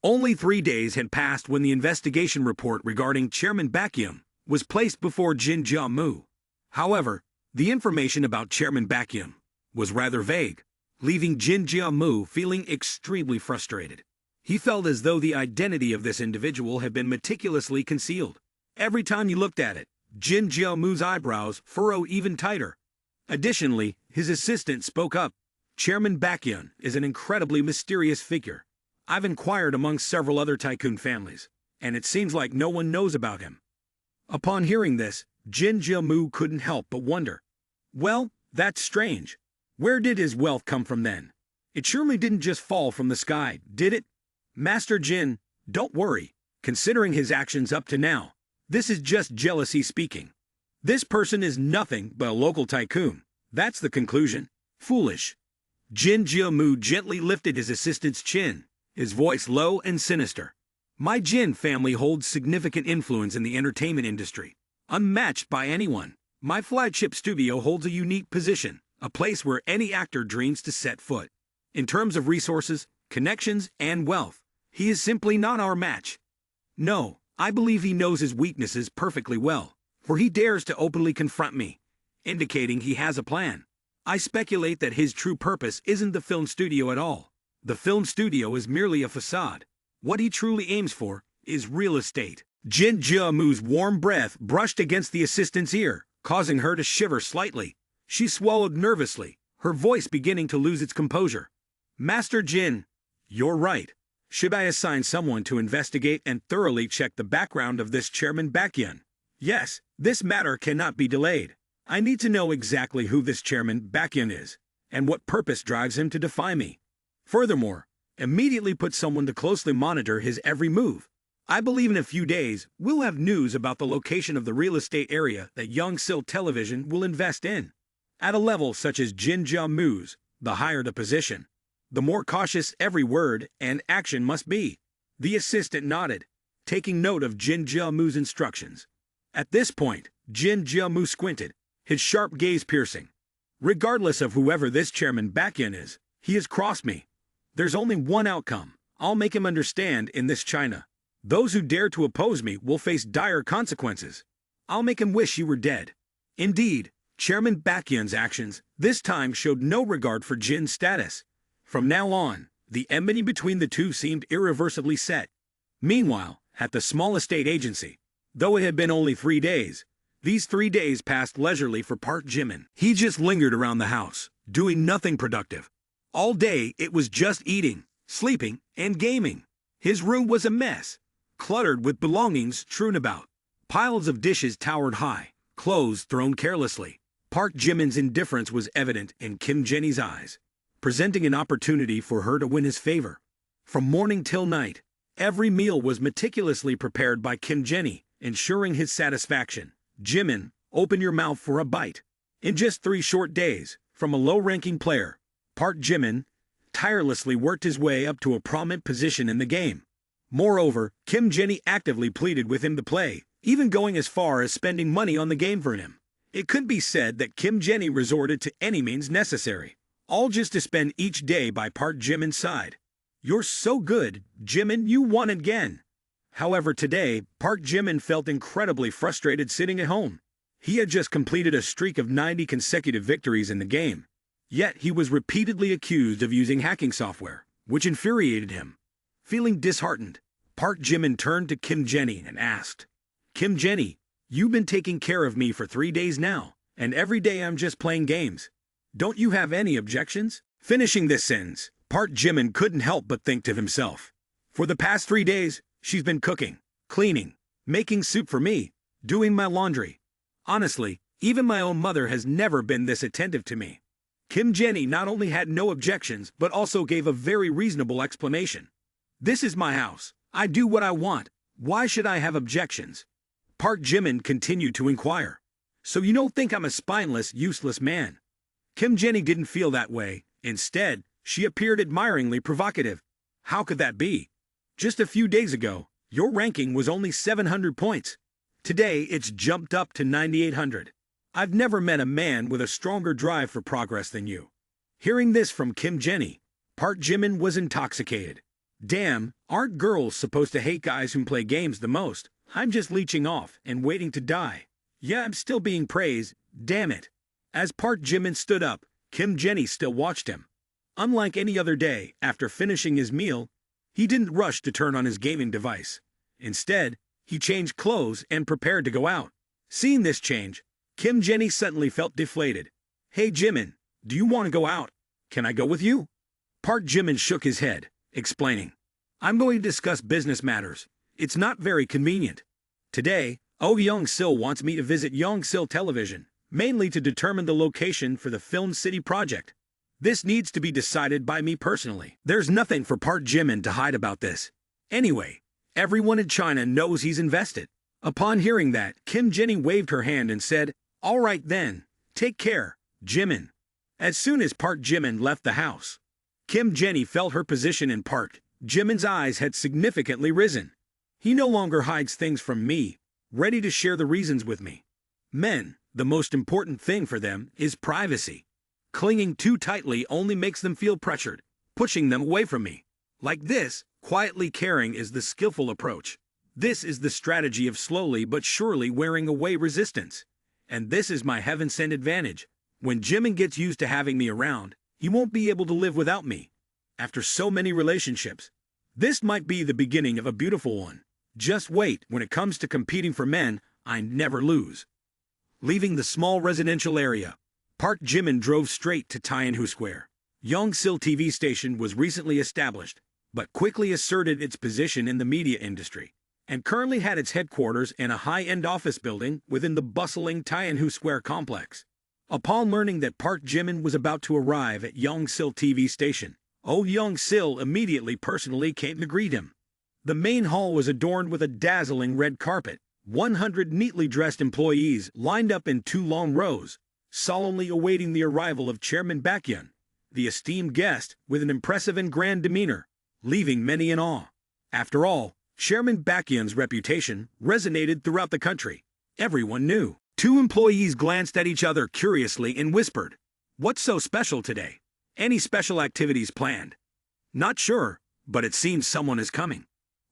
Only 3 days had passed when the investigation report regarding Chairman Baekhyun was placed before Jin Jae-moo. However, the information about Chairman Baekhyun was rather vague, leaving Jin Jae-moo feeling extremely frustrated. He felt as though the identity of this individual had been meticulously concealed. Every time he looked at it, Jin Jae-moo's eyebrows furrowed even tighter. Additionally, his assistant spoke up. Chairman Baekhyun is an incredibly mysterious figure. I've inquired among several other Tycoon families, and it seems like no one knows about him. Upon hearing this, Jin Jae-moo couldn't help but wonder. Well, that's strange. Where did his wealth come from then? It surely didn't just fall from the sky, did it? Master Jin, don't worry. Considering his actions up to now, this is just jealousy speaking. This person is nothing but a local tycoon. That's the conclusion. Foolish. Jin Jae-moo gently lifted his assistant's chin, his voice low and sinister. My Jin family holds significant influence in the entertainment industry, unmatched by anyone. My flagship studio holds a unique position, a place where any actor dreams to set foot. In terms of resources, connections, and wealth, he is simply not our match. No, I believe he knows his weaknesses perfectly well, for he dares to openly confront me, indicating he has a plan. I speculate that his true purpose isn't the film studio at all. The film studio is merely a facade. What he truly aims for is real estate. Jin Jae-moo's warm breath brushed against the assistant's ear, causing her to shiver slightly. She swallowed nervously, her voice beginning to lose its composure. Master Jin, you're right. Should I assign someone to investigate and thoroughly check the background of this Chairman Baekhyun? Yes, this matter cannot be delayed. I need to know exactly who this Chairman Baekhyun is, and what purpose drives him to defy me. Furthermore, immediately put someone to closely monitor his every move. I believe in a few days, we'll have news about the location of the real estate area that Young Sil Television will invest in. At a level such as Jin Jae-moo's, the higher the position, the more cautious every word and action must be. The assistant nodded, taking note of Jin Jae-moo's instructions. At this point, Jin Jae-moo squinted, his sharp gaze piercing. Regardless of whoever this Chairman Baekhyun is, he has crossed me. There's only one outcome. I'll make him understand in this China. Those who dare to oppose me will face dire consequences. I'll make him wish he were dead. Indeed, Chairman Baekhyun's actions this time showed no regard for Jin's status. From now on, the enmity between the two seemed irreversibly set. Meanwhile, at the small estate agency, though it had been only 3 days, these 3 days passed leisurely for Park Jimin. He just lingered around the house, doing nothing productive. All day it was just eating, sleeping, and gaming. His room was a mess, cluttered with belongings strewn about. Piles of dishes towered high, clothes thrown carelessly. Park Jimin's indifference was evident in Kim Jenny's eyes, presenting an opportunity for her to win his favor. From morning till night, every meal was meticulously prepared by Kim Jenny, ensuring his satisfaction. Jimin, open your mouth for a bite. In just 3 short days, from a low-ranking player, Park Jimin tirelessly worked his way up to a prominent position in the game. Moreover, Kim Jenny actively pleaded with him to play, even going as far as spending money on the game for him. It could be said that Kim Jenny resorted to any means necessary, all just to spend each day by Park Jimin's side. You're so good, Jimin, you won again. However, today, Park Jimin felt incredibly frustrated sitting at home. He had just completed a streak of 90 consecutive victories in the game. Yet he was repeatedly accused of using hacking software, which infuriated him. Feeling disheartened, Park Jimin turned to Kim Jenny and asked, Kim Jenny, you've been taking care of me for 3 days now, and every day I'm just playing games. Don't you have any objections? Finishing this sentence, Park Jimin couldn't help but think to himself. For the past 3 days, she's been cooking, cleaning, making soup for me, doing my laundry. Honestly, even my own mother has never been this attentive to me. Kim Jenny not only had no objections, but also gave a very reasonable explanation. This is my house. I do what I want. Why should I have objections? Park Jimin continued to inquire. So you don't think I'm a spineless, useless man? Kim Jenny didn't feel that way. Instead, she appeared admiringly provocative. How could that be? Just a few days ago, your ranking was only 700 points. Today, it's jumped up to 9,800. I've never met a man with a stronger drive for progress than you. Hearing this from Kim Jenny, Park Jimin was intoxicated. Damn, aren't girls supposed to hate guys who play games the most? I'm just leeching off and waiting to die. Yeah, I'm still being praised, damn it. As Park Jimin stood up, Kim Jenny still watched him. Unlike any other day, after finishing his meal, he didn't rush to turn on his gaming device. Instead, he changed clothes and prepared to go out. Seeing this change, Kim Jenny suddenly felt deflated. Hey Jimin, do you want to go out? Can I go with you? Park Jimin shook his head, explaining. I'm going to discuss business matters. It's not very convenient. Today, Oh Young-sil wants me to visit Young-sil Television, mainly to determine the location for the Film City project. This needs to be decided by me personally. There's nothing for Park Jimin to hide about this. Anyway, everyone in China knows he's invested. Upon hearing that, Kim Jenny waved her hand and said, All right then, take care, Jimin. As soon as Park Jimin left the house, Kim Jenny felt her position in Park Jimin's eyes had significantly risen. He no longer hides things from me, ready to share the reasons with me. Men, the most important thing for them is privacy. Clinging too tightly only makes them feel pressured, pushing them away from me. Like this, quietly caring is the skillful approach. This is the strategy of slowly but surely wearing away resistance. And this is my heaven-sent advantage. When Jimin gets used to having me around, he won't be able to live without me. After so many relationships, this might be the beginning of a beautiful one. Just wait, when it comes to competing for men, I never lose. Leaving the small residential area, Park Jimin drove straight to Tycoon Square. Young-sil TV station was recently established, but quickly asserted its position in the media industry, and currently had its headquarters in a high-end office building within the bustling Tycoon Square complex. Upon learning that Park Jimin was about to arrive at Young-sil TV station, Oh Young-sil immediately personally came to greet him. The main hall was adorned with a dazzling red carpet. 100 neatly dressed employees lined up in 2 long rows, solemnly awaiting the arrival of Chairman Baekhyun, the esteemed guest, with an impressive and grand demeanor, leaving many in awe. After all, Chairman Baekhyun's reputation resonated throughout the country. Everyone knew. 2 employees glanced at each other curiously and whispered, What's so special today? Any special activities planned? Not sure, but it seems someone is coming.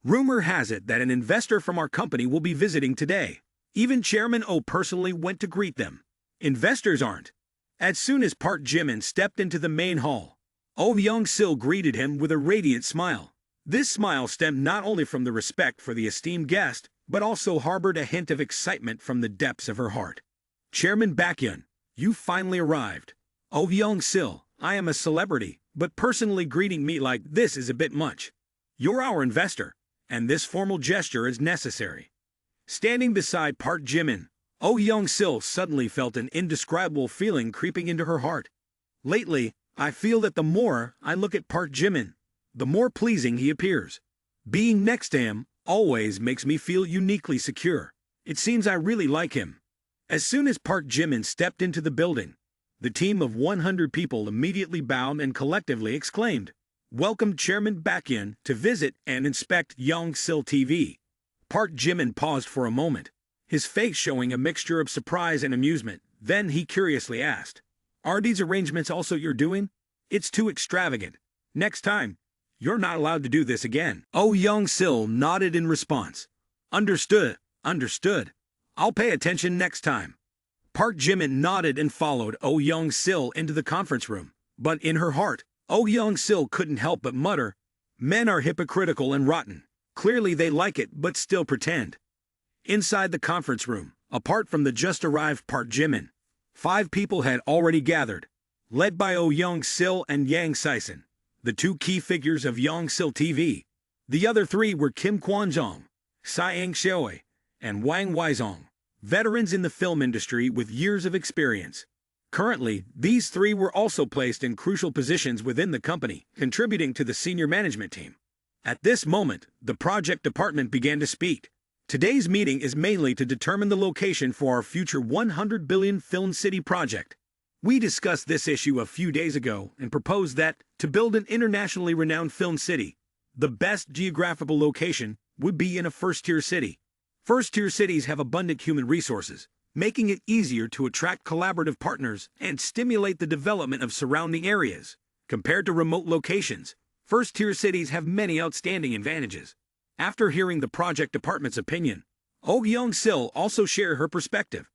Rumor has it that an investor from our company will be visiting today. Even Chairman O personally went to greet them. Investors aren't. As soon as Park Jimin stepped into the main hall, Oh Young-sil greeted him with a radiant smile. This smile stemmed not only from the respect for the esteemed guest, but also harbored a hint of excitement from the depths of her heart. Chairman Baekhyun, you finally arrived. Oh Young-sil, I am a celebrity, but personally greeting me like this is a bit much. You're our investor, and this formal gesture is necessary. Standing beside Park Jimin, Oh Young-sil suddenly felt an indescribable feeling creeping into her heart. Lately, I feel that the more I look at Park Jimin, the more pleasing he appears. Being next to him always makes me feel uniquely secure. It seems I really like him. As soon as Park Jimin stepped into the building, the team of 100 people immediately bowed and collectively exclaimed, Welcome Chairman Baekhyun to visit and inspect Young-sil TV. Park Jimin paused for a moment, his face showing a mixture of surprise and amusement. Then he curiously asked, Are these arrangements also you're doing? It's too extravagant. Next time, you're not allowed to do this again. Oh Young-sil nodded in response. Understood, understood. I'll pay attention next time. Park Jimin nodded and followed Oh Young-sil into the conference room. But in her heart, Oh Young-sil couldn't help but mutter, Men are hypocritical and rotten. Clearly they like it but still pretend. Inside the conference room, apart from the just-arrived Park Jimin, 5 people had already gathered, led by Oh Young-sil and Yang Saisen, the 2 key figures of Young-sil TV. The other 3 were Kim Kwan-jong, Siang Xiaoi, and Wang Weizong, veterans in the film industry with years of experience. Currently, these 3 were also placed in crucial positions within the company, contributing to the senior management team. At this moment, the project department began to speak. Today's meeting is mainly to determine the location for our future 100 billion Film City project. We discussed this issue a few days ago and proposed that, to build an internationally renowned film city, the best geographical location would be in a first-tier city. First-tier cities have abundant human resources, making it easier to attract collaborative partners and stimulate the development of surrounding areas. Compared to remote locations, First-tier cities have many outstanding advantages. After hearing the project department's opinion, Oh Young-sil also shared her perspective.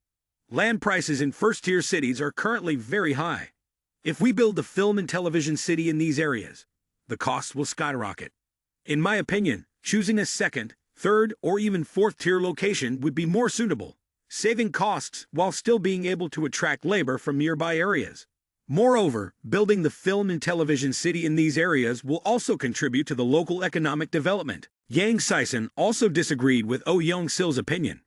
Land prices in first-tier cities are currently very high. If we build a film and television city in these areas, the costs will skyrocket. In my opinion, choosing a second, third, or even fourth-tier location would be more suitable, saving costs while still being able to attract labor from nearby areas. Moreover, building the film and television city in these areas will also contribute to the local economic development. Yang Sison also disagreed with Oh Young-sil's opinion.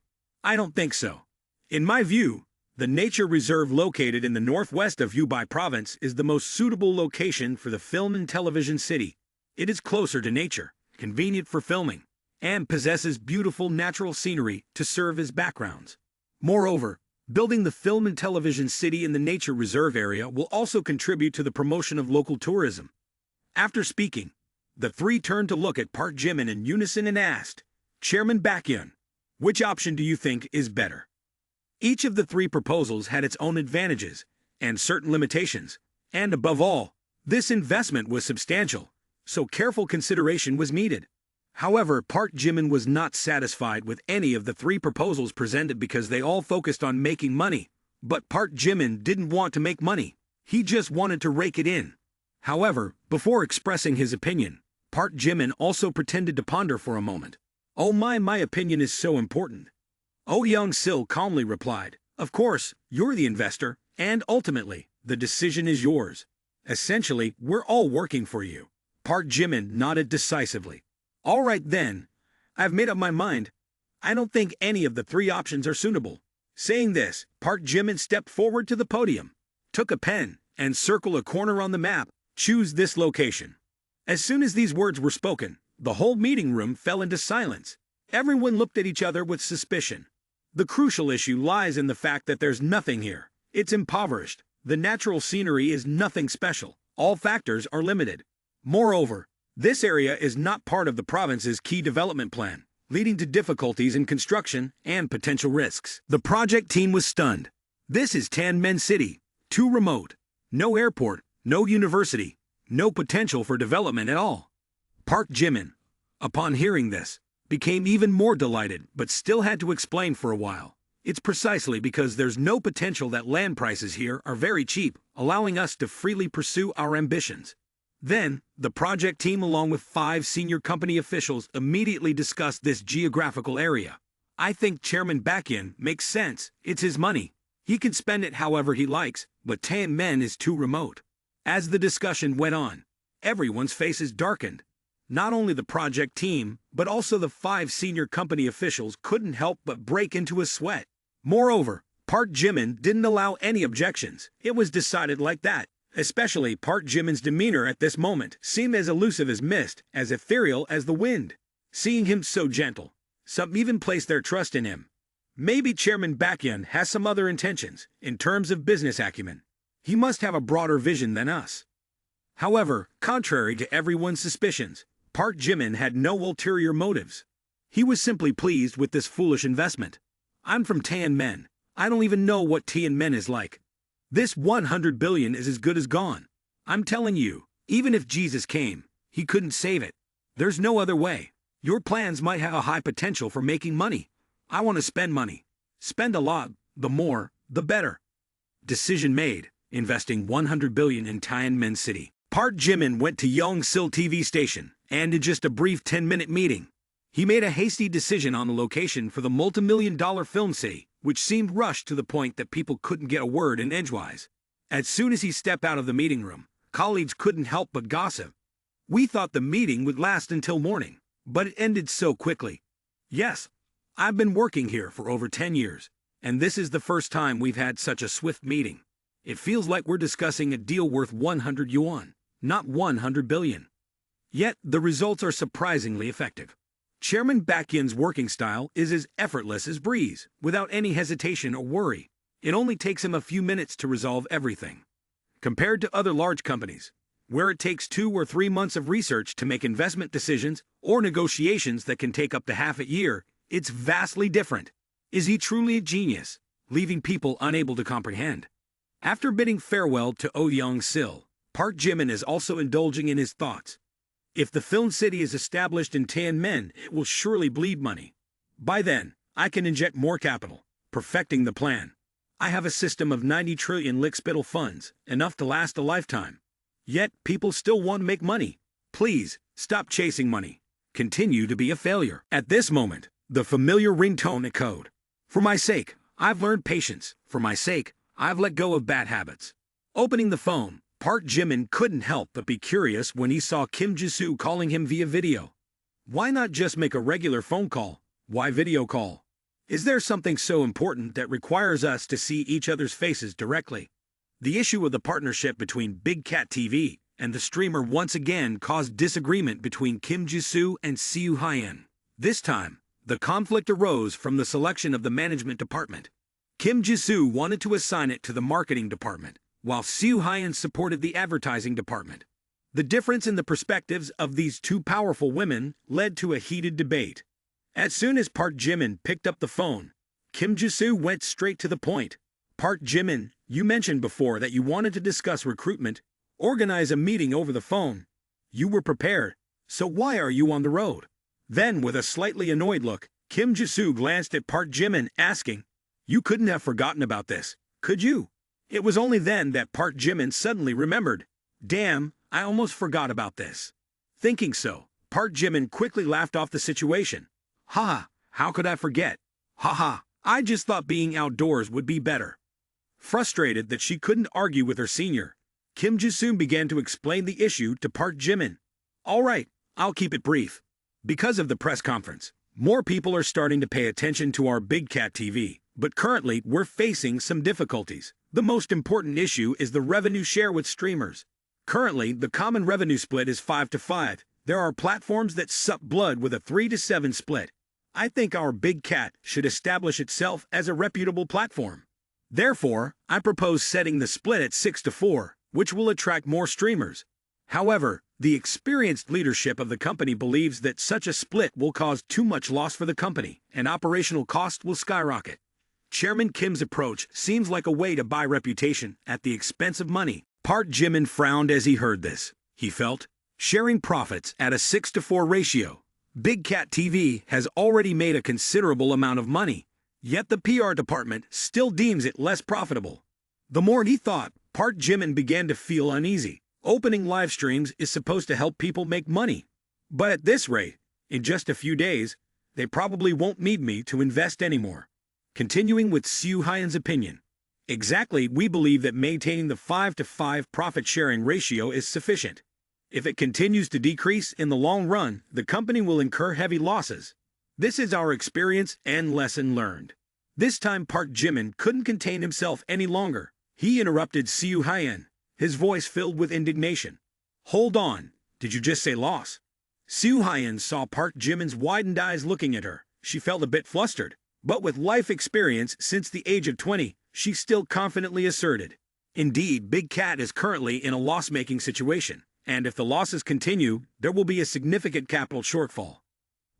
I don't think so. In my view, the nature reserve located in the northwest of Hubei province is the most suitable location for the film and television city. It is closer to nature, convenient for filming, and possesses beautiful natural scenery to serve as backgrounds. Moreover, building the film and television city in the nature reserve area will also contribute to the promotion of local tourism. After speaking, the three turned to look at Park Jimin in unison and asked, Chairman Baekhyun, which option do you think is better? Each of the three proposals had its own advantages and certain limitations, and above all, this investment was substantial, so careful consideration was needed. However, Park Jimin was not satisfied with any of the three proposals presented because they all focused on making money. But Park Jimin didn't want to make money. He just wanted to rake it in. However, before expressing his opinion, Park Jimin also pretended to ponder for a moment. Oh my opinion is so important. Oh Young-sil calmly replied, Of course, you're the investor, and ultimately, the decision is yours. Essentially, we're all working for you. Park Jimin nodded decisively. All right then, I've made up my mind. I don't think any of the three options are suitable. Saying this, Park Jimin stepped forward to the podium, took a pen, and circled a corner on the map. Choose this location. As soon as these words were spoken, the whole meeting room fell into silence. Everyone looked at each other with suspicion. The crucial issue lies in the fact that there's nothing here. It's impoverished. The natural scenery is nothing special. All factors are limited. Moreover, this area is not part of the province's key development plan, leading to difficulties in construction and potential risks. The project team was stunned. This is Tianmen City, too remote. No airport, no university, no potential for development at all. Park Jimin, upon hearing this, became even more delighted but still had to explain for a while. It's precisely because there's no potential that land prices here are very cheap, allowing us to freely pursue our ambitions. Then, the project team along with 5 senior company officials immediately discussed this geographical area. I think Chairman Baekhyun makes sense. It's his money. He can spend it however he likes, but Tianmen is too remote. As the discussion went on, everyone's faces darkened. Not only the project team, but also the 5 senior company officials couldn't help but break into a sweat. Moreover, Park Jimin didn't allow any objections. It was decided like that. Especially Park Jimin's demeanor at this moment seemed as elusive as mist, as ethereal as the wind. Seeing him so gentle, some even placed their trust in him. Maybe Chairman Baekhyun has some other intentions, in terms of business acumen. He must have a broader vision than us. However, contrary to everyone's suspicions, Park Jimin had no ulterior motives. He was simply pleased with this foolish investment. I'm from Tianmen. I don't even know what Tianmen is like. This 100 billion is as good as gone. I'm telling you, even if Jesus came, he couldn't save it. There's no other way. Your plans might have a high potential for making money. I want to spend money. Spend a lot, the more, the better. Decision made, investing 100 billion in Tianmen City. Park Jimin went to Young-sil TV station, and in just a brief 10-minute meeting, he made a hasty decision on the location for the multi-million-dollar film city, which seemed rushed to the point that people couldn't get a word in edgewise. As soon as he stepped out of the meeting room, colleagues couldn't help but gossip. We thought the meeting would last until morning, but it ended so quickly. Yes, I've been working here for over 10 years, and this is the first time we've had such a swift meeting. It feels like we're discussing a deal worth 100 yuan, not 100 billion. Yet, the results are surprisingly effective. Chairman Baekhyun's working style is as effortless as breeze, without any hesitation or worry. It only takes him a few minutes to resolve everything. Compared to other large companies, where it takes 2 or 3 months of research to make investment decisions or negotiations that can take up to half a year, it's vastly different. Is he truly a genius, leaving people unable to comprehend? After bidding farewell to Oh Young-sil, Park Jimin is also indulging in his thoughts. If the film city is established in Tianmen, it will surely bleed money. By then, I can inject more capital, perfecting the plan. I have a system of 90 trillion lickspittle funds, enough to last a lifetime. Yet, people still want to make money. Please, stop chasing money. Continue to be a failure. At this moment, the familiar ringtone echoed. For my sake, I've learned patience. For my sake, I've let go of bad habits. Opening the phone, Park Jimin couldn't help but be curious when he saw Kim Ji-soo calling him via video. Why not just make a regular phone call? Why video call? Is there something so important that requires us to see each other's faces directly? The issue of the partnership between Big Cat TV and the streamer once again caused disagreement between Kim Ji-soo and Seo Hyun. This time, the conflict arose from the selection of the management department. Kim Ji-soo wanted to assign it to the marketing department, while Seo Hyun supported the advertising department. The difference in the perspectives of these two powerful women led to a heated debate. As soon as Park Jimin picked up the phone, Kim Ji-soo went straight to the point. Park Jimin, you mentioned before that you wanted to discuss recruitment, organize a meeting over the phone. You were prepared, so why are you on the road? Then, with a slightly annoyed look, Kim Ji-soo glanced at Park Jimin, asking, You couldn't have forgotten about this, could you? It was only then that Park Jimin suddenly remembered. Damn, I almost forgot about this. Thinking so, Park Jimin quickly laughed off the situation. Haha, how could I forget? Haha, I just thought being outdoors would be better. Frustrated that she couldn't argue with her senior, Kim Ji-soo began to explain the issue to Park Jimin. All right, I'll keep it brief. Because of the press conference, more people are starting to pay attention to our Big Cat TV, but currently we're facing some difficulties. The most important issue is the revenue share with streamers. Currently, the common revenue split is 5-5. There are platforms that suck blood with a 3-7 split. I think our Big Cat should establish itself as a reputable platform. Therefore, I propose setting the split at 6-4, which will attract more streamers. However, the experienced leadership of the company believes that such a split will cause too much loss for the company, and operational costs will skyrocket. Chairman Kim's approach seems like a way to buy reputation at the expense of money. Park Jimin frowned as he heard this. He felt, sharing profits at a 6-4 ratio. Big Cat TV has already made a considerable amount of money, yet the PR department still deems it less profitable. The more he thought, Park Jimin began to feel uneasy. Opening live streams is supposed to help people make money. But at this rate, in just a few days, they probably won't need me to invest anymore. Continuing with Seo Hyun's opinion. Exactly, we believe that maintaining the 5-5 profit-sharing ratio is sufficient. If it continues to decrease in the long run, the company will incur heavy losses. This is our experience and lesson learned. This time Park Jimin couldn't contain himself any longer. He interrupted Seo Hyun, his voice filled with indignation. Hold on, did you just say loss? Seo Hyun saw Park Jimin's widened eyes looking at her. She felt a bit flustered, but with life experience since the age of 20, she still confidently asserted. Indeed, Big Cat is currently in a loss-making situation, and if the losses continue, there will be a significant capital shortfall.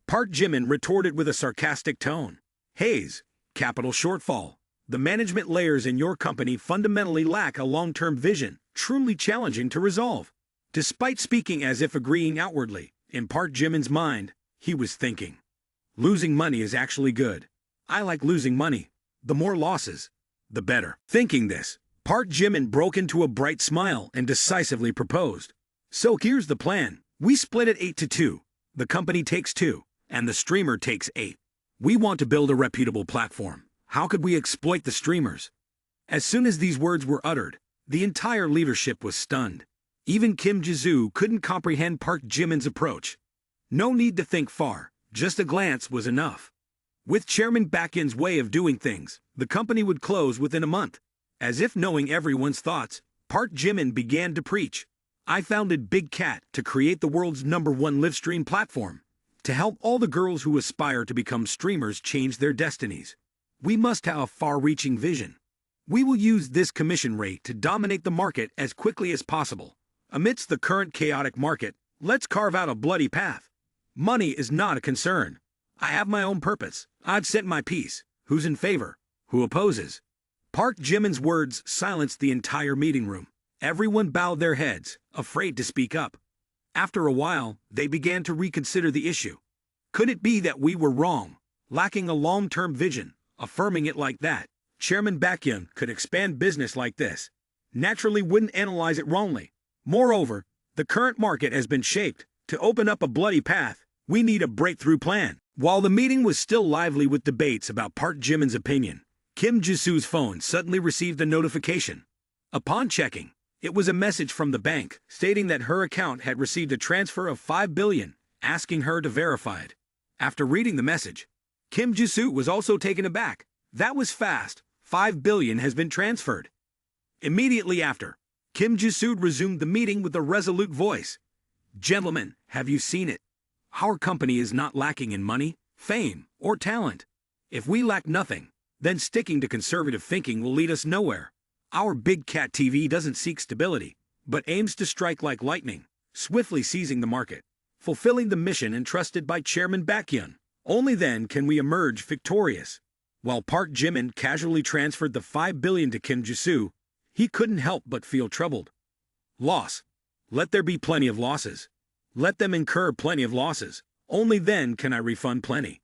Park Jimin retorted with a sarcastic tone. Haze, capital shortfall. The management layers in your company fundamentally lack a long-term vision, truly challenging to resolve. Despite speaking as if agreeing outwardly, in Park Jimin's mind, he was thinking, losing money is actually good. I like losing money. The more losses, the better. Thinking this, Park Jimin broke into a bright smile and decisively proposed. So here's the plan. We split it 8-2. The company takes 2, and the streamer takes 8. We want to build a reputable platform. How could we exploit the streamers? As soon as these words were uttered, the entire leadership was stunned. Even Kim Ji-soo couldn't comprehend Park Jimin's approach. No need to think far, just a glance was enough. With Chairman Baekhyun's way of doing things, the company would close within a month. As if knowing everyone's thoughts, Park Jimin began to preach. I founded Big Cat to create the world's #1 live stream platform, to help all the girls who aspire to become streamers change their destinies. We must have a far-reaching vision. We will use this commission rate to dominate the market as quickly as possible. Amidst the current chaotic market, let's carve out a bloody path. Money is not a concern. I have my own purpose. I've set my piece. Who's in favor? Who opposes? Park Jimin's words silenced the entire meeting room. Everyone bowed their heads, afraid to speak up. After a while, they began to reconsider the issue. Could it be that we were wrong, lacking a long-term vision, affirming it like that? Chairman Baekhyun could expand business like this. Naturally wouldn't analyze it wrongly. Moreover, the current market has been shaped. To open up a bloody path, we need a breakthrough plan. While the meeting was still lively with debates about Park Jimin's opinion, Kim Ji-soo's phone suddenly received a notification. Upon checking, it was a message from the bank stating that her account had received a transfer of 5 billion, asking her to verify it. After reading the message, Kim Ji-soo was also taken aback. That was fast. 5 billion has been transferred. Immediately after, Kim Ji-soo resumed the meeting with a resolute voice. Gentlemen, have you seen it? Our company is not lacking in money, fame, or talent. If we lack nothing, then sticking to conservative thinking will lead us nowhere. Our Big Cat TV doesn't seek stability, but aims to strike like lightning, swiftly seizing the market, fulfilling the mission entrusted by Chairman Baekhyun. Only then can we emerge victorious. While Park Jimin casually transferred the 5 billion to Kim Ji-soo, he couldn't help but feel troubled. Loss. Let there be plenty of losses. Let them incur plenty of losses. Only then can I refund plenty.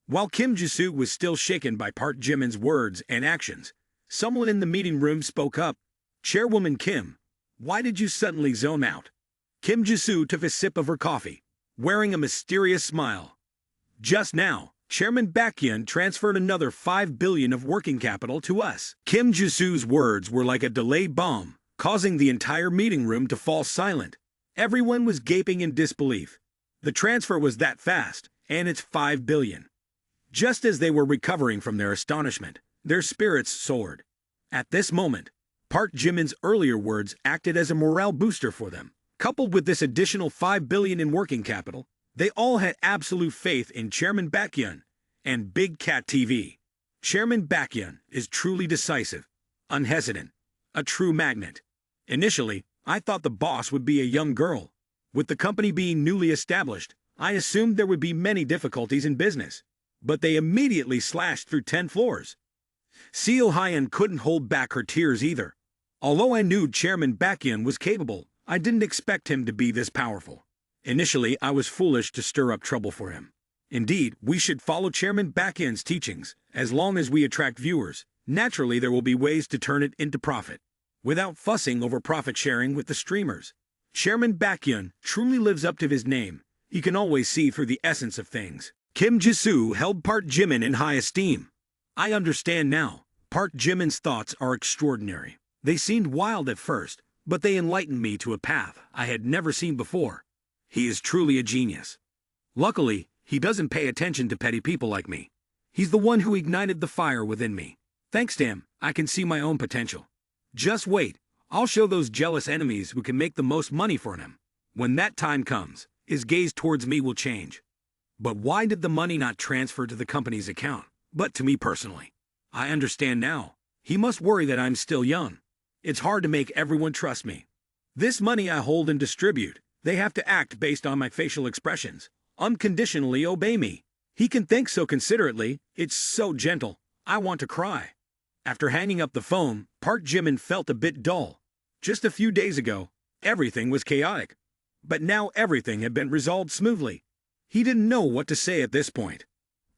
While Kim Ji-soo was still shaken by Park Jimin's words and actions, someone in the meeting room spoke up. Chairwoman Kim, why did you suddenly zone out? Kim Ji-soo took a sip of her coffee, wearing a mysterious smile. Just now, Chairman Baekhyun transferred another 5 billion of working capital to us. Kim Ji-soo's words were like a delayed bomb, causing the entire meeting room to fall silent. Everyone was gaping in disbelief. The transfer was that fast, and it's 5 billion. Just as they were recovering from their astonishment, their spirits soared. At this moment, Park Jimin's earlier words acted as a morale booster for them. Coupled with this additional 5 billion in working capital, they all had absolute faith in Chairman Baekhyun and Big Cat TV. Chairman Baekhyun is truly decisive, unhesitant, a true magnet. Initially, I thought the boss would be a young girl. With the company being newly established, I assumed there would be many difficulties in business. But they immediately slashed through 10 floors. Seo Hyun couldn't hold back her tears either. Although I knew Chairman Baekhyun was capable, I didn't expect him to be this powerful. Initially, I was foolish to stir up trouble for him. Indeed, we should follow Chairman Baekhyun's teachings. As long as we attract viewers, naturally there will be ways to turn it into profit, without fussing over profit sharing with the streamers. Chairman Baekhyun truly lives up to his name. He can always see through the essence of things. Kim Ji-soo held Park Jimin in high esteem. I understand now. Park Jimin's thoughts are extraordinary. They seemed wild at first, but they enlightened me to a path I had never seen before. He is truly a genius. Luckily, he doesn't pay attention to petty people like me. He's the one who ignited the fire within me. Thanks to him, I can see my own potential. Just wait, I'll show those jealous enemies who can make the most money for him. When that time comes, his gaze towards me will change. But why did the money not transfer to the company's account, but to me personally? I understand now. He must worry that I'm still young. It's hard to make everyone trust me. This money I hold and distribute, they have to act based on my facial expressions, unconditionally obey me. He can think so considerately, it's so gentle, I want to cry. After hanging up the phone, Park Jimin felt a bit dull. Just a few days ago, everything was chaotic. But now everything had been resolved smoothly. He didn't know what to say at this point.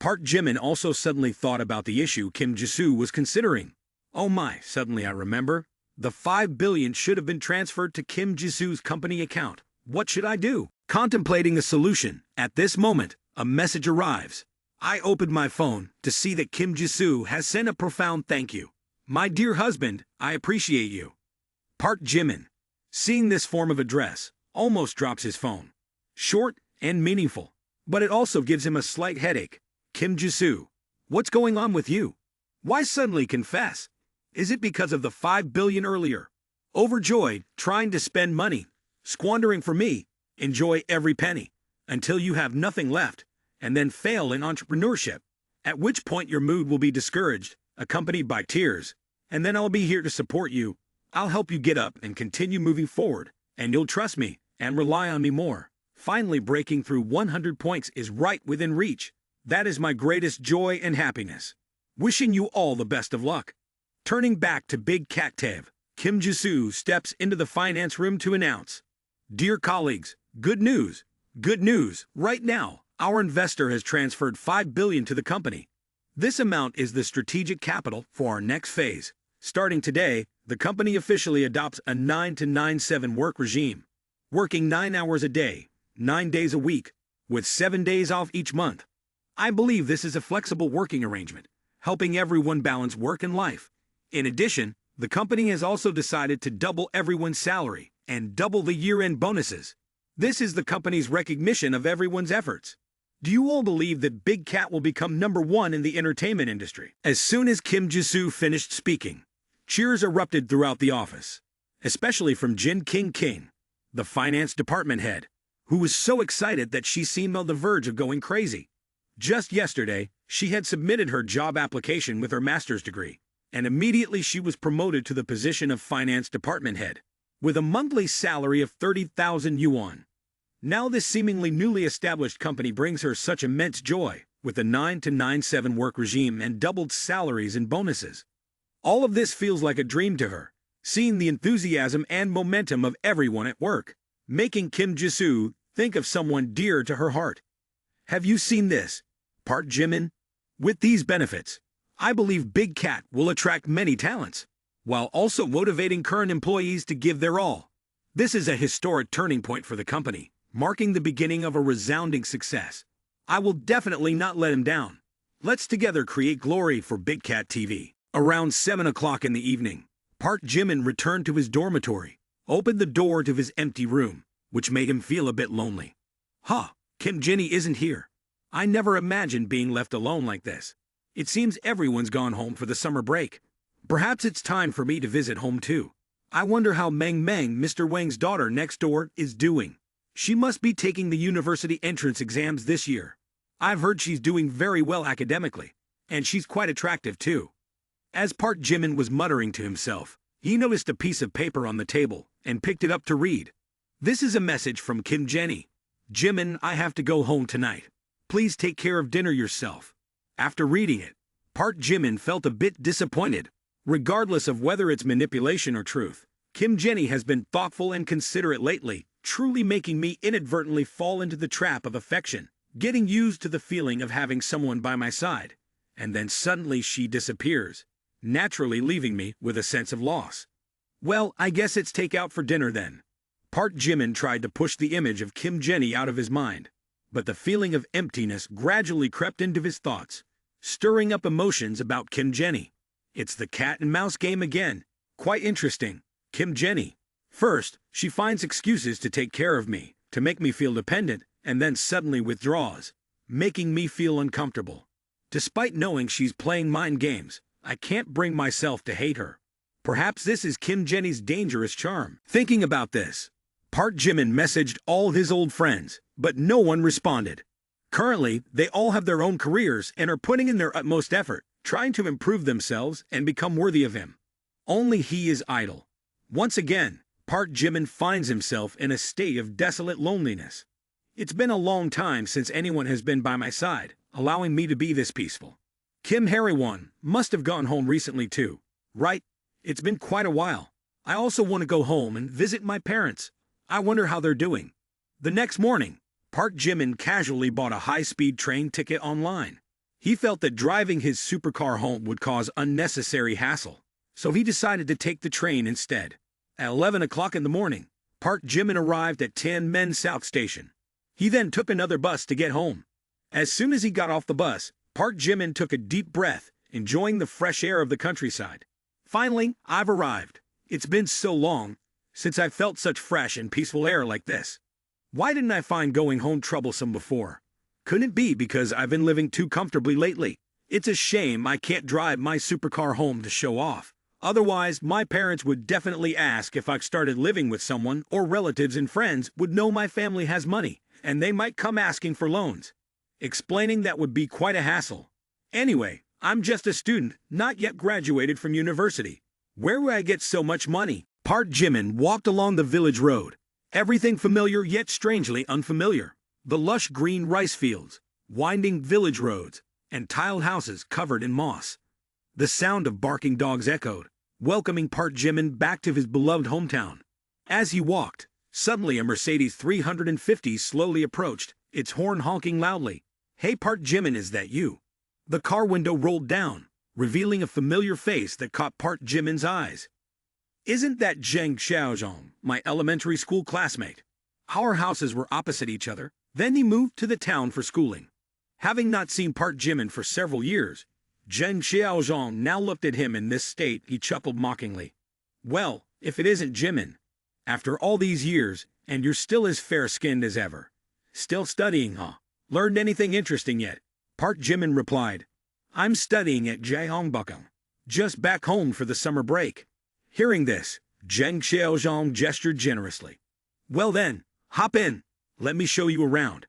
Park Jimin also suddenly thought about the issue Kim Ji-soo was considering. Oh my, suddenly I remember. The 5 billion should have been transferred to Kim Ji-soo's company account. What should I do? Contemplating a solution, at this moment, a message arrives. I opened my phone to see that Kim Ji-soo has sent a profound thank you. My dear husband, I appreciate you. Park Jimin, seeing this form of address, almost drops his phone. Short and meaningful, but it also gives him a slight headache. Kim Ji-soo, what's going on with you? Why suddenly confess? Is it because of the 5 billion earlier? Overjoyed, trying to spend money, squandering for me, enjoy every penny, until you have nothing left, and then fail in entrepreneurship, at which point your mood will be discouraged, accompanied by tears, and then I'll be here to support you. I'll help you get up and continue moving forward, and you'll trust me and rely on me more. Finally breaking through 100 points is right within reach. That is my greatest joy and happiness. Wishing you all the best of luck. Turning back to Big Cat Tev, Kim Ji-soo steps into the finance room to announce, Dear colleagues, Good news! Good news! Right now, our investor has transferred $5 billion to the company. This amount is the strategic capital for our next phase. Starting today, the company officially adopts a 9 to 9/7 work regime, working 9 hours a day, 9 days a week, with 7 days off each month. I believe this is a flexible working arrangement, helping everyone balance work and life. In addition, the company has also decided to double everyone's salary and double the year-end bonuses. This is the company's recognition of everyone's efforts. Do you all believe that Big Cat will become #1 in the entertainment industry? As soon as Kim Ji-soo finished speaking, cheers erupted throughout the office, especially from Jin King, the finance department head, who was so excited that she seemed on the verge of going crazy. Just yesterday, she had submitted her job application with her master's degree, and immediately she was promoted to the position of finance department head, with a monthly salary of 30,000 yuan. Now this seemingly newly established company brings her such immense joy, with a 9 to 9/7 work regime and doubled salaries and bonuses. All of this feels like a dream to her, seeing the enthusiasm and momentum of everyone at work, making Kim Ji-soo think of someone dear to her heart. Have you seen this, Park Jimin? With these benefits, I believe Big Cat will attract many talents, while also motivating current employees to give their all. This is a historic turning point for the company, marking the beginning of a resounding success. I will definitely not let him down. Let's together create glory for Big Cat TV. Around 7 o'clock in the evening, Park Jimin returned to his dormitory, opened the door to his empty room, which made him feel a bit lonely. Kim Jenny isn't here. I never imagined being left alone like this. It seems everyone's gone home for the summer break. Perhaps it's time for me to visit home too. I wonder how Meng, Mr. Wang's daughter next door, is doing. She must be taking the university entrance exams this year. I've heard she's doing very well academically, and she's quite attractive too. As Park Jimin was muttering to himself, he noticed a piece of paper on the table and picked it up to read. This is a message from Kim Jenny. Jimin, I have to go home tonight. Please take care of dinner yourself. After reading it, Park Jimin felt a bit disappointed. Regardless of whether it's manipulation or truth, Kim Jenny has been thoughtful and considerate lately, truly making me inadvertently fall into the trap of affection, getting used to the feeling of having someone by my side, and then suddenly she disappears, naturally leaving me with a sense of loss. Well, I guess it's take out for dinner then. Park Jimin tried to push the image of Kim Jenny out of his mind, but the feeling of emptiness gradually crept into his thoughts, stirring up emotions about Kim Jenny. It's the cat and mouse game again. Quite interesting. Kim Jenny. First, she finds excuses to take care of me, to make me feel dependent, and then suddenly withdraws, making me feel uncomfortable. Despite knowing she's playing mind games, I can't bring myself to hate her. Perhaps this is Kim Jenny's dangerous charm. Thinking about this, Park Jimin messaged all his old friends, but no one responded. Currently, they all have their own careers and are putting in their utmost effort, trying to improve themselves and become worthy of him. Only he is idle. Once again, Park Jimin finds himself in a state of desolate loneliness. It's been a long time since anyone has been by my side, allowing me to be this peaceful. Kim Harry-won must have gone home recently too, right? It's been quite a while. I also want to go home and visit my parents. I wonder how they're doing. The next morning, Park Jimin casually bought a high-speed train ticket online. He felt that driving his supercar home would cause unnecessary hassle, so he decided to take the train instead. At 11 o'clock in the morning, Park Jimin arrived at Tianmen South Station. He then took another bus to get home. As soon as he got off the bus, Park Jimin took a deep breath, enjoying the fresh air of the countryside. Finally, I've arrived. It's been so long since I felt such fresh and peaceful air like this. Why didn't I find going home troublesome before? Couldn't it be because I've been living too comfortably lately? It's a shame I can't drive my supercar home to show off. Otherwise, my parents would definitely ask if I've started living with someone, or relatives and friends would know my family has money, and they might come asking for loans. Explaining that would be quite a hassle. Anyway, I'm just a student, not yet graduated from university. Where would I get so much money? Park Jimin walked along the village road. Everything familiar yet strangely unfamiliar. The lush green rice fields, winding village roads, and tiled houses covered in moss. The sound of barking dogs echoed, welcoming Park Jimin back to his beloved hometown. As he walked, Suddenly a Mercedes 350 slowly approached, its horn honking loudly. "Hey Park Jimin, is that you?" The car window rolled down, revealing a familiar face that caught Park Jimin's eyes. "Isn't that Zheng Xiaozhong, my elementary school classmate?" Our houses were opposite each other. Then he moved to the town for schooling. Having not seen Park Jimin for several years, Zheng Xiaozhong now looked at him in this state. He chuckled mockingly. "Well, if it isn't Jimin. After all these years, and you're still as fair-skinned as ever. Still studying, huh? Learned anything interesting yet?" Park Jimin replied, "I'm studying at Jeongbukgung, just back home for the summer break." Hearing this, Zheng Xiaozhong gestured generously. "Well then, hop in. Let me show you around."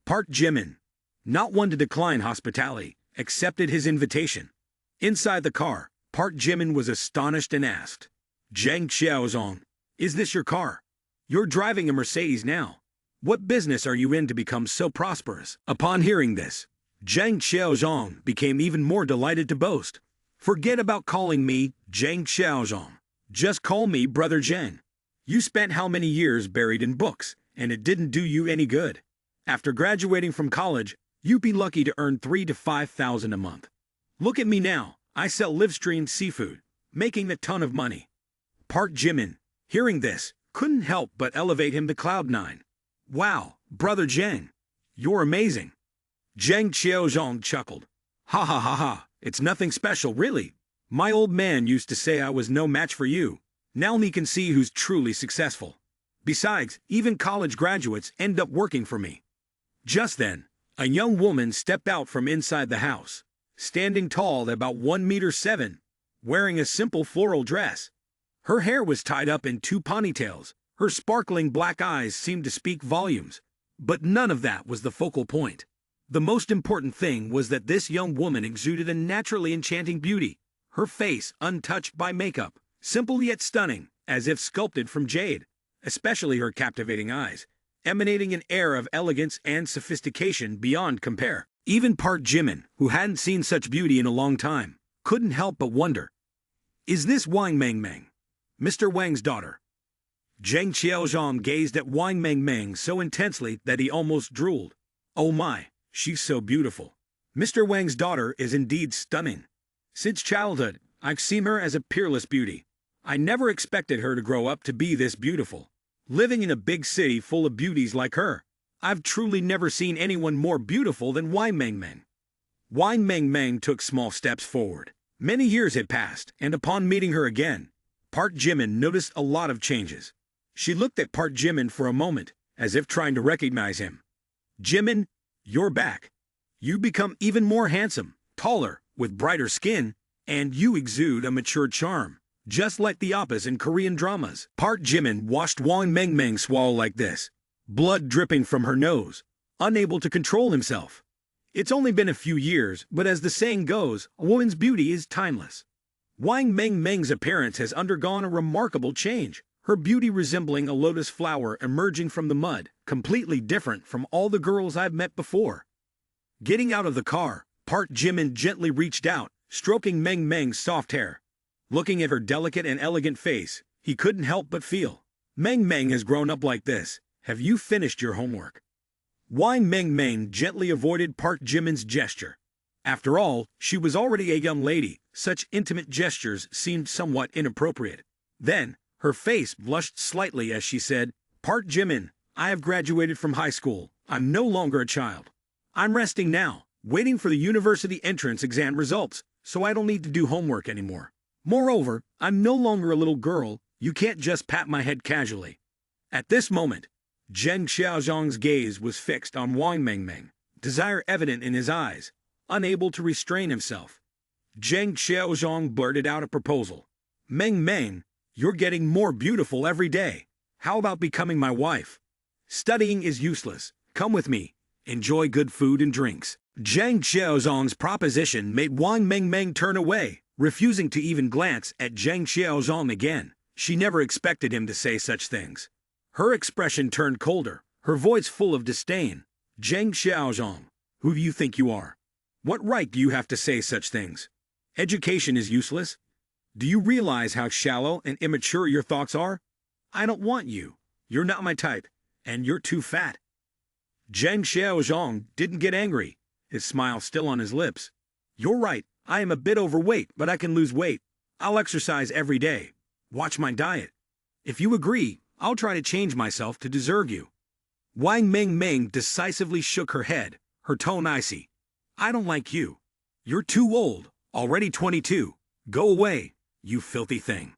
Park Jimin, not one to decline hospitality, accepted his invitation. Inside the car, Park Jimin was astonished and asked, "Zheng Xiaozhong, is this your car? You're driving a Mercedes now. What business are you in to become so prosperous?" Upon hearing this, Zheng Xiaozhong became even more delighted to boast. "Forget about calling me Zheng Xiaozhong. Just call me Brother Zheng. You spent how many years buried in books, and it didn't do you any good. After graduating from college, you'd be lucky to earn 3,000 to 5,000 a month. Look at me now, I sell live-streamed seafood, making a ton of money." Park Jimin, hearing this, couldn't help but elevate him to cloud nine. "Wow, Brother Zheng, you're amazing." Zheng Xiaozhong chuckled. "Ha ha ha ha, it's nothing special really. My old man used to say I was no match for you. Now me can see who's truly successful. Besides, even college graduates end up working for me." Just then, a young woman stepped out from inside the house, standing tall at about 1.7 meters, wearing a simple floral dress. Her hair was tied up in two ponytails. Her sparkling black eyes seemed to speak volumes. But none of that was the focal point. The most important thing was that this young woman exuded a naturally enchanting beauty. Her face untouched by makeup, simple yet stunning, as if sculpted from jade. Especially her captivating eyes, emanating an air of elegance and sophistication beyond compare. Even Park Jimin, who hadn't seen such beauty in a long time, couldn't help but wonder. "Is this Wang Mengmeng, Mr. Wang's daughter?" Zheng Xiaozhong gazed at Wang Mengmeng so intensely that he almost drooled. "Oh my, she's so beautiful. Mr. Wang's daughter is indeed stunning. Since childhood, I've seen her as a peerless beauty. I never expected her to grow up to be this beautiful. Living in a big city full of beauties like her, I've truly never seen anyone more beautiful than Wang Mengmeng." Wang Mengmeng took small steps forward. Many years had passed, and upon meeting her again, Park Jimin noticed a lot of changes. She looked at Park Jimin for a moment, as if trying to recognize him. "Jimin, you're back. You become even more handsome, taller, with brighter skin, and you exude a mature charm, just like the oppas in Korean dramas." Park Jimin watched Wang Mengmeng swallow like this, blood dripping from her nose, unable to control himself. It's only been a few years, but as the saying goes, a woman's beauty is timeless. Wang Mengmeng's appearance has undergone a remarkable change, her beauty resembling a lotus flower emerging from the mud, completely different from all the girls I've met before. Getting out of the car, Park Jimin gently reached out, stroking Mengmeng's soft hair. Looking at her delicate and elegant face, he couldn't help but feel. "Mengmeng has grown up like this. Have you finished your homework?" Wang Mengmeng gently avoided Park Jimin's gesture. After all, she was already a young lady. Such intimate gestures seemed somewhat inappropriate. Then, her face blushed slightly as she said, "Park Jimin, I have graduated from high school. I'm no longer a child. I'm resting now, waiting for the university entrance exam results, so I don't need to do homework anymore. Moreover, I'm no longer a little girl. You can't just pat my head casually." At this moment, Zheng Xiaozhong's gaze was fixed on Wang Mengmeng, desire evident in his eyes. Unable to restrain himself, Zheng Xiaozhong blurted out a proposal. "Mengmeng, you're getting more beautiful every day. How about becoming my wife? Studying is useless. Come with me. Enjoy good food and drinks." Zheng Xiaozhong's proposition made Wang Mengmeng turn away, refusing to even glance at Zheng Xiaozhong again. She never expected him to say such things. Her expression turned colder, her voice full of disdain. "Zheng Xiaozhong, who do you think you are? What right do you have to say such things? Education is useless. Do you realize how shallow and immature your thoughts are? I don't want you. You're not my type, and you're too fat. Zhang Xiaozhong didn't get angry, his smile still on his lips. You're right, I am a bit overweight, but I can lose weight. I'll exercise every day. Watch my diet. If you agree, I'll try to change myself to deserve you. Wang Mengmeng decisively shook her head, her tone icy. I don't like you. You're too old, already 22. Go away, you filthy thing.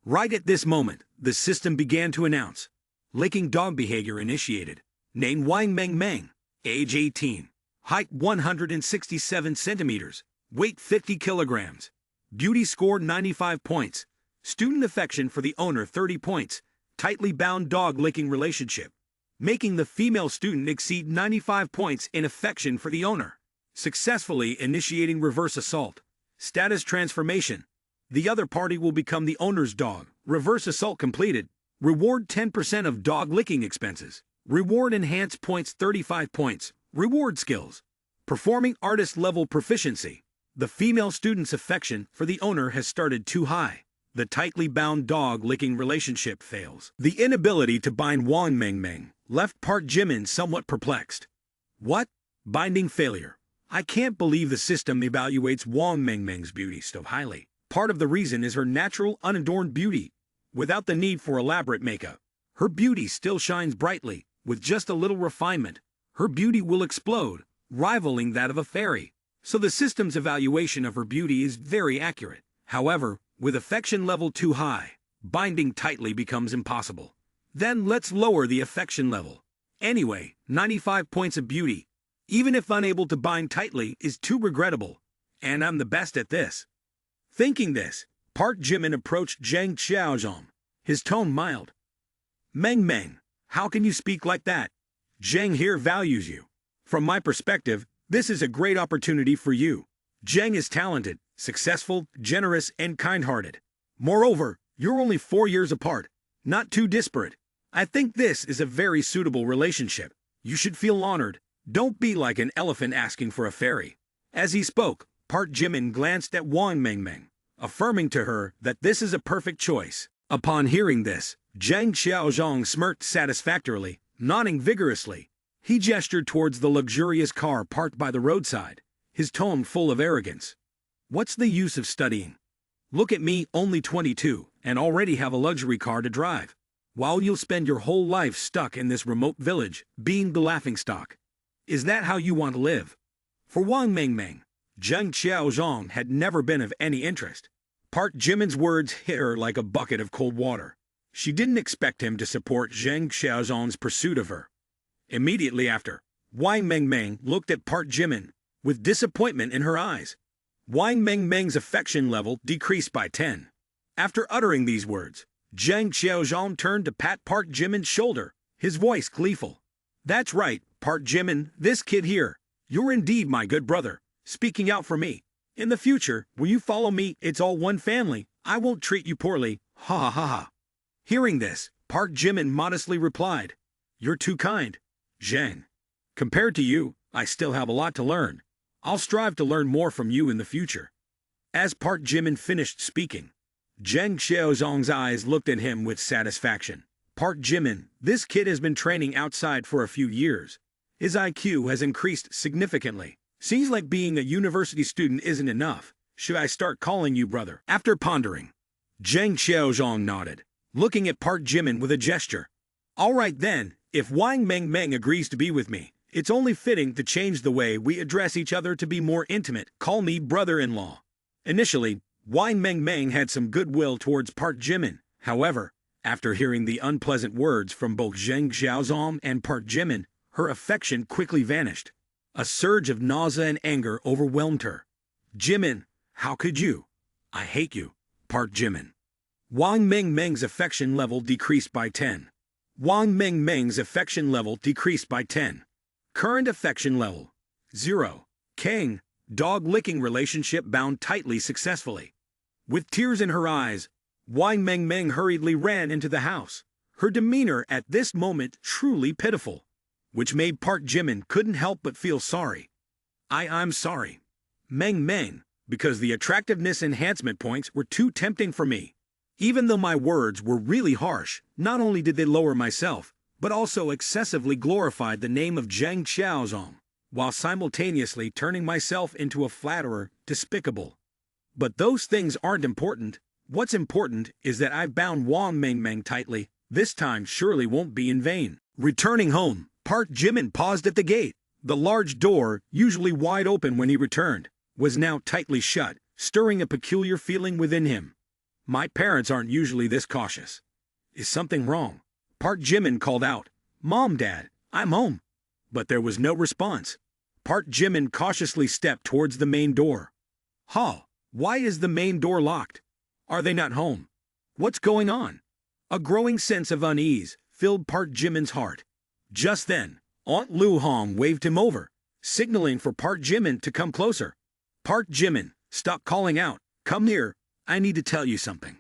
Right at this moment, the system began to announce. Licking dog behavior initiated. Name Wang Mengmeng, age 18. Height 167 centimeters. Weight 50 kilograms. Beauty score 95 points. Student affection for the owner 30 points. Tightly bound dog licking relationship. Making the female student exceed 95 points in affection for the owner. Successfully initiating reverse assault. Status transformation. The other party will become the owner's dog. Reverse assault completed. Reward 10% of dog licking expenses. Reward enhanced points 35 points. Reward skills. Performing artist level proficiency. The female student's affection for the owner has started too high. The tightly bound dog licking relationship fails. The inability to bind Wang Mengmeng left Park Jimin somewhat perplexed. What? Binding failure. I can't believe the system evaluates Wang Mengmeng's beauty so highly. Part of the reason is her natural, unadorned beauty. Without the need for elaborate makeup, her beauty still shines brightly. With just a little refinement, her beauty will explode, rivaling that of a fairy. So the system's evaluation of her beauty is very accurate. However, with affection level too high, binding tightly becomes impossible. Then let's lower the affection level. Anyway, 95 points of beauty, even if unable to bind tightly, is too regrettable. And I'm the best at this. Thinking this, Park Jimin approached Zhang Xiaozhong, his tone mild. Meng, how can you speak like that? Zhang here values you. From my perspective, this is a great opportunity for you. Zhang is talented, successful, generous, and kind-hearted. Moreover, you're only 4 years apart, not too disparate. I think this is a very suitable relationship. You should feel honored. Don't be like an elephant asking for a fairy. As he spoke, Park Jimin glanced at Wang Mengmeng, affirming to her that this is a perfect choice. Upon hearing this, Zhang Xiaozhong smirked satisfactorily, nodding vigorously. He gestured towards the luxurious car parked by the roadside, his tone full of arrogance. What's the use of studying? Look at me, only 22, and already have a luxury car to drive, while you'll spend your whole life stuck in this remote village, being the laughingstock. Is that how you want to live? For Wang Mengmeng, Zhang Xiaozhong had never been of any interest. Park Jimin's words hit her like a bucket of cold water. She didn't expect him to support Zhang Xiaozhong's pursuit of her. Immediately after, Wang Mengmeng looked at Park Jimin, with disappointment in her eyes. Wang Mengmeng's affection level decreased by 10. After uttering these words, Zhang Xiaozhong turned to pat Park Jimin's shoulder, his voice gleeful. That's right, Park Jimin, this kid here. You're indeed my good brother, speaking out for me. In the future, when you follow me, it's all one family. I won't treat you poorly, ha ha ha ha. Hearing this, Park Jimin modestly replied, You're too kind, Zhang. Compared to you, I still have a lot to learn. I'll strive to learn more from you in the future. As Park Jimin finished speaking, Zhang Xiaozhong's eyes looked at him with satisfaction. Park Jimin, this kid has been training outside for a few years. His IQ has increased significantly. Seems like being a university student isn't enough. Should I start calling you brother? After pondering, Zhang Xiaozhong nodded, looking at Park Jimin with a gesture. All right then, if Wang Mengmeng agrees to be with me, it's only fitting to change the way we address each other to be more intimate. Call me brother-in-law. Initially, Wang Mengmeng had some goodwill towards Park Jimin. However, after hearing the unpleasant words from both Zhang Xiaozhong and Park Jimin, her affection quickly vanished. A surge of nausea and anger overwhelmed her. Jimin, how could you? I hate you, Park Jimin. Wang Mengmeng's affection level decreased by 10. Wang Mengmeng's affection level decreased by 10. Current affection level, 0. Kang, dog-licking relationship bound tightly successfully. With tears in her eyes, Wang Mengmeng hurriedly ran into the house, her demeanor at this moment truly pitiful, which made Park Jimin couldn't help but feel sorry. I'm sorry, Mengmeng, because the attractiveness enhancement points were too tempting for me. Even though my words were really harsh, not only did they lower myself, but also excessively glorified the name of Zhang Xiaozong, while simultaneously turning myself into a flatterer, despicable. But those things aren't important. What's important is that I've bound Wang Mengmeng tightly. This time surely won't be in vain. Returning home, Park Jimin paused at the gate. The large door, usually wide open when he returned, was now tightly shut, stirring a peculiar feeling within him. My parents aren't usually this cautious. Is something wrong? Park Jimin called out, "Mom, Dad, I'm home." But there was no response. Park Jimin cautiously stepped towards the main door. Why is the main door locked? Are they not home? What's going on? A growing sense of unease filled Park Jimin's heart. Just then, Aunt Lu Hong waved him over, signaling for Park Jimin to come closer. Park Jimin, stop calling out. Come here, I need to tell you something.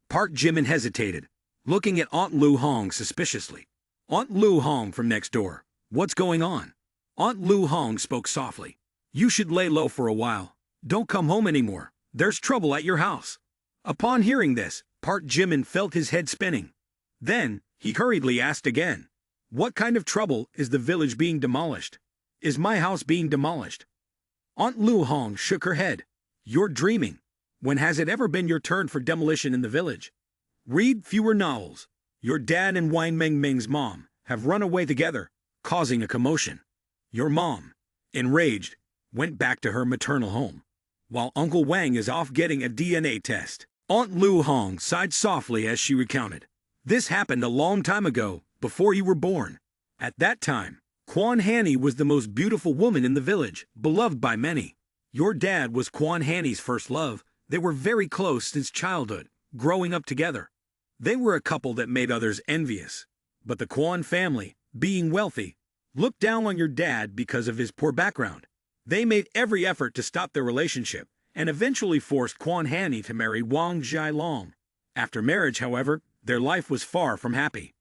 Park Jimin hesitated, looking at Aunt Lu Hong suspiciously. Aunt Lu Hong from next door, what's going on? Aunt Lu Hong spoke softly. You should lay low for a while. Don't come home anymore. There's trouble at your house. Upon hearing this, Park Jimin felt his head spinning. Then, he hurriedly asked again. What kind of trouble is the village being demolished? Is my house being demolished? Aunt Lu Hong shook her head. You're dreaming. When has it ever been your turn for demolition in the village? Read fewer novels. Your dad and Wang Mengmeng's mom have run away together, causing a commotion. Your mom, enraged, went back to her maternal home, while Uncle Wang is off getting a DNA test. Aunt Lu Hong sighed softly as she recounted. This happened a long time ago, before you were born. At that time, Quan Hanny was the most beautiful woman in the village, beloved by many. Your dad was Quan Hanny's first love. They were very close since childhood, growing up together. They were a couple that made others envious. But the Quan family, being wealthy, looked down on your dad because of his poor background. They made every effort to stop their relationship, and eventually forced Quan Hanny to marry Wang Zhailong. After marriage, however, their life was far from happy.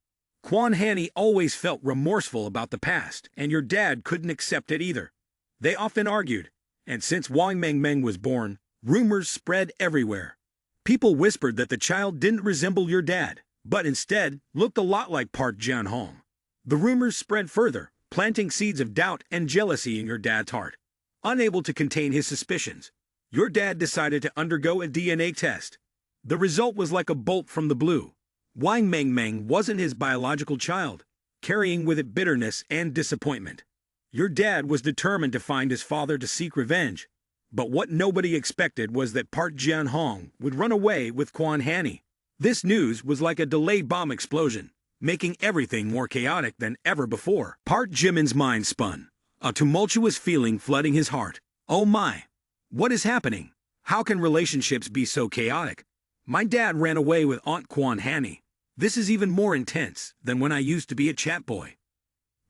Quan Hanny always felt remorseful about the past, and your dad couldn't accept it either. They often argued, and since Wang Mengmeng was born, rumors spread everywhere. People whispered that the child didn't resemble your dad, but instead looked a lot like Park Jian-hong. The rumors spread further, planting seeds of doubt and jealousy in your dad's heart. Unable to contain his suspicions, your dad decided to undergo a DNA test. The result was like a bolt from the blue. Wang Mengmeng wasn't his biological child, carrying with it bitterness and disappointment. Your dad was determined to find his father to seek revenge, but what nobody expected was that Park Jian-hong would run away with Quan Hanny. This news was like a delayed bomb explosion, making everything more chaotic than ever before. Park Jimin's mind spun, a tumultuous feeling flooding his heart. Oh my! What is happening? How can relationships be so chaotic? My dad ran away with Aunt Quan Hanny. This is even more intense than when I used to be a chat boy.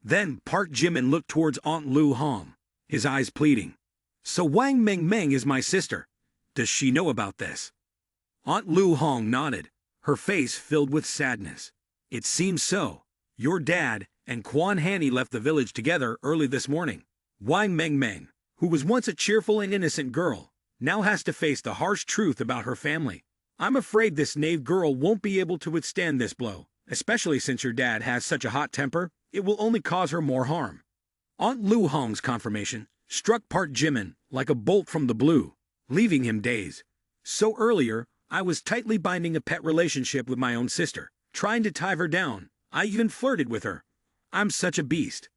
Then Park Jimin looked towards Aunt Lu Hong, his eyes pleading. So Wang Mengmeng is my sister. Does she know about this? Aunt Lu Hong nodded, her face filled with sadness. It seems so. Your dad and Quan Hanny left the village together early this morning. Wang Mengmeng, who was once a cheerful and innocent girl, now has to face the harsh truth about her family. I'm afraid this knave girl won't be able to withstand this blow, especially since your dad has such a hot temper. It will only cause her more harm. Aunt Lu Hong's confirmation struck Park Jimin like a bolt from the blue, leaving him dazed. So earlier, I was tightly binding a pet relationship with my own sister, trying to tie her down. I even flirted with her. I'm such a beast.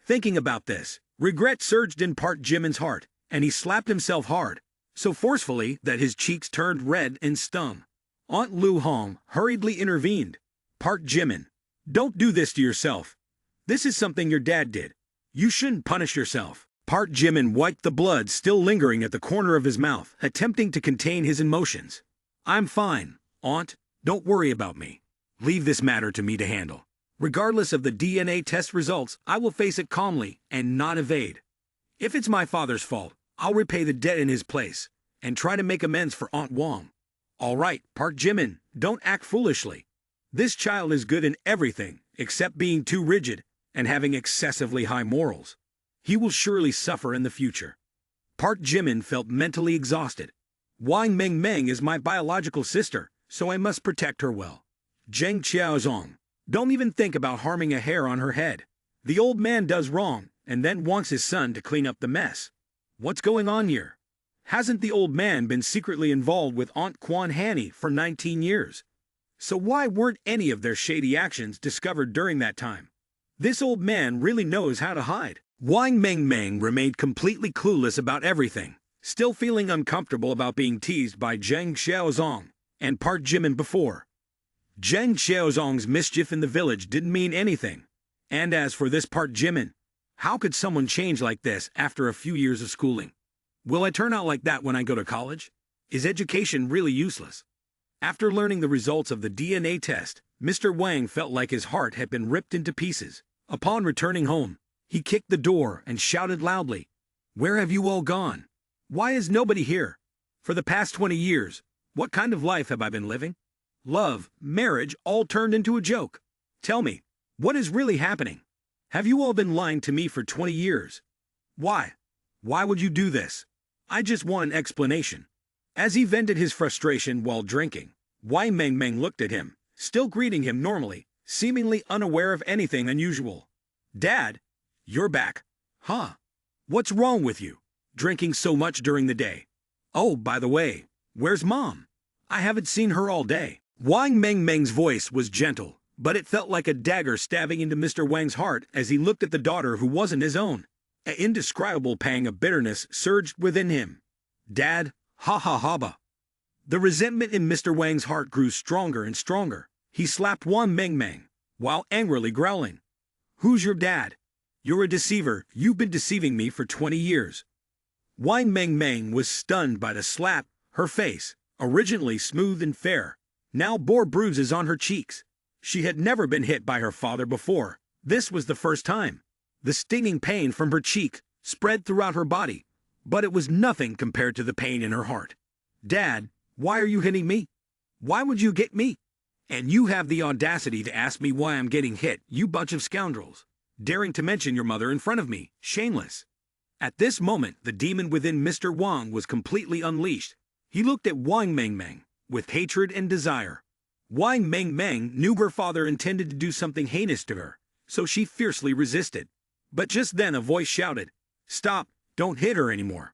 Thinking about this, regret surged in Park Jimin's heart, and he slapped himself hard, so forcefully that his cheeks turned red and stung. Aunt Lu Hong hurriedly intervened. Park Jimin, don't do this to yourself. This is something your dad did. You shouldn't punish yourself. Park Jimin wiped the blood still lingering at the corner of his mouth, attempting to contain his emotions. I'm fine, Aunt. Don't worry about me. Leave this matter to me to handle. Regardless of the DNA test results, I will face it calmly and not evade. If it's my father's fault, I'll repay the debt in his place and try to make amends for Aunt Wang. All right, Park Jimin, don't act foolishly. This child is good in everything except being too rigid and having excessively high morals. He will surely suffer in the future. Park Jimin felt mentally exhausted. Wang Mengmeng is my biological sister, so I must protect her well. Zheng Xiaozong, don't even think about harming a hair on her head. The old man does wrong, and then wants his son to clean up the mess. What's going on here? Hasn't the old man been secretly involved with Aunt Quan Hanny for 19 years? So why weren't any of their shady actions discovered during that time? This old man really knows how to hide. Wang Mengmeng remained completely clueless about everything, still feeling uncomfortable about being teased by Zheng Xiaozong and Park Jimin before. Zheng Xiaozong's mischief in the village didn't mean anything. And as for this Park Jimin, how could someone change like this after a few years of schooling? Will I turn out like that when I go to college? Is education really useless? After learning the results of the DNA test, Mr. Wang felt like his heart had been ripped into pieces. Upon returning home, he kicked the door and shouted loudly, "Where have you all gone? Why is nobody here? For the past 20 years, what kind of life have I been living? Love, marriage, all turned into a joke. Tell me, what is really happening? Have you all been lying to me for 20 years? Why? Why would you do this? I just want an explanation." As he vented his frustration while drinking, Wang Mengmeng looked at him, still greeting him normally, seemingly unaware of anything unusual. "Dad, you're back. Huh? What's wrong with you? Drinking so much during the day? Oh, by the way, where's Mom? I haven't seen her all day." Wang Mengmeng's voice was gentle, but it felt like a dagger stabbing into Mr. Wang's heart as he looked at the daughter who wasn't his own. An indescribable pang of bitterness surged within him. "Dad, ha ha ha ba." The resentment in Mr. Wang's heart grew stronger and stronger. He slapped Wang Mengmeng, while angrily growling, "Who's your dad? You're a deceiver. You've been deceiving me for 20 years." Wang Mengmeng was stunned by the slap. Her face, originally smooth and fair, now bore bruises on her cheeks. She had never been hit by her father before. This was the first time. The stinging pain from her cheek spread throughout her body, but it was nothing compared to the pain in her heart. "Dad, why are you hitting me? Why would you get me? And you have the audacity to ask me why I'm getting hit, you bunch of scoundrels. Daring to mention your mother in front of me, shameless." At this moment, the demon within Mr. Wang was completely unleashed. He looked at Wang Mengmeng with hatred and desire. Wang Mengmeng knew her father intended to do something heinous to her, so she fiercely resisted. But just then a voice shouted, "Stop, don't hit her anymore."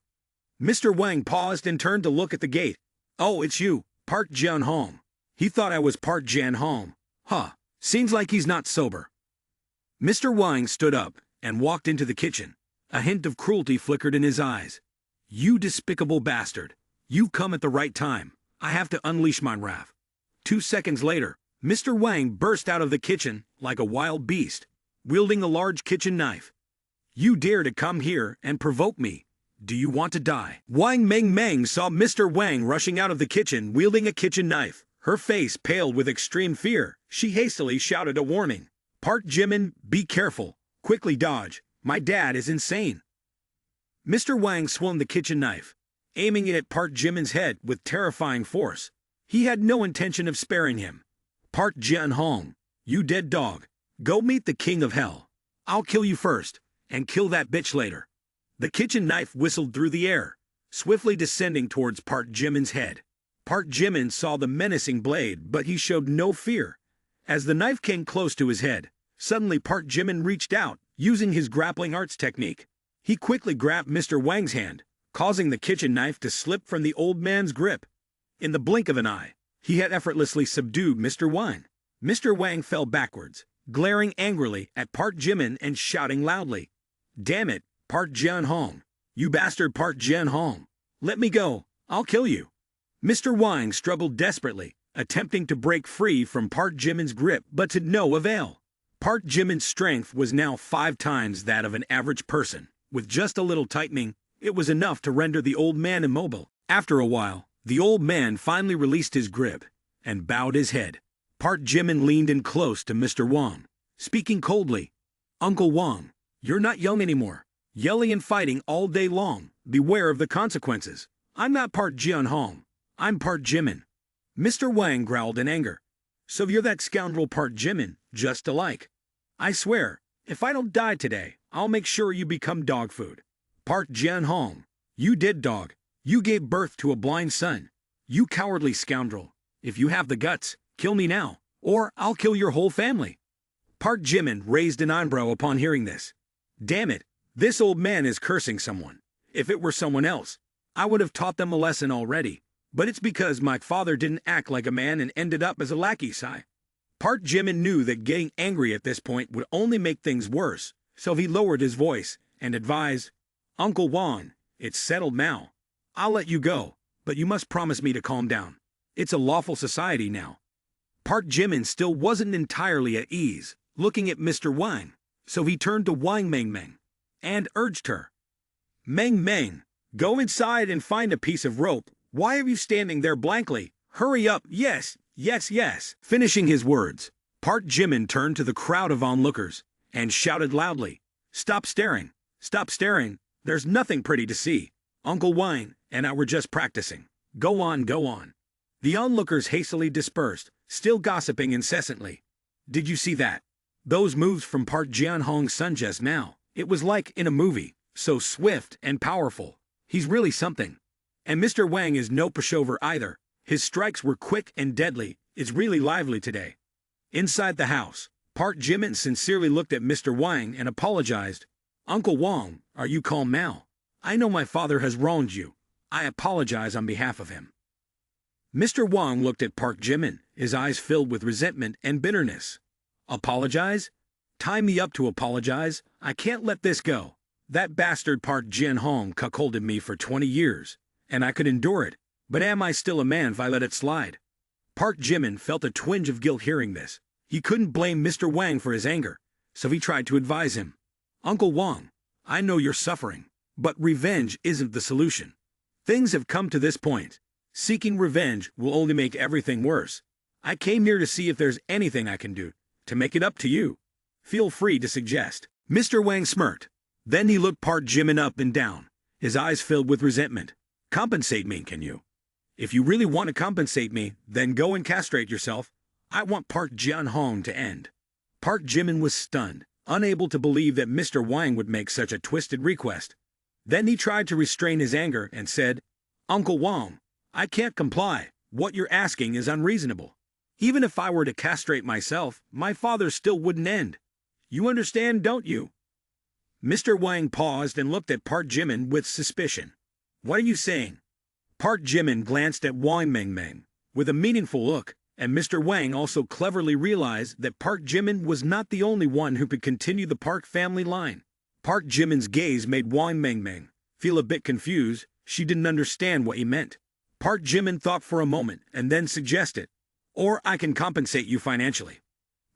Mr. Wang paused and turned to look at the gate. "Oh, it's you, Park Jian-hong. He thought I was Park Jian-hong. Huh, seems like he's not sober." Mr. Wang stood up and walked into the kitchen. A hint of cruelty flickered in his eyes. "You despicable bastard. You've come at the right time. I have to unleash my wrath." 2 seconds later, Mr. Wang burst out of the kitchen like a wild beast, wielding a large kitchen knife. "You dare to come here and provoke me? Do you want to die?" Wang Mengmeng saw Mr. Wang rushing out of the kitchen wielding a kitchen knife. Her face paled with extreme fear. She hastily shouted a warning. "Park Jimin, be careful. Quickly dodge. My dad is insane." Mr. Wang swung the kitchen knife, aiming it at Park Jimin's head with terrifying force. He had no intention of sparing him. "Park Jian-hong, you dead dog. Go meet the king of hell. I'll kill you first, and kill that bitch later." The kitchen knife whistled through the air, swiftly descending towards Park Jimin's head. Park Jimin saw the menacing blade, but he showed no fear. As the knife came close to his head, suddenly Park Jimin reached out, using his grappling arts technique. He quickly grabbed Mr. Wang's hand, causing the kitchen knife to slip from the old man's grip. In the blink of an eye, he had effortlessly subdued Mr. Wang. Mr. Wang fell backwards, glaring angrily at Park Jimin and shouting loudly, "Damn it, Park Jian-hong! You bastard Park Jian-hong! Let me go! I'll kill you!" Mr. Wang struggled desperately, attempting to break free from Park Jimin's grip, but to no avail. Park Jimin's strength was now 5 times that of an average person. With just a little tightening, it was enough to render the old man immobile. After a while, the old man finally released his grip and bowed his head. Park Jimin leaned in close to Mr. Wang, speaking coldly, "Uncle Wang, you're not young anymore. Yelling and fighting all day long. Beware of the consequences. I'm not Park Jian-hong. I'm Park Jimin." Mr. Wang growled in anger. "So you're that scoundrel Park Jimin, just alike. I swear, if I don't die today, I'll make sure you become dog food. Park Jian-hong, you dead dog. You gave birth to a blind son. You cowardly scoundrel. If you have the guts, kill me now, or I'll kill your whole family. Park Jimin raised an eyebrow upon hearing this. Damn it, this old man is cursing someone. If it were someone else, I would have taught them a lesson already. But it's because my father didn't act like a man and ended up as a lackey, Sai. Park Jimin knew that getting angry at this point would only make things worse, so he lowered his voice and advised, Uncle Wang, it's settled now. I'll let you go, but you must promise me to calm down. It's a lawful society now. Park Jimin still wasn't entirely at ease, looking at Mr. Wang, so he turned to Wang Mengmeng and urged her. Meng, go inside and find a piece of rope. Why are you standing there blankly? Hurry up, yes. Finishing his words, Park Jimin turned to the crowd of onlookers and shouted loudly, Stop staring, there's nothing pretty to see. Uncle Wang and I were just practicing. Go on. The onlookers hastily dispersed, still gossiping incessantly. Did you see that? Those moves from Park Jianhong's son just now. It was like in a movie, so swift and powerful. He's really something. And Mr. Wang is no pushover either. His strikes were quick and deadly. It's really lively today. Inside the house, Park Jimin sincerely looked at Mr. Wang and apologized. Uncle Wang, are you calm now? I know my father has wronged you. I apologize on behalf of him. Mr. Wang looked at Park Jimin, his eyes filled with resentment and bitterness. Apologize? Tie me up to apologize? I can't let this go. That bastard Park Jianhong cuckolded me for 20 years, and I could endure it. But am I still a man if I let it slide? Park Jimin felt a twinge of guilt hearing this. He couldn't blame Mr. Wang for his anger, so he tried to advise him. Uncle Wang, I know you're suffering, but revenge isn't the solution. Things have come to this point. Seeking revenge will only make everything worse. I came here to see if there's anything I can do to make it up to you. Feel free to suggest. Mr. Wang smirked. Then he looked Park Jimin up and down, his eyes filled with resentment. Compensate me, can you? If you really want to compensate me, then go and castrate yourself. I want Park Jianhong to end. Park Jimin was stunned, unable to believe that Mr. Wang would make such a twisted request. Then he tried to restrain his anger and said, Uncle Wang, I can't comply. What you're asking is unreasonable. Even if I were to castrate myself, my father still wouldn't end. You understand, don't you? Mr. Wang paused and looked at Park Jimin with suspicion. What are you saying? Park Jimin glanced at Wang Mengmeng with a meaningful look, and Mr. Wang also cleverly realized that Park Jimin was not the only one who could continue the Park family line. Park Jimin's gaze made Wang Mengmeng feel a bit confused. She didn't understand what he meant. Park Jimin thought for a moment and then suggested, or I can compensate you financially.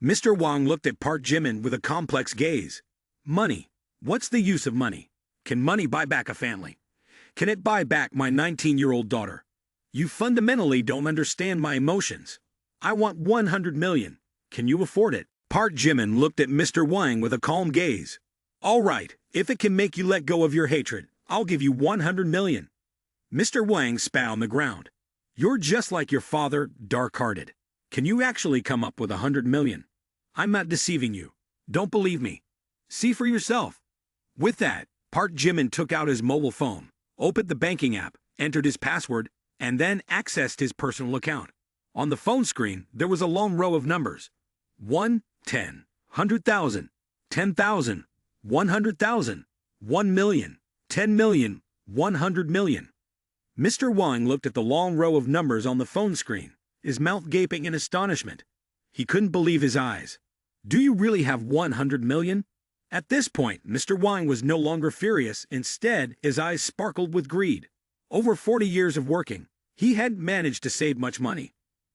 Mr. Wang looked at Park Jimin with a complex gaze. Money. What's the use of money? Can money buy back a family? Can it buy back my 19-year-old daughter? You fundamentally don't understand my emotions. I want 100 million. Can you afford it? Park Jimin looked at Mr. Wang with a calm gaze. All right, if it can make you let go of your hatred, I'll give you 100 million. Mr. Wang spat on the ground. You're just like your father, dark-hearted. Can you actually come up with 100 million? I'm not deceiving you. Don't believe me. See for yourself. With that, Park Jimin took out his mobile phone, opened the banking app, entered his password, and then accessed his personal account. On the phone screen, there was a long row of numbers. 1, 10, 100,000, 10,000, 100,000, 1 million, 10 million, 100 million. Mr. Wang looked at the long row of numbers on the phone screen, his mouth gaping in astonishment. He couldn't believe his eyes. Do you really have 100 million? At this point, Mr. Wang was no longer furious. Instead, his eyes sparkled with greed. Over 40 years of working, he hadn't managed to save much money.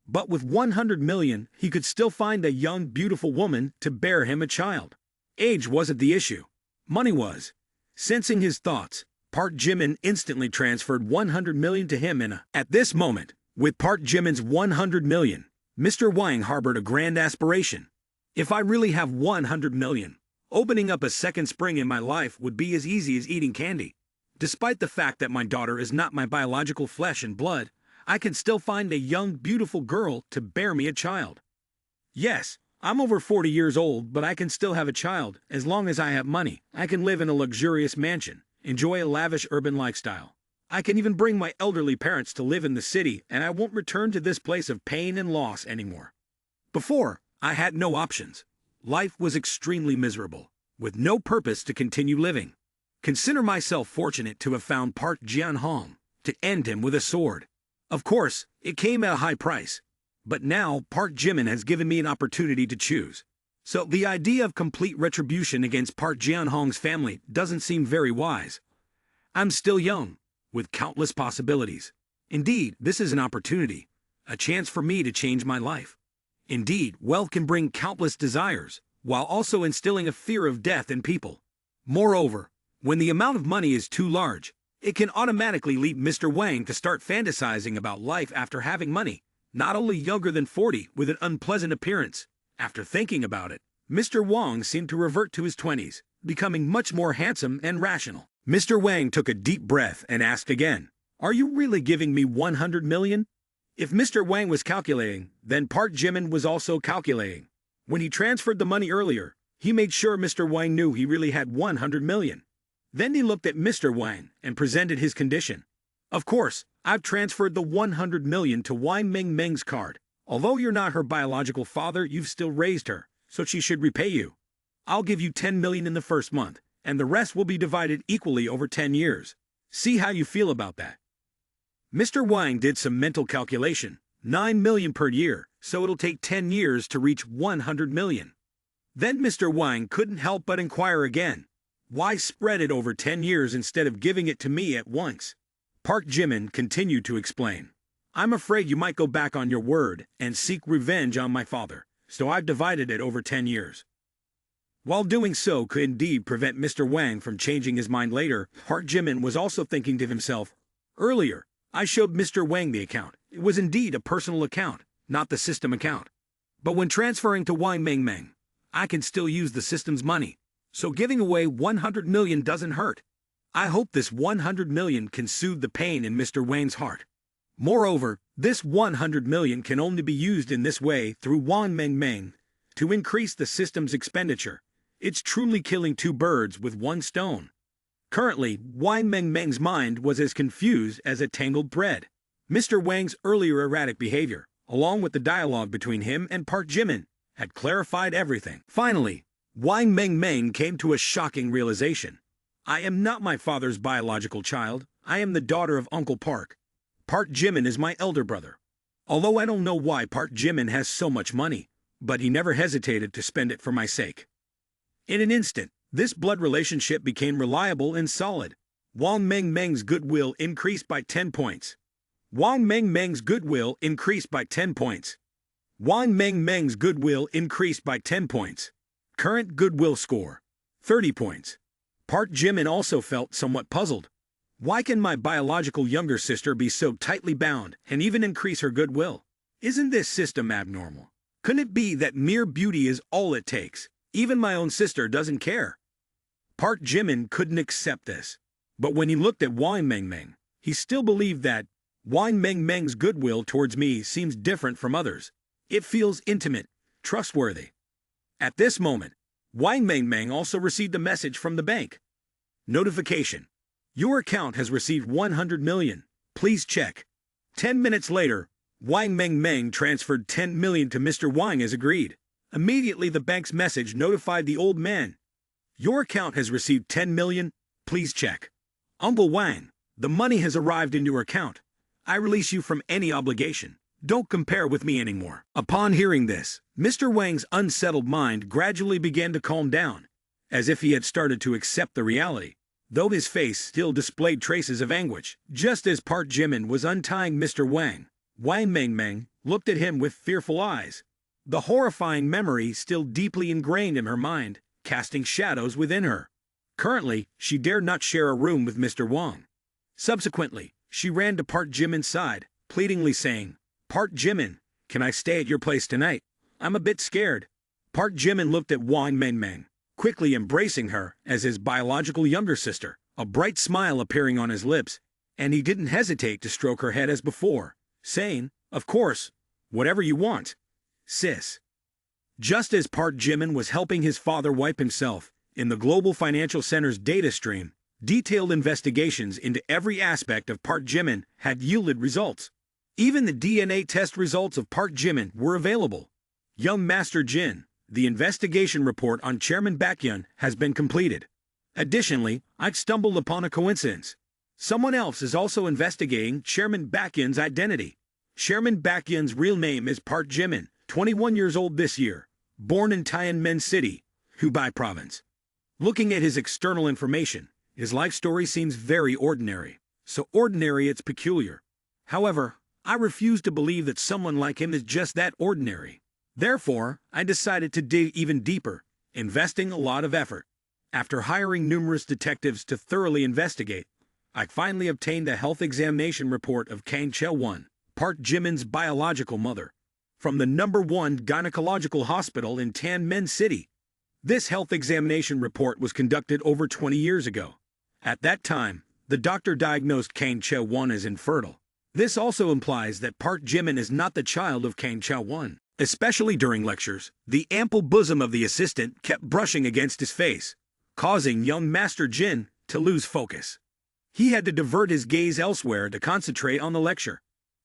But with 100 million, he could still find a young, beautiful woman to bear him a child. Age wasn't the issue. Money was. Sensing his thoughts, Park Jimin instantly transferred 100 million to him At this moment, with Park Jimin's 100 million, Mr. Wang harbored a grand aspiration. If I really have 100 million, opening up a second spring in my life would be as easy as eating candy. Despite the fact that my daughter is not my biological flesh and blood, I can still find a young, beautiful girl to bear me a child. Yes, I'm over 40 years old, but I can still have a child as long as I have money. I can live in a luxurious mansion, enjoy a lavish urban lifestyle. I can even bring my elderly parents to live in the city, and I won't return to this place of pain and loss anymore. Before, I had no options. Life was extremely miserable, with no purpose to continue living. Consider myself fortunate to have found Park Jimin to end him with a sword. Of course, it came at a high price. But now, Park Jimin has given me an opportunity to choose. So the idea of complete retribution against Park Jimin-hong's family doesn't seem very wise. I'm still young, with countless possibilities. Indeed, this is an opportunity, a chance for me to change my life. Indeed, wealth can bring countless desires, while also instilling a fear of death in people. Moreover, when the amount of money is too large, it can automatically lead Mr. Wang to start fantasizing about life after having money, not only younger than 40 with an unpleasant appearance. After thinking about it, Mr. Wang seemed to revert to his 20s, becoming much more handsome and rational. Mr. Wang took a deep breath and asked again, "Are you really giving me 100 million? If Mr. Wang was calculating, then Park Jimin was also calculating. When he transferred the money earlier, he made sure Mr. Wang knew he really had 100 million. Then he looked at Mr. Wang and presented his condition. Of course, I've transferred the 100 million to Wang Meng's card. Although you're not her biological father, you've still raised her, so she should repay you. I'll give you 10 million in the first month, and the rest will be divided equally over 10 years. See how you feel about that." Mr. Wang did some mental calculation, 9 million per year, so it'll take 10 years to reach 100 million. Then Mr. Wang couldn't help but inquire again, "Why spread it over 10 years instead of giving it to me at once?" Park Jimin continued to explain, "I'm afraid you might go back on your word and seek revenge on my father, so I've divided it over 10 years. While doing so could indeed prevent Mr. Wang from changing his mind later, Park Jimin was also thinking to himself, "Earlier, I showed Mr. Wang the account. It was indeed a personal account, not the system account. But when transferring to Wang Meng, I can still use the system's money, so giving away 100 million doesn't hurt. I hope this 100 million can soothe the pain in Mr. Wang's heart. Moreover, this 100 million can only be used in this way through Wang Meng to increase the system's expenditure. It's truly killing two birds with one stone." Currently, Wang Meng's mind was as confused as a tangled thread. Mr. Wang's earlier erratic behavior, along with the dialogue between him and Park Jimin, had clarified everything. Finally, Wang Meng came to a shocking realization. "I am not my father's biological child. I am the daughter of Uncle Park. Park Jimin is my elder brother. Although I don't know why Park Jimin has so much money, but he never hesitated to spend it for my sake." In an instant, this blood relationship became reliable and solid. Wang Meng's goodwill increased by 10 points. Wang Meng's goodwill increased by 10 points. Wang Meng's goodwill increased by 10 points. Current goodwill score, 30 points. Park Jimin also felt somewhat puzzled. Why can my biological younger sister be so tightly bound and even increase her goodwill? Isn't this system abnormal? Couldn't it be that mere beauty is all it takes? Even my own sister doesn't care. Park Jimin couldn't accept this. But when he looked at Wang Meng, he still believed that Wang Meng's goodwill towards me seems different from others. It feels intimate, trustworthy. At this moment, Wang Meng also received a message from the bank. Notification: your account has received 100 million. Please check. 10 minutes later, Wang Meng transferred 10 million to Mr. Wang as agreed. Immediately the bank's message notified the old man. Your account has received 10 million. Please check. Uncle Wang, the money has arrived in your account. I release you from any obligation. Don't compare with me anymore. Upon hearing this, Mr. Wang's unsettled mind gradually began to calm down, as if he had started to accept the reality, though his face still displayed traces of anguish. Just as Park Jimin was untying Mr. Wang, Wang Meng looked at him with fearful eyes. The horrifying memory still deeply ingrained in her mind, casting shadows within her. Currently, she dared not share a room with Mr. Wang. Subsequently, she ran to Park Jimin's side, pleadingly saying, "Park Jimin, can I stay at your place tonight? I'm a bit scared." Park Jimin looked at Wang Meng, quickly embracing her as his biological younger sister, a bright smile appearing on his lips, and he didn't hesitate to stroke her head as before, saying, "Of course, whatever you want, sis." Just as Park Jimin was helping his father wipe himself in the global financial center's data stream, Detailed investigations into every aspect of Park Jimin had yielded results. Even the DNA test results of Park Jimin were available. Young Master Jin, the investigation report on Chairman Baekhyun has been completed. Additionally, I've stumbled upon a coincidence. Someone else is also investigating Chairman Baekhyun's identity. Chairman Baekhyun's real name is Park Jimin, 21 years old this year, born in Tycoon City, Hubei Province. Looking at his external information, his life story seems very ordinary. So ordinary it's peculiar. However, I refuse to believe that someone like him is just that ordinary. Therefore, I decided to dig even deeper, investing a lot of effort. After hiring numerous detectives to thoroughly investigate, I finally obtained the health examination report of Kang Che-won, Park Jimin's biological mother, from the #1 gynecological hospital in Tianmen City. This health examination report was conducted over 20 years ago. At that time, the doctor diagnosed Kang Che-won as infertile. This also implies that Park Jimin is not the child of Kang Che-won. Especially during lectures, the ample bosom of the assistant kept brushing against his face, causing young Master Jin to lose focus. He had to divert his gaze elsewhere to concentrate on the lecture.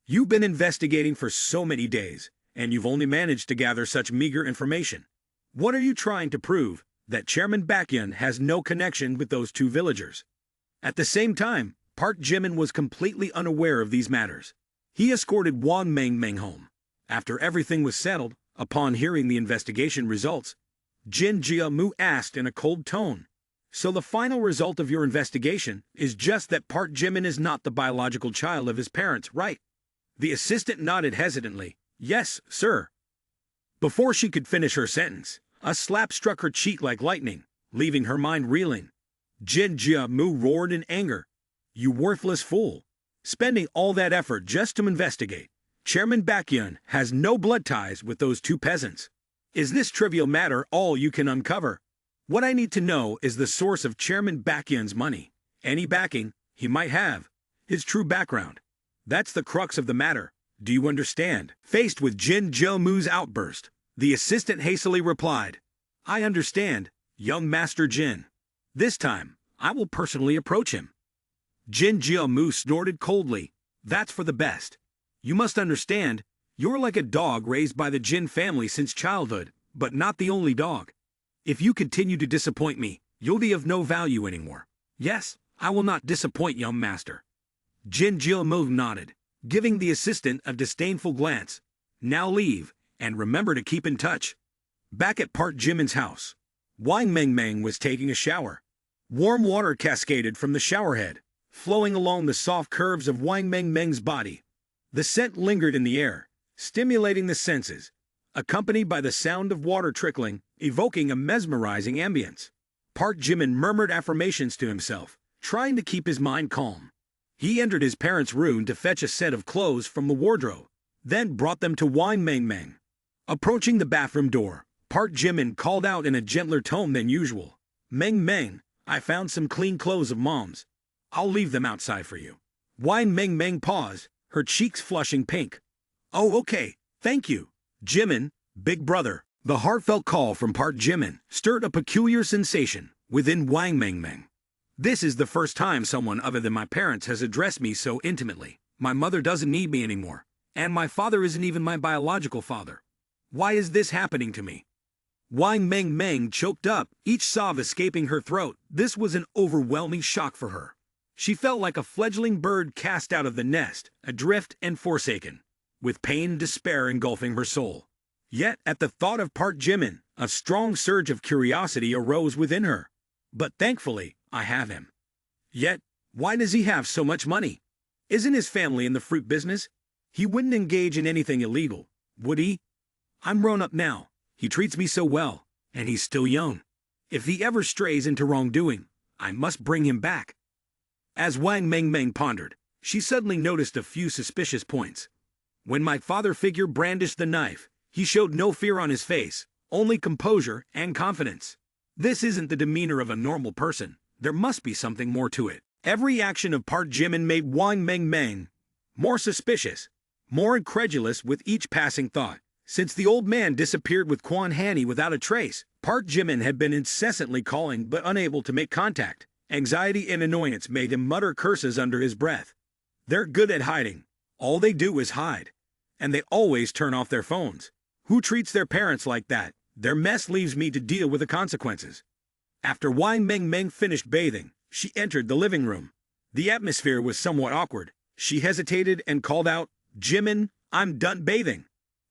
You've been investigating for so many days, and you've only managed to gather such meager information. What are you trying to prove? That Chairman Baekhyun has no connection with those two villagers. At the same time, Park Jimin was completely unaware of these matters. He escorted Wang Mengmeng home. After everything was settled, upon hearing the investigation results, Jin Jiamu asked in a cold tone, "So the final result of your investigation is just that Park Jimin is not the biological child of his parents, right?" The assistant nodded hesitantly, "Yes, sir." Before she could finish her sentence, a slap struck her cheek like lightning, leaving her mind reeling. Jin Jiamu roared in anger, "You worthless fool! Spending all that effort just to investigate. Chairman Baekhyun has no blood ties with those two peasants. Is this trivial matter all you can uncover? What I need to know is the source of Chairman Baekhyun's money, any backing he might have, his true background. That's the crux of the matter. Do you understand?" Faced with Jin Jiamu's outburst, the assistant hastily replied, "I understand, young Master Jin. This time, I will personally approach him." Jin Jiamu snorted coldly, "That's for the best. You must understand, you're like a dog raised by the Jin family since childhood, but not the only dog. If you continue to disappoint me, you'll be of no value anymore." "Yes, I will not disappoint, young master." Jin Jiamu nodded, giving the assistant a disdainful glance. "Now leave, and remember to keep in touch." Back at Park Jimin's house, Wang Mengmeng was taking a shower. Warm water cascaded from the showerhead, flowing along the soft curves of Wang Mengmeng's body. The scent lingered in the air, stimulating the senses, accompanied by the sound of water trickling, evoking a mesmerizing ambience. Park Jimin murmured affirmations to himself, trying to keep his mind calm. He entered his parents' room to fetch a set of clothes from the wardrobe, then brought them to Wang Mengmeng. Approaching the bathroom door, Park Jimin called out in a gentler tone than usual, "Meng Meng, I found some clean clothes of Mom's. I'll leave them outside for you." Wang Mengmeng paused, her cheeks flushing pink. "Oh, okay, thank you, Jimin, big brother." The heartfelt call from Park Jimin stirred a peculiar sensation within Wang Mengmeng. "This is the first time someone other than my parents has addressed me so intimately. My mother doesn't need me anymore, and my father isn't even my biological father. Why is this happening to me?" Wang Mengmeng choked up, each sob escaping her throat. This was an overwhelming shock for her. She felt like a fledgling bird cast out of the nest, adrift and forsaken, with pain and despair engulfing her soul. Yet, at the thought of Park Jimin, a strong surge of curiosity arose within her. "But thankfully, I have him." Yet, why does he have so much money? Isn't his family in the fruit business? He wouldn't engage in anything illegal, would he? I'm grown up now. He treats me so well, and he's still young. If he ever strays into wrongdoing, I must bring him back. As Wang Mengmeng pondered, she suddenly noticed a few suspicious points. When my father figure brandished the knife, he showed no fear on his face, only composure and confidence. This isn't the demeanor of a normal person. There must be something more to it. Every action of Park Jimin made Wang Mengmeng more suspicious, more incredulous with each passing thought. Since the old man disappeared with Quan Hanny without a trace, Park Jimin had been incessantly calling but unable to make contact. Anxiety and annoyance made him mutter curses under his breath. They're good at hiding. All they do is hide. And they always turn off their phones. Who treats their parents like that? Their mess leaves me to deal with the consequences. After Wang Mengmeng finished bathing, she entered the living room. The atmosphere was somewhat awkward. She hesitated and called out, "Jimin, I'm done bathing."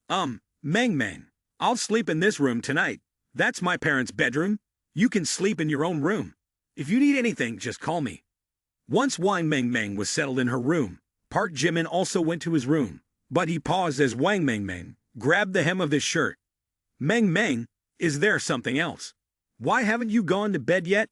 Mengmeng, I'll sleep in this room tonight. That's my parents' bedroom. You can sleep in your own room. If you need anything, just call me. Once Wang Mengmeng was settled in her room, Park Jimin also went to his room, but he paused as Wang Mengmeng grabbed the hem of his shirt. "Mengmeng, is there something else? Why haven't you gone to bed yet?"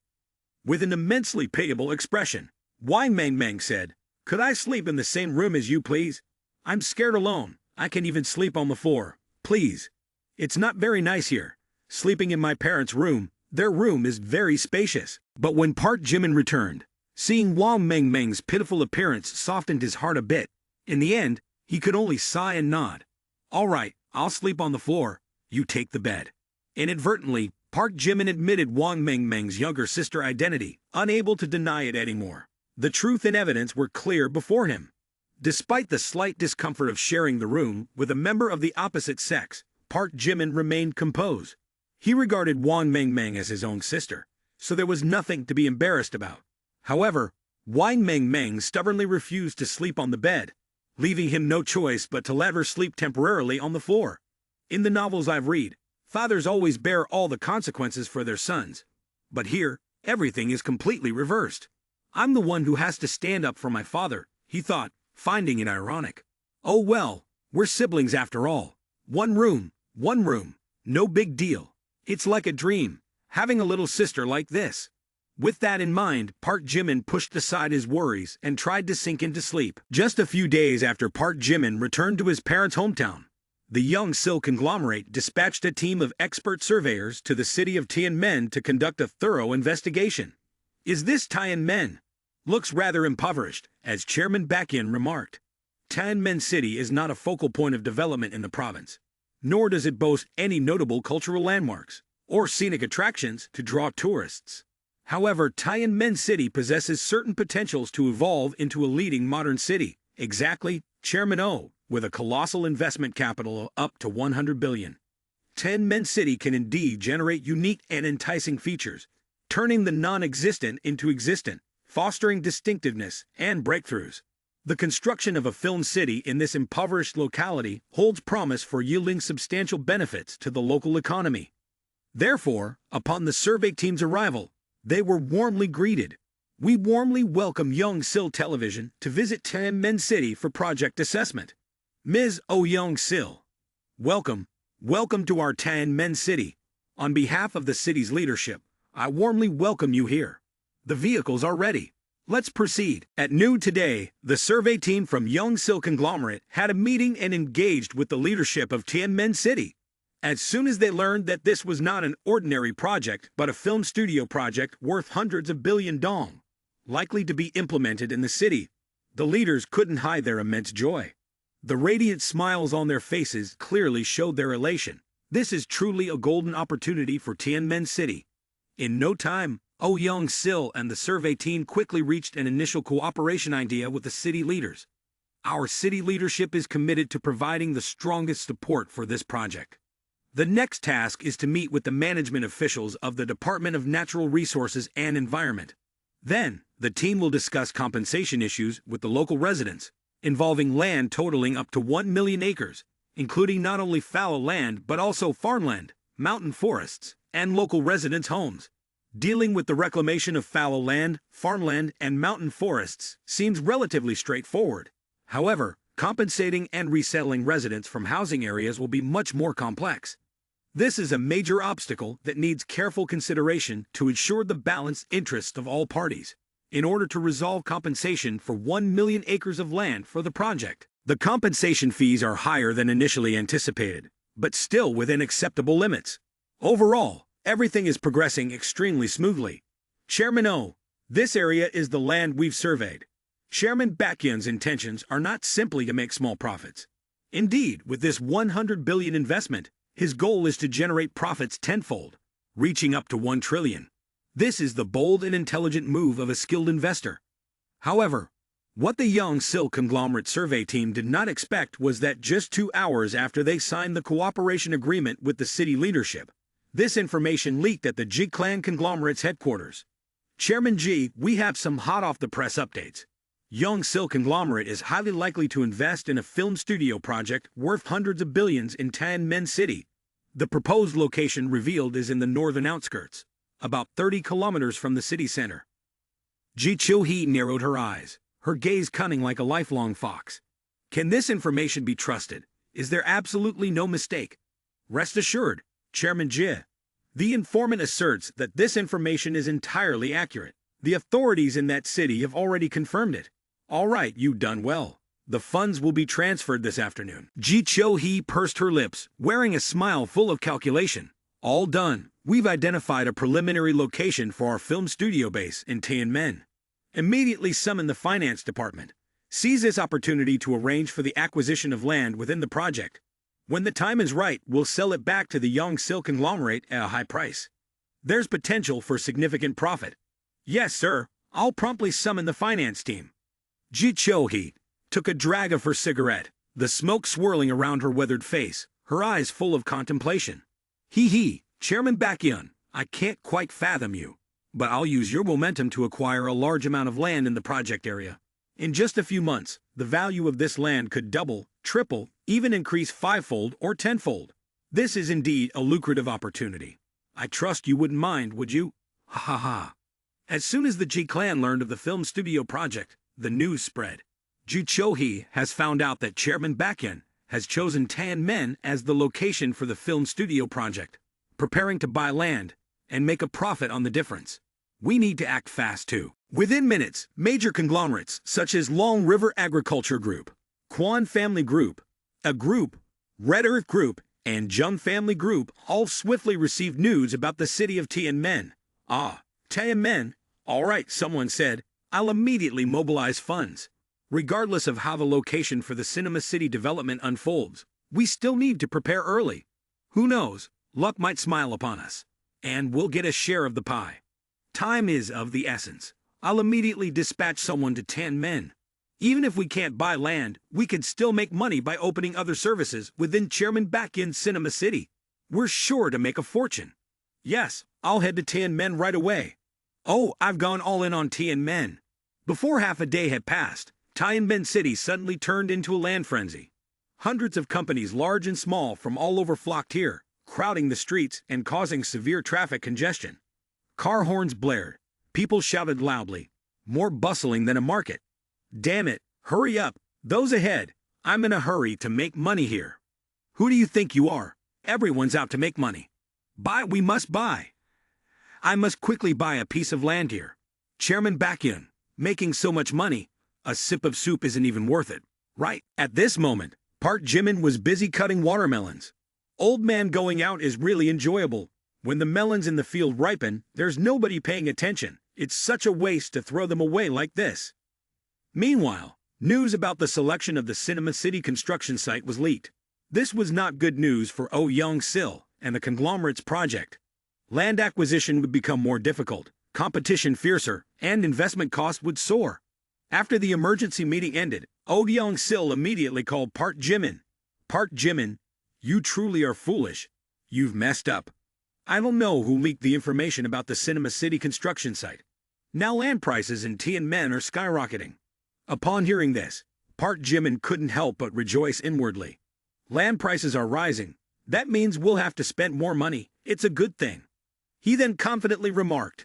With an immensely pitiable expression, Wang Mengmeng said, "Could I sleep in the same room as you, please? I'm scared alone. I can even sleep on the floor. Please. It's not very nice here. Sleeping in my parents' room. Their room is very spacious." But when Park Jimin returned, seeing Wang Mengmeng's pitiful appearance softened his heart a bit. In the end, he could only sigh and nod. "All right, I'll sleep on the floor. You take the bed." Inadvertently, Park Jimin admitted Wang Mengmeng's younger sister identity, unable to deny it anymore. The truth and evidence were clear before him. Despite the slight discomfort of sharing the room with a member of the opposite sex, Park Jimin remained composed. He regarded Wang Mengmeng as his own sister, so there was nothing to be embarrassed about. However, Wang Mengmeng stubbornly refused to sleep on the bed, leaving him no choice but to let her sleep temporarily on the floor. In the novels I've read, fathers always bear all the consequences for their sons. But here, everything is completely reversed. I'm the one who has to stand up for my father, he thought, finding it ironic. Oh well, we're siblings after all. One room, no big deal. It's like a dream, having a little sister like this. With that in mind, Park Jimin pushed aside his worries and tried to sink into sleep. Just a few days after Park Jimin returned to his parents' hometown, the Jung Hoseok conglomerate dispatched a team of expert surveyors to the city of Tianmen to conduct a thorough investigation. "Is this Tianmen? Looks rather impoverished," as Chairman Baekhyun remarked. Tianmen City is not a focal point of development in the province, nor does it boast any notable cultural landmarks or scenic attractions to draw tourists. However, Tianmen City possesses certain potentials to evolve into a leading modern city. Exactly, Chairman O, with a colossal investment capital of up to 100 billion. Tianmen City can indeed generate unique and enticing features, turning the non-existent into existent, fostering distinctiveness and breakthroughs. The construction of a film city in this impoverished locality holds promise for yielding substantial benefits to the local economy. Therefore, upon the survey team's arrival, they were warmly greeted. "We warmly welcome Jung Hoseok Television to visit Tianmen City for project assessment. Ms. Oh Jung Hoseok, welcome to our Tianmen City. On behalf of the city's leadership, I warmly welcome you here. The vehicles are ready. Let's proceed." At noon today, the survey team from Jung Hoseok conglomerate had a meeting and engaged with the leadership of Tianmen City. As soon as they learned that this was not an ordinary project, but a film studio project worth hundreds of billion dong, likely to be implemented in the city, the leaders couldn't hide their immense joy. The radiant smiles on their faces clearly showed their elation. This is truly a golden opportunity for Tianmen City. In no time, Oh Jung Hoseok and the survey team quickly reached an initial cooperation idea with the city leaders. Our city leadership is committed to providing the strongest support for this project. The next task is to meet with the management officials of the Department of Natural Resources and Environment. Then, the team will discuss compensation issues with the local residents, involving land totaling up to 1 million acres, including not only fallow land but also farmland, mountain forests, and local residents' homes. Dealing with the reclamation of fallow land, farmland, and mountain forests seems relatively straightforward. However, compensating and resettling residents from housing areas will be much more complex. This is a major obstacle that needs careful consideration to ensure the balanced interests of all parties. In order to resolve compensation for 1 million acres of land for the project, the compensation fees are higher than initially anticipated, but still within acceptable limits. Overall, everything is progressing extremely smoothly. Chairman O, this area is the land we've surveyed. Chairman Baekhyun's intentions are not simply to make small profits. Indeed, with this 100 billion investment, his goal is to generate profits tenfold, reaching up to 1 trillion. This is the bold and intelligent move of a skilled investor. However, what the Jung Hoseok conglomerate survey team did not expect was that just 2 hours after they signed the cooperation agreement with the city leadership, this information leaked at the Ji Clan conglomerate's headquarters. Chairman Ji, we have some hot-off-the-press updates. Jung Hoseok conglomerate is highly likely to invest in a film studio project worth hundreds of billions in Tianmen City. The proposed location revealed is in the northern outskirts, about 30 kilometers from the city center. Ji Chiu-hee narrowed her eyes, her gaze cunning like a lifelong fox. Can this information be trusted? Is there absolutely no mistake? Rest assured, Chairman Ji. The informant asserts that this information is entirely accurate. The authorities in that city have already confirmed it. All right, you've done well. The funds will be transferred this afternoon. Ji Chiu-hee pursed her lips, wearing a smile full of calculation. All done. We've identified a preliminary location for our film studio base in Tianmen. Immediately summon the finance department. Seize this opportunity to arrange for the acquisition of land within the project. When the time is right, we'll sell it back to the Jung Hoseok conglomerate at a high price. There's potential for significant profit. Yes, sir. I'll promptly summon the finance team. Ji Chiu-hee took a drag of her cigarette, the smoke swirling around her weathered face, her eyes full of contemplation. Hee, Chairman Baekhyun, I can't quite fathom you, but I'll use your momentum to acquire a large amount of land in the project area. In just a few months, the value of this land could double, triple, even increase 5-fold or 10-fold. This is indeed a lucrative opportunity. I trust you wouldn't mind, would you? Ha ha ha. As soon as the Ji clan learned of the film studio project, the news spread. Ji Chiu-hee has found out that Chairman Baekhyun has chosen Tianmen as the location for the film studio project, preparing to buy land and make a profit on the difference. We need to act fast too. Within minutes, major conglomerates such as Long River Agriculture Group, Quan Family Group, A Group, Red Earth Group, and Jung Family Group all swiftly received news about the city of Tianmen. Ah, Tianmen, all right, someone said. I'll immediately mobilize funds. Regardless of how the location for the Cinema City development unfolds, we still need to prepare early. Who knows, luck might smile upon us, and we'll get a share of the pie. Time is of the essence. I'll immediately dispatch someone to Tianmen. Even if we can't buy land, we could still make money by opening other services within Chairman Baekhyun's Cinema City. We're sure to make a fortune. Yes, I'll head to Tianmen right away. Oh, I've gone all in on Tianmen. Before half a day had passed, Tianmen City suddenly turned into a land frenzy. Hundreds of companies large and small from all over flocked here, crowding the streets and causing severe traffic congestion. Car horns blared. People shouted loudly, more bustling than a market. Damn it, hurry up, those ahead. I'm in a hurry to make money here. Who do you think you are? Everyone's out to make money. We must buy. I must quickly buy a piece of land here. Chairman Baekhyun, making so much money, a sip of soup isn't even worth it, right? At this moment, Park Jimin was busy cutting watermelons. Old man going out is really enjoyable. When the melons in the field ripen, there's nobody paying attention. It's such a waste to throw them away like this. Meanwhile, news about the selection of the Cinema City construction site was leaked. This was not good news for Jung Hoseok and the conglomerate's project. Land acquisition would become more difficult, competition fiercer, and investment costs would soar. After the emergency meeting ended, Jung Hoseok immediately called Park Jimin. Park Jimin, you truly are foolish. You've messed up. I don't know who leaked the information about the Cinema City construction site. Now land prices in Tianmen are skyrocketing. Upon hearing this, Park Jimin couldn't help but rejoice inwardly. Land prices are rising. That means we'll have to spend more money. It's a good thing. He then confidently remarked,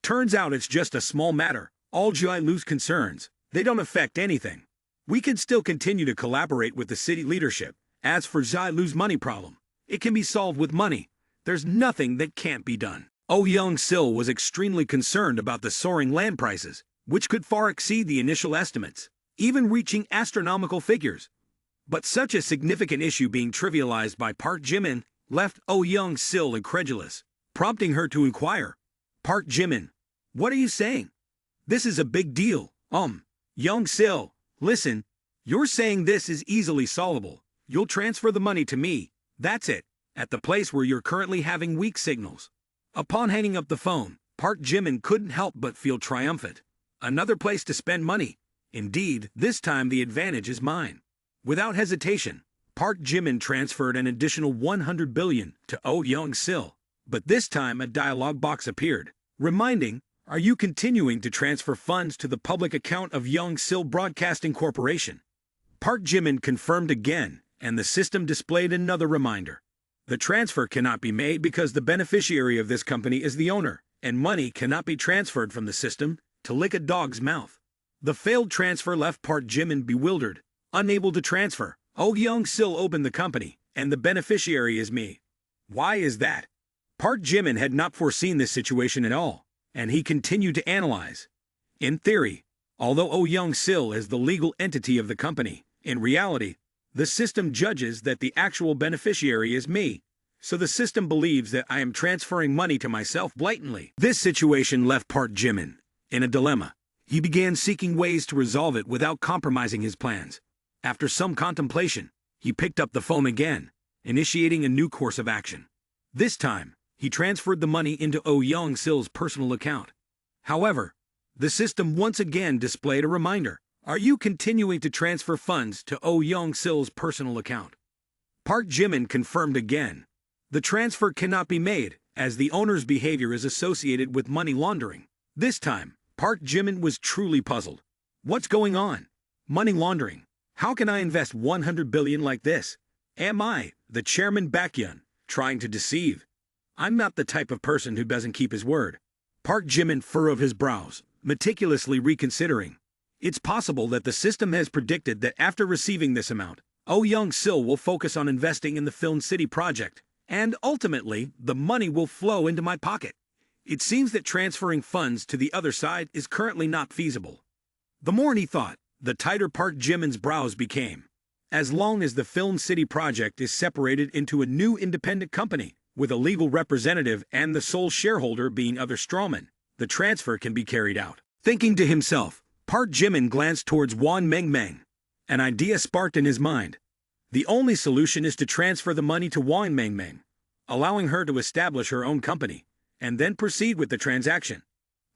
turns out it's just a small matter. All Jilu's concerns, they don't affect anything. We can still continue to collaborate with the city leadership. As for Jilu's money problem, it can be solved with money. There's nothing that can't be done. Jung Hoseok was extremely concerned about the soaring land prices, which could far exceed the initial estimates, even reaching astronomical figures. But such a significant issue being trivialized by Park Jimin left Jung Hoseok incredulous, prompting her to inquire, Park Jimin, what are you saying? This is a big deal. Jung Hoseok, listen, you're saying this is easily solvable. You'll transfer the money to me, that's it, at the place where you're currently having weak signals. Upon hanging up the phone, Park Jimin couldn't help but feel triumphant. Another place to spend money. Indeed, this time the advantage is mine. Without hesitation, Park Jimin transferred an additional 100 billion to Oh Young-sil. But this time a dialog box appeared, reminding, "Are you continuing to transfer funds to the public account of Young-sil Broadcasting Corporation?" Park Jimin confirmed again, and the system displayed another reminder. The transfer cannot be made because the beneficiary of this company is the owner, and money cannot be transferred from the system to lick a dog's mouth. The failed transfer left Park Jimin bewildered, unable to transfer. Oh Young-sil opened the company, and the beneficiary is me. Why is that? Park Jimin had not foreseen this situation at all, and he continued to analyze. In theory, although Oh Young-sil is the legal entity of the company, in reality, the system judges that the actual beneficiary is me, so the system believes that I am transferring money to myself blatantly. This situation left Park Jimin in a dilemma. He began seeking ways to resolve it without compromising his plans. After some contemplation, he picked up the phone again, initiating a new course of action. This time, he transferred the money into Oh Young-sil's personal account. However, the system once again displayed a reminder. Are you continuing to transfer funds to Oh Young-sil's personal account? Park Jimin confirmed again. The transfer cannot be made, as the owner's behavior is associated with money laundering. This time, Park Jimin was truly puzzled. What's going on? Money laundering. How can I invest 100 billion like this? Am I, the chairman Baekhyun, trying to deceive? I'm not the type of person who doesn't keep his word. Park Jimin furrowed his brows, meticulously reconsidering. It's possible that the system has predicted that after receiving this amount, Oh Young-sil will focus on investing in the Film City project, and ultimately, the money will flow into my pocket. It seems that transferring funds to the other side is currently not feasible. The more he thought, the tighter Park Jimin's brows became. As long as the Film City project is separated into a new independent company, with a legal representative and the sole shareholder being other strawmen, the transfer can be carried out. Thinking to himself, Park Jimin glanced towards Won Meng. An idea sparked in his mind. The only solution is to transfer the money to Won Meng, allowing her to establish her own company, and then proceed with the transaction.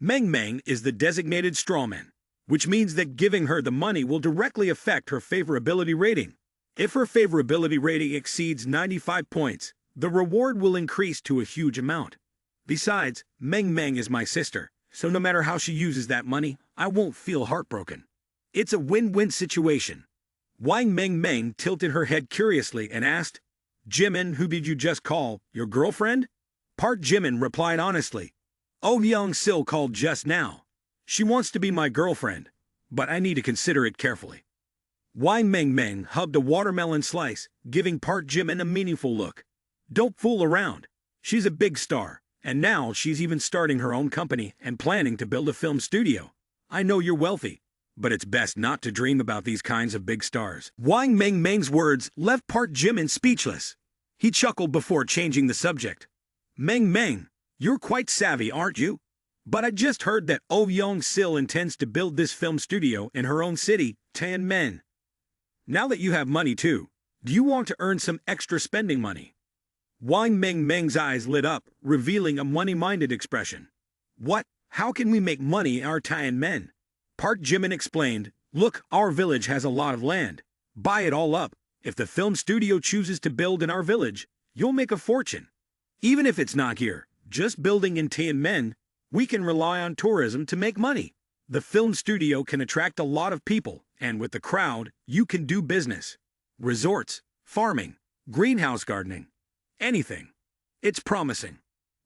Meng is the designated strawman, which means that giving her the money will directly affect her favorability rating. If her favorability rating exceeds 95 points, the reward will increase to a huge amount. Besides, Meng is my sister, so no matter how she uses that money, I won't feel heartbroken. It's a win-win situation. Wang Meng tilted her head curiously and asked, "Jimin, who did you just call, your girlfriend?" Park Jimin replied honestly, "Oh Young-sil called just now. She wants to be my girlfriend, but I need to consider it carefully." Wang Meng hugged a watermelon slice, giving Park Jimin a meaningful look. Don't fool around. She's a big star, and now she's even starting her own company and planning to build a film studio. I know you're wealthy, but it's best not to dream about these kinds of big stars. Wang Meng's words left Park Jimin speechless. He chuckled before changing the subject. Meng, you're quite savvy, aren't you? But I just heard that Oh Young-sil intends to build this film studio in her own city, Tianmen. Now that you have money too, do you want to earn some extra spending money? Wang Meng's eyes lit up, revealing a money-minded expression. What? How can we make money in our Tianmen? Park Jimin explained, look, our village has a lot of land. Buy it all up. If the film studio chooses to build in our village, you'll make a fortune. Even if it's not here, just building in Tianmen, we can rely on tourism to make money. The film studio can attract a lot of people, and with the crowd, you can do business. Resorts, farming, greenhouse gardening, anything. It's promising.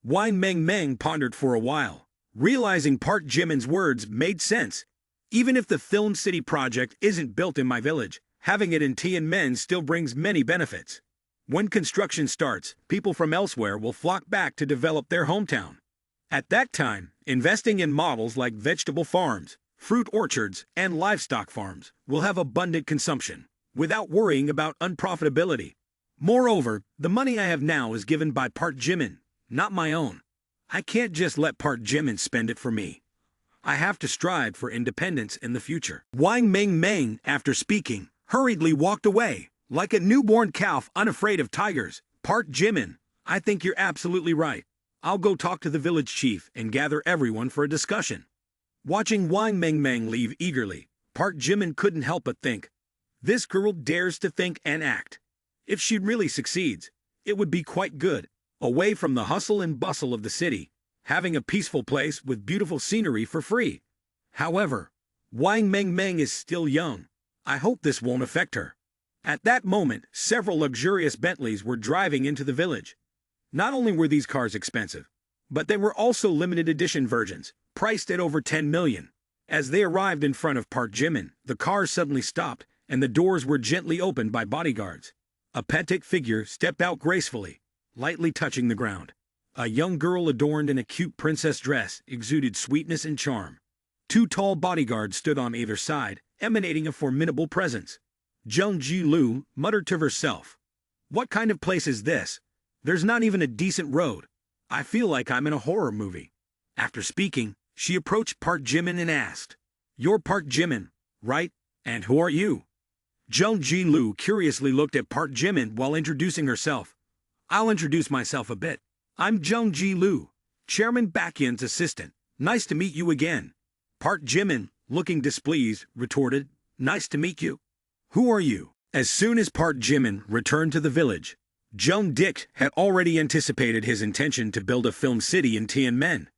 Wang Meng pondered for a while, realizing Park Jimin's words made sense. Even if the Film City project isn't built in my village, having it in Tianmen still brings many benefits. When construction starts, people from elsewhere will flock back to develop their hometown. At that time, investing in models like vegetable farms, fruit orchards, and livestock farms will have abundant consumption, without worrying about unprofitability. Moreover, the money I have now is given by Park Jimin, not my own. I can't just let Park Jimin spend it for me. I have to strive for independence in the future. Wang Meng, after speaking, hurriedly walked away, like a newborn calf unafraid of tigers. Park Jimin, I think you're absolutely right. I'll go talk to the village chief and gather everyone for a discussion. Watching Wang Mengmeng leave eagerly, Park Jimin couldn't help but think, this girl dares to think and act. If she really succeeds, it would be quite good, away from the hustle and bustle of the city, having a peaceful place with beautiful scenery for free. However, Wang Mengmeng is still young. I hope this won't affect her. At that moment, several luxurious Bentleys were driving into the village. Not only were these cars expensive, but they were also limited edition versions, priced at over 10 million. As they arrived in front of Park Jimin, the cars suddenly stopped, and the doors were gently opened by bodyguards. A petite figure stepped out gracefully, lightly touching the ground. A young girl adorned in a cute princess dress exuded sweetness and charm. Two tall bodyguards stood on either side, emanating a formidable presence. Jung Ji-lu muttered to herself, "What kind of place is this? There's not even a decent road. I feel like I'm in a horror movie." After speaking, she approached Park Jimin and asked, "You're Park Jimin, right? And who are you?" Jung Ji-lu curiously looked at Park Jimin while introducing herself. "I'll introduce myself a bit. I'm Jung Ji-lu, Chairman Baekhyun's assistant. Nice to meet you again." Park Jimin, looking displeased, retorted, "Nice to meet you. Who are you?" As soon as Park Jimin returned to the village, Jung Dik had already anticipated his intention to build a film city in Tianmen.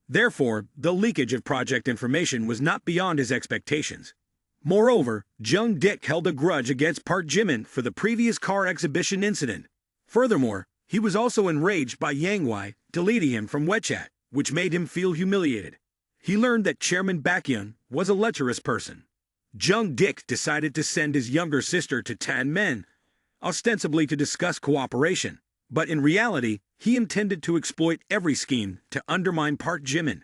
Therefore, the leakage of project information was not beyond his expectations. Moreover, Jung Dik held a grudge against Park Jimin for the previous car exhibition incident. Furthermore, he was also enraged by Yang Wei deleting him from WeChat, which made him feel humiliated. He learned that Chairman Baekhyun was a lecherous person. Jung Dik decided to send his younger sister to Tianmen, ostensibly to discuss cooperation, but in reality, he intended to exploit every scheme to undermine Park Jimin.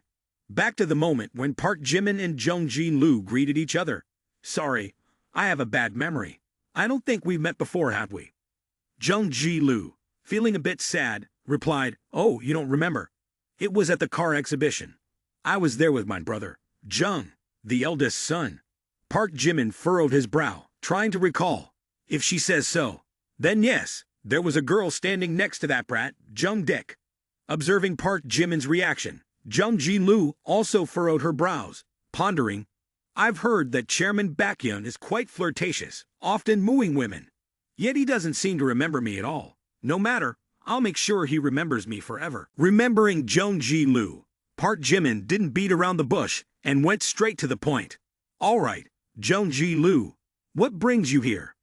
Back to the moment when Park Jimin and Jung Ji-lu greeted each other. "Sorry, I have a bad memory. I don't think we've met before, have we?" Jung Ji-lu, feeling a bit sad, replied, "Oh, you don't remember? It was at the car exhibition. I was there with my brother, Jung, the eldest son." Park Jimin furrowed his brow, trying to recall. If she says so, then yes, there was a girl standing next to that brat, Jung Dik. Observing Park Jimin's reaction, Jung Ji-lu also furrowed her brows, pondering, "I've heard that Chairman Baekhyun is quite flirtatious, often wooing women. Yet he doesn't seem to remember me at all. No matter, I'll make sure he remembers me forever." Remembering Jung Ji-lu, Park Jimin didn't beat around the bush and went straight to the point. "All right, Jung Ji-lu, what brings you here?"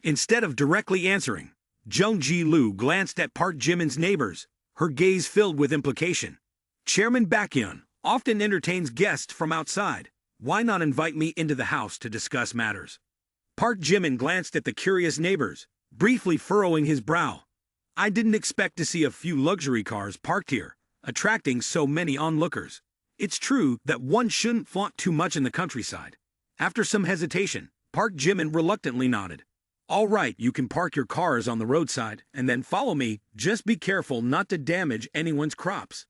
Instead of directly answering, Jung Ji-lu glanced at Park Jimin's neighbors, her gaze filled with implication. "Chairman Baekhyun often entertains guests from outside. Why not invite me into the house to discuss matters?" Park Jimin glanced at the curious neighbors, briefly furrowing his brow. "I didn't expect to see a few luxury cars parked here, attracting so many onlookers. It's true that one shouldn't flaunt too much in the countryside." After some hesitation, Park Jimin reluctantly nodded. "All right, you can park your cars on the roadside and then follow me. Just be careful not to damage anyone's crops."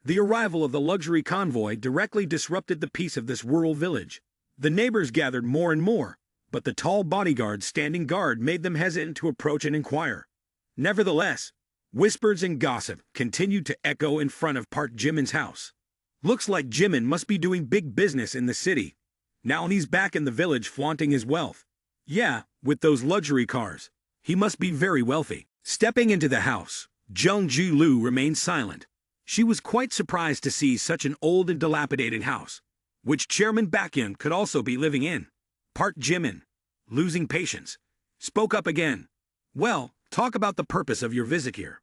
The arrival of the luxury convoy directly disrupted the peace of this rural village. The neighbors gathered more and more, but the tall bodyguards standing guard made them hesitant to approach and inquire. Nevertheless, whispers and gossip continued to echo in front of Park Jimin's house. "Looks like Jimin must be doing big business in the city. Now he's back in the village flaunting his wealth. Yeah, with those luxury cars. He must be very wealthy." Stepping into the house, Jung Ji-lu remained silent. She was quite surprised to see such an old and dilapidated house, which Chairman Baekhyun could also be living in. Park Jimin, losing patience, spoke up again. "Well, talk about the purpose of your visit here."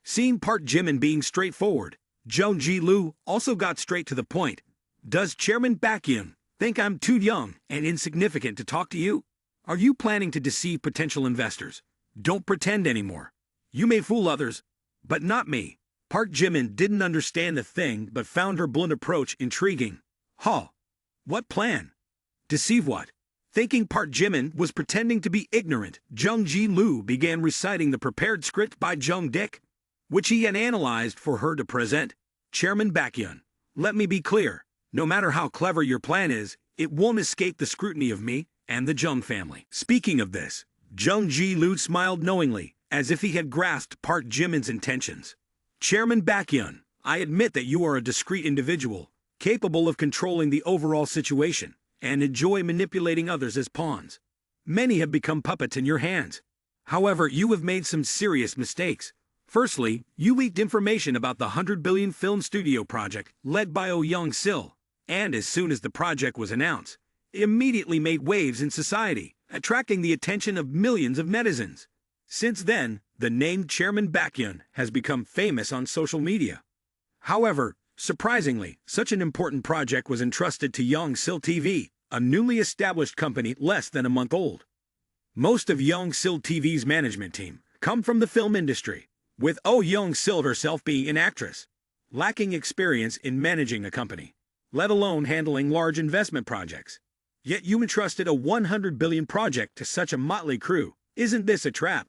Seeing Park Jimin being straightforward, Jung Ji-lu also got straight to the point. "Does Chairman Baekhyun think I'm too young and insignificant to talk to you? Are you planning to deceive potential investors? Don't pretend anymore. You may fool others, but not me." Park Jimin didn't understand the thing but found her blunt approach intriguing. "Huh? What plan? Deceive what?" Thinking Park Jimin was pretending to be ignorant, Jung Ji-lu began reciting the prepared script by Jung Dik, which he had analyzed for her to present. "Chairman Baekhyun, let me be clear. No matter how clever your plan is, it won't escape the scrutiny of me and the Jung family." Speaking of this, Jung Ji-lu smiled knowingly, as if he had grasped Park Jimin's intentions. "Chairman Baekhyun, I admit that you are a discreet individual, capable of controlling the overall situation, and enjoy manipulating others as pawns. Many have become puppets in your hands. However, you have made some serious mistakes. Firstly, you leaked information about the 100 billion film studio project led by Jung Hoseok, and as soon as the project was announced, it immediately made waves in society, attracting the attention of millions of netizens. Since then, the name Chairman Baekhyun has become famous on social media. However, surprisingly, such an important project was entrusted to Jung Hoseok TV, a newly established company less than a month old. Most of Jung Hoseok TV's management team come from the film industry, with Jung Hoseok herself being an actress, lacking experience in managing a company, let alone handling large investment projects. Yet you entrusted a 100 billion project to such a motley crew. Isn't this a trap?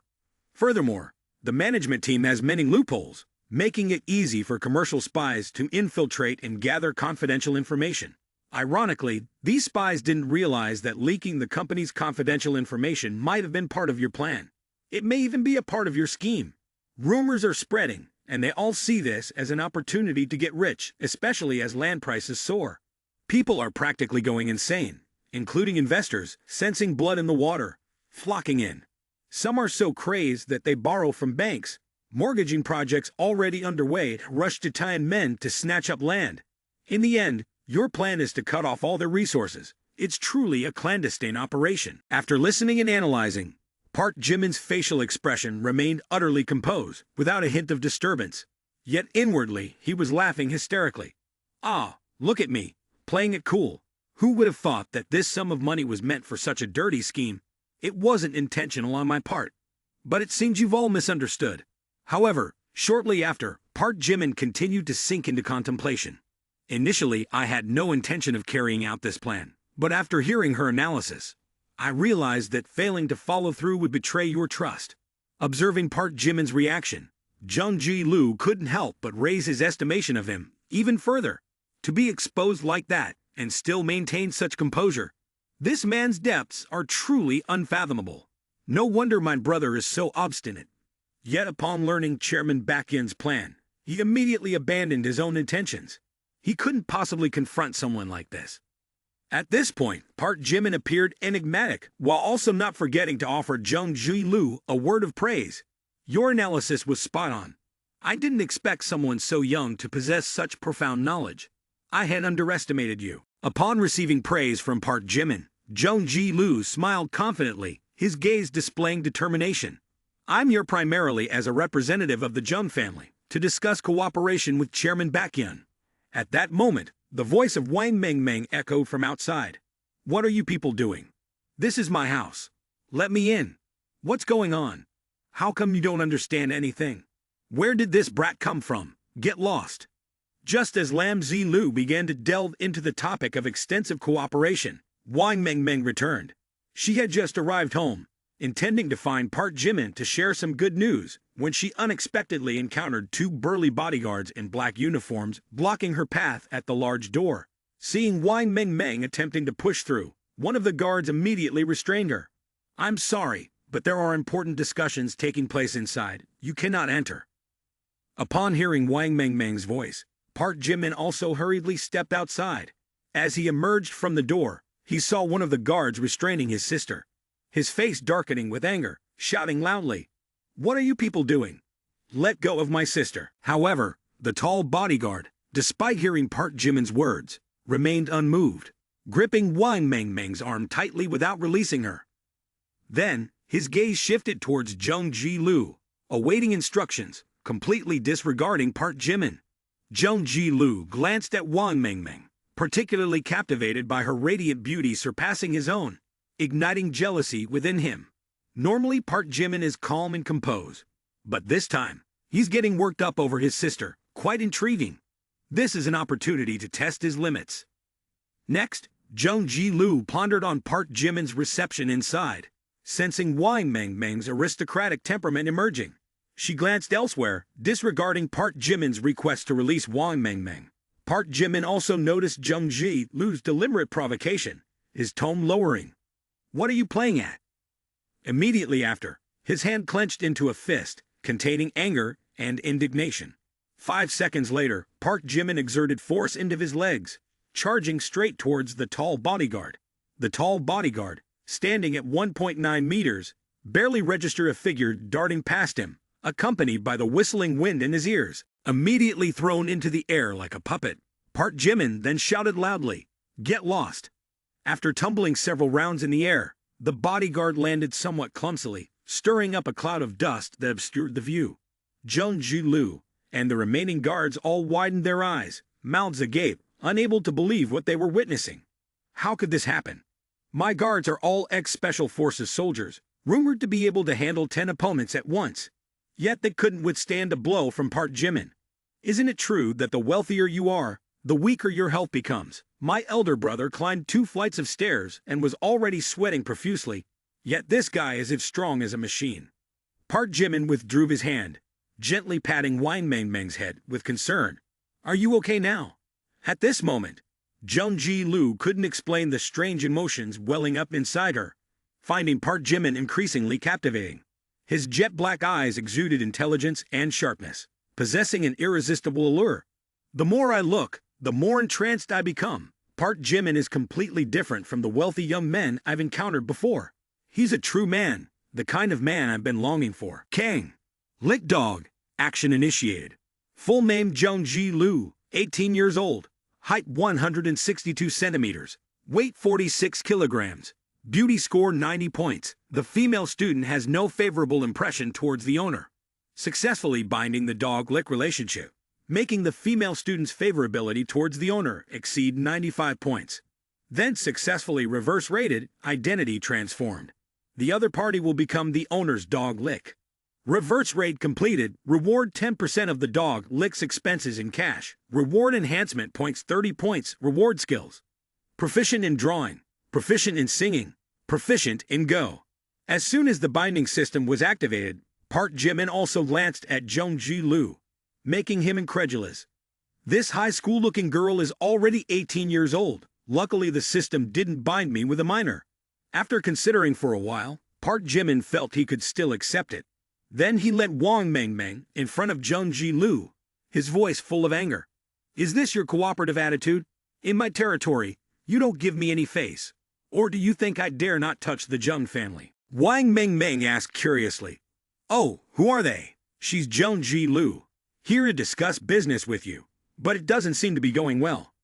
Furthermore, the management team has many loopholes, making it easy for commercial spies to infiltrate and gather confidential information. Ironically, these spies didn't realize that leaking the company's confidential information might have been part of your plan. It may even be a part of your scheme. Rumors are spreading, and they all see this as an opportunity to get rich, especially as land prices soar. People are practically going insane, including investors, sensing blood in the water, flocking in. Some are so crazed that they borrow from banks, mortgaging projects already underway, rush to Tian men to snatch up land. In the end, your plan is to cut off all their resources. It's truly a clandestine operation. After listening and analyzing, Park Jimin's facial expression remained utterly composed, without a hint of disturbance. Yet inwardly, he was laughing hysterically. Ah, look at me, playing it cool. Who would have thought that this sum of money was meant for such a dirty scheme? It wasn't intentional on my part. But it seems you've all misunderstood. However, shortly after, Park Jimin continued to sink into contemplation. Initially, I had no intention of carrying out this plan, but after hearing her analysis, I realized that failing to follow through would betray your trust. Observing Park Jimin's reaction, Jung Ji-Lu couldn't help but raise his estimation of him even further. To be exposed like that and still maintain such composure, this man's depths are truly unfathomable. No wonder my brother is so obstinate. Yet upon learning Chairman Baekhyun's plan, he immediately abandoned his own intentions. He couldn't possibly confront someone like this. At this point, Park Jimin appeared enigmatic, while also not forgetting to offer Jung Ji-Lu a word of praise. Your analysis was spot on. I didn't expect someone so young to possess such profound knowledge. I had underestimated you. Upon receiving praise from Park Jimin, Jung Ji-Lu smiled confidently, his gaze displaying determination. I'm here primarily as a representative of the Jung family, to discuss cooperation with Chairman Baekhyun. At that moment, the voice of Wang Mengmeng echoed from outside. What are you people doing? This is my house. Let me in. What's going on? How come you don't understand anything? Where did this brat come from? Get lost. Just as Lam Zilu began to delve into the topic of extensive cooperation, Wang Mengmeng returned. She had just arrived home, intending to find Park Jimin to share some good news, when she unexpectedly encountered two burly bodyguards in black uniforms blocking her path at the large door. Seeing Wang Mengmeng attempting to push through, one of the guards immediately restrained her. I'm sorry, but there are important discussions taking place inside. You cannot enter. Upon hearing Wang Mengmeng's voice, Park Jimin also hurriedly stepped outside. As he emerged from the door, he saw one of the guards restraining his sister, his face darkening with anger, shouting loudly, "What are you people doing? Let go of my sister." However, the tall bodyguard, despite hearing Park Jimin's words, remained unmoved, gripping Wang Mengmeng's arm tightly without releasing her. Then, his gaze shifted towards Jung Ji-Lu, awaiting instructions, completely disregarding Park Jimin. Jung Ji-Lu glanced at Wang Mengmeng, particularly captivated by her radiant beauty surpassing his own, igniting jealousy within him. Normally Park Jimin is calm and composed, but this time, he's getting worked up over his sister, quite intriguing. This is an opportunity to test his limits. Next, Jung Ji-Lu pondered on Park Jimin's reception inside, sensing Wang Mengmeng's aristocratic temperament emerging. She glanced elsewhere, disregarding Park Jimin's request to release Wang Mengmeng. Park Jimin also noticed Jung Ji-Lu's deliberate provocation, his tone lowering. What are you playing at? Immediately after, his hand clenched into a fist, containing anger and indignation. 5 seconds later, Park Jimin exerted force into his legs, charging straight towards the tall bodyguard. The tall bodyguard, standing at 1.9 meters, barely registered a figure darting past him, accompanied by the whistling wind in his ears, immediately thrown into the air like a puppet. Park Jimin then shouted loudly, "Get lost!" After tumbling several rounds in the air, the bodyguard landed somewhat clumsily, stirring up a cloud of dust that obscured the view. Jung Hoseok and the remaining guards all widened their eyes, mouths agape, unable to believe what they were witnessing. How could this happen? My guards are all ex-Special Forces soldiers, rumored to be able to handle 10 opponents at once. Yet they couldn't withstand a blow from Park Jimin. Isn't it true that the wealthier you are, the weaker your health becomes? My elder brother climbed 2 flights of stairs and was already sweating profusely, yet this guy is as strong as a machine. Park Jimin withdrew his hand, gently patting Wang Mengmeng's head with concern. "Are you okay now?" At this moment, Jung Hoseok couldn't explain the strange emotions welling up inside her, finding Park Jimin increasingly captivating. His jet-black eyes exuded intelligence and sharpness, possessing an irresistible allure. The more I look, the more entranced I become. Park Jimin is completely different from the wealthy young men I've encountered before. He's a true man, the kind of man I've been longing for. Kang. Lick dog. Action initiated. Full name Jung Hoseok, 18 years old. Height 162 centimeters. Weight 46 kilograms. Beauty score 90 points. The female student has no favorable impression towards the owner, successfully binding the dog-lick relationship, making the female student's favorability towards the owner exceed 95 points. Then successfully reverse-rated, identity transformed. The other party will become the owner's dog-lick. Reverse raid completed. Reward 10% of the dog lick's expenses in cash. Reward enhancement points 30 points. Reward skills: proficient in drawing, proficient in singing, proficient in Go. As soon as the binding system was activated, Park Jimin also glanced at Jung Hoseok, making him incredulous. This high school-looking girl is already 18 years old. Luckily, the system didn't bind me with a minor. After considering for a while, Park Jimin felt he could still accept it. Then he let Wang Mengmeng in front of Jung Hoseok, his voice full of anger. "Is this your cooperative attitude? In my territory, you don't give me any face. Or do you think I dare not touch the Jung family?" Wang Mengmeng asked curiously. "Oh, who are they?" "She's Jung Hoseok, here to discuss business with you, but it doesn't seem to be going well."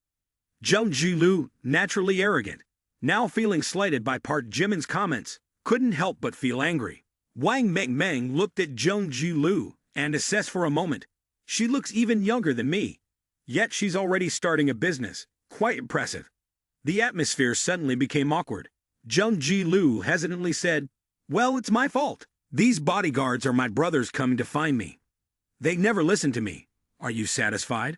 Jung Hoseok, naturally arrogant, now feeling slighted by Park Jimin's comments, couldn't help but feel angry. Wang Mengmeng looked at Jung Hoseok and assessed for a moment. She looks even younger than me. Yet she's already starting a business. Quite impressive. The atmosphere suddenly became awkward. Jung Hoseok hesitantly said, "Well, it's my fault. These bodyguards are my brothers coming to find me. They never listen to me. Are you satisfied?"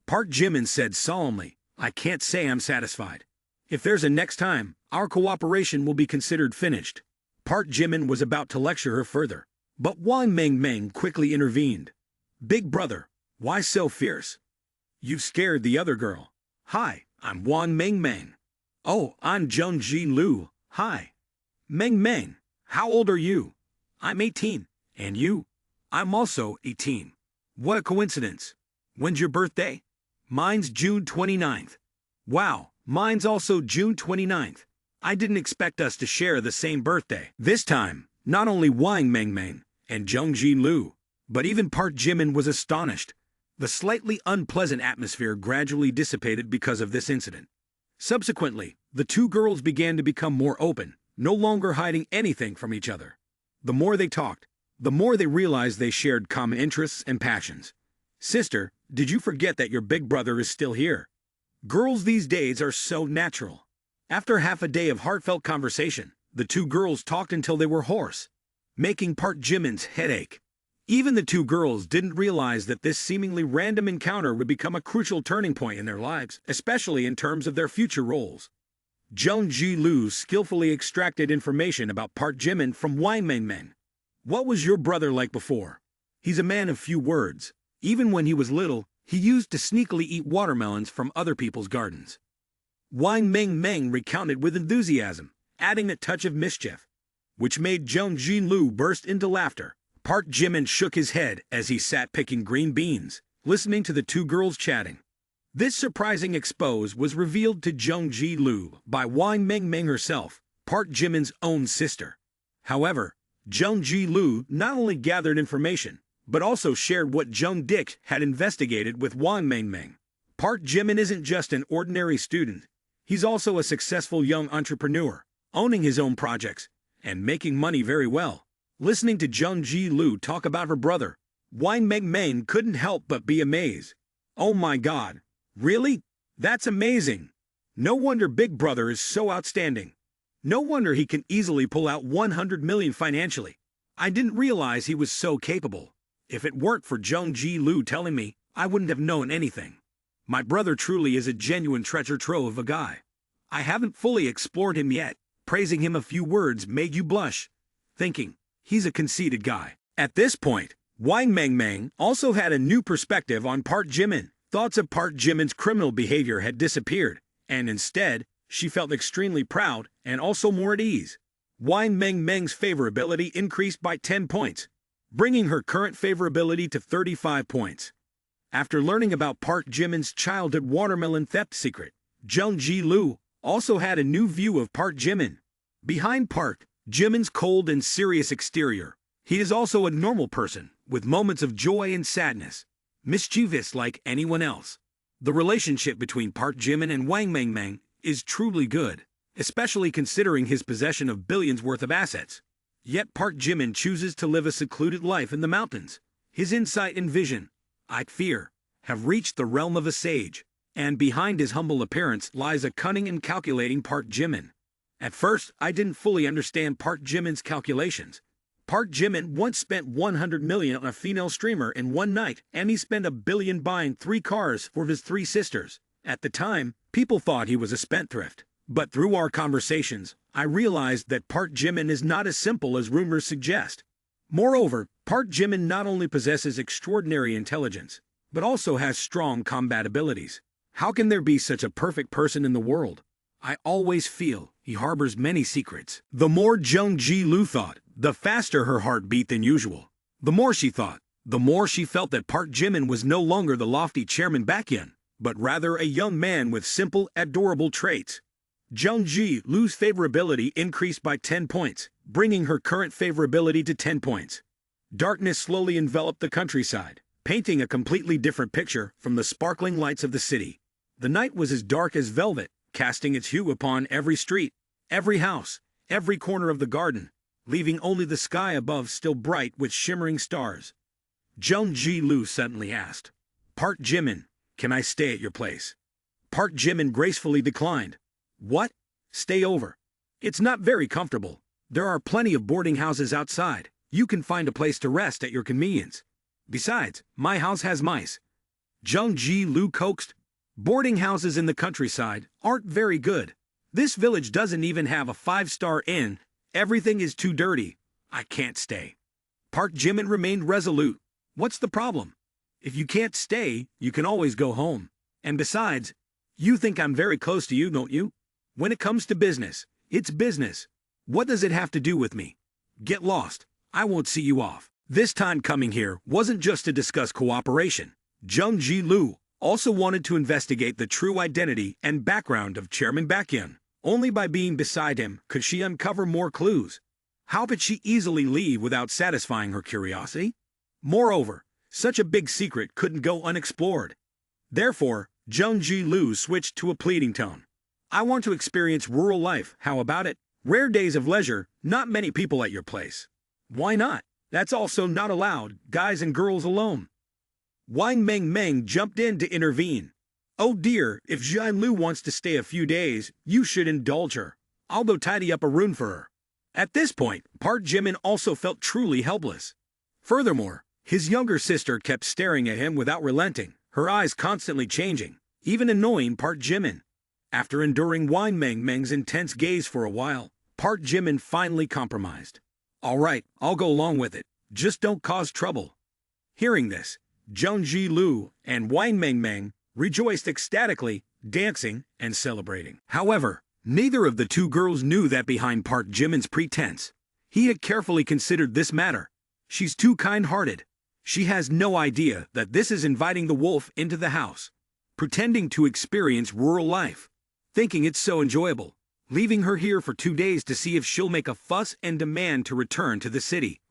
Park Jimin said solemnly, "I can't say I'm satisfied. If there's a next time, our cooperation will be considered finished." Park Jimin was about to lecture her further, but Wang Mengmeng quickly intervened. "Big brother, why so fierce? You've scared the other girl." "Hi, I'm Wang Mengmeng." "Oh, I'm Jung Hoseok. Hi." "Mengmeng, how old are you?" "I'm 18. And you?" "I'm also 18. What a coincidence. When's your birthday?" "Mine's June 29th. "Wow, mine's also June 29th. I didn't expect us to share the same birthday." This time, not only Wang Mengmeng and Jung Hoseok, but even Park Jimin was astonished. The slightly unpleasant atmosphere gradually dissipated because of this incident. Subsequently, the two girls began to become more open, no longer hiding anything from each other. The more they talked, the more they realized they shared common interests and passions. "Sister, did you forget that your big brother is still here?" Girls these days are so natural. After half a day of heartfelt conversation, the two girls talked until they were hoarse, making Park Jimin's head ache. Even the two girls didn't realize that this seemingly random encounter would become a crucial turning point in their lives, especially in terms of their future roles. Jung Hoseok skillfully extracted information about Park Jimin from Wang Mengmeng. "What was your brother like before?" "He's a man of few words. Even when he was little, he used to sneakily eat watermelons from other people's gardens." Wang Mengmeng recounted with enthusiasm, adding a touch of mischief, which made Jung Hoseok burst into laughter. Park Jimin shook his head as he sat picking green beans, listening to the two girls chatting. This surprising expose was revealed to Jung Ji-lu by Wang Meng herself, Park Jimin's own sister. However, Jung Ji-lu not only gathered information, but also shared what Jung Dik had investigated with Wang Meng. Park Jimin isn't just an ordinary student. He's also a successful young entrepreneur, owning his own projects and making money very well. Listening to Jung Ji-lu talk about her brother, Wang Meng couldn't help but be amazed. Oh my God, really? That's amazing. No wonder Big Brother is so outstanding. No wonder he can easily pull out 100 million financially. I didn't realize he was so capable. If it weren't for Jung Ji-lu telling me, I wouldn't have known anything. My brother truly is a genuine treasure trove of a guy. I haven't fully explored him yet. Praising him a few words made you blush, thinking, he's a conceited guy. At this point, Wang Meng also had a new perspective on Park Jimin. Thoughts of Park Jimin's criminal behavior had disappeared, and instead, she felt extremely proud and also more at ease. Wang Meng's favorability increased by 10 points, bringing her current favorability to 35 points. After learning about Park Jimin's childhood watermelon theft secret, Jung Ji-lu also had a new view of Park Jimin. Behind Park Jimin's cold and serious exterior, he is also a normal person with moments of joy and sadness, mischievous like anyone else. The relationship between Park Jimin and Wang Meng is truly good, especially considering his possession of billions worth of assets. Yet Park Jimin chooses to live a secluded life in the mountains. His insight and vision, I fear, have reached the realm of a sage, and behind his humble appearance lies a cunning and calculating Park Jimin. At first, I didn't fully understand Park Jimin's calculations. Park Jimin once spent 100 million on a female streamer in one night, and he spent $1 billion buying 3 cars for his 3 sisters. At the time, people thought he was a spendthrift. But through our conversations, I realized that Park Jimin is not as simple as rumors suggest. Moreover, Park Jimin not only possesses extraordinary intelligence, but also has strong combat abilities. How can there be such a perfect person in the world? I always feel he harbors many secrets. The more Jung Ji-lu thought, the faster her heart beat than usual. The more she thought, the more she felt that Park Jimin was no longer the lofty Chairman Baekhyun, but rather a young man with simple, adorable traits. Jung Ji-lu's favorability increased by 10 points, bringing her current favorability to 10 points. Darkness slowly enveloped the countryside, painting a completely different picture from the sparkling lights of the city. The night was as dark as velvet, casting its hue upon every street, every house, every corner of the garden, leaving only the sky above still bright with shimmering stars. Jung Ji-lu suddenly asked, "Park Jimin, can I stay at your place?" Park Jimin gracefully declined. "What? Stay over? It's not very comfortable. There are plenty of boarding houses outside. You can find a place to rest at your convenience. Besides, my house has mice." Jung Ji-lu coaxed. "Boarding houses in the countryside aren't very good. This village doesn't even have a 5-star inn. Everything is too dirty. I can't stay." Park Jimin remained resolute. "What's the problem? If you can't stay, you can always go home. And besides, you think I'm very close to you, don't you? When it comes to business, it's business. What does it have to do with me? Get lost. I won't see you off." This time coming here wasn't just to discuss cooperation. Jung Ji-lu also wanted to investigate the true identity and background of Chairman Baekhyun. Only by being beside him could she uncover more clues. How could she easily leave without satisfying her curiosity? Moreover, such a big secret couldn't go unexplored. Therefore, Jung Ji-lu switched to a pleading tone. "I want to experience rural life, how about it? Rare days of leisure, not many people at your place." "Why not? That's also not allowed, guys and girls alone." Wang Meng jumped in to intervene. "Oh dear, if Jian-lu wants to stay a few days, you should indulge her. I'll go tidy up a room for her." At this point, Park Jimin also felt truly helpless. Furthermore, his younger sister kept staring at him without relenting, her eyes constantly changing, even annoying Park Jimin. After enduring Wang Meng's intense gaze for a while, Park Jimin finally compromised. "All right, I'll go along with it. Just don't cause trouble." Hearing this, Jung Ji-lu and Wang Meng rejoiced ecstatically, dancing and celebrating. However, neither of the two girls knew that behind Park Jimin's pretense, he had carefully considered this matter. "She's too kind-hearted. She has no idea that this is inviting the wolf into the house, pretending to experience rural life, thinking it's so enjoyable, leaving her here for 2 days to see if she'll make a fuss and demand to return to the city.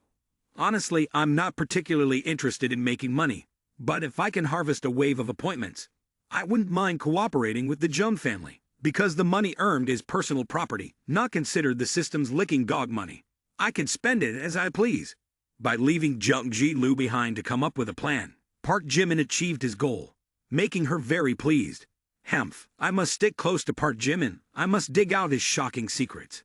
Honestly, I'm not particularly interested in making money, but if I can harvest a wave of appointments, I wouldn't mind cooperating with the Jung family, because the money earned is personal property, not considered the system's licking dog money. I can spend it as I please. By leaving Jung Ji-Lu behind to come up with a plan, Park Jimin achieved his goal, making her very pleased. Hemph, I must stick close to Park Jimin. I must dig out his shocking secrets.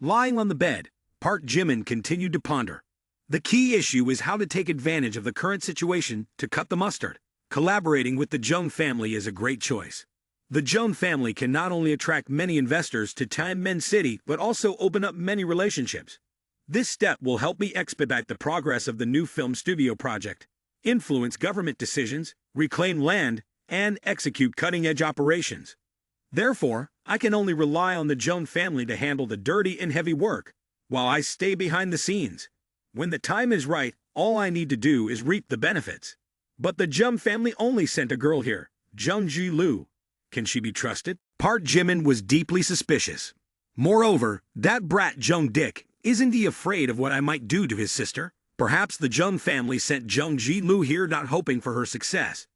Lying on the bed, Park Jimin continued to ponder. The key issue is how to take advantage of the current situation to cut the mustard. Collaborating with the Jung family is a great choice. The Jung family can not only attract many investors to Tianmen City, but also open up many relationships. This step will help me expedite the progress of the new film studio project, influence government decisions, reclaim land, and execute cutting-edge operations. Therefore, I can only rely on the Jung family to handle the dirty and heavy work, while I stay behind the scenes. When the time is right, all I need to do is reap the benefits. But the Jung family only sent a girl here, Jung Ji-Lu. Can she be trusted? Park Jimin was deeply suspicious. Moreover, that brat Jung Dick, isn't he afraid of what I might do to his sister? Perhaps the Jung family sent Jung Ji-Lu here not hoping for her success.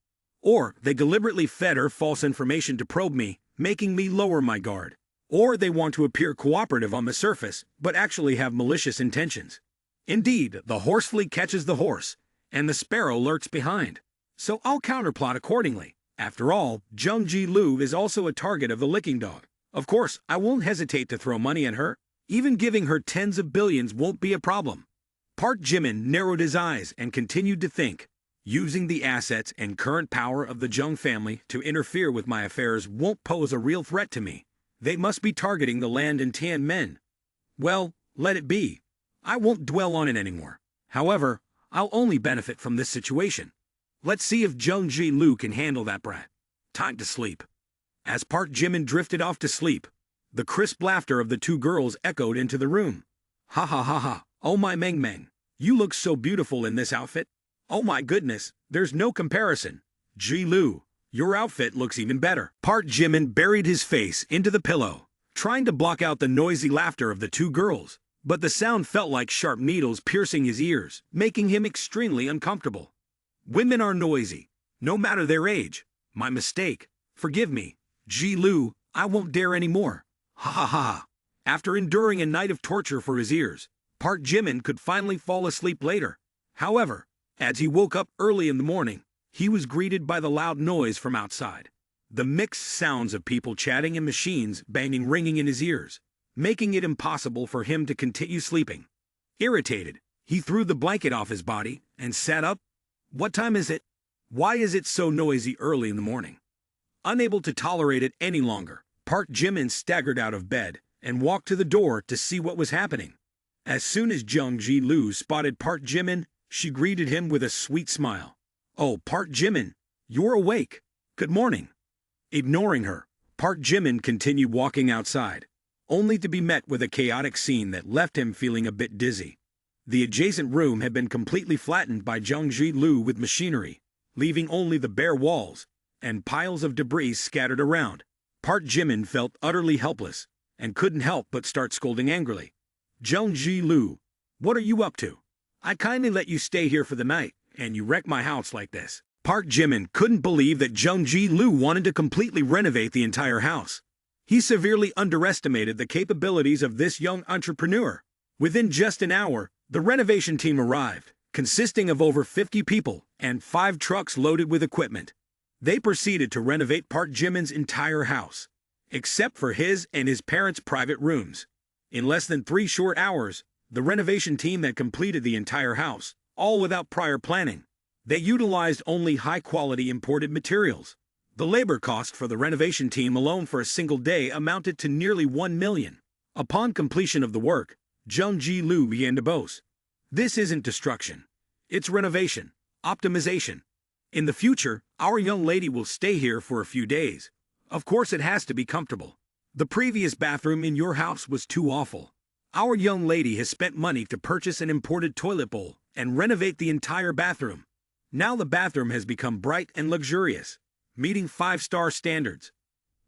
Or they deliberately fed her false information to probe me, making me lower my guard. Or they want to appear cooperative on the surface, but actually have malicious intentions. Indeed, the horse flea catches the horse, and the sparrow lurks behind. So I'll counterplot accordingly. After all, Jung Ji-Lu is also a target of the licking dog. Of course, I won't hesitate to throw money at her. Even giving her tens of billions won't be a problem. Park Jimin narrowed his eyes and continued to think. Using the assets and current power of the Jung family to interfere with my affairs won't pose a real threat to me. They must be targeting the land in Tianmen. Well, let it be. I won't dwell on it anymore. However, I'll only benefit from this situation. Let's see if Jung Ji-Lu can handle that brat. Time to sleep. As Park Jimin drifted off to sleep, the crisp laughter of the two girls echoed into the room. Ha ha ha ha, oh my Meng Meng, you look so beautiful in this outfit. Oh my goodness, there's no comparison. Ji-Lu, your outfit looks even better. Park Jimin buried his face into the pillow, trying to block out the noisy laughter of the two girls, but the sound felt like sharp needles piercing his ears, making him extremely uncomfortable. Women are noisy, no matter their age. My mistake. Forgive me. Ji-Lu, I won't dare anymore. Ha ha ha. After enduring a night of torture for his ears, Park Jimin could finally fall asleep later. However, as he woke up early in the morning, he was greeted by the loud noise from outside. The mixed sounds of people chatting and machines banging ringing in his ears, making it impossible for him to continue sleeping. Irritated, he threw the blanket off his body and sat up. What time is it? Why is it so noisy early in the morning? Unable to tolerate it any longer, Park Jimin staggered out of bed and walked to the door to see what was happening. As soon as Jung Ji-Lu spotted Park Jimin, she greeted him with a sweet smile. Oh, Park Jimin, you're awake. Good morning. Ignoring her, Park Jimin continued walking outside, only to be met with a chaotic scene that left him feeling a bit dizzy. The adjacent room had been completely flattened by Jung Ji-Lu with machinery, leaving only the bare walls and piles of debris scattered around. Park Jimin felt utterly helpless and couldn't help but start scolding angrily. Jung Ji-Lu, what are you up to? I kindly let you stay here for the night, and you wreck my house like this. Park Jimin couldn't believe that Jung Ji-Lu wanted to completely renovate the entire house. He severely underestimated the capabilities of this young entrepreneur. Within just an hour, the renovation team arrived, consisting of over 50 people and 5 trucks loaded with equipment. They proceeded to renovate Park Jimin's entire house, except for his and his parents' private rooms. In less than 3 short hours, the renovation team had completed the entire house, all without prior planning. They utilized only high-quality imported materials. The labor cost for the renovation team alone for a single day amounted to nearly 1 million. Upon completion of the work, Jung Ji-Lu began to boast. This isn't destruction. It's renovation, optimization. In the future, our young lady will stay here for a few days. Of course it has to be comfortable. The previous bathroom in your house was too awful. Our young lady has spent money to purchase an imported toilet bowl and renovate the entire bathroom. Now the bathroom has become bright and luxurious, meeting 5-star standards.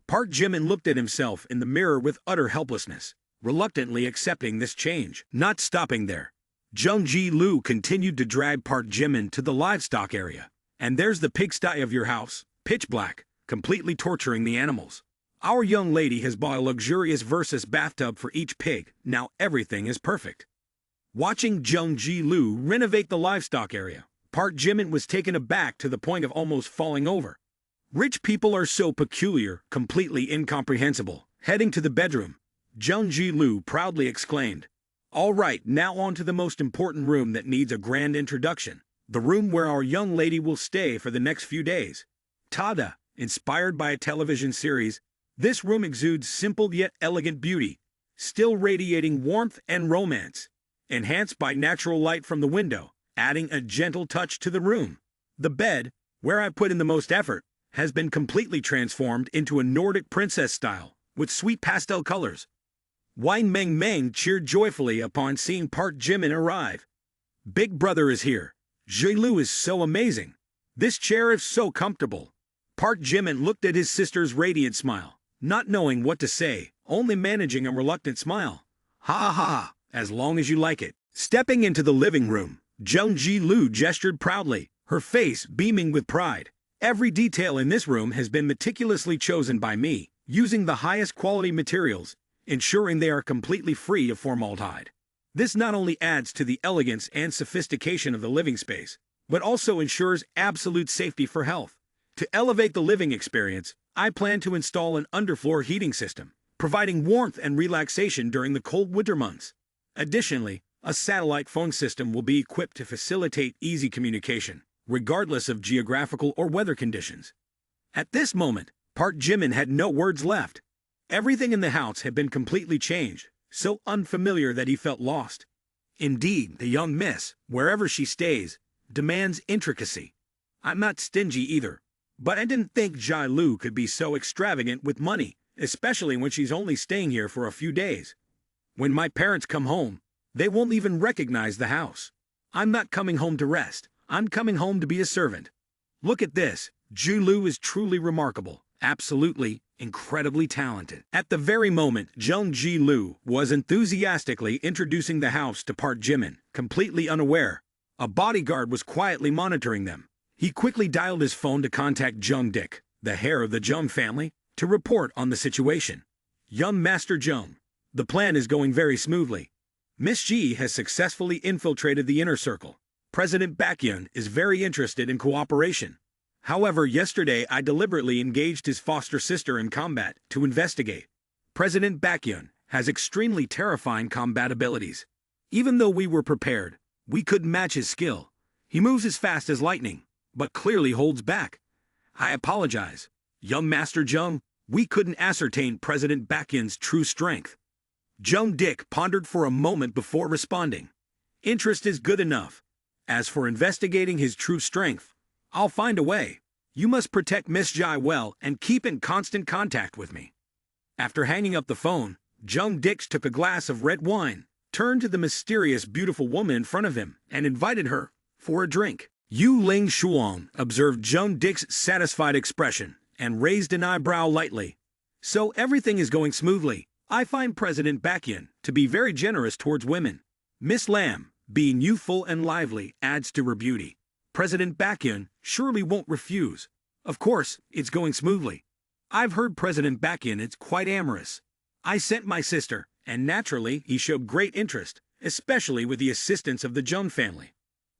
Park Jimin looked at himself in the mirror with utter helplessness, reluctantly accepting this change. Not stopping there, Jung Ji-Loo continued to drag Park Jimin to the livestock area. And there's the pigsty of your house, pitch black, completely torturing the animals. Our young lady has bought a luxurious versus bathtub for each pig. Now everything is perfect. Watching Jung Ji-Loo renovate the livestock area, Park Jimin was taken aback to the point of almost falling over. Rich people are so peculiar, completely incomprehensible. Heading to the bedroom, Jung Ji-Loo proudly exclaimed, "All right, now on to the most important room that needs a grand introduction. The room where our young lady will stay for the next few days." Tada! Inspired by a television series, this room exudes simple yet elegant beauty, still radiating warmth and romance, enhanced by natural light from the window, adding a gentle touch to the room. The bed, where I put in the most effort, has been completely transformed into a Nordic princess style, with sweet pastel colors. Wang Meng Meng cheered joyfully upon seeing Park Jimin arrive. "Big brother is here. Ji-Loo is so amazing. This chair is so comfortable." Park Jimin looked at his sister's radiant smile, not knowing what to say, only managing a reluctant smile. "Ha ha ha, as long as you like it." Stepping into the living room, Jung Ji-Loo gestured proudly, her face beaming with pride. "Every detail in this room has been meticulously chosen by me, using the highest quality materials, ensuring they are completely free of formaldehyde. This not only adds to the elegance and sophistication of the living space, but also ensures absolute safety for health. To elevate the living experience, I plan to install an underfloor heating system, providing warmth and relaxation during the cold winter months. Additionally, a satellite phone system will be equipped to facilitate easy communication, regardless of geographical or weather conditions." At this moment, Park Jimin had no words left. Everything in the house had been completely changed, so unfamiliar that he felt lost. Indeed, the young miss, wherever she stays, demands intricacy. I'm not stingy either, but I didn't think Ji-Loo could be so extravagant with money, especially when she's only staying here for a few days. When my parents come home, they won't even recognize the house. I'm not coming home to rest. I'm coming home to be a servant. Look at this. Ji-Loo is truly remarkable. Absolutely, incredibly talented. At the very moment Jung Ji-Loo was enthusiastically introducing the house to Park Jimin, completely unaware, a bodyguard was quietly monitoring them. He quickly dialed his phone to contact Jung Dik, the heir of the Jung family, to report on the situation. "Young Master Jung, the plan is going very smoothly. Miss Ji has successfully infiltrated the inner circle. President Baekhyun is very interested in cooperation. However, yesterday I deliberately engaged his foster sister in combat to investigate. President Baekhyun has extremely terrifying combat abilities. Even though we were prepared, we couldn't match his skill. He moves as fast as lightning, but clearly holds back. I apologize. Young Master Jung, we couldn't ascertain President Baekhyun's true strength." Jung Dik pondered for a moment before responding. "Interest is good enough. As for investigating his true strength, I'll find a way. You must protect Miss Ji well and keep in constant contact with me." After hanging up the phone, Jung Dik took a glass of red wine, turned to the mysterious beautiful woman in front of him, and invited her for a drink. Yu Ling Shuang observed Jung Dik's satisfied expression and raised an eyebrow lightly. "So everything is going smoothly. I find President Baekhyun to be very generous towards women. Miss Lam, being youthful and lively, adds to her beauty. President Baekhyun surely won't refuse. Of course, it's going smoothly. I've heard President Baekhyun is quite amorous. I sent my sister, and naturally he showed great interest, especially with the assistance of the Jung family.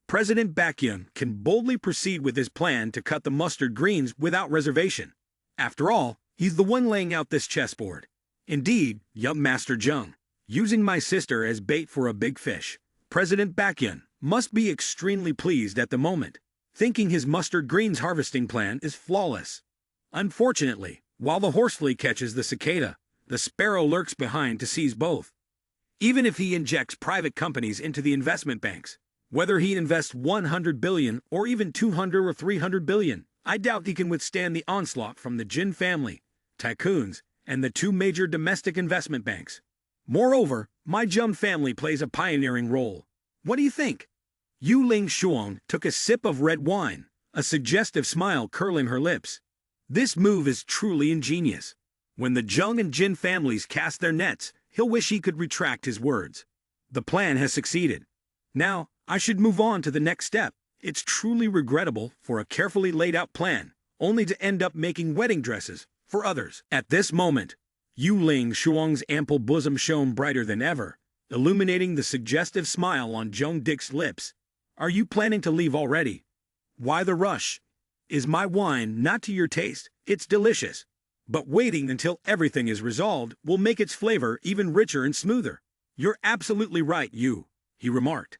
President Baekhyun can boldly proceed with his plan to cut the mustard greens without reservation. After all, he's the one laying out this chessboard. Indeed, young Master Jung, using my sister as bait for a big fish. President Baekhyun must be extremely pleased at the moment, thinking his mustard greens harvesting plan is flawless. Unfortunately, while the horsefly catches the cicada, the sparrow lurks behind to seize both. Even if he injects private companies into the investment banks, whether he invests 100 billion or even 200 or 300 billion, I doubt he can withstand the onslaught from the Jin family, Tycoons, and the two major domestic investment banks. Moreover, my Jung family plays a pioneering role. What do you think? Yu Ling Shuang took a sip of red wine, a suggestive smile curling her lips. This move is truly ingenious. When the Jung and Jin families cast their nets, he'll wish he could retract his words. The plan has succeeded. Now, I should move on to the next step. It's truly regrettable for a carefully laid out plan, only to end up making wedding dresses for others. At this moment, Yu Ling Shuang's ample bosom shone brighter than ever, illuminating the suggestive smile on Jung Dick's lips. Are you planning to leave already? Why the rush? Is my wine not to your taste? It's delicious. But waiting until everything is resolved will make its flavor even richer and smoother. You're absolutely right, he remarked.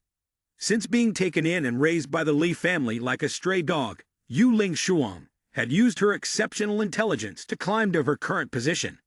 Since being taken in and raised by the Li family like a stray dog, Yu Ling Shuang had used her exceptional intelligence to climb to her current position.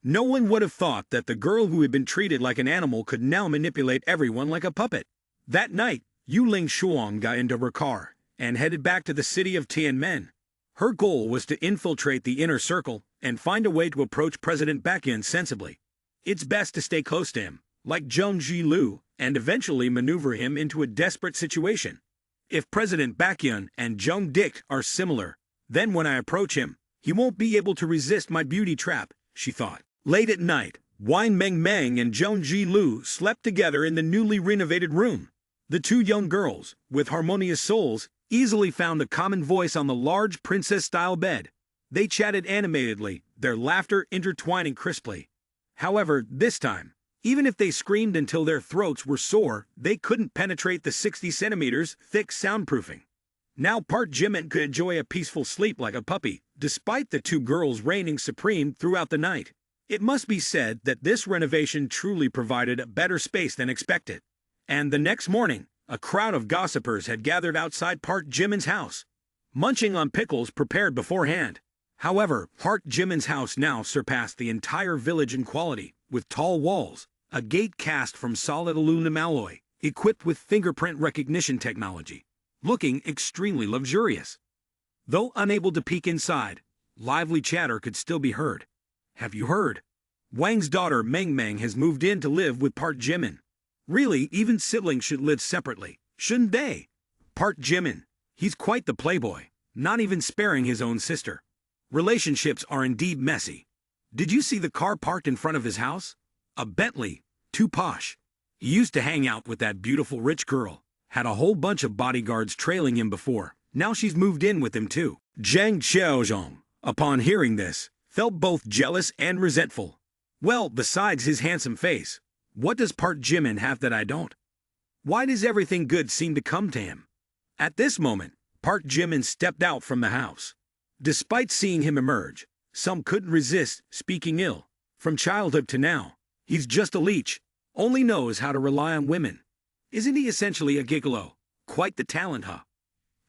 No one would have thought that the girl who had been treated like an animal could now manipulate everyone like a puppet. That night, Yu Ling Shuang got into her car and headed back to the city of Tianmen. Her goal was to infiltrate the inner circle and find a way to approach President Baekhyun sensibly. It's best to stay close to him, like Zheng Zilu, and eventually maneuver him into a desperate situation. If President Baekhyun and Jung Dick are similar, then when I approach him, he won't be able to resist my beauty trap, she thought. Late at night, Wang Meng and Zheng Zilu slept together in the newly renovated room. The two young girls, with harmonious souls, easily found a common voice on the large princess-style bed. They chatted animatedly, their laughter intertwining crisply. However, this time, even if they screamed until their throats were sore, they couldn't penetrate the 60 centimeters thick soundproofing. Now Park Jimin could enjoy a peaceful sleep like a puppy, despite the two girls reigning supreme throughout the night. It must be said that this renovation truly provided a better space than expected. And the next morning, a crowd of gossipers had gathered outside Park Jimin's house, munching on pickles prepared beforehand. However, Park Jimin's house now surpassed the entire village in quality, with tall walls, a gate cast from solid aluminum alloy, equipped with fingerprint recognition technology, looking extremely luxurious. Though unable to peek inside, lively chatter could still be heard. Have you heard? Wang's daughter Meng has moved in to live with Park Jimin. Really, even siblings should live separately, shouldn't they? Park Jimin, he's quite the playboy, not even sparing his own sister. Relationships are indeed messy. Did you see the car parked in front of his house? A Bentley, too posh. He used to hang out with that beautiful rich girl, had a whole bunch of bodyguards trailing him before. Now she's moved in with him too. Zhang Xiaozhong, upon hearing this, felt both jealous and resentful. Well, besides his handsome face, what does Park Jimin have that I don't? Why does everything good seem to come to him? At this moment, Park Jimin stepped out from the house. Despite seeing him emerge, some couldn't resist speaking ill. From childhood to now, he's just a leech, only knows how to rely on women. Isn't he essentially a gigolo? Quite the talent, huh?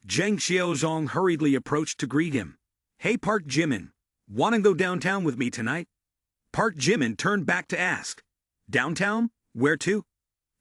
Zhang Xiaozhong hurriedly approached to greet him. Hey Park Jimin, wanna go downtown with me tonight? Park Jimin turned back to ask. Downtown? Where to?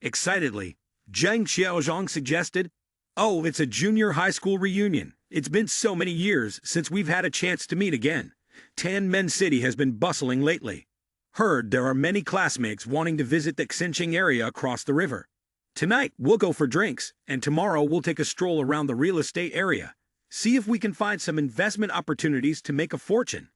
Excitedly, Zhang Xiaozhong suggested. Oh, it's a junior high school reunion. It's been so many years since we've had a chance to meet again. Tianmen City has been bustling lately. Heard there are many classmates wanting to visit the Xinjiang area across the river. Tonight we'll go for drinks, and tomorrow we'll take a stroll around the real estate area. See if we can find some investment opportunities to make a fortune.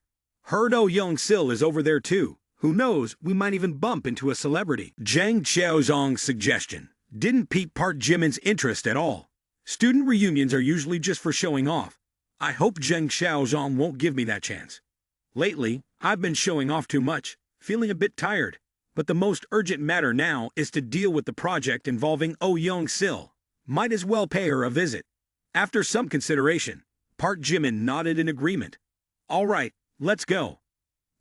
Heard Young Sil is over there too. Who knows, we might even bump into a celebrity. Zhang Xiaozhong's suggestion didn't pique Park Jimin's interest at all. Student reunions are usually just for showing off. I hope Zhang Xiaozhong won't give me that chance. Lately, I've been showing off too much, feeling a bit tired. But the most urgent matter now is to deal with the project involving Young Sil. Might as well pay her a visit. After some consideration, Park Jimin nodded in agreement. All right, let's go.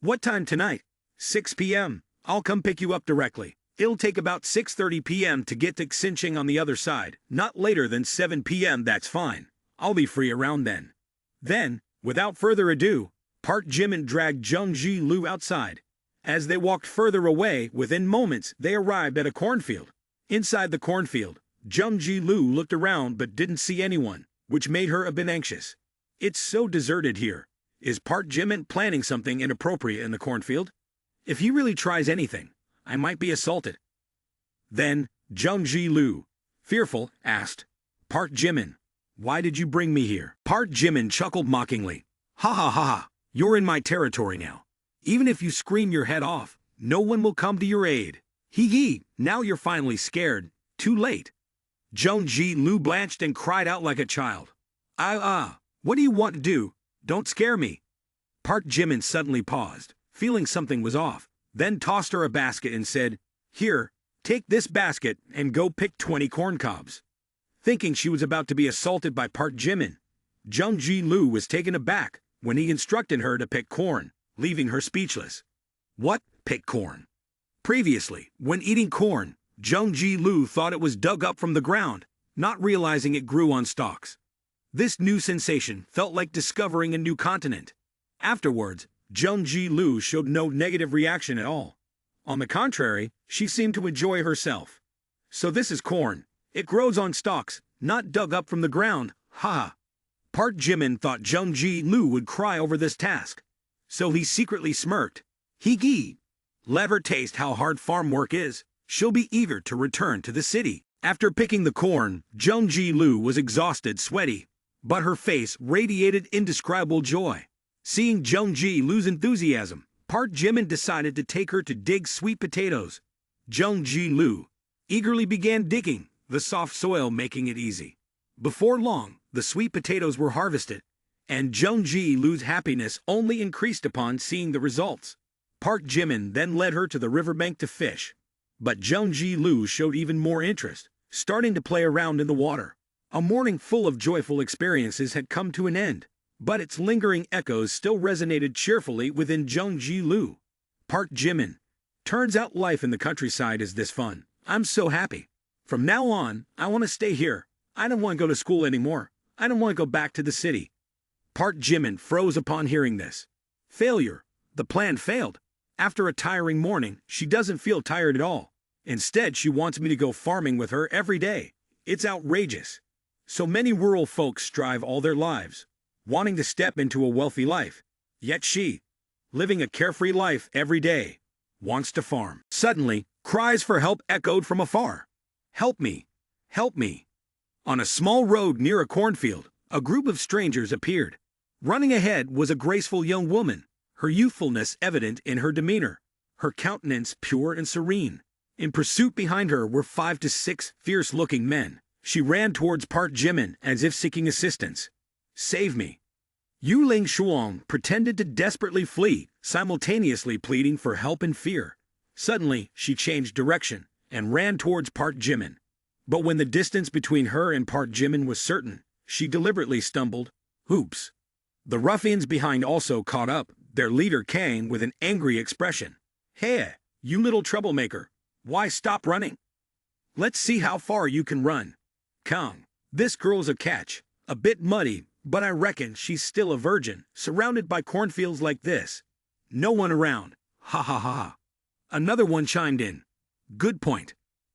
What time tonight? 6 p.m. I'll come pick you up directly. It'll take about 6:30 p.m. to get to Xinjiang on the other side. Not later than 7 p.m. That's fine. I'll be free around then. Then, without further ado, Park Jimin dragged Zheng Zilu outside. As they walked further away, within moments, they arrived at a cornfield. Inside the cornfield, Zheng Zilu looked around but didn't see anyone, which made her a bit anxious. It's so deserted here. Is Park Jimin planning something inappropriate in the cornfield? If he really tries anything, I might be assaulted. Then, Zheng Zilu, fearful, asked, Park Jimin, why did you bring me here? Park Jimin chuckled mockingly. Ha ha ha ha, you're in my territory now. Even if you scream your head off, no one will come to your aid. Hee hee, now you're finally scared. Too late. Jung Ji-lu blanched and cried out like a child. What do you want to do? Don't scare me. Park Jimin suddenly paused, feeling something was off, then tossed her a basket and said, Here, take this basket and go pick 20 corn cobs. Thinking she was about to be assaulted by Park Jimin, Jung Ji-lu was taken aback when he instructed her to pick corn, leaving her speechless. What? Pick corn? Previously, when eating corn, Jung Ji-lu thought it was dug up from the ground, not realizing it grew on stalks. This new sensation felt like discovering a new continent. Afterwards, Jung Ji-lu showed no negative reaction at all. On the contrary, she seemed to enjoy herself. So this is corn. It grows on stalks, not dug up from the ground. Ha! Park Jimin thought Jung Ji-lu would cry over this task. So he secretly smirked. Hee. Let her taste how hard farm work is. She'll be eager to return to the city. After picking the corn, Jung Ji-lu was exhausted, sweaty, but her face radiated indescribable joy. Seeing Jung Ji-lu's enthusiasm, Park Jimin decided to take her to dig sweet potatoes. Jung Ji-lu eagerly began digging, the soft soil making it easy. Before long, the sweet potatoes were harvested, and Jung Ji-lu's happiness only increased upon seeing the results. Park Jimin then led her to the riverbank to fish. But Jung Ji-lu showed even more interest, starting to play around in the water. A morning full of joyful experiences had come to an end, but its lingering echoes still resonated cheerfully within Jung Ji-lu. Park Jimin, turns out life in the countryside is this fun. I'm so happy. From now on, I want to stay here. I don't want to go to school anymore. I don't want to go back to the city. Park Jimin froze upon hearing this. Failure. The plan failed. After a tiring morning, she doesn't feel tired at all. Instead, she wants me to go farming with her every day. It's outrageous. So many rural folks strive all their lives, wanting to step into a wealthy life. Yet she, living a carefree life every day, wants to farm. Suddenly, cries for help echoed from afar. Help me! Help me! On a small road near a cornfield, a group of strangers appeared. Running ahead was a graceful young woman, her youthfulness evident in her demeanor, her countenance pure and serene. In pursuit behind her were 5 to 6 fierce-looking men. She ran towards Park Jimin as if seeking assistance. Save me! Yu Ling Shuang pretended to desperately flee, simultaneously pleading for help and fear. Suddenly, she changed direction and ran towards Park Jimin. But when the distance between her and Park Jimin was certain, she deliberately stumbled. Oops! The ruffians behind also caught up, their leader Kang with an angry expression. Hey, you little troublemaker! Why stop running? Let's see how far you can run. Kang, this girl's a catch. A bit muddy, but I reckon she's still a virgin, surrounded by cornfields like this. No one around. Ha ha ha. Another one chimed in. Good point.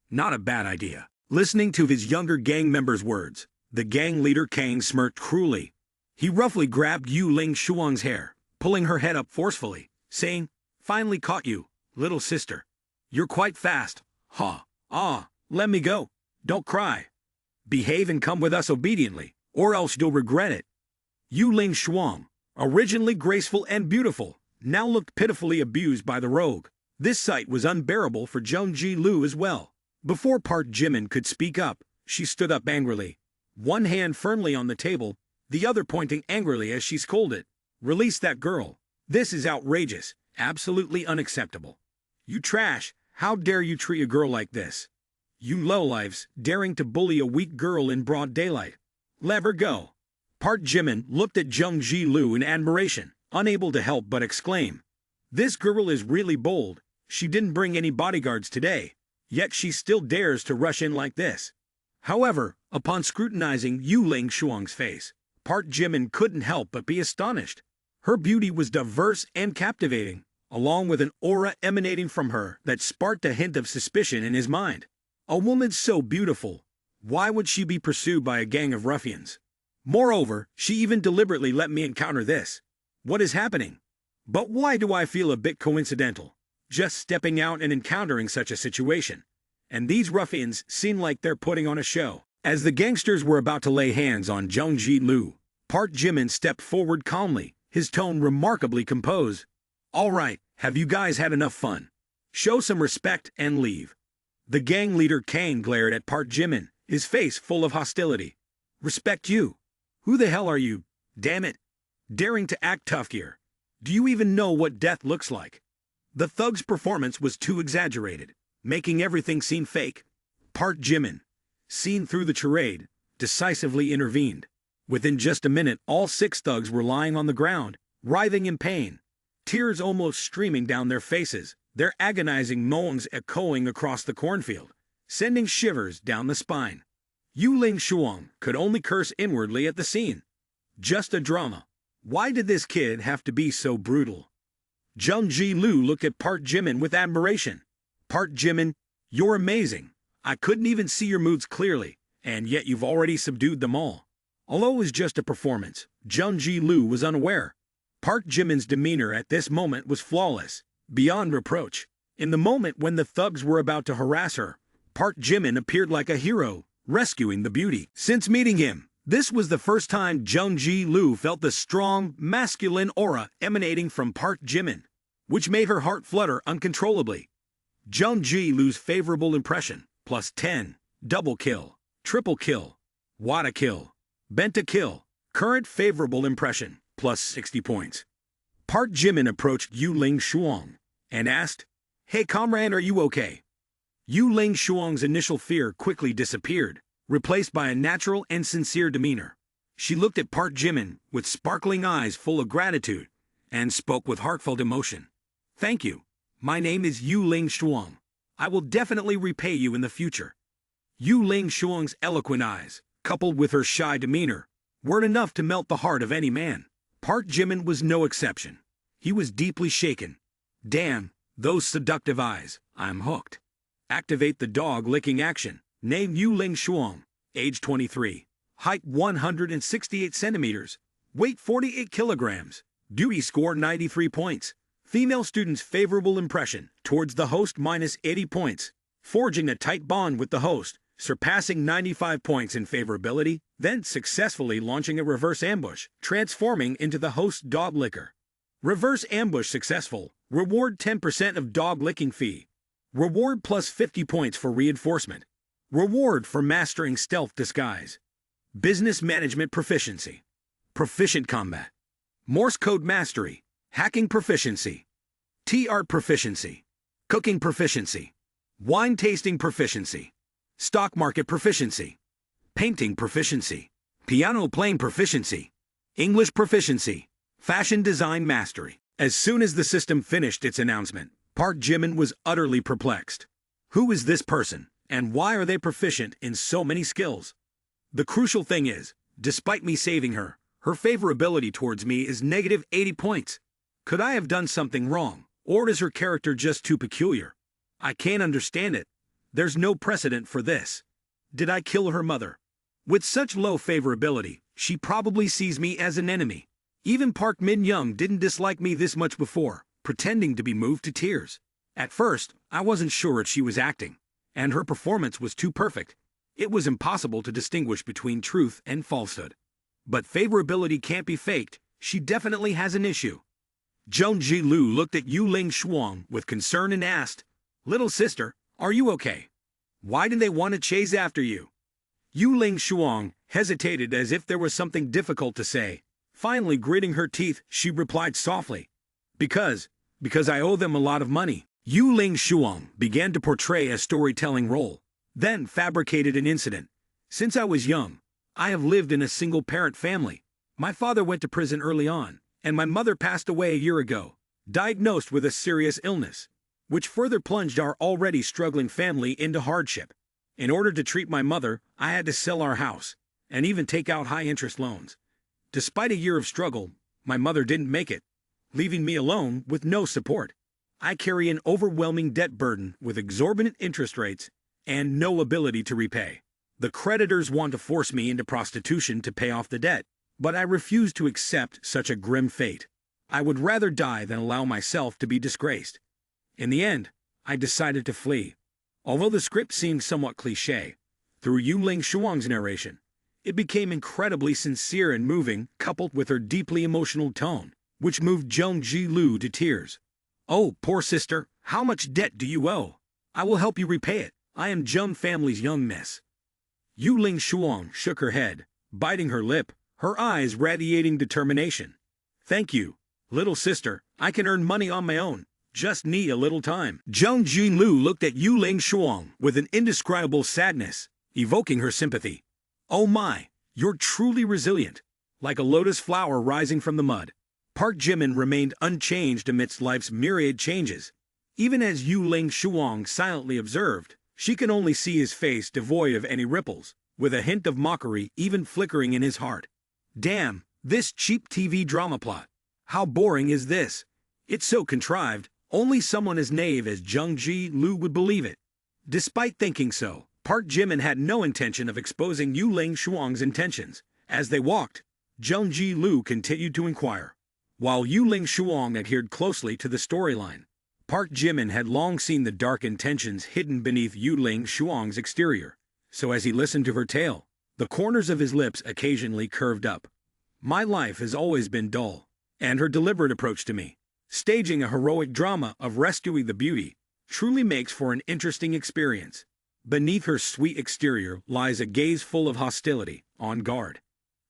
Not a bad idea. Listening to his younger gang member's words, the gang leader Kang smirked cruelly. He roughly grabbed Yu Ling Shuang's hair, pulling her head up forcefully, saying, Finally caught you, little sister. You're quite fast. Ha. Let me go. Don't cry. Behave and come with us obediently, or else you'll regret it. Yu Ling Shuang, originally graceful and beautiful, now looked pitifully abused by the rogue. This sight was unbearable for Jung Ji-lu as well. Before Park Jimin could speak up, she stood up angrily, one hand firmly on the table, the other pointing angrily as she scolded. Release that girl. This is outrageous, absolutely unacceptable. You trash, how dare you treat a girl like this? You lowlifes, daring to bully a weak girl in broad daylight. Let her go. Park Jimin looked at Jung Ji-lu in admiration, unable to help but exclaim. This girl is really bold. She didn't bring any bodyguards today, yet she still dares to rush in like this. However, upon scrutinizing Yu Ling Shuang's face, Park Jimin couldn't help but be astonished. Her beauty was diverse and captivating, along with an aura emanating from her that sparked a hint of suspicion in his mind. A woman so beautiful, why would she be pursued by a gang of ruffians? Moreover, she even deliberately let me encounter this. What is happening? But why do I feel a bit coincidental? Just stepping out and encountering such a situation. And these ruffians seem like they're putting on a show. As the gangsters were about to lay hands on Jung Ji-lu, Park Jimin stepped forward calmly, his tone remarkably composed. "All right, have you guys had enough fun? Show some respect and leave." The gang leader Kane glared at Park Jimin, his face full of hostility. "Respect you? Who the hell are you? Damn it! Daring to act tough here. Do you even know what death looks like?" The thug's performance was too exaggerated, making everything seem fake. Park Jimin, seen through the charade, decisively intervened. Within just a minute, all 6 thugs were lying on the ground, writhing in pain, tears almost streaming down their faces, their agonizing moans echoing across the cornfield, sending shivers down the spine. Yuling Shuang could only curse inwardly at the scene. Just a drama. Why did this kid have to be so brutal? Jung Ji-lu looked at Park Jimin with admiration. "Park Jimin, you're amazing. I couldn't even see your moods clearly, and yet you've already subdued them all." Although it was just a performance, Jung Ji-lu was unaware. Park Jimin's demeanor at this moment was flawless, beyond reproach. In the moment when the thugs were about to harass her, Park Jimin appeared like a hero, rescuing the beauty. Since meeting him, this was the first time Jung Ji-lu felt the strong, masculine aura emanating from Park Jimin, which made her heart flutter uncontrollably. Jung Ji-lu's favorable impression, +10, double kill, triple kill, wada kill, benta kill, current favorable impression, +60 points. Park Jimin approached Yuling Shuang and asked, "Hey comrade, are you okay?" Yuling Shuang's initial fear quickly disappeared, replaced by a natural and sincere demeanor. She looked at Park Jimin with sparkling eyes full of gratitude and spoke with heartfelt emotion. "Thank you. My name is Yuling Shuang. I will definitely repay you in the future." Yuling Shuang's eloquent eyes, coupled with her shy demeanor, were enough to melt the heart of any man. Park Jimin was no exception. He was deeply shaken. Damn, those seductive eyes. I'm hooked. Activate the dog-licking action. Name Yuling Shuang. Age 23. Height 168 centimeters. Weight 48 kilograms. Duty score 93 points. Female student's favorable impression towards the host -80 points. Forging a tight bond with the host, surpassing 95 points in favorability, then successfully launching a reverse ambush, transforming into the host's dog licker. Reverse ambush successful. Reward 10% of dog licking fee. Reward +50 points for reinforcement. Reward for mastering stealth disguise. Business management proficiency. Proficient combat. Morse code mastery. Hacking proficiency. Tea art proficiency. Cooking proficiency. Wine tasting proficiency. Stock market proficiency. Painting proficiency. Piano playing proficiency. English proficiency. Fashion design mastery. As soon as the system finished its announcement, Park Jimin was utterly perplexed. Who is this person, and why are they proficient in so many skills? The crucial thing is, despite me saving her, her favorability towards me is -80 points. Could I have done something wrong, or is her character just too peculiar? I can't understand it. There's no precedent for this. Did I kill her mother? With such low favorability, she probably sees me as an enemy. Even Park Min-young didn't dislike me this much before, pretending to be moved to tears. At first, I wasn't sure if she was acting, and her performance was too perfect. It was impossible to distinguish between truth and falsehood. But favorability can't be faked. She definitely has an issue. Jung Ji-lu looked at Yuling Shuang with concern and asked, "Little sister, are you okay? Why did they want to chase after you?" Yuling Shuang hesitated as if there was something difficult to say. Finally, gritting her teeth, she replied softly, Because I owe them a lot of money." Yuling Shuang began to portray a storytelling role, then fabricated an incident. "Since I was young, I have lived in a single-parent family. My father went to prison early on, and my mother passed away a year ago, diagnosed with a serious illness, which further plunged our already struggling family into hardship. In order to treat my mother, I had to sell our house, and even take out high-interest loans. Despite a year of struggle, my mother didn't make it, leaving me alone with no support. I carry an overwhelming debt burden with exorbitant interest rates and no ability to repay. The creditors want to force me into prostitution to pay off the debt, but I refuse to accept such a grim fate. I would rather die than allow myself to be disgraced. In the end, I decided to flee. Although the script seemed somewhat cliché, Through Yu Ling Shuang's narration, it became incredibly sincere and moving, coupled with her deeply emotional tone, which moved Jung Ji-lu to tears. "Oh, poor sister, how much debt do you owe? I will help you repay it. I am Jung family's young miss." Yu Ling Shuang shook her head, biting her lip, her eyes radiating determination. "Thank you, little sister, I can earn money on my own. Just need a little time." Jung Ji-lu looked at Yu Ling Shuang with an indescribable sadness, evoking her sympathy. "Oh my, you're truly resilient, like a lotus flower rising from the mud." Park Jimin remained unchanged amidst life's myriad changes. Even as Yu Ling Shuang silently observed, she could only see his face devoid of any ripples, with a hint of mockery even flickering in his heart. Damn, this cheap TV drama plot. How boring is this? It's so contrived, only someone as naive as Jung Ji-lu would believe it. Despite thinking so, Park Jimin had no intention of exposing Yu Ling Shuang's intentions. As they walked, Jung Ji-lu continued to inquire. While Yu Ling Shuang adhered closely to the storyline, Park Jimin had long seen the dark intentions hidden beneath Yu Ling Shuang's exterior, so as he listened to her tale, the corners of his lips occasionally curved up. "My life has always been dull," and her deliberate approach to me, staging a heroic drama of rescuing the beauty, truly makes for an interesting experience. Beneath her sweet exterior lies a gaze full of hostility, on guard.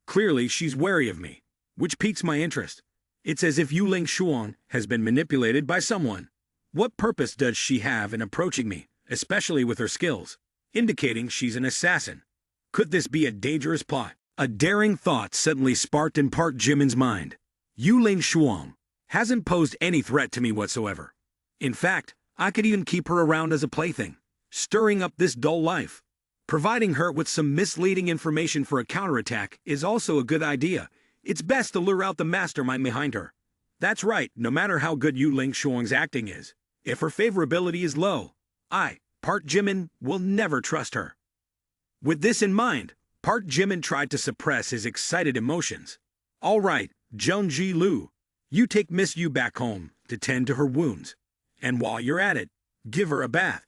Clearly she's wary of me, which piques my interest. It's as if Yu Ling Shuang has been manipulated by someone. What purpose does she have in approaching me, especially with her skills, indicating she's an assassin? Could this be a dangerous plot? A daring thought suddenly sparked in Park Jimin's mind. Yu Ling Shuang hasn't posed any threat to me whatsoever. In fact, I could even keep her around as a plaything, stirring up this dull life. Providing her with some misleading information for a counterattack is also a good idea. It's best to lure out the mastermind behind her. That's right, no matter how good Yu Ling Shuang's acting is, if her favorability is low, Park Jimin, will never trust her. With this in mind, Park Jimin tried to suppress his excited emotions. "All right, Jung Ji-lu, you take Miss Yu back home to tend to her wounds. And while you're at it, give her a bath."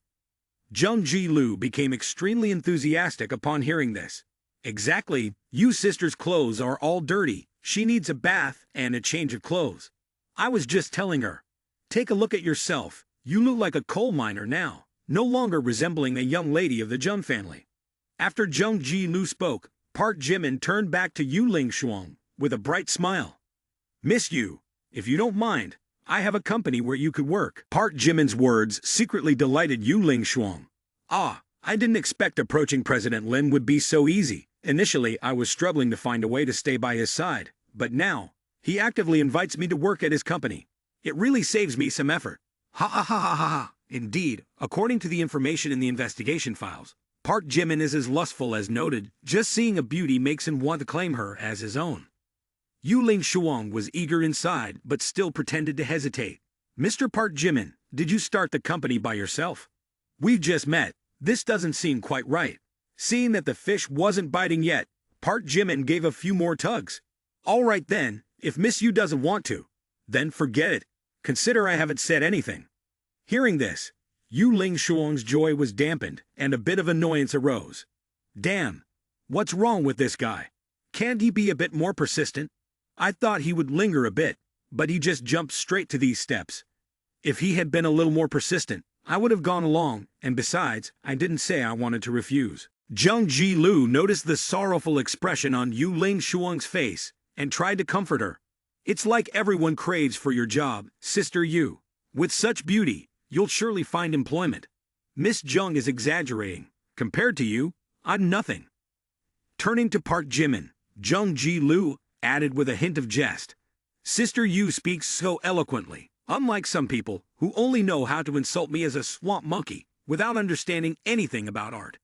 Jung Ji-lu became extremely enthusiastic upon hearing this. "Exactly, you sister's clothes are all dirty. She needs a bath and a change of clothes. I was just telling her. Take a look at yourself. You look like a coal miner now, no longer resembling a young lady of the Jung family." After Jung Ji-lu spoke, Park Jimin turned back to Yu Ling Shuang with a bright smile. "Miss Yu, if you don't mind, I have a company where you could work." Park Jimin's words secretly delighted Yu Ling Shuang. I didn't expect approaching President Lin would be so easy. Initially, I was struggling to find a way to stay by his side, but now, he actively invites me to work at his company. It really saves me some effort. Ha ha ha ha ha ha. Indeed, according to the information in the investigation files, Park Jimin is as lustful as noted. Just seeing a beauty makes him want to claim her as his own. Yu Ling Shuang was eager inside, but still pretended to hesitate. "Mr. Park Jimin, did you start the company by yourself? We've just met. This doesn't seem quite right." Seeing that the fish wasn't biting yet, Park Jimin gave a few more tugs. "All right then, if Miss Yu doesn't want to, then forget it. Consider I haven't said anything." Hearing this, Yu Ling Shuang's joy was dampened, and a bit of annoyance arose. Damn, what's wrong with this guy? Can't he be a bit more persistent? I thought he would linger a bit, but he just jumped straight to these steps. If he had been a little more persistent, I would have gone along, and besides, I didn't say I wanted to refuse. Jung Ji-lu noticed the sorrowful expression on Yu Ling Shuang's face, and tried to comfort her. "It's like everyone craves for your job, Sister Yu. With such beauty, you'll surely find employment. Miss Jung is exaggerating. Compared to you, I'm nothing." Turning to Park Jimin, Jung Ji-lu added with a hint of jest, "Sister Yu speaks so eloquently, unlike some people who only know how to insult me as a swamp monkey without understanding anything about art."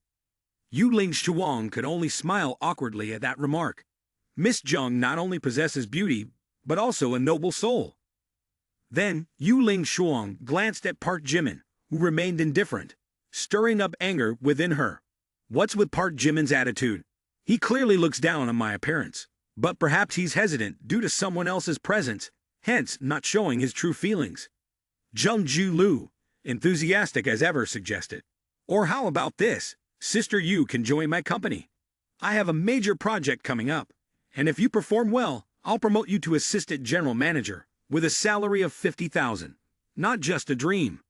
Yu Ling Shuang could only smile awkwardly at that remark. Miss Jung not only possesses beauty, but also a noble soul. Then, Yu Ling Shuang glanced at Park Jimin, who remained indifferent, stirring up anger within her. What's with Park Jimin's attitude? He clearly looks down on my appearance, but perhaps he's hesitant due to someone else's presence, hence not showing his true feelings. Jung Ji-lu, enthusiastic as ever, suggested. Or how about this? Sister Yu can join my company. I have a major project coming up, and if you perform well, I'll promote you to assistant general manager with a salary of 50,000. Not just a dream.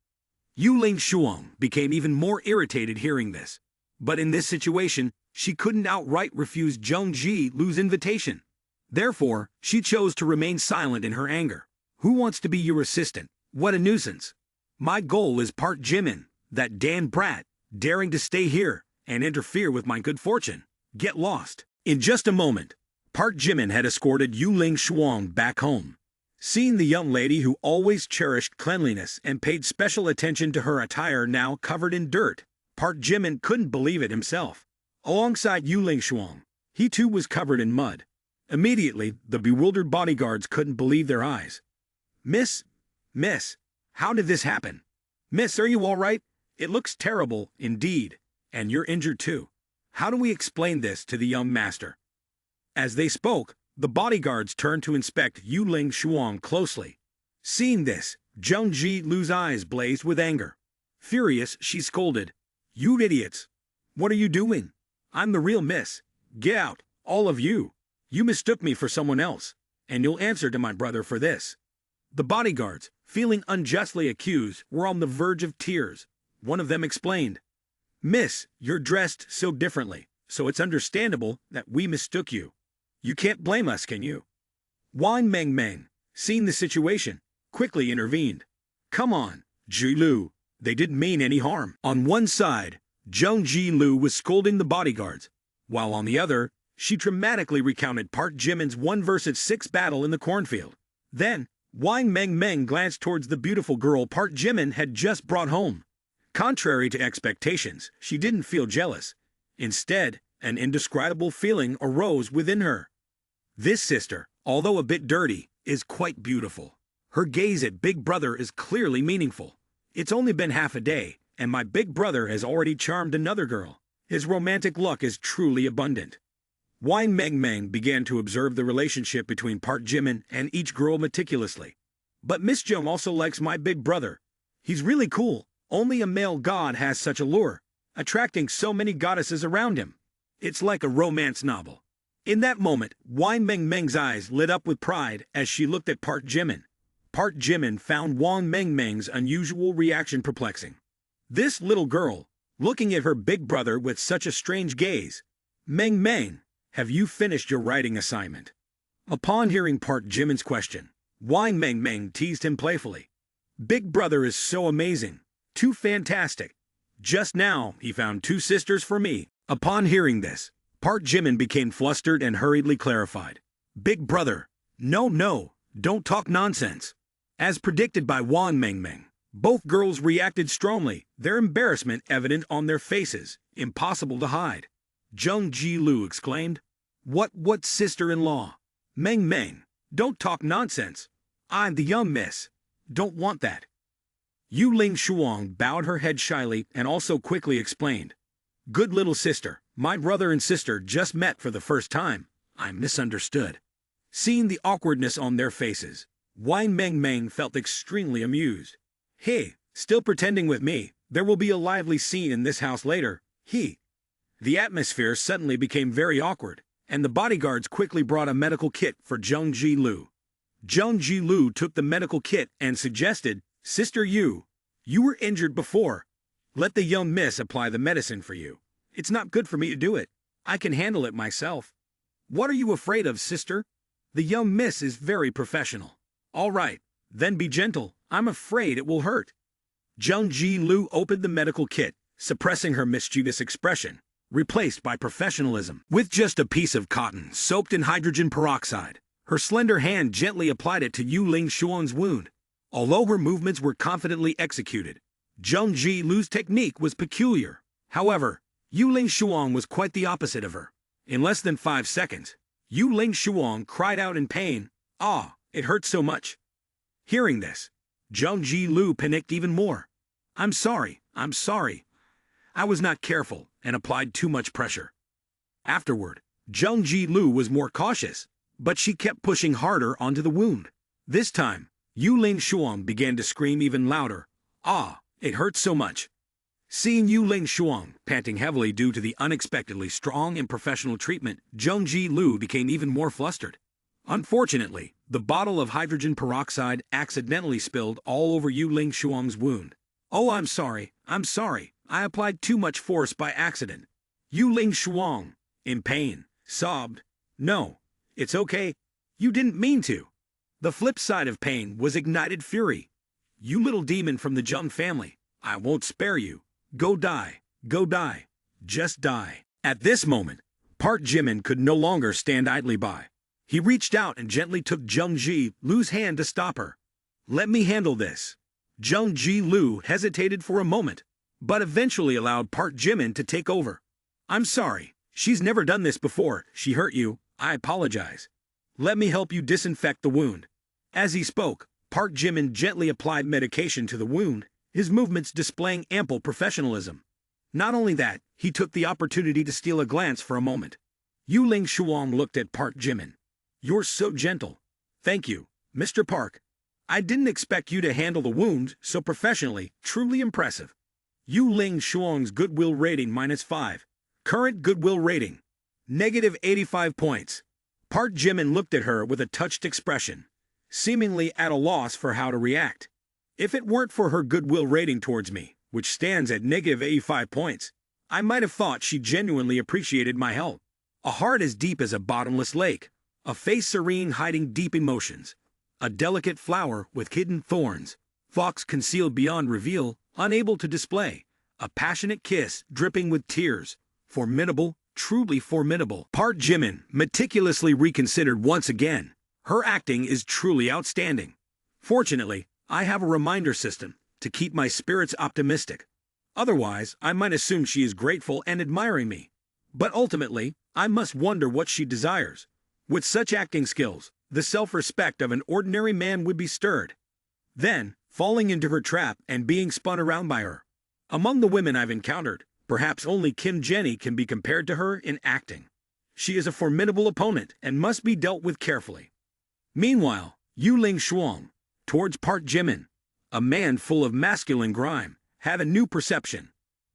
Yu Ling Shuang became even more irritated hearing this. But in this situation, she couldn't outright refuse Jung Ji-lu's invitation. Therefore, she chose to remain silent in her anger. Who wants to be your assistant? What a nuisance. My goal is Park Jimin, that Dan brat, daring to stay here and interfere with my good fortune. Get lost. In just a moment, Park Jimin had escorted Yu Ling Shuang back home. Seeing the young lady who always cherished cleanliness and paid special attention to her attire now covered in dirt, Park Jimin couldn't believe it himself. Alongside Yu Ling Shuang, he too was covered in mud. Immediately, the bewildered bodyguards couldn't believe their eyes. Miss, how did this happen? Miss, are you all right? It looks terrible, indeed, and you're injured too. How do we explain this to the young master? As they spoke, the bodyguards turned to inspect Yu Ling Shuang closely. Seeing this, Jung Ji-lu's eyes blazed with anger. Furious, she scolded, "You idiots! What are you doing? I'm the real miss. Get out, all of you. You mistook me for someone else, and you'll answer to my brother for this." The bodyguards, feeling unjustly accused, were on the verge of tears. One of them explained, "Miss, you're dressed so differently, so it's understandable that we mistook you. You can't blame us, can you?" Wang Meng, seeing the situation, quickly intervened. "Come on, Ji-lu, they didn't mean any harm." On one side, Jung Ji-lu was scolding the bodyguards, while on the other, she dramatically recounted Park Jimin's 1 versus 6 battle in the cornfield. Then, Wang Meng glanced towards the beautiful girl Park Jimin had just brought home. Contrary to expectations, she didn't feel jealous. Instead, an indescribable feeling arose within her. This sister, although a bit dirty, is quite beautiful. Her gaze at Big Brother is clearly meaningful. It's only been half a day, and my Big Brother has already charmed another girl. His romantic luck is truly abundant. Wang Meng began to observe the relationship between Park Jimin and each girl meticulously. But Miss Jung also likes my Big Brother. He's really cool. Only a male god has such allure, attracting so many goddesses around him. It's like a romance novel. In that moment, Wang Meng's eyes lit up with pride as she looked at Park Jimin. Park Jimin found Wang Meng's unusual reaction perplexing. This little girl, looking at her Big Brother with such a strange gaze. Meng, have you finished your writing assignment? Upon hearing Park Jimin's question, Wang Meng teased him playfully. Big Brother is so amazing. Too fantastic. Just now, he found 2 sisters for me. Upon hearing this, Park Jimin became flustered and hurriedly clarified. Big Brother, no, don't talk nonsense. As predicted by Wang Meng, both girls reacted strongly, their embarrassment evident on their faces, impossible to hide. Jung Ji-lu exclaimed, What sister-in-law? Meng, don't talk nonsense. I'm the young miss. Don't want that. Yu Ling Shuang bowed her head shyly and also quickly explained. Good little sister, my brother and sister just met for the first time. I'm misunderstood. Seeing the awkwardness on their faces, Wang Meng felt extremely amused. Hey, still pretending with me, there will be a lively scene in this house later. The atmosphere suddenly became very awkward, and the bodyguards quickly brought a medical kit for Jung Ji-lu. Jung Ji-lu took the medical kit and suggested, Sister Yu, you were injured before. Let the young miss apply the medicine for you. It's not good for me to do it. I can handle it myself. What are you afraid of, sister? The young miss is very professional. All right, then be gentle. I'm afraid it will hurt. Jung Ji-lu opened the medical kit, suppressing her mischievous expression, replaced by professionalism. With just a piece of cotton soaked in hydrogen peroxide, her slender hand gently applied it to Yu Ling Shuang's wound. Although her movements were confidently executed, Jung Ji-lu's technique was peculiar. However, Yu Ling Shuang was quite the opposite of her. In less than 5 seconds, Yu Ling Shuang cried out in pain, "Ah, it hurts so much." Hearing this, Jung Ji-lu panicked even more. I'm sorry. I was not careful and applied too much pressure." Afterward, Jung Ji-lu was more cautious, but she kept pushing harder onto the wound. This time, Yu Ling Shuang began to scream even louder. "Ah, it hurts so much." Seeing Yu Ling Shuang panting heavily due to the unexpectedly strong and professional treatment, Zheng Ji Lu became even more flustered. Unfortunately, the bottle of hydrogen peroxide accidentally spilled all over Yu Ling Shuang's wound. "Oh, I'm sorry, I applied too much force by accident." Yu Ling Shuang, in pain, sobbed, "No, it's okay. You didn't mean to." The flip side of pain was ignited fury. "You little demon from the Zheng family, I won't spare you. Go die, just die." At this moment, Park Jimin could no longer stand idly by. He reached out and gently took Zheng Ji Lu's hand to stop her. "Let me handle this." Zheng Ji Lu hesitated for a moment, but eventually allowed Park Jimin to take over. "I'm sorry, she's never done this before. She hurt you. I apologize. Let me help you disinfect the wound." As he spoke, Park Jimin gently applied medication to the wound, his movements displaying ample professionalism. Not only that, he took the opportunity to steal a glance for a moment. Yu Ling Shuang looked at Park Jimin. "You're so gentle." "Thank you, Mr. Park. I didn't expect you to handle the wound so professionally. Truly impressive." Yu Ling Shuang's goodwill rating -5. Current goodwill rating -85 points. Park Jimin looked at her with a touched expression, seemingly at a loss for how to react. If it weren't for her goodwill rating towards me, which stands at -85 points, I might have thought she genuinely appreciated my help. A heart as deep as a bottomless lake, a face serene hiding deep emotions, a delicate flower with hidden thorns, fox concealed beyond reveal, unable to display, a passionate kiss dripping with tears, formidable, truly formidable. Park Jimin meticulously reconsidered once again. Her acting is truly outstanding. Fortunately, I have a reminder system to keep my spirits optimistic. Otherwise, I might assume she is grateful and admiring me. But ultimately, I must wonder what she desires. With such acting skills, the self-respect of an ordinary man would be stirred. Then, falling into her trap and being spun around by her. Among the women I've encountered, perhaps only Kim Jenny can be compared to her in acting. She is a formidable opponent and must be dealt with carefully. Meanwhile, Yu Ling Shuang, towards Park Jimin, a man full of masculine grime, had a new perception.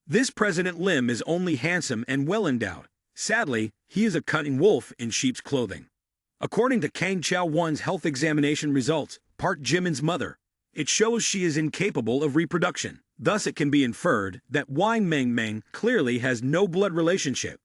This President Lim is only handsome and well-endowed. Sadly, he is a cunning wolf in sheep's clothing. According to Kang Chao-won's health examination results, Park Jimin's mother, it shows she is incapable of reproduction. Thus it can be inferred that Wang Mengmeng clearly has no blood relationship.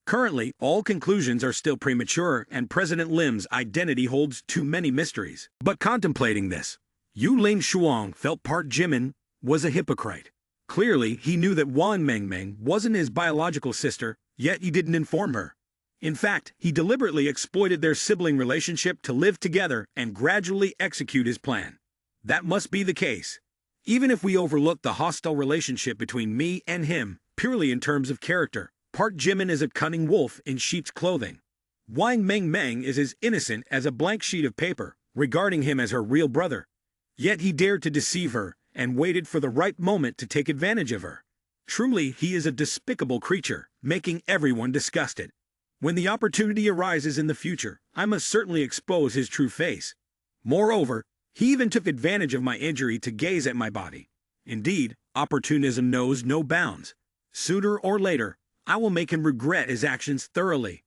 Currently, all conclusions are still premature and President Lim's identity holds too many mysteries. But contemplating this, Yu Ling Shuang felt Park Jimin was a hypocrite. Clearly, he knew that Wang Mengmeng wasn't his biological sister, yet he didn't inform her. In fact, he deliberately exploited their sibling relationship to live together and gradually execute his plan. That must be the case. Even if we overlook the hostile relationship between me and him, purely in terms of character, Park Jimin is a cunning wolf in sheep's clothing. Wang Mengmeng is as innocent as a blank sheet of paper, regarding him as her real brother. Yet he dared to deceive her and waited for the right moment to take advantage of her. Truly, he is a despicable creature, making everyone disgusted. When the opportunity arises in the future, I must certainly expose his true face. Moreover, he even took advantage of my injury to gaze at my body. Indeed, opportunism knows no bounds. Sooner or later, I will make him regret his actions thoroughly.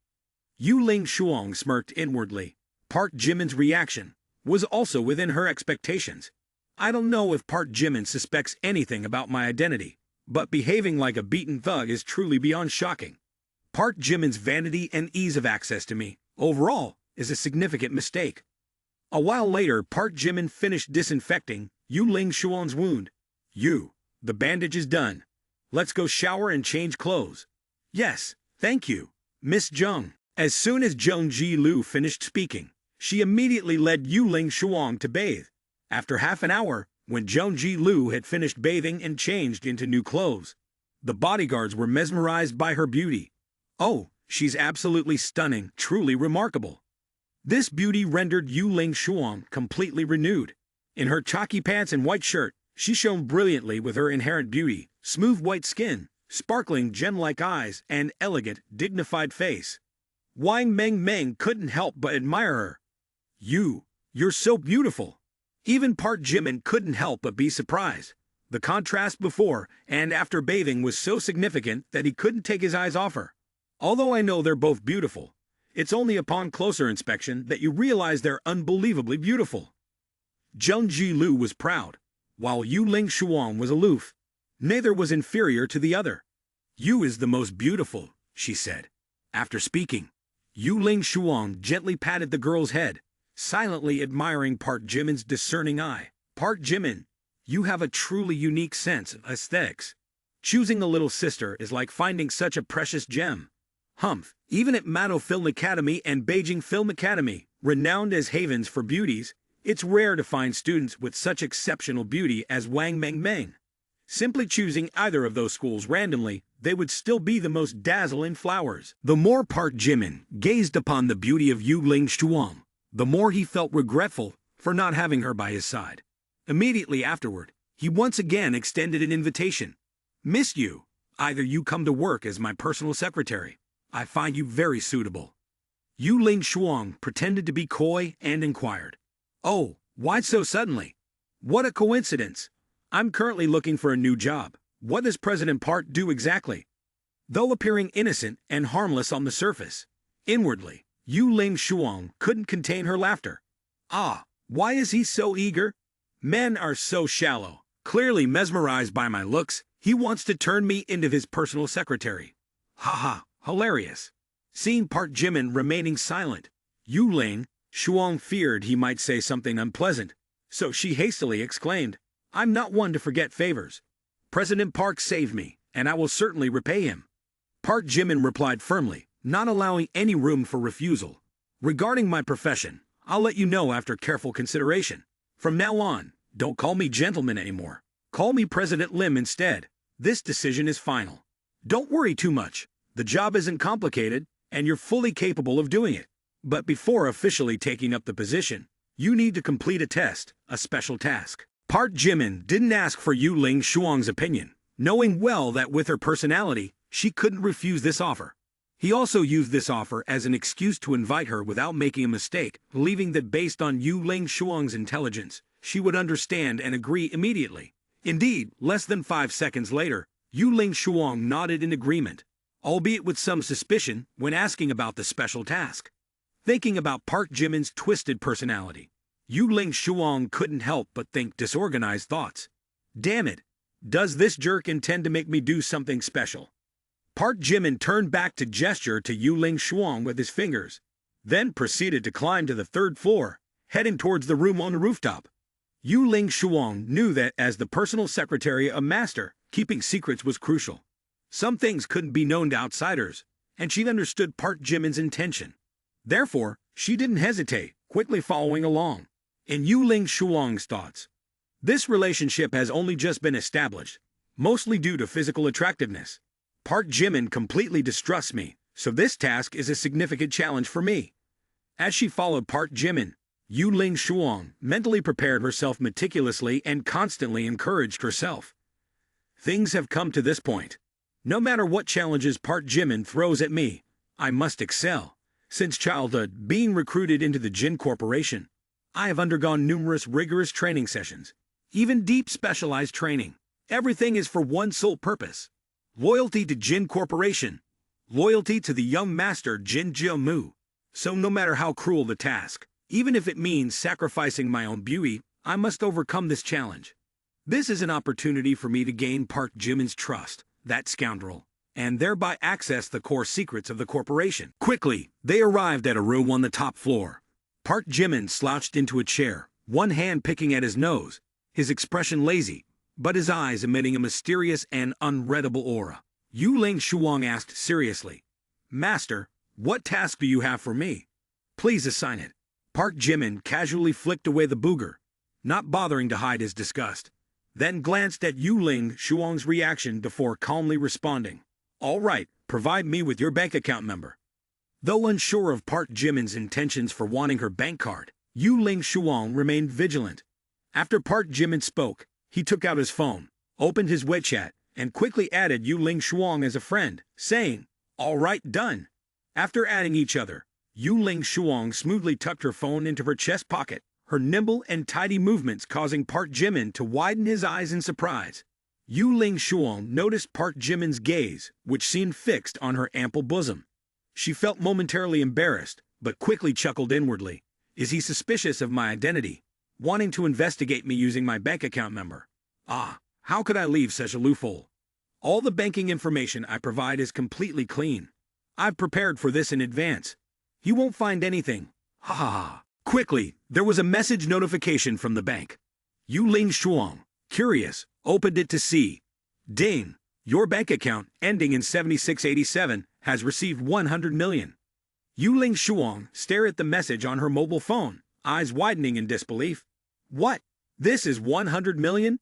Yu Ling Shuang smirked inwardly. Park Jimin's reaction was also within her expectations. I don't know if Park Jimin suspects anything about my identity, but behaving like a beaten thug is truly beyond shocking. Park Jimin's vanity and ease of access to me, overall, is a significant mistake. A while later, Park Jimin finished disinfecting Yu Ling Shuang's wound. The bandage is done. Let's go shower and change clothes." "Yes, thank you, Miss Zheng." As soon as Zheng Ji Lu finished speaking, she immediately led Yu Ling Shuang to bathe. After half an hour, when Zheng Ji Lu had finished bathing and changed into new clothes, the bodyguards were mesmerized by her beauty. "Oh, she's absolutely stunning, truly remarkable." This beauty rendered Yu Ling Shuang completely renewed. In her chalky pants and white shirt, she shone brilliantly with her inherent beauty, smooth white skin, sparkling gem-like eyes, and elegant, dignified face. Wang Mengmeng couldn't help but admire her. You're so beautiful." Even Park Jimin couldn't help but be surprised. The contrast before and after bathing was so significant that he couldn't take his eyes off her. Although I know they're both beautiful, it's only upon closer inspection that you realize they're unbelievably beautiful. Jung Ji-lu was proud, while Yu Ling Shuang was aloof. Neither was inferior to the other. "You is the most beautiful," she said. After speaking, Yu Ling Shuang gently patted the girl's head, silently admiring Park Jimin's discerning eye. "Park Jimin, you have a truly unique sense of aesthetics. Choosing a little sister is like finding such a precious gem." Humph, even at Mado Film Academy and Beijing Film Academy, renowned as havens for beauties, it's rare to find students with such exceptional beauty as Wang Mengmeng. Simply choosing either of those schools randomly, they would still be the most dazzling flowers. The more Park Jimin gazed upon the beauty of Yu Ling Shuang, the more he felt regretful for not having her by his side. Immediately afterward, he once again extended an invitation. "Miss Yu, either you come to work as my personal secretary. I find you very suitable." Yu Ling Shuang pretended to be coy and inquired, "Oh, why so suddenly? What a coincidence. I'm currently looking for a new job. What does President Park do exactly?" Though appearing innocent and harmless on the surface, inwardly, Yu Ling Shuang couldn't contain her laughter. "Ah, why is he so eager? Men are so shallow. Clearly mesmerized by my looks, he wants to turn me into his personal secretary. Ha, hilarious." Seeing Park Jimin remaining silent, Yu Ling Shuang feared he might say something unpleasant, so she hastily exclaimed, "I'm not one to forget favors. President Park saved me, and I will certainly repay him." Park Jimin replied firmly, not allowing any room for refusal. "Regarding my profession, I'll let you know after careful consideration. From now on, don't call me gentleman anymore. Call me President Lim instead. This decision is final. Don't worry too much. The job isn't complicated, and you're fully capable of doing it. But before officially taking up the position, you need to complete a test, a special task." Park Jimin didn't ask for Yu Ling Shuang's opinion, knowing well that with her personality, she couldn't refuse this offer. He also used this offer as an excuse to invite her without making a mistake, believing that based on Yu Ling Shuang's intelligence, she would understand and agree immediately. Indeed, less than 5 seconds later, Yu Ling Shuang nodded in agreement, albeit with some suspicion when asking about the special task. Thinking about Park Jimin's twisted personality, Yu Ling Shuang couldn't help but think disorganized thoughts. "Damn it, does this jerk intend to make me do something special?" Park Jimin turned back to gesture to Yu Ling Shuang with his fingers, then proceeded to climb to the 3rd floor, heading towards the room on the rooftop. Yu Ling Shuang knew that as the personal secretary of Master, keeping secrets was crucial. Some things couldn't be known to outsiders, and she understood Park Jimin's intention. Therefore, she didn't hesitate, quickly following along. In Yu Ling Shuang's thoughts, this relationship has only just been established, mostly due to physical attractiveness. Park Jimin completely distrusts me, so this task is a significant challenge for me. As she followed Park Jimin, Yu Ling Shuang mentally prepared herself meticulously and constantly encouraged herself. Things have come to this point. No matter what challenges Park Jimin throws at me, I must excel. Since childhood, being recruited into the Jin Corporation, I have undergone numerous rigorous training sessions, even deep specialized training. Everything is for one sole purpose: loyalty to Jin Corporation, loyalty to the young master Jin Jiamu. So no matter how cruel the task, even if it means sacrificing my own beauty, I must overcome this challenge. This is an opportunity for me to gain Park Jimin's trust, that scoundrel, and thereby access the core secrets of the corporation. Quickly, they arrived at a room on the top floor. Park Jimin slouched into a chair, one hand picking at his nose, his expression lazy, but his eyes emitting a mysterious and unreadable aura. Yu Ling Shuang asked seriously, "Master, what task do you have for me? Please assign it." Park Jimin casually flicked away the booger, not bothering to hide his disgust, then glanced at Yu Ling Shuang's reaction before calmly responding, "All right, provide me with your bank account number." Though unsure of Park Jimin's intentions for wanting her bank card, Yu Ling Shuang remained vigilant. After Park Jimin spoke, he took out his phone, opened his WeChat, and quickly added Yu Ling Shuang as a friend, saying, "All right, done." After adding each other, Yu Ling Shuang smoothly tucked her phone into her chest pocket, her nimble and tidy movements causing Park Jimin to widen his eyes in surprise. Yu Ling Shuang noticed Park Jimin's gaze, which seemed fixed on her ample bosom. She felt momentarily embarrassed, but quickly chuckled inwardly. Is he suspicious of my identity, wanting to investigate me using my bank account number? Ah, how could I leave such a loophole? All the banking information I provide is completely clean. I've prepared for this in advance. He won't find anything. Ha ha ha. Quickly, there was a message notification from the bank. Yu Ling Shuang, curious, opened it to see. Ding, your bank account, ending in 7687, has received 100 million. Yu Ling Shuang stared at the message on her mobile phone, eyes widening in disbelief. What? This is 100 million?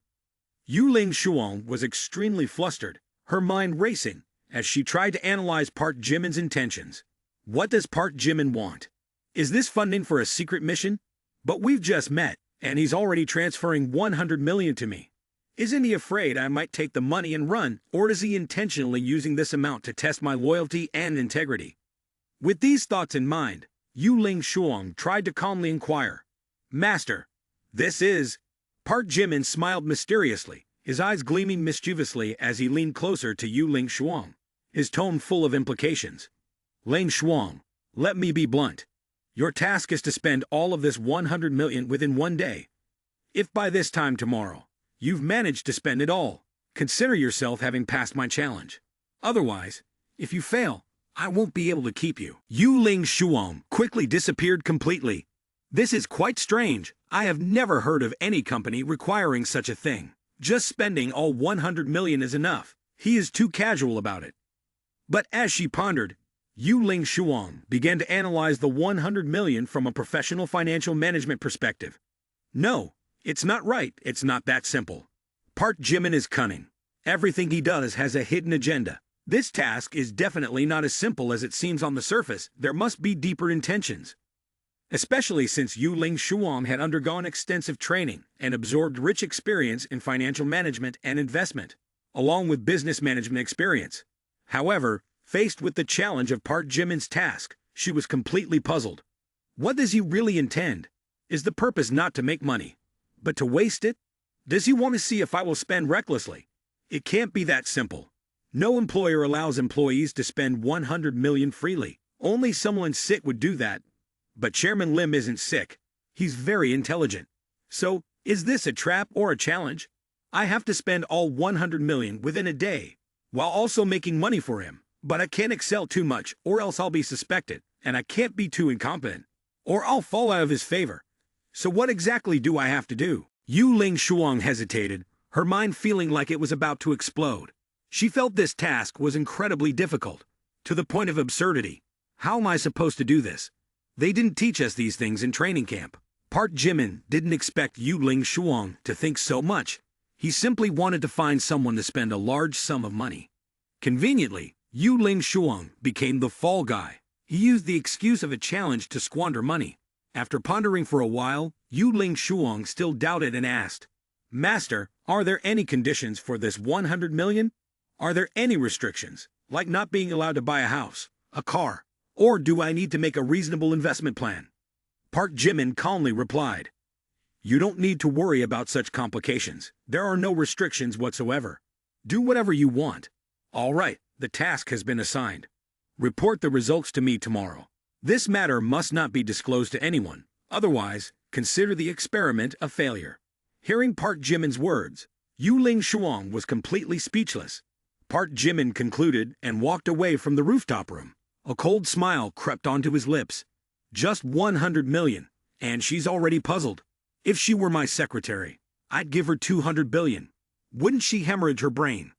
Yu Ling Shuang was extremely flustered, her mind racing, as she tried to analyze Park Jimin's intentions. What does Park Jimin want? Is this funding for a secret mission? But we've just met, and he's already transferring 100 million to me. Isn't he afraid I might take the money and run, or is he intentionally using this amount to test my loyalty and integrity? With these thoughts in mind, Yu Ling Shuang tried to calmly inquire. Master, this is... Park Jimin smiled mysteriously, his eyes gleaming mischievously as he leaned closer to Yu Ling Shuang, his tone full of implications. Ling Shuang, let me be blunt. Your task is to spend all of this 100 million within one day. If by this time tomorrow, you've managed to spend it all, consider yourself having passed my challenge. Otherwise, if you fail, I won't be able to keep you. Yu Ling Shuang quickly disappeared completely. This is quite strange. I have never heard of any company requiring such a thing. Just spending all 100 million is enough. He is too casual about it. But as she pondered, Yu Ling Shuang began to analyze the 100 million from a professional financial management perspective. No, it's not right. It's not that simple. Park Jimin is cunning. Everything he does has a hidden agenda. This task is definitely not as simple as it seems on the surface. There must be deeper intentions. Especially since Yu Ling Shuang had undergone extensive training and absorbed rich experience in financial management and investment, along with business management experience. However, faced with the challenge of Park Jimin's task, she was completely puzzled. What does he really intend? Is the purpose not to make money, but to waste it? Does he want to see if I will spend recklessly? It can't be that simple. No employer allows employees to spend 100 million freely. Only someone sick would do that. But Chairman Lim isn't sick. He's very intelligent. So, is this a trap or a challenge? I have to spend all 100 million within a day, while also making money for him. But I can't excel too much, or else I'll be suspected, and I can't be too incompetent, or I'll fall out of his favor. So what exactly do I have to do? Yu Ling Shuang hesitated, her mind feeling like it was about to explode. She felt this task was incredibly difficult, to the point of absurdity. How am I supposed to do this? They didn't teach us these things in training camp. Park Jimin didn't expect Yu Ling Shuang to think so much. He simply wanted to find someone to spend a large sum of money. Conveniently, Yu Ling Shuang became the fall guy. He used the excuse of a challenge to squander money. After pondering for a while, Yu Ling Shuang still doubted and asked, Master, are there any conditions for this 100 million? Are there any restrictions, like not being allowed to buy a house, a car, or do I need to make a reasonable investment plan? Park Jimin calmly replied, You don't need to worry about such complications. There are no restrictions whatsoever. Do whatever you want. All right, the task has been assigned. Report the results to me tomorrow. This matter must not be disclosed to anyone. Otherwise, consider the experiment a failure. Hearing Park Jimin's words, Yu Ling Shuang was completely speechless. Park Jimin concluded and walked away from the rooftop room. A cold smile crept onto his lips. Just 100 million, and she's already puzzled. If she were my secretary, I'd give her 200 billion. Wouldn't she hemorrhage her brain?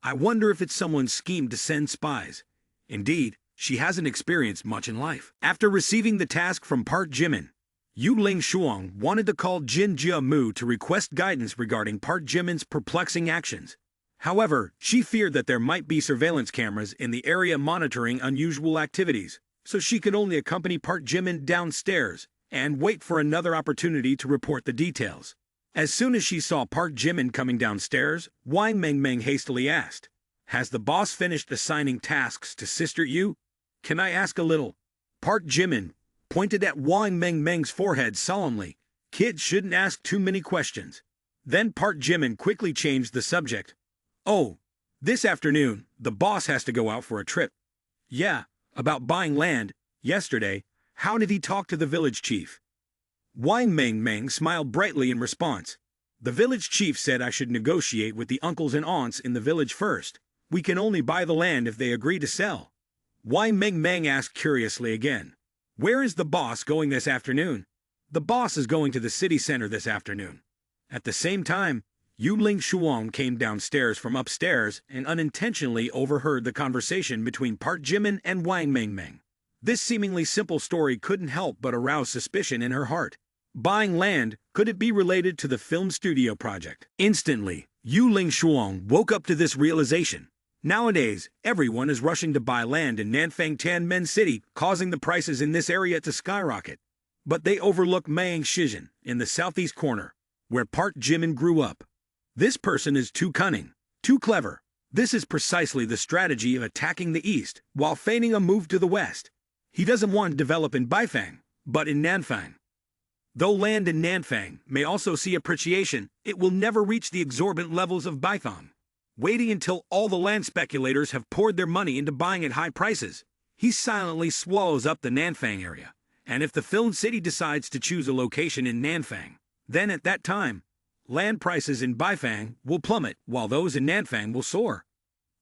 I wonder if it's someone's scheme to send spies. Indeed, she hasn't experienced much in life. After receiving the task from Park Jimin, Yu Ling Shuang wanted to call Jin Jia-mu to request guidance regarding Park Jimin's perplexing actions. However, she feared that there might be surveillance cameras in the area monitoring unusual activities, so she could only accompany Park Jimin downstairs and wait for another opportunity to report the details. As soon as she saw Park Jimin coming downstairs, Wang Mengmeng hastily asked, Has the boss finished assigning tasks to Sister Yu? Can I ask a little? Park Jimin pointed at Wang Mengmeng's forehead solemnly. Kids shouldn't ask too many questions. Then Park Jimin quickly changed the subject. Oh, this afternoon, the boss has to go out for a trip. Yeah, about buying land. Yesterday, how did he talk to the village chief? Wang Meng smiled brightly in response. The village chief said I should negotiate with the uncles and aunts in the village first. We can only buy the land if they agree to sell. Wang Meng asked curiously again. Where is the boss going this afternoon? The boss is going to the city center this afternoon. At the same time, Yu Ling Shuang came downstairs from upstairs and unintentionally overheard the conversation between Park Jimin and Wang Meng. This seemingly simple story couldn't help but arouse suspicion in her heart. Buying land, could it be related to the film studio project? Instantly, Yu Ling Shuang woke up to this realization. Nowadays, everyone is rushing to buy land in Nanfang Tianmen City, causing the prices in this area to skyrocket. But they overlook Mayang Shizhen, in the southeast corner, where Park Jimin grew up. This person is too cunning, too clever. This is precisely the strategy of attacking the east, while feigning a move to the west. He doesn't want to develop in Baifang, but in Nanfang. Though land in Nanfang may also see appreciation, it will never reach the exorbitant levels of Baifang. Waiting until all the land speculators have poured their money into buying at high prices, he silently swallows up the Nanfang area. And if the film city decides to choose a location in Nanfang, then at that time, land prices in Baifang will plummet while those in Nanfang will soar.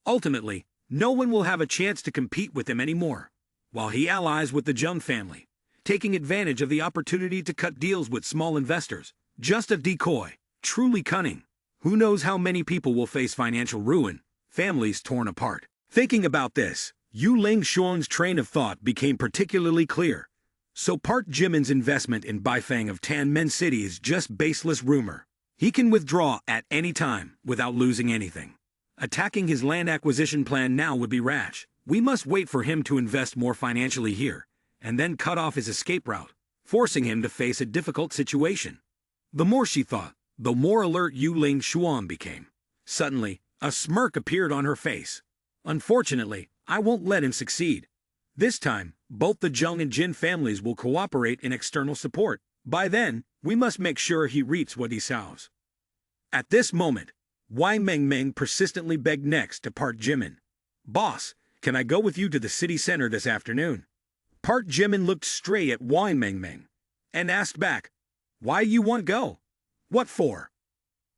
Ultimately, no one will have a chance to compete with him anymore, while he allies with the Jung family, taking advantage of the opportunity to cut deals with small investors. Just a decoy, truly cunning. Who knows how many people will face financial ruin, families torn apart. Thinking about this, Yu Ling Shuang's train of thought became particularly clear. So Park Jimin's investment in Baifang of Tianmen City is just baseless rumor. He can withdraw at any time without losing anything. Attacking his land acquisition plan now would be rash. We must wait for him to invest more financially here, and then cut off his escape route, forcing him to face a difficult situation. The more she thought, the more alert Yu Ling Shuang became. Suddenly, a smirk appeared on her face. Unfortunately, I won't let him succeed. This time, both the Jung and Jin families will cooperate in external support. By then, we must make sure he reaps what he sows. At this moment, Wang Meng persistently begged next to Park Jimin. Boss, can I go with you to the city center this afternoon? Park Jimin looked straight at Wang Meng and asked back, why you want go? What for?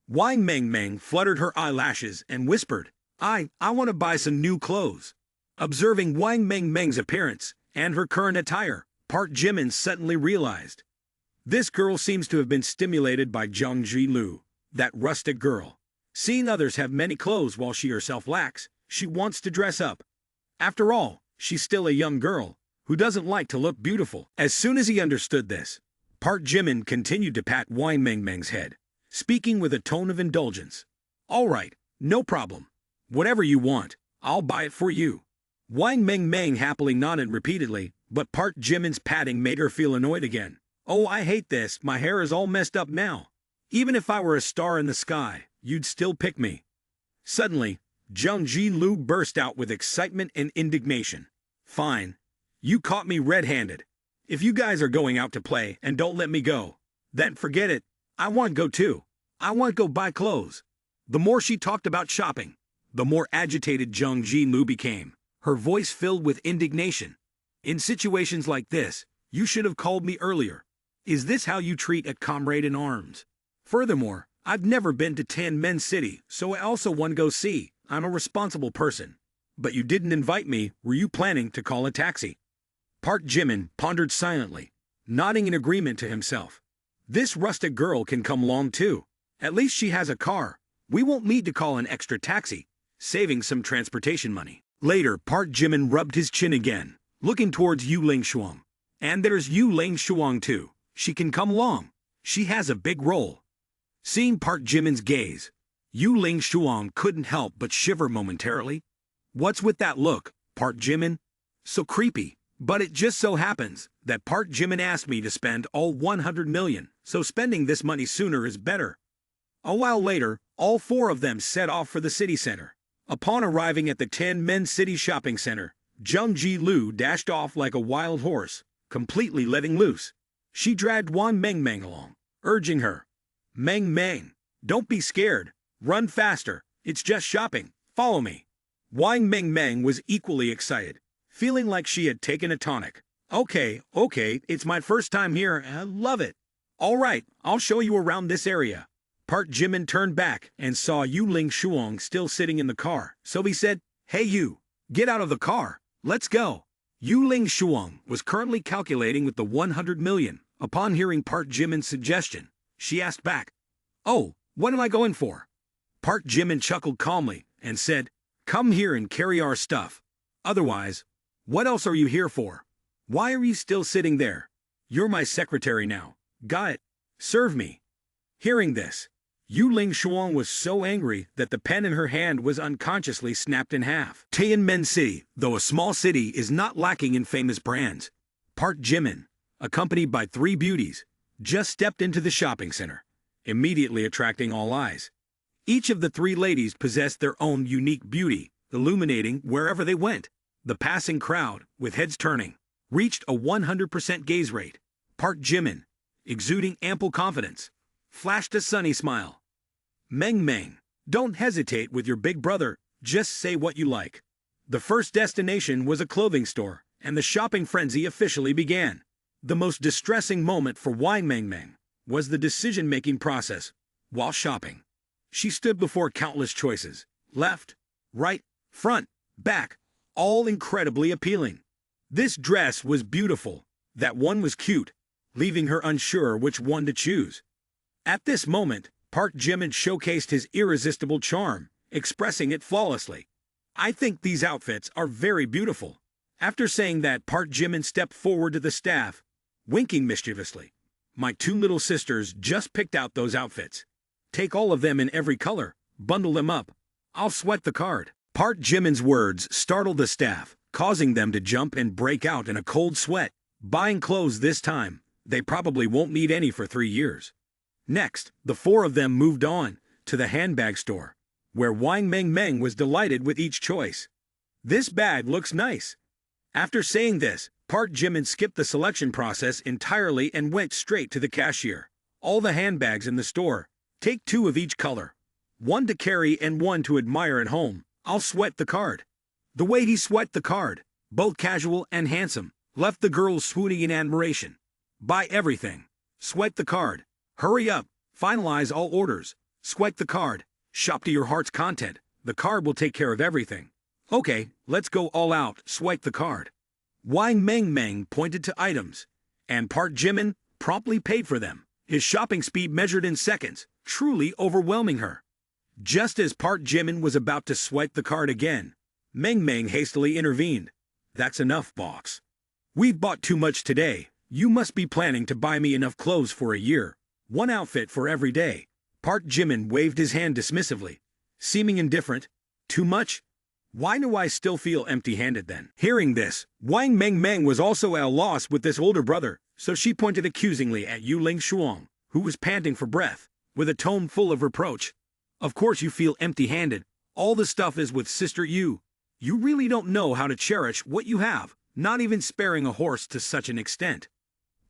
Wang Meng fluttered her eyelashes and whispered, I want to buy some new clothes. Observing Wang Meng's appearance and her current attire, Park Jimin suddenly realized. This girl seems to have been stimulated by Zhang Jilu, that rustic girl. Seeing others have many clothes while she herself lacks, she wants to dress up. After all, she's still a young girl, who doesn't like to look beautiful. As soon as he understood this, Park Jimin continued to pat Wang Meng's head, speaking with a tone of indulgence. All right, no problem. Whatever you want, I'll buy it for you. Wang Meng happily nodded repeatedly, but Park Jimin's patting made her feel annoyed again. Oh, I hate this, my hair is all messed up now. Even if I were a star in the sky, you'd still pick me. Suddenly, Zhang Jilu burst out with excitement and indignation. Fine. You caught me red-handed. If you guys are going out to play and don't let me go, then forget it. I want to go too. I want to go buy clothes. The more she talked about shopping, the more agitated Zhang Jilu became, her voice filled with indignation. In situations like this, you should have called me earlier. Is this how you treat a comrade in arms? Furthermore, I've never been to Tianmen City, so I also want to go see. I'm a responsible person. But you didn't invite me. Were you planning to call a taxi? Park Jimin pondered silently, nodding in agreement to himself. This rustic girl can come along too. At least she has a car. We won't need to call an extra taxi, saving some transportation money. Later, Park Jimin rubbed his chin again, looking towards Yu Ling Shuang. And there's Yu Ling Shuang too. She can come along. She has a big role. Seeing Park Jimin's gaze, Yu Ling Shuang couldn't help but shiver momentarily. What's with that look, Park Jimin? So creepy. But it just so happens that Park Jimin asked me to spend all 100 million, so spending this money sooner is better. A while later, all four of them set off for the city center. Upon arriving at the Tianmen City Shopping Center, Zhang Jilu dashed off like a wild horse, completely letting loose. She dragged Wang Meng along, urging her. Meng Meng, don't be scared. Run faster. It's just shopping. Follow me. Wang Meng Meng was equally excited, feeling like she had taken a tonic. Okay, it's my first time here. I love it. All right, I'll show you around this area. Park Jimin turned back and saw Yu Ling Shuang still sitting in the car, so he said, Hey you, get out of the car. Let's go. Yu Ling Shuang was currently calculating with the 100 million. Upon hearing Park Jimin's suggestion, she asked back, Oh, what am I going for? Park Jimin chuckled calmly and said, Come here and carry our stuff. Otherwise, what else are you here for? Why are you still sitting there? You're my secretary now. Got it. Serve me. Hearing this, Yu Ling Shuang was so angry that the pen in her hand was unconsciously snapped in half. Tianmen City, though a small city, is not lacking in famous brands. Park Jimin, accompanied by 3 beauties, just stepped into the shopping center, immediately attracting all eyes. Each of the 3 ladies possessed their own unique beauty, illuminating wherever they went. The passing crowd, with heads turning, reached a 100% gaze rate. Park Jimin, exuding ample confidence, flashed a sunny smile. Meng Meng, don't hesitate with your big brother, just say what you like. The first destination was a clothing store, and the shopping frenzy officially began. The most distressing moment for Wang Meng Meng was the decision-making process while shopping. She stood before countless choices, left, right, front, back, all incredibly appealing. This dress was beautiful, that one was cute, leaving her unsure which one to choose. At this moment, Park Jimin showcased his irresistible charm, expressing it flawlessly. I think these outfits are very beautiful. After saying that, Park Jimin stepped forward to the staff, winking mischievously. My 2 little sisters just picked out those outfits. Take all of them in every color, bundle them up. I'll sweat the card. Park Jimin's words startled the staff, causing them to jump and break out in a cold sweat. Buying clothes this time, they probably won't need any for 3 years. Next, the 4 of them moved on to the handbag store, where Wang Meng Meng was delighted with each choice. This bag looks nice. After saying this, Park Jimin skipped the selection process entirely and went straight to the cashier. All the handbags in the store, take 2 of each color. 1 to carry and 1 to admire at home. I'll sweat the card. The way he sweat the card, both casual and handsome, left the girls swooning in admiration. Buy everything. Sweat the card. Hurry up. Finalize all orders. Sweat the card. Shop to your heart's content. The card will take care of everything. Okay, let's go all out. Swipe the card. Wang Meng Meng pointed to items, and Park Jimin promptly paid for them, his shopping speed measured in seconds, truly overwhelming her. Just as Park Jimin was about to swipe the card again, Meng Meng hastily intervened. That's enough, boss. We've bought too much today. You must be planning to buy me enough clothes for a year. 1 outfit for every day. Park Jimin waved his hand dismissively, seeming indifferent. Too much? Why do I still feel empty-handed then? Hearing this, Wang Meng Meng was also at a loss with this older brother, so she pointed accusingly at Yu Ling Shuang, who was panting for breath, with a tone full of reproach. Of course you feel empty-handed. All the stuff is with Sister Yu. You really don't know how to cherish what you have, not even sparing a horse to such an extent.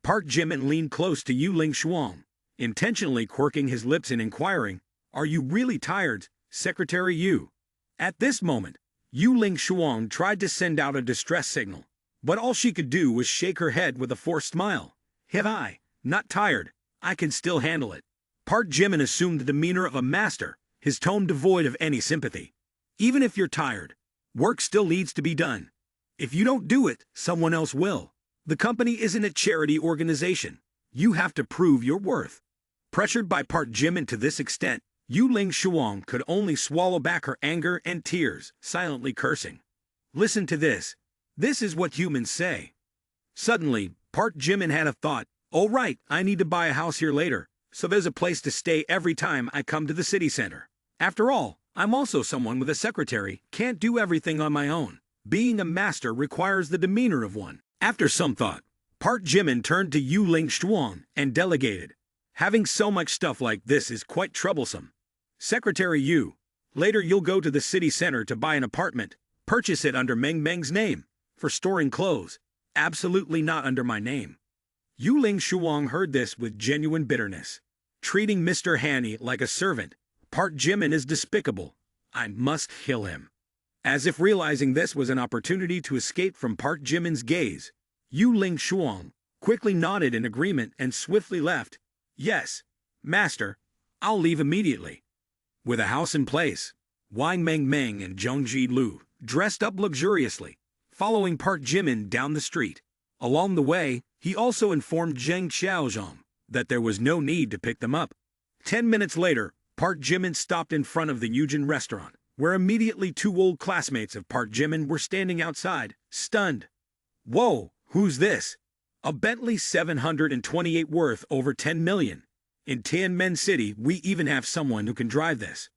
Park Jimin leaned close to Yu Ling Shuang, intentionally quirking his lips and inquiring, Are you really tired, Secretary Yu? At this moment, Yu Ling Shuang tried to send out a distress signal, but all she could do was shake her head with a forced smile. Not tired. I can still handle it. Park Jimin assumed the demeanor of a master, his tone devoid of any sympathy. Even if you're tired, work still needs to be done. If you don't do it, someone else will. The company isn't a charity organization. You have to prove your worth. Pressured by Park Jimin to this extent, Yu Ling Shuang could only swallow back her anger and tears, silently cursing. Listen to this. This is what humans say. Suddenly, Park Jimin had a thought. All right, I need to buy a house here later, so there's a place to stay every time I come to the city center. After all, I'm also someone with a secretary, can't do everything on my own. Being a master requires the demeanor of one. After some thought, Park Jimin turned to Yu Ling Shuang and delegated. Having so much stuff like this is quite troublesome. Secretary Yu, later you'll go to the city center to buy an apartment, purchase it under Meng Meng's name, for storing clothes, absolutely not under my name. Yu Ling Shuang heard this with genuine bitterness. treating Mr. Hanny like a servant. Park Jimin is despicable. I must kill him. As if realizing this was an opportunity to escape from Park Jimin's gaze, Yu Ling Shuang quickly nodded in agreement and swiftly left. Yes, master, I'll leave immediately. With a house in place, Wang Meng and Zheng Ji-lu dressed up luxuriously, following Park Jimin down the street. Along the way, he also informed Zheng Xiaozhong that there was no need to pick them up. 10 minutes later, Park Jimin stopped in front of the Yujin restaurant, where immediately two old classmates of Park Jimin were standing outside, stunned. Whoa, who's this? A Bentley 728 worth over 10 million. In Tianmen City, we even have someone who can drive this.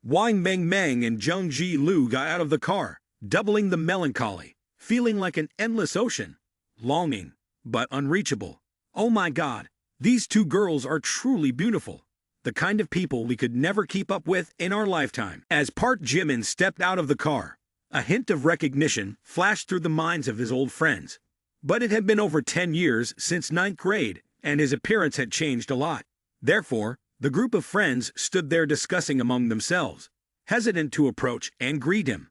Wang Meng and Zheng Ji-lu got out of the car, doubling the melancholy, feeling like an endless ocean. Longing, but unreachable. Oh my God, these two girls are truly beautiful. The kind of people we could never keep up with in our lifetime. As Park Jimin stepped out of the car, a hint of recognition flashed through the minds of his old friends. But it had been over 10 years since 9th grade, and his appearance had changed a lot. Therefore, the group of friends stood there discussing among themselves, hesitant to approach and greet him.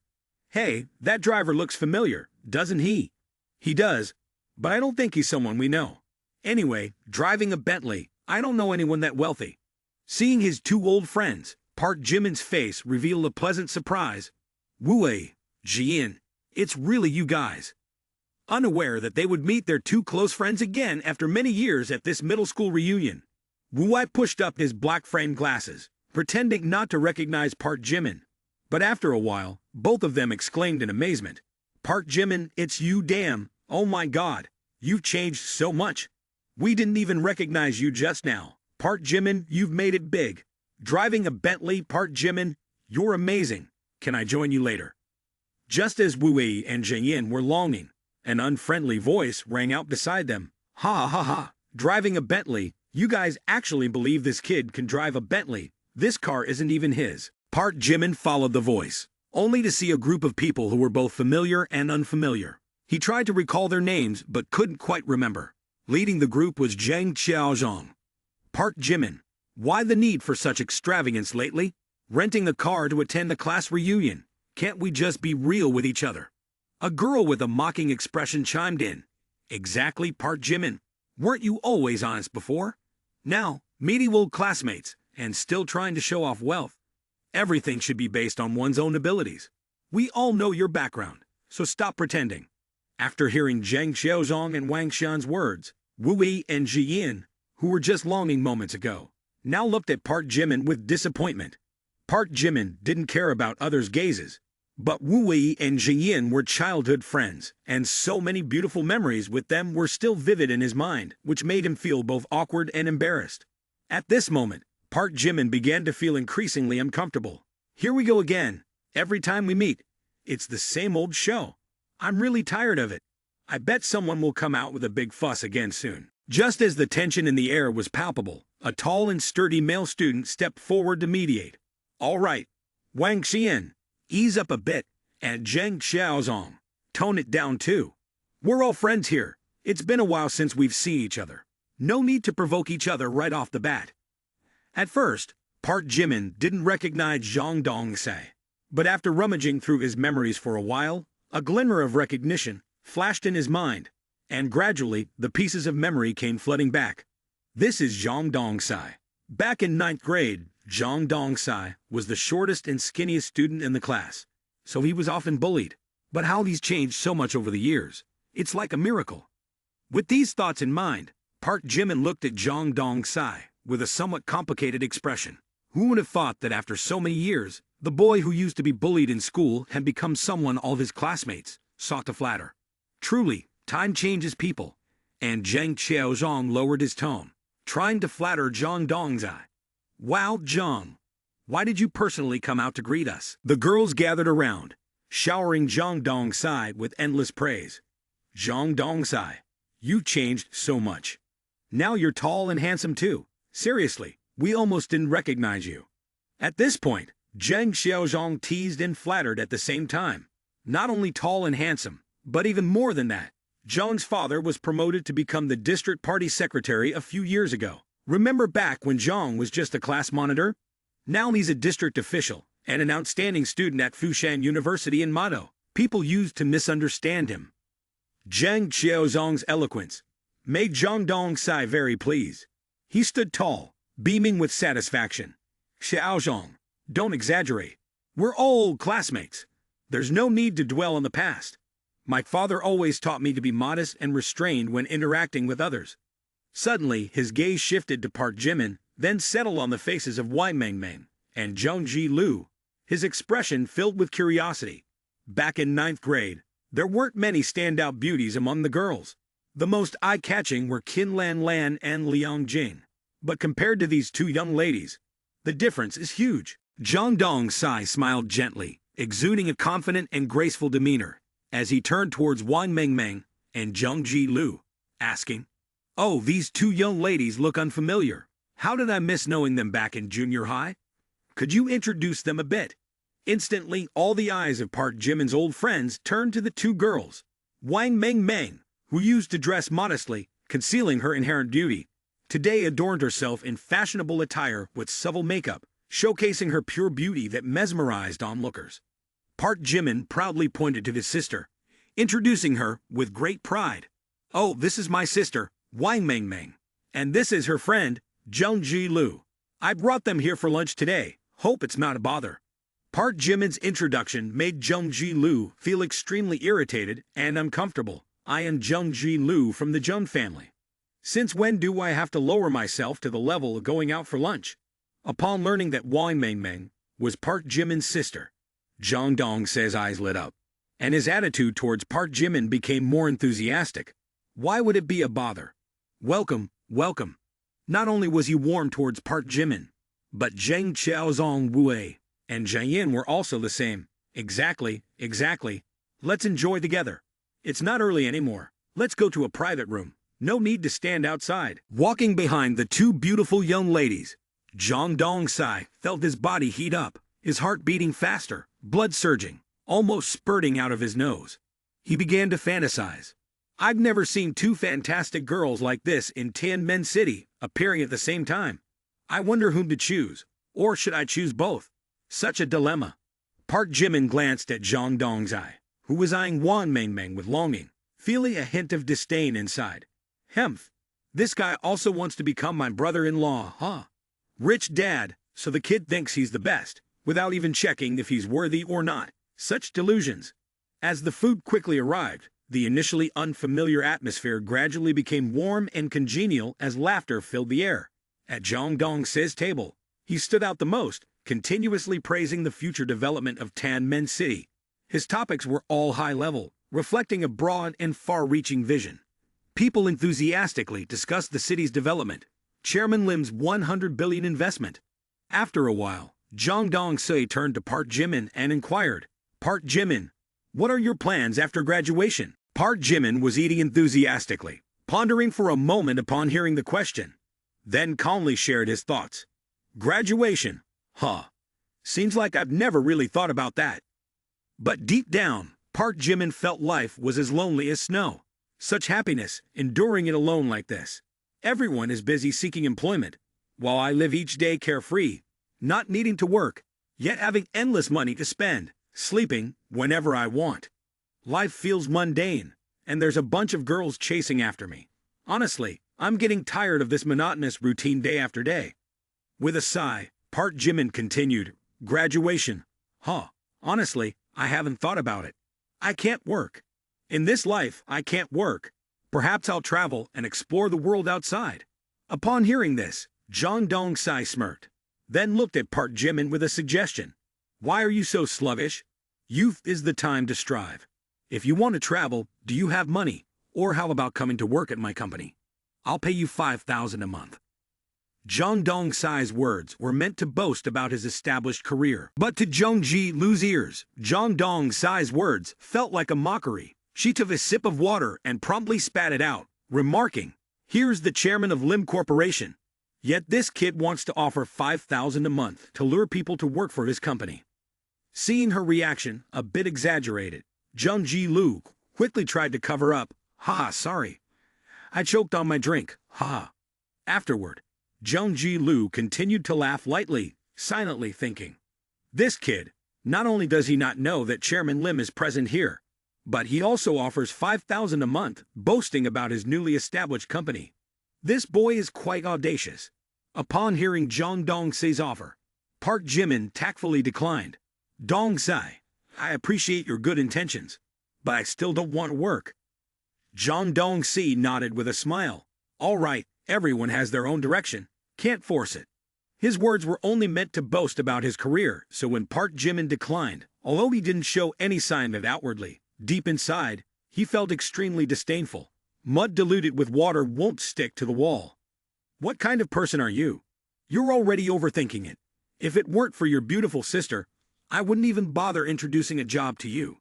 Hey, that driver looks familiar, doesn't he? He does, but I don't think he's someone we know. Anyway, driving a Bentley, I don't know anyone that wealthy. Seeing his two old friends, Park Jimin's face revealed a pleasant surprise. Wu-wei, Jian, it's really you guys. Unaware that they would meet their two close friends again after many years at this middle school reunion, Wu-wei pushed up his black-framed glasses, pretending not to recognize Park Jimin. But after a while, both of them exclaimed in amazement. Park Jimin, it's you, damn. Oh my God, you've changed so much. We didn't even recognize you just now. Park Jimin, you've made it big. Driving a Bentley, Park Jimin, you're amazing. Can I join you later? Just as Wu-wei and Jian were longing, an unfriendly voice rang out beside them. Ha ha ha, driving a Bentley, you guys actually believe this kid can drive a Bentley? This car isn't even his. Park Jimin followed the voice, only to see a group of people who were both familiar and unfamiliar. He tried to recall their names but couldn't quite remember. Leading the group was Zheng Xiaozhong. Park Jimin, why the need for such extravagance lately? Renting a car to attend a class reunion. Can't we just be real with each other? A girl with a mocking expression chimed in. Exactly, Park Jimin. Weren't you always honest before? Now, meeting old classmates and still trying to show off wealth. Everything should be based on one's own abilities. We all know your background, so stop pretending. After hearing Zheng Xiaozhong and Wang Xian's words, Wu-wei and Jian, who were just longing moments ago, now looked at Park Jimin with disappointment. Park Jimin didn't care about others' gazes, but Wu-wei and Jian were childhood friends, and so many beautiful memories with them were still vivid in his mind, which made him feel both awkward and embarrassed. At this moment, Park Jimin began to feel increasingly uncomfortable. Here we go again. Every time we meet, it's the same old show. I'm really tired of it. I bet someone will come out with a big fuss again soon. Just as the tension in the air was palpable, a tall and sturdy male student stepped forward to mediate. All right, Wang Xian, ease up a bit, and Zheng Xiaozhong, tone it down too. We're all friends here. It's been a while since we've seen each other. No need to provoke each other right off the bat. At first, Park Jimin didn't recognize Zhang Dongsai, but after rummaging through his memories for a while, a glimmer of recognition flashed in his mind, and gradually the pieces of memory came flooding back. This is Zhang Dongsai. Back in 9th grade, Zhang Dongsai was the shortest and skinniest student in the class, so he was often bullied. But how he's changed so much over the years, it's like a miracle. With these thoughts in mind, Park Jimin looked at Zhang Dongsai with a somewhat complicated expression. Who would have thought that after so many years, the boy who used to be bullied in school had become someone all of his classmates sought to flatter? Truly, time changes people. And Zheng Xiaozhong lowered his tone, trying to flatter Zhang Dongsai. Wow, Zhang, why did you personally come out to greet us? The girls gathered around, showering Zhang Dongsai with endless praise. Zhang Dongsai, you changed so much. Now you're tall and handsome too. Seriously, we almost didn't recognize you. At this point, Zheng Xiaozhong teased and flattered at the same time. Not only tall and handsome, but even more than that, Zhang's father was promoted to become the district party secretary a few years ago. Remember back when Zhang was just a class monitor? Now he's a district official and an outstanding student at Fushan University in Mado. People used to misunderstand him. Zhang Xiaozong's eloquence made Zhang Dongsai very pleased. He stood tall, beaming with satisfaction. Xiaozong, don't exaggerate. We're all old classmates. There's no need to dwell on the past. My father always taught me to be modest and restrained when interacting with others. Suddenly, his gaze shifted to Park Jimin, then settled on the faces of Wang Mengmeng and Zhang Lu. His expression filled with curiosity. Back in 9th grade, there weren't many standout beauties among the girls. The most eye-catching were Qin Lan Lan and Liang Jing. But compared to these two young ladies, the difference is huge. Zhang Dongsai smiled gently, exuding a confident and graceful demeanor, as he turned towards Wang Mengmeng and Zhang Lu, asking, "Oh, these two young ladies look unfamiliar. How did I miss knowing them back in junior high? Could you introduce them a bit?" Instantly, all the eyes of Park Jimin's old friends turned to the two girls. Wang Mengmeng, who used to dress modestly, concealing her inherent beauty, today adorned herself in fashionable attire with subtle makeup, showcasing her pure beauty that mesmerized onlookers. Park Jimin proudly pointed to his sister, introducing her with great pride. "Oh, this is my sister, Wang Mengmeng, and this is her friend, Zhang Lu. I brought them here for lunch today. Hope it's not a bother." Park Jimin's introduction made Zhang Lu feel extremely irritated and uncomfortable. "I am Zhang Lu from the Zhang family. Since when do I have to lower myself to the level of going out for lunch?" Upon learning that Wang Mengmeng was Park Jimin's sister, Zhang Dongsai's eyes lit up, and his attitude towards Park Jimin became more enthusiastic. Why would it be a bother? Welcome, welcome. Not only was he warm towards Park Jimin, but Zheng Xiaozong Wei and Zhang Yin were also the same. Exactly. Let's enjoy together. It's not early anymore. Let's go to a private room. No need to stand outside. Walking behind the two beautiful young ladies, Zhang Dongsai felt his body heat up, his heart beating faster, blood surging, almost spurting out of his nose. He began to fantasize. "I've never seen two fantastic girls like this in Tianmen City appearing at the same time. I wonder whom to choose, or should I choose both? Such a dilemma." Park Jimin glanced at Zhang Dongsai, who was eyeing Wang Mengmeng with longing, feeling a hint of disdain inside. "Hemph, this guy also wants to become my brother-in-law, huh? Rich dad, so the kid thinks he's the best, without even checking if he's worthy or not. Such delusions." As the food quickly arrived, the initially unfamiliar atmosphere gradually became warm and congenial as laughter filled the air. At Zhang Dongsai's table, he stood out the most, continuously praising the future development of Tianmen City. His topics were all high-level, reflecting a broad and far-reaching vision. People enthusiastically discussed the city's development, Chairman Lim's 100 billion investment. After a while, Zhang Dongsai turned to Park Jimin and inquired, "Park Jimin, what are your plans after graduation?" Park Jimin was eating enthusiastically, pondering for a moment upon hearing the question, then calmly shared his thoughts. "Graduation? Huh. Seems like I've never really thought about that." But deep down, Park Jimin felt life was as lonely as snow. Such happiness, enduring it alone like this. Everyone is busy seeking employment, while I live each day carefree, not needing to work, yet having endless money to spend, sleeping whenever I want. Life feels mundane, and there's a bunch of girls chasing after me. Honestly, I'm getting tired of this monotonous routine day after day. With a sigh, Park Jimin continued, "Graduation? Huh. Honestly, I haven't thought about it. I can't work. In this life, I can't work. Perhaps I'll travel and explore the world outside." Upon hearing this, Zhang Dongsai smirked, then looked at Park Jimin with a suggestion. "Why are you so sluggish? Youth is the time to strive. If you want to travel, do you have money? Or how about coming to work at my company? I'll pay you 5,000 a month." Zhang Dongsai's words were meant to boast about his established career. But to Zhang Lu's ears, Zhang Dongsai's words felt like a mockery. She took a sip of water and promptly spat it out, remarking, "Here's the chairman of Lim Corporation. Yet this kid wants to offer 5,000 a month to lure people to work for his company." Seeing her reaction, a bit exaggerated, Zhang Lu quickly tried to cover up, sorry. I choked on my drink, Afterward, Jung Ji-Lu continued to laugh lightly, silently thinking. This kid, not only does he not know that Chairman Lim is present here, but he also offers 5,000 a month, boasting about his newly established company. This boy is quite audacious. Upon hearing Jung Dong-se's offer, Park Jimin tactfully declined. Dong-se, I appreciate your good intentions, but I still don't want work. Jung Dong-se nodded with a smile. All right, everyone has their own direction. Can't force it. His words were only meant to boast about his career, so when Park Jimin declined, although he didn't show any sign of it outwardly, deep inside, he felt extremely disdainful. Mud diluted with water won't stick to the wall. What kind of person are you? You're already overthinking it. If it weren't for your beautiful sister, I wouldn't even bother introducing a job to you.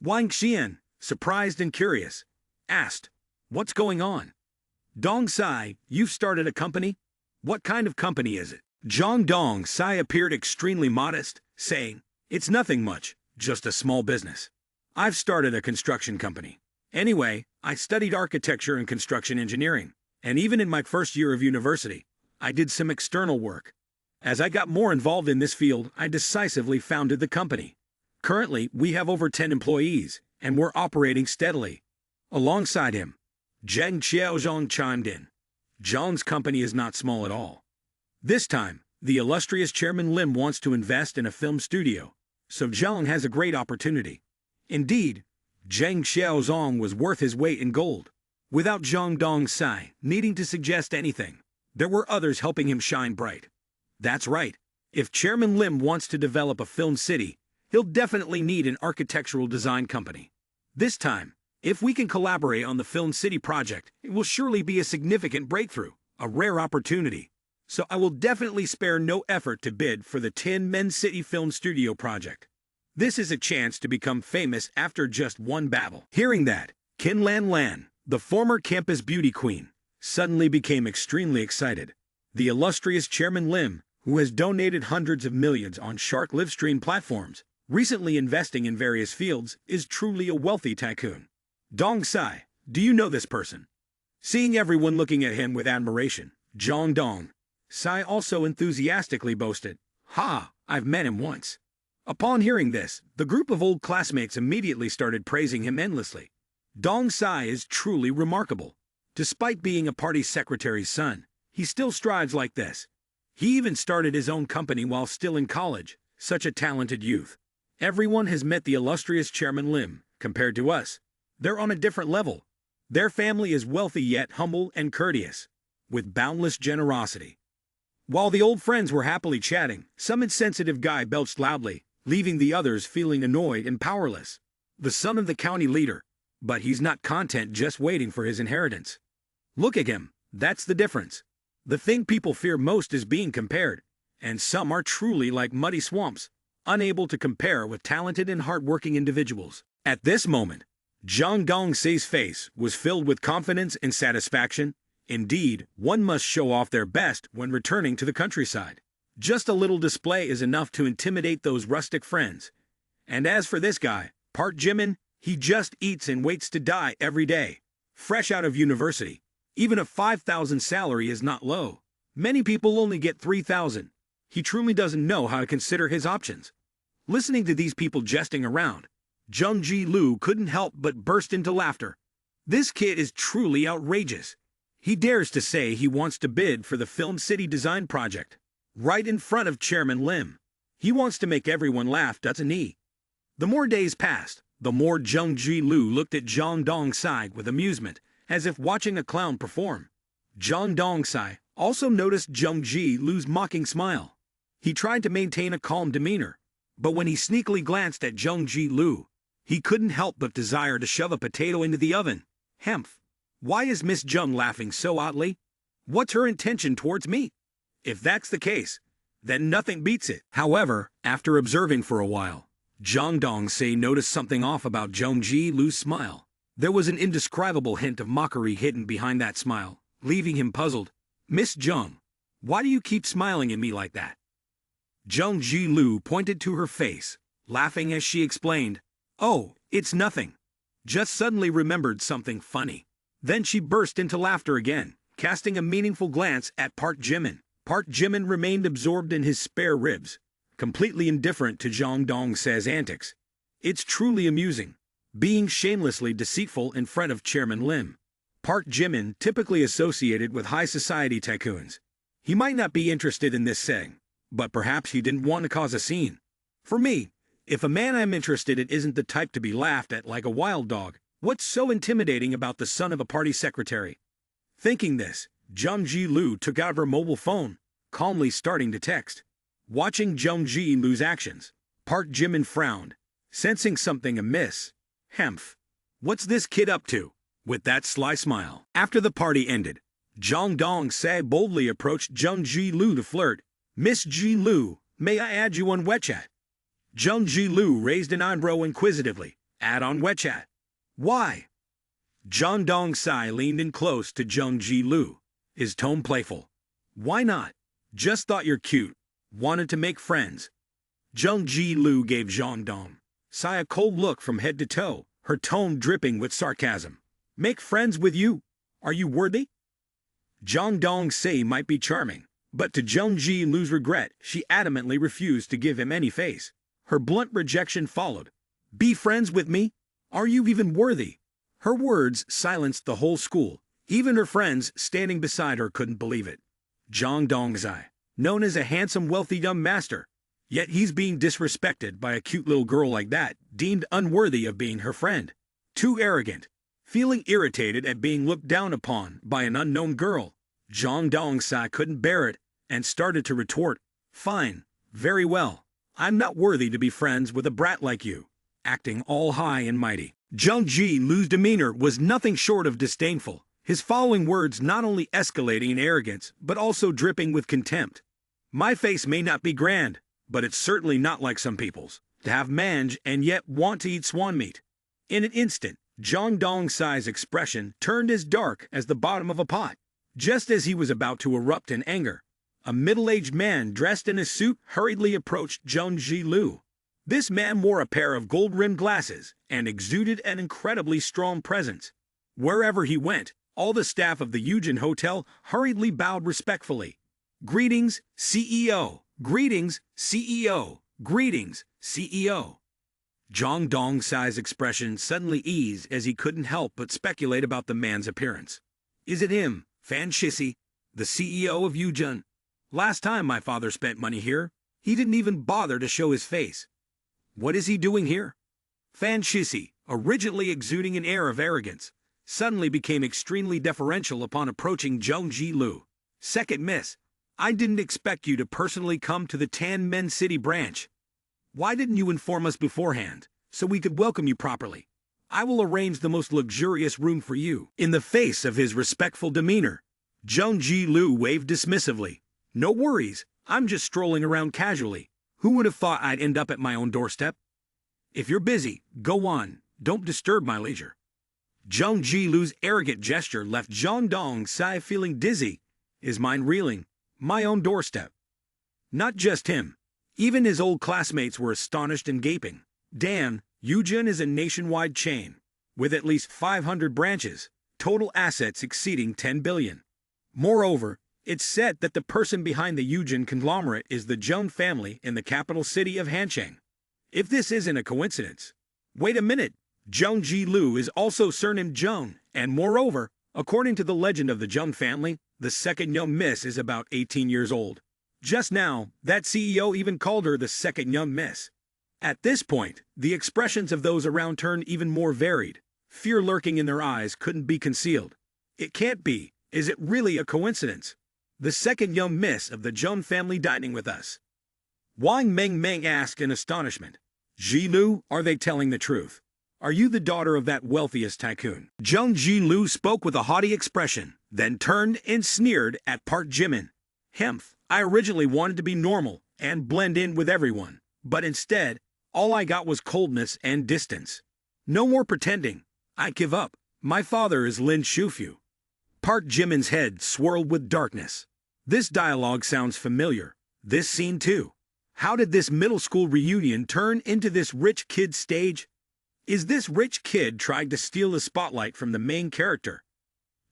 Wang Xian, surprised and curious, asked, What's going on? Dong-se, you've started a company? What kind of company is it? Jung Dong-se appeared extremely modest, saying, It's nothing much, just a small business. I've started a construction company. Anyway, I studied architecture and construction engineering, and even in my first year of university, I did some external work. As I got more involved in this field, I decisively founded the company. Currently, we have over 10 employees, and we're operating steadily. Alongside him, Zheng Xiaozhong chimed in. Zhang's company is not small at all. This time, the illustrious Chairman Lim wants to invest in a film studio, so Zhang has a great opportunity. Indeed, Zheng Xiaozhong was worth his weight in gold. Without Jung Dong-se needing to suggest anything, there were others helping him shine bright. That's right. If Chairman Lim wants to develop a film city, he'll definitely need an architectural design company. This time, if we can collaborate on the Film City project, it will surely be a significant breakthrough, a rare opportunity. So I will definitely spare no effort to bid for the Tin Men City Film Studio project. This is a chance to become famous after just one battle. Hearing that, Kin Lan Lan, the former campus beauty queen, suddenly became extremely excited. The illustrious Chairman Lim, who has donated hundreds of millions on Shark Livestream platforms, recently investing in various fields, is truly a wealthy tycoon. Dong-se, do you know this person? Seeing everyone looking at him with admiration, Jung Dong-se also enthusiastically boasted, Ha, I've met him once. Upon hearing this, the group of old classmates immediately started praising him endlessly. Dong-se is truly remarkable. Despite being a party secretary's son, he still strives like this. He even started his own company while still in college, such a talented youth. Everyone has met the illustrious Chairman Lim. Compared to us, they're on a different level. Their family is wealthy yet humble and courteous, with boundless generosity. While the old friends were happily chatting, some insensitive guy belched loudly, leaving the others feeling annoyed and powerless. The son of the county leader, but he's not content just waiting for his inheritance. Look at him, that's the difference. The thing people fear most is being compared, and some are truly like muddy swamps, unable to compare with talented and hardworking individuals. At this moment, Jung Dong-se's face was filled with confidence and satisfaction. Indeed, one must show off their best when returning to the countryside. Just a little display is enough to intimidate those rustic friends. And as for this guy, Park Jimin, he just eats and waits to die every day. Fresh out of university, even a 5,000 salary is not low. Many people only get 3,000. He truly doesn't know how to consider his options. Listening to these people jesting around, Jung Ji-Lu couldn't help but burst into laughter. This kid is truly outrageous. He dares to say he wants to bid for the Film City design project, right in front of Chairman Lim. He wants to make everyone laugh, doesn't he? The more days passed, the more Jung Ji-Lu looked at Jung Dong-se with amusement, as if watching a clown perform. Jung Dong-se also noticed Jung Ji-Lu's mocking smile. He tried to maintain a calm demeanor, but when he sneakily glanced at Jung Ji-Lu, he couldn't help but desire to shove a potato into the oven. Hemph! Why is Miss Jung laughing so oddly? What's her intention towards me? If that's the case, then nothing beats it. However, after observing for a while, Jung Dong-se noticed something off about Jung Ji-Lu's smile. There was an indescribable hint of mockery hidden behind that smile, leaving him puzzled. Miss Jung, why do you keep smiling at me like that? Jung Ji-Lu pointed to her face, laughing as she explained, Oh, it's nothing. Just suddenly remembered something funny. Then she burst into laughter again, casting a meaningful glance at Park Jimin. Park Jimin remained absorbed in his spare ribs, completely indifferent to Jung Dong-se's antics. It's truly amusing, being shamelessly deceitful in front of Chairman Lim. Park Jimin, typically associated with high society tycoons. He might not be interested in this setting, but perhaps he didn't want to cause a scene. For me, if a man I'm interested in isn't the type to be laughed at like a wild dog, what's so intimidating about the son of a party secretary? Thinking this, Jung Ji-Lu took out her mobile phone, calmly starting to text. Watching Jung Ji-Lu's actions, Park Jimin frowned, sensing something amiss. Hemph. What's this kid up to? With that sly smile. After the party ended, Jung Dong-se boldly approached Jung Ji-Lu to flirt. Miss Ji-Lu, may I add you on WeChat? Jung Ji-Lu raised an eyebrow inquisitively. Add on WeChat. Why? Jung Dong-se leaned in close to Jung Ji-Lu, his tone playful. Why not? Just thought you're cute. Wanted to make friends. Jung Ji-Lu gave Jung Dong-se a cold look from head to toe, her tone dripping with sarcasm. Make friends with you? Are you worthy? Jung Dong-se might be charming, but to Jung Ji-Lu's regret, she adamantly refused to give him any face. Her blunt rejection followed. Be friends with me? Are you even worthy? Her words silenced the whole school. Even her friends standing beside her couldn't believe it. Jung Dong-se, known as a handsome, wealthy young master, yet he's being disrespected by a cute little girl like that, deemed unworthy of being her friend. Too arrogant. Feeling irritated at being looked down upon by an unknown girl, Jung Dong-se couldn't bear it and started to retort. Fine, very well. I'm not worthy to be friends with a brat like you. Acting all high and mighty. Jung Ji-Lu's demeanor was nothing short of disdainful, his following words not only escalating in arrogance, but also dripping with contempt. My face may not be grand, but it's certainly not like some people's, to have mange and yet want to eat swan meat. In an instant, Jung Dong-se's expression turned as dark as the bottom of a pot. Just as he was about to erupt in anger, a middle-aged man dressed in a suit hurriedly approached Jung Ji-Lu. This man wore a pair of gold-rimmed glasses and exuded an incredibly strong presence. Wherever he went, all the staff of the Eugene Hotel hurriedly bowed respectfully. Greetings, CEO. Greetings, CEO. Greetings, CEO. Jung Dong-se's expression suddenly eased as he couldn't help but speculate about the man's appearance. Is it him, Fan Shissy, the CEO of Eugene? Last time my father spent money here, he didn't even bother to show his face. What is he doing here? Fan Shissy, originally exuding an air of arrogance, suddenly became extremely deferential upon approaching Jung Ji-Lu. Second miss, I didn't expect you to personally come to the Tan Men City branch. Why didn't you inform us beforehand, so we could welcome you properly? I will arrange the most luxurious room for you. In the face of his respectful demeanor, Jung Ji-Lu waved dismissively. No worries, I'm just strolling around casually. Who would have thought I'd end up at my own doorstep? If you're busy, go on, don't disturb my leisure. Jung Ji-Lu's arrogant gesture left Jung Dong-se feeling dizzy, his mind reeling. My own doorstep. Not just him. Even his old classmates were astonished and gaping. Damn, Eugene is a nationwide chain, with at least 500 branches, total assets exceeding 10 billion. Moreover, it's said that the person behind the Eugene conglomerate is the Jung family in the capital city of Hancheng. If this isn't a coincidence. Wait a minute, Jung Ji-Lu is also surnamed Jung, and moreover, according to the legend of the Jung family, the second young miss is about 18 years old. Just now, that CEO even called her the second young miss. At this point, the expressions of those around turned even more varied. Fear lurking in their eyes couldn't be concealed. It can't be. Is it really a coincidence? The second young miss of the Jung family dining with us. Wang Meng asked in astonishment. Ji-Lu, are they telling the truth? Are you the daughter of that wealthiest tycoon? Jung Ji-Lu spoke with a haughty expression, then turned and sneered at Park Jimin. Hemph, I originally wanted to be normal and blend in with everyone, but instead, all I got was coldness and distance. No more pretending. I give up. My father is Lin Shufu. Park Jimin's head swirled with darkness. This dialogue sounds familiar. This scene too. How did this middle school reunion turn into this rich kid stage? Is this rich kid trying to steal the spotlight from the main character?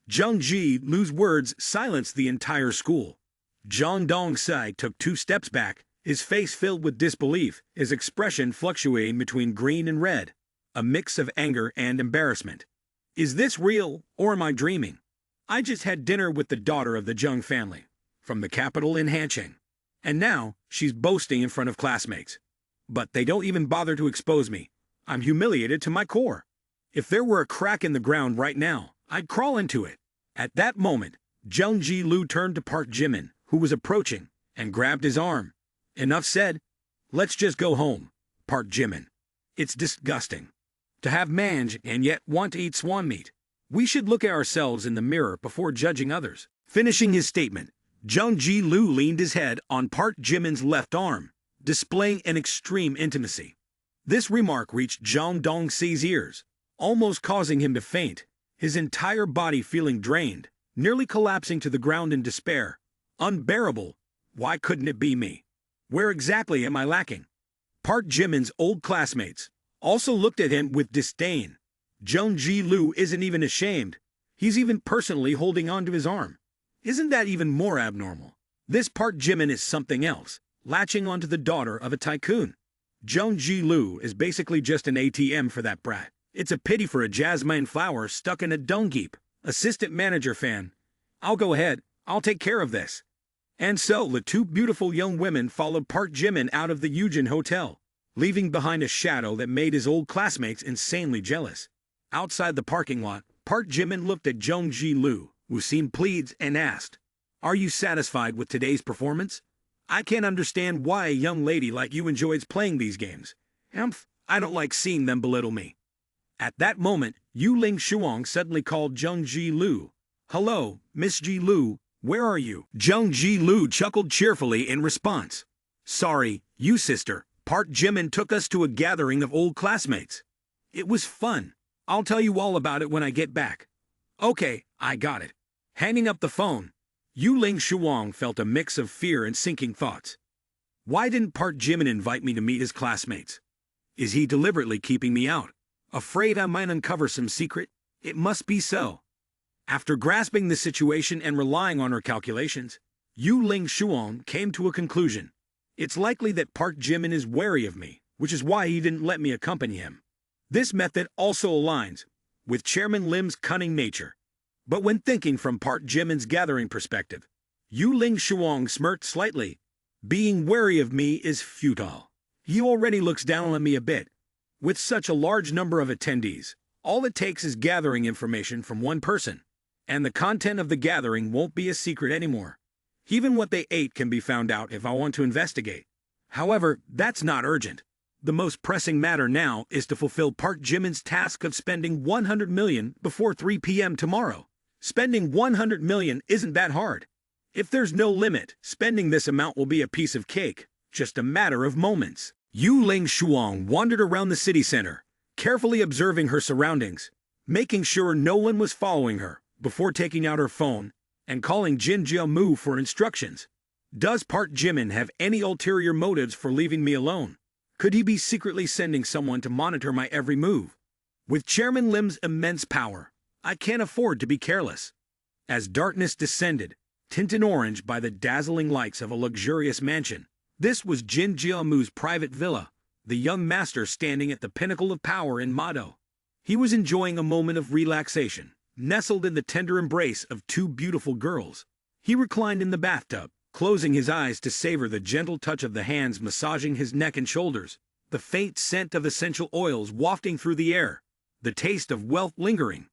Jung Ji-lu's words silenced the entire school. Zhang Dongsai took 2 steps back, his face filled with disbelief, his expression fluctuating between green and red, a mix of anger and embarrassment. Is this real, or am I dreaming? I just had dinner with the daughter of the Jung family, from the capital in Hanqing. And now, she's boasting in front of classmates. But they don't even bother to expose me. I'm humiliated to my core. If there were a crack in the ground right now, I'd crawl into it. At that moment, Jung Ji-lu turned to Park Jimin, who was approaching, and grabbed his arm. Enough said. Let's just go home, Park Jimin. It's disgusting to have mange and yet want to eat swan meat. We should look at ourselves in the mirror before judging others. Finishing his statement, Jung Ji-lu leaned his head on Park Jimin's left arm, displaying an extreme intimacy. This remark reached Zhang Dongsai's ears, almost causing him to faint, his entire body feeling drained, nearly collapsing to the ground in despair. Unbearable. Why couldn't it be me? Where exactly am I lacking? Park Jimin's old classmates also looked at him with disdain. Jung Ji-lu isn't even ashamed. He's even personally holding onto his arm. Isn't that even more abnormal? This Park Jimin is something else, latching onto the daughter of a tycoon. Jung Ji-lu is basically just an ATM for that brat. It's a pity for a jasmine flower stuck in a dung heap. Assistant manager fan. I'll go ahead. I'll take care of this. And so the 2 beautiful young women followed Park Jimin out of the Eugene Hotel, leaving behind a shadow that made his old classmates insanely jealous. Outside the parking lot, Park Jimin looked at Jung Ji-lu, who seemed pleased, and asked, "Are you satisfied with today's performance? I can't understand why a young lady like you enjoys playing these games. I don't like seeing them belittle me." At that moment, Yu Ling Shuang suddenly called Jung Ji-lu. "Hello, Miss Ji-lu, where are you?" Jung Ji-lu chuckled cheerfully in response. "Sorry, you sister, Park Jimin took us to a gathering of old classmates. It was fun. I'll tell you all about it when I get back." "Okay, I got it." Hanging up the phone, Yu Ling Shuang felt a mix of fear and sinking thoughts. Why didn't Park Jimin invite me to meet his classmates? Is he deliberately keeping me out? Afraid I might uncover some secret? It must be so. After grasping the situation and relying on her calculations, Yu Ling Shuang came to a conclusion. It's likely that Park Jimin is wary of me, which is why he didn't let me accompany him. This method also aligns with Chairman Lim's cunning nature. But when thinking from Park Jimin's gathering perspective, Yu Ling Shuang smirked slightly. Being wary of me is futile. He already looks down on me a bit. With such a large number of attendees, all it takes is gathering information from one person, and the content of the gathering won't be a secret anymore. Even what they ate can be found out if I want to investigate. However, that's not urgent. The most pressing matter now is to fulfill Park Jimin's task of spending 100 million before 3 p.m. tomorrow. Spending 100 million isn't that hard. If there's no limit, spending this amount will be a piece of cake, just a matter of moments. Yu Ling Shuang wandered around the city center, carefully observing her surroundings, making sure no one was following her, before taking out her phone and calling Jin Jiamu for instructions. Does Park Jimin have any ulterior motives for leaving me alone? Could he be secretly sending someone to monitor my every move? With Chairman Lim's immense power, I can't afford to be careless. As darkness descended, tinted orange by the dazzling lights of a luxurious mansion, this was Jin Jiamu's private villa, the young master standing at the pinnacle of power in Mado. He was enjoying a moment of relaxation, nestled in the tender embrace of 2 beautiful girls. He reclined in the bathtub, closing his eyes to savor the gentle touch of the hands massaging his neck and shoulders, the faint scent of essential oils wafting through the air, the taste of wealth lingering.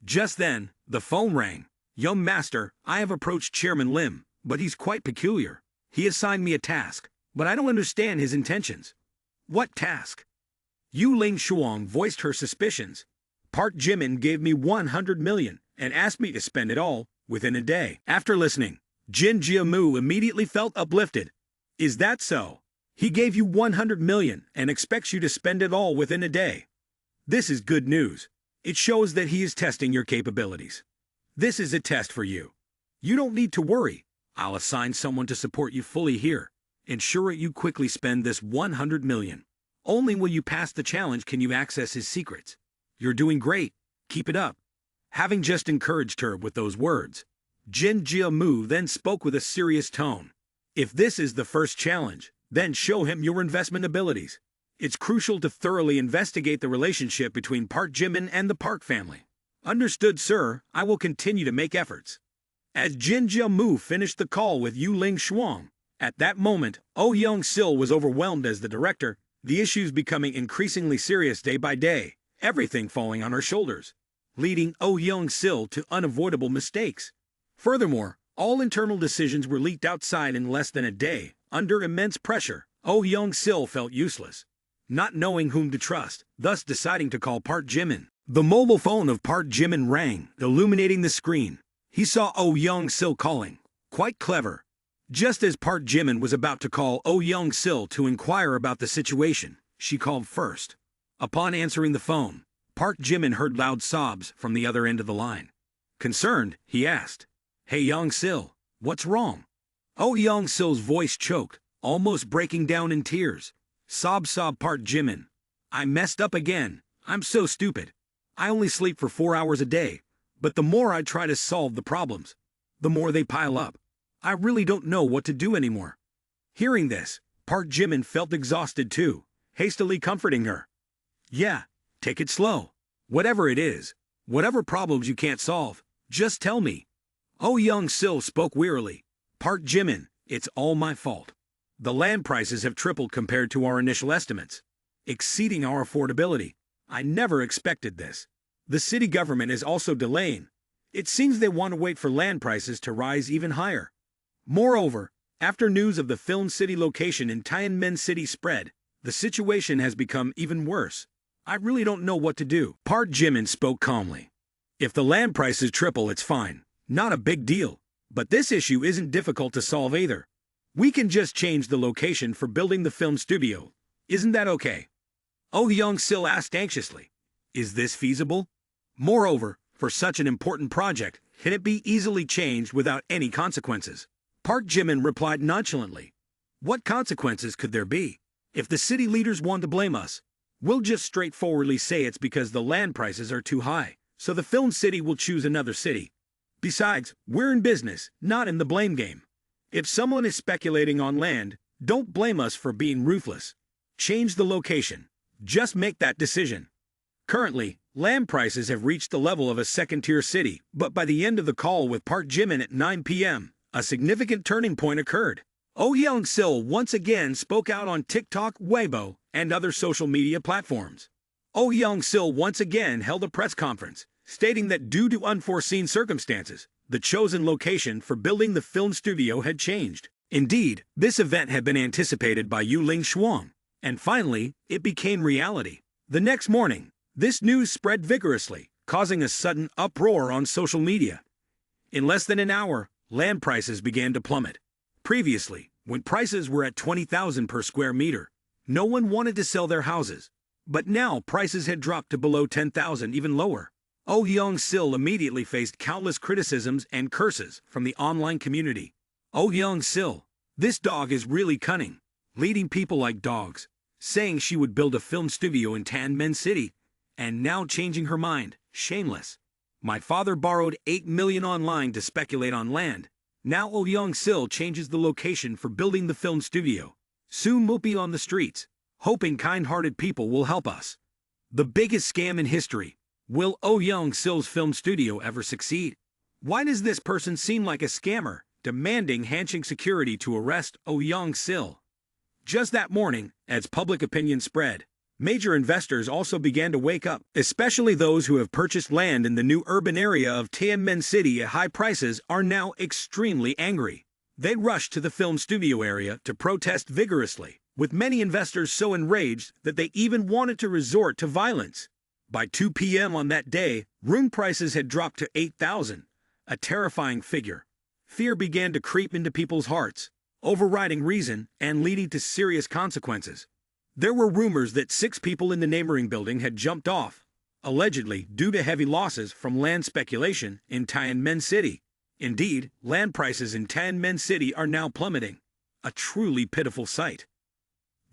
Just then, the phone rang. "Young master, I have approached Chairman Lim, but he's quite peculiar. He assigned me a task, but I don't understand his intentions." "What task?" Yu Ling Shuang voiced her suspicions. "Park Jimin gave me 100 million and asked me to spend it all within a day." After listening, Jin Jiamu immediately felt uplifted. "Is that so? He gave you 100 million and expects you to spend it all within a day. This is good news. It shows that he is testing your capabilities. This is a test for you. You don't need to worry. I'll assign someone to support you fully here. Ensure you quickly spend this 100 million. Only when you pass the challenge can you access his secrets. You're doing great. Keep it up." Having just encouraged her with those words, Jin Jiamu then spoke with a serious tone. If this is the first challenge, then show him your investment abilities. It's crucial to thoroughly investigate the relationship between Park Jimin and the Park family. Understood, sir. I will continue to make efforts. As Jin Jiamu finished the call with Yu Ling Shuang, at that moment, Oh Young-sil was overwhelmed as the director, the issues becoming increasingly serious day by day, everything falling on her shoulders, leading Oh Young-sil to unavoidable mistakes. Furthermore, all internal decisions were leaked outside in less than a day. Under immense pressure, Oh Young-sil felt useless, not knowing whom to trust, thus deciding to call Park Jimin. The mobile phone of Park Jimin rang, illuminating the screen. He saw Oh Young-sil calling. Quite clever. Just as Park Jimin was about to call Oh Young-sil to inquire about the situation, she called first. Upon answering the phone, Park Jimin heard loud sobs from the other end of the line. Concerned, he asked, "Hey Young-sil, what's wrong?" Oh Young-sil's voice choked, almost breaking down in tears. Sob Park Jimin. "I messed up again. I'm so stupid. I only sleep for 4 hours a day, but the more I try to solve the problems, the more they pile up. I really don't know what to do anymore." Hearing this, Park Jimin felt exhausted too, hastily comforting her. "Yeah, take it slow. Whatever it is, whatever problems you can't solve, just tell me." Oh Young-sil spoke wearily. "Park Jimin, it's all my fault. The land prices have tripled compared to our initial estimates, exceeding our affordability. I never expected this. The city government is also delaying. It seems they want to wait for land prices to rise even higher. Moreover, after news of the film city location in Tianmen City spread, the situation has become even worse. I really don't know what to do." Park Jimin spoke calmly. "If the land prices triple, it's fine. Not a big deal. But this issue isn't difficult to solve either. We can just change the location for building the film studio. Isn't that okay?" Oh Young-sil asked anxiously. "Is this feasible? Moreover, for such an important project, can it be easily changed without any consequences?" Park Jimin replied nonchalantly. "What consequences could there be? If the city leaders want to blame us, we'll just straightforwardly say it's because the land prices are too high, so the film city will choose another city. Besides, we're in business, not in the blame game. If someone is speculating on land, don't blame us for being ruthless. Change the location. Just make that decision." Currently, land prices have reached the level of a second-tier city, but by the end of the call with Park Jimin at 9 p.m., a significant turning point occurred. Oh Young-sil once again spoke out on TikTok, Weibo, and other social media platforms. Oh Young-sil once again held a press conference, stating that due to unforeseen circumstances, the chosen location for building the film studio had changed. Indeed, this event had been anticipated by Yu Ling Shuang, and finally, it became reality. The next morning, this news spread vigorously, causing a sudden uproar on social media. In less than an hour, land prices began to plummet. Previously, when prices were at 20,000 per square meter, no one wanted to sell their houses. But now prices had dropped to below 10,000, even lower. Oh Young-sil immediately faced countless criticisms and curses from the online community. "Oh Young-sil, this dog is really cunning, leading people like dogs, saying she would build a film studio in Tianmen City, and now changing her mind, shameless. My father borrowed 8 million online to speculate on land. Now Oh Young-sil changes the location for building the film studio. Soon we'll be on the streets, hoping kind-hearted people will help us. The biggest scam in history. Will Oh Young-sil's film studio ever succeed? Why does this person seem like a scammer, demanding Hansheng security to arrest Oh Young-sil?" Just that morning, as public opinion spread, major investors also began to wake up, especially those who have purchased land in the new urban area of Tianmen City at high prices are now extremely angry. They rushed to the film studio area to protest vigorously, with many investors so enraged that they even wanted to resort to violence. By 2 p.m. on that day, room prices had dropped to 8,000, a terrifying figure. Fear began to creep into people's hearts, overriding reason and leading to serious consequences. There were rumors that 6 people in the neighboring building had jumped off, allegedly due to heavy losses from land speculation in Tianmen City. Indeed, land prices in Tianmen City are now plummeting, a truly pitiful sight.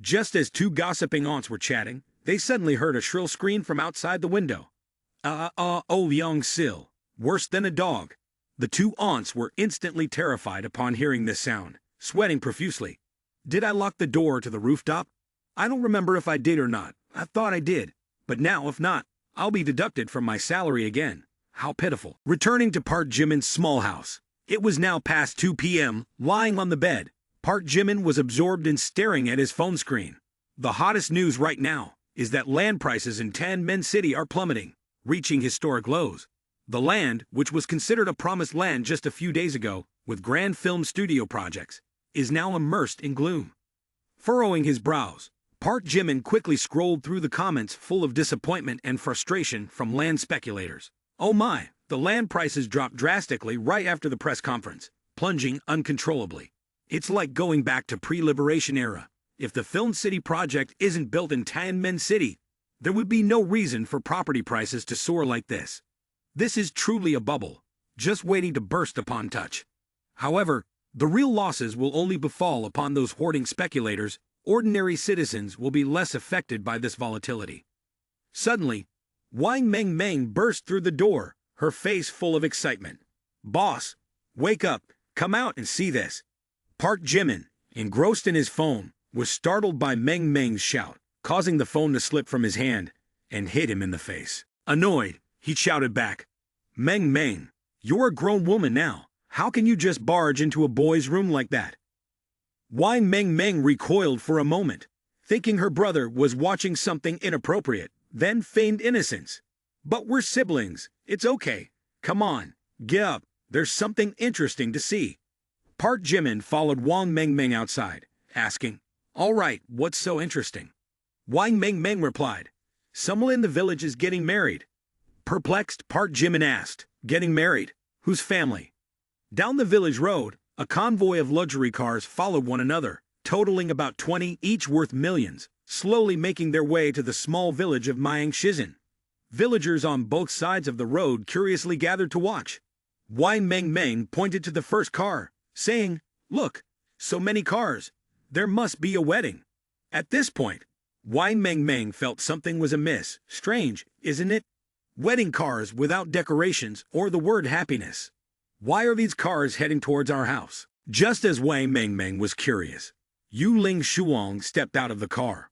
Just as 2 gossiping aunts were chatting, they suddenly heard a shrill scream from outside the window. Oh, young Sil. Worse than a dog. The two aunts were instantly terrified upon hearing this sound, sweating profusely. Did I lock the door to the rooftop? I don't remember if I did or not. I thought I did. But now, if not, I'll be deducted from my salary again. How pitiful. Returning to Park Jimin's small house. It was now past 2 p.m., lying on the bed. Park Jimin was absorbed in staring at his phone screen. The hottest news right now is that land prices in Tianmen City are plummeting, reaching historic lows. The land, which was considered a promised land just a few days ago, with grand film studio projects, is now immersed in gloom. Furrowing his brows, Park Jimin quickly scrolled through the comments full of disappointment and frustration from land speculators. Oh my, the land prices dropped drastically right after the press conference, plunging uncontrollably. It's like going back to pre-liberation era. If the Film City project isn't built in Tianmen City, there would be no reason for property prices to soar like this. This is truly a bubble, just waiting to burst upon touch. However, the real losses will only befall upon those hoarding speculators. Ordinary citizens will be less affected by this volatility. Suddenly, Wang Meng burst through the door, her face full of excitement. Boss, wake up, come out and see this. Park Jimin, engrossed in his phone, was startled by Meng Meng's shout, causing the phone to slip from his hand and hit him in the face. Annoyed, he shouted back, Meng, you're a grown woman now. How can you just barge into a boy's room like that? Wang Meng recoiled for a moment, thinking her brother was watching something inappropriate, then feigned innocence. But we're siblings. It's okay. Come on, get up. There's something interesting to see. Park Jimin followed Wang Meng outside, asking, all right, what's so interesting? Wang Meng replied, someone in the village is getting married. Perplexed, Park Jimin asked, getting married? Whose family? Down the village road, a convoy of luxury cars followed one another, totaling about 20, each worth millions, slowly making their way to the small village of Myeongshizhen. Villagers on both sides of the road curiously gathered to watch. Wang Meng pointed to the first car, saying, look, so many cars. There must be a wedding. At this point, Wang Meng felt something was amiss. Strange, isn't it? Wedding cars without decorations or the word happiness. Why are these cars heading towards our house? Just as Wang Meng was curious, Yu Ling Shuang stepped out of the car.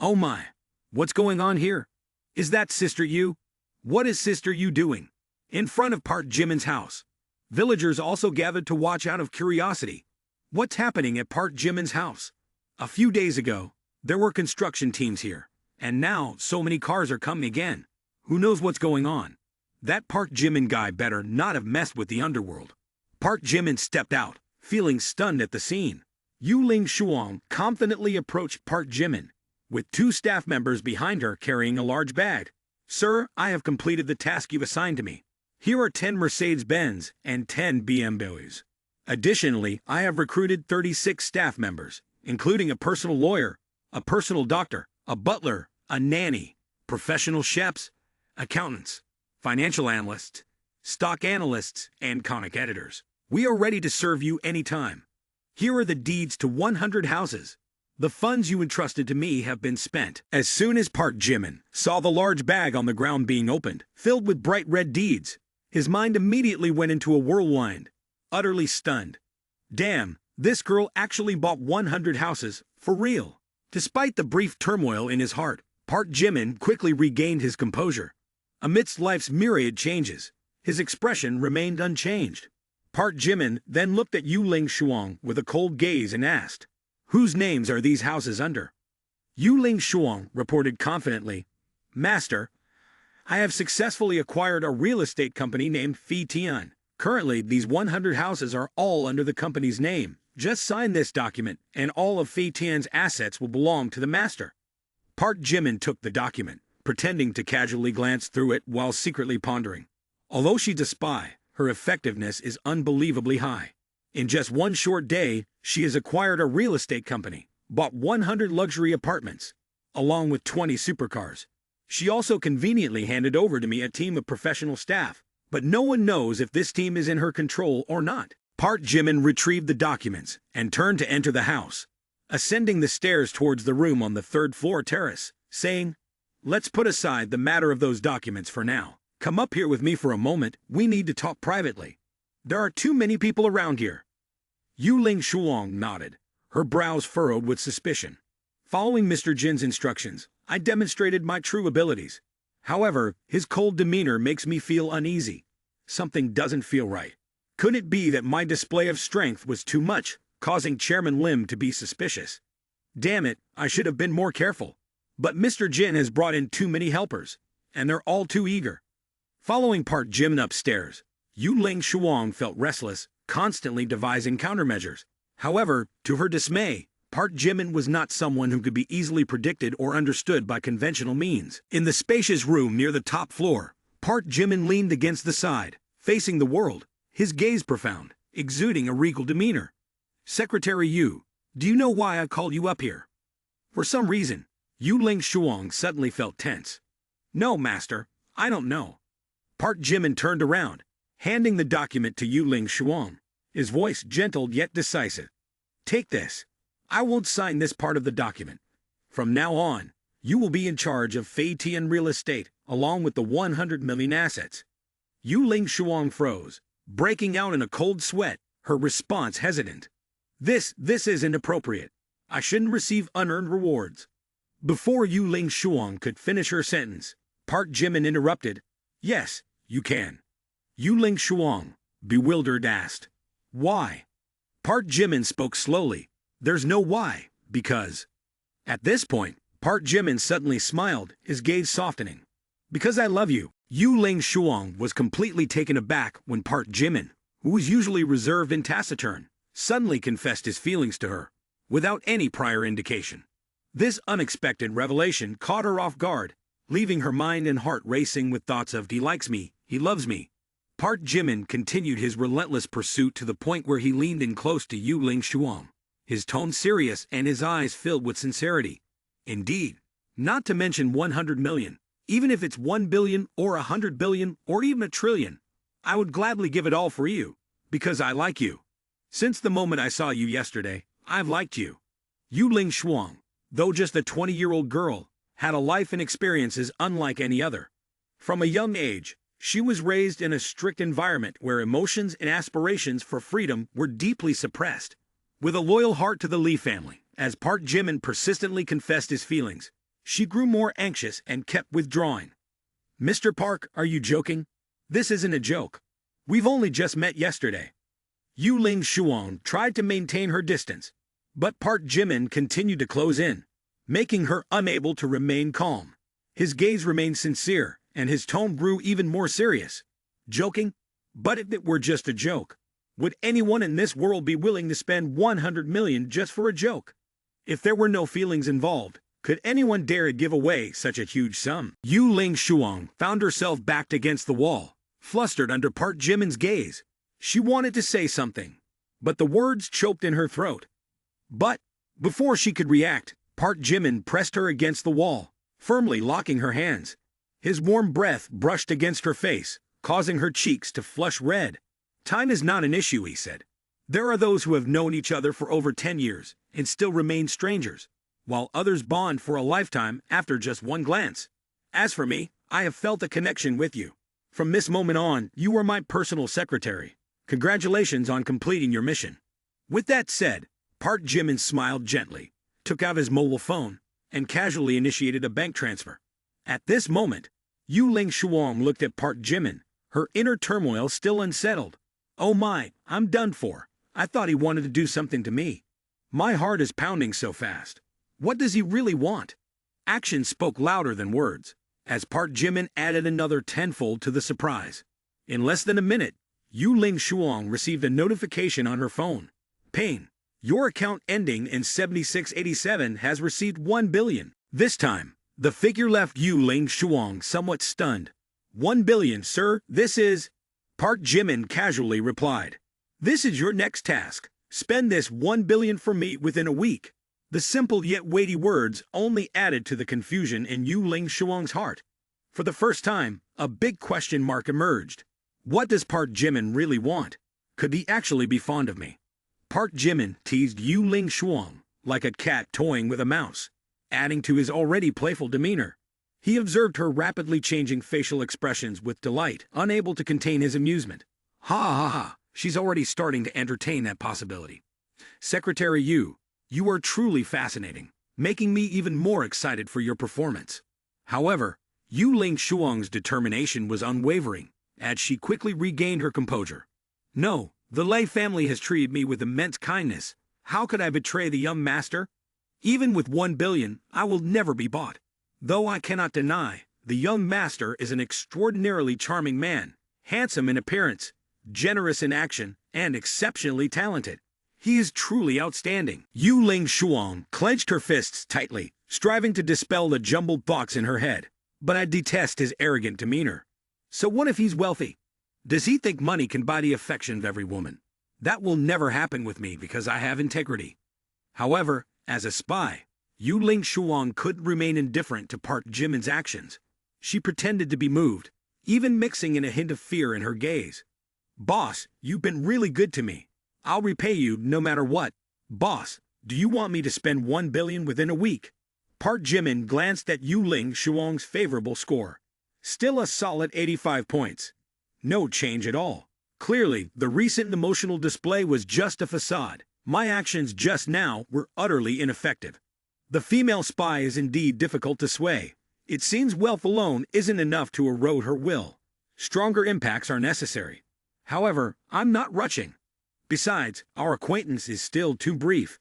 Oh my, what's going on here? Is that Sister Yu? What is Sister Yu doing? In front of Park Jimin's house. Villagers also gathered to watch out of curiosity. What's happening at Park Jimin's house? A few days ago, there were construction teams here, and now so many cars are coming again. Who knows what's going on? That Park Jimin guy better not have messed with the underworld. Park Jimin stepped out, feeling stunned at the scene. Yu Ling Shuang confidently approached Park Jimin, with two staff members behind her carrying a large bag. Sir, I have completed the task you assigned to me. Here are 10 Mercedes-Benz and 10 BMWs. Additionally, I have recruited 36 staff members, including a personal lawyer, a personal doctor, a butler, a nanny, professional chefs, accountants, financial analysts, stock analysts, and comic editors. We are ready to serve you anytime. Here are the deeds to 100 houses. The funds you entrusted to me have been spent. As soon as Park Jimin saw the large bag on the ground being opened, filled with bright red deeds, his mind immediately went into a whirlwind, utterly stunned. Damn, this girl actually bought 100 houses, for real. Despite the brief turmoil in his heart, Park Jimin quickly regained his composure. Amidst life's myriad changes, his expression remained unchanged. Park Jimin then looked at Yu Ling Shuang with a cold gaze and asked, whose names are these houses under? Yu Ling Shuang reported confidently, Master, I have successfully acquired a real estate company named Phi Tian. Currently, these 100 houses are all under the company's name. Just sign this document, and all of Phi Tian's assets will belong to the master. Park Jimin took the document, pretending to casually glance through it while secretly pondering. Although she's a spy, her effectiveness is unbelievably high. In just one short day, she has acquired a real estate company, bought 100 luxury apartments, along with 20 supercars. She also conveniently handed over to me a team of professional staff, but no one knows if this team is in her control or not. Park Jimin retrieved the documents and turned to enter the house, ascending the stairs towards the room on the third-floor terrace, saying, let's put aside the matter of those documents for now. Come up here with me for a moment, we need to talk privately. There are too many people around here. Yu Ling Shuang nodded, her brows furrowed with suspicion. Following Mr. Jin's instructions, I demonstrated my true abilities. However, his cold demeanor makes me feel uneasy. Something doesn't feel right. Could it be that my display of strength was too much, causing Chairman Lim to be suspicious? Damn it, I should have been more careful. But Mr. Jin has brought in too many helpers, and they're all too eager. Following Park Jimin upstairs, Yu Ling Shuang felt restless, constantly devising countermeasures. However, to her dismay, Park Jimin was not someone who could be easily predicted or understood by conventional means. In the spacious room near the top floor, Park Jimin leaned against the side, facing the world, his gaze profound, exuding a regal demeanor. Secretary Yu, do you know why I called you up here? For some reason, Yu Ling Shuang suddenly felt tense. No, master, I don't know. Park Jimin turned around, handing the document to Yu Ling Shuang, his voice gentle yet decisive. Take this. I won't sign this part of the document. From now on, you will be in charge of Fei Tian real estate, along with the 100 million assets. Yu Ling Shuang froze, breaking out in a cold sweat, her response hesitant. This isn't appropriate. I shouldn't receive unearned rewards. Before Yu Ling Shuang could finish her sentence, Park Jimin interrupted. Yes, you can. Yu Ling Shuang, bewildered, asked. Why? Park Jimin spoke slowly. There's no why, because. At this point, Park Jimin suddenly smiled, his gaze softening. Because I love you. Yu Ling Shuang was completely taken aback when Park Jimin, who was usually reserved and taciturn, suddenly confessed his feelings to her, without any prior indication. This unexpected revelation caught her off guard, leaving her mind and heart racing with thoughts of he likes me, he loves me. Park Jimin continued his relentless pursuit to the point where he leaned in close to Yu Ling Shuang, his tone serious and his eyes filled with sincerity. Indeed, not to mention 100 million, even if it's 1 billion or 100 billion or even a trillion, I would gladly give it all for you, because I like you. Since the moment I saw you yesterday, I've liked you. Yu Ling Shuang, though just a 20-year-old girl, had a life and experiences unlike any other. From a young age, she was raised in a strict environment where emotions and aspirations for freedom were deeply suppressed. With a loyal heart to the Lee family, as Park Jimin persistently confessed his feelings, she grew more anxious and kept withdrawing. Mr. Park, are you joking? This isn't a joke. We've only just met yesterday. Yu Ling Shuang tried to maintain her distance, but Park Jimin continued to close in, making her unable to remain calm. His gaze remained sincere, and his tone grew even more serious. Joking? But if it were just a joke, would anyone in this world be willing to spend 100 million just for a joke? If there were no feelings involved, could anyone dare give away such a huge sum? Yu Ling Shuang found herself backed against the wall, flustered under Park Jimin's gaze. She wanted to say something, but the words choked in her throat. But, before she could react, Park Jimin pressed her against the wall, firmly locking her hands. His warm breath brushed against her face, causing her cheeks to flush red. Time is not an issue, he said. There are those who have known each other for over 10 years and still remain strangers, while others bond for a lifetime after just one glance. As for me, I have felt a connection with you. From this moment on, you are my personal secretary. Congratulations on completing your mission. With that said, Park Jimin smiled gently, took out his mobile phone, and casually initiated a bank transfer. At this moment, Yu Ling Shuang looked at Park Jimin, her inner turmoil still unsettled. Oh my, I'm done for. I thought he wanted to do something to me. My heart is pounding so fast. What does he really want? Action spoke louder than words, as Park Jimin added another tenfold to the surprise. In less than a minute, Yu Ling Shuang received a notification on her phone. Pain. Your account ending in 7687 has received 1 billion. This time, the figure left Yu Ling Shuang somewhat stunned. 1 billion, sir, this is... Park Jimin casually replied. This is your next task. Spend this 1 billion for me within a week. The simple yet weighty words only added to the confusion in Yu Ling Shuang's heart. For the first time, a big question mark emerged. What does Park Jimin really want? Could he actually be fond of me? Park Jimin teased Yu Ling Shuang like a cat toying with a mouse, adding to his already playful demeanor. He observed her rapidly changing facial expressions with delight, unable to contain his amusement. Ha ha ha, she's already starting to entertain that possibility. Secretary Yu, you are truly fascinating, making me even more excited for your performance. However, Yu Ling Shuang's determination was unwavering, as she quickly regained her composure. No, the Lei family has treated me with immense kindness. How could I betray the young master? Even with 1 billion, I will never be bought. Though I cannot deny, the young master is an extraordinarily charming man, handsome in appearance, generous in action, and exceptionally talented. He is truly outstanding. Yu Ling Shuang clenched her fists tightly, striving to dispel the jumbled thoughts in her head. But I detest his arrogant demeanor. So what if he's wealthy? Does he think money can buy the affection of every woman? That will never happen with me because I have integrity. However, as a spy, Yu Ling Shuang couldn't remain indifferent to Park Jimin's actions. She pretended to be moved, even mixing in a hint of fear in her gaze. Boss, you've been really good to me. I'll repay you no matter what. Boss, do you want me to spend 1 billion within a week? Park Jimin glanced at Yu Ling Shuang's favorable score. Still a solid 85 points. No change at all. Clearly, the recent emotional display was just a facade. My actions just now were utterly ineffective. The female spy is indeed difficult to sway. It seems wealth alone isn't enough to erode her will. Stronger impacts are necessary. However, I'm not rushing. Besides, our acquaintance is still too brief.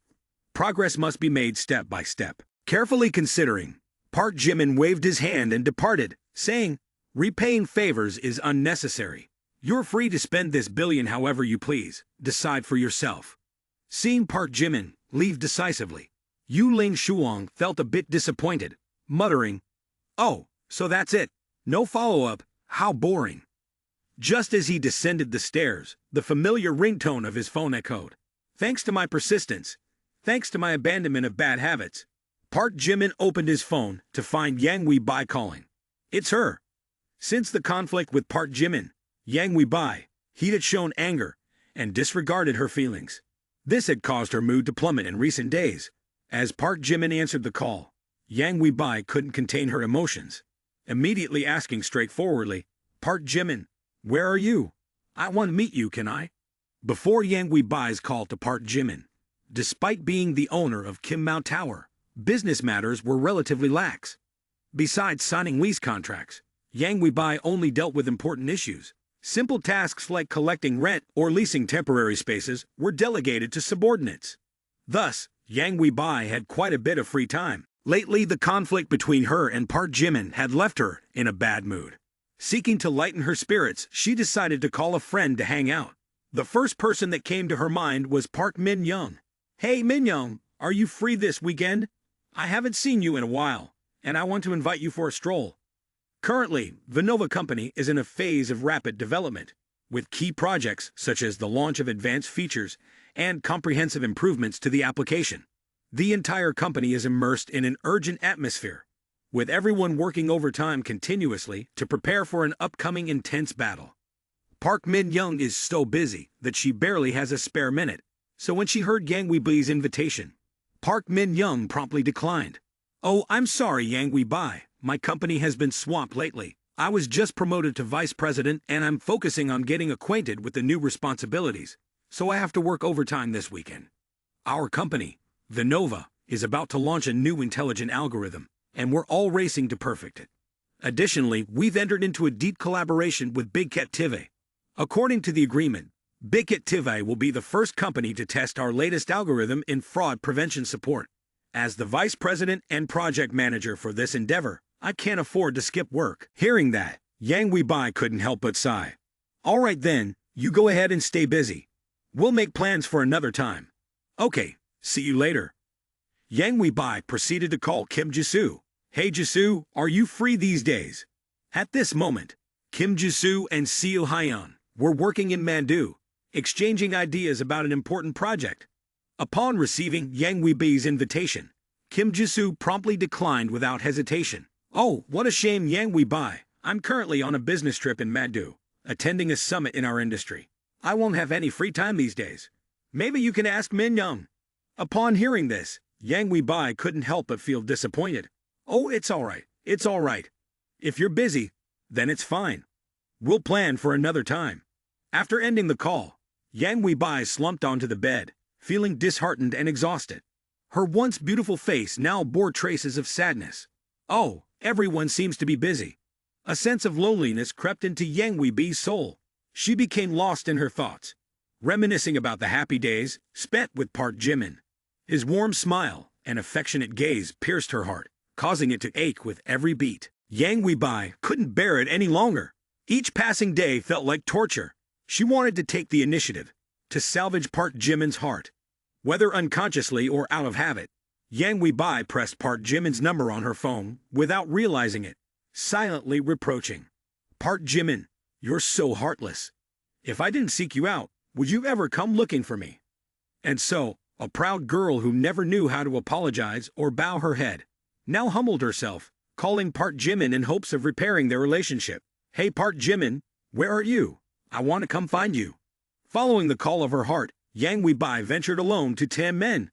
Progress must be made step by step. Carefully considering, Park Jimin waved his hand and departed, saying, "Repaying favors is unnecessary. You're free to spend this billion however you please. Decide for yourself." Seeing Park Jimin leave decisively, Yu Ling Shuang felt a bit disappointed, muttering, "Oh, so that's it. No follow-up. How boring." Just as he descended the stairs, the familiar ringtone of his phone echoed. Thanks to my persistence, thanks to my abandonment of bad habits, Park Jimin opened his phone to find Yang Weibai calling. It's her. Since the conflict with Park Jimin, Yang Weibai, he had shown anger and disregarded her feelings. This had caused her mood to plummet in recent days. As Park Jimin answered the call, Yang Weibai couldn't contain her emotions, immediately asking straightforwardly, "Park Jimin, where are you? I want to meet you, can I?" Before Yang Weibai's call to Park Jimin, despite being the owner of Kim Mao Tower, business matters were relatively lax. Besides signing lease contracts, Yang Weibai only dealt with important issues. Simple tasks like collecting rent or leasing temporary spaces were delegated to subordinates. Thus, Yang Weibai had quite a bit of free time. Lately, the conflict between her and Park Jimin had left her in a bad mood. Seeking to lighten her spirits, she decided to call a friend to hang out. The first person that came to her mind was Park Min Young. "Hey Min Young, are you free this weekend? I haven't seen you in a while, and I want to invite you for a stroll." Currently, the Nova company is in a phase of rapid development, with key projects such as the launch of advanced features and comprehensive improvements to the application. The entire company is immersed in an urgent atmosphere, with everyone working overtime continuously to prepare for an upcoming intense battle. Park Min Young is so busy that she barely has a spare minute, so when she heard Yang Weibai's invitation, Park Min Young promptly declined. "Oh, I'm sorry, Yang Weibai. My company has been swamped lately. I was just promoted to vice president and I'm focusing on getting acquainted with the new responsibilities, so I have to work overtime this weekend. Our company, the Nova, is about to launch a new intelligent algorithm, and we're all racing to perfect it. Additionally, we've entered into a deep collaboration with Big Cat TV. According to the agreement, Big Cat TV will be the first company to test our latest algorithm in fraud prevention support. As the vice president and project manager for this endeavor, I can't afford to skip work." Hearing that, Yang Weibai couldn't help but sigh. "All right then, you go ahead and stay busy. We'll make plans for another time." "Okay, see you later." Yang Weibai proceeded to call Kim Jisoo. "Hey Jisoo, are you free these days?" At this moment, Kim Jisoo and Seo Hyun were working in Mandu, exchanging ideas about an important project. Upon receiving Yang Weibai's invitation, Kim Jisoo promptly declined without hesitation. "Oh, what a shame, Yang Weibai. I'm currently on a business trip in Mandu, attending a summit in our industry. I won't have any free time these days. Maybe you can ask Min Young." Upon hearing this, Yang Weibai couldn't help but feel disappointed. "Oh, it's all right. It's all right. If you're busy, then it's fine. We'll plan for another time. After ending the call, Yang Weibai slumped onto the bed, feeling disheartened and exhausted. Her once beautiful face now bore traces of sadness. Oh, everyone seems to be busy. A sense of loneliness crept into Yang Weibai's soul. She became lost in her thoughts, reminiscing about the happy days spent with Park Jimin. His warm smile and affectionate gaze pierced her heart, causing it to ache with every beat. Yang Weibai couldn't bear it any longer. Each passing day felt like torture. She wanted to take the initiative, to salvage Park Jimin's heart. Whether unconsciously or out of habit, Yang Weibai pressed Park Jimin's number on her phone without realizing it, silently reproaching. Park Jimin, you're so heartless. If I didn't seek you out, would you ever come looking for me? And so, a proud girl who never knew how to apologize or bow her head, now humbled herself, calling Park Jimin in hopes of repairing their relationship. Hey Park Jimin, where are you? I want to come find you. Following the call of her heart, Yang Weibai ventured alone to Tianmen.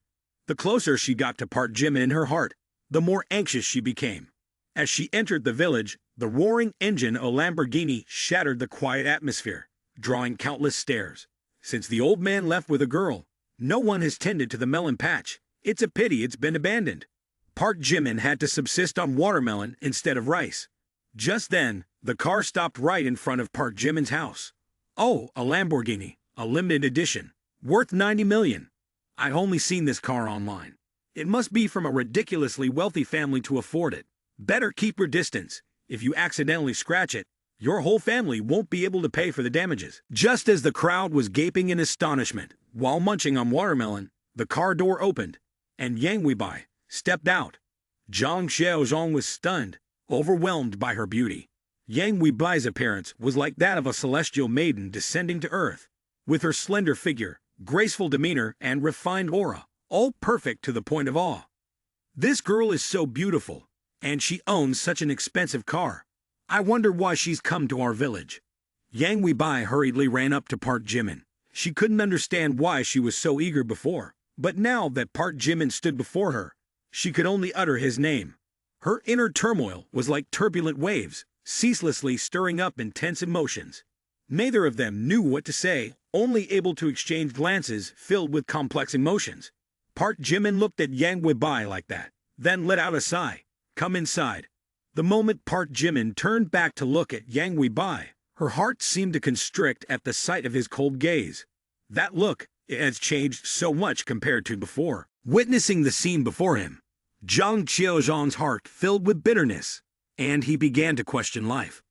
The closer she got to Park Jimin in her heart, the more anxious she became. As she entered the village, the roaring engine of a Lamborghini shattered the quiet atmosphere, drawing countless stares. Since the old man left with a girl, no one has tended to the melon patch. It's a pity it's been abandoned. Park Jimin had to subsist on watermelon instead of rice. Just then, the car stopped right in front of Park Jimin's house. Oh, a Lamborghini, a limited edition, worth 90 million. I've only seen this car online. It must be from a ridiculously wealthy family to afford it. Better keep your distance. If you accidentally scratch it, your whole family won't be able to pay for the damages. Just as the crowd was gaping in astonishment, while munching on watermelon, the car door opened, and Yang Weibai stepped out. Zhang Xiaozhong was stunned, overwhelmed by her beauty. Yang Weibai's appearance was like that of a celestial maiden descending to earth, with her slender figure, graceful demeanor, and refined aura, all perfect to the point of awe. This girl is so beautiful, and she owns such an expensive car. I wonder why she's come to our village. Yang Weibai hurriedly ran up to Park Jimin. She couldn't understand why she was so eager before, but now that Park Jimin stood before her, she could only utter his name. Her inner turmoil was like turbulent waves, ceaselessly stirring up intense emotions. Neither of them knew what to say, only able to exchange glances filled with complex emotions. Park Jimin looked at Yang Weibai like that, then let out a sigh. Come inside. The moment Park Jimin turned back to look at Yang Weibai, her heart seemed to constrict at the sight of his cold gaze. That look, it has changed so much compared to before. Witnessing the scene before him, Zhang Xiaozhong's heart filled with bitterness, and he began to question life.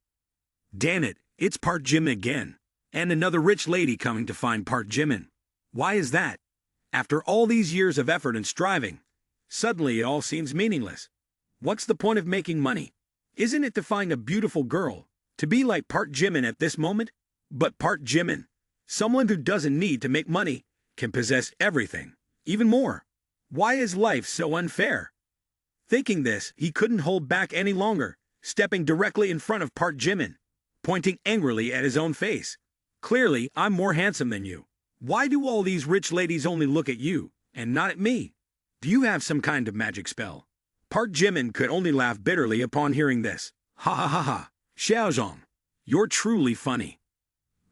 Damn it, it's Park Jimin again, and another rich lady coming to find Park Jimin. Why is that? After all these years of effort and striving, suddenly it all seems meaningless. What's the point of making money? Isn't it to find a beautiful girl, to be like Park Jimin at this moment? But Park Jimin, someone who doesn't need to make money, can possess everything, even more. Why is life so unfair? Thinking this, he couldn't hold back any longer, stepping directly in front of Park Jimin, pointing angrily at his own face. Clearly, I'm more handsome than you. Why do all these rich ladies only look at you, and not at me? Do you have some kind of magic spell? Park Jimin could only laugh bitterly upon hearing this. Ha ha ha ha, Xiaozhong, you're truly funny.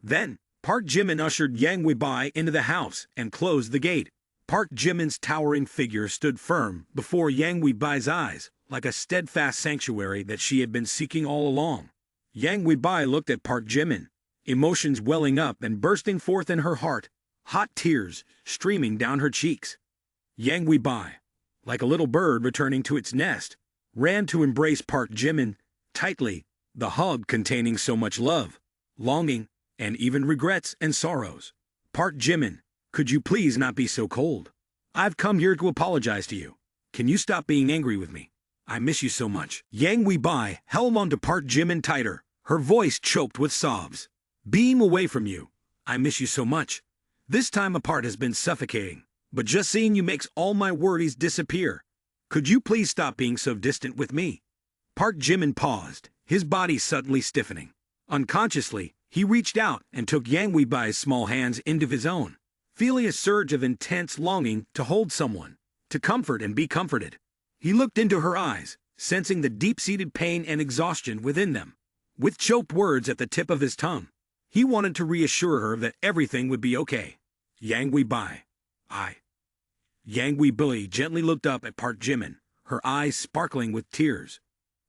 Then, Park Jimin ushered Yang Weibai into the house and closed the gate. Park Jimin's towering figure stood firm before Yang Weibai's eyes, like a steadfast sanctuary that she had been seeking all along. Yang Weibai looked at Park Jimin, emotions welling up and bursting forth in her heart, hot tears streaming down her cheeks. Yang Weibai, like a little bird returning to its nest, ran to embrace Park Jimin tightly, the hug containing so much love, longing, and even regrets and sorrows. Park Jimin, could you please not be so cold? I've come here to apologize to you. Can you stop being angry with me? I miss you so much. Yang Weibai held on to Park Jimin tighter, her voice choked with sobs. Being away from you, I miss you so much. This time apart has been suffocating, but just seeing you makes all my worries disappear. Could you please stop being so distant with me? Park Jimin paused, his body suddenly stiffening. Unconsciously, he reached out and took Yang Weibai's small hands into his own, feeling a surge of intense longing to hold someone, to comfort and be comforted. He looked into her eyes, sensing the deep-seated pain and exhaustion within them. With choked words at the tip of his tongue, he wanted to reassure her that everything would be okay. Yang Wei-bai. Yang Wei-bai gently looked up at Park Jimin, her eyes sparkling with tears.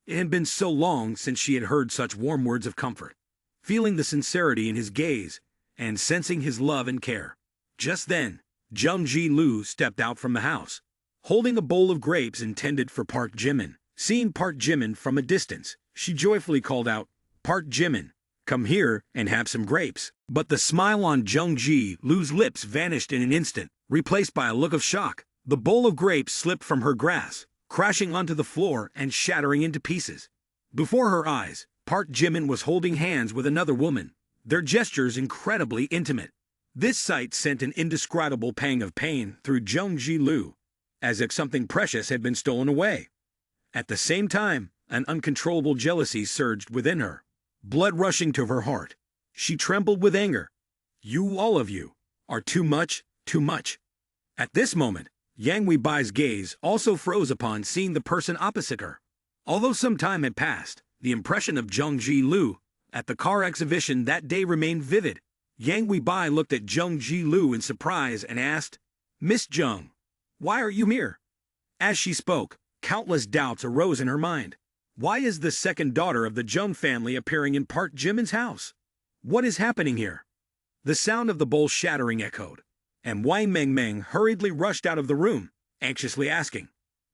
It had been so long since she had heard such warm words of comfort. Feeling the sincerity in his gaze, and sensing his love and care. Just then, Jung Ji-lu stepped out from the house, holding a bowl of grapes intended for Park Jimin. Seeing Park Jimin from a distance, she joyfully called out, "Park Jimin, come here and have some grapes." But the smile on Jung Ji-lu's lips vanished in an instant, replaced by a look of shock. The bowl of grapes slipped from her grasp, crashing onto the floor and shattering into pieces. Before her eyes, Park Jimin was holding hands with another woman, their gestures incredibly intimate. This sight sent an indescribable pang of pain through Jung Ji-lu, as if something precious had been stolen away. At the same time, an uncontrollable jealousy surged within her, blood rushing to her heart. She trembled with anger. "You, all of you, are too much, too much." At this moment, Yang Wei-bai's gaze also froze upon seeing the person opposite her. Although some time had passed, the impression of Jung Ji-lu at the car exhibition that day remained vivid. Yang Wei-bai looked at Jung Ji-lu in surprise and asked, "Miss Jung, why are you here?" As she spoke, countless doubts arose in her mind. Why is the second daughter of the Jung family appearing in Park Jimin's house? What is happening here? The sound of the bowl shattering echoed, and Wang Mengmeng hurriedly rushed out of the room, anxiously asking,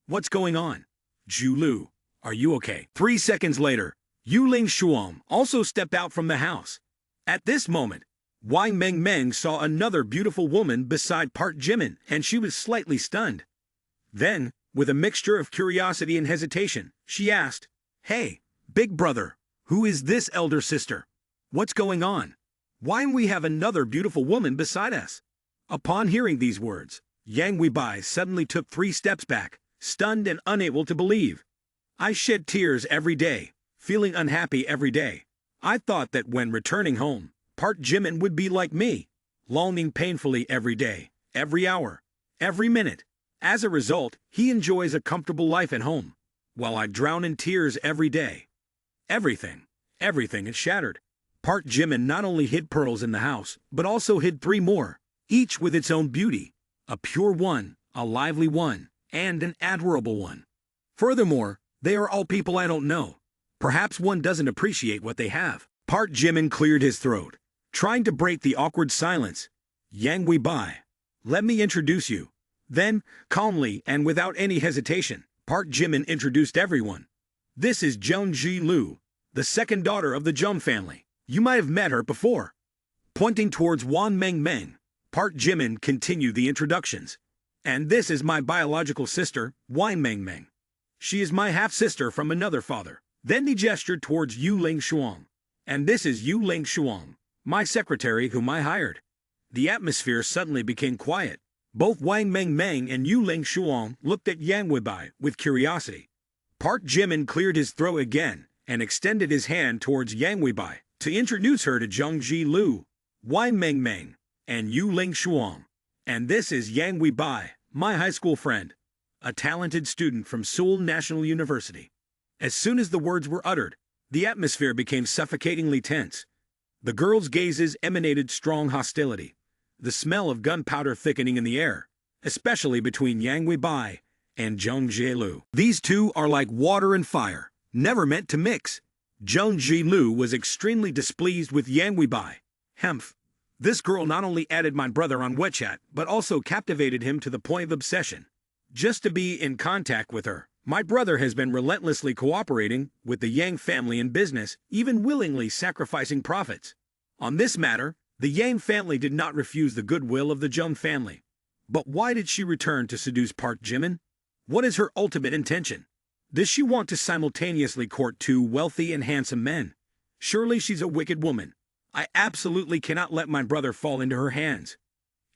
"What's going on? Ju-lu, are you okay?" 3 seconds later, Yu-ling Shuang also stepped out from the house. At this moment, Wang Mengmeng saw another beautiful woman beside Park Jimin, and she was slightly stunned. Then, with a mixture of curiosity and hesitation, she asked, "Hey, big brother, who is this elder sister? What's going on? Why do we have another beautiful woman beside us?" Upon hearing these words, Yang Wei-bai suddenly took 3 steps back, stunned and unable to believe. "I shed tears every day, feeling unhappy every day. I thought that when returning home, Park Jimin would be like me, longing painfully every day, every hour, every minute. As a result, he enjoys a comfortable life at home, while I drown in tears every day. Everything is shattered." Park Jimin not only hid pearls in the house, but also hid 3 more, each with its own beauty, a pure one, a lively one, and an admirable one. Furthermore, they are all people I don't know. Perhaps one doesn't appreciate what they have. Park Jimin cleared his throat, trying to break the awkward silence. "Yang Wei-bai, let me introduce you." Then, calmly and without any hesitation, Park Jimin introduced everyone. "This is Jung Ji-lu, the second daughter of the Jung family. You might have met her before." Pointing towards Wang Mengmeng, Park Jimin continued the introductions. "And this is my biological sister, Wang Mengmeng. She is my half-sister from another father." Then he gestured towards Yu-ling Shuang. "And this is Yu-ling Shuang, my secretary whom I hired." The atmosphere suddenly became quiet. Both Wang Mengmeng and Yu-ling Shuang looked at Yang Wei-bai with curiosity. Park Jimin cleared his throat again and extended his hand towards Yang Wei-bai to introduce her to Jung Ji-lu, Wang Mengmeng, and Yu-ling Shuang. "And this is Yang Wei-bai, my high school friend, a talented student from Seoul National University." As soon as the words were uttered, the atmosphere became suffocatingly tense. The girls' gazes emanated strong hostility, the smell of gunpowder thickening in the air, especially between Yang Wei-bai and Jung Ji-lu. These two are like water and fire, never meant to mix. Jung Ji-lu was extremely displeased with Yang Wei-bai. "Hemph, this girl not only added my brother on WeChat, but also captivated him to the point of obsession. Just to be in contact with her, my brother has been relentlessly cooperating with the Yang family in business, even willingly sacrificing profits. On this matter, the Yang family did not refuse the goodwill of the Jung family. But why did she return to seduce Park Jimin? What is her ultimate intention? Does she want to simultaneously court 2 wealthy and handsome men? Surely she's a wicked woman. I absolutely cannot let my brother fall into her hands."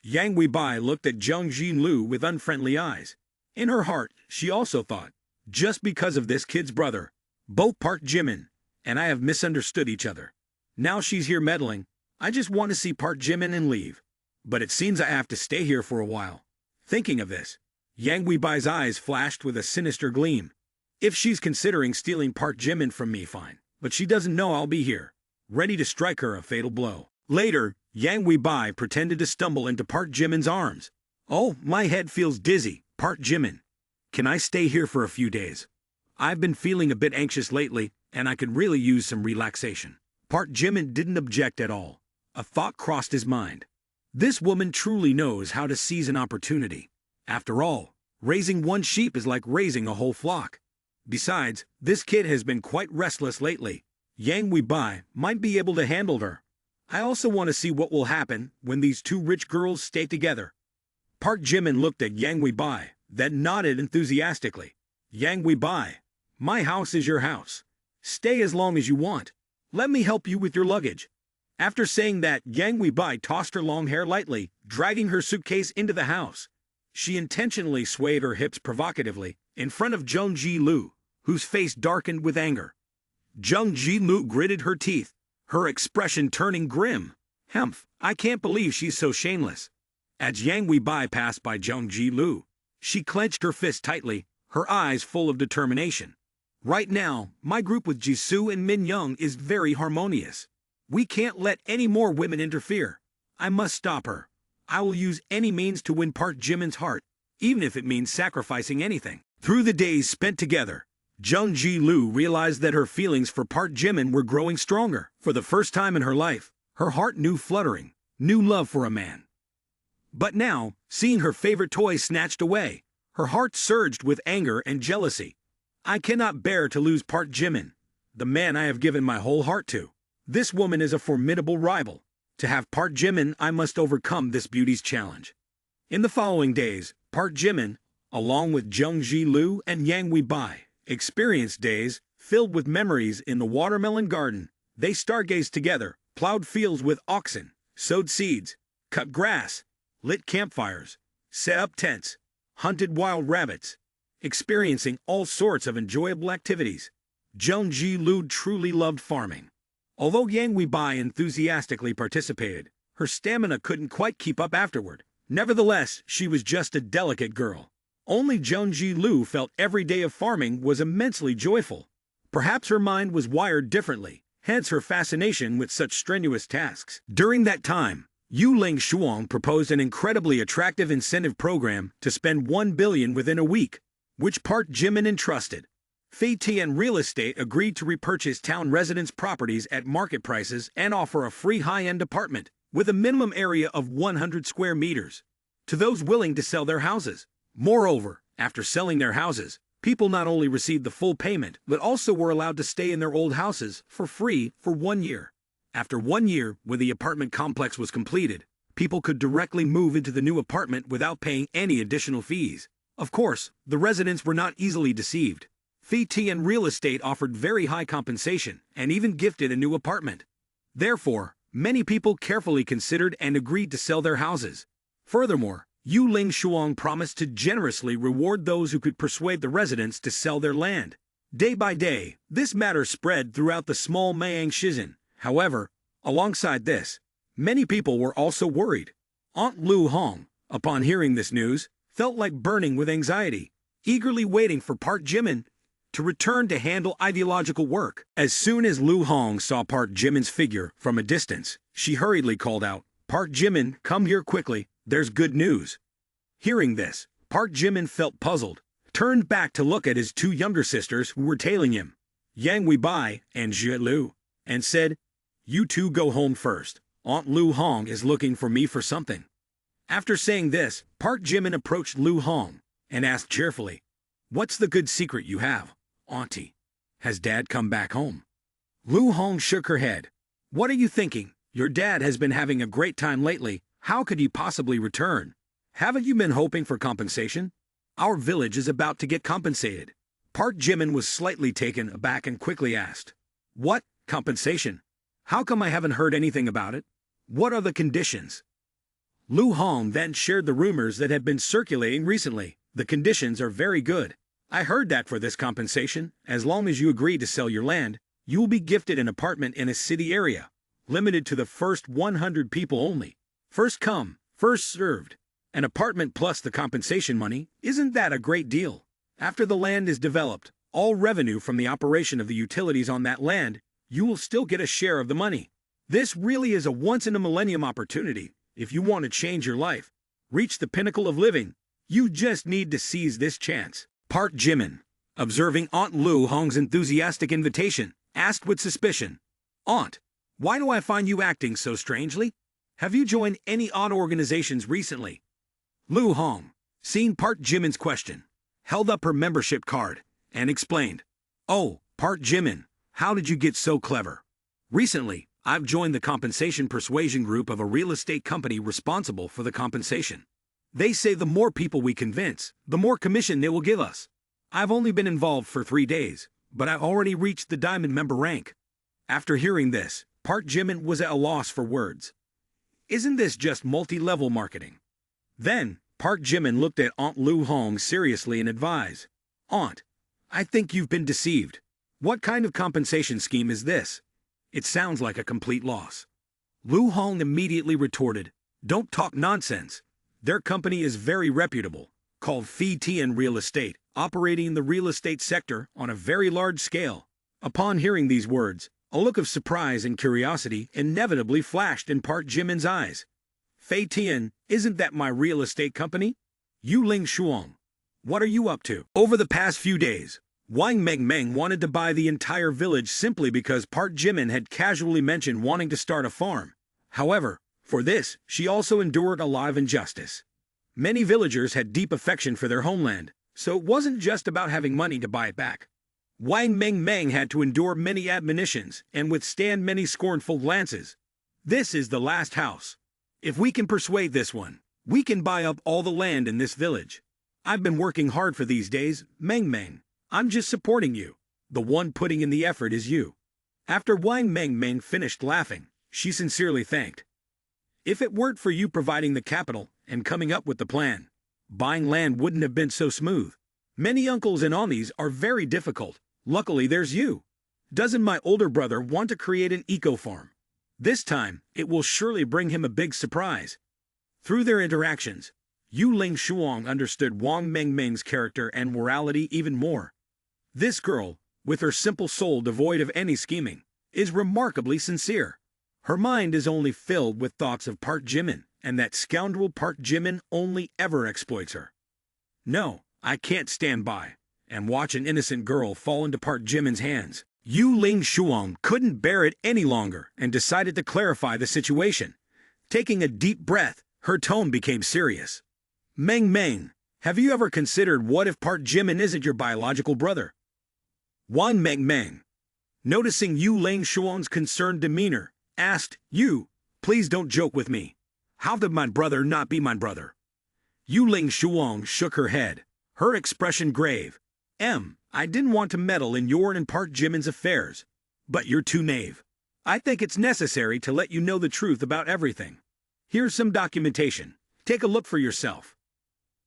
Yang Wei-bai looked at Jung Ji-lu with unfriendly eyes. In her heart, she also thought, just because of this kid's brother, both Park Jimin and I have misunderstood each other. Now she's here meddling. I just want to see Park Jimin and leave. But it seems I have to stay here for a while. Thinking of this, Yang Wei-bai's eyes flashed with a sinister gleam. If she's considering stealing Park Jimin from me, fine. But she doesn't know I'll be here, ready to strike her a fatal blow. Later, Yang Weibai pretended to stumble into Park Jimin's arms. Oh, my head feels dizzy, Park Jimin. Can I stay here for a few days? I've been feeling a bit anxious lately, and I could really use some relaxation. Park Jimin didn't object at all. A thought crossed his mind. This woman truly knows how to seize an opportunity. After all, raising one sheep is like raising a whole flock. Besides, this kid has been quite restless lately. Yang Weibai might be able to handle her. I also want to see what will happen when these two rich girls stay together. Park Jimin looked at Yang Weibai, then nodded enthusiastically. Yang Weibai, my house is your house. Stay as long as you want. Let me help you with your luggage. After saying that, Yang Weibai tossed her long hair lightly, dragging her suitcase into the house. She intentionally swayed her hips provocatively in front of Jung Ji-lu, whose face darkened with anger. Jung Ji-lu gritted her teeth, her expression turning grim. Humph, I can't believe she's so shameless. As Yang Weibai passed by Jung Ji-lu, she clenched her fist tightly, her eyes full of determination. Right now, my group with Jisoo and Min Young is very harmonious. We can't let any more women interfere. I must stop her. I will use any means to win Park Jimin's heart, even if it means sacrificing anything. Through the days spent together, Jung Ji-lu realized that her feelings for Park Jimin were growing stronger. For the first time in her life, her heart knew fluttering, new love for a man. But now, seeing her favorite toy snatched away, her heart surged with anger and jealousy. I cannot bear to lose Park Jimin, the man I have given my whole heart to. This woman is a formidable rival. To have Park Jimin, I must overcome this beauty's challenge. In the following days, Park Jimin, along with Jung Ji-lu and Yang Weibai, experienced days filled with memories in the watermelon garden. They stargazed together, plowed fields with oxen, sowed seeds, cut grass, lit campfires, set up tents, hunted wild rabbits, experiencing all sorts of enjoyable activities. Jung Ji-lu truly loved farming. Although Yang Weibai enthusiastically participated, her stamina couldn't quite keep up afterward. Nevertheless, she was just a delicate girl. Only Jung Ji-lu felt every day of farming was immensely joyful. Perhaps her mind was wired differently, hence her fascination with such strenuous tasks. During that time, Yu Ling Shuang proposed an incredibly attractive incentive program to spend 1 billion within a week, which Park Jimin entrusted. Fei Tian Real Estate agreed to repurchase town residents' properties at market prices and offer a free high-end apartment with a minimum area of 100 square meters to those willing to sell their houses. Moreover, after selling their houses, people not only received the full payment but also were allowed to stay in their old houses for free for 1 year. After 1 year, when the apartment complex was completed, people could directly move into the new apartment without paying any additional fees. Of course, the residents were not easily deceived. Fei Tian Real Estate offered very high compensation and even gifted a new apartment. Therefore, many people carefully considered and agreed to sell their houses. Furthermore, Yu Ling Shuang promised to generously reward those who could persuade the residents to sell their land. Day by day, this matter spread throughout the small Mayang Shizhen. However, alongside this, many people were also worried. Aunt Lu Hong, upon hearing this news, felt like burning with anxiety, eagerly waiting for Park Jimin to return to handle ideological work. As soon as Lu Hong saw Park Jimin's figure from a distance, she hurriedly called out, "Park Jimin, come here quickly, there's good news." Hearing this, Park Jimin felt puzzled, turned back to look at his two younger sisters who were tailing him, Yang Weibai and Jie Lu, and said, "You two go home first. Aunt Lu Hong is looking for me for something." After saying this, Park Jimin approached Lu Hong and asked cheerfully, "What's the good secret you have, Auntie? Has Dad come back home?" Lu Hong shook her head. "What are you thinking? Your dad has been having a great time lately. How could he possibly return? Haven't you been hoping for compensation? Our village is about to get compensated." Park Jimin was slightly taken aback and quickly asked, "What? Compensation? How come I haven't heard anything about it? What are the conditions?" Lu Hong then shared the rumors that had been circulating recently. "The conditions are very good. I heard that for this compensation, as long as you agree to sell your land, you will be gifted an apartment in a city area, limited to the first 100 people only. First come, first served. An apartment plus the compensation money, isn't that a great deal? After the land is developed, all revenue from the operation of the utilities on that land, you will still get a share of the money. This really is a once-in-a-millennium opportunity. If you want to change your life, reach the pinnacle of living, you just need to seize this chance. Park Jimin, observing Aunt Lu Hong's enthusiastic invitation, asked with suspicion, "Aunt, why do I find you acting so strangely? Have you joined any odd organizations recently?" Lu Hong, seeing Park Jimin's question, held up her membership card and explained, "Oh, Park Jimin, how did you get so clever? Recently, I've joined the compensation persuasion group of a real estate company responsible for the compensation. They say the more people we convince, the more commission they will give us. I've only been involved for 3 days, but I already reached the diamond member rank." After hearing this, Park Jimin was at a loss for words. Isn't this just multi-level marketing? Then, Park Jimin looked at Aunt Lu Hong seriously and advised, "Aunt, I think you've been deceived. What kind of compensation scheme is this? It sounds like a complete loss." Lu Hong immediately retorted, "Don't talk nonsense. Their company is very reputable, called Tian Real Estate, operating in the real estate sector on a very large scale." Upon hearing these words, a look of surprise and curiosity inevitably flashed in Park Jimin's eyes. "Tian, isn't that my real estate company? Yu Ling Shuang, what are you up to?" Over the past few days, Wang Mengmeng wanted to buy the entire village simply because Park Jimin had casually mentioned wanting to start a farm. However, for this, she also endured a lot of injustice. Many villagers had deep affection for their homeland, so it wasn't just about having money to buy it back. Wang Mengmeng had to endure many admonitions and withstand many scornful glances. "This is the last house. If we can persuade this one, we can buy up all the land in this village. I've been working hard for these days, Mengmeng. I'm just supporting you. The one putting in the effort is you." After Wang Mengmeng finished laughing, she sincerely thanked. "If it weren't for you providing the capital and coming up with the plan, buying land wouldn't have been so smooth. Many uncles and aunties are very difficult. Luckily there's you. Doesn't my older brother want to create an eco-farm? This time, it will surely bring him a big surprise." Through their interactions, Yu Ling Shuang understood Wang Mengmeng's character and morality even more. This girl, with her simple soul devoid of any scheming, is remarkably sincere. Her mind is only filled with thoughts of Park Jimin, and that scoundrel Park Jimin only ever exploits her. "No, I can't stand by and watch an innocent girl fall into Park Jimin's hands." Yu Ling Shuang couldn't bear it any longer and decided to clarify the situation. Taking a deep breath, her tone became serious. "Meng Meng, have you ever considered what if Park Jimin isn't your biological brother?" Wang Mengmeng, noticing Yu Ling Shuang's concerned demeanor, asked, "You, please don't joke with me. How did my brother not be my brother?" Yu Ling Shuang shook her head, her expression grave. I didn't want to meddle in your and Park Jimin's affairs, but you're too naive. I think it's necessary to let you know the truth about everything. Here's some documentation. Take a look for yourself."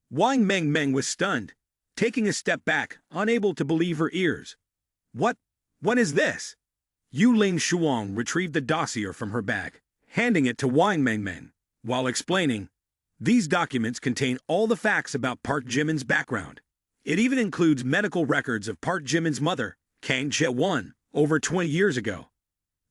Wang Mengmeng was stunned, taking a step back, unable to believe her ears. What is this?" Yu Ling Shuang retrieved the dossier from her bag, handing it to Wang Mengmeng, while explaining, "These documents contain all the facts about Park Jimin's background. It even includes medical records of Park Jimin's mother, Kang Che-won, over 20 years ago.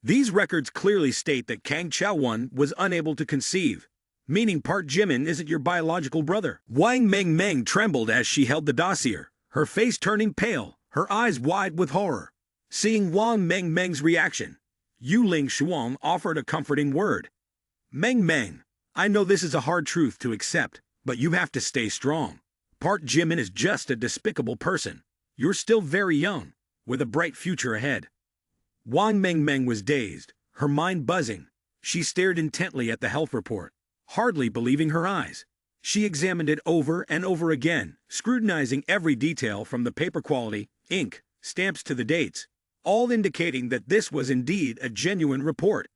These records clearly state that Kang Che-won was unable to conceive, meaning Park Jimin isn't your biological brother." Wang Mengmeng trembled as she held the dossier, her face turning pale, her eyes wide with horror. Seeing Wang Mengmeng's reaction, Yu Ling Shuang offered a comforting word. "Mengmeng, I know this is a hard truth to accept, but you have to stay strong. Park Jimin is just a despicable person. You're still very young, with a bright future ahead." Wang Mengmeng was dazed, her mind buzzing. She stared intently at the health report, hardly believing her eyes. She examined it over and over again, scrutinizing every detail from the paper quality, ink, stamps to the dates, all indicating that this was indeed a genuine report.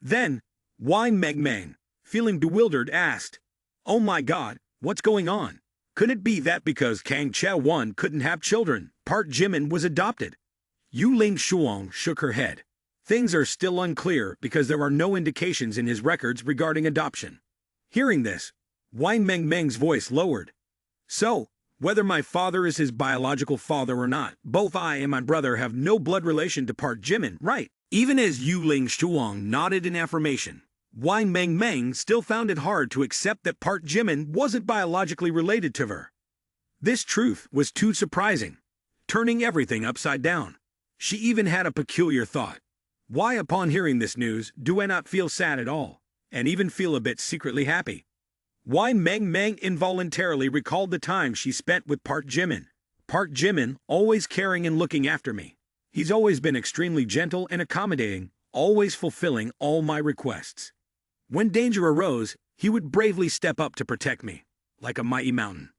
Then, Wang Mengmeng, feeling bewildered, asked, "Oh my God, what's going on? Could it be that because Kang Che-won couldn't have children, Park Jimin was adopted?" Yu Ling Shuang shook her head. "Things are still unclear because there are no indications in his records regarding adoption." Hearing this, Wang Mengmeng's voice lowered. "So, Whether my father is his biological father or not, both I and my brother have no blood relation to Park Jimin, right? Even as Yu Ling Shuang nodded in affirmation, Wang Meng Meng still found it hard to accept that Park Jimin wasn't biologically related to her. This truth was too surprising, turning everything upside down. She even had a peculiar thought. Why, upon hearing this news, do I not feel sad at all, and even feel a bit secretly happy? Why Meng Meng involuntarily recalled the time she spent with Park Jimin. Park Jimin, always caring and looking after me. He's always been extremely gentle and accommodating, always fulfilling all my requests. When danger arose, he would bravely step up to protect me, like a mighty mountain.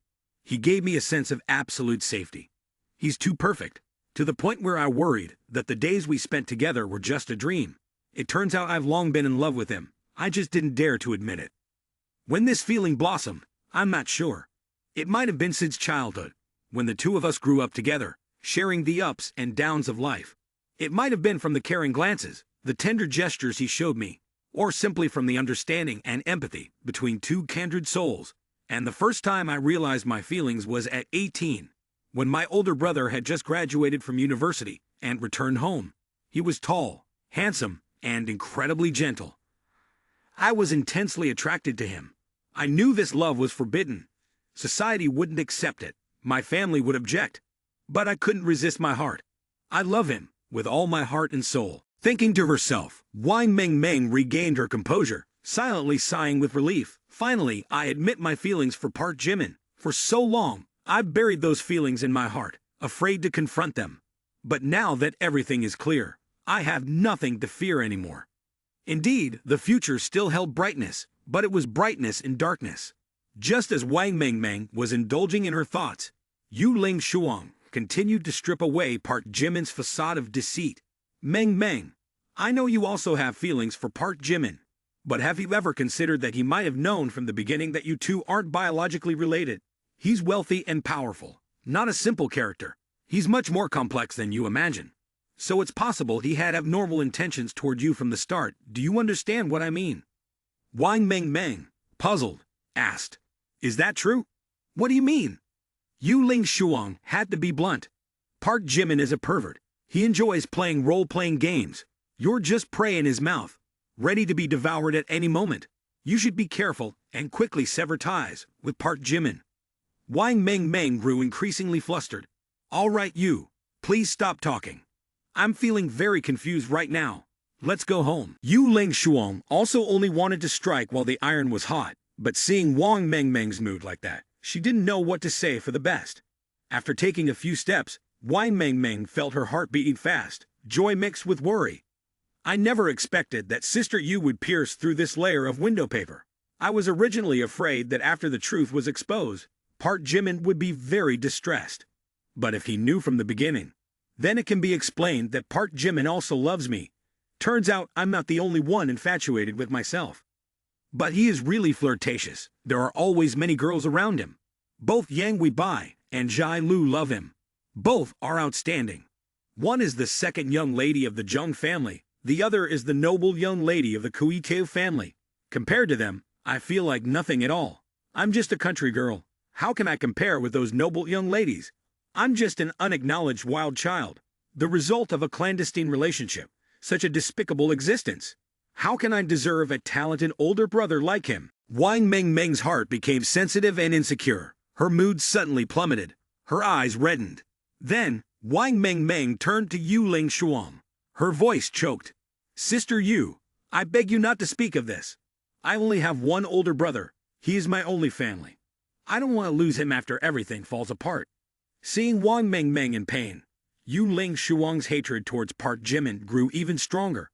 He gave me a sense of absolute safety. He's too perfect, to the point where I worried that the days we spent together were just a dream. It turns out I've long been in love with him. I just didn't dare to admit it. When this feeling blossomed, I'm not sure. It might have been since childhood, when the two of us grew up together, sharing the ups and downs of life. It might have been from the caring glances, the tender gestures he showed me, or simply from the understanding and empathy between two kindred souls. And the first time I realized my feelings was at 18, when my older brother had just graduated from university and returned home. He was tall, handsome, and incredibly gentle. I was intensely attracted to him. I knew this love was forbidden. Society wouldn't accept it. My family would object. But I couldn't resist my heart. I love him with all my heart and soul. Thinking to herself, Wang Meng Meng regained her composure, silently sighing with relief. Finally, I admit my feelings for Park Jimin. For so long, I buried those feelings in my heart, afraid to confront them. But now that everything is clear, I have nothing to fear anymore. Indeed, the future still held brightness, but it was brightness in darkness. Just as Wang Meng Meng was indulging in her thoughts, Yu Ling Shuang continued to strip away Park Jimin's facade of deceit. Meng Meng, I know you also have feelings for Park Jimin, but have you ever considered that he might have known from the beginning that you two aren't biologically related? He's wealthy and powerful, not a simple character. He's much more complex than you imagine. So it's possible he had abnormal intentions toward you from the start. Do you understand what I mean? Wang Meng Meng, puzzled, asked, Is that true? What do you mean? Yu Ling Shuang had to be blunt. Park Jimin is a pervert. He enjoys playing role-playing games. You're just prey in his mouth, ready to be devoured at any moment. You should be careful and quickly sever ties with Park Jimin. Wang Meng Meng grew increasingly flustered. All right, you. Please stop talking. I'm feeling very confused right now. Let's go home. Yu Ling Shuang also only wanted to strike while the iron was hot, but seeing Wang Meng Meng's mood like that, she didn't know what to say for the best. After taking a few steps, Wang Meng Meng felt her heart beating fast, joy mixed with worry. I never expected that Sister Yu would pierce through this layer of window paper. I was originally afraid that after the truth was exposed, Park Jimin would be very distressed. But if he knew from the beginning, then it can be explained that Park Jimin also loves me. Turns out I'm not the only one infatuated with myself. But he is really flirtatious. There are always many girls around him. Both Yang Weibai and Jai Lu love him. Both are outstanding. One is the second young lady of the Jung family. The other is the noble young lady of the Kuiteu family. Compared to them, I feel like nothing at all. I'm just a country girl. How can I compare with those noble young ladies? I'm just an unacknowledged wild child, the result of a clandestine relationship, such a despicable existence. How can I deserve a talented older brother like him? Wang Meng Meng's heart became sensitive and insecure. Her mood suddenly plummeted. Her eyes reddened. Then, Wang Meng Meng turned to Yu Ling Shuang. Her voice choked. Sister Yu, I beg you not to speak of this. I only have one older brother. He is my only family. I don't want to lose him after everything falls apart. Seeing Wang Meng Meng in pain, Yu Ling Shuang's hatred towards Park Jimin grew even stronger.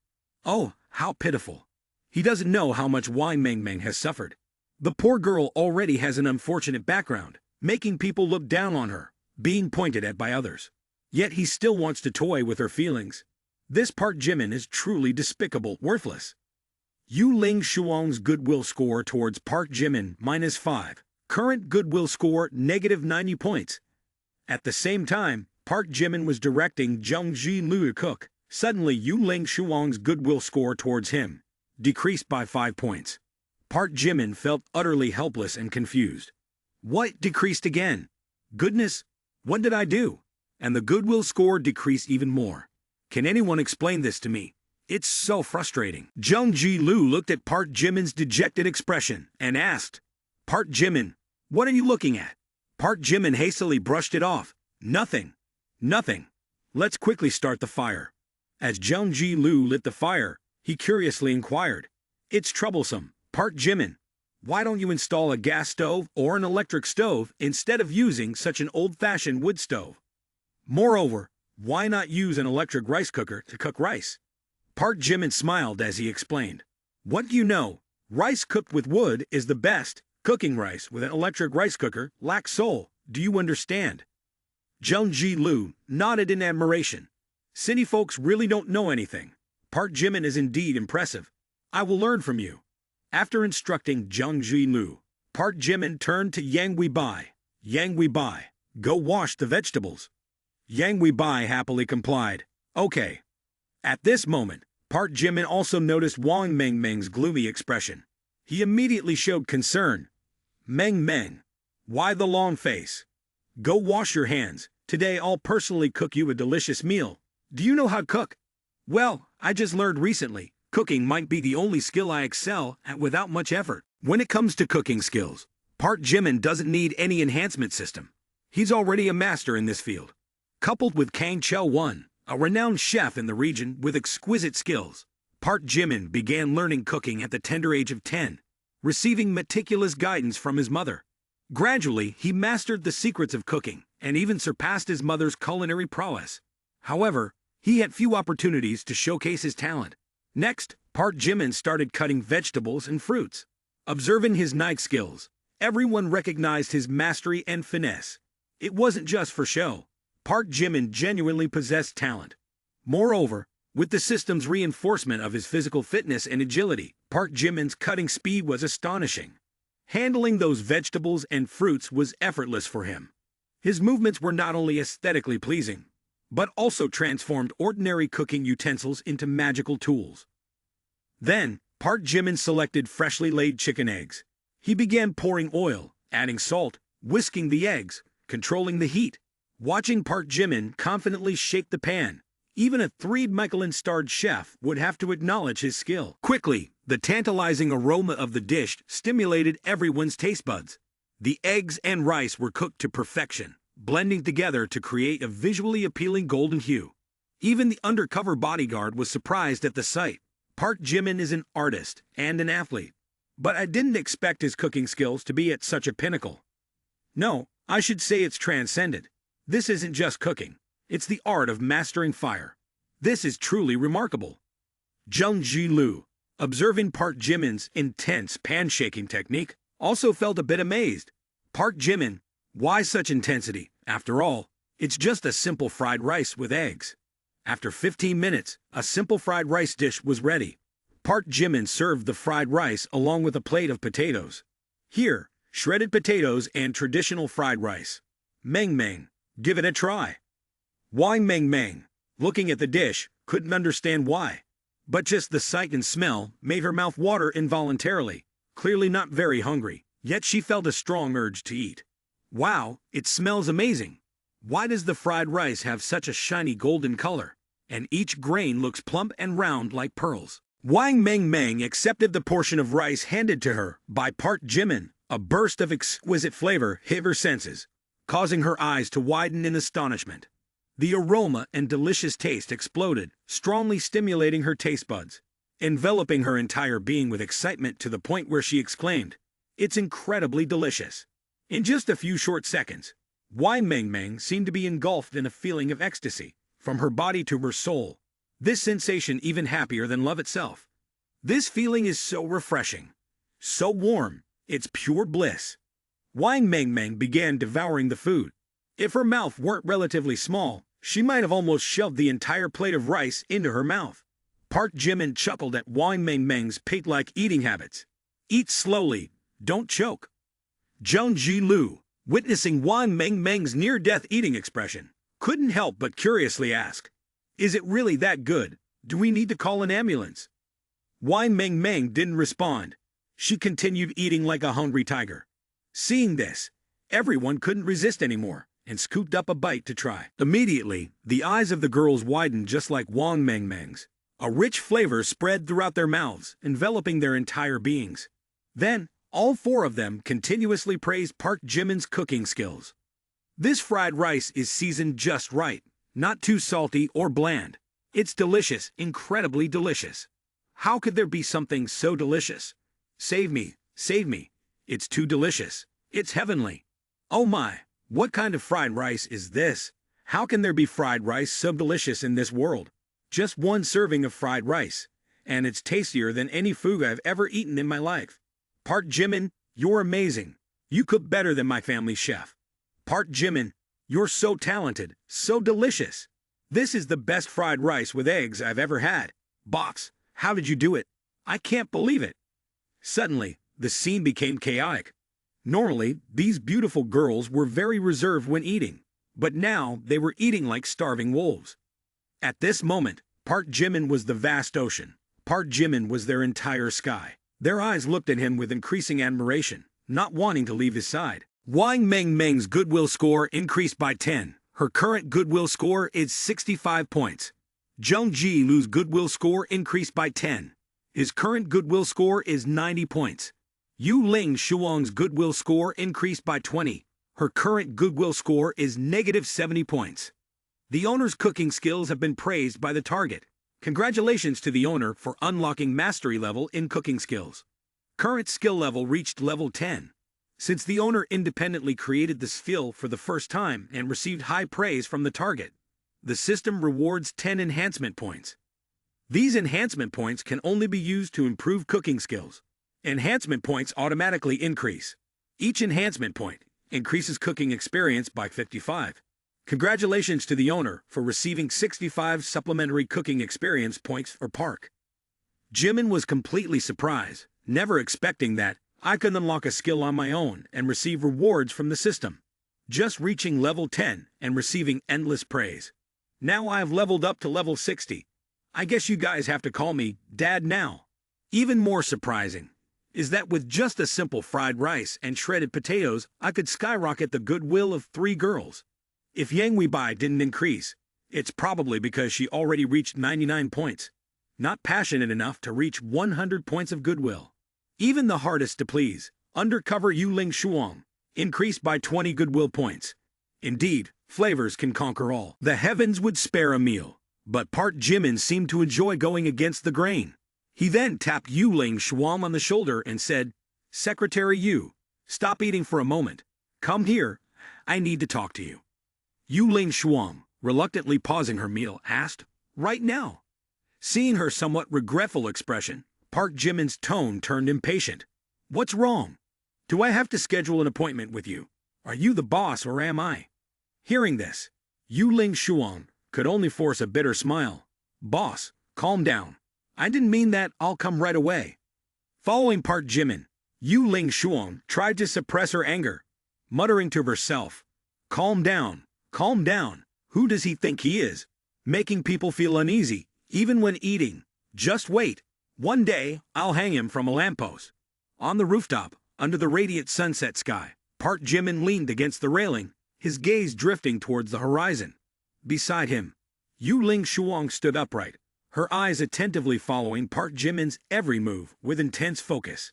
Oh, how pitiful. He doesn't know how much Wang Meng Meng has suffered. The poor girl already has an unfortunate background, making people look down on her, being pointed at by others. Yet he still wants to toy with her feelings. This Park Jimin is truly despicable, worthless. Yu Ling Shuang's goodwill score towards Park Jimin -5. Current goodwill score -90 points. At the same time, Park Jimin was directing Jung Hoseok. Suddenly, Yu Ling Shuang's goodwill score towards him decreased by 5 points. Park Jimin felt utterly helpless and confused. What decreased again? Goodness, what did I do? And the goodwill score decreased even more. Can anyone explain this to me? It's so frustrating. Jung Ji-Lu looked at Park Jimin's dejected expression and asked, Park Jimin, what are you looking at? Park Jimin hastily brushed it off. Nothing. Nothing. Let's quickly start the fire. As Jung Ji-Lu lit the fire, he curiously inquired, It's troublesome, Park Jimin. Why don't you install a gas stove or an electric stove instead of using such an old-fashioned wood stove? Moreover, why not use an electric rice cooker to cook rice? Park Jimin smiled as he explained. What do you know? Rice cooked with wood is the best. Cooking rice with an electric rice cooker lacks soul. Do you understand? Jung Ji-Lu nodded in admiration. City folks really don't know anything. Park Jimin is indeed impressive. I will learn from you. After instructing Jung Ji-Lu, Park Jimin turned to Yang Weibai. Yang Weibai, go wash the vegetables. Yang Weibai happily complied. Okay. At this moment, Park Jimin also noticed Wang Mengmeng's gloomy expression. He immediately showed concern. Meng, why the long face? Go wash your hands. Today I'll personally cook you a delicious meal. Do you know how to cook? Well, I just learned recently. Cooking might be the only skill I excel at without much effort. When it comes to cooking skills, Park Jimin doesn't need any enhancement system. He's already a master in this field. Coupled with Kang Cheo-won, a renowned chef in the region with exquisite skills, Park Jimin began learning cooking at the tender age of 10, receiving meticulous guidance from his mother. Gradually, he mastered the secrets of cooking and even surpassed his mother's culinary prowess. However, he had few opportunities to showcase his talent. Next, Park Jimin started cutting vegetables and fruits. Observing his knife skills, everyone recognized his mastery and finesse. It wasn't just for show. Park Jimin genuinely possessed talent. Moreover, with the system's reinforcement of his physical fitness and agility, Park Jimin's cutting speed was astonishing. Handling those vegetables and fruits was effortless for him. His movements were not only aesthetically pleasing, but also transformed ordinary cooking utensils into magical tools. Then, Park Jimin selected freshly laid chicken eggs. He began pouring oil, adding salt, whisking the eggs, controlling the heat. Watching Park Jimin confidently shake the pan, even a 3 Michelin-starred chef would have to acknowledge his skill. Quickly, the tantalizing aroma of the dish stimulated everyone's taste buds. The eggs and rice were cooked to perfection, blending together to create a visually appealing golden hue. Even the undercover bodyguard was surprised at the sight. Park Jimin is an artist and an athlete, but I didn't expect his cooking skills to be at such a pinnacle. No, I should say it's transcendent. This isn't just cooking, it's the art of mastering fire. This is truly remarkable. Jung Ji-Lu, observing Park Jimin's intense pan-shaking technique, also felt a bit amazed. Park Jimin, why such intensity? After all, it's just a simple fried rice with eggs. After 15 minutes, a simple fried rice dish was ready. Park Jimin served the fried rice along with a plate of potatoes. Here, shredded potatoes and traditional fried rice. Meng, give it a try. Wang Meng, looking at the dish, couldn't understand why. But just the sight and smell made her mouth water involuntarily. Clearly not very hungry, yet she felt a strong urge to eat. Wow, it smells amazing. Why does the fried rice have such a shiny golden color? And each grain looks plump and round like pearls. Wang Meng accepted the portion of rice handed to her by Park Jimin. A burst of exquisite flavor hit her senses, causing her eyes to widen in astonishment. The aroma and delicious taste exploded, strongly stimulating her taste buds, enveloping her entire being with excitement to the point where she exclaimed, "It's incredibly delicious." In just a few short seconds, Wang Meng seemed to be engulfed in a feeling of ecstasy, from her body to her soul. This sensation even happier than love itself. This feeling is so refreshing, so warm, it's pure bliss. Wang Meng began devouring the food. If her mouth weren't relatively small, she might have almost shoved the entire plate of rice into her mouth. Park Jimin chuckled at Wang Meng's pig-like eating habits. Eat slowly, don't choke. Jung Ji-Lu, witnessing Wang Meng's near-death eating expression, couldn't help but curiously ask, "Is it really that good? Do we need to call an ambulance?" Wang Meng didn't respond. She continued eating like a hungry tiger. Seeing this, Everyone couldn't resist anymore and scooped up a bite to try. Immediately, the eyes of the girls widened just like Wang Mengmeng's. A rich flavor spread throughout their mouths, enveloping their entire beings. Then, all four of them continuously praised Park Jimin's cooking skills. This fried rice is seasoned just right, not too salty or bland. It's delicious, incredibly delicious. How could there be something so delicious? Save me, save me. It's too delicious. It's heavenly. Oh my, what kind of fried rice is this? How can there be fried rice so delicious in this world? Just one serving of fried rice, and it's tastier than any food I've ever eaten in my life. Park Jimin, you're amazing. You cook better than my family chef. Park Jimin, you're so talented, so delicious. This is the best fried rice with eggs I've ever had. Boss, how did you do it? I can't believe it. Suddenly, the scene became chaotic. Normally, these beautiful girls were very reserved when eating, but now they were eating like starving wolves. At this moment, Park Jimin was the vast ocean. Park Jimin was their entire sky. Their eyes looked at him with increasing admiration, not wanting to leave his side. Wang Mengmeng's goodwill score increased by 10. Her current goodwill score is 65 points. Jung Jilu's goodwill score increased by 10. His current goodwill score is 90 points. Yu Ling Shuang's goodwill score increased by 20. Her current goodwill score is negative 70 points. The owner's cooking skills have been praised by the target. Congratulations to the owner for unlocking mastery level in cooking skills. Current skill level reached level 10. Since the owner independently created the skill for the first time and received high praise from the target, the system rewards 10 enhancement points. These enhancement points can only be used to improve cooking skills. Enhancement points automatically increase. Each enhancement point increases cooking experience by 55. Congratulations to the owner for receiving 65 supplementary cooking experience points for Park. Jimin was completely surprised, never expecting that I could unlock a skill on my own and receive rewards from the system. Just reaching level 10 and receiving endless praise. Now I've leveled up to level 60. I guess you guys have to call me Dad now. Even more surprising is that with just a simple fried rice and shredded potatoes, I could skyrocket the goodwill of 3 girls. If Yang Weibai didn't increase, it's probably because she already reached 99 points, not passionate enough to reach 100 points of goodwill. Even the hardest to please, undercover Yu Ling Shuang, increased by 20 goodwill points. Indeed, flavors can conquer all. The heavens would spare a meal, but Park Jimin seemed to enjoy going against the grain. He then tapped Yu Ling Shuang on the shoulder and said, "Secretary Yu, stop eating for a moment. Come here, I need to talk to you." Yu Ling Shuang, reluctantly pausing her meal, asked, "Right now?" Seeing her somewhat regretful expression, Park Jimin's tone turned impatient. "What's wrong? Do I have to schedule an appointment with you? Are you the boss or am I?" Hearing this, Yu Ling Shuang could only force a bitter smile. "Boss, calm down. I didn't mean that. I'll come right away." Following Park Jimin, Yu Ling Shuang tried to suppress her anger, muttering to herself, "Calm down. Calm down. Who does he think he is? Making people feel uneasy, even when eating. Just wait. One day, I'll hang him from a lamppost." On the rooftop, under the radiant sunset sky, Park Jimin leaned against the railing, his gaze drifting towards the horizon. Beside him, Yu Ling Shuang stood upright, her eyes attentively following Park Jimin's every move with intense focus.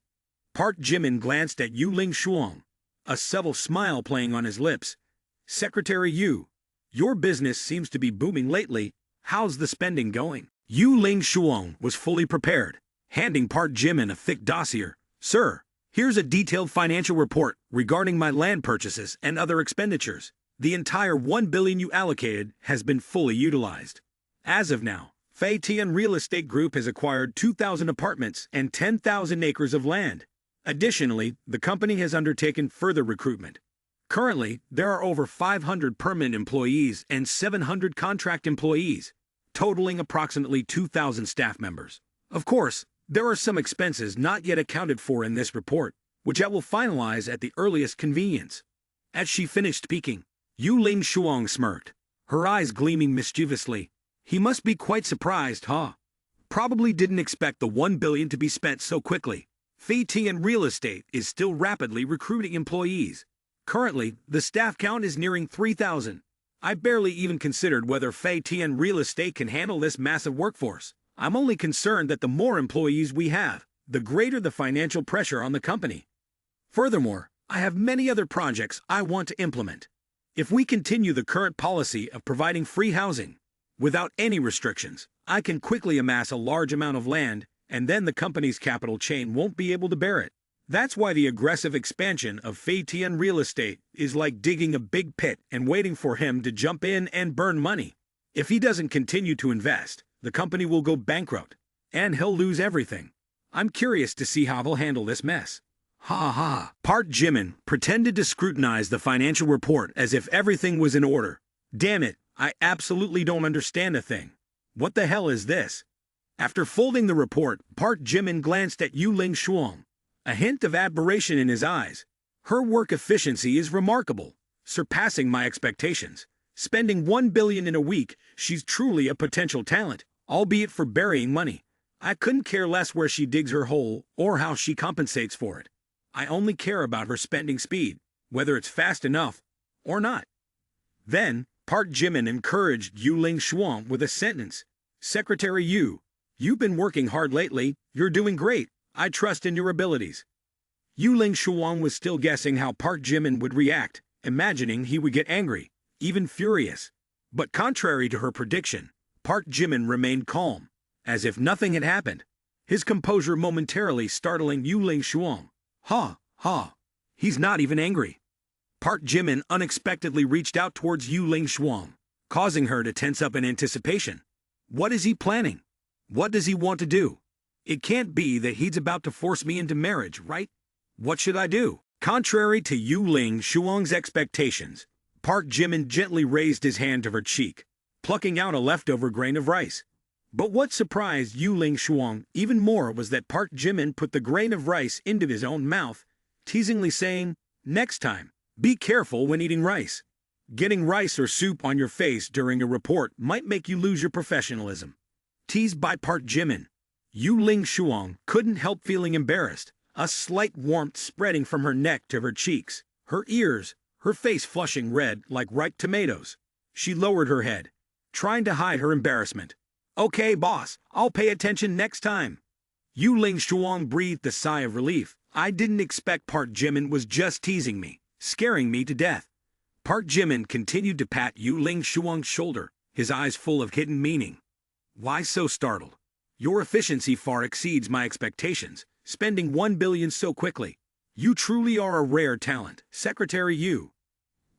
Park Jimin glanced at Yu Ling Shuang, a subtle smile playing on his lips. "Secretary Yu, your business seems to be booming lately. How's the spending going?" Yu Ling Shuang was fully prepared, handing Park Jimin a thick dossier. "Sir, here's a detailed financial report regarding my land purchases and other expenditures. The entire 1 billion you allocated has been fully utilized. As of now, Fei Tian Real Estate Group has acquired 2,000 apartments and 10,000 acres of land. Additionally, the company has undertaken further recruitment. Currently, there are over 500 permanent employees and 700 contract employees, totaling approximately 2,000 staff members. Of course, there are some expenses not yet accounted for in this report, which I will finalize at the earliest convenience." As she finished speaking, Yu Ling Shuang smirked, her eyes gleaming mischievously. "He must be quite surprised, huh? Probably didn't expect the 1 billion to be spent so quickly. Fei Tian Real Estate is still rapidly recruiting employees. Currently, the staff count is nearing 3,000. I barely even considered whether Fei Tian Real Estate can handle this massive workforce. I'm only concerned that the more employees we have, the greater the financial pressure on the company. Furthermore, I have many other projects I want to implement. If we continue the current policy of providing free housing, without any restrictions, I can quickly amass a large amount of land, and then the company's capital chain won't be able to bear it. That's why the aggressive expansion of Fei Tian Real Estate is like digging a big pit and waiting for him to jump in and burn money. If he doesn't continue to invest, the company will go bankrupt, and he'll lose everything. I'm curious to see how he'll handle this mess. Ha ha. Park Jimin pretended to scrutinize the financial report as if everything was in order. Damn it, I absolutely don't understand a thing. What the hell is this? After folding the report, Park Jimin glanced at Yuling Shuang, a hint of admiration in his eyes. Her work efficiency is remarkable, surpassing my expectations. Spending 1 billion in a week, she's truly a potential talent, albeit for burying money. I couldn't care less where she digs her hole or how she compensates for it. I only care about her spending speed, whether it's fast enough or not. Then, Park Jimin encouraged Yuling Shuang with a sentence. Secretary Yu, you've been working hard lately, you're doing great. I trust in your abilities. Yuling Shuang was still guessing how Park Jimin would react, imagining he would get angry, even furious. But contrary to her prediction, Park Jimin remained calm, as if nothing had happened, his composure momentarily startling Yuling Shuang. Ha, ha, he's not even angry. Park Jimin unexpectedly reached out towards Yuling Shuang, causing her to tense up in anticipation. What is he planning? What does he want to do? It can't be that he's about to force me into marriage, right? What should I do? Contrary to Yuling Shuang's expectations, Park Jimin gently raised his hand to her cheek, plucking out a leftover grain of rice. But what surprised Yuling Shuang even more was that Park Jimin put the grain of rice into his own mouth, teasingly saying, "Next time, be careful when eating rice. Getting rice or soup on your face during a report might make you lose your professionalism." Teased by Park Jimin, Yuling Shuang couldn't help feeling embarrassed, a slight warmth spreading from her neck to her cheeks, her ears, her face flushing red like ripe tomatoes. She lowered her head, trying to hide her embarrassment. Okay, boss, I'll pay attention next time. Yuling Shuang breathed a sigh of relief. I didn't expect Park Jimin was just teasing me, scaring me to death. Park Jimin continued to pat Yuling Shuang's shoulder, his eyes full of hidden meaning. Why so startled? Your efficiency far exceeds my expectations, spending 1 billion so quickly. You truly are a rare talent, Secretary Yu.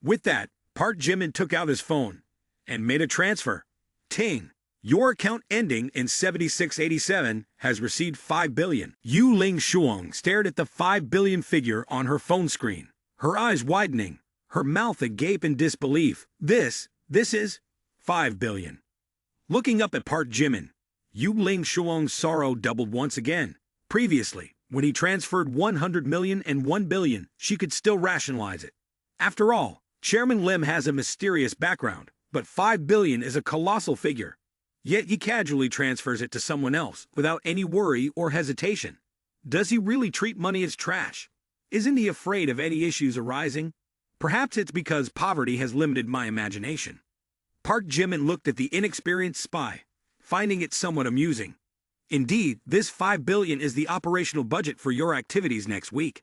With that, Park Jimin took out his phone and made a transfer. Ting. Your account ending in 7687 has received 5 billion. Yuling Shuang stared at the 5 billion figure on her phone screen, her eyes widening, her mouth agape in disbelief. This is 5 billion. Looking up at Park Jimin, Yuling Shuang's sorrow doubled once again. Previously, when he transferred 100 million and 1 billion, she could still rationalize it. After all, Chairman Lim has a mysterious background, but 5 billion is a colossal figure. Yet he casually transfers it to someone else without any worry or hesitation. Does he really treat money as trash? Isn't he afraid of any issues arising? Perhaps it's because poverty has limited my imagination. Park Jimin looked at the inexperienced spy, finding it somewhat amusing. Indeed, this 5 billion is the operational budget for your activities next week.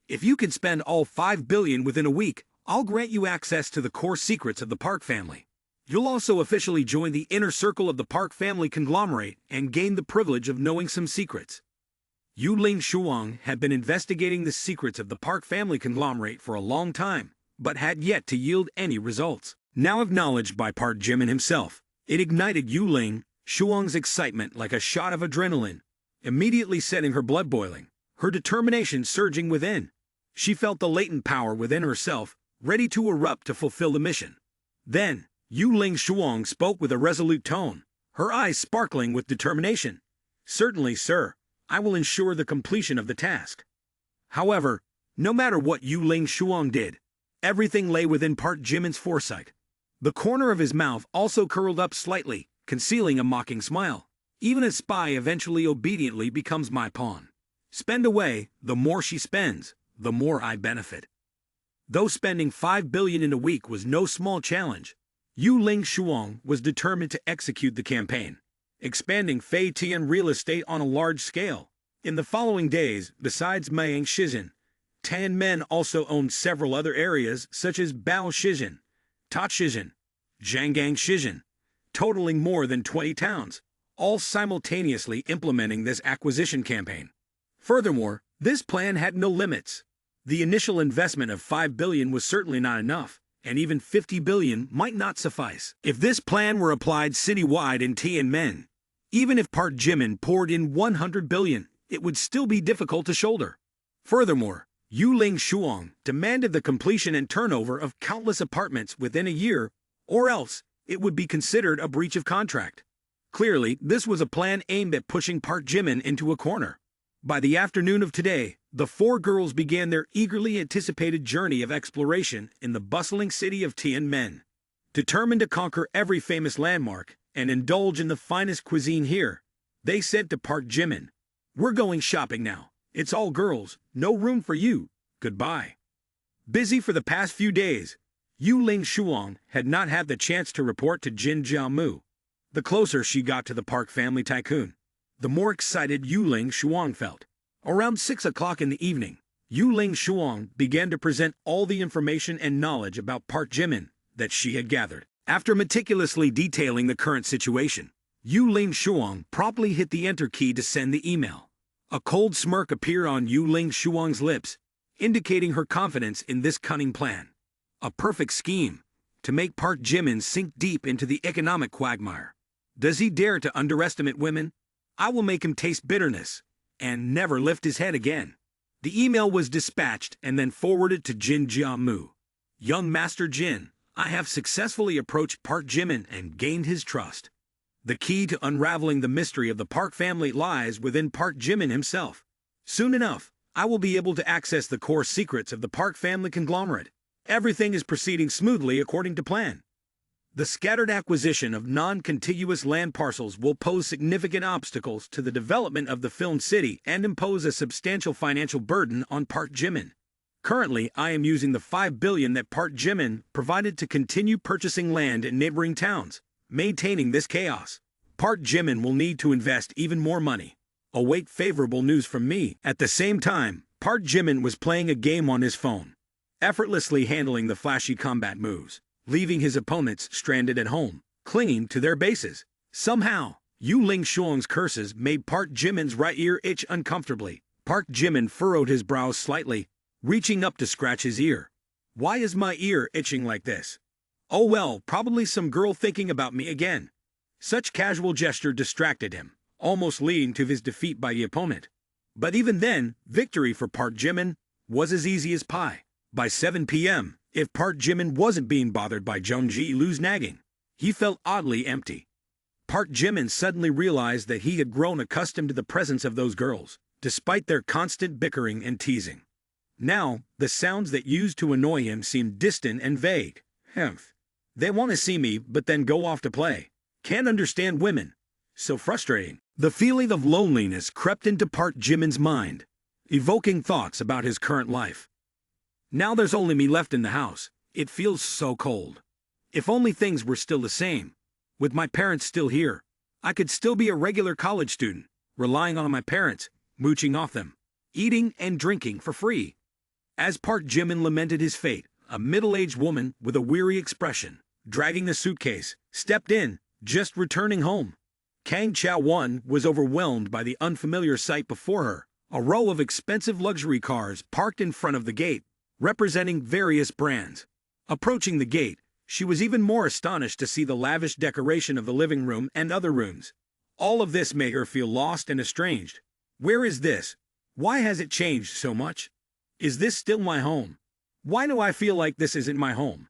If you can spend all 5 billion within a week, I'll grant you access to the core secrets of the Park family. You'll also officially join the inner circle of the Park family conglomerate and gain the privilege of knowing some secrets. Yuling Shuang had been investigating the secrets of the Park family conglomerate for a long time, but had yet to yield any results. Now acknowledged by Park Jimin himself, it ignited Yuling Shuang's excitement like a shot of adrenaline, immediately setting her blood boiling, her determination surging within. She felt the latent power within herself, ready to erupt to fulfill the mission. Then, Yuling Shuang spoke with a resolute tone, her eyes sparkling with determination. Certainly, sir, I will ensure the completion of the task. However, no matter what Yuling Shuang did, everything lay within Park Jimin's foresight. The corner of his mouth also curled up slightly, concealing a mocking smile. Even a spy eventually obediently becomes my pawn. Spend away, the more she spends, the more I benefit. Though spending 5 billion in a week was no small challenge, Yu Ling Shuang was determined to execute the campaign, expanding Fei Tian real estate on a large scale. In the following days, besides Mayang Shizhen, Tan Men also owned several other areas such as Bao Shizhen, Ta Shizhen, Jianggang Shizhen, totaling more than 20 towns, all simultaneously implementing this acquisition campaign. Furthermore, this plan had no limits. The initial investment of 5 billion was certainly not enough, and even 50 billion might not suffice. If this plan were applied citywide in Tianmen, even if Park Jimin poured in 100 billion, it would still be difficult to shoulder. Furthermore, Yu Ling Shuang demanded the completion and turnover of countless apartments within a year, or else it would be considered a breach of contract. Clearly, this was a plan aimed at pushing Park Jimin into a corner. By the afternoon of today, the four girls began their eagerly anticipated journey of exploration in the bustling city of Tianmen. Determined to conquer every famous landmark and indulge in the finest cuisine here, they said to Park Jimin, "We're going shopping now. It's all girls, no room for you. Goodbye." Busy for the past few days, Yu Ling Shuang had not had the chance to report to Jin Jiamu. The closer she got to the Park family tycoon, the more excited Yu Ling Shuang felt. Around 6 o'clock in the evening, Yu Ling Shuang began to present all the information and knowledge about Park Jimin that she had gathered. After meticulously detailing the current situation, Yu Ling Shuang promptly hit the enter key to send the email. A cold smirk appeared on Yu Ling Shuang's lips, indicating her confidence in this cunning plan. A perfect scheme to make Park Jimin sink deep into the economic quagmire. Does he dare to underestimate women? I will make him taste bitterness and never lift his head again. The email was dispatched and then forwarded to Jin Jiamu. Young Master Jin, I have successfully approached Park Jimin and gained his trust. The key to unraveling the mystery of the Park family lies within Park Jimin himself. Soon enough, I will be able to access the core secrets of the Park family conglomerate. Everything is proceeding smoothly according to plan. The scattered acquisition of non-contiguous land parcels will pose significant obstacles to the development of the film city and impose a substantial financial burden on Park Jimin. Currently, I am using the 5 billion that Park Jimin provided to continue purchasing land in neighboring towns, maintaining this chaos. Park Jimin will need to invest even more money. Await favorable news from me. At the same time, Park Jimin was playing a game on his phone, effortlessly handling the flashy combat moves, leaving his opponents stranded at home, clinging to their bases. Somehow, Yu Ling Shuang's curses made Park Jimin's right ear itch uncomfortably. Park Jimin furrowed his brows slightly, reaching up to scratch his ear. Why is my ear itching like this? Oh well, probably some girl thinking about me again. Such casual gesture distracted him, almost leading to his defeat by the opponent. But even then, victory for Park Jimin was as easy as pie. By 7 p.m., if Park Jimin wasn't being bothered by Jung Ji-Lu's nagging, he felt oddly empty. Park Jimin suddenly realized that he had grown accustomed to the presence of those girls, despite their constant bickering and teasing. Now, the sounds that used to annoy him seemed distant and vague. They want to see me, but then go off to play. Can't understand women. So frustrating. The feeling of loneliness crept into Park Jimin's mind, evoking thoughts about his current life. Now there's only me left in the house. It feels so cold. If only things were still the same. With my parents still here, I could still be a regular college student, relying on my parents, mooching off them, eating and drinking for free. As Park Jimin lamented his fate, a middle-aged woman with a weary expression, dragging a suitcase, stepped in, just returning home. Kang Chao-won was overwhelmed by the unfamiliar sight before her, a row of expensive luxury cars parked in front of the gate, representing various brands. Approaching the gate, she was even more astonished to see the lavish decoration of the living room and other rooms. All of this made her feel lost and estranged. Where is this? Why has it changed so much? Is this still my home? Why do I feel like this isn't my home?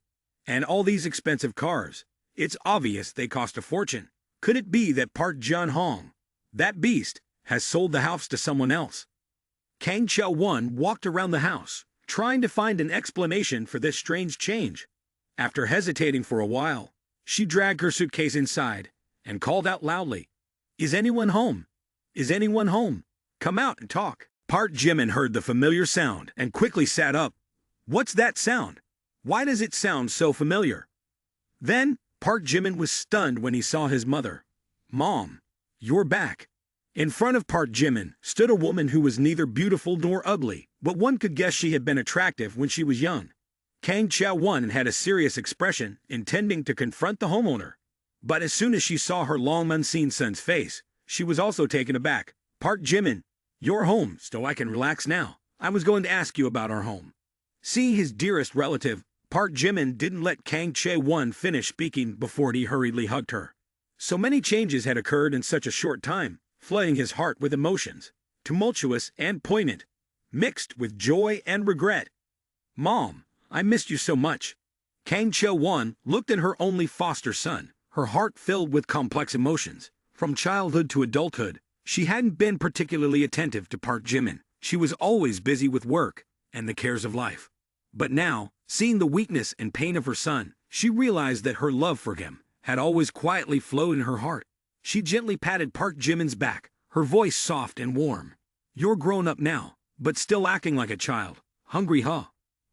And all these expensive cars. It's obvious they cost a fortune. Could it be that Park Jun-hong, that beast, has sold the house to someone else? Kang Chao-won walked around the house, trying to find an explanation for this strange change. After hesitating for a while, she dragged her suitcase inside and called out loudly, "Is anyone home? Is anyone home? Come out and talk." Park Jimin heard the familiar sound and quickly sat up. What's that sound? Why does it sound so familiar? Then, Park Jimin was stunned when he saw his mother. Mom, you're back. In front of Park Jimin stood a woman who was neither beautiful nor ugly, but one could guess she had been attractive when she was young. Kang Chao-won had a serious expression, intending to confront the homeowner. But as soon as she saw her long-unseen son's face, she was also taken aback. Park Jimin, you're home, so I can relax now. I was going to ask you about our home. Seeing his dearest relative, Park Jimin didn't let Kang Chae-won finish speaking before he hurriedly hugged her. So many changes had occurred in such a short time, flooding his heart with emotions, tumultuous and poignant, mixed with joy and regret. Mom, I missed you so much. Kang Chae-won looked at her only foster son, her heart filled with complex emotions. From childhood to adulthood, she hadn't been particularly attentive to Park Jimin. She was always busy with work and the cares of life. But now, seeing the weakness and pain of her son, she realized that her love for him had always quietly flowed in her heart. She gently patted Park Jimin's back, her voice soft and warm. You're grown up now, but still acting like a child. Hungry, huh?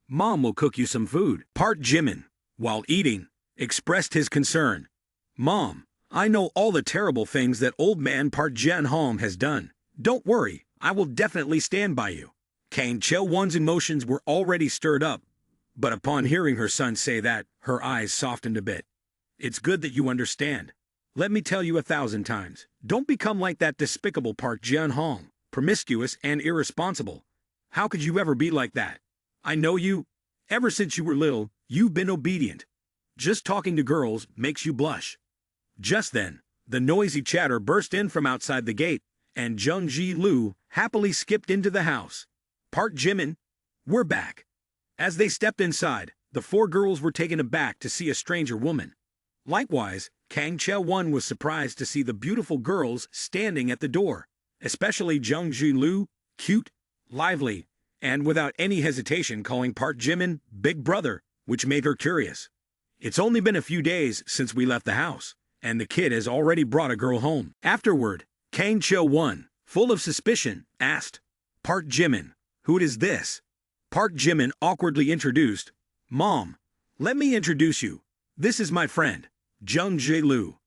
Mom will cook you some food. Park Jimin, while eating, expressed his concern. Mom, I know all the terrible things that old man Park Jian-hom has done. Don't worry, I will definitely stand by you. Kang Chae-won's emotions were already stirred up, but upon hearing her son say that, her eyes softened a bit. It's good that you understand. Let me tell you 1,000 times, don't become like that despicable Park Jian-hom, promiscuous and irresponsible. How could you ever be like that? I know you. Ever since you were little, you've been obedient. Just talking to girls makes you blush. Just then, the noisy chatter burst in from outside the gate, and Jung Ji-lu happily skipped into the house. Park Jimin, we're back. As they stepped inside, the four girls were taken aback to see a stranger woman. Likewise, Kang Chae-won was surprised to see the beautiful girls standing at the door, especially Jung Ji-lu, cute, lively, and without any hesitation calling Park Jimin Big Brother, which made her curious. It's only been a few days since we left the house, and the kid has already brought a girl home. Afterward, Kang Chae-won, full of suspicion, asked, Park Jimin, who is this? Park Jimin awkwardly introduced, Mom, let me introduce you. This is my friend, Jung Ji-lu.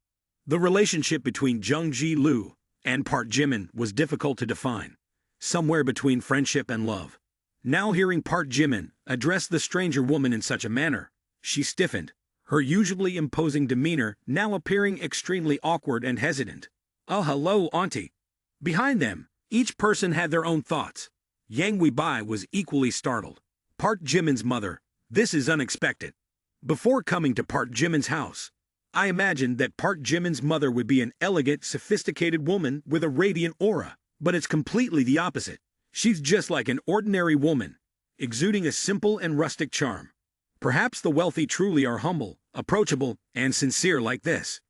The relationship between Jung Ji-lu and Park Jimin was difficult to define, somewhere between friendship and love. Now hearing Park Jimin address the stranger woman in such a manner, she stiffened, her usually imposing demeanor now appearing extremely awkward and hesitant. Oh, hello, auntie. Behind them, each person had their own thoughts. Yang Weibai was equally startled. Park Jimin's mother, this is unexpected. Before coming to Park Jimin's house, I imagined that Park Jimin's mother would be an elegant, sophisticated woman with a radiant aura, but it's completely the opposite. She's just like an ordinary woman, exuding a simple and rustic charm. Perhaps the wealthy truly are humble, approachable, and sincere like this.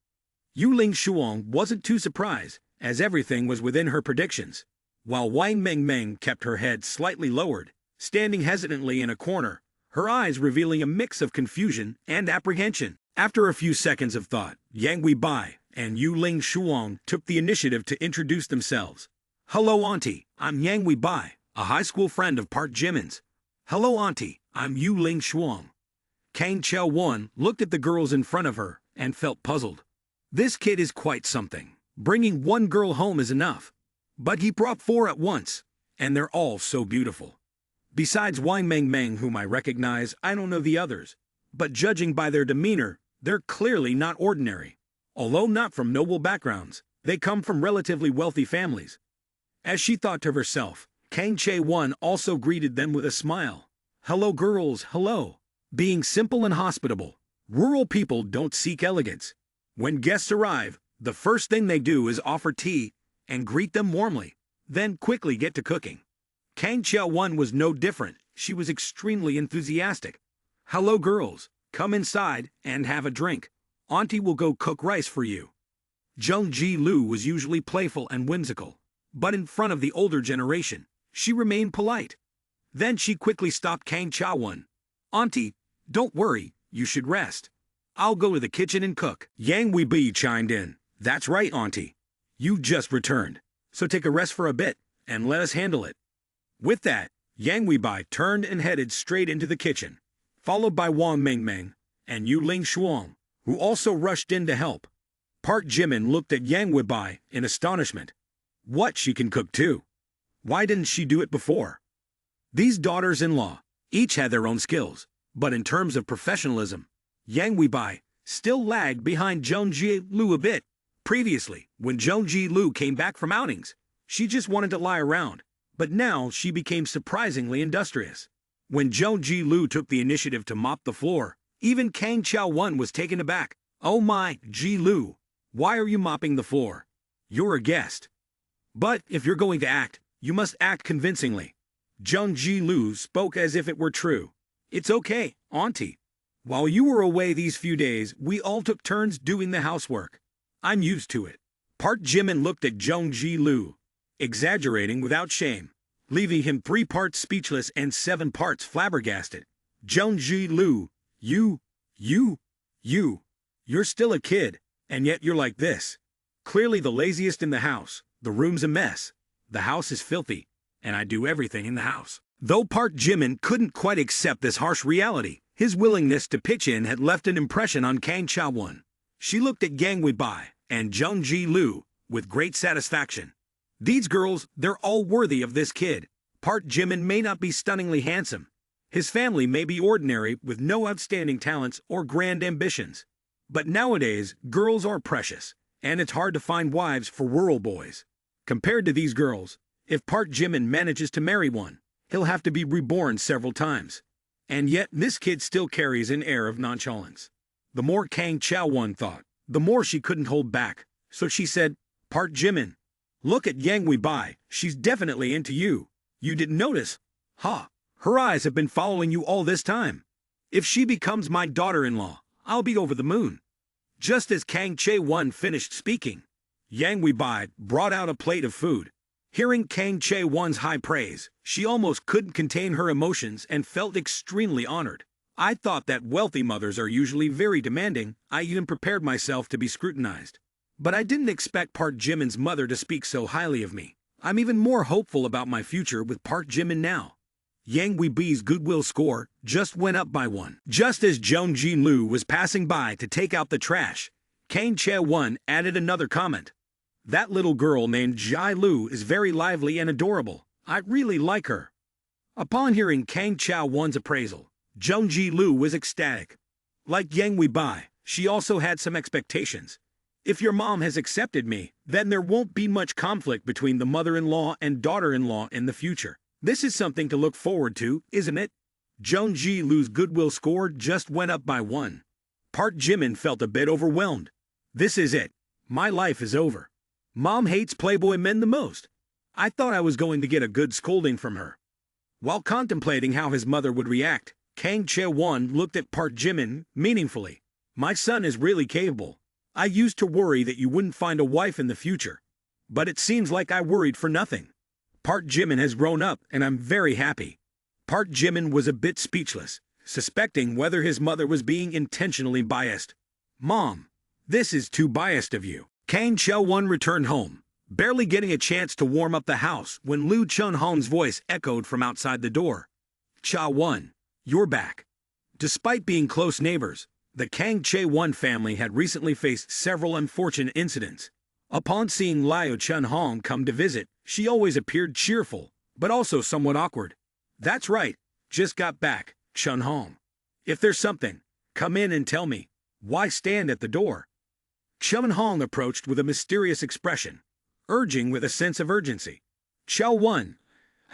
Yu Ling Shuang wasn't too surprised, as everything was within her predictions, while Wang Mengmeng kept her head slightly lowered, standing hesitantly in a corner, her eyes revealing a mix of confusion and apprehension. After a few seconds of thought, Yang Weibai and Yu Ling Shuang took the initiative to introduce themselves. Hello, auntie, I'm Yang Weibai, a high school friend of Park Jimin's. Hello, auntie, I'm Yu Ling Shuang. Kang Chae-won looked at the girls in front of her and felt puzzled. This kid is quite something. Bringing one girl home is enough. But he brought 4 at once, and they're all so beautiful. Besides Wang Mengmeng, whom I recognize, I don't know the others. But judging by their demeanor, they're clearly not ordinary. Although not from noble backgrounds, they come from relatively wealthy families. As she thought to herself, Kang Chae-won also greeted them with a smile. Hello girls, hello. Being simple and hospitable, rural people don't seek elegance. When guests arrive, the first thing they do is offer tea and greet them warmly, then quickly get to cooking. Kang Chae-won was no different. She was extremely enthusiastic. Hello girls, come inside and have a drink. Auntie will go cook rice for you. Jung Ji-lu was usually playful and whimsical, but in front of the older generation, she remained polite. Then she quickly stopped Kang Chae-won. Auntie, don't worry, you should rest. I'll go to the kitchen and cook. Yang Weibai chimed in. That's right, auntie. You just returned, so take a rest for a bit, and let us handle it. With that, Yang Weibai turned and headed straight into the kitchen, followed by Wang Mengmeng and Yu Ling Shuang, who also rushed in to help. Park Jimin looked at Yang Weibai in astonishment. What, she can cook too? Why didn't she do it before? These daughters-in-law each had their own skills, but in terms of professionalism, Yang Weibai still lagged behind Jung Ji-lu a bit. Previously, when Jung Ji-lu came back from outings, she just wanted to lie around, but now she became surprisingly industrious. When Jung Ji-lu took the initiative to mop the floor, even Kang Chao-won was taken aback. Oh my, Ji-lu, why are you mopping the floor? You're a guest. But if you're going to act, you must act convincingly. Jung Ji-lu spoke as if it were true. It's okay, auntie. While you were away these few days, we all took turns doing the housework. I'm used to it. Park Jimin looked at Jung Ji-lu, exaggerating without shame, leaving him 3 parts speechless and 7 parts flabbergasted. Jung Ji-lu, you're still a kid, and yet you're like this. Clearly the laziest in the house. The room's a mess. The house is filthy, and I do everything in the house. Though Park Jimin couldn't quite accept this harsh reality, his willingness to pitch in had left an impression on Kang Chao-won. She looked at Yang Weibai and Jung Ji-lu with great satisfaction. These girls, they're all worthy of this kid. Park Jimin may not be stunningly handsome. His family may be ordinary with no outstanding talents or grand ambitions. But nowadays, girls are precious, and it's hard to find wives for rural boys. Compared to these girls, if Park Jimin manages to marry one, he'll have to be reborn several times. And yet, this kid still carries an air of nonchalance. The more Kang Chao-won thought, the more she couldn't hold back. So she said, Park Jimin, look at Yang Weibai, she's definitely into you. You didn't notice? Ha! Her eyes have been following you all this time. If she becomes my daughter-in-law, I'll be over the moon. Just as Kang Chao-won finished speaking, Yang Weibai brought out a plate of food. Hearing Kang Chao-won's high praise, she almost couldn't contain her emotions and felt extremely honored. I thought that wealthy mothers are usually very demanding. I even prepared myself to be scrutinized. But I didn't expect Park Jimin's mother to speak so highly of me. I'm even more hopeful about my future with Park Jimin now. Yang Weibai's goodwill score just went up by 1. Just as Jung Ji-lu was passing by to take out the trash, Kang Chao-won added another comment. That little girl named Ji-lu is very lively and adorable. I really like her. Upon hearing Kang Chao-won's appraisal, Jung Ji-lu was ecstatic. Like Yang Weibai, she also had some expectations. If your mom has accepted me, then there won't be much conflict between the mother-in-law and daughter-in-law in the future. This is something to look forward to, isn't it? Jung Ji-lu's goodwill score just went up by 1. Park Jimin felt a bit overwhelmed. This is it. My life is over. Mom hates playboy men the most. I thought I was going to get a good scolding from her. While contemplating how his mother would react, Kang Chao-won looked at Park Jimin meaningfully. My son is really capable. I used to worry that you wouldn't find a wife in the future. But it seems like I worried for nothing. Park Jimin has grown up, and I'm very happy. Park Jimin was a bit speechless, suspecting whether his mother was being intentionally biased. Mom, this is too biased of you. Kang Chao-won returned home, barely getting a chance to warm up the house when Liu Chun-hong's voice echoed from outside the door. Chao-won, you're back. Despite being close neighbors, the Kang Chao-won family had recently faced several unfortunate incidents. Upon seeing Liu Chun-hong come to visit, she always appeared cheerful, but also somewhat awkward. That's right, just got back, Chun-hong. If there's something, come in and tell me. Why stand at the door? Chun-hong approached with a mysterious expression, urging with a sense of urgency. Chao-won,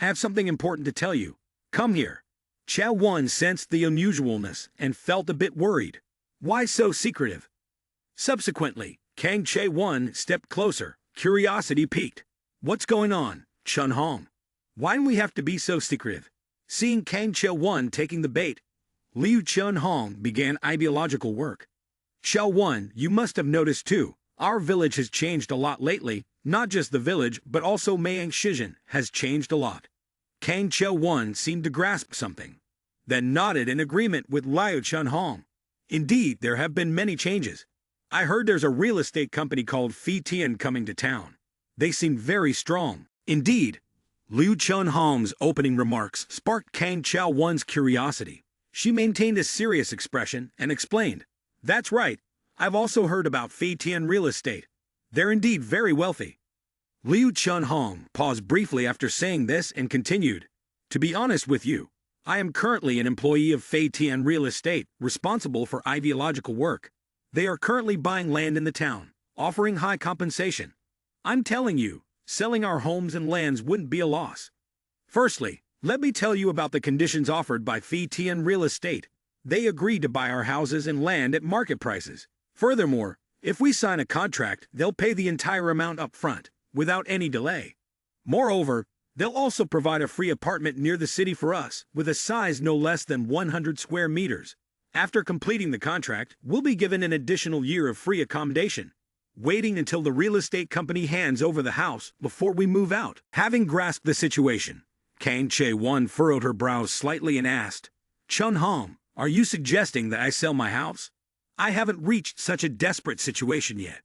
I have something important to tell you. Come here. Chao-won sensed the unusualness and felt a bit worried. Why so secretive? Subsequently, Kang Chao-won stepped closer, curiosity piqued. What's going on, Chun-hong? Why do we have to be so secretive? Seeing Kang Chao-won taking the bait, Liu Chun-hong began ideological work. Chao-won, you must have noticed too, our village has changed a lot lately. Not just the village, but also Mayang Shizhen has changed a lot. Kang Chao-won seemed to grasp something, then nodded in agreement with Liu Chun-hong. Indeed, there have been many changes. I heard there's a real estate company called Fi Tian coming to town. They seem very strong. Indeed, Liu Chun-hong's opening remarks sparked Kang Chao-won's curiosity. She maintained a serious expression and explained, "That's right. I've also heard about Fei Tian real estate. They're indeed very wealthy." Liu Chun-hong paused briefly after saying this and continued, "To be honest with you, I am currently an employee of Fei Tian Real Estate, responsible for ideological work. They are currently buying land in the town, offering high compensation. I'm telling you, selling our homes and lands wouldn't be a loss. Firstly, let me tell you about the conditions offered by Fei Tian Real Estate. They agreed to buy our houses and land at market prices. Furthermore, if we sign a contract, they'll pay the entire amount up front, without any delay. Moreover, they'll also provide a free apartment near the city for us, with a size no less than 100 square meters. After completing the contract, we'll be given an additional year of free accommodation, waiting until the real estate company hands over the house before we move out." Having grasped the situation, Kang Chae-won furrowed her brows slightly and asked, "Chun-hong, are you suggesting that I sell my house? I haven't reached such a desperate situation yet."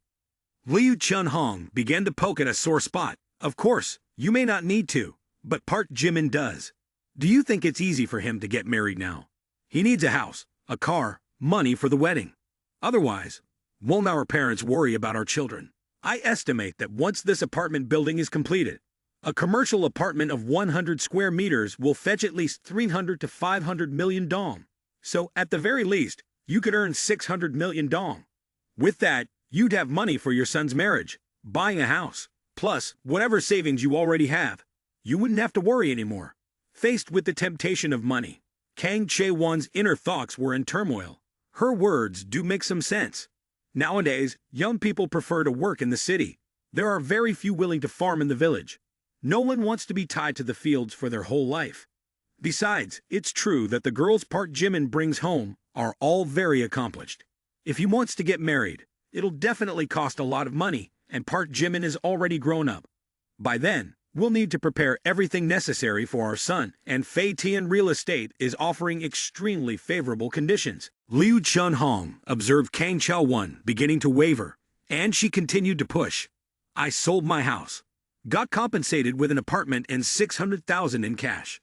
Liu Chun-hong began to poke at a sore spot. "Of course, you may not need to, but Park Jimin does. Do you think it's easy for him to get married now? He needs a house, a car, money for the wedding. Otherwise, won't our parents worry about our children? I estimate that once this apartment building is completed, a commercial apartment of 100 square meters will fetch at least 300 to 500 million dong. So, at the very least, you could earn 600 million dong. With that, you'd have money for your son's marriage, buying a house, plus whatever savings you already have. You wouldn't have to worry anymore." Faced with the temptation of money, Kang Chae-won's inner thoughts were in turmoil. Her words do make some sense. Nowadays, young people prefer to work in the city. There are very few willing to farm in the village. No one wants to be tied to the fields for their whole life. Besides, it's true that the girls Park Jimin brings home are all very accomplished. If he wants to get married, it'll definitely cost a lot of money, and Park Jimin is already grown up. By then, we'll need to prepare everything necessary for our son, and Fei Tian Real Estate is offering extremely favorable conditions." Liu Chun-hong observed Kang Chao-won beginning to waver, and she continued to push. "I sold my house, got compensated with an apartment and 600,000 in cash.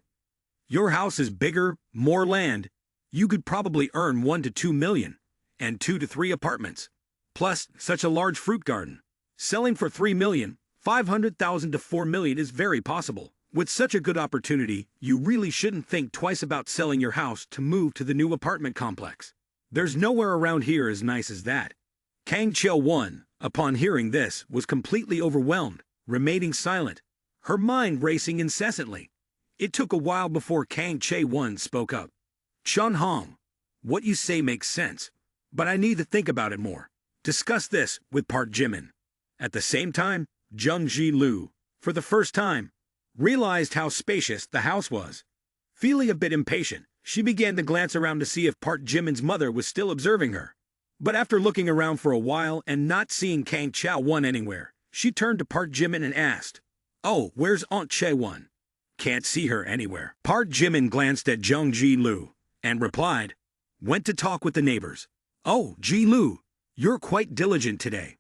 Your house is bigger, more land. You could probably earn 1 to 2 million, and 2 to 3 apartments, plus such a large fruit garden. Selling for 3,500,000 to 4 million is very possible. With such a good opportunity, you really shouldn't think twice about selling your house to move to the new apartment complex. There's nowhere around here as nice as that." Kang Chae-won, upon hearing this, was completely overwhelmed, remaining silent, her mind racing incessantly. It took a while before Kang Chae-won spoke up. "Chun-hong, what you say makes sense, but I need to think about it more. Discuss this with Park Jimin." At the same time, Jung Ji-lu, for the first time, realized how spacious the house was. Feeling a bit impatient, she began to glance around to see if Park Jimin's mother was still observing her. But after looking around for a while and not seeing Kang Chao-won anywhere, she turned to Park Jimin and asked, "Oh, where's Aunt Chae-won? Can't see her anywhere." Park Jimin glanced at Jung Ji-lu and replied, "Went to talk with the neighbors." "Oh, Ji-lu, you're quite diligent today."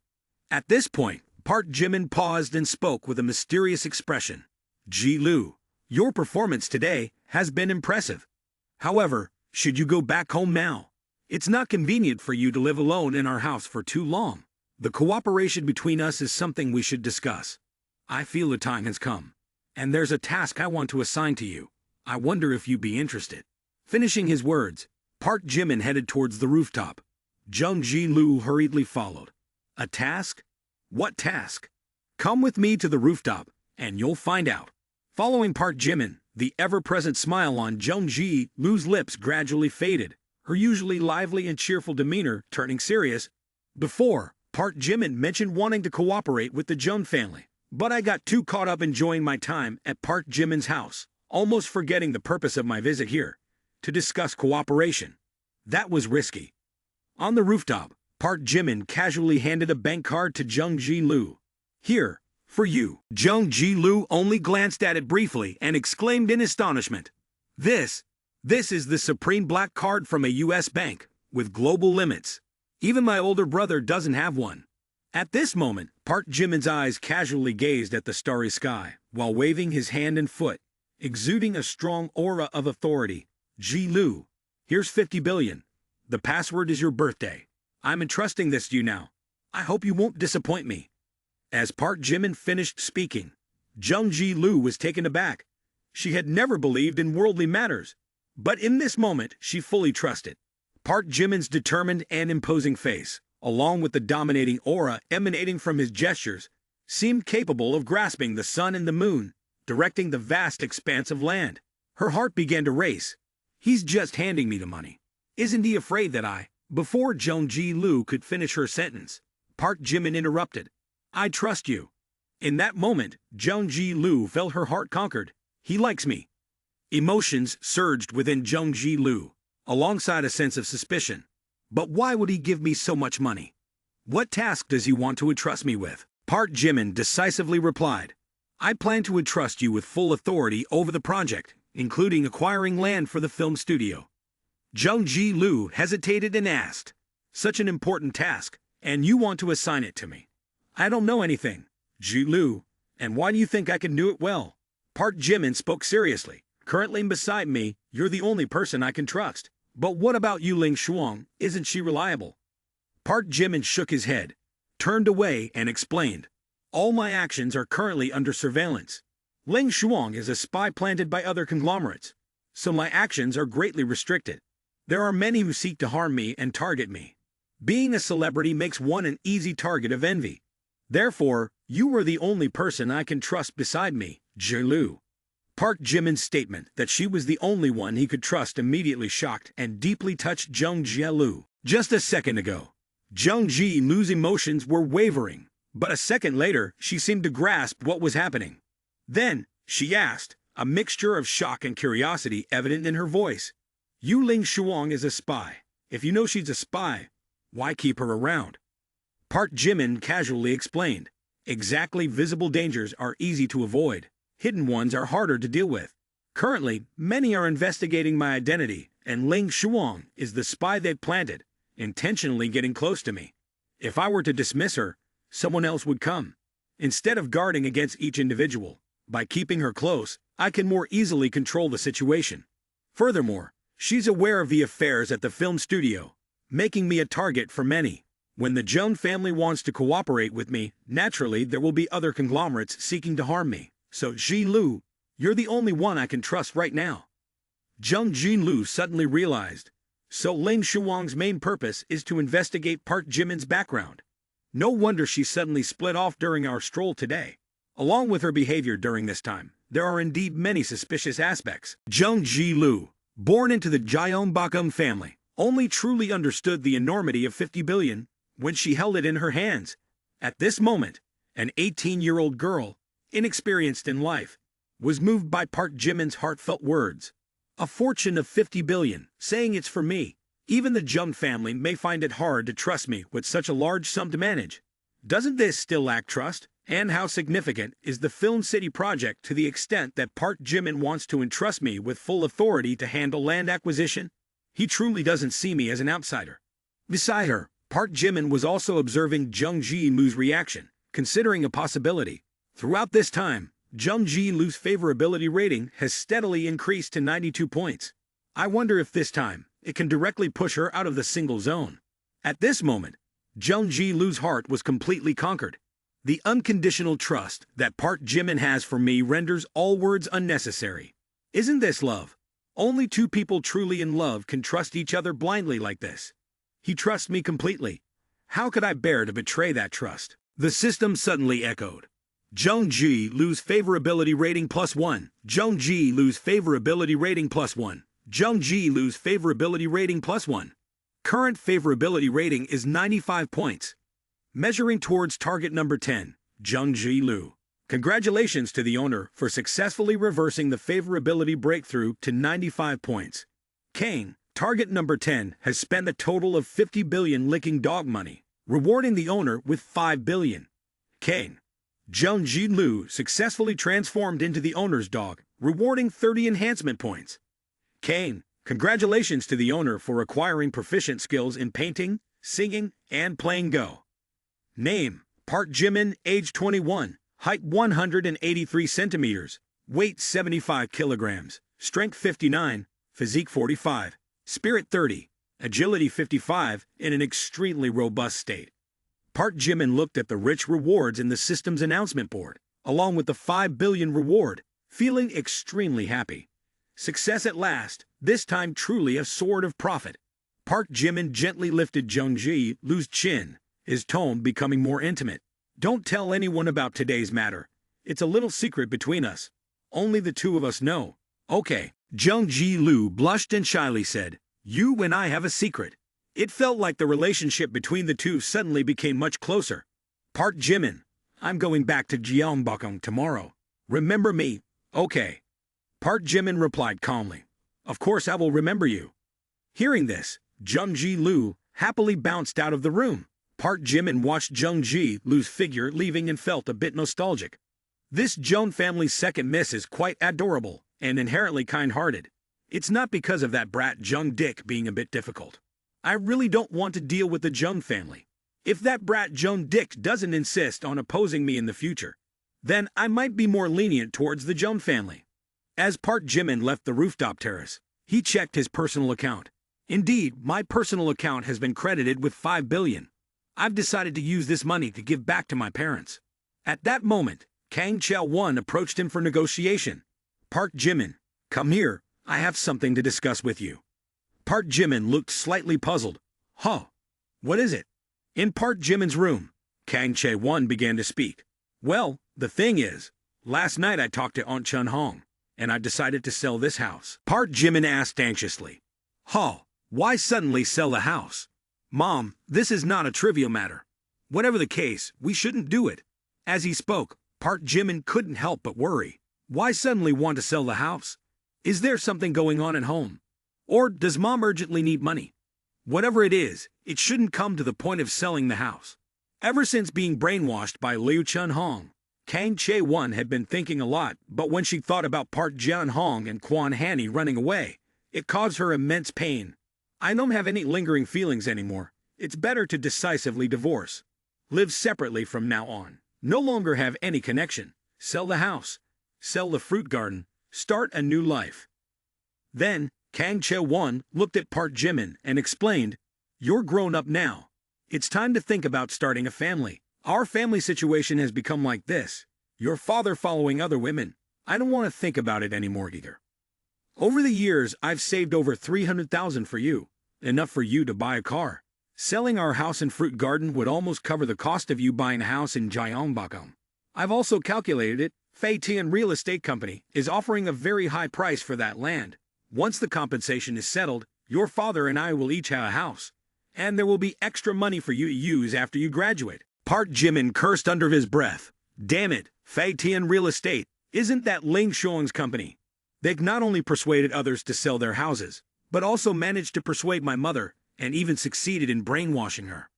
At this point, Park Jimin paused and spoke with a mysterious expression. "Ji-lu, your performance today has been impressive. However, should you go back home now? It's not convenient for you to live alone in our house for too long. The cooperation between us is something we should discuss. I feel the time has come, and there's a task I want to assign to you. I wonder if you'd be interested." Finishing his words, Park Jimin headed towards the rooftop. Jung Ji-lu hurriedly followed. "A task? What task? Come with me to the rooftop, and you'll find out." Following Park Jimin, the ever-present smile on Jung Ji-lu's lips gradually faded, her usually lively and cheerful demeanor turning serious. "Before, Park Jimin mentioned wanting to cooperate with the Jung family, but I got too caught up enjoying my time at Park Jimin's house, almost forgetting the purpose of my visit here, to discuss cooperation. That was risky." On the rooftop, Park Jimin casually handed a bank card to Jung Ji-lu. "Here, for you." Jung Ji-lu only glanced at it briefly and exclaimed in astonishment, This is the supreme black card from a US bank, with global limits. Even my older brother doesn't have one." At this moment, Park Jimin's eyes casually gazed at the starry sky, while waving his hand and foot, exuding a strong aura of authority. Ji Lu, here's 50 billion. The password is your birthday. I'm entrusting this to you now. I hope you won't disappoint me. As Park Jimin finished speaking, Jung Ji Lu was taken aback. She had never believed in worldly matters, but in this moment she fully trusted. Park Jimin's determined and imposing face, along with the dominating aura emanating from his gestures, seemed capable of grasping the sun and the moon, directing the vast expanse of land. Her heart began to race. He's just handing me the money. Isn't he afraid that I... Before Jung Ji Lu could finish her sentence, Park Jimin interrupted. I trust you. In that moment, Jung Ji Lu felt her heart conquered. He likes me. Emotions surged within Jung Ji Lu, alongside a sense of suspicion. But why would he give me so much money? What task does he want to entrust me with? Park Jimin decisively replied. I plan to entrust you with full authority over the project, including acquiring land for the film studio. Jung Ji Lu hesitated and asked, such an important task, and you want to assign it to me? I don't know anything, Ji Lu, and why do you think I can do it well? Park Jimin spoke seriously. Currently beside me, you're the only person I can trust. But what about you, Ling Shuang? Isn't she reliable? Park Jimin shook his head, turned away and explained. All my actions are currently under surveillance. Ling Shuang is a spy planted by other conglomerates, so my actions are greatly restricted. There are many who seek to harm me and target me. Being a celebrity makes one an easy target of envy. Therefore, you are the only person I can trust beside me, Ji Lu. Park Jimin's statement that she was the only one he could trust immediately shocked and deeply touched Jung Ji Lu. Just a second ago, Jung Ji Lu's emotions were wavering, but a second later she seemed to grasp what was happening. Then, she asked, a mixture of shock and curiosity evident in her voice. You Ling Shuang is a spy. If you know she's a spy, why keep her around? Park Jimin casually explained. Exactly, visible dangers are easy to avoid. Hidden ones are harder to deal with. Currently, many are investigating my identity, and Ling Shuang is the spy they planted, intentionally getting close to me. If I were to dismiss her, someone else would come. Instead of guarding against each individual, by keeping her close, I can more easily control the situation. Furthermore, she's aware of the affairs at the film studio, making me a target for many. When the Jung family wants to cooperate with me, naturally there will be other conglomerates seeking to harm me. So, Ji Lu, you're the only one I can trust right now. Jung Ji Lu suddenly realized. So Ling Shuang's main purpose is to investigate Park Jimin's background. No wonder she suddenly split off during our stroll today. Along with her behavior during this time, there are indeed many suspicious aspects. Jung Ji Lu, born into the Jeonbokgung family, only truly understood the enormity of 50 billion when she held it in her hands. At this moment, an 18-year-old girl, inexperienced in life, was moved by Park Jimin's heartfelt words. A fortune of 50 billion, saying it's for me. Even the Jung family may find it hard to trust me with such a large sum to manage. Doesn't this still lack trust? And how significant is the Film City project to the extent that Park Jimin wants to entrust me with full authority to handle land acquisition? He truly doesn't see me as an outsider. Beside her, Park Jimin was also observing Jung Ji Lu's reaction, considering a possibility. Throughout this time, Jung Ji Lu's favorability rating has steadily increased to 92 points. I wonder if this time, it can directly push her out of the single zone. At this moment, Jung Ji Lu's heart was completely conquered. The unconditional trust that Park Jimin has for me renders all words unnecessary. Isn't this love? Only two people truly in love can trust each other blindly like this. He trusts me completely. How could I bear to betray that trust? The system suddenly echoed. Jung Ji Lu's favorability rating +1. Jung Ji Lu's favorability rating +1. Jung Ji Lu's favorability rating +1. Current favorability rating is 95 points. Measuring towards target number 10, Jung Ji Lu. Congratulations to the owner for successfully reversing the favorability breakthrough to 95 points. Kane, target number 10, has spent a total of 50 billion licking dog money, rewarding the owner with 5 billion. Kane. Jung Ji Lu successfully transformed into the owner's dog, rewarding 30 enhancement points. Kane, congratulations to the owner for acquiring proficient skills in painting, singing, and playing Go. Name, Park Jimin, age 21, height 183 centimeters, weight 75 kilograms, strength 59, physique 45, spirit 30, agility 55, in an extremely robust state. Park Jimin looked at the rich rewards in the system's announcement board, along with the 5 billion reward, feeling extremely happy. Success at last, this time truly a sword of profit. Park Jimin gently lifted Jung Ji-Lu's chin, his tone becoming more intimate. Don't tell anyone about today's matter. It's a little secret between us. Only the two of us know. Okay. Jung Ji-Lu blushed and shyly said, "You and I have a secret." It felt like the relationship between the two suddenly became much closer. Park Jimin, I'm going back to Gyeongbokgung tomorrow. Remember me? Okay. Park Jimin replied calmly, "Of course I will remember you." Hearing this, Jung Ji-Lu happily bounced out of the room. Park Jimin watched Jung Ji-Lu's figure leaving and felt a bit nostalgic. This Jung family's second miss is quite adorable and inherently kind-hearted. It's not because of that brat Jung Dick being a bit difficult. I really don't want to deal with the Jung family. If that brat Jung Dick doesn't insist on opposing me in the future, then I might be more lenient towards the Jung family. As Park Jimin left the rooftop terrace, he checked his personal account. Indeed, my personal account has been credited with 5 billion. I've decided to use this money to give back to my parents. At that moment, Kang Chel-won approached him for negotiation. Park Jimin, come here, I have something to discuss with you. Park Jimin looked slightly puzzled. Huh? What is it? In Park Jimin's room, Kang Chel-won began to speak. Well, the thing is, last night I talked to Aunt Chun Hong, and I decided to sell this house. Park Jimin asked anxiously. Huh? Why suddenly sell the house? Mom, this is not a trivial matter. Whatever the case, we shouldn't do it. As he spoke, Park Jimin couldn't help but worry. Why suddenly want to sell the house? Is there something going on at home? Or does Mom urgently need money? Whatever it is, it shouldn't come to the point of selling the house. Ever since being brainwashed by Liu Chun Hong, Kang Chae-won had been thinking a lot, but when she thought about Park Jian Hong and Kwon Hanny running away, it caused her immense pain. I don't have any lingering feelings anymore. It's better to decisively divorce. Live separately from now on. No longer have any connection. Sell the house. Sell the fruit garden. Start a new life. Then, Kang Chae-won looked at Park Jimin and explained, You're grown up now. It's time to think about starting a family. Our family situation has become like this. Your father following other women. I don't want to think about it anymore either. Over the years, I've saved over 300,000 for you. Enough for you to buy a car. Selling our house and fruit garden would almost cover the cost of you buying a house in Gyeongbokgung. I've also calculated it. Faitian Real Estate Company is offering a very high price for that land. Once the compensation is settled, your father and I will each have a house. And there will be extra money for you to use after you graduate. Park Jimin cursed under his breath. Damn it, Faitian Real Estate. Isn't that Ling Shuang's company? They've not only persuaded others to sell their houses, but also managed to persuade my mother, and even succeeded in brainwashing her.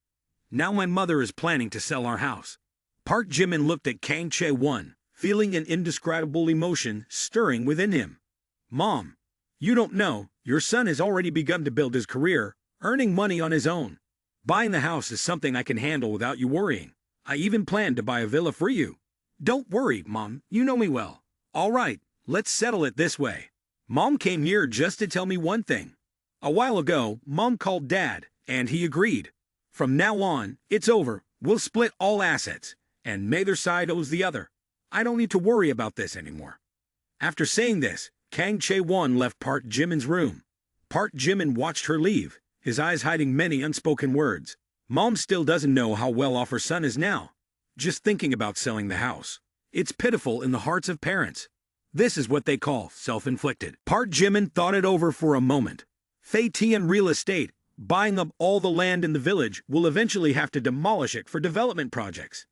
Now my mother is planning to sell our house. Park Jimin looked at Kang Chae-won, feeling an indescribable emotion stirring within him. Mom, you don't know, your son has already begun to build his career, earning money on his own. Buying the house is something I can handle without you worrying. I even plan to buy a villa for you. Don't worry, Mom, you know me well. All right, let's settle it this way. Mom came here just to tell me one thing. A while ago, Mom called Dad, and he agreed. From now on, it's over. We'll split all assets, and neither side owes the other. I don't need to worry about this anymore. After saying this, Kang Chae-won left Park Jimin's room. Park Jimin watched her leave, his eyes hiding many unspoken words. Mom still doesn't know how well off her son is now. Just thinking about selling the house. It's pitiful in the hearts of parents. This is what they call self-inflicted. Park Jimin thought it over for a moment. Faitian Real Estate, buying up all the land in the village, will eventually have to demolish it for development projects.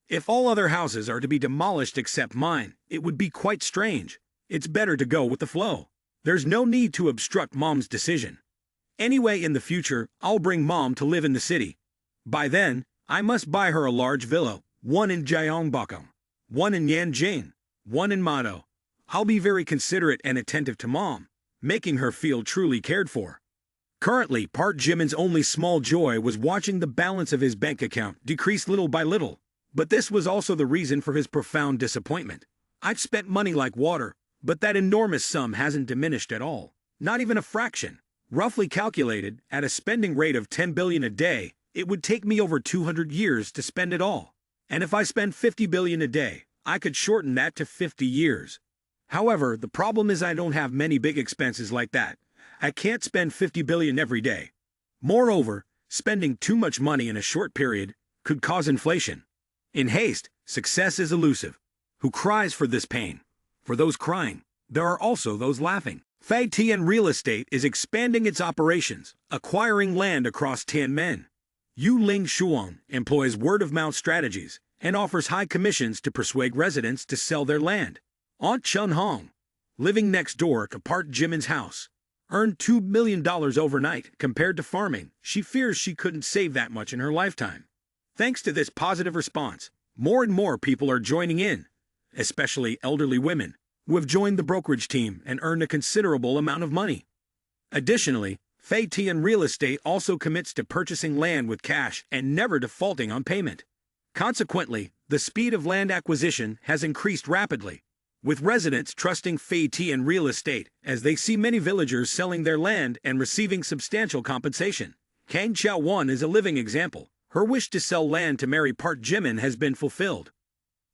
If all other houses are to be demolished except mine, it would be quite strange. It's better to go with the flow. There's no need to obstruct Mom's decision. Anyway, in the future, I'll bring Mom to live in the city. By then, I must buy her a large villa, one in Gyeongbokgung, one in Yanjing, one in Mado. I'll be very considerate and attentive to Mom, making her feel truly cared for. Currently, Park Jimin's only small joy was watching the balance of his bank account decrease little by little. But this was also the reason for his profound disappointment. I've spent money like water, but that enormous sum hasn't diminished at all. Not even a fraction. Roughly calculated, at a spending rate of 10 billion a day, it would take me over 200 years to spend it all. And if I spend 50 billion a day, I could shorten that to 50 years. However, the problem is I don't have many big expenses like that. I can't spend 50 billion every day. Moreover, spending too much money in a short period could cause inflation. In haste, success is elusive. Who cries for this pain? For those crying, there are also those laughing. Fei Tian Real Estate is expanding its operations, acquiring land across Tianmen. Yu Ling Shuang employs word-of-mouth strategies and offers high commissions to persuade residents to sell their land. Aunt Chun Hong, living next door to Park Jimin's house, earned $2 million overnight compared to farming. She fears she couldn't save that much in her lifetime. Thanks to this positive response, more and more people are joining in, especially elderly women, who have joined the brokerage team and earned a considerable amount of money. Additionally, Fei Tian Real Estate also commits to purchasing land with cash and never defaulting on payment. Consequently, the speed of land acquisition has increased rapidly, with residents trusting Fei Tian Real Estate as they see many villagers selling their land and receiving substantial compensation. Kang Chao-won is a living example. Her wish to sell land to marry Park Jimin has been fulfilled.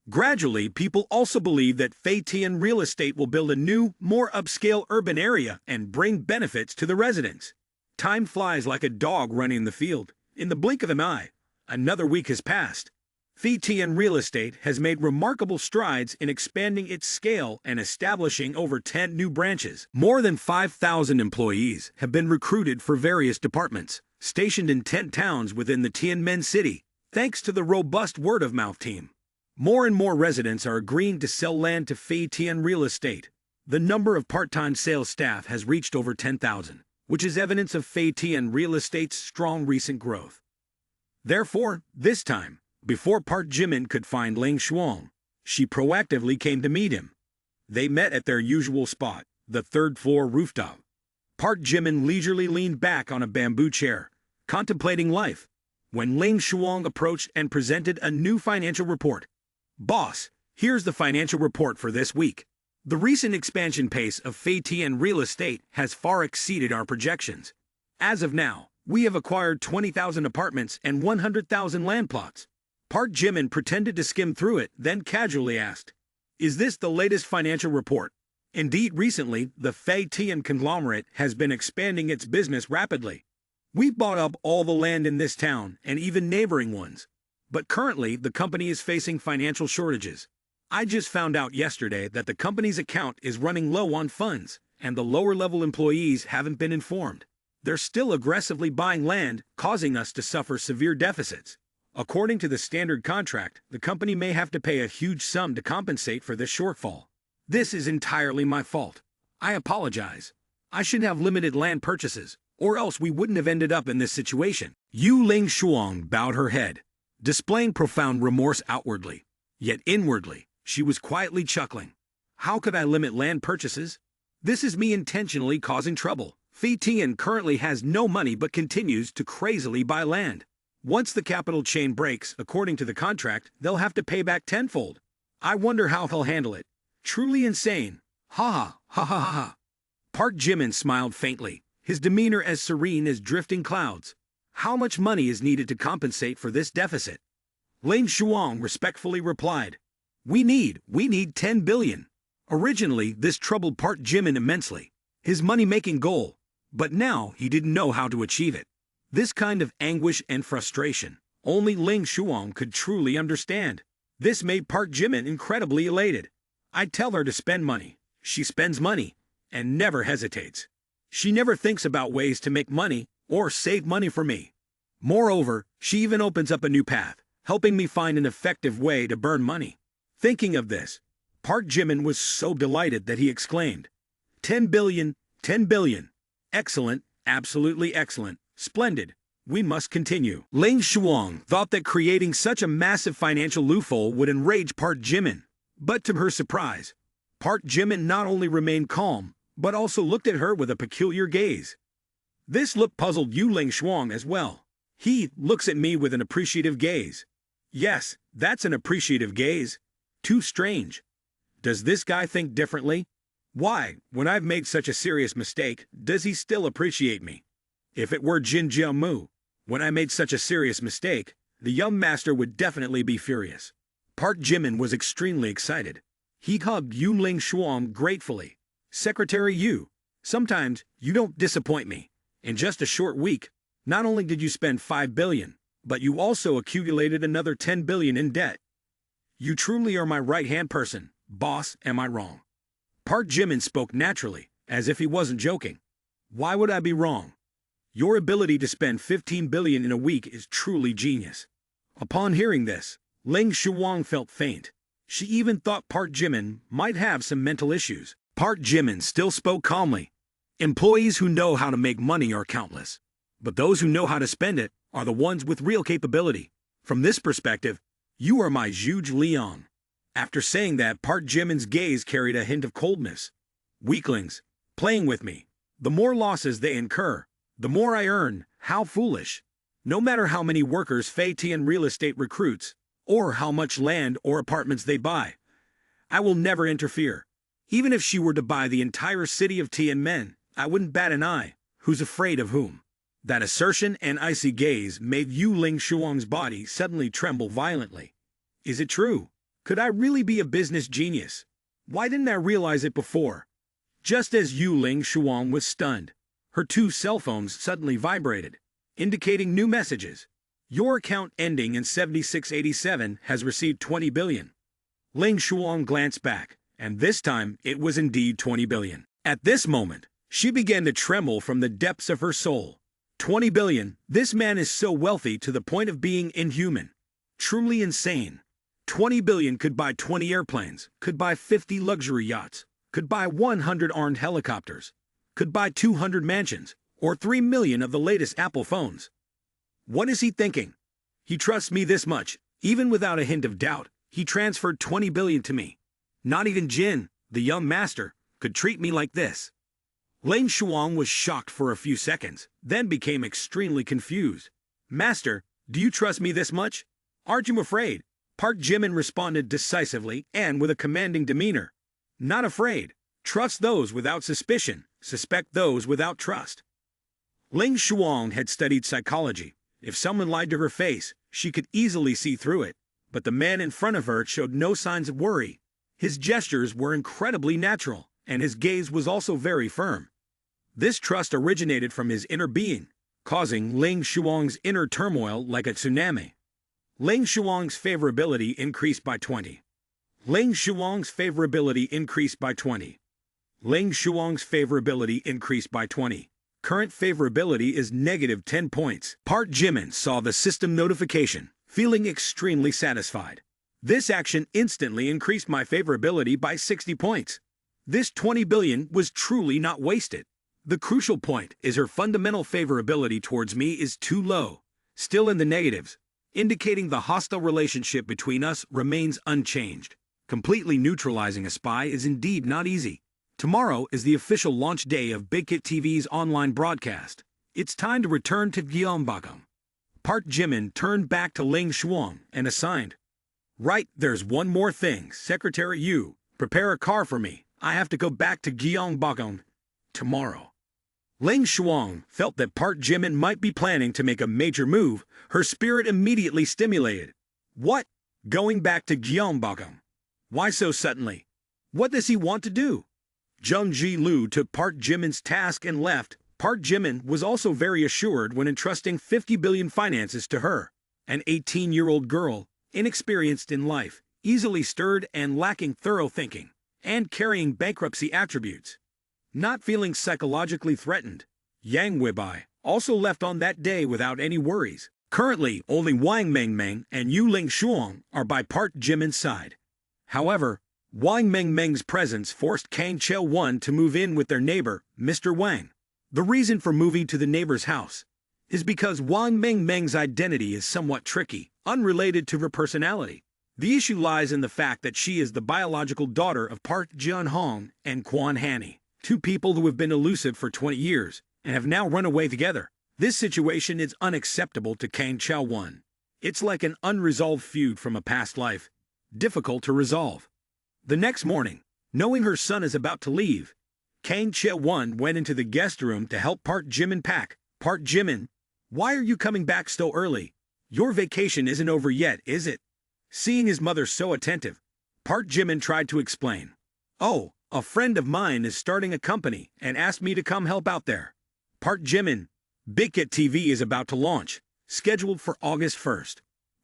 Gradually, people also believe that Fei Tian Real Estate will build a new, more upscale urban area and bring benefits to the residents. Time flies like a dog running the field. In the blink of an eye, another week has passed. Fei Tian Real Estate has made remarkable strides in expanding its scale and establishing over 10 new branches. More than 5,000 employees have been recruited for various departments, stationed in 10 towns within the Tianmen city, thanks to the robust word-of-mouth team. More and more residents are agreeing to sell land to Fei Tian Real Estate. The number of part-time sales staff has reached over 10,000, which is evidence of Fei Tian Real Estate's strong recent growth. Therefore, this time, before Park Jimin could find Ling Shuang, she proactively came to meet him. They met at their usual spot, the third-floor rooftop. Park Jimin leisurely leaned back on a bamboo chair, contemplating life, when Ling Shuang approached and presented a new financial report. "Boss, here's the financial report for this week. The recent expansion pace of Fei Tian Real Estate has far exceeded our projections. As of now, we have acquired 20,000 apartments and 100,000 land plots." Park Jimin pretended to skim through it, then casually asked, "Is this the latest financial report?" Indeed, recently, the Fei Tian conglomerate has been expanding its business rapidly. We've bought up all the land in this town and even neighboring ones. But currently, the company is facing financial shortages. I just found out yesterday that the company's account is running low on funds, and the lower-level employees haven't been informed. They're still aggressively buying land, causing us to suffer severe deficits. According to the standard contract, the company may have to pay a huge sum to compensate for this shortfall. This is entirely my fault. I apologize. I should have limited land purchases, or else we wouldn't have ended up in this situation. Yu Ling Shuang bowed her head, displaying profound remorse outwardly. Yet inwardly, she was quietly chuckling. How could I limit land purchases? This is me intentionally causing trouble. Fei Tian currently has no money but continues to crazily buy land. Once the capital chain breaks, according to the contract, they'll have to pay back tenfold. I wonder how he'll handle it. Truly insane. Ha ha, ha ha ha ha. Park Jimin smiled faintly, his demeanor as serene as drifting clouds. How much money is needed to compensate for this deficit? Ling Shuang respectfully replied, We need 10 billion. Originally, this troubled Park Jimin immensely, his money-making goal, but now he didn't know how to achieve it. This kind of anguish and frustration, only Ling Shuang could truly understand. This made Park Jimin incredibly elated. I tell her to spend money. She spends money, and never hesitates. She never thinks about ways to make money or save money for me. Moreover, she even opens up a new path, helping me find an effective way to burn money. Thinking of this, Park Jimin was so delighted that he exclaimed, 10 billion, 10 billion. Excellent, absolutely excellent. Splendid. We must continue. Ling Shuang thought that creating such a massive financial loophole would enrage Park Jimin. But to her surprise, Park Jimin not only remained calm, but also looked at her with a peculiar gaze. This look puzzled Yu Ling Shuang as well. He looks at me with an appreciative gaze. Yes, that's an appreciative gaze. Too strange. Does this guy think differently? Why, when I've made such a serious mistake, does he still appreciate me? If it were Jin Jiamu, when I made such a serious mistake, the young master would definitely be furious. Park Jimin was extremely excited. He hugged Yu Ling Shuang gratefully. Secretary Yu, sometimes you don't disappoint me. In just a short week, not only did you spend 5 billion, but you also accumulated another 10 billion in debt. You truly are my right-hand person, boss, am I wrong? Park Jimin spoke naturally, as if he wasn't joking. Why would I be wrong? Your ability to spend 15 billion in a week is truly genius. Upon hearing this, Ling Shuang felt faint. She even thought Park Jimin might have some mental issues. Park Jimin still spoke calmly. Employees who know how to make money are countless, but those who know how to spend it are the ones with real capability. From this perspective, you are my Zhuge Liang. After saying that, Park Jimin's gaze carried a hint of coldness. Weaklings, playing with me. The more losses they incur, the more I earn. How foolish. No matter how many workers Fei Tian real estate recruits, or how much land or apartments they buy, I will never interfere. Even if she were to buy the entire city of Tianmen, I wouldn't bat an eye. Who's afraid of whom? That assertion and icy gaze made Yu Ling Shuang's body suddenly tremble violently. Is it true? Could I really be a business genius? Why didn't I realize it before? Just as Yu Ling Shuang was stunned, her two cell phones suddenly vibrated, indicating new messages. Your account ending in 7687 has received 20 billion. Ling Shuang glanced back, and this time it was indeed 20 billion. At this moment, she began to tremble from the depths of her soul. 20 billion, this man is so wealthy to the point of being inhuman. Truly insane. 20 billion could buy 20 airplanes, could buy 50 luxury yachts, could buy 100 armed helicopters, could buy 200 mansions, or 3 million of the latest Apple phones. What is he thinking? He trusts me this much, even without a hint of doubt. He transferred 20 billion to me. Not even Jin, the young master, could treat me like this. Ling Shuang was shocked for a few seconds, then became extremely confused. Master, do you trust me this much? Aren't you afraid? Park Jimin responded decisively and with a commanding demeanor. Not afraid. Trust those without suspicion, suspect those without trust. Ling Shuang had studied psychology. If someone lied to her face, she could easily see through it. But the man in front of her showed no signs of worry. His gestures were incredibly natural, and his gaze was also very firm. This trust originated from his inner being, causing Ling Shuang's inner turmoil like a tsunami. Ling Shuang's favorability increased by 20. Ling Shuang's favorability increased by 20. Ling Shuang's favorability increased by 20. Current favorability is negative 10 points. Park Jimin saw the system notification, feeling extremely satisfied. This action instantly increased my favorability by 60 points. This 20 billion was truly not wasted. The crucial point is her fundamental favorability towards me is too low, still in the negatives, indicating the hostile relationship between us remains unchanged. Completely neutralizing a spy is indeed not easy. Tomorrow is the official launch day of Big Hit TV's online broadcast. It's time to return to Gyeongbokgung. Park Jimin turned back to Ling Shuang and assigned. Right, there's one more thing. Secretary Yu, prepare a car for me. I have to go back to Gyeongbokgung tomorrow. Ling Shuang felt that Park Jimin might be planning to make a major move. Her spirit immediately stimulated. What? Going back to Gyeongbokgung? Why so suddenly? What does he want to do? Jung Ji-lu took Park Jimin's task and left. Park Jimin was also very assured when entrusting 50 billion finances to her. An 18-year-old girl, inexperienced in life, easily stirred and lacking thorough thinking, and carrying bankruptcy attributes. Not feeling psychologically threatened, Yang Weibai also left on that day without any worries. Currently, only Wang Mengmeng and Yu Ling Shuang are by Park Jimin's side. However, Wang Mengmeng's presence forced Kang Cheo-won to move in with their neighbor, Mr. Wang. The reason for moving to the neighbor's house is because Wang Mengmeng's identity is somewhat tricky, unrelated to her personality. The issue lies in the fact that she is the biological daughter of Park Jian-hong and Kwon Hanni, two people who have been elusive for 20 years and have now run away together. This situation is unacceptable to Kang Cheo-won. It's like an unresolved feud from a past life, difficult to resolve. The next morning, knowing her son is about to leave, Kang Che-won went into the guest room to help Park Jimin pack. Park Jimin, why are you coming back so early? Your vacation isn't over yet, is it? Seeing his mother so attentive, Park Jimin tried to explain. Oh, a friend of mine is starting a company and asked me to come help out there. Park Jimin, Big Hit TV is about to launch, scheduled for August 1st.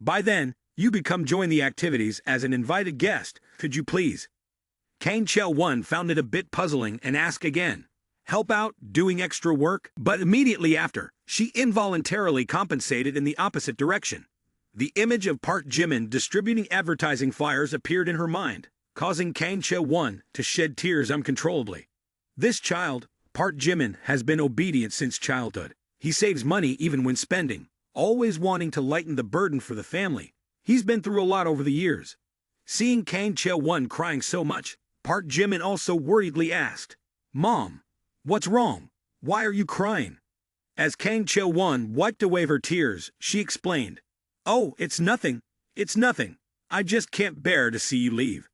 By then, you become join the activities as an invited guest, could you please? Kang Che-won found it a bit puzzling and asked again. Help out, doing extra work? But immediately after, she involuntarily compensated in the opposite direction. The image of Park Jimin distributing advertising flyers appeared in her mind, causing Kang Che-won to shed tears uncontrollably. This child, Park Jimin, has been obedient since childhood. He saves money even when spending, always wanting to lighten the burden for the family. He's been through a lot over the years. Seeing Kang Che-won crying so much, Park Jimin also worriedly asked, Mom, what's wrong? Why are you crying? As Kang Che-won wiped away her tears, she explained, Oh, it's nothing. It's nothing. I just can't bear to see you leave.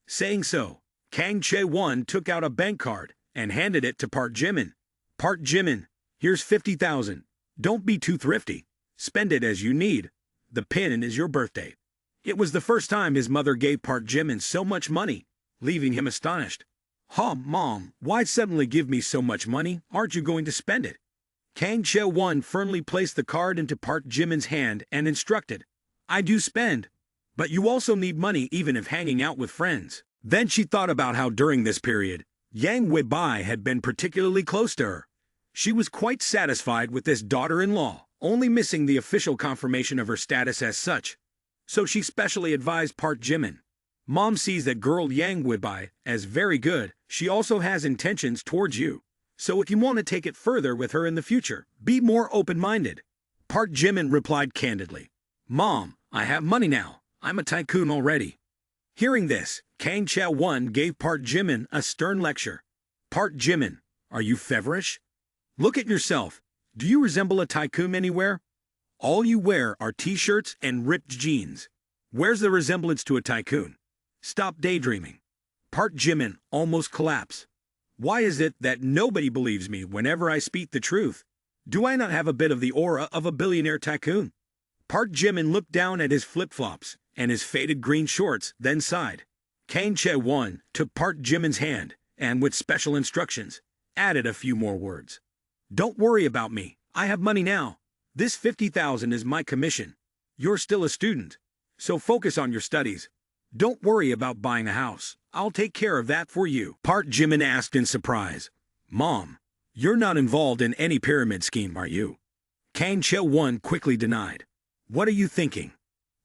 Saying so, Kang Che-won took out a bank card and handed it to Park Jimin. Park Jimin, here's 50,000. Don't be too thrifty. Spend it as you need. The pin is your birthday. It was the first time his mother gave Park Jimin so much money, leaving him astonished. Mom, why suddenly give me so much money? Aren't you going to spend it? Kang Che-won firmly placed the card into Park Jimin's hand and instructed, I do spend, but you also need money even if hanging out with friends. Then she thought about how during this period, Yang Wei-bai had been particularly close to her. She was quite satisfied with this daughter-in-law, only missing the official confirmation of her status as such. So she specially advised Park Jimin. Mom sees that girl Yang Wei-bai as very good. She also has intentions towards you. So if you want to take it further with her in the future, be more open-minded. Park Jimin replied candidly. Mom, I have money now. I'm a tycoon already. Hearing this, Kang Che-won gave Park Jimin a stern lecture. Park Jimin, are you feverish? Look at yourself. Do you resemble a tycoon anywhere? All you wear are t-shirts and ripped jeans. Where's the resemblance to a tycoon? Stop daydreaming. Park Jimin almost collapsed. Why is it that nobody believes me whenever I speak the truth? Do I not have a bit of the aura of a billionaire tycoon? Park Jimin looked down at his flip-flops and his faded green shorts, then sighed. Kang Che-won took Park Jimin's hand and, with special instructions, added a few more words. Don't worry about me. I have money now. This 50,000 is my commission. You're still a student, so focus on your studies. Don't worry about buying a house. I'll take care of that for you. Park Jimin asked in surprise. Mom, you're not involved in any pyramid scheme, are you? Kang Che-won quickly denied. What are you thinking?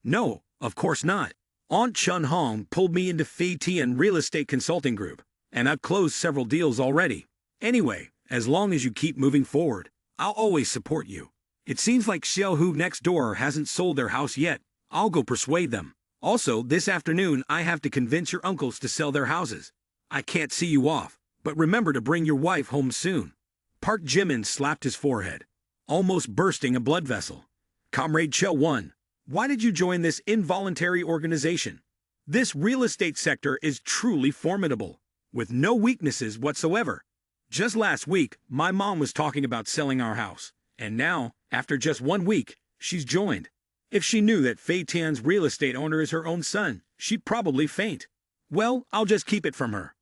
No, of course not. Aunt Chun Hong pulled me into Fei and Real Estate Consulting Group, and I've closed several deals already. Anyway, as long as you keep moving forward, I'll always support you. It seems like Xiaohu next door hasn't sold their house yet. I'll go persuade them. Also, this afternoon I have to convince your uncles to sell their houses. I can't see you off, but remember to bring your wife home soon. Park Jimin slapped his forehead, almost bursting a blood vessel. Comrade Che-won, why did you join this involuntary organization? This real estate sector is truly formidable, with no weaknesses whatsoever. Just last week, my mom was talking about selling our house, and now, after just 1 week, she's joined. If she knew that Fei Tian's real estate owner is her own son, she'd probably faint. Well, I'll just keep it from her.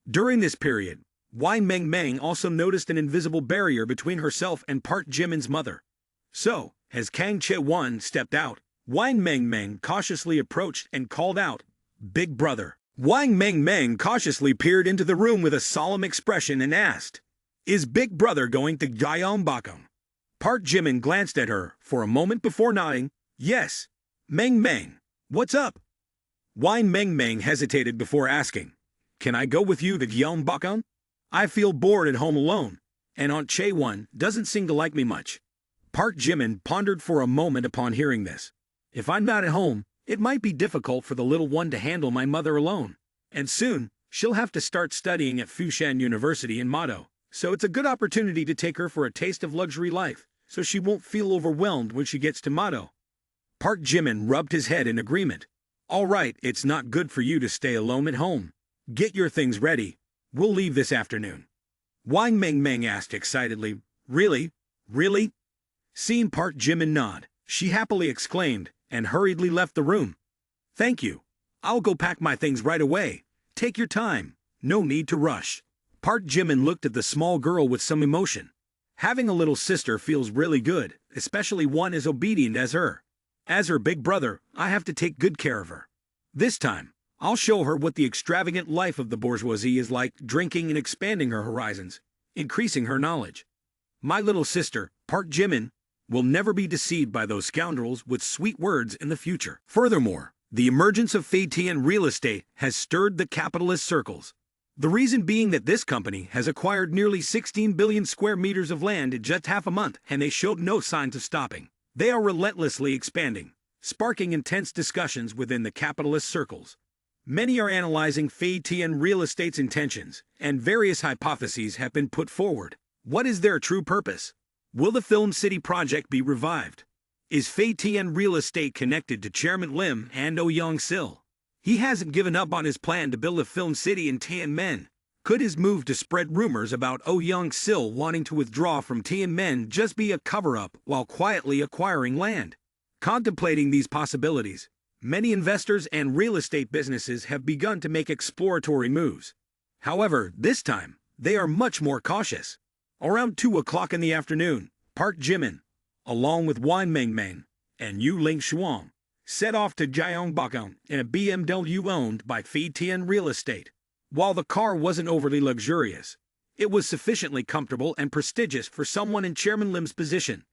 During this period, Wang Mengmeng also noticed an invisible barrier between herself and Park Jimin's mother. So, as Kang Che-won stepped out, Wang Mengmeng cautiously approached and called out, Big brother. Wang Mengmeng cautiously peered into the room with a solemn expression and asked, Is Big brother going to Gyeongbokgung? Park Jimin glanced at her for a moment before nodding. Yes. Meng, what's up? Wang Mengmeng hesitated before asking, Can I go with you to Gyeongbokgung? I feel bored at home alone, and Aunt Che-won doesn't seem to like me much. Park Jimin pondered for a moment upon hearing this. If I'm not at home, it might be difficult for the little one to handle my mother alone. And soon, she'll have to start studying at Fushan University in Mado. So it's a good opportunity to take her for a taste of luxury life, so she won't feel overwhelmed when she gets to Mado. Park Jimin rubbed his head in agreement. All right, it's not good for you to stay alone at home. Get your things ready. We'll leave this afternoon. Wang Mengmeng asked excitedly. Really? Really? Seeing Park Jimin nod, she happily exclaimed and hurriedly left the room. Thank you. I'll go pack my things right away. Take your time. No need to rush. Park Jimin looked at the small girl with some emotion. Having a little sister feels really good, especially one as obedient as her. As her big brother, I have to take good care of her. This time, I'll show her what the extravagant life of the bourgeoisie is like, drinking and expanding her horizons, increasing her knowledge. My little sister, Park Jimin, will never be deceived by those scoundrels with sweet words in the future. Furthermore, the emergence of Faitian real estate has stirred the capitalist circles. The reason being that this company has acquired nearly 16 billion square meters of land in just half a month, and they showed no signs of stopping. They are relentlessly expanding, sparking intense discussions within the capitalist circles. Many are analyzing Faitian real estate's intentions, and various hypotheses have been put forward. What is their true purpose? Will the Film City project be revived? Is Faitian real estate connected to Chairman Lim and Ouyang-sil? He hasn't given up on his plan to build a film city in Tianmen. Could his move to spread rumors about Ouyang-sil wanting to withdraw from Tianmen just be a cover-up while quietly acquiring land? Contemplating these possibilities, many investors and real estate businesses have begun to make exploratory moves. However, this time, they are much more cautious. Around 2 o'clock in the afternoon, Park Jimin, along with Wang Mengmeng and Yu Ling Shuang, set off to Gyeongbokgung in a BMW owned by Faitian Real Estate. While the car wasn't overly luxurious, it was sufficiently comfortable and prestigious for someone in Chairman Lim's position.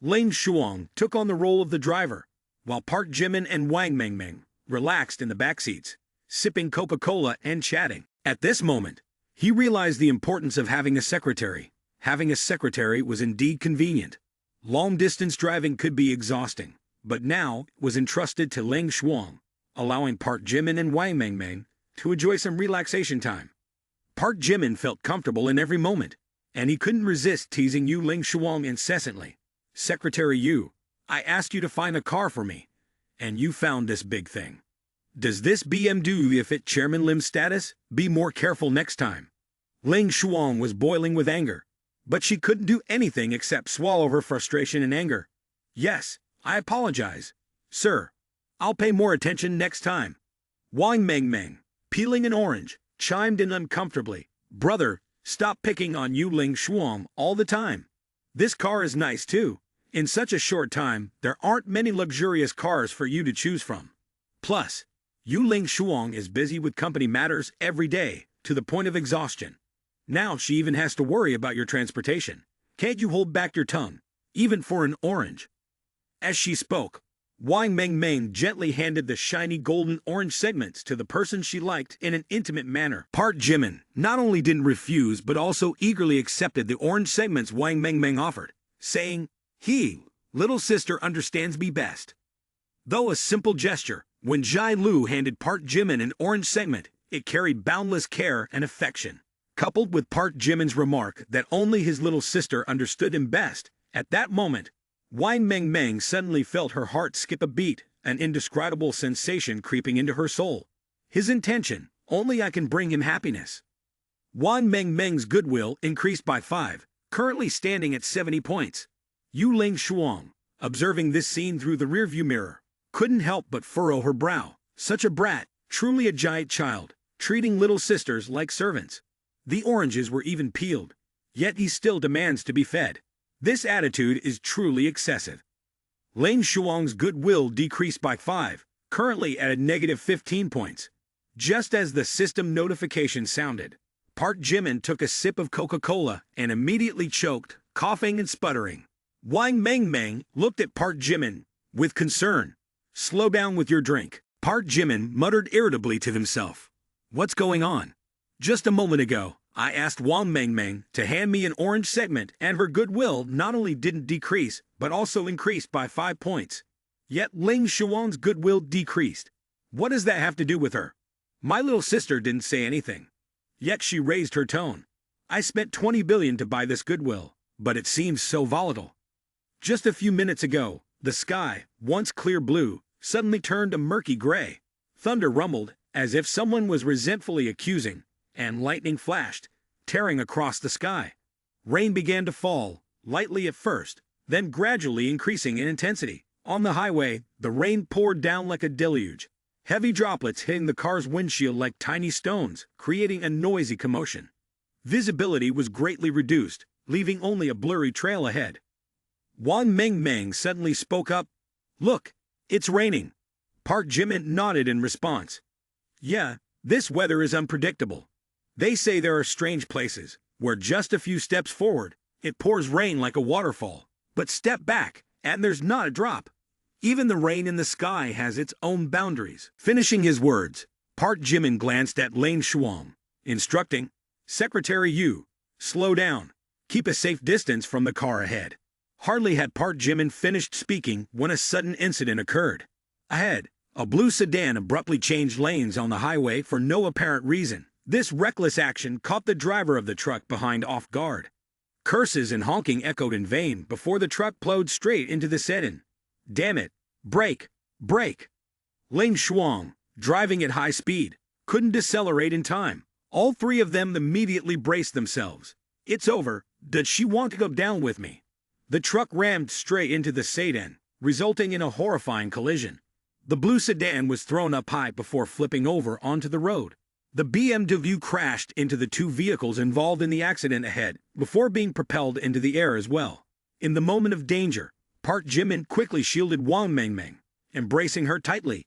Ling Shuang took on the role of the driver, while Park Jimin and Wang Mengmeng relaxed in the backseats, sipping Coca-Cola and chatting. At this moment, he realized the importance of having a secretary. Having a secretary was indeed convenient. Long-distance driving could be exhausting, but now was entrusted to Ling Shuang, allowing Park Jimin and Wang Mengmeng to enjoy some relaxation time. Park Jimin felt comfortable in every moment, and he couldn't resist teasing Yu Ling Shuang incessantly. Secretary Yu, I asked you to find a car for me, and you found this big thing. Does this BMW fit Chairman Lim's status? Be more careful next time. Ling Shuang was boiling with anger, but she couldn't do anything except swallow her frustration and anger. Yes, I apologize, sir. I'll pay more attention next time. Wang Mengmeng, peeling an orange, chimed in uncomfortably. Brother, stop picking on Yu Ling Shuang all the time. This car is nice too. In such a short time, there aren't many luxurious cars for you to choose from. Plus, Yu Ling Shuang is busy with company matters every day, to the point of exhaustion. Now she even has to worry about your transportation. Can't you hold back your tongue, even for an orange? As she spoke, Wang Mengmeng gently handed the shiny golden orange segments to the person she liked in an intimate manner. Park Jimin not only didn't refuse but also eagerly accepted the orange segments Wang Mengmeng offered, saying, "He, little sister, understands me best." Though a simple gesture, when Jai Lu handed Park Jimin an orange segment, it carried boundless care and affection. Coupled with Park Jimin's remark that only his little sister understood him best, at that moment, Wang Mengmeng suddenly felt her heart skip a beat, an indescribable sensation creeping into her soul. His intention, only I can bring him happiness. Wang Mengmeng's goodwill increased by 5, currently standing at 70 points. Yu Ling Shuang, observing this scene through the rearview mirror, couldn't help but furrow her brow. Such a brat, truly a giant child, treating little sisters like servants. The oranges were even peeled, yet he still demands to be fed. This attitude is truly excessive. Ling Shuang's goodwill decreased by 5, currently at a negative 15 points. Just as the system notification sounded, Park Jimin took a sip of Coca-Cola and immediately choked, coughing and sputtering. Wang Mengmeng looked at Park Jimin with concern. "Slow down with your drink." Park Jimin muttered irritably to himself. "What's going on? Just a moment ago, I asked Wang Mengmeng to hand me an orange segment, and her goodwill not only didn't decrease, but also increased by 5 points. Yet Ling Shuang's goodwill decreased. What does that have to do with her? My little sister didn't say anything. Yet she raised her tone. I spent 20 billion to buy this goodwill, but it seems so volatile. Just a few minutes ago, The sky, once clear blue, suddenly turned a murky gray. Thunder rumbled, as if someone was resentfully accusing, and lightning flashed, tearing across the sky. Rain began to fall, lightly at first, then gradually increasing in intensity. On the highway, the rain poured down like a deluge, heavy droplets hitting the car's windshield like tiny stones, creating a noisy commotion. Visibility was greatly reduced, leaving only a blurry trail ahead. Wang Mengmeng suddenly spoke up. "Look, it's raining." Park Jimin nodded in response. "Yeah, this weather is unpredictable. They say there are strange places, where just a few steps forward, it pours rain like a waterfall, but step back, and there's not a drop. Even the rain in the sky has its own boundaries." Finishing his words, Park Jimin glanced at Lane Shuang, instructing, "Secretary Yu, slow down. Keep a safe distance from the car ahead." Hardly had Park Jimin finished speaking when a sudden incident occurred. Ahead, a blue sedan abruptly changed lanes on the highway for no apparent reason. This reckless action caught the driver of the truck behind off guard. Curses and honking echoed in vain before the truck plowed straight into the sedan. "Damn it! Brake! Brake!" Lane Shuang, driving at high speed, couldn't decelerate in time. All three of them immediately braced themselves. "It's over. Does she want to go down with me?" The truck rammed straight into the sedan, resulting in a horrifying collision. The blue sedan was thrown up high before flipping over onto the road. The BMW crashed into the two vehicles involved in the accident ahead, before being propelled into the air as well. In the moment of danger, Park Jimin quickly shielded Wang Mengmeng, embracing her tightly.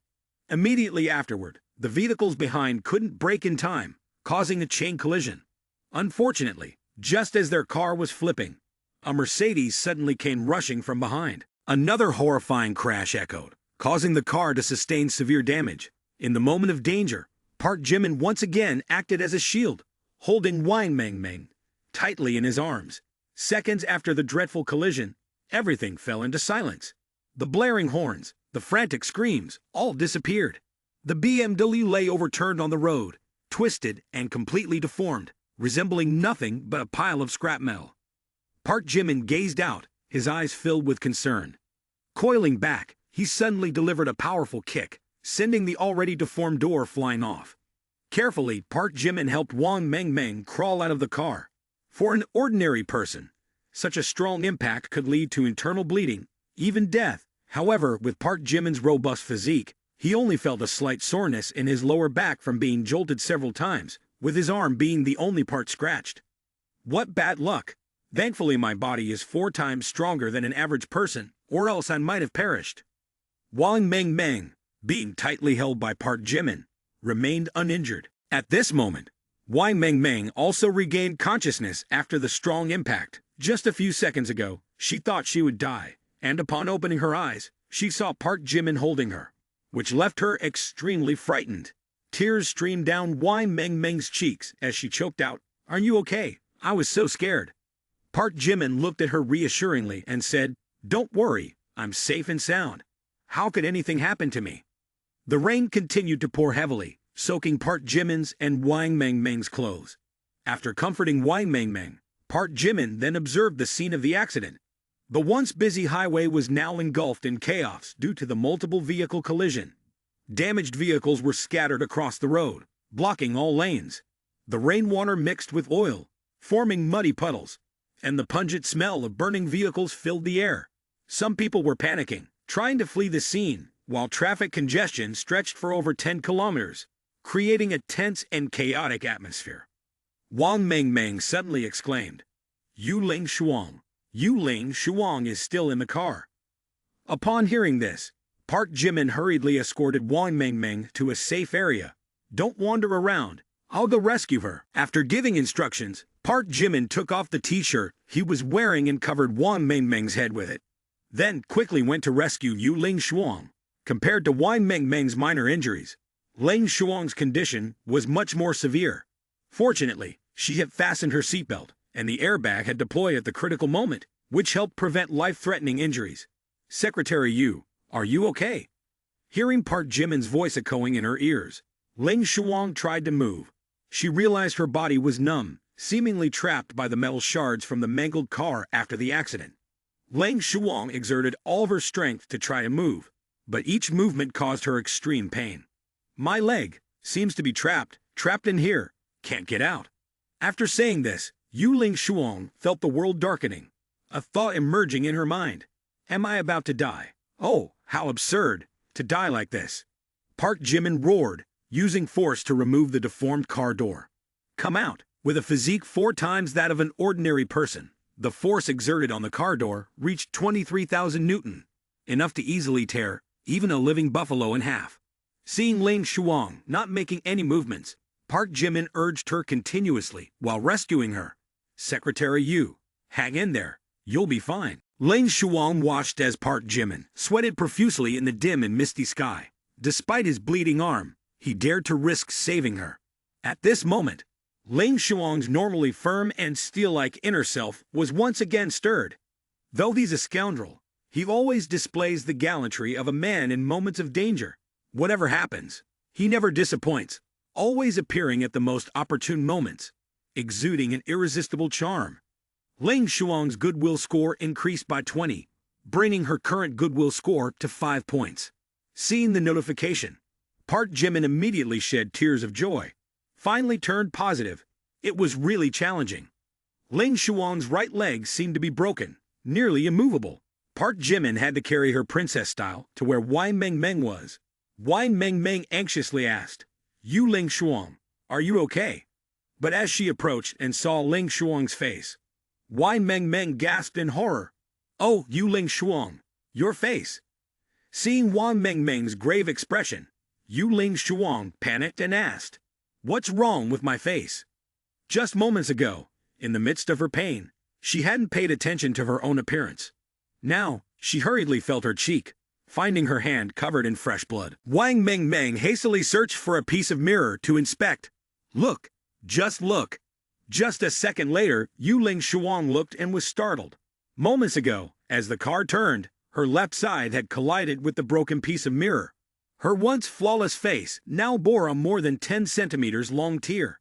Immediately afterward, the vehicles behind couldn't brake in time, causing a chain collision. Unfortunately, just as their car was flipping, a Mercedes suddenly came rushing from behind. Another horrifying crash echoed, causing the car to sustain severe damage. In the moment of danger, Park Jimin once again acted as a shield, holding Wang Mengmeng tightly in his arms. Seconds after the dreadful collision, everything fell into silence. The blaring horns, the frantic screams, all disappeared. The BMW lay overturned on the road, twisted and completely deformed, resembling nothing but a pile of scrap metal. Park Jimin gazed out, his eyes filled with concern. Coiling back, he suddenly delivered a powerful kick, sending the already deformed door flying off. Carefully, Park Jimin helped Wang Mengmeng crawl out of the car. For an ordinary person, such a strong impact could lead to internal bleeding, even death. However, with Park Jimin's robust physique, he only felt a slight soreness in his lower back from being jolted several times, with his arm being the only part scratched. "What bad luck! Thankfully my body is 4 times stronger than an average person, or else I might have perished." Wang Mengmeng, being tightly held by Park Jimin, remained uninjured. At this moment, Wang Mengmeng also regained consciousness after the strong impact. Just a few seconds ago, she thought she would die, and upon opening her eyes, she saw Park Jimin holding her, which left her extremely frightened. Tears streamed down Wang Mengmeng's cheeks as she choked out, "Are you okay? I was so scared." Park Jimin looked at her reassuringly and said, "Don't worry, I'm safe and sound. How could anything happen to me?" The rain continued to pour heavily, soaking Park Jimin's and Wang Mengmeng's clothes. After comforting Wang Mengmeng, Park Jimin then observed the scene of the accident. The once busy highway was now engulfed in chaos due to the multiple vehicle collision. Damaged vehicles were scattered across the road, blocking all lanes. The rainwater mixed with oil, forming muddy puddles, and the pungent smell of burning vehicles filled the air. Some people were panicking, trying to flee the scene, while traffic congestion stretched for over 10 kilometers, creating a tense and chaotic atmosphere. Wang Mengmeng suddenly exclaimed, "Yu Ling Shuang! Yu Ling Shuang is still in the car." Upon hearing this, Park Jimin hurriedly escorted Wang Mengmeng to a safe area. "Don't wander around. I'll go rescue her." After giving instructions, Park Jimin took off the t-shirt he was wearing and covered Wang Mengmeng's head with it. Then quickly went to rescue Yu Ling Shuang. Compared to Wang Mengmeng's minor injuries, Ling Shuang's condition was much more severe. Fortunately, she had fastened her seatbelt, and the airbag had deployed at the critical moment, which helped prevent life-threatening injuries. "Secretary Yu, are you okay?" Hearing Park Jimin's voice echoing in her ears, Ling Shuang tried to move. She realized her body was numb, seemingly trapped by the metal shards from the mangled car after the accident. Lang Shuang exerted all of her strength to try to move, but each movement caused her extreme pain. My leg seems to be trapped in here, can't get out. After saying this, Ling Shuang felt the world darkening, a thought emerging in her mind. Am I about to die? Oh, how absurd, to die like this. Park Jimin roared, using force to remove the deformed car door. Come out. With a physique 4 times that of an ordinary person, the force exerted on the car door reached 23,000 Newton, enough to easily tear even a living buffalo in half. Seeing Lang Shuang not making any movements, Park Jimin urged her continuously while rescuing her. Secretary Yu, hang in there, you'll be fine. Lang Shuang watched as Park Jimin sweated profusely in the dim and misty sky. Despite his bleeding arm, he dared to risk saving her. At this moment, Lang Shuang's normally firm and steel-like inner self was once again stirred. Though he's a scoundrel, he always displays the gallantry of a man in moments of danger. Whatever happens, he never disappoints, always appearing at the most opportune moments, exuding an irresistible charm. Lang Shuang's goodwill score increased by 20, bringing her current goodwill score to 5 points. Seeing the notification, Park Jimin immediately shed tears of joy. Finally turned positive. It was really challenging. Lang Shuang's right leg seemed to be broken, nearly immovable. Park Jimin had to carry her princess style to where Wang Mengmeng was. Wang Mengmeng anxiously asked, Lang Shuang, are you okay? But as she approached and saw Lang Shuang's face, Wang Mengmeng gasped in horror. Oh, Lang Shuang, your face. Seeing Wang Mengmeng's grave expression, Lang Shuang panicked and asked, What's wrong with my face? Just moments ago, in the midst of her pain, she hadn't paid attention to her own appearance. Now, she hurriedly felt her cheek, finding her hand covered in fresh blood. Wang Mengmeng hastily searched for a piece of mirror to inspect. Look, just look. Just a second later, Lang Shuang looked and was startled. Moments ago, as the car turned, her left side had collided with the broken piece of mirror. Her once flawless face now bore a more than 10 centimeters long tear.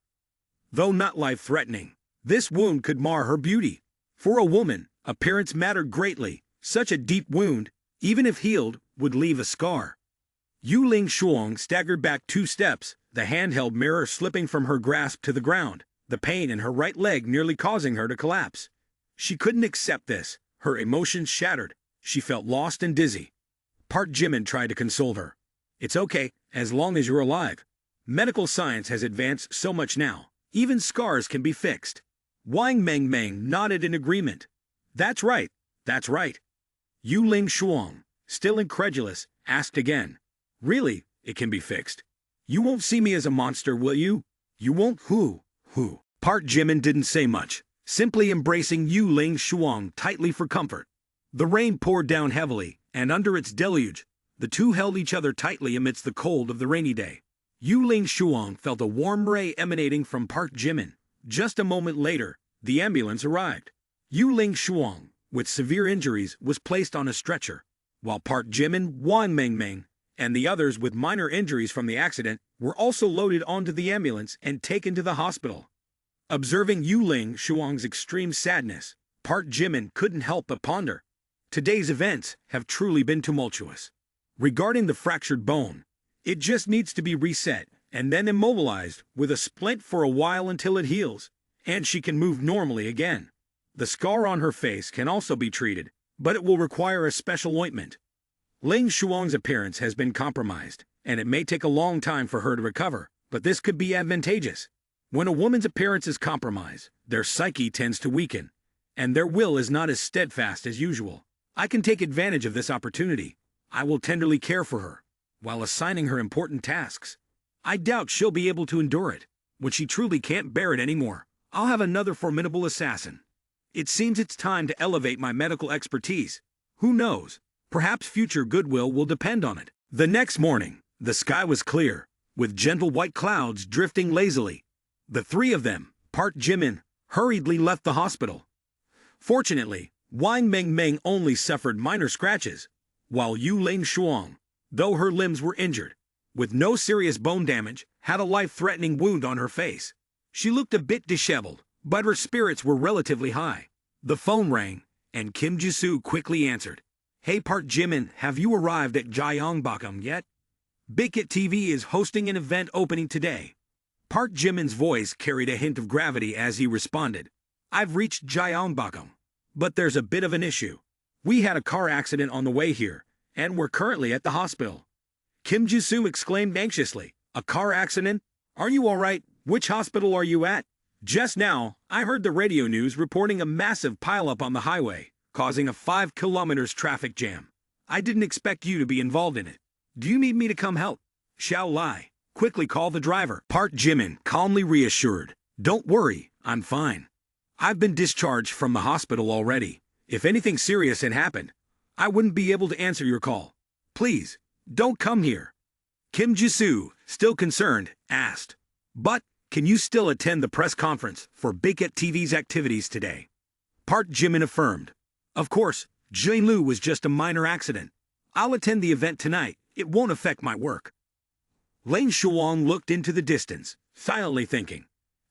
Though not life-threatening, this wound could mar her beauty. For a woman, appearance mattered greatly. Such a deep wound, even if healed, would leave a scar. Lang Shuang staggered back 2 steps, the handheld mirror slipping from her grasp to the ground, the pain in her right leg nearly causing her to collapse. She couldn't accept this. Her emotions shattered. She felt lost and dizzy. Park Jimin tried to console her. It's okay, as long as you're alive. Medical science has advanced so much now, even scars can be fixed. Wang Mengmeng nodded in agreement. That's right, that's right. Lang Shuang, still incredulous, asked again. Really, it can be fixed. You won't see me as a monster, will you? You won't? Who? Park Jimin didn't say much, simply embracing Lang Shuang tightly for comfort. The rain poured down heavily, and under its deluge, the two held each other tightly amidst the cold of the rainy day. Lang Shuang felt a warm ray emanating from Park Jimin. Just a moment later, the ambulance arrived. Lang Shuang, with severe injuries, was placed on a stretcher, while Park Jimin, Wang Mengmeng, and the others with minor injuries from the accident were also loaded onto the ambulance and taken to the hospital. Observing Lang Shuang's extreme sadness, Park Jimin couldn't help but ponder. Today's events have truly been tumultuous. Regarding the fractured bone, it just needs to be reset and then immobilized with a splint for a while until it heals, and she can move normally again. The scar on her face can also be treated, but it will require a special ointment. Lang Shuang's appearance has been compromised, and it may take a long time for her to recover, but this could be advantageous. When a woman's appearance is compromised, their psyche tends to weaken, and their will is not as steadfast as usual. I can take advantage of this opportunity. I will tenderly care for her, while assigning her important tasks. I doubt she'll be able to endure it. When she truly can't bear it anymore, I'll have another formidable assassin. It seems it's time to elevate my medical expertise. Who knows? Perhaps future goodwill will depend on it. The next morning, the sky was clear, with gentle white clouds drifting lazily. The 3 of them, Park Jimin, hurriedly left the hospital. Fortunately, Wang Mengmeng only suffered minor scratches, while Lang Shuang, though her limbs were injured, with no serious bone damage, had a life-threatening wound on her face. She looked a bit disheveled, but her spirits were relatively high. The phone rang, and Kim Ji-soo quickly answered, "Hey Park Jimin, have you arrived at Gyeongbokgung yet? Big Hit TV is hosting an event opening today." Park Jimin's voice carried a hint of gravity as he responded, "I've reached Gyeongbokgung, but there's a bit of an issue. We had a car accident on the way here, and we're currently at the hospital." Kim Ji-soo exclaimed anxiously, "A car accident? Are you all right? Which hospital are you at?" "Just now, I heard the radio news reporting a massive pileup on the highway, causing a 5 kilometers traffic jam. I didn't expect you to be involved in it. Do you need me to come help?" "Shall Lai, quickly call the driver." Park Jimin calmly reassured, "Don't worry, I'm fine. I've been discharged from the hospital already. If anything serious had happened, I wouldn't be able to answer your call. Please, don't come here." Kim Ji-soo, still concerned, asked, "But, can you still attend the press conference for Big Hit TV's activities today?" Park Jimin affirmed, "Of course, Jin-lu was just a minor accident. I'll attend the event tonight. It won't affect my work." Lane Shuang looked into the distance, silently thinking,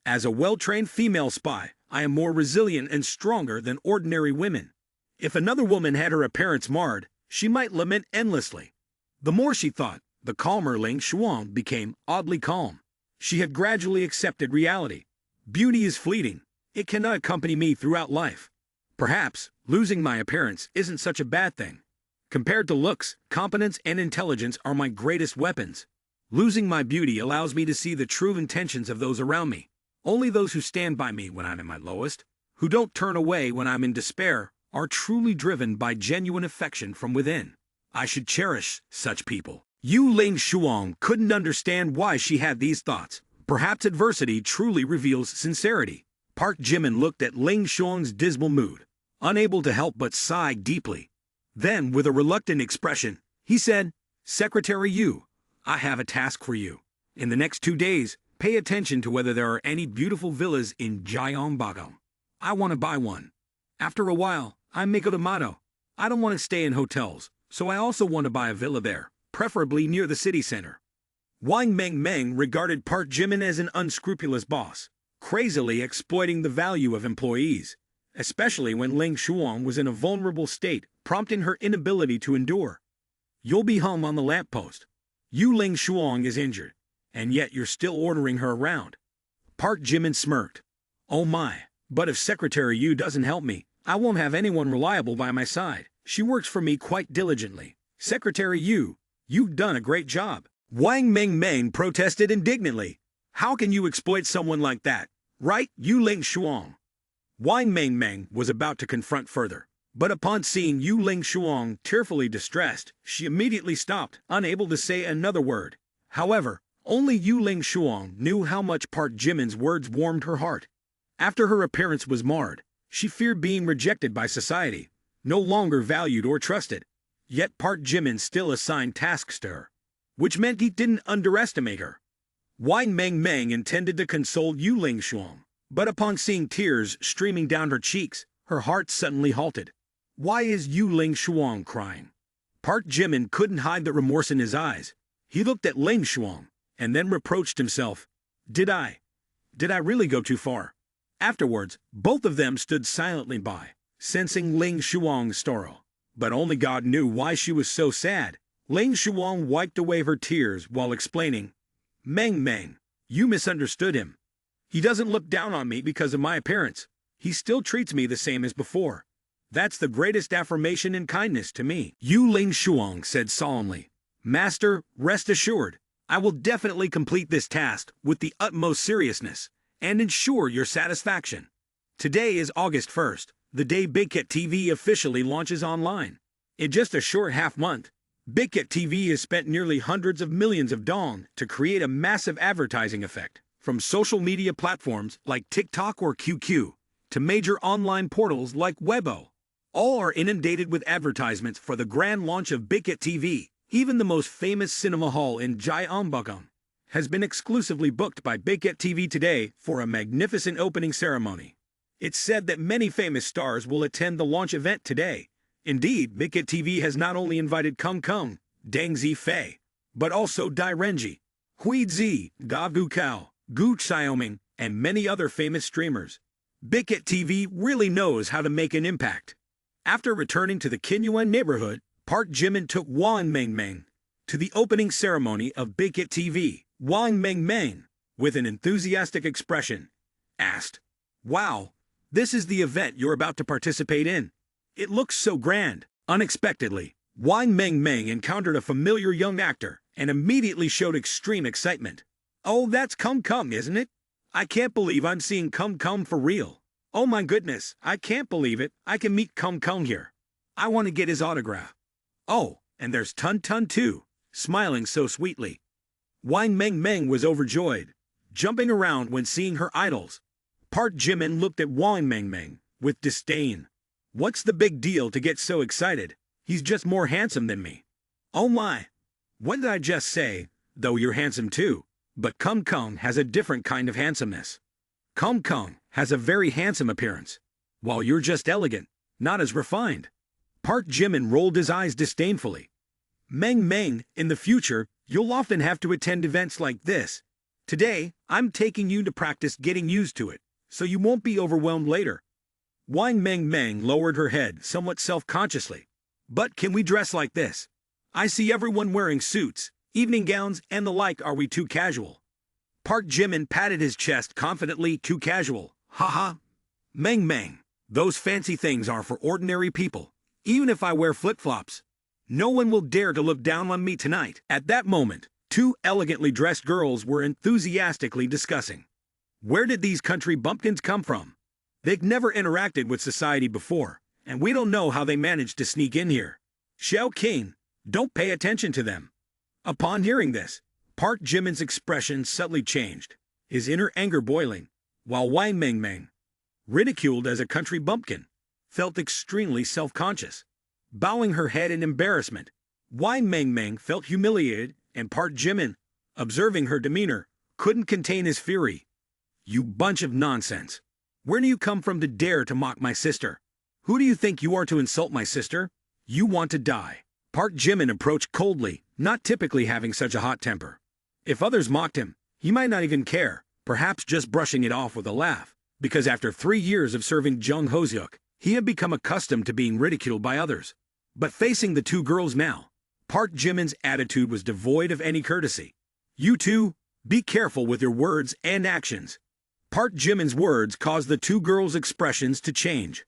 "As a well-trained female spy, I am more resilient and stronger than ordinary women. If another woman had her appearance marred, she might lament endlessly." The more she thought, the calmer Lane Shuang became oddly calm. She had gradually accepted reality. Beauty is fleeting. It cannot accompany me throughout life. Perhaps, losing my appearance isn't such a bad thing. Compared to looks, competence and intelligence are my greatest weapons. Losing my beauty allows me to see the true intentions of those around me. Only those who stand by me when I'm at my lowest, who don't turn away when I'm in despair, are truly driven by genuine affection from within. I should cherish such people. Lane Shuang couldn't understand why she had these thoughts. Perhaps adversity truly reveals sincerity. Park Jimin looked at Lane Shuang's dismal mood, unable to help but sigh deeply. Then, with a reluctant expression, he said, "Secretary Yu, I have a task for you. In the next 2 days, pay attention to whether there are any beautiful villas in Gyeongbokgung. I want to buy one. After a while, I'm Miko Tomato. I don't want to stay in hotels, so I also want to buy a villa there, preferably near the city center." Wang Meng regarded Park Jimin as an unscrupulous boss, crazily exploiting the value of employees, especially when Lane Shuang was in a vulnerable state, prompting her inability to endure. "You'll be hung on the lamppost. Lane Shuang is injured, and yet you're still ordering her around." Park Jimin smirked. "Oh my, but if Secretary Yu doesn't help me, I won't have anyone reliable by my side. She works for me quite diligently. Secretary Yu, you've done a great job." Wang Meng protested indignantly. "How can you exploit someone like that? Right, Lane Shuang?" Wang Meng was about to confront further, but upon seeing Lane Shuang tearfully distressed, she immediately stopped, unable to say another word. However, only Lane Shuang knew how much Park Jimin's words warmed her heart. After her appearance was marred, she feared being rejected by society, no longer valued or trusted. Yet Park Jimin still assigned tasks to her, which meant he didn't underestimate her. Wang Meng intended to console Lane Shuang, but upon seeing tears streaming down her cheeks, her heart suddenly halted. Why is Lane Shuang crying? Park Jimin couldn't hide the remorse in his eyes. He looked at Lane Shuang, and then reproached himself. Did I really go too far? Afterwards, both of them stood silently by, sensing Lane Shuang's sorrow. But only God knew why she was so sad. Lane Shuang wiped away her tears while explaining, Meng, you misunderstood him. He doesn't look down on me because of my appearance. He still treats me the same as before. That's the greatest affirmation and kindness to me." Lane Shuang said solemnly, "Master, rest assured, I will definitely complete this task with the utmost seriousness and ensure your satisfaction. Today is August 1st, the day Big Hit TV officially launches online. In just a short half-month, Big Hit TV has spent nearly hundreds of millions of dong to create a massive advertising effect, from social media platforms like TikTok or QQ to major online portals like Weibo. All are inundated with advertisements for the grand launch of Big Hit TV. Even the most famous cinema hall in Gyeongbokgung has been exclusively booked by Big Hit TV today for a magnificent opening ceremony. It's said that many famous stars will attend the launch event today. Indeed, Big Hit TV has not only invited Kung Kung, Deng Zifei, but also Dai Renji, Hui Zi, Ga Gu Kao, Gu Xiaoming, and many other famous streamers. Big Hit TV really knows how to make an impact. After returning to the Kinyuan neighborhood, Park Jimin took Wang Mengmeng to the opening ceremony of Big Hit TV. Wang Mengmeng, with an enthusiastic expression, asked, "Wow, this is the event you're about to participate in. It looks so grand." Unexpectedly, Wang Mengmeng encountered a familiar young actor and immediately showed extreme excitement. "Oh, that's Kung Kung, isn't it? I can't believe I'm seeing Kung Kung for real. Oh my goodness, I can't believe it. I can meet Kung Kung here. I want to get his autograph. Oh, and there's Tun Tun too," smiling so sweetly. Wang Mengmeng was overjoyed, jumping around when seeing her idols. Park Jimin looked at Wang Mengmeng with disdain. "What's the big deal to get so excited? He's just more handsome than me." "Oh my! What did I just say? Though you're handsome too. But Kung Kung has a different kind of handsomeness. Kung Kung has a very handsome appearance, while you're just elegant, not as refined." Park Jimin rolled his eyes disdainfully. "Meng Meng, in the future, you'll often have to attend events like this. Today, I'm taking you to practice getting used to it, so you won't be overwhelmed later." Wang Mengmeng lowered her head somewhat self-consciously. "But can we dress like this? I see everyone wearing suits, evening gowns, and the like. Are we too casual?" Park Jimin patted his chest confidently. "Too casual? Haha. Meng Meng, those fancy things are for ordinary people. Even if I wear flip-flops, no one will dare to look down on me tonight." At that moment, two elegantly dressed girls were enthusiastically discussing. "Where did these country bumpkins come from? They've never interacted with society before, and we don't know how they managed to sneak in here. Xiao King, don't pay attention to them." Upon hearing this, Park Jimin's expression subtly changed, his inner anger boiling, while Wang Mengmeng, ridiculed as a country bumpkin, felt extremely self-conscious. Bowing her head in embarrassment, Wang Mengmeng felt humiliated, and Park Jimin, observing her demeanor, couldn't contain his fury. "You bunch of nonsense! Where do you come from to dare to mock my sister? Who do you think you are to insult my sister? You want to die." Park Jimin approached coldly, not typically having such a hot temper. If others mocked him, he might not even care, perhaps just brushing it off with a laugh, because after 3 years of serving Jung Hoseok, he had become accustomed to being ridiculed by others. But facing the two girls now, Park Jimin's attitude was devoid of any courtesy. "You two, be careful with your words and actions." Park Jimin's words caused the two girls' expressions to change.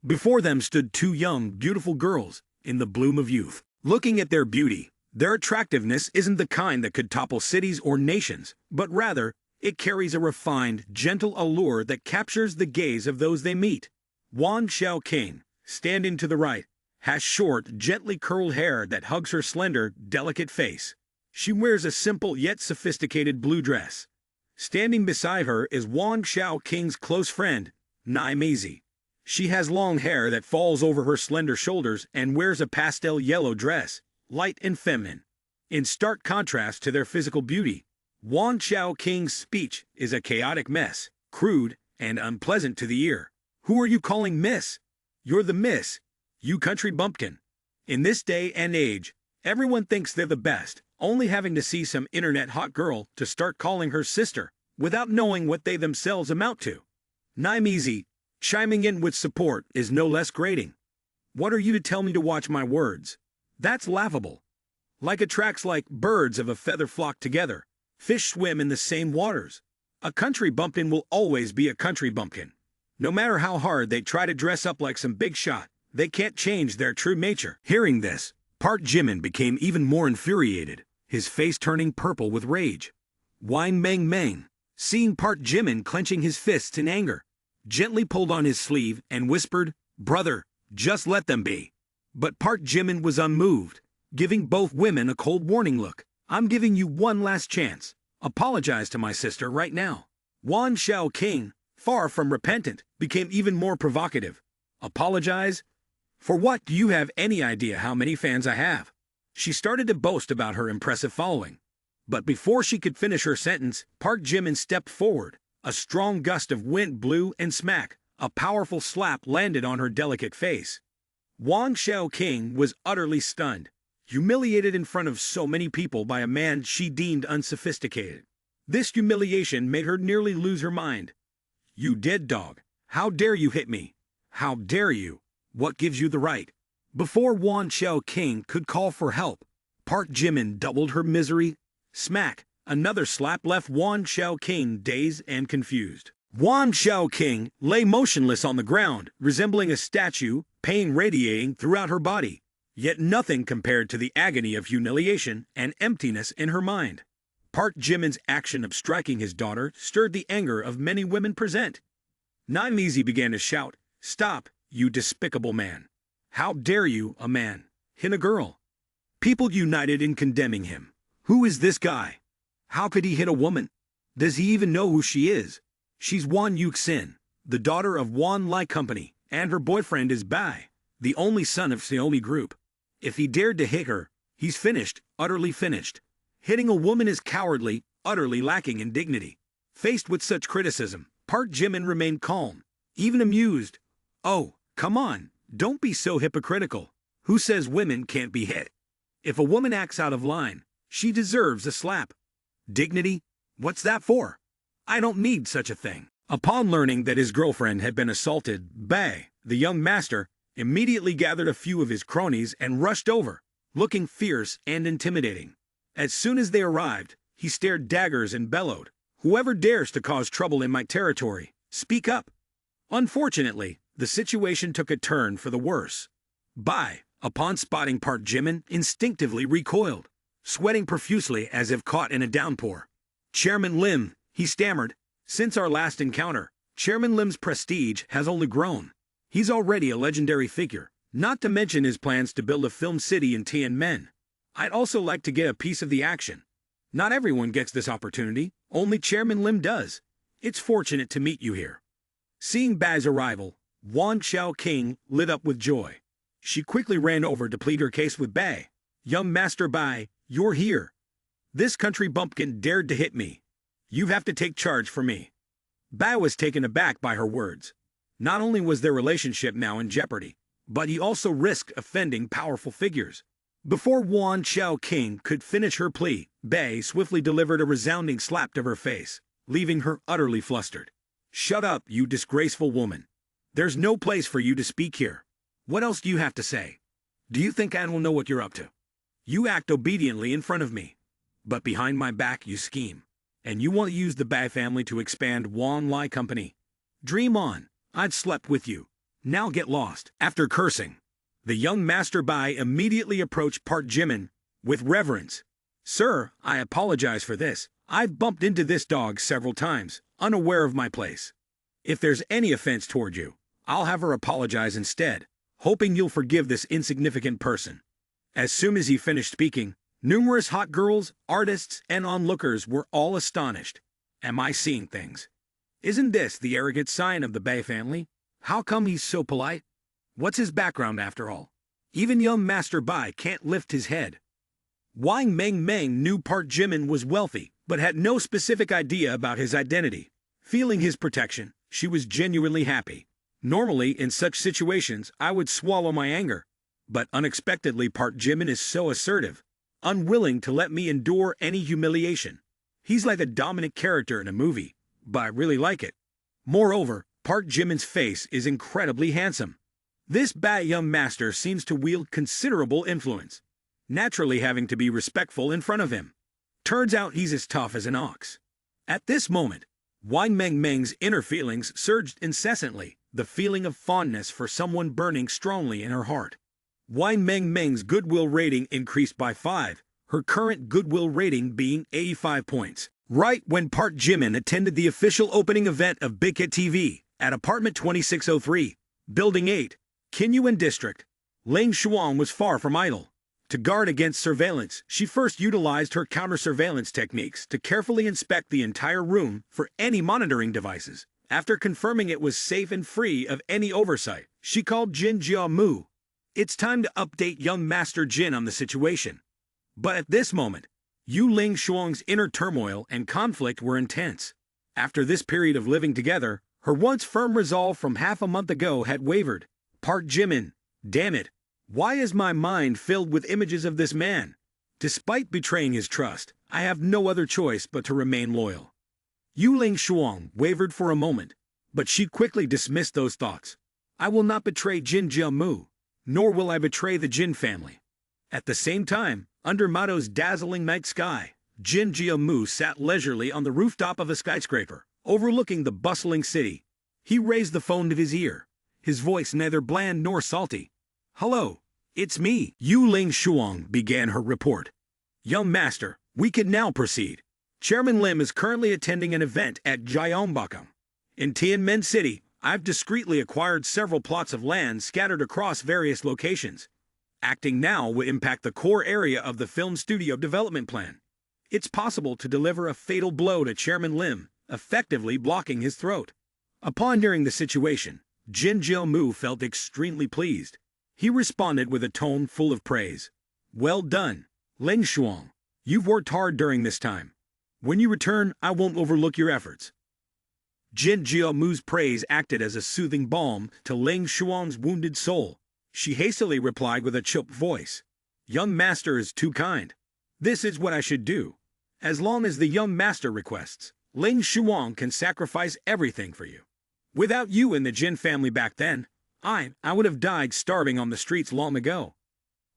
Before them stood two young, beautiful girls, in the bloom of youth. Looking at their beauty, their attractiveness isn't the kind that could topple cities or nations, but rather, it carries a refined, gentle allure that captures the gaze of those they meet. Wang Xiaoqing, standing to the right, has short, gently curled hair that hugs her slender, delicate face. She wears a simple yet sophisticated blue dress. Standing beside her is Wang Xiaoqing's close friend, Naimeizi. She has long hair that falls over her slender shoulders and wears a pastel yellow dress, light and feminine. In stark contrast to their physical beauty, Wang Xiaoqing's speech is a chaotic mess, crude and unpleasant to the ear. "Who are you calling miss? You're the miss, you country bumpkin." In this day and age, everyone thinks they're the best, only having to see some internet hot girl to start calling her sister, without knowing what they themselves amount to. Naimeizi, chiming in with support, is no less grating. "What are you to tell me to watch my words? That's laughable. Like attracts like birds of a feather flock together. Fish swim in the same waters. A country bumpkin will always be a country bumpkin. No matter how hard they try to dress up like some big shot, they can't change their true nature." Hearing this, Park Jimin became even more infuriated, his face turning purple with rage. Wang Mengmeng, seeing Park Jimin clenching his fists in anger, gently pulled on his sleeve and whispered, "Brother, just let them be." But Park Jimin was unmoved, giving both women a cold warning look. "I'm giving you one last chance. Apologize to my sister right now." Wang Xiaoqing, far from repentant, became even more provocative. "Apologize? For what? Do you have any idea how many fans I have?" She started to boast about her impressive following. But before she could finish her sentence, Park Jimin stepped forward. A strong gust of wind blew and smack, a powerful slap landed on her delicate face. Wang Xiaoqing was utterly stunned, humiliated in front of so many people by a man she deemed unsophisticated. This humiliation made her nearly lose her mind. "You dead dog! How dare you hit me? How dare you?" What gives you the right? Before Wan Xiao King could call for help, Park Jimin doubled her misery. Smack! Another slap left Wan Xiao King dazed and confused. Wan Xiao King lay motionless on the ground, resembling a statue, pain radiating throughout her body, yet nothing compared to the agony of humiliation and emptiness in her mind. Park Jimin's action of striking his daughter stirred the anger of many women present. Naimisi began to shout, "Stop, you despicable man! How dare you, a man, hit a girl?" People united in condemning him. Who is this guy? How could he hit a woman? Does he even know who she is? She's Wan Yuxin, the daughter of Wan Lai Company, and her boyfriend is Bai, the only son of Xiaomi Group. If he dared to hit her, he's finished, utterly finished. Hitting a woman is cowardly, utterly lacking in dignity. Faced with such criticism, Park Jimin remained calm, even amused. Oh, come on, don't be so hypocritical. Who says women can't be hit? If a woman acts out of line, she deserves a slap. Dignity? What's that for? I don't need such a thing. Upon learning that his girlfriend had been assaulted, Bai, the young master, immediately gathered a few of his cronies and rushed over, looking fierce and intimidating. As soon as they arrived, he stared daggers and bellowed, "Whoever dares to cause trouble in my territory, speak up." Unfortunately, the situation took a turn for the worse. Bai, upon spotting Park Jimin, instinctively recoiled, sweating profusely as if caught in a downpour. "Chairman Lim," he stammered, "since our last encounter, Chairman Lim's prestige has only grown. He's already a legendary figure, not to mention his plans to build a film city in Tianmen. I'd also like to get a piece of the action. Not everyone gets this opportunity, only Chairman Lim does. It's fortunate to meet you here." Seeing Bai's arrival, Wan Xiao King lit up with joy. She quickly ran over to plead her case with Bai. "Young Master Bai, you're here. This country bumpkin dared to hit me. You have to take charge for me." Bai was taken aback by her words. Not only was their relationship now in jeopardy, but he also risked offending powerful figures. Before Wan Xiao King could finish her plea, Bai swiftly delivered a resounding slap to her face, leaving her utterly flustered. "Shut up, you disgraceful woman. There's no place for you to speak here. What else do you have to say? Do you think I don't know what you're up to? You act obediently in front of me, but behind my back you scheme. And you want to use the Bai family to expand Wan Lai Company. Dream on, I've slept with you. Now get lost." After cursing, the young Master Bai immediately approached Park Jimin with reverence. "Sir, I apologize for this. I've bumped into this dog several times, unaware of my place. If there's any offense toward you, I'll have her apologize instead, hoping you'll forgive this insignificant person." As soon as he finished speaking, numerous hot girls, artists, and onlookers were all astonished. Am I seeing things? Isn't this the arrogant sign of the Bai family? How come he's so polite? What's his background after all? Even young Master Bai can't lift his head. Wang Meng Meng knew Park Jimin was wealthy, but had no specific idea about his identity. Feeling his protection, she was genuinely happy. Normally, in such situations, I would swallow my anger. But unexpectedly, Park Jimin is so assertive, unwilling to let me endure any humiliation. He's like a dominant character in a movie, but I really like it. Moreover, Park Jimin's face is incredibly handsome. This Bai young master seems to wield considerable influence, naturally having to be respectful in front of him. Turns out he's as tough as an ox. At this moment, Wang Meng Meng's inner feelings surged incessantly, the feeling of fondness for someone burning strongly in her heart. Wang Meng Meng's goodwill rating increased by 5, her current goodwill rating being 85 points. Right when Park Jimin attended the official opening event of Big Hit TV at apartment 2603, Building 8, Kinyuan District, Ling Shuang was far from idle. To guard against surveillance, she first utilized her counter-surveillance techniques to carefully inspect the entire room for any monitoring devices. After confirming it was safe and free of any oversight, she called Jin Jiamu. It's time to update young Master Jin on the situation. But at this moment, Yu Ling Shuang's inner turmoil and conflict were intense. After this period of living together, her once firm resolve from half a month ago had wavered. Park Jimin, damn it, why is my mind filled with images of this man? Despite betraying his trust, I have no other choice but to remain loyal. Yu Ling Shuang wavered for a moment, but she quickly dismissed those thoughts. I will not betray Jin Jiamu, nor will I betray the Jin family. At the same time, under Mato's dazzling night sky, Jin Jiamu sat leisurely on the rooftop of a skyscraper, overlooking the bustling city. He raised the phone to his ear, his voice neither bland nor salty. "Hello, it's me." Yu Ling Shuang began her report. "Young master, we can now proceed. Chairman Lim is currently attending an event at Gyeongbokgung. In Tianmen City, I've discreetly acquired several plots of land scattered across various locations. Acting now will impact the core area of the film studio development plan. It's possible to deliver a fatal blow to Chairman Lim, effectively blocking his throat." Upon hearing the situation, Jin Jiamu felt extremely pleased. He responded with a tone full of praise. "Well done, Ling Shuang. You've worked hard during this time. When you return, I won't overlook your efforts." Jin Jiamu's praise acted as a soothing balm to Ling Shuang's wounded soul. She hastily replied with a choked voice. "Young master is too kind. This is what I should do. As long as the young master requests, Ling Shuang can sacrifice everything for you. Without you and the Jin family back then, I would have died starving on the streets long ago."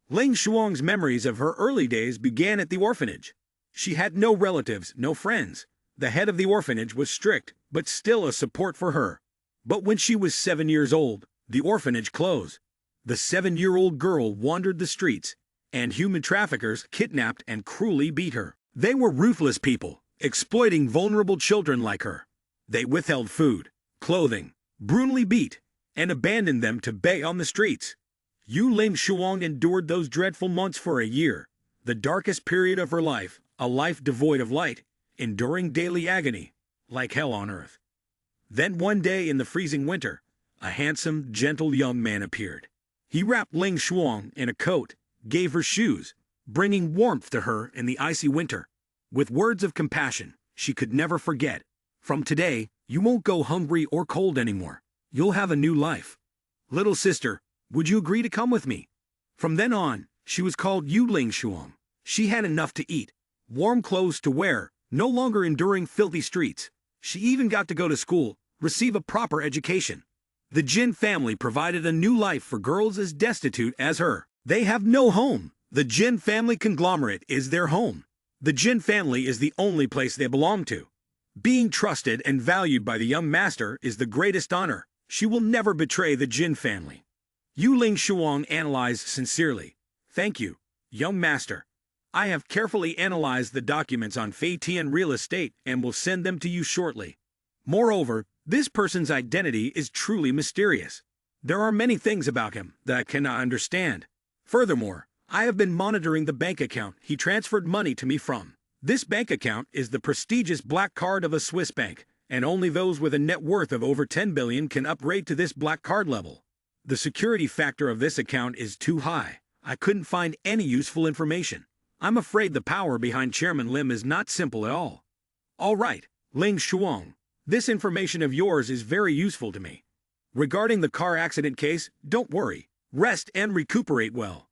Ling Shuang's memories of her early days began at the orphanage. She had no relatives, no friends. The head of the orphanage was strict, but still a support for her. But when she was 7 years old, the orphanage closed. The 7-year-old girl wandered the streets, and human traffickers kidnapped and cruelly beat her. They were ruthless people, exploiting vulnerable children like her. They withheld food, clothing, brutally beat, and abandoned them to beg on the streets. Yu Ling Shuang endured those dreadful months for a year, the darkest period of her life, a life devoid of light, enduring daily agony, like hell on earth. Then one day in the freezing winter, a handsome, gentle young man appeared. He wrapped Ling Shuang in a coat, gave her shoes, bringing warmth to her in the icy winter. With words of compassion, she could never forget. "From today, you won't go hungry or cold anymore. You'll have a new life. Little sister, would you agree to come with me?" From then on, she was called Yu Ling Shuang. She had enough to eat, warm clothes to wear, no longer enduring filthy streets. She even got to go to school, receive a proper education. The Jin family provided a new life for girls as destitute as her. They have no home. The Jin family conglomerate is their home. The Jin family is the only place they belong to. Being trusted and valued by the young master is the greatest honor. She will never betray the Jin family. Yu Ling Shuang analyzed sincerely. "Thank you, young master. I have carefully analyzed the documents on Fei Tian real estate and will send them to you shortly. Moreover, this person's identity is truly mysterious. There are many things about him that I cannot understand. Furthermore, I have been monitoring the bank account he transferred money to me from. This bank account is the prestigious black card of a Swiss bank, and only those with a net worth of over 10 billion can upgrade to this black card level. The security factor of this account is too high. I couldn't find any useful information. I'm afraid the power behind Chairman Lim is not simple at all." "All right, Ling Shuang, this information of yours is very useful to me. Regarding the car accident case, don't worry. Rest and recuperate well.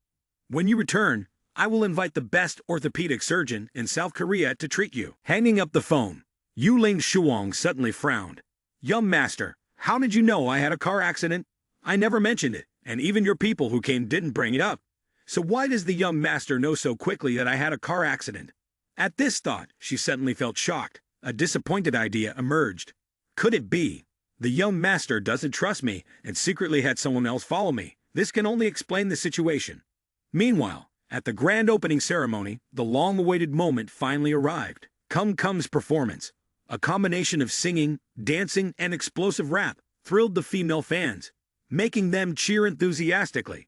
When you return, I will invite the best orthopedic surgeon in South Korea to treat you." Hanging up the phone, Yu Ling Shuang suddenly frowned. "Young master, how did you know I had a car accident? I never mentioned it, and even your people who came didn't bring it up. So why does the young master know so quickly that I had a car accident?" At this thought, she suddenly felt shocked. A disappointed idea emerged. Could it be? The young master doesn't trust me and secretly had someone else follow me. This can only explain the situation. Meanwhile, at the grand opening ceremony, the long-awaited moment finally arrived. Kum's performance, a combination of singing, dancing, and explosive rap, thrilled the female fans, making them cheer enthusiastically.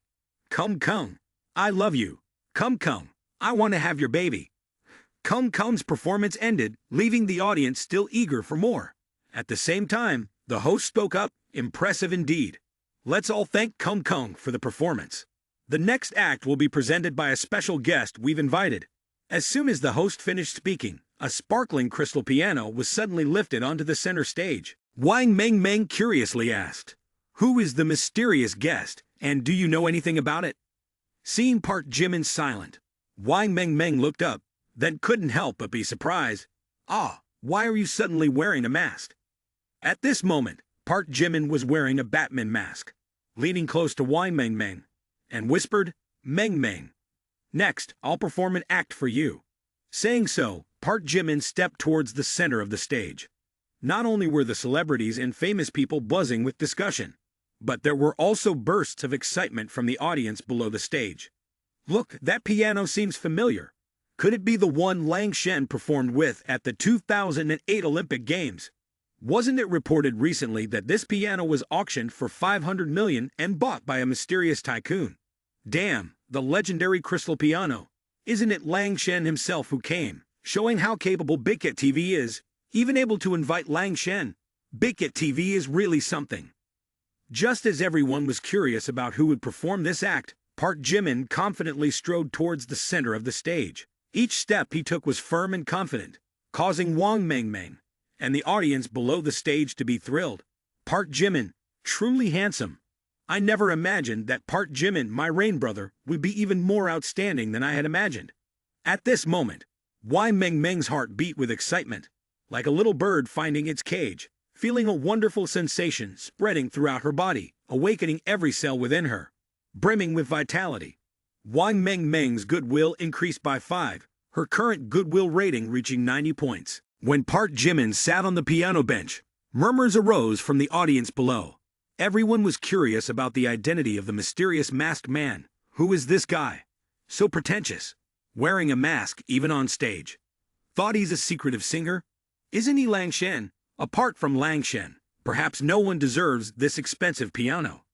"Come, I love you. Come, I want to have your baby." Kum's performance ended, leaving the audience still eager for more. At the same time, the host spoke up, impressive indeed. "Let's all thank Kung for the performance. The next act will be presented by a special guest we've invited." As soon as the host finished speaking, a sparkling crystal piano was suddenly lifted onto the center stage. Wang Meng curiously asked, "Who is the mysterious guest, and do you know anything about it?" Seeing Park Jimin silent, Wang Meng looked up, then couldn't help but be surprised. "Ah, why are you suddenly wearing a mask?" At this moment, Park Jimin was wearing a Batman mask. leaning close to Wang Meng Meng, and whispered, "Meng Meng, next, I'll perform an act for you." Saying so, Park Jimin stepped towards the center of the stage. Not only were the celebrities and famous people buzzing with discussion, but there were also bursts of excitement from the audience below the stage. "Look, that piano seems familiar. Could it be the one Lang Shen performed with at the 2008 Olympic Games? Wasn't it reported recently that this piano was auctioned for 500 million and bought by a mysterious tycoon? Damn, the legendary crystal piano. Isn't it Lang Shen himself who came, showing how capable Big Cat TV is, even able to invite Lang Shen? Big Cat TV is really something." Just as everyone was curious about who would perform this act, Park Jimin confidently strode towards the center of the stage. Each step he took was firm and confident, causing Wang Meng Meng and the audience below the stage to be thrilled. Park Jimin, truly handsome. I never imagined that Park Jimin, my Rain brother, would be even more outstanding than I had imagined. At this moment, Wang Meng Meng's heart beat with excitement, like a little bird finding its cage, feeling a wonderful sensation spreading throughout her body, awakening every cell within her, brimming with vitality. Wang Meng Meng's goodwill increased by 5, her current goodwill rating reaching 90 points. When Park Jimin sat on the piano bench, murmurs arose from the audience below. Everyone was curious about the identity of the mysterious masked man. Who is this guy? So pretentious, wearing a mask even on stage. Thought he's a secretive singer? Isn't he Lang Shen? Apart from Lang Shen, perhaps no one deserves this expensive piano.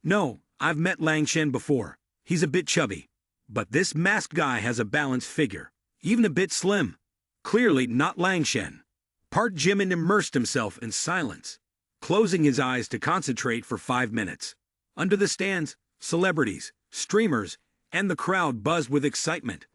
No, I've met Lang Shen before. He's a bit chubby. But this masked guy has a balanced figure, even a bit slim. Clearly not Lang Shen. Park Jimin immersed himself in silence, closing his eyes to concentrate for 5 minutes. Under the stands, celebrities, streamers, and the crowd buzzed with excitement.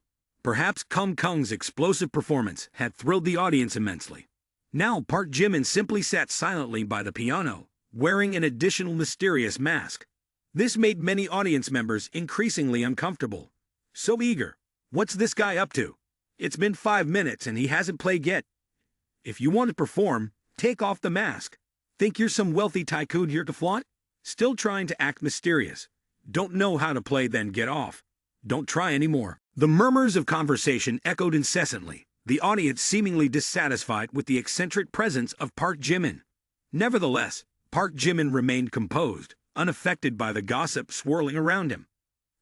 Perhaps Kung Kung's explosive performance had thrilled the audience immensely. Now Park Jimin simply sat silently by the piano, wearing an additional mysterious mask. This made many audience members increasingly uncomfortable. So eager. What's this guy up to? It's been 5 minutes and he hasn't played yet. If you want to perform, take off the mask. Think you're some wealthy tycoon here to flaunt? Still trying to act mysterious. Don't know how to play, then get off. Don't try anymore. The murmurs of conversation echoed incessantly, the audience seemingly dissatisfied with the eccentric presence of Park Jimin. Nevertheless, Park Jimin remained composed, unaffected by the gossip swirling around him.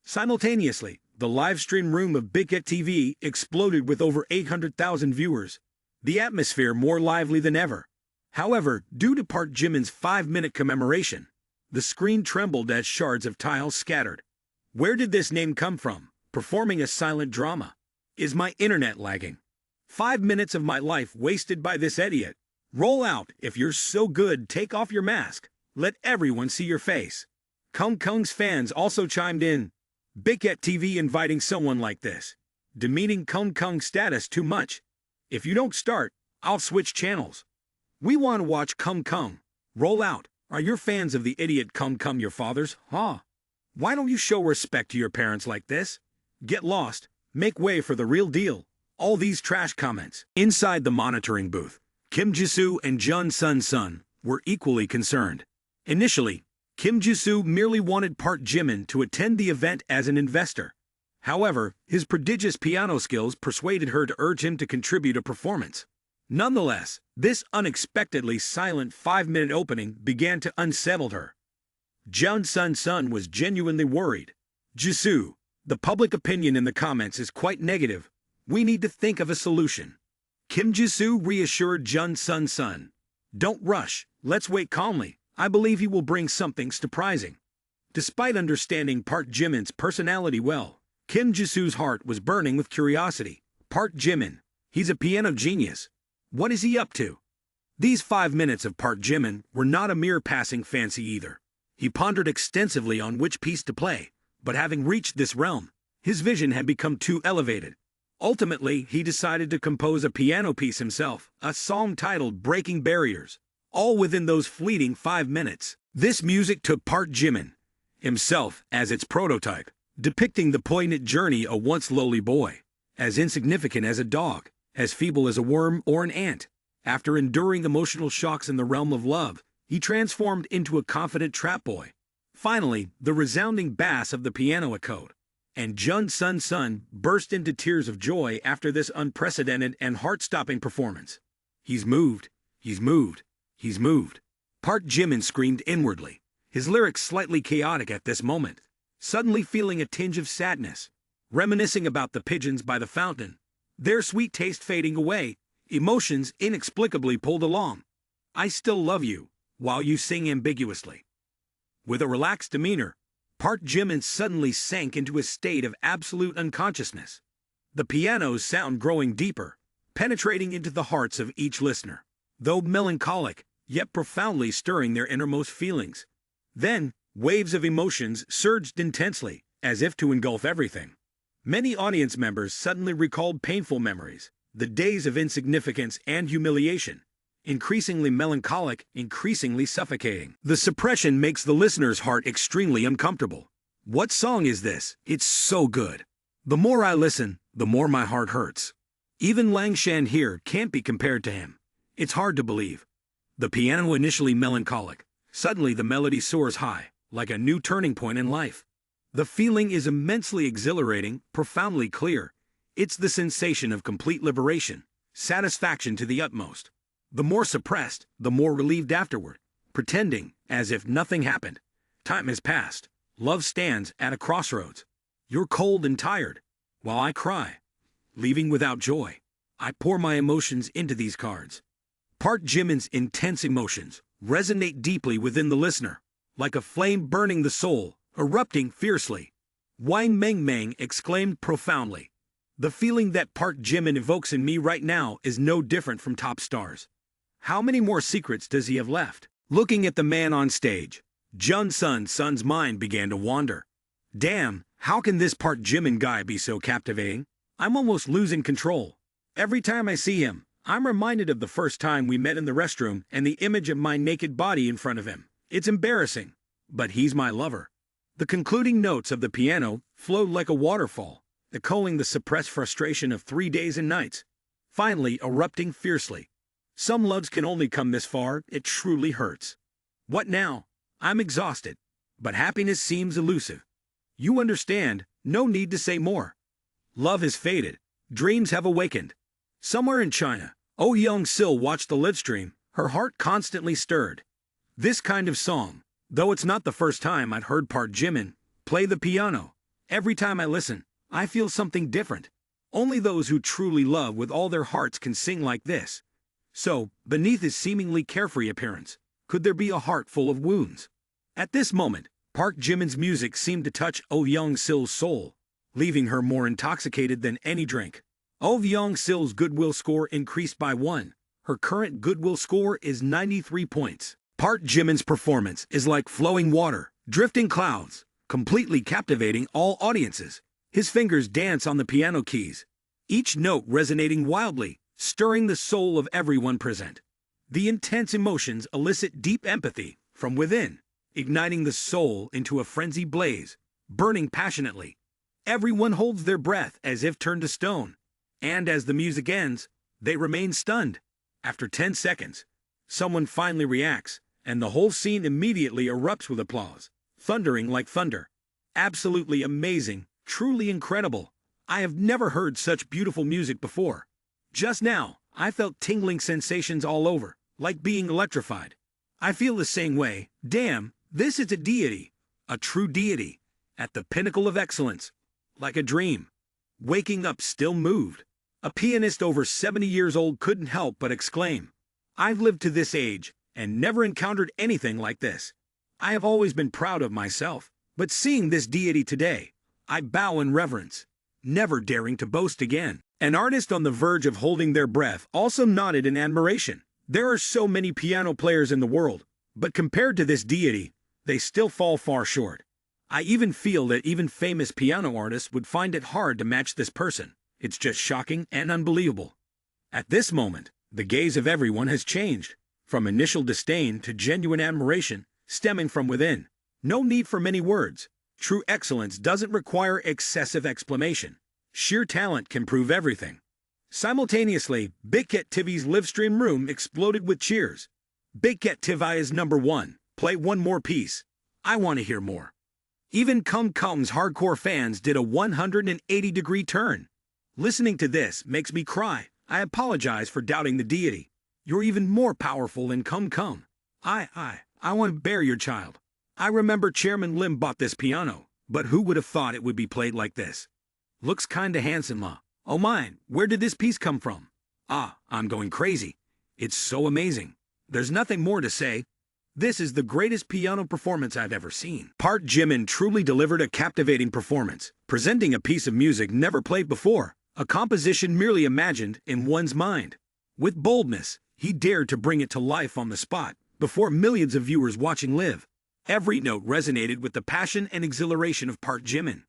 Simultaneously, the live stream room of Big Cat TV exploded with over 800,000 viewers, the atmosphere more lively than ever. However, due to Park Jimin's 5-minute commemoration, the screen trembled as shards of tile scattered. Where did this name come from? Performing a silent drama. Is my internet lagging? 5 minutes of my life wasted by this idiot. Roll out. If you're so good, take off your mask. Let everyone see your face. Kung Kung's fans also chimed in. Big Cat TV inviting someone like this, demeaning Kung Kung's status too much. If you don't start, I'll switch channels. We want to watch Kung Kung. Roll out. Are your fans of the idiot Kung Kung your fathers? Huh? Why don't you show respect to your parents like this? Get lost. Make way for the real deal. All these trash comments. Inside the monitoring booth, Kim Jisoo and Jun Sun Sun were equally concerned. Initially, Kim Jisoo merely wanted Park Jimin to attend the event as an investor. However, his prodigious piano skills persuaded her to urge him to contribute a performance. Nonetheless, this unexpectedly silent 5-minute opening began to unsettle her. Jun Sun Sun was genuinely worried. Jisoo, the public opinion in the comments is quite negative. We need to think of a solution. Kim Jisoo reassured Jun Sun Sun. Don't rush, let's wait calmly. I believe he will bring something surprising. Despite understanding Park Jimin's personality well, Kim Jisoo's heart was burning with curiosity. Park Jimin, he's a piano genius. What is he up to? These 5 minutes of Park Jimin were not a mere passing fancy either. He pondered extensively on which piece to play, but having reached this realm, his vision had become too elevated. Ultimately, he decided to compose a piano piece himself, a song titled Breaking Barriers, all within those fleeting 5 minutes. This music took Park Jimin himself as its prototype, depicting the poignant journey of a once lowly boy, as insignificant as a dog, as feeble as a worm or an ant. After enduring emotional shocks in the realm of love, he transformed into a confident trap boy, Finally, the resounding bass of the piano echoed, and Jun Sun burst into tears of joy after this unprecedented and heart-stopping performance. He's moved, he's moved, he's moved. Park Jimin screamed inwardly, his lyrics slightly chaotic at this moment, suddenly feeling a tinge of sadness, reminiscing about the pigeons by the fountain, their sweet taste fading away, emotions inexplicably pulled along. I still love you, while you sing ambiguously. With a relaxed demeanor, Park Jimin suddenly sank into a state of absolute unconsciousness, the piano's sound growing deeper, penetrating into the hearts of each listener, though melancholic, yet profoundly stirring their innermost feelings. Then, waves of emotions surged intensely, as if to engulf everything. Many audience members suddenly recalled painful memories, the days of insignificance and humiliation, increasingly melancholic, increasingly suffocating. The suppression makes the listener's heart extremely uncomfortable. What song is this? It's so good. The more I listen, the more my heart hurts. Even Lang Shan here can't be compared to him. It's hard to believe. The piano initially melancholic, suddenly the melody soars high, like a new turning point in life. The feeling is immensely exhilarating, profoundly clear. It's the sensation of complete liberation, satisfaction to the utmost. The more suppressed, the more relieved afterward, pretending as if nothing happened. Time has passed. Love stands at a crossroads. You're cold and tired, while I cry, leaving without joy. I pour my emotions into these cards. Park Jimin's intense emotions resonate deeply within the listener, like a flame burning the soul, erupting fiercely. Wang Meng exclaimed profoundly. The feeling that Park Jimin evokes in me right now is no different from top stars. How many more secrets does he have left? Looking at the man on stage, Jun Sun's mind began to wander. Damn, how can this Park Jimin guy be so captivating? I'm almost losing control. Every time I see him, I'm reminded of the first time we met in the restroom and the image of my naked body in front of him. It's embarrassing, but he's my lover. The concluding notes of the piano flowed like a waterfall, echoing the suppressed frustration of 3 days and nights, finally erupting fiercely. Some loves can only come this far, it truly hurts. What now? I'm exhausted, but happiness seems elusive. You understand, no need to say more. Love has faded, dreams have awakened. Somewhere in China, Oh Young-sil watched the live stream, her heart constantly stirred. This kind of song, though it's not the first time I'd heard Park Jimin play the piano, every time I listen, I feel something different. Only those who truly love with all their hearts can sing like this. So, beneath his seemingly carefree appearance, could there be a heart full of wounds? At this moment, Park Jimin's music seemed to touch Oh Young-sil's soul, leaving her more intoxicated than any drink. Oh Young-sil's goodwill score increased by 1. Her current goodwill score is 93 points. Park Jimin's performance is like flowing water, drifting clouds, completely captivating all audiences. His fingers dance on the piano keys, each note resonating wildly, stirring the soul of everyone present. The intense emotions elicit deep empathy from within, igniting the soul into a frenzied blaze, burning passionately. Everyone holds their breath as if turned to stone, and as the music ends, they remain stunned. After 10 seconds, someone finally reacts, and the whole scene immediately erupts with applause, thundering like thunder. Absolutely amazing, truly incredible. I have never heard such beautiful music before. Just now, I felt tingling sensations all over, like being electrified. I feel the same way. Damn, this is a deity, a true deity, at the pinnacle of excellence, like a dream. Waking up still moved. A pianist over 70 years old couldn't help but exclaim, I've lived to this age and never encountered anything like this. I have always been proud of myself, but seeing this deity today, I bow in reverence, never daring to boast again. An artist on the verge of holding their breath also nodded in admiration. There are so many piano players in the world, but compared to this deity, they still fall far short. I even feel that even famous piano artists would find it hard to match this person. It's just shocking and unbelievable. At this moment, the gaze of everyone has changed, from initial disdain to genuine admiration, stemming from within. No need for many words. True excellence doesn't require excessive exclamation. Sheer talent can prove everything. Simultaneously, Big Cat TV's livestream room exploded with cheers. Big Cat TV is #1. Play one more piece. I want to hear more. Even Kung Kung's hardcore fans did a 180-degree turn. Listening to this makes me cry. I apologize for doubting the deity. You're even more powerful than Kung Kung. I want to bear your child. I remember Chairman Lim bought this piano, but who would have thought it would be played like this? Looks kinda handsome, huh? Oh mine, where did this piece come from? I'm going crazy. It's so amazing. There's nothing more to say. This is the greatest piano performance I've ever seen. Park Jimin truly delivered a captivating performance, presenting a piece of music never played before, a composition merely imagined in one's mind. With boldness, he dared to bring it to life on the spot, before millions of viewers watching live. Every note resonated with the passion and exhilaration of Park Jimin.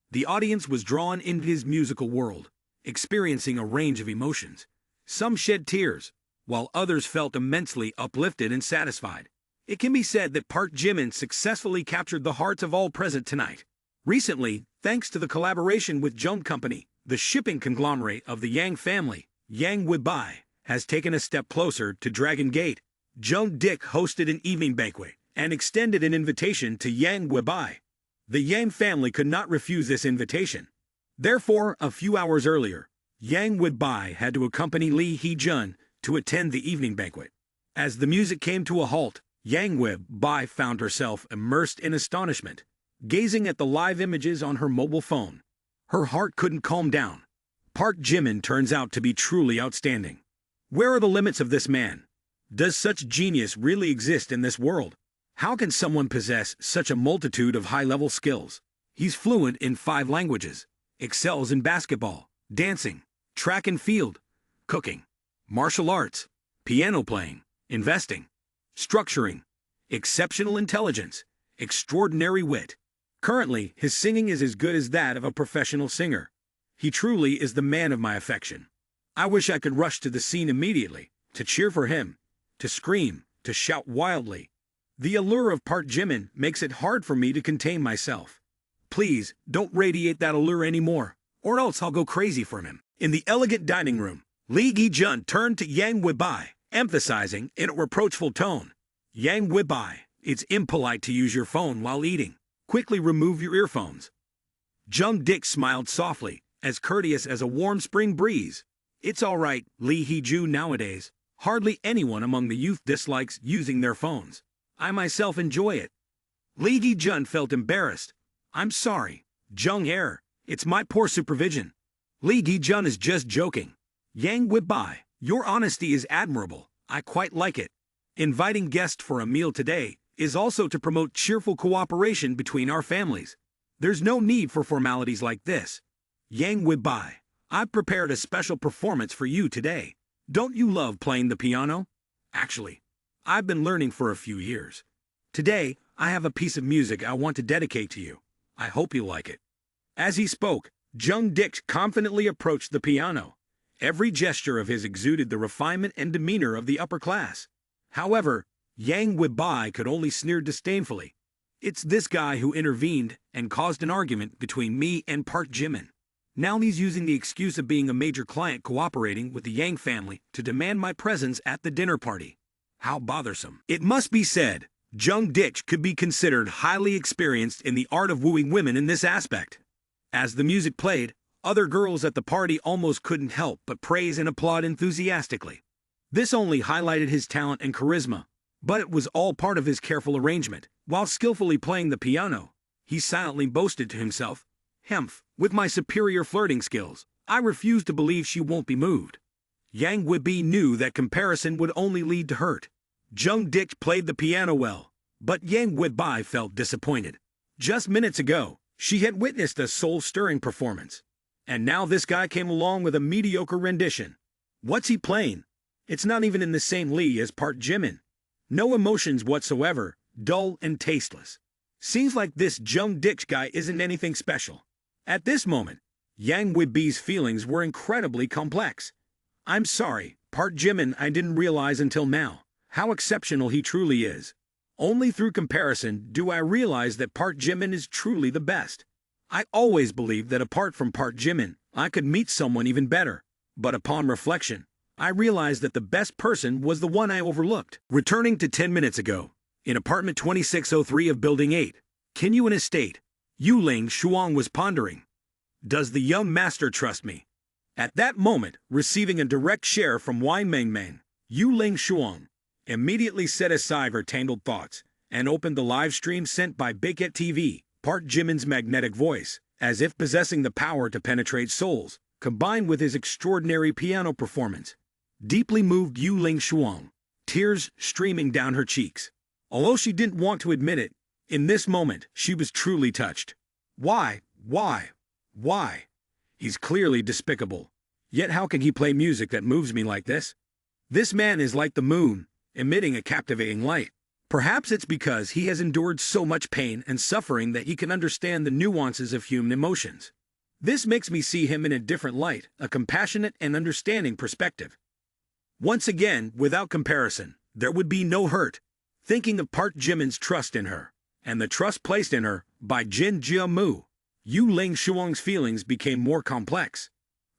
The audience was drawn into his musical world, experiencing a range of emotions. Some shed tears, while others felt immensely uplifted and satisfied. It can be said that Park Jimin successfully captured the hearts of all present tonight. Recently, thanks to the collaboration with Jung Company, the shipping conglomerate of the Yang family, Yang Webai has taken a step closer to Dragon Gate. Jung Dick hosted an evening banquet and extended an invitation to Yang Webai. The Yang family could not refuse this invitation. Therefore, a few hours earlier, Yang Webai had to accompany Lee Hee-jun to attend the evening banquet. As the music came to a halt, Yang Webai found herself immersed in astonishment, gazing at the live images on her mobile phone. Her heart couldn't calm down. Park Jimin turns out to be truly outstanding. Where are the limits of this man? Does such genius really exist in this world? How can someone possess such a multitude of high-level skills? He's fluent in 5 languages, excels in basketball, dancing, track and field, cooking, martial arts, piano playing, investing, structuring, exceptional intelligence, extraordinary wit. Currently, his singing is as good as that of a professional singer. He truly is the man of my affection. I wish I could rush to the scene immediately, to cheer for him, to scream, to shout wildly. The allure of Park Jimin makes it hard for me to contain myself. Please, don't radiate that allure anymore, or else I'll go crazy for him. In the elegant dining room, Lee Hee-jun turned to Yang Webai, emphasizing in a reproachful tone, "Yang Webai, it's impolite to use your phone while eating. Quickly remove your earphones." Jung Dick smiled softly, as courteous as a warm spring breeze. It's all right, Lee Hee-jun nowadays. Hardly anyone among the youth dislikes using their phones. I myself enjoy it. Lee Hee-jun felt embarrassed. I'm sorry, Jung Air. It's my poor supervision. Lee Hee-jun is just joking. Yang Webai, your honesty is admirable. I quite like it. Inviting guests for a meal today is also to promote cheerful cooperation between our families. There's no need for formalities like this. Yang Webai, I've prepared a special performance for you today. Don't you love playing the piano? Actually, I've been learning for a few years. Today, I have a piece of music I want to dedicate to you. I hope you like it. As he spoke, Jung Dick confidently approached the piano. Every gesture of his exuded the refinement and demeanor of the upper class. However, Yang Webai could only sneer disdainfully. It's this guy who intervened and caused an argument between me and Park Jimin. Now he's using the excuse of being a major client cooperating with the Yang family to demand my presence at the dinner party. How bothersome. It must be said, Jung Dick could be considered highly experienced in the art of wooing women in this aspect. As the music played, other girls at the party almost couldn't help but praise and applaud enthusiastically. This only highlighted his talent and charisma, but it was all part of his careful arrangement. While skillfully playing the piano, he silently boasted to himself, "Hemph, with my superior flirting skills, I refuse to believe she won't be moved." Yang Webai knew that comparison would only lead to hurt. Jung Dick played the piano well, but Yang Webai felt disappointed. Just minutes ago, she had witnessed a soul-stirring performance. And now this guy came along with a mediocre rendition. What's he playing? It's not even in the same league as Park Jimin. No emotions whatsoever, dull and tasteless. Seems like this Jung Dick guy isn't anything special. At this moment, Yang Weibai's feelings were incredibly complex. I'm sorry, Park Jimin, I didn't realize until now how exceptional he truly is. Only through comparison do I realize that Park Jimin is truly the best. I always believed that apart from Park Jimin, I could meet someone even better. But upon reflection, I realized that the best person was the one I overlooked. Returning to 10 minutes ago, In apartment 2603 of Building 8, Kinyuan Estate, Yu Ling Shuang was pondering. Does the young master trust me? At that moment, receiving a direct share from Wang Mengmeng, Yu Ling Shuang immediately set aside her tangled thoughts and opened the live stream sent by Biket TV, Park Jimin's magnetic voice, as if possessing the power to penetrate souls, combined with his extraordinary piano performance. Deeply moved Yu Ling Shuang, tears streaming down her cheeks. Although she didn't want to admit it, in this moment she was truly touched. Why? He's clearly despicable. Yet how can he play music that moves me like this? This man is like the moon, emitting a captivating light. Perhaps it's because he has endured so much pain and suffering that he can understand the nuances of human emotions. This makes me see him in a different light, a compassionate and understanding perspective. Once again, without comparison, there would be no hurt. Thinking of Park Jimin's trust in her, and the trust placed in her by Jin Jiamu, Yu Ling Shuang's feelings became more complex.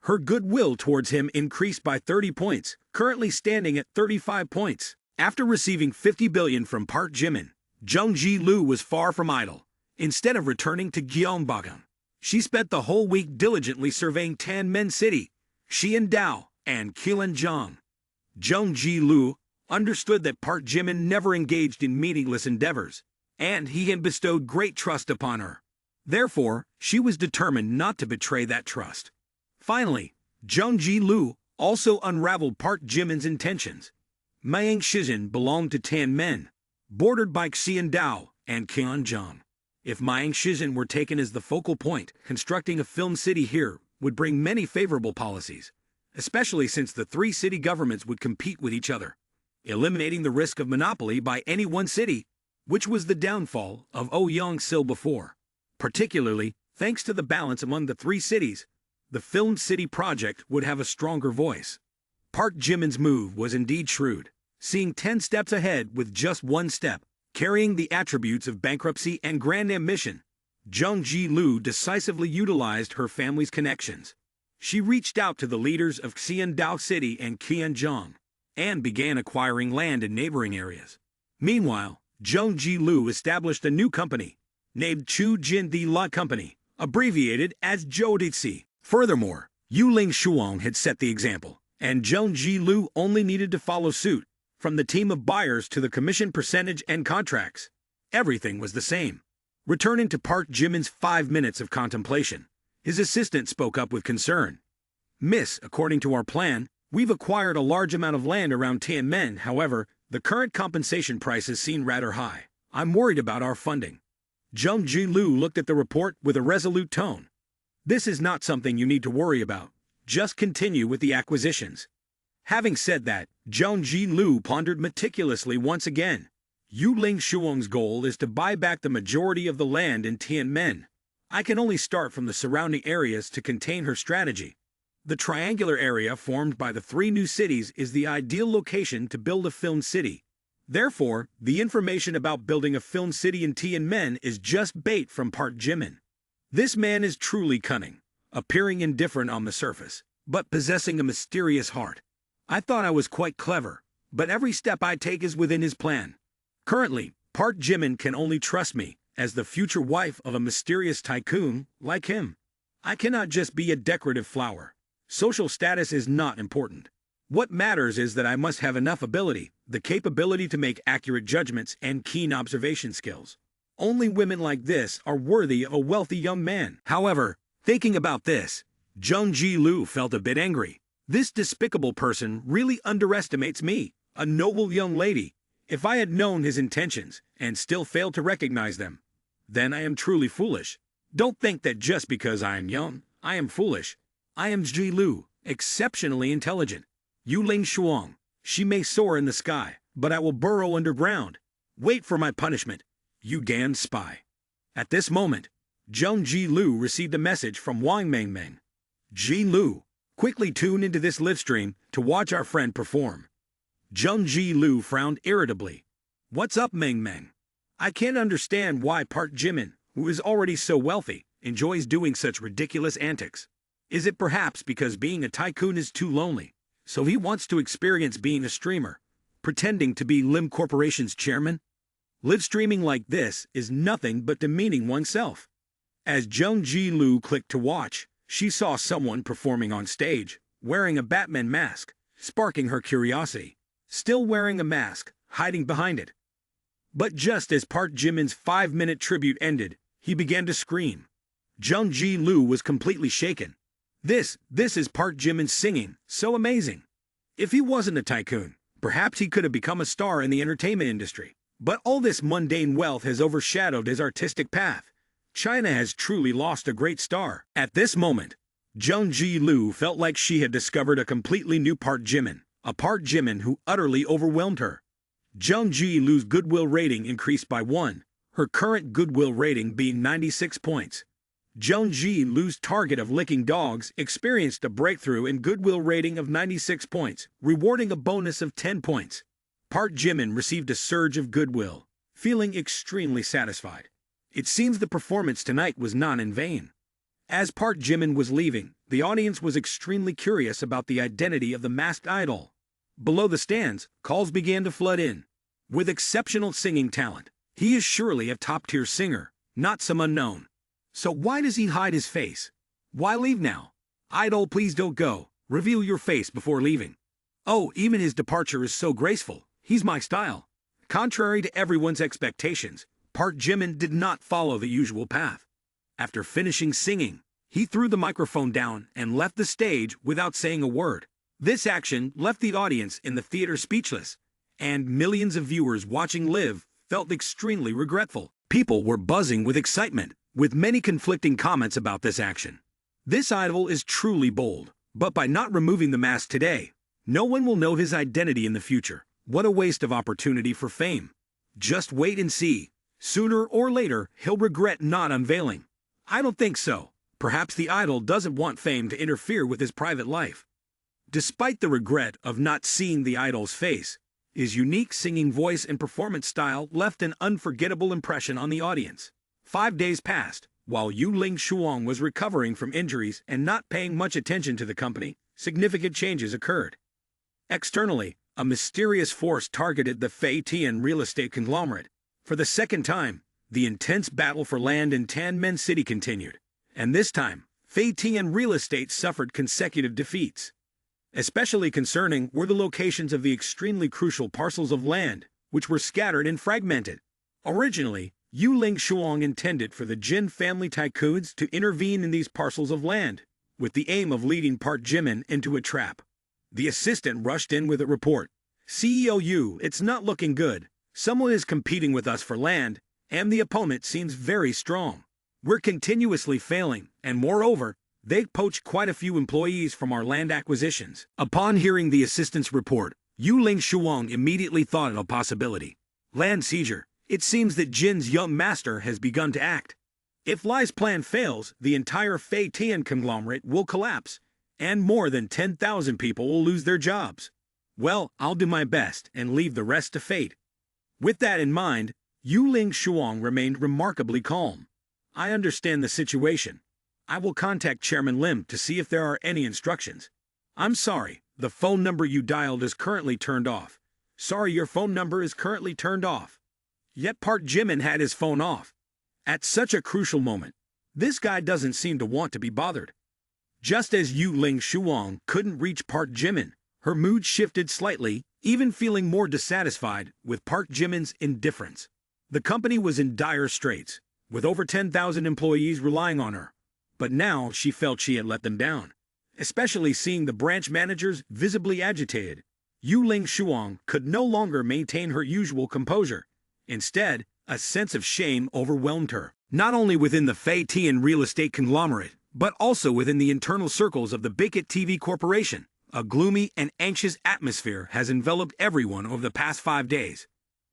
Her goodwill towards him increased by 30 points, currently standing at 35 points. After receiving 50 billion from Park Jimin, Jung Ji-lu was far from idle. Instead of returning to Gyeongbokgung, she spent the whole week diligently surveying Tianmen City, Xiandao, and Qilanjiang. Jung Ji-lu understood that Park Jimin never engaged in meaningless endeavors, and he had bestowed great trust upon her. Therefore, she was determined not to betray that trust. Finally, Jung Ji-lu also unraveled Park Jimin's intentions. Mayang Shizhen belonged to Tianmen, bordered by Xiandao and Qianjiang. If Mayang Shizhen were taken as the focal point, constructing a film city here would bring many favorable policies, especially since the three city governments would compete with each other, eliminating the risk of monopoly by any one city, which was the downfall of Ouyang-sil before. Particularly, thanks to the balance among the three cities, the Film City project would have a stronger voice. Park Jimin's move was indeed shrewd, seeing 10 steps ahead with just one step, carrying the attributes of bankruptcy and grand ambition. Jung Ji-lu decisively utilized her family's connections. She reached out to the leaders of Xiandao City and Qianjiang, and began acquiring land in neighboring areas. Meanwhile, Jung Ji-lu established a new company, named Chu Jin The La Company, abbreviated as Joditsi. Furthermore, Yu Ling Shuang had set the example, and Jung Ji-lu only needed to follow suit. From the team of buyers to the commission percentage and contracts, everything was the same. Returning to Park Jimin's 5 minutes of contemplation, his assistant spoke up with concern. Miss, according to our plan, we've acquired a large amount of land around Tianmen. However, the current compensation price has seemed rather high. I'm worried about our funding. Jung Ji-lu looked at the report with a resolute tone. This is not something you need to worry about. Just continue with the acquisitions. Having said that, Jung Ji-lu pondered meticulously once again. Yu Ling Shuang's goal is to buy back the majority of the land in Tianmen. I can only start from the surrounding areas to contain her strategy. The triangular area formed by the three new cities is the ideal location to build a film city. Therefore, the information about building a film city in Tianmen is just bait from Park Jimin. This man is truly cunning, appearing indifferent on the surface, but possessing a mysterious heart. I thought I was quite clever, but every step I take is within his plan. Currently, Park Jimin can only trust me as the future wife of a mysterious tycoon like him. I cannot just be a decorative flower. Social status is not important. What matters is that I must have enough ability, the capability to make accurate judgments and keen observation skills. Only women like this are worthy of a wealthy young man. However, thinking about this, Jung Ji-lu felt a bit angry. This despicable person really underestimates me, a noble young lady. If I had known his intentions and still failed to recognize them, then I am truly foolish. Don't think that just because I am young, I am foolish. I am Ji-lu, exceptionally intelligent. Yu Ling Shuang, she may soar in the sky, but I will burrow underground. Wait for my punishment, you damned spy. At this moment, Jung Ji-lu received a message from Wang Mengmeng. Ji-lu, quickly tune into this live stream to watch our friend perform. Jung Ji-lu frowned irritably. What's up, Mengmeng? I can't understand why Park Jimin, who is already so wealthy, enjoys doing such ridiculous antics. Is it perhaps because being a tycoon is too lonely, so he wants to experience being a streamer, pretending to be Lim Corporation's chairman? Live streaming like this is nothing but demeaning oneself. As Jung Ji-Loo clicked to watch, she saw someone performing on stage, wearing a Batman mask, sparking her curiosity. Still wearing a mask, hiding behind it. But just as Park Jimin's 5-minute tribute ended, he began to scream. Jung Ji-Loo was completely shaken. This is Park Jimin singing, so amazing. If he wasn't a tycoon, perhaps he could have become a star in the entertainment industry. But all this mundane wealth has overshadowed his artistic path. China has truly lost a great star. At this moment, Jung Ji-Loo felt like she had discovered a completely new Park Jimin, a Park Jimin who utterly overwhelmed her. Jung Ji-Loo's goodwill rating increased by 1, her current goodwill rating being 96 points. Jung Ji-Loo's target of licking dogs experienced a breakthrough in goodwill rating of 96 points, rewarding a bonus of 10 points. Park Jimin received a surge of goodwill, feeling extremely satisfied. It seems the performance tonight was not in vain. As Park Jimin was leaving, the audience was extremely curious about the identity of the masked idol. Below the stands, calls began to flood in. With exceptional singing talent, he is surely a top-tier singer, not some unknown. So why does he hide his face? Why leave now? Idol, please don't go. Reveal your face before leaving. Oh, even his departure is so graceful. He's my style. Contrary to everyone's expectations, Park Jimin did not follow the usual path. After finishing singing, he threw the microphone down and left the stage without saying a word. This action left the audience in the theater speechless, and millions of viewers watching live felt extremely regretful. People were buzzing with excitement, with many conflicting comments about this action. This idol is truly bold, but by not removing the mask today, no one will know his identity in the future. What a waste of opportunity for fame. Just wait and see. Sooner or later, he'll regret not unveiling. I don't think so. Perhaps the idol doesn't want fame to interfere with his private life. Despite the regret of not seeing the idol's face, his unique singing voice and performance style left an unforgettable impression on the audience. 5 days passed, while Yu Ling Shuang was recovering from injuries and not paying much attention to the company. Significant changes occurred. Externally, a mysterious force targeted the Fei Tian real estate conglomerate. For the second time, the intense battle for land in Tianmen City continued, and this time, Fei Tian real estate suffered consecutive defeats. Especially concerning were the locations of the extremely crucial parcels of land, which were scattered and fragmented. Originally, Yu Ling Shuang intended for the Jin family tycoons to intervene in these parcels of land, with the aim of leading Park Jimin into a trap. The assistant rushed in with a report. CEO Yu, it's not looking good. Someone is competing with us for land, and the opponent seems very strong. We're continuously failing, and moreover, they poached quite a few employees from our land acquisitions. Upon hearing the assistant's report, Yu Ling Shuang immediately thought of a possibility. Land seizure. It seems that Jin's young master has begun to act. If Lai's plan fails, the entire Fei Tian conglomerate will collapse, and more than 10,000 people will lose their jobs. Well, I'll do my best and leave the rest to fate. With that in mind, Yu Ling Shuang remained remarkably calm. I understand the situation. I will contact Chairman Lim to see if there are any instructions. I'm sorry, the phone number you dialed is currently turned off. Sorry, your phone number is currently turned off. Yet Park Jimin had his phone off. At such a crucial moment, this guy doesn't seem to want to be bothered. Just as Yu Ling Shuang couldn't reach Park Jimin, her mood shifted slightly, even feeling more dissatisfied with Park Jimin's indifference. The company was in dire straits, with over 10,000 employees relying on her. But now she felt she had let them down, especially seeing the branch managers visibly agitated. Yu Ling Shuang could no longer maintain her usual composure. Instead, a sense of shame overwhelmed her, not only within the Fei Tian real estate conglomerate, but also within the internal circles of the Bickett TV Corporation. A gloomy and anxious atmosphere has enveloped everyone over the past 5 days.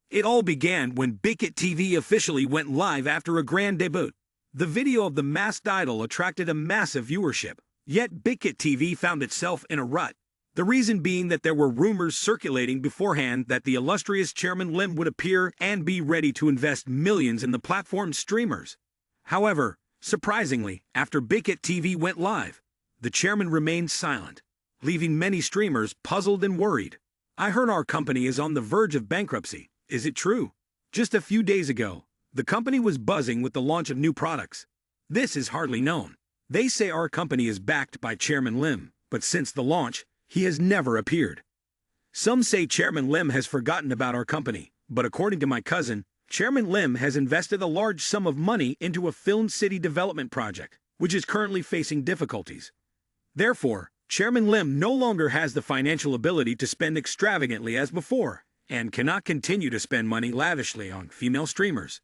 It all began when Bickett TV officially went live after a grand debut. The video of the masked idol attracted a massive viewership, yet Bickett TV found itself in a rut. The reason being that there were rumors circulating beforehand that the illustrious Chairman Lim would appear and be ready to invest millions in the platform's streamers. However, surprisingly, after Bickett TV went live, the chairman remained silent, leaving many streamers puzzled and worried. I heard our company is on the verge of bankruptcy. Is it true? Just a few days ago, the company was buzzing with the launch of new products. This is hardly known. They say our company is backed by Chairman Lim, but since the launch, he has never appeared. Some say Chairman Lim has forgotten about our company, but according to my cousin, Chairman Lim has invested a large sum of money into a film city development project, which is currently facing difficulties. Therefore, Chairman Lim no longer has the financial ability to spend extravagantly as before, and cannot continue to spend money lavishly on female streamers.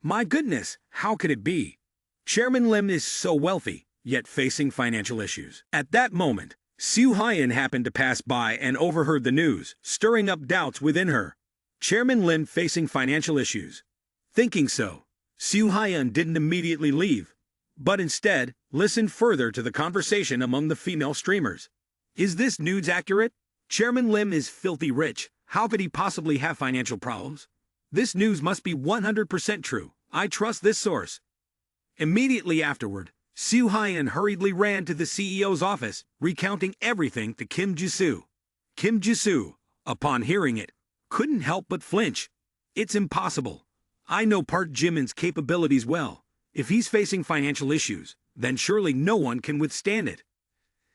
My goodness, how could it be? Chairman Lim is so wealthy, yet facing financial issues. At that moment, Soo Hyun happened to pass by and overheard the news, stirring up doubts within her. Chairman Lim facing financial issues. Thinking so, Soo Hyun didn't immediately leave, but instead listened further to the conversation among the female streamers. Is this news accurate? Chairman Lim is filthy rich. How could he possibly have financial problems? This news must be 100% true. I trust this source. Immediately afterward, Soo Hyun hurriedly ran to the CEO's office, recounting everything to Kim Ji-soo. Kim Ji-soo, upon hearing it, couldn't help but flinch. It's impossible. I know Park Jimin's capabilities well. If he's facing financial issues, then surely no one can withstand it.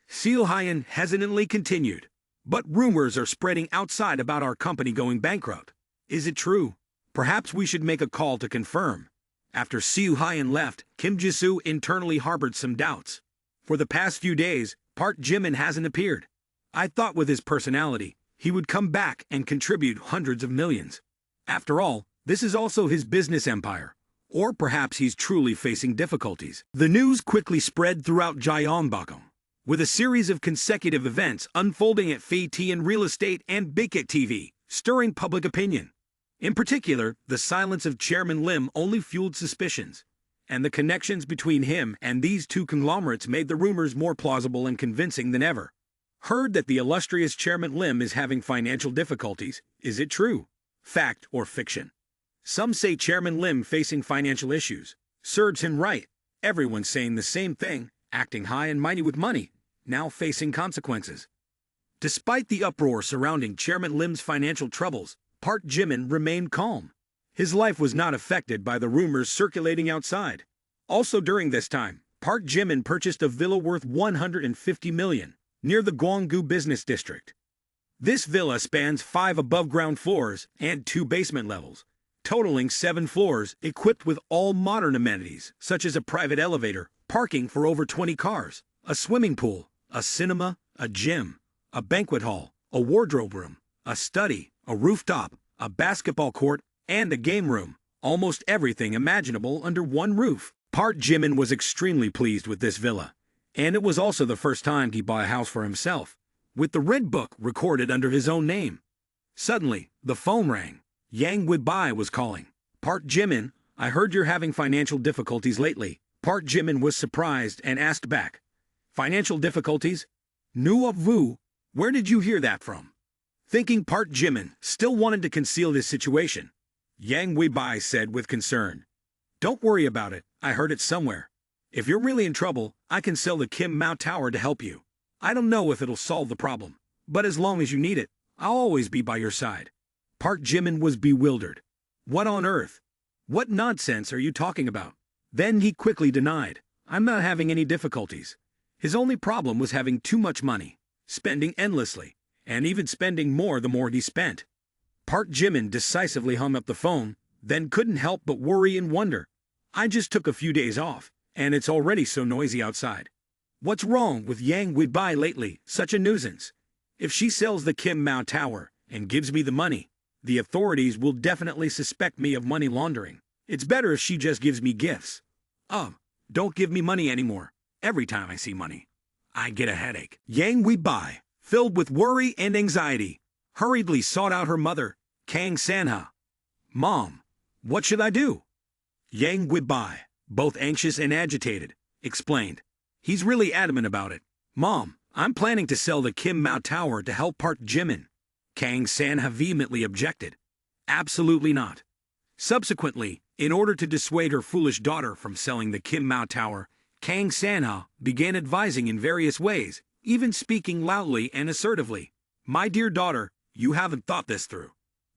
Soo Hyun hesitantly continued. But rumors are spreading outside about our company going bankrupt. Is it true? Perhaps we should make a call to confirm. After Soo Hyun left, Kim Ji-soo internally harbored some doubts. For the past few days, Park Jimin hasn't appeared. I thought with his personality, he would come back and contribute hundreds of millions. After all, this is also his business empire. Or perhaps he's truly facing difficulties. The news quickly spread throughout Gyeongbokgung, with a series of consecutive events unfolding at FATN Real Estate and Bigkit TV, stirring public opinion. In particular, the silence of Chairman Lim only fueled suspicions, and the connections between him and these two conglomerates made the rumors more plausible and convincing than ever. Heard that the illustrious Chairman Lim is having financial difficulties. Is it true? Fact or fiction? Some say Chairman Lim facing financial issues. Serves him right. Everyone's saying the same thing, acting high and mighty with money, now facing consequences. Despite the uproar surrounding Chairman Lim's financial troubles, Park Jimin remained calm. His life was not affected by the rumors circulating outside. Also during this time, Park Jimin purchased a villa worth 150 million, near the Gwanggu Business District. This villa spans 5 above-ground floors and 2 basement levels, totaling 7 floors, equipped with all modern amenities, such as a private elevator, parking for over 20 cars, a swimming pool, a cinema, a gym, a banquet hall, a wardrobe room, a study, a rooftop, a basketball court, and a game room. Almost everything imaginable under one roof. Park Jimin was extremely pleased with this villa, and it was also the first time he bought a house for himself, with the rent book recorded under his own name. Suddenly, the phone rang. Yang Widbai was calling. Park Jimin, I heard you're having financial difficulties lately. Park Jimin was surprised and asked back. Financial difficulties? Nuop Vu, where did you hear that from? Thinking Park Jimin still wanted to conceal his situation, Yang Weibai said with concern. Don't worry about it, I heard it somewhere. If you're really in trouble, I can sell the Kim Mao Tower to help you. I don't know if it'll solve the problem, but as long as you need it, I'll always be by your side. Park Jimin was bewildered. What on earth? What nonsense are you talking about? Then he quickly denied. I'm not having any difficulties. His only problem was having too much money, spending endlessly, and even spending more the more he spent. Park Jimin decisively hung up the phone, then couldn't help but worry and wonder. I just took a few days off, and it's already so noisy outside. What's wrong with Yang Widbai lately? Such a nuisance. If she sells the Kim Mao Tower and gives me the money, the authorities will definitely suspect me of money laundering. It's better if she just gives me gifts. Oh, don't give me money anymore. Every time I see money, I get a headache. Yang Widbai, filled with worry and anxiety, hurriedly sought out her mother, Kang Sanha. Mom, what should I do? Yang Widbai, both anxious and agitated, explained. He's really adamant about it. Mom, I'm planning to sell the Kim Mao Tower to help Park Jimin. Kang Sanha vehemently objected. Absolutely not. Subsequently, in order to dissuade her foolish daughter from selling the Kim Mao Tower, Kang Sanha began advising in various ways, even speaking loudly and assertively. My dear daughter, you haven't thought this through.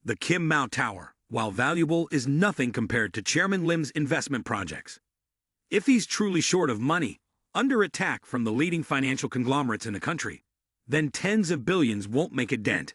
The Kim Mao Tower, while valuable is nothing compared to Chairman Lim's investment projects. If he's truly short of money, under attack from the leading financial conglomerates in the country, then tens of billions won't make a dent.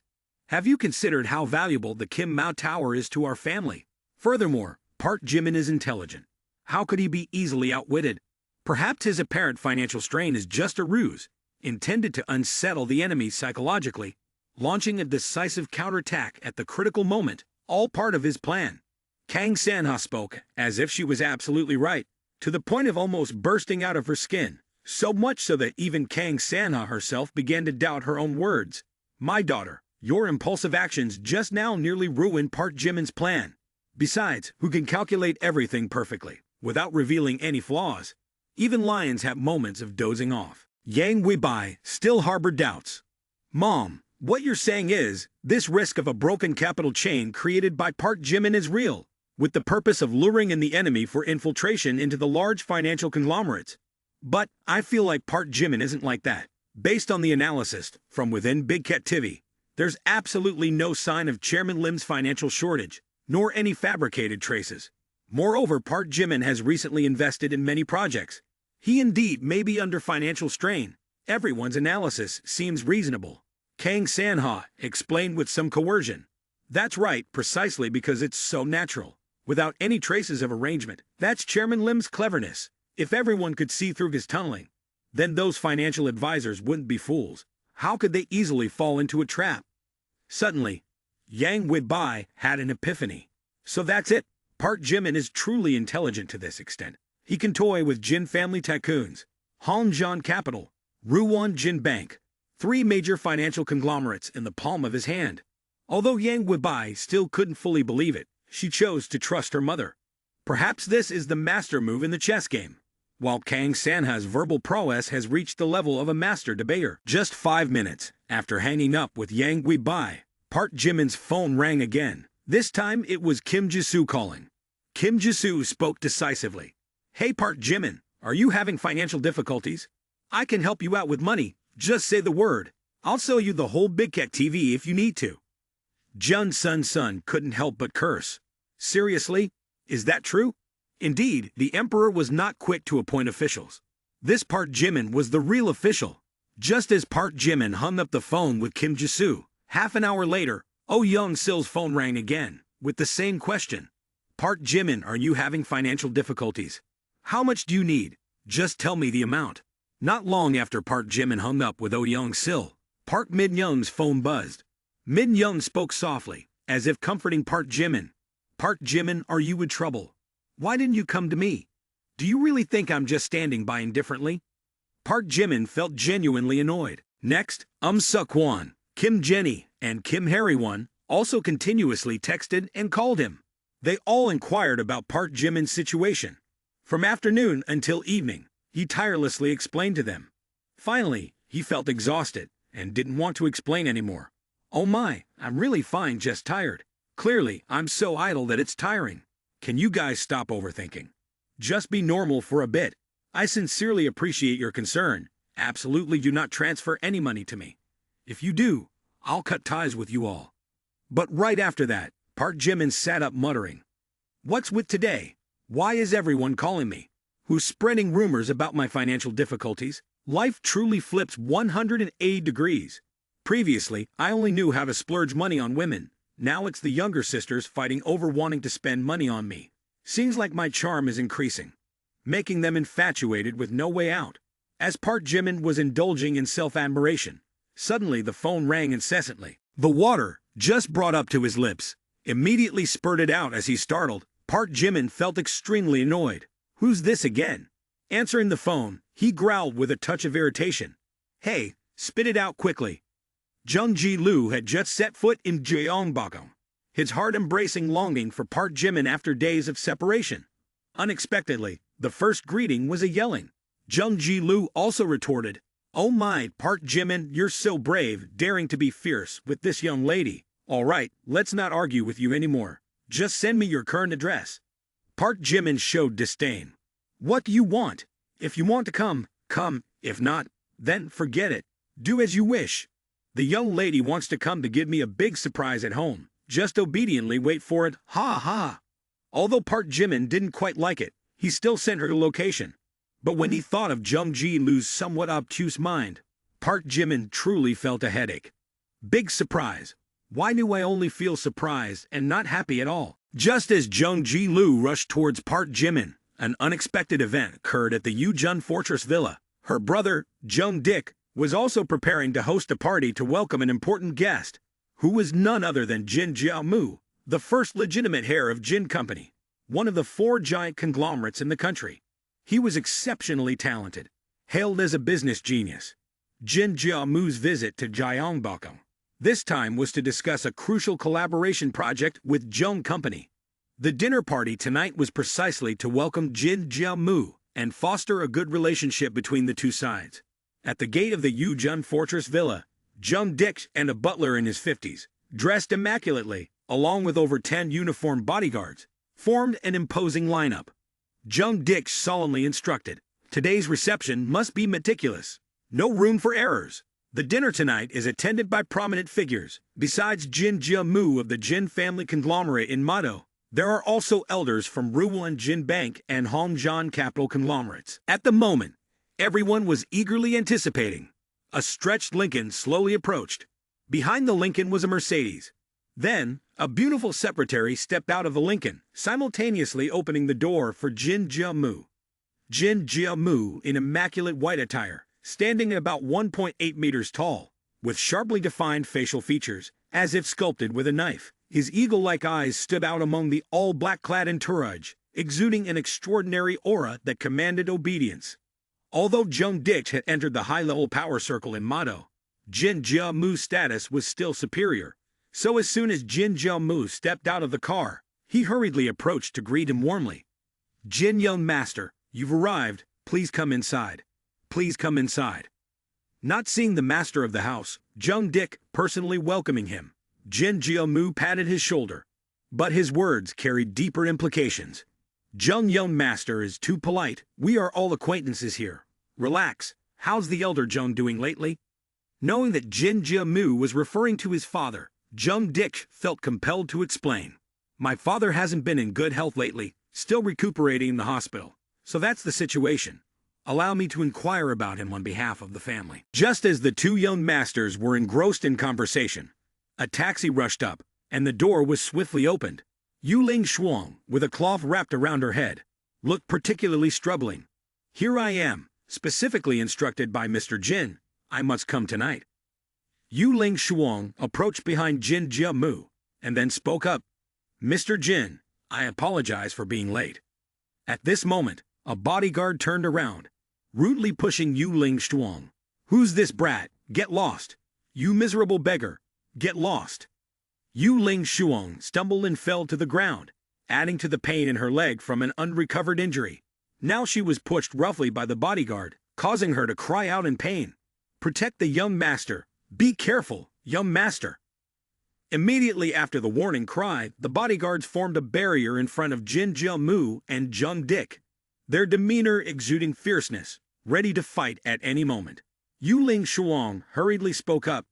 Have you considered how valuable the Kim Mao Tower is to our family? Furthermore, Park Jimin is intelligent. How could he be easily outwitted? Perhaps his apparent financial strain is just a ruse, intended to unsettle the enemy psychologically, launching a decisive counterattack at the critical moment, all part of his plan. Kang Sanha spoke as if she was absolutely right, to the point of almost bursting out of her skin, so much so that even Kang Sanha herself began to doubt her own words. My daughter, your impulsive actions just now nearly ruined Park Jimin's plan. Besides, who can calculate everything perfectly, without revealing any flaws? Even lions have moments of dozing off. Yang Weibai still harbored doubts. Mom, what you're saying is, this risk of a broken capital chain created by Park Jimin is real, with the purpose of luring in the enemy for infiltration into the large financial conglomerates. But I feel like Park Jimin isn't like that. Based on the analysis from within Big Cat TV, there's absolutely no sign of Chairman Lim's financial shortage, nor any fabricated traces. Moreover, Park Jimin has recently invested in many projects. He indeed may be under financial strain. Everyone's analysis seems reasonable. Kang Sanha explained with some coercion. That's right, precisely because it's so natural, without any traces of arrangement. That's Chairman Lim's cleverness. If everyone could see through his tunneling, then those financial advisors wouldn't be fools. How could they easily fall into a trap? Suddenly, Yang Weibai had an epiphany. So that's it. Park Jimin is truly intelligent to this extent. He can toy with Jin family tycoons, Hongjian Capital, Ruan Jin Bank, three major financial conglomerates in the palm of his hand. Although Yang Weibai still couldn't fully believe it, she chose to trust her mother. Perhaps this is the master move in the chess game. While Kang Sanha's verbal prowess has reached the level of a master debater. Just 5 minutes after hanging up with Yang Weibai, Park Jimin's phone rang again. This time it was Kim Jisoo calling. Kim Jisoo spoke decisively. Hey Park Jimin, are you having financial difficulties? I can help you out with money. Just say the word. I'll sell you the whole Big Cat TV if you need to. Jun Sun couldn't help but curse. Seriously? Is that true? Indeed, the emperor was not quick to appoint officials. This Park Jimin was the real official. Just as Park Jimin hung up the phone with Kim Jisoo, half an hour later, Oh Young-sil's phone rang again, with the same question. Park Jimin, are you having financial difficulties? How much do you need? Just tell me the amount. Not long after Park Jimin hung up with Oh Young-sil, Park Min-young's phone buzzed. Min-young spoke softly, as if comforting Park Jimin. Park Jimin, are you in trouble? Why didn't you come to me? Do you really think I'm just standing by indifferently? Park Jimin felt genuinely annoyed. Next, Suk-won, Kim Jenny, and Kim Harry-won also continuously texted and called him. They all inquired about Park Jimin's situation. From afternoon until evening, he tirelessly explained to them. Finally, he felt exhausted and didn't want to explain anymore. Oh my, I'm really fine, just tired. Clearly, I'm so idle that it's tiring. Can you guys stop overthinking? Just be normal for a bit. I sincerely appreciate your concern. Absolutely do not transfer any money to me. If you do, I'll cut ties with you all. But right after that, Park Jimin sat up muttering. What's with today? Why is everyone calling me? Who's spreading rumors about my financial difficulties? Life truly flips 180 degrees. Previously, I only knew how to splurge money on women. Now it's the younger sisters fighting over wanting to spend money on me. Seems like my charm is increasing, making them infatuated with no way out. As Park Jimin was indulging in self-admiration, suddenly the phone rang incessantly. The water, just brought up to his lips, immediately spurted out as he startled. Park Jimin felt extremely annoyed. Who's this again? Answering the phone, he growled with a touch of irritation. Hey, spit it out quickly. Jung Ji-lu had just set foot in Gyeongbokgung, his heart embracing longing for Park Jimin after days of separation. Unexpectedly, the first greeting was a yelling. Jung Ji-lu also retorted, Oh my, Park Jimin, you're so brave, daring to be fierce with this young lady. All right, let's not argue with you anymore. Just send me your current address. Park Jimin showed disdain. What do you want? If you want to come, come. If not, then forget it. Do as you wish. The young lady wants to come to give me a big surprise at home. Just obediently wait for it, ha ha. Although Park Jimin didn't quite like it, he still sent her the location. But when he thought of Jung Ji-Lu's somewhat obtuse mind, Park Jimin truly felt a headache. Big surprise. Why do I only feel surprised and not happy at all? Just as Jung Ji-Lu rushed towards Park Jimin, an unexpected event occurred at the Yujun Fortress Villa. Her brother, Jung Dik, was also preparing to host a party to welcome an important guest, who was none other than Jin Jiamu, the first legitimate heir of Jin Company, one of the 4 giant conglomerates in the country. He was exceptionally talented, hailed as a business genius. Jin Jiamu's visit to Gyeongbokgung this time was to discuss a crucial collaboration project with Jung Company. The dinner party tonight was precisely to welcome Jin Jiamu and foster a good relationship between the two sides. At the gate of the Yujun Fortress Villa, Jung Dik and a butler in his 50s, dressed immaculately, along with over 10 uniformed bodyguards, formed an imposing lineup. Jung Dik solemnly instructed, "Today's reception must be meticulous. No room for errors. The dinner tonight is attended by prominent figures. Besides Jin Jiamu of the Jin family conglomerate in Mado, there are also elders from Ruwon Jin Bank and Hongjian Capital conglomerates." At the moment, everyone was eagerly anticipating. A stretched Lincoln slowly approached. Behind the Lincoln was a Mercedes. Then, a beautiful secretary stepped out of the Lincoln, simultaneously opening the door for Jin Jiamu. Jin Jiamu, in immaculate white attire, standing about 1.8 meters tall, with sharply defined facial features, as if sculpted with a knife. His eagle-like eyes stood out among the all-black-clad entourage, exuding an extraordinary aura that commanded obedience. Although Jung Dik had entered the high-level power circle in Mado, Jin Jiamu's status was still superior. So as soon as Jin Jiamu stepped out of the car, he hurriedly approached to greet him warmly. "Jin young master, you've arrived. Please come inside. Please come inside." Not seeing the master of the house, Jung Dik personally welcoming him, Jin Jiamu patted his shoulder. But his words carried deeper implications. "Jung young master is too polite. We are all acquaintances here. Relax. How's the elder Jung doing lately?" Knowing that Jin Jiamu was referring to his father, Jung Dik felt compelled to explain. "My father hasn't been in good health lately, still recuperating in the hospital. So that's the situation. Allow me to inquire about him on behalf of the family." Just as the two young masters were engrossed in conversation, a taxi rushed up, and the door was swiftly opened. Yuling Shuang, with a cloth wrapped around her head, looked particularly struggling. "Here I am, specifically instructed by Mr. Jin. I must come tonight." Yuling Shuang approached behind Jin Jiamu, and then spoke up. "Mr. Jin, I apologize for being late." At this moment, a bodyguard turned around, rudely pushing Yuling Shuang. "Who's this brat? Get lost! You miserable beggar! Get lost!" Yuling Shuang stumbled and fell to the ground, adding to the pain in her leg from an unrecovered injury. Now she was pushed roughly by the bodyguard, causing her to cry out in pain. "Protect the young master! Be careful, young master!" Immediately after the warning cry, the bodyguards formed a barrier in front of Jin Jiamu and Jung Dik, their demeanor exuding fierceness, ready to fight at any moment. Yuling Shuang hurriedly spoke up.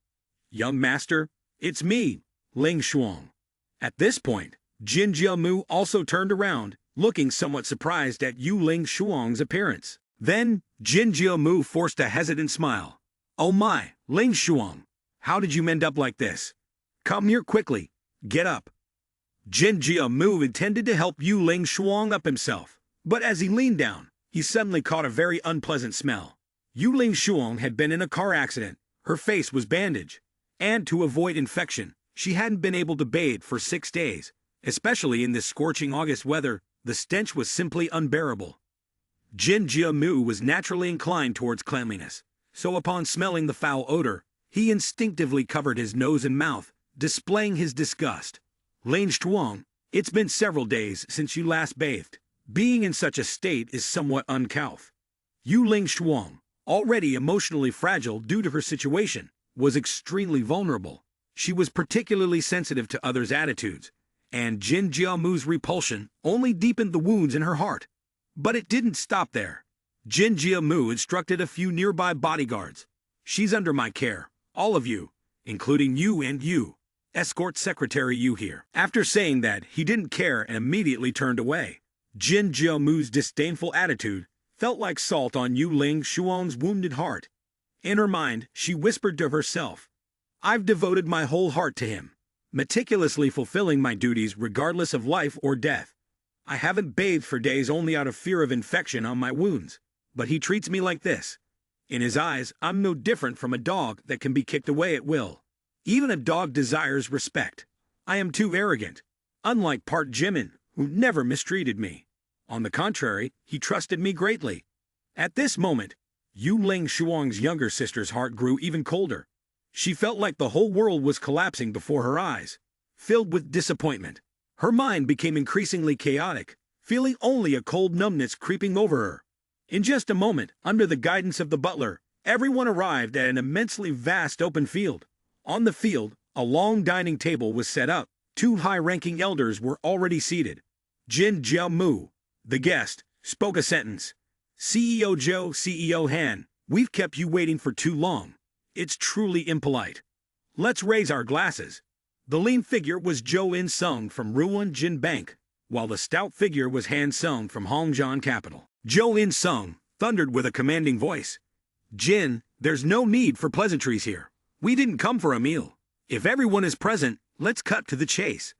"Young master, it's me, Ling Shuang." At this point, Jin Jiamu also turned around, looking somewhat surprised at Yuling Shuang's appearance. Then, Jin Jiamu forced a hesitant smile. "Oh my, Ling Shuang, how did you end up like this? Come here quickly, get up." Jin Jiamu intended to help Yuling Shuang up himself, but as he leaned down, he suddenly caught a very unpleasant smell. Yuling Shuang had been in a car accident, her face was bandaged, and to avoid infection, she hadn't been able to bathe for 6 days. Especially in this scorching August weather, the stench was simply unbearable. Jin Jiamu was naturally inclined towards cleanliness, so upon smelling the foul odor, he instinctively covered his nose and mouth, displaying his disgust. "Ling Shuang, it's been several days since you last bathed. Being in such a state is somewhat uncouth." Yuling Shuang, already emotionally fragile due to her situation, was extremely vulnerable. She was particularly sensitive to others' attitudes, and Jin Jiamu's repulsion only deepened the wounds in her heart. But it didn't stop there. Jin Jiamu instructed a few nearby bodyguards. "She's under my care, all of you, including you and you. Escort Secretary Yu here. After saying that, he didn't care and immediately turned away. Jin Jiamu's disdainful attitude felt like salt on Yu Ling Xuan's wounded heart. In her mind, she whispered to herself, "I've devoted my whole heart to him, meticulously fulfilling my duties regardless of life or death. I haven't bathed for days only out of fear of infection on my wounds, but he treats me like this. In his eyes, I'm no different from a dog that can be kicked away at will. Even a dog desires respect. I am too arrogant, unlike Park Jimin, who never mistreated me. On the contrary, he trusted me greatly." At this moment, Yu Ling Xuang's younger sister's heart grew even colder. She felt like the whole world was collapsing before her eyes. Filled with disappointment, her mind became increasingly chaotic, feeling only a cold numbness creeping over her. In just a moment, under the guidance of the butler, everyone arrived at an immensely vast open field. On the field, a long dining table was set up. 2 high-ranking elders were already seated. Jin Jiamu, the guest, spoke a sentence. "CEO Zhou, CEO Han, we've kept you waiting for too long. It's truly impolite. Let's raise our glasses." The lean figure was Zhou In-sung from Ruan Jin Bank, while the stout figure was Han Sung from Hongjian Capital. Zhou In-sung thundered with a commanding voice. "Jin, there's no need for pleasantries here. We didn't come for a meal. If everyone is present, let's cut to the chase."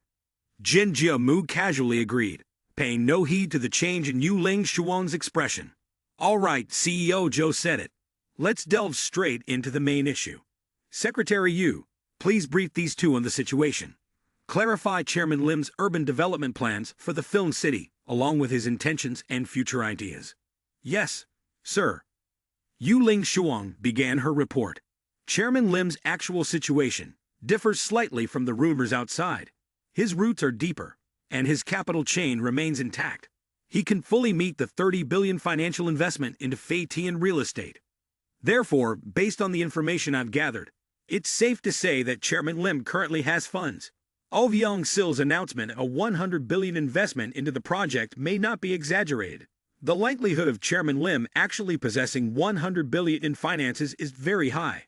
Jin Jiamu casually agreed, paying no heed to the change in Yu Ling Xuan's expression. "All right, CEO Zhou said it. Let's delve straight into the main issue. Secretary Yu, please brief these two on the situation. Clarify Chairman Lim's urban development plans for the film city, along with his intentions and future ideas." "Yes, sir." Yu Ling Xuang began her report. Chairman Lim's actual situation differs slightly from the rumors outside. His roots are deeper, and his capital chain remains intact. He can fully meet the 30 billion financial investment into Feitian real estate. Therefore, based on the information I've gathered, it's safe to say that Chairman Lim currently has funds. Ovyang Sil's announcement of a 100 billion investment into the project may not be exaggerated. The likelihood of Chairman Lim actually possessing 100 billion in finances is very high.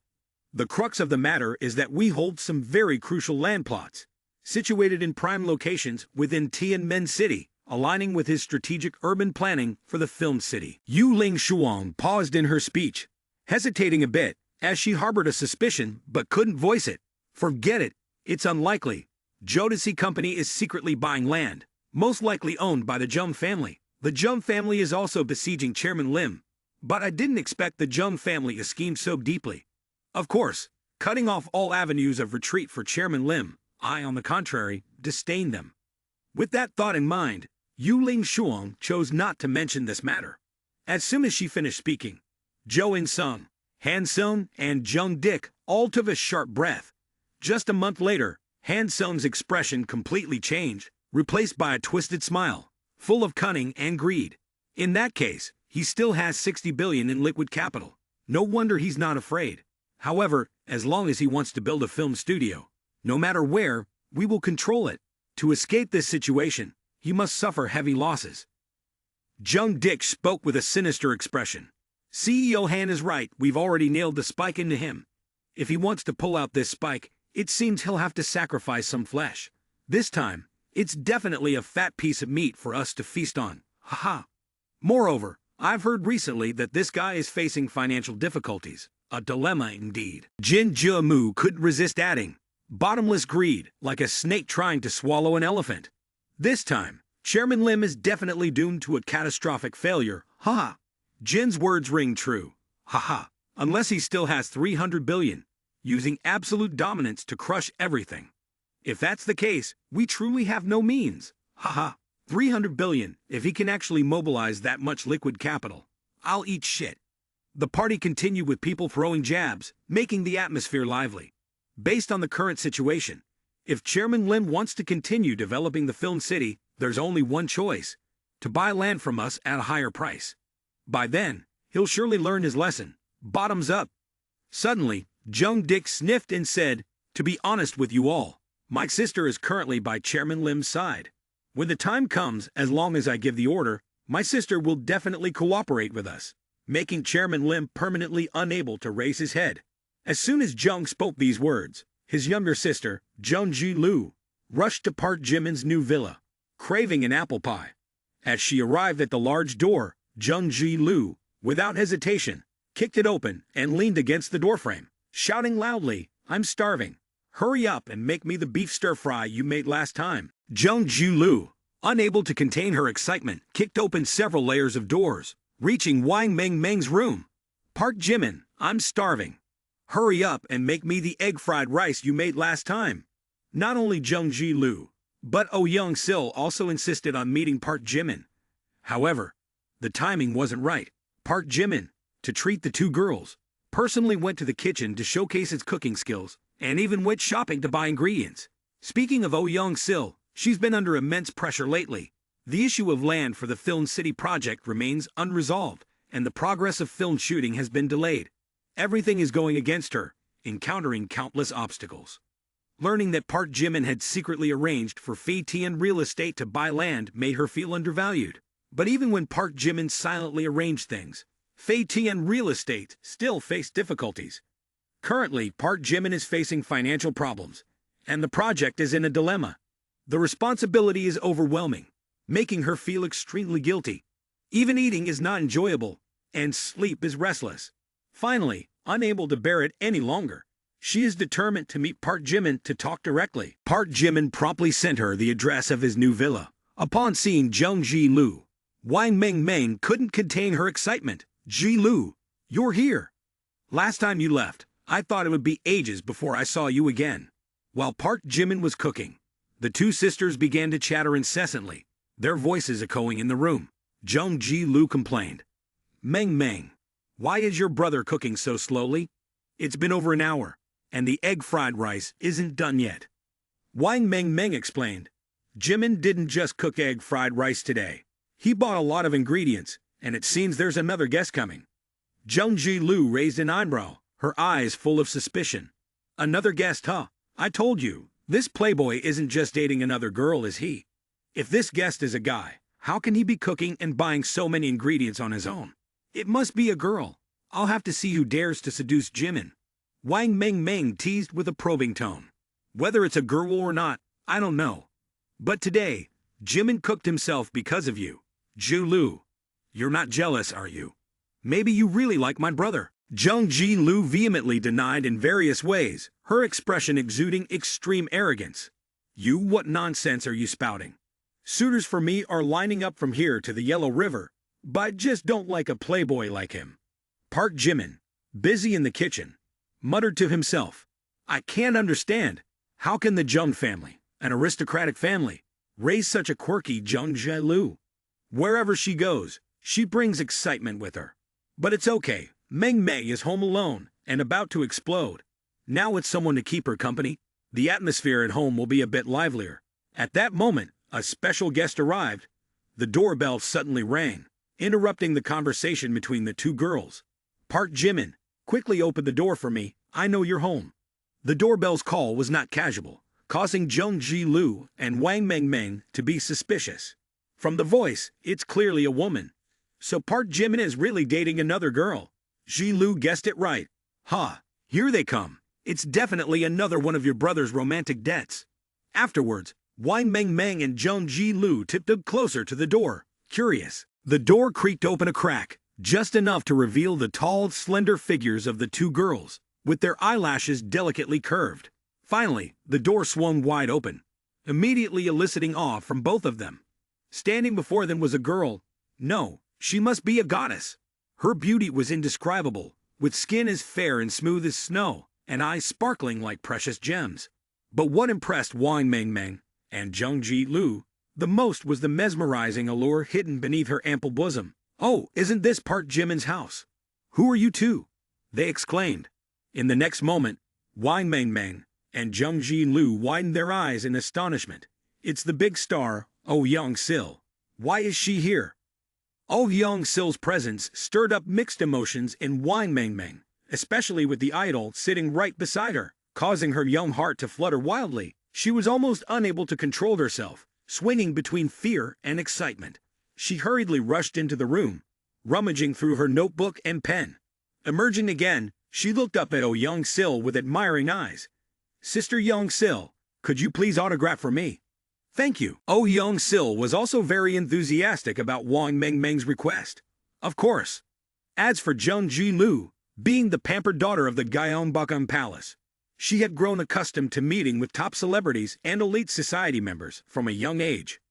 The crux of the matter is that we hold some very crucial land plots, situated in prime locations within Tianmen City, aligning with his strategic urban planning for the film city. Yu Ling Xuang paused in her speech, hesitating a bit, as she harbored a suspicion but couldn't voice it. "Forget it, it's unlikely. Jodeci Company is secretly buying land, most likely owned by the Jung family. The Jung family is also besieging Chairman Lim, but I didn't expect the Jung family to scheme so deeply. Of course, cutting off all avenues of retreat for Chairman Lim, I, on the contrary, disdain them." With that thought in mind, Yu Ling Xuang chose not to mention this matter. As soon as she finished speaking, Zhou In-sung, Han Sung, and Jung Dik all took a sharp breath. Just a month later, Han Sung's expression completely changed, replaced by a twisted smile, full of cunning and greed. In that case, he still has 60 billion in liquid capital. No wonder he's not afraid. However, as long as he wants to build a film studio, no matter where, we will control it. To escape this situation, he must suffer heavy losses. Jung Dik spoke with a sinister expression. "CEO Han is right, we've already nailed the spike into him. If he wants to pull out this spike, it seems he'll have to sacrifice some flesh. This time, it's definitely a fat piece of meat for us to feast on. Haha. Moreover, I've heard recently that this guy is facing financial difficulties. A dilemma indeed." Jin Jiamu couldn't resist adding, "Bottomless greed, like a snake trying to swallow an elephant. This time, Chairman Lim is definitely doomed to a catastrophic failure. Haha." Jin's words ring true. Haha. Unless he still has 300 billion, using absolute dominance to crush everything. If that's the case, we truly have no means. Haha. 300 billion, if he can actually mobilize that much liquid capital. I'll eat shit. The party continued with people throwing jabs, making the atmosphere lively. Based on the current situation, if Chairman Lim wants to continue developing the film city, there's only one choice: to buy land from us at a higher price. By then, he'll surely learn his lesson. Bottoms up. Suddenly, Jung Dik sniffed and said, "To be honest with you all, my sister is currently by Chairman Lim's side. When the time comes, as long as I give the order, my sister will definitely cooperate with us, making Chairman Lim permanently unable to raise his head." As soon as Jung spoke these words, His younger sister, Jung Lu, rushed to Park Jimin's new villa, craving an apple pie. As she arrived at the large door, Jung Lu, without hesitation, kicked it open and leaned against the doorframe, shouting loudly, "I'm starving. Hurry up and make me the beef stir-fry you made last time." Jung Lu, unable to contain her excitement, kicked open several layers of doors, reaching Wang Meng's room. "Park Jimin, I'm starving. Hurry up and make me the egg-fried rice you made last time." Not only Jung Lu, but Oh Young-sil also insisted on meeting Park Jimin. However, the timing wasn't right. Park Jimin, to treat the two girls, personally went to the kitchen to showcase his cooking skills, and even went shopping to buy ingredients. Speaking of Oh Young-sil, she's been under immense pressure lately. The issue of land for the Film City project remains unresolved, and the progress of film shooting has been delayed. Everything is going against her, encountering countless obstacles. Learning that Park Jimin had secretly arranged for Fei Tian Real Estate to buy land made her feel undervalued. But even when Park Jimin silently arranged things, Fei Tian Real Estate still faced difficulties. Currently, Park Jimin is facing financial problems, and the project is in a dilemma. The responsibility is overwhelming, making her feel extremely guilty. Even eating is not enjoyable, and sleep is restless. Finally, unable to bear it any longer, she is determined to meet Park Jimin to talk directly. Park Jimin promptly sent her the address of his new villa. Upon seeing Jung Lu, Wang Meng couldn't contain her excitement. "Lu, you're here. Last time you left, I thought it would be ages before I saw you again." While Park Jimin was cooking, the two sisters began to chatter incessantly, their voices echoing in the room. Jung Lu complained, Meng, why is your brother cooking so slowly? It's been over an hour, and the egg-fried rice isn't done yet." Wang Meng explained, "Jimin didn't just cook egg-fried rice today. He bought a lot of ingredients, and it seems there's another guest coming." Jung Lu raised an eyebrow, her eyes full of suspicion. "Another guest, huh? I told you, this playboy isn't just dating another girl, is he? If this guest is a guy, how can he be cooking and buying so many ingredients on his own? It must be a girl. I'll have to see who dares to seduce Jimin." Wang Meng teased with a probing tone. "Whether it's a girl or not, I don't know. But today, Jimin cooked himself because of you. Lu, you're not jealous, are you? Maybe you really like my brother." Jung Lu vehemently denied in various ways, her expression exuding extreme arrogance. "You, what nonsense are you spouting? Suitors for me are lining up from here to the Yellow River, but I just don't like a playboy like him." Park Jimin, busy in the kitchen, muttered to himself, "I can't understand. How can the Jung family, an aristocratic family, raise such a quirky Jung Lu? Wherever she goes, she brings excitement with her. But it's okay. Meng is home alone and about to explode. Now with someone to keep her company, the atmosphere at home will be a bit livelier." At that moment, a special guest arrived. The doorbell suddenly rang, interrupting the conversation between the two girls. "Park Jimin, quickly open the door for me. I know you're home." The doorbell's call was not casual, causing Jung Lu and Wang Meng to be suspicious. From the voice, it's clearly a woman. So Park Jimin is really dating another girl. Lu guessed it right. "Ha, here they come. It's definitely another one of your brother's romantic debts." Afterwards, Wang Meng and Jung Lu tiptoed closer to the door, curious. The door creaked open a crack, just enough to reveal the tall, slender figures of the two girls, with their eyelashes delicately curved. Finally, the door swung wide open, immediately eliciting awe from both of them. Standing before them was a girl. No, she must be a goddess. Her beauty was indescribable, with skin as fair and smooth as snow, and eyes sparkling like precious gems. But what impressed Wang Meng and Jung Lu the most was the mesmerizing allure hidden beneath her ample bosom. "Oh, isn't this Park Jimin's house? Who are you two?" they exclaimed. In the next moment, Wang Meng and Jung Lu widened their eyes in astonishment. "It's the big star, Oh Young-sil. Why is she here?" Oh Young-sil's presence stirred up mixed emotions in Wang Meng, especially with the idol sitting right beside her, causing her young heart to flutter wildly. She was almost unable to control herself, swinging between fear and excitement. She hurriedly rushed into the room, rummaging through her notebook and pen. Emerging again, she looked up at Oh Young-sil with admiring eyes. Sister Young Sil, could you please autograph for me? Thank you. Oh Young Sil was also very enthusiastic about Wang Mengmeng's request. Of course. As for Jung Ji-lu, being the pampered daughter of the Gyeongbokgung Palace, she had grown accustomed to meeting with top celebrities and elite society members from a young age.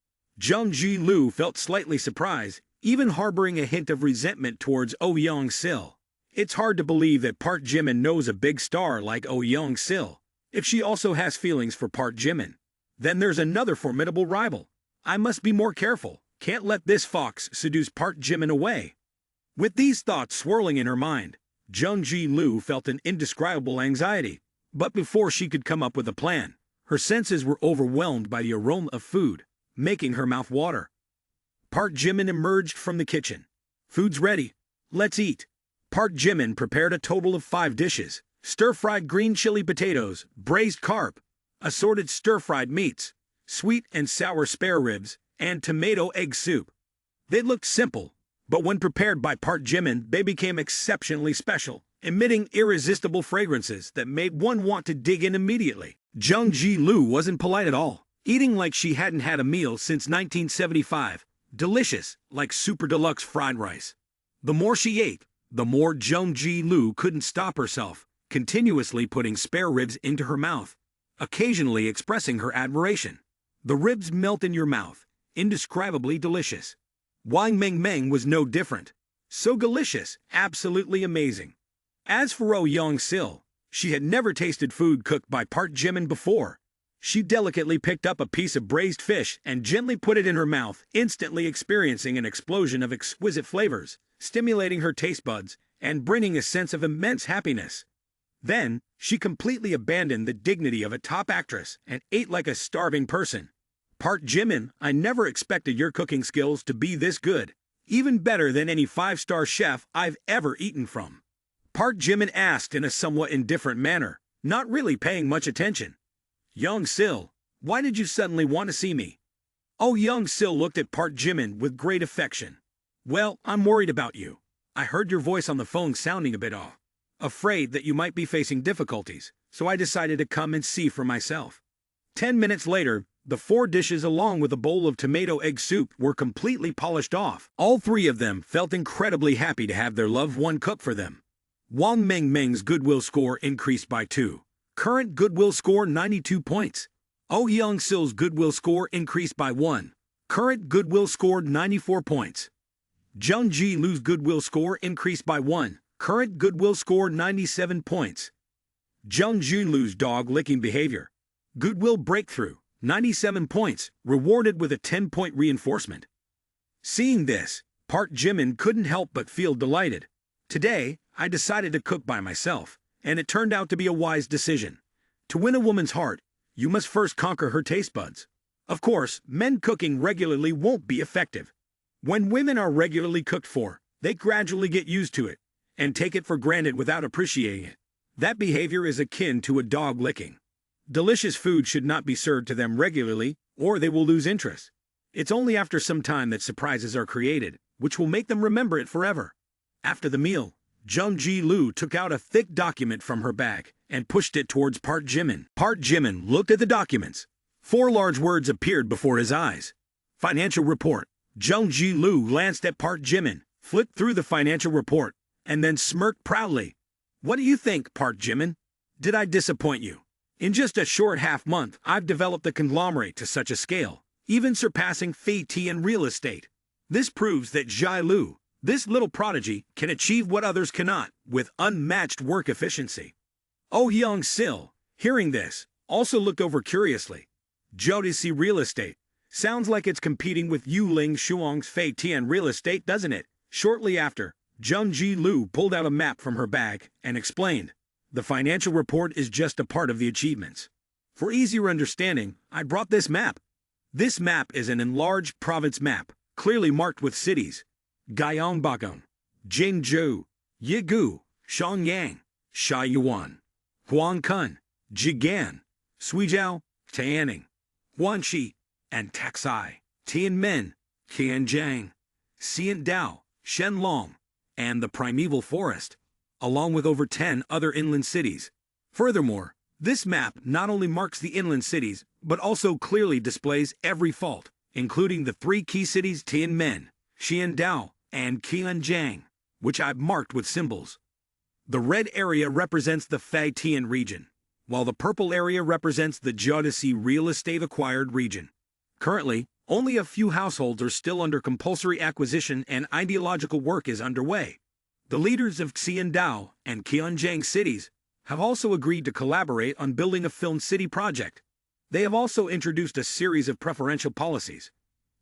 Jung Ji-lu felt slightly surprised, even harboring a hint of resentment towards Oh Young Sil. It's hard to believe that Park Jimin knows a big star like Oh Young Sil. If she also has feelings for Park Jimin, then there's another formidable rival. I must be more careful. Can't let this fox seduce Park Jimin away. With these thoughts swirling in her mind, Jung Ji-lu felt an indescribable anxiety. But before she could come up with a plan, her senses were overwhelmed by the aroma of food, making her mouth water. Park Jimin emerged from the kitchen. Food's ready. Let's eat. Park Jimin prepared a total of 5 dishes: stir-fried green chili potatoes, braised carp, assorted stir-fried meats, sweet and sour spare ribs, and tomato egg soup. They looked simple, but when prepared by Park Jimin, they became exceptionally special, emitting irresistible fragrances that made one want to dig in immediately. Jung Ji-lu wasn't polite at all, eating like she hadn't had a meal since 1975, delicious like super deluxe fried rice. The more she ate, the more Jung Ji-lu couldn't stop herself, continuously putting spare ribs into her mouth, occasionally expressing her admiration. The ribs melt in your mouth, indescribably delicious. Wang Mengmeng was no different. So delicious, absolutely amazing. As for Oh Young Sil, she had never tasted food cooked by Park Jimin before. She delicately picked up a piece of braised fish and gently put it in her mouth, instantly experiencing an explosion of exquisite flavors, stimulating her taste buds and bringing a sense of immense happiness. Then, she completely abandoned the dignity of a top actress and ate like a starving person. Park Jimin, I never expected your cooking skills to be this good, even better than any 5-star chef I've ever eaten from. Park Jimin asked in a somewhat indifferent manner, not really paying much attention. Young Sil, why did you suddenly want to see me? Oh Young Sil looked at Park Jimin with great affection. Well, I'm worried about you. I heard your voice on the phone sounding a bit off. Afraid that you might be facing difficulties, so I decided to come and see for myself. 10 minutes later, the 4 dishes along with a bowl of tomato egg soup were completely polished off. All 3 of them felt incredibly happy to have their loved one cook for them. Wang Mengmeng's goodwill score increased by 2. Current goodwill score 92 points. Oh Young Sil's goodwill score increased by 1. Current goodwill score 94 points. Jung Ji-lu's goodwill score increased by 1. Current goodwill score 97 points. Jung Ji-lu's dog-licking behavior. Goodwill breakthrough, 97 points, rewarded with a 10-point reinforcement. Seeing this, Park Jimin couldn't help but feel delighted. Today, I decided to cook by myself, and it turned out to be a wise decision. To win a woman's heart, you must first conquer her taste buds. Of course, men cooking regularly won't be effective. When women are regularly cooked for, they gradually get used to it, and take it for granted without appreciating it. That behavior is akin to a dog licking. Delicious food should not be served to them regularly, or they will lose interest. It's only after some time that surprises are created, which will make them remember it forever. After the meal, Jung Ji-lu took out a thick document from her bag and pushed it towards Park Jimin. Park Jimin looked at the documents. 4 large words appeared before his eyes. Financial report. Jung Ji-lu glanced at Park Jimin, flipped through the financial report, and then smirked proudly. What do you think, Park Jimin? Did I disappoint you? In just a short half-month, I've developed the conglomerate to such a scale, even surpassing Fei Tea in real estate. This proves that Ji-lu, this little prodigy, can achieve what others cannot, with unmatched work efficiency. Oh Young Sil, hearing this, also looked over curiously. Jodeci real estate. Sounds like it's competing with Yu Ling Shuang's Fei Tian real estate, doesn't it? Shortly after, Jung Ji-lu pulled out a map from her bag and explained, the financial report is just a part of the achievements. For easier understanding, I brought this map. This map is an enlarged province map, clearly marked with cities. Gyeongbokgung, Jingzhou, Yigu, Shenyang, Shaiyuan, Huangkun, Jigan, Suizhou, Tianning, Huanxi, and Taxai, Tianmen, Tianjing, Xiandao, Shenlong, and the primeval forest, along with over 10 other inland cities. Furthermore, This map not only marks the inland cities, but also clearly displays every fault, including the three key cities Tianmen, Xiandao, and Qianjiang, which I've marked with symbols. The red area represents the Fei-Tian region, while the purple area represents the Jiaodasi real estate acquired region. Currently, only a few households are still under compulsory acquisition and ideological work is underway. The leaders of Xiandao and Qianjiang cities have also agreed to collaborate on building a film city project. They have also introduced a series of preferential policies.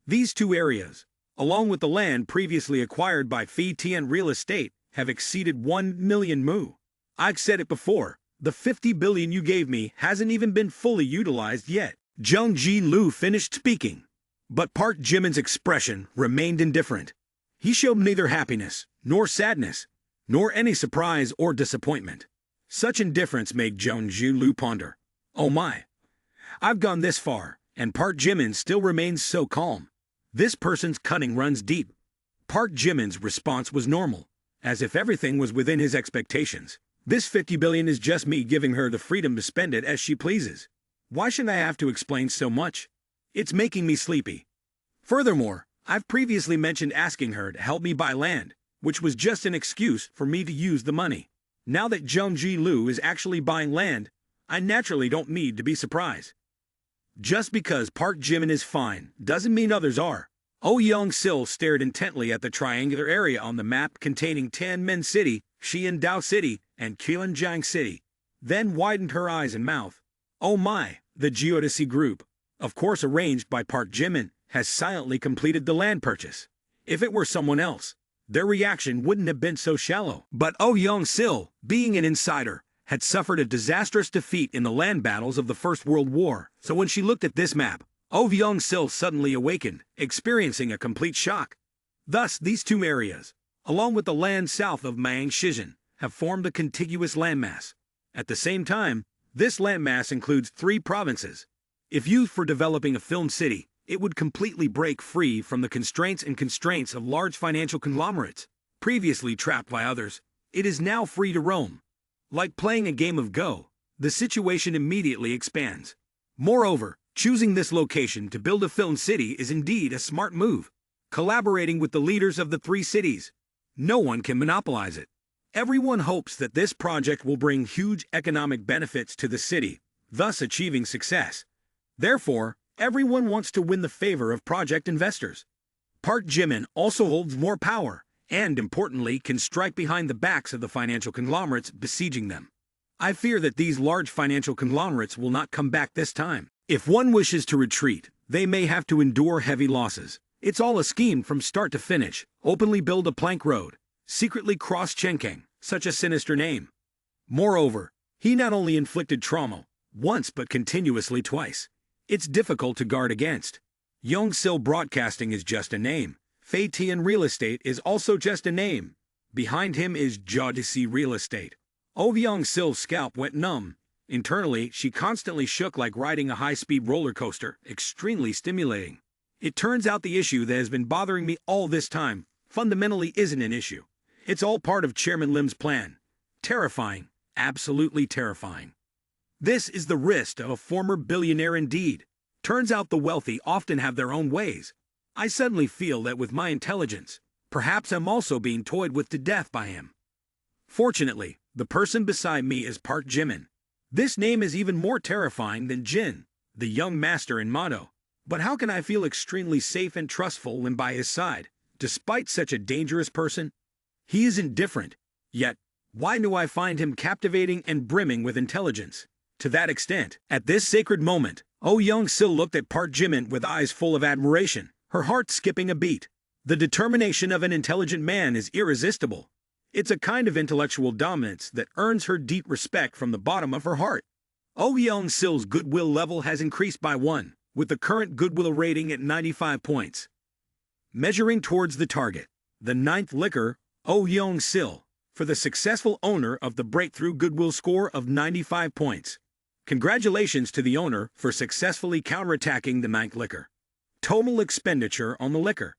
These two areas, along with the land previously acquired by Fei-Tian Real Estate, have exceeded 1 million mu. I've said it before, the 50 billion you gave me hasn't even been fully utilized yet. Jung Ji-Lu finished speaking, but Park Jimin's expression remained indifferent. He showed neither happiness, nor sadness, nor any surprise or disappointment. Such indifference made Jung Ji-Lu ponder. Oh my! I've gone this far, and Park Jimin still remains so calm. This person's cunning runs deep. Park Jimin's response was normal, as if everything was within his expectations. This 50 billion is just me giving her the freedom to spend it as she pleases. Why should I have to explain so much? It's making me sleepy. Furthermore, I've previously mentioned asking her to help me buy land, which was just an excuse for me to use the money. Now that Jung Ji-Lu is actually buying land, I naturally don't need to be surprised. Just because Park Jimin is fine doesn't mean others are. Oh Young-sil stared intently at the triangular area on the map containing Tianmen City, Xiandao City, and Qianjiang City, then widened her eyes and mouth. Oh my, the Jiaodasi group, of course arranged by Park Jimin, has silently completed the land purchase. If it were someone else, their reaction wouldn't have been so shallow. But Oh Young-sil, being an insider, had suffered a disastrous defeat in the land battles of the First World War, so when she looked at this map, Oh Young-sil suddenly awakened, experiencing a complete shock. Thus, these two areas, along with the land south of Mangshijan, have formed a contiguous landmass. At the same time, this landmass includes 3 provinces. If used for developing a film city, it would completely break free from the constraints of large financial conglomerates. Previously trapped by others, it is now free to roam. Like playing a game of Go, the situation immediately expands. Moreover, choosing this location to build a film city is indeed a smart move. Collaborating with the leaders of the 3 cities, no one can monopolize it. Everyone hopes that this project will bring huge economic benefits to the city, thus achieving success. Therefore, everyone wants to win the favor of project investors. Park Jimin also holds more power, and importantly, can strike behind the backs of the financial conglomerates besieging them. I fear that these large financial conglomerates will not come back this time. If one wishes to retreat, they may have to endure heavy losses. It's all a scheme from start to finish. Openly build a plank road, secretly cross Chenkeng, such a sinister name. Moreover, he not only inflicted trauma, once but continuously twice. It's difficult to guard against. Young-sil Broadcasting is just a name. Fei-Tian Real Estate is also just a name. Behind him is Jiaodasi Real Estate. Oh Young-sil's scalp went numb. Internally, she constantly shook like riding a high-speed roller coaster, extremely stimulating. It turns out the issue that has been bothering me all this time fundamentally isn't an issue. It's all part of Chairman Lim's plan. Terrifying, absolutely terrifying. This is the wrist of a former billionaire indeed. Turns out the wealthy often have their own ways. I suddenly feel that with my intelligence, perhaps I'm also being toyed with to death by him. Fortunately, the person beside me is Park Jimin. This name is even more terrifying than Jin, the young master in motto. But how can I feel extremely safe and trustful when by his side, despite such a dangerous person? He is indifferent, yet why do I find him captivating and brimming with intelligence? To that extent, at this sacred moment, Oh Young-sil looked at Park Jimin with eyes full of admiration, her heart skipping a beat. The determination of an intelligent man is irresistible. It's a kind of intellectual dominance that earns her deep respect from the bottom of her heart. Oh Young-sil's goodwill level has increased by 1, with the current goodwill rating at 95 points. Measuring towards the target, the 9th liquor, Oh Young-sil, for the successful owner of the breakthrough goodwill score of 95 points. Congratulations to the owner for successfully counterattacking the 9th liquor. Total expenditure on the liquor: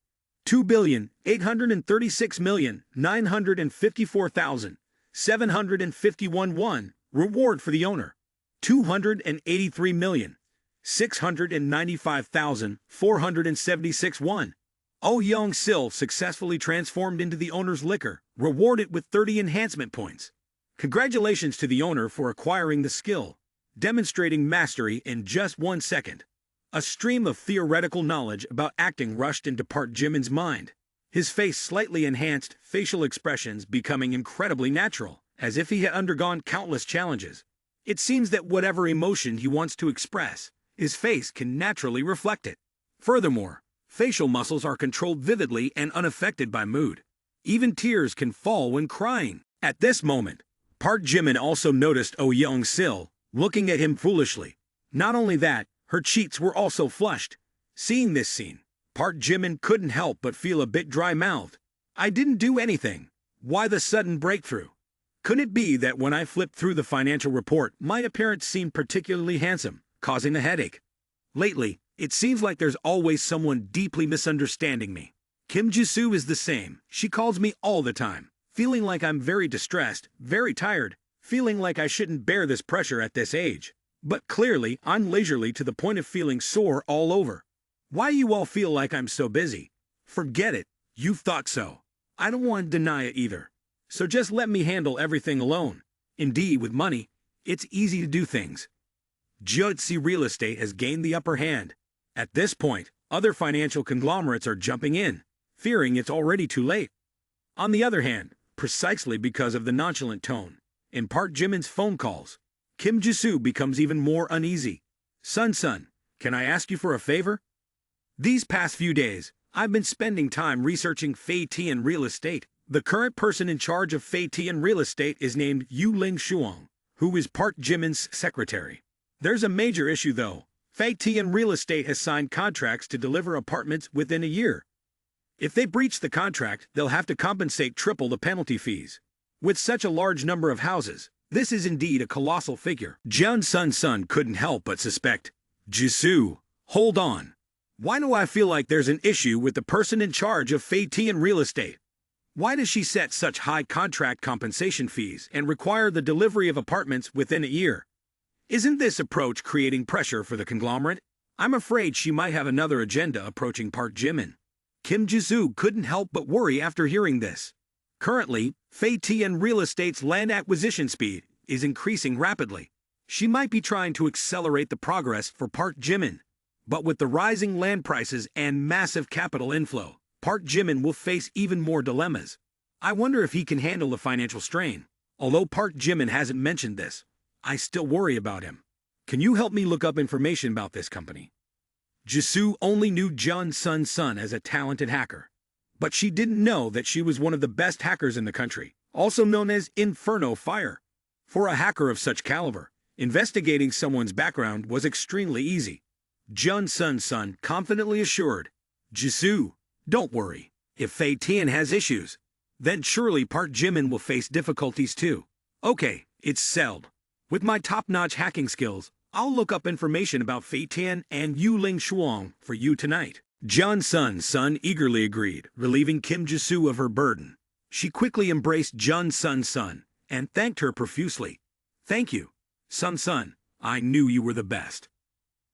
2,836,954,751 won. Reward for the owner: 283,695,476 won. Oh Young-sil successfully transformed into the owner's liquor, rewarded with 30 enhancement points. Congratulations to the owner for acquiring the skill, demonstrating mastery in just 1 second. A stream of theoretical knowledge about acting rushed into Park Jimin's mind. His face slightly enhanced, facial expressions becoming incredibly natural, as if he had undergone countless challenges. It seems that whatever emotion he wants to express, his face can naturally reflect it. Furthermore, facial muscles are controlled vividly and unaffected by mood. Even tears can fall when crying. At this moment, Park Jimin also noticed Oh Young-sil, looking at him foolishly. Not only that, her cheeks were also flushed. Seeing this scene, Park Jimin couldn't help but feel a bit dry-mouthed. I didn't do anything. Why the sudden breakthrough? Could it be that when I flipped through the financial report, my appearance seemed particularly handsome, causing a headache? Lately, it seems like there's always someone deeply misunderstanding me. Kim Jisoo is the same. She calls me all the time, feeling like I'm very distressed, very tired, feeling like I shouldn't bear this pressure at this age. But clearly, I'm leisurely to the point of feeling sore all over. Why you all feel like I'm so busy? Forget it. You've thought so. I don't want to deny it either. So just let me handle everything alone. Indeed, with money, it's easy to do things. Jutsi real estate has gained the upper hand. At this point, other financial conglomerates are jumping in, fearing it's already too late. On the other hand, precisely because of the nonchalant tone in Park Jimin's phone calls, Kim Jisoo becomes even more uneasy. Son, can I ask you for a favor? These past few days, I've been spending time researching Faitian real estate. The current person in charge of Faitian real estate is named Yu Ling Shuang, who is Park Jimin's secretary. There's a major issue though. Faitian real estate has signed contracts to deliver apartments within a year. If they breach the contract, they'll have to compensate triple the penalty fees. With such a large number of houses, this is indeed a colossal figure. Jun Sun couldn't help but suspect. Jisoo, hold on. Why do I feel like there's an issue with the person in charge of Faitian real estate? Why does she set such high contract compensation fees and require the delivery of apartments within a year? Isn't this approach creating pressure for the conglomerate? I'm afraid she might have another agenda approaching Park Jimin. Kim Jisoo couldn't help but worry after hearing this. Currently, Faitian real estate's land acquisition speed is increasing rapidly. She might be trying to accelerate the progress for Park Jimin. But with the rising land prices and massive capital inflow, Park Jimin will face even more dilemmas. I wonder if he can handle the financial strain. Although Park Jimin hasn't mentioned this, I still worry about him. Can you help me look up information about this company? Jisoo only knew Jun Sun as a talented hacker. But she didn't know that she was one of the best hackers in the country, also known as Inferno Fire. For a hacker of such caliber, investigating someone's background was extremely easy. Jun Sun confidently assured, Jisoo, don't worry. If Faitian has issues, then surely Park Jimin will face difficulties too. Okay, it's settled. With my top-notch hacking skills, I'll look up information about Faitian and Yu Ling Shuang for you tonight. Jun Sun eagerly agreed, relieving Kim Jisoo of her burden. She quickly embraced Jun Sun and thanked her profusely. Thank you, Sun. I knew you were the best.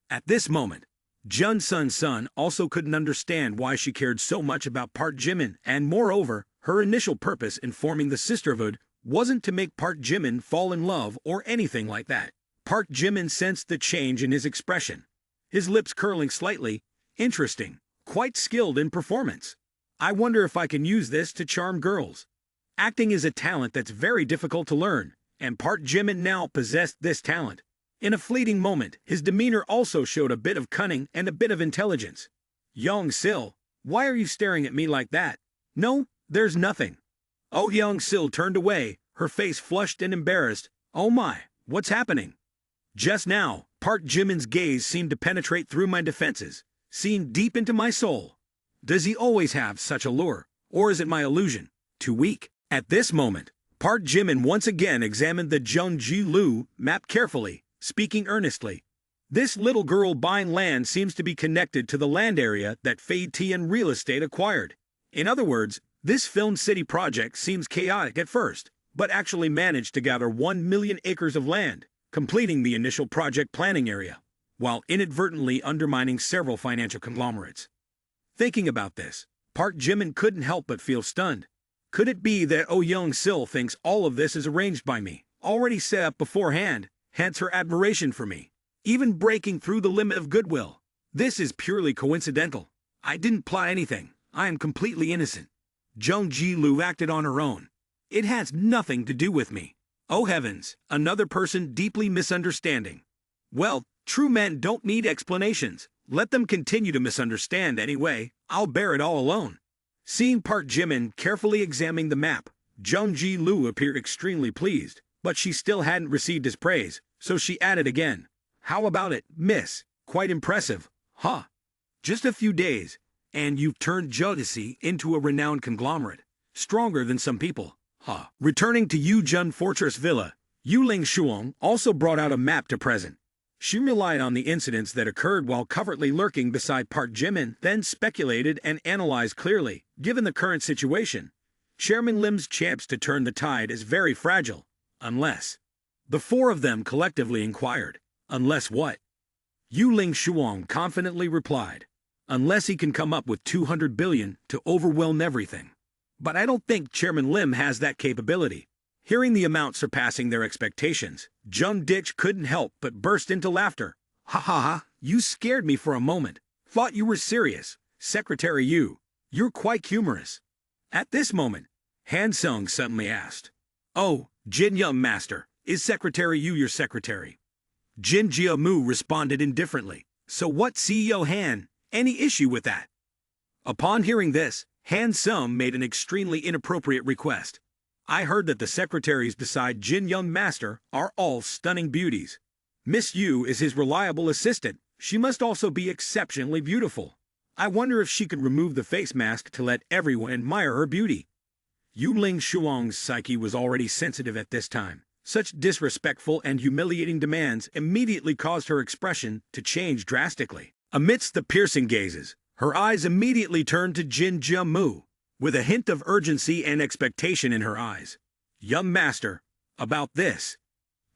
At this moment, Jun Sun also couldn't understand why she cared so much about Park Jimin, and moreover, her initial purpose in forming the sisterhood wasn't to make Park Jimin fall in love or anything like that. Park Jimin sensed the change in his expression, his lips curling slightly. Interesting, quite skilled in performance. I wonder if I can use this to charm girls. Acting is a talent that's very difficult to learn, and Park Jimin now possessed this talent. In a fleeting moment, his demeanor also showed a bit of cunning and a bit of intelligence. Young-sil, why are you staring at me like that? No, there's nothing. Oh Young-sil turned away, her face flushed and embarrassed. Oh my, what's happening? Just now, Park Jimin's gaze seemed to penetrate through my defenses, seeing deep into my soul. Does he always have such a lure, or is it my illusion? Too weak. At this moment, Park Jimin once again examined the Jungji-lu map carefully, speaking earnestly. This little girl buying land seems to be connected to the land area that Faitian real estate acquired. In other words, this film city project seems chaotic at first, but actually managed to gather 1 million acres of land, completing the initial project planning area, while inadvertently undermining several financial conglomerates. Thinking about this, Park Jimin couldn't help but feel stunned. Could it be that Oh Young-sil thinks all of this is arranged by me, already set up beforehand, hence her admiration for me, even breaking through the limit of goodwill? This is purely coincidental. I didn't plot anything. I am completely innocent. Jung Ji-lu acted on her own. It has nothing to do with me. Oh heavens, another person deeply misunderstanding. Well, true men don't need explanations. Let them continue to misunderstand anyway. I'll bear it all alone. Seeing Park Jimin carefully examining the map, Jung Ji-lu appeared extremely pleased, but she still hadn't received his praise, so she added again. How about it, miss? Quite impressive, huh? Just a few days, and you've turned Jodeci into a renowned conglomerate, stronger than some people, huh? Returning to Yujun Fortress Villa, Yu Ling Shuang also brought out a map to present. She relied on the incidents that occurred while covertly lurking beside Park Jimin, then speculated and analyzed clearly. Given the current situation, Chairman Lim's chance to turn the tide is very fragile, unless... The four of them collectively inquired, unless what? Yu Ling Shuang confidently replied, unless he can come up with 200 billion to overwhelm everything. But I don't think Chairman Lim has that capability. Hearing the amount surpassing their expectations, Jung Ditch couldn't help but burst into laughter. Ha ha ha, you scared me for a moment. Thought you were serious. Secretary Yu, you're quite humorous. At this moment, Han Sung suddenly asked, Oh, Jin Young Master, is Secretary Yu your secretary? Jin Jiamu responded indifferently. So what, CEO Han? Any issue with that? Upon hearing this, Han Sung made an extremely inappropriate request. I heard that the secretaries beside Jin Young Master are all stunning beauties. Miss Yu is his reliable assistant. She must also be exceptionally beautiful. I wonder if she could remove the face mask to let everyone admire her beauty. Yu Ling Shuang's psyche was already sensitive at this time. Such disrespectful and humiliating demands immediately caused her expression to change drastically. Amidst the piercing gazes, her eyes immediately turned to Jin Jiamu, with a hint of urgency and expectation in her eyes. Young Master, about this.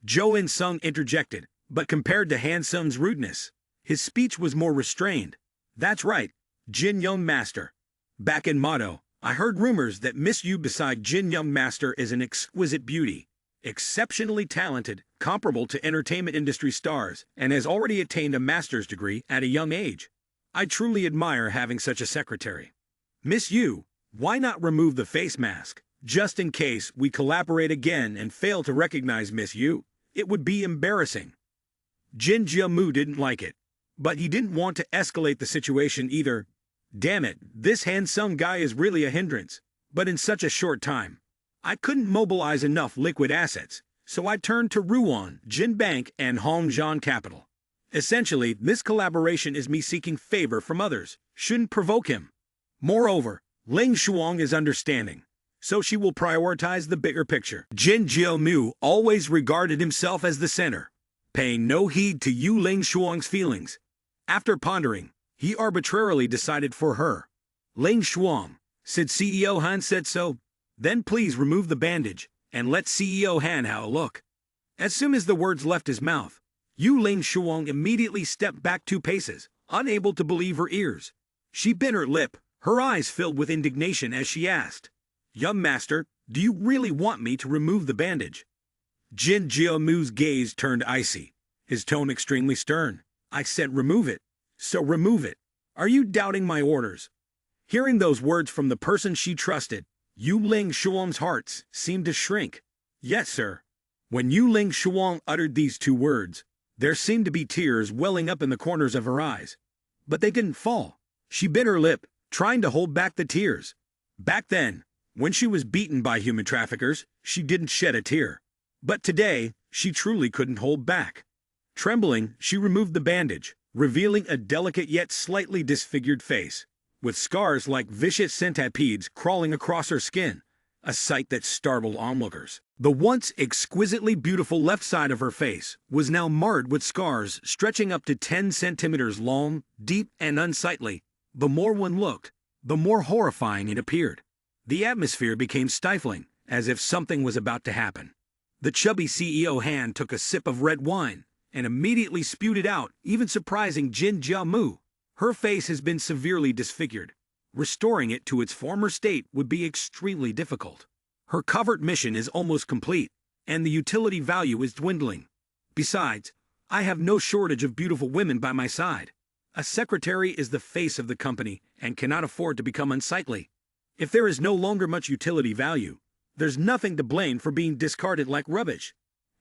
Jo In-sung interjected, but compared to Han Sung's rudeness, his speech was more restrained. That's right, Jin Young Master. Back in Motto, I heard rumors that Miss Yu beside Jin Young Master is an exquisite beauty, exceptionally talented, comparable to entertainment industry stars, and has already attained a master's degree at a young age. I truly admire having such a secretary. Miss Yu, why not remove the face mask, just in case we collaborate again and fail to recognize Miss Yu? It would be embarrassing. Jin Jiamu didn't like it, but he didn't want to escalate the situation either. Damn it, this Han Sung guy is really a hindrance. But in such a short time, I couldn't mobilize enough liquid assets, so I turned to Ruan, Jin Bank, and Hongjian Capital. Essentially, this collaboration is me seeking favor from others. Shouldn't provoke him. Moreover, Ling Shuang is understanding, so she will prioritize the bigger picture. Jin Jiamu always regarded himself as the center, paying no heed to Yu Ling Shuang's feelings. After pondering, he arbitrarily decided for her. Ling Shuang, said CEO Han said so, then please remove the bandage, and let CEO Han have a look. As soon as the words left his mouth, Yu Ling Shuang immediately stepped back 2 paces, unable to believe her ears. She bit her lip, her eyes filled with indignation as she asked, Young Master, do you really want me to remove the bandage? Jin Jiamu's gaze turned icy, his tone extremely stern. I said remove it, so remove it. Are you doubting my orders? Hearing those words from the person she trusted, Yu Ling Shuang's heart seemed to shrink. Yes, sir. When Yu Ling Shuang uttered these 2 words, there seemed to be tears welling up in the corners of her eyes. But they didn't fall. She bit her lip, trying to hold back the tears. Back then, when she was beaten by human traffickers, she didn't shed a tear. But today, she truly couldn't hold back. Trembling, she removed the bandage, revealing a delicate yet slightly disfigured face, with scars like vicious centipedes crawling across her skin, a sight that startled onlookers. The once exquisitely beautiful left side of her face was now marred with scars stretching up to 10 centimeters long, deep, and unsightly. The more one looked, the more horrifying it appeared. The atmosphere became stifling, as if something was about to happen. The chubby CEO Han took a sip of red wine and immediately spewed it out, even surprising Jin Jiamu. Her face has been severely disfigured. Restoring it to its former state would be extremely difficult. Her covert mission is almost complete, and the utility value is dwindling. Besides, I have no shortage of beautiful women by my side. A secretary is the face of the company and cannot afford to become unsightly. If there is no longer much utility value, there's nothing to blame for being discarded like rubbish.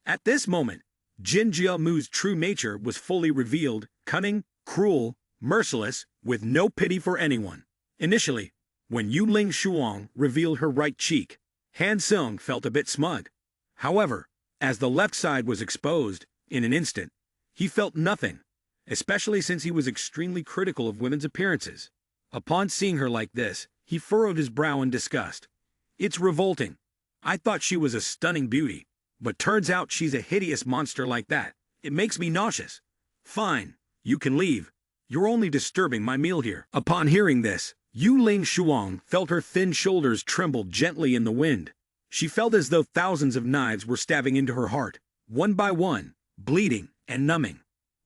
At this moment, Jin Jiamu's true nature was fully revealed: cunning, cruel, merciless, with no pity for anyone. Initially, when Yu Ling Shuang revealed her right cheek, Han Seung felt a bit smug. However, as the left side was exposed, in an instant, he felt nothing, especially since he was extremely critical of women's appearances. Upon seeing her like this, he furrowed his brow in disgust. It's revolting. I thought she was a stunning beauty, but turns out she's a hideous monster like that. It makes me nauseous. Fine, you can leave. You're only disturbing my meal here. Upon hearing this, Yu Ling Shuang felt her thin shoulders tremble gently in the wind. She felt as though thousands of knives were stabbing into her heart, one by one, bleeding and numbing.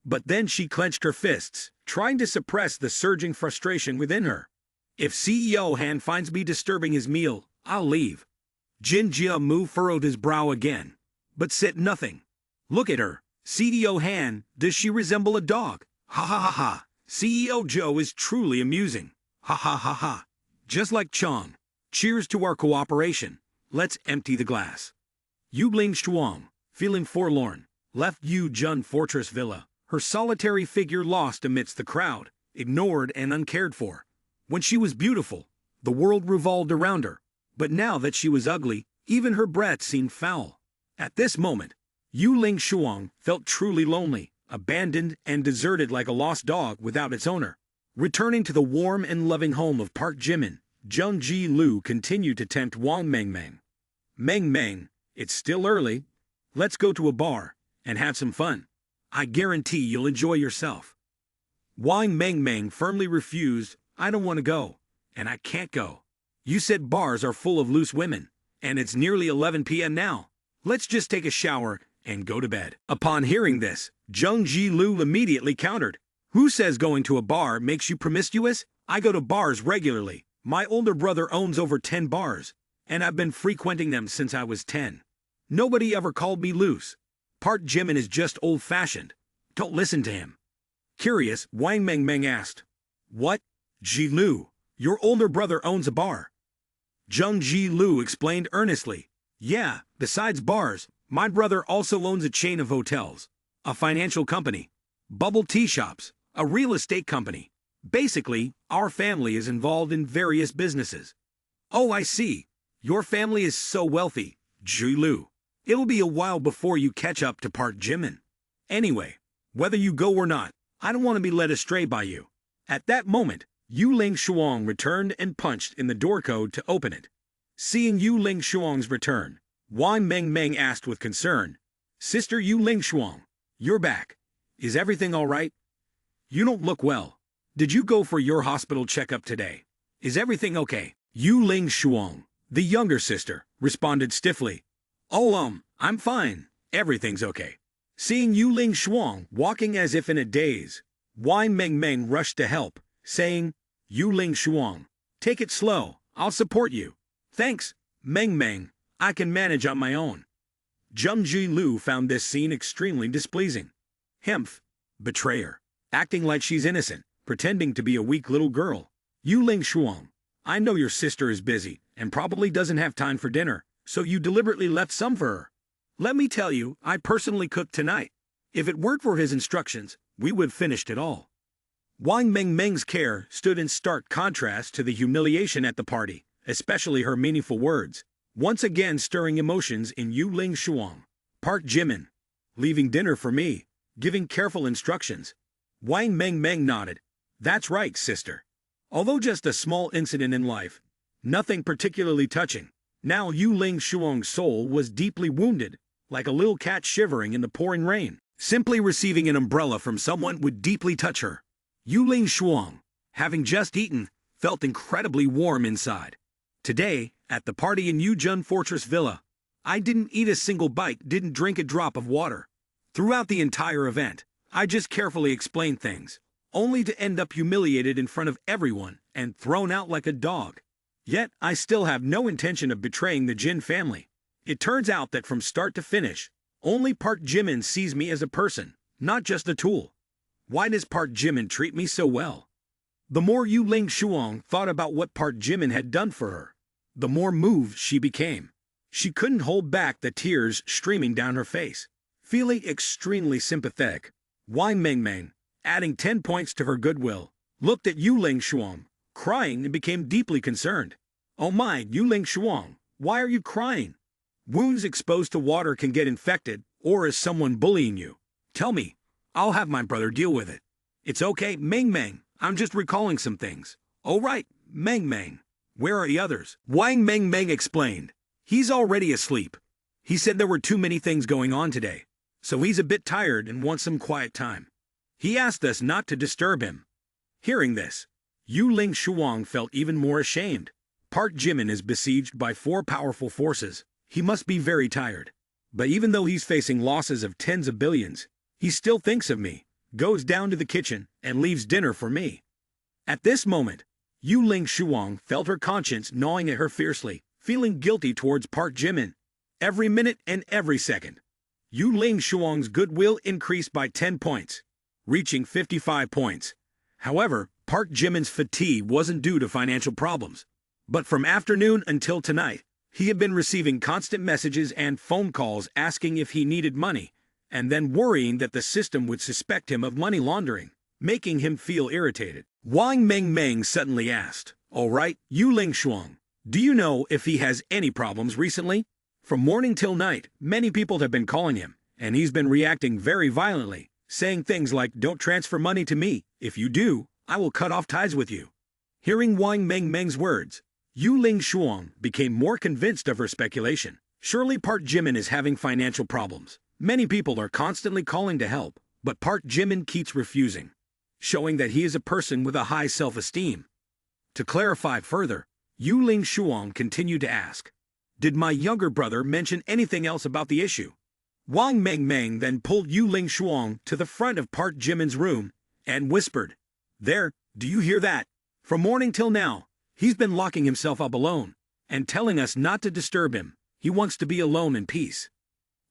But then she clenched her fists, trying to suppress the surging frustration within her. If CEO Han finds me disturbing his meal, I'll leave. Jin Jiamu furrowed his brow again, but said nothing. Look at her. CEO Han, does she resemble a dog? Ha ha ha ha. CEO Joe is truly amusing. Ha ha ha ha. Just like Chong. Cheers to our cooperation. Let's empty the glass. Yu Ling Shuang, feeling forlorn, left Yu Jun Fortress Villa, her solitary figure lost amidst the crowd, ignored and uncared for. When she was beautiful, the world revolved around her, but now that she was ugly, even her breath seemed foul. At this moment, Yu Ling Shuang felt truly lonely, abandoned and deserted like a lost dog without its owner. Returning to the warm and loving home of Park Jimin, Zheng Ji Lu continued to tempt Wang Mengmeng. Mengmeng, it's still early. Let's go to a bar and have some fun. I guarantee you'll enjoy yourself. Wang Mengmeng firmly refused. I don't want to go, and I can't go. You said bars are full of loose women, and it's nearly 11 p.m. now. Let's just take a shower and go to bed. Upon hearing this, Zheng Ji Lu immediately countered. Who says going to a bar makes you promiscuous? I go to bars regularly. My older brother owns over 10 bars, and I've been frequenting them since I was 10. Nobody ever called me loose. Park Jimin is just old-fashioned. Don't listen to him. Curious, Wang Mengmeng asked. What? Ji Lu, your older brother owns a bar. Zheng Ji Lu explained earnestly. Yeah, besides bars, my brother also owns a chain of hotels, a financial company, bubble tea shops, a real estate company. Basically, our family is involved in various businesses. Oh, I see. Your family is so wealthy, Ji Lu. It'll be a while before you catch up to Park Jimin. Anyway, whether you go or not, I don't want to be led astray by you. At that moment, Yu Ling Shuang returned and punched in the door code to open it. Seeing Yu Ling Shuang's return, Wang Mengmeng asked with concern, Sister Yu Ling Shuang, you're back. Is everything all right? You don't look well. Did you go for your hospital checkup today? Is everything okay? Yu Ling Shuang, the younger sister, responded stiffly. Oh, I'm fine. Everything's okay. Seeing Yu Ling Shuang walking as if in a daze, Wang Mengmeng rushed to help, saying, Yu Ling Shuang, take it slow. I'll support you. Thanks, Mengmeng. I can manage on my own. Zheng Ji Lu found this scene extremely displeasing. Hemph, betrayer, acting like she's innocent, pretending to be a weak little girl. Yu Ling Shuang, I know your sister is busy and probably doesn't have time for dinner, so you deliberately left some for her. Let me tell you, I personally cooked tonight. If it weren't for his instructions, we would have finished it all. Wang Mengmeng's care stood in stark contrast to the humiliation at the party, especially her meaningful words, once again stirring emotions in Yu Ling Shuang. Park Jimin, leaving dinner for me, giving careful instructions. Wang Mengmeng nodded. That's right, sister. Although just a small incident in life, nothing particularly touching. Now Yu Ling Shuang's soul was deeply wounded, like a little cat shivering in the pouring rain. Simply receiving an umbrella from someone would deeply touch her. Yu Ling Shuang, having just eaten, felt incredibly warm inside. Today, at the party in Yujun Fortress Villa, I didn't eat a single bite, didn't drink a drop of water. Throughout the entire event, I just carefully explained things, only to end up humiliated in front of everyone and thrown out like a dog. Yet, I still have no intention of betraying the Jin family. It turns out that from start to finish, only Park Jimin sees me as a person, not just a tool. Why does Park Jimin treat me so well? The more Yu Ling Shuang thought about what Park Jimin had done for her, the more moved she became. She couldn't hold back the tears streaming down her face. Feeling extremely sympathetic, Wang Mengmeng, adding 10 points to her goodwill, looked at Yu Ling Shuang, crying, and became deeply concerned. "Oh my, Yu Ling Shuang, why are you crying? Wounds exposed to water can get infected, or is someone bullying you? Tell me, I'll have my brother deal with it." "It's okay, Meng Meng, I'm just recalling some things." "Oh right, Meng Meng. Where are the others?" Wang Meng Meng explained. "He's already asleep. He said there were too many things going on today, so he's a bit tired and wants some quiet time. He asked us not to disturb him." Hearing this, Yu Ling Shuang felt even more ashamed. Park Jimin is besieged by 4 powerful forces. He must be very tired. But even though he's facing losses of tens of billions, he still thinks of me, goes down to the kitchen, and leaves dinner for me. At this moment, Yu Ling Shuang felt her conscience gnawing at her fiercely, feeling guilty towards Park Jimin. Every minute and every second, Yu Ling Shuang's goodwill increased by 10 points, reaching 55 points. However, Park Jimin's fatigue wasn't due to financial problems, but from afternoon until tonight, he had been receiving constant messages and phone calls asking if he needed money, and then worrying that the system would suspect him of money laundering, making him feel irritated. Wang Meng Meng suddenly asked, "All right, Yu Ling Shuang, do you know if he has any problems recently? From morning till night, many people have been calling him, and he's been reacting very violently, saying things like, 'Don't transfer money to me. If you do, I will cut off ties with you.'" Hearing Wang Meng Meng's words, Yu Ling Shuang became more convinced of her speculation. Surely Park Jimin is having financial problems. Many people are constantly calling to help, but Park Jimin keeps refusing, showing that he is a person with a high self-esteem. To clarify further, Yu Ling Shuang continued to ask, "Did my younger brother mention anything else about the issue?" Wang Meng Meng then pulled Yu Ling Shuang to the front of Park Jimin's room and whispered, "There, do you hear that? From morning till now, he's been locking himself up alone and telling us not to disturb him. He wants to be alone in peace."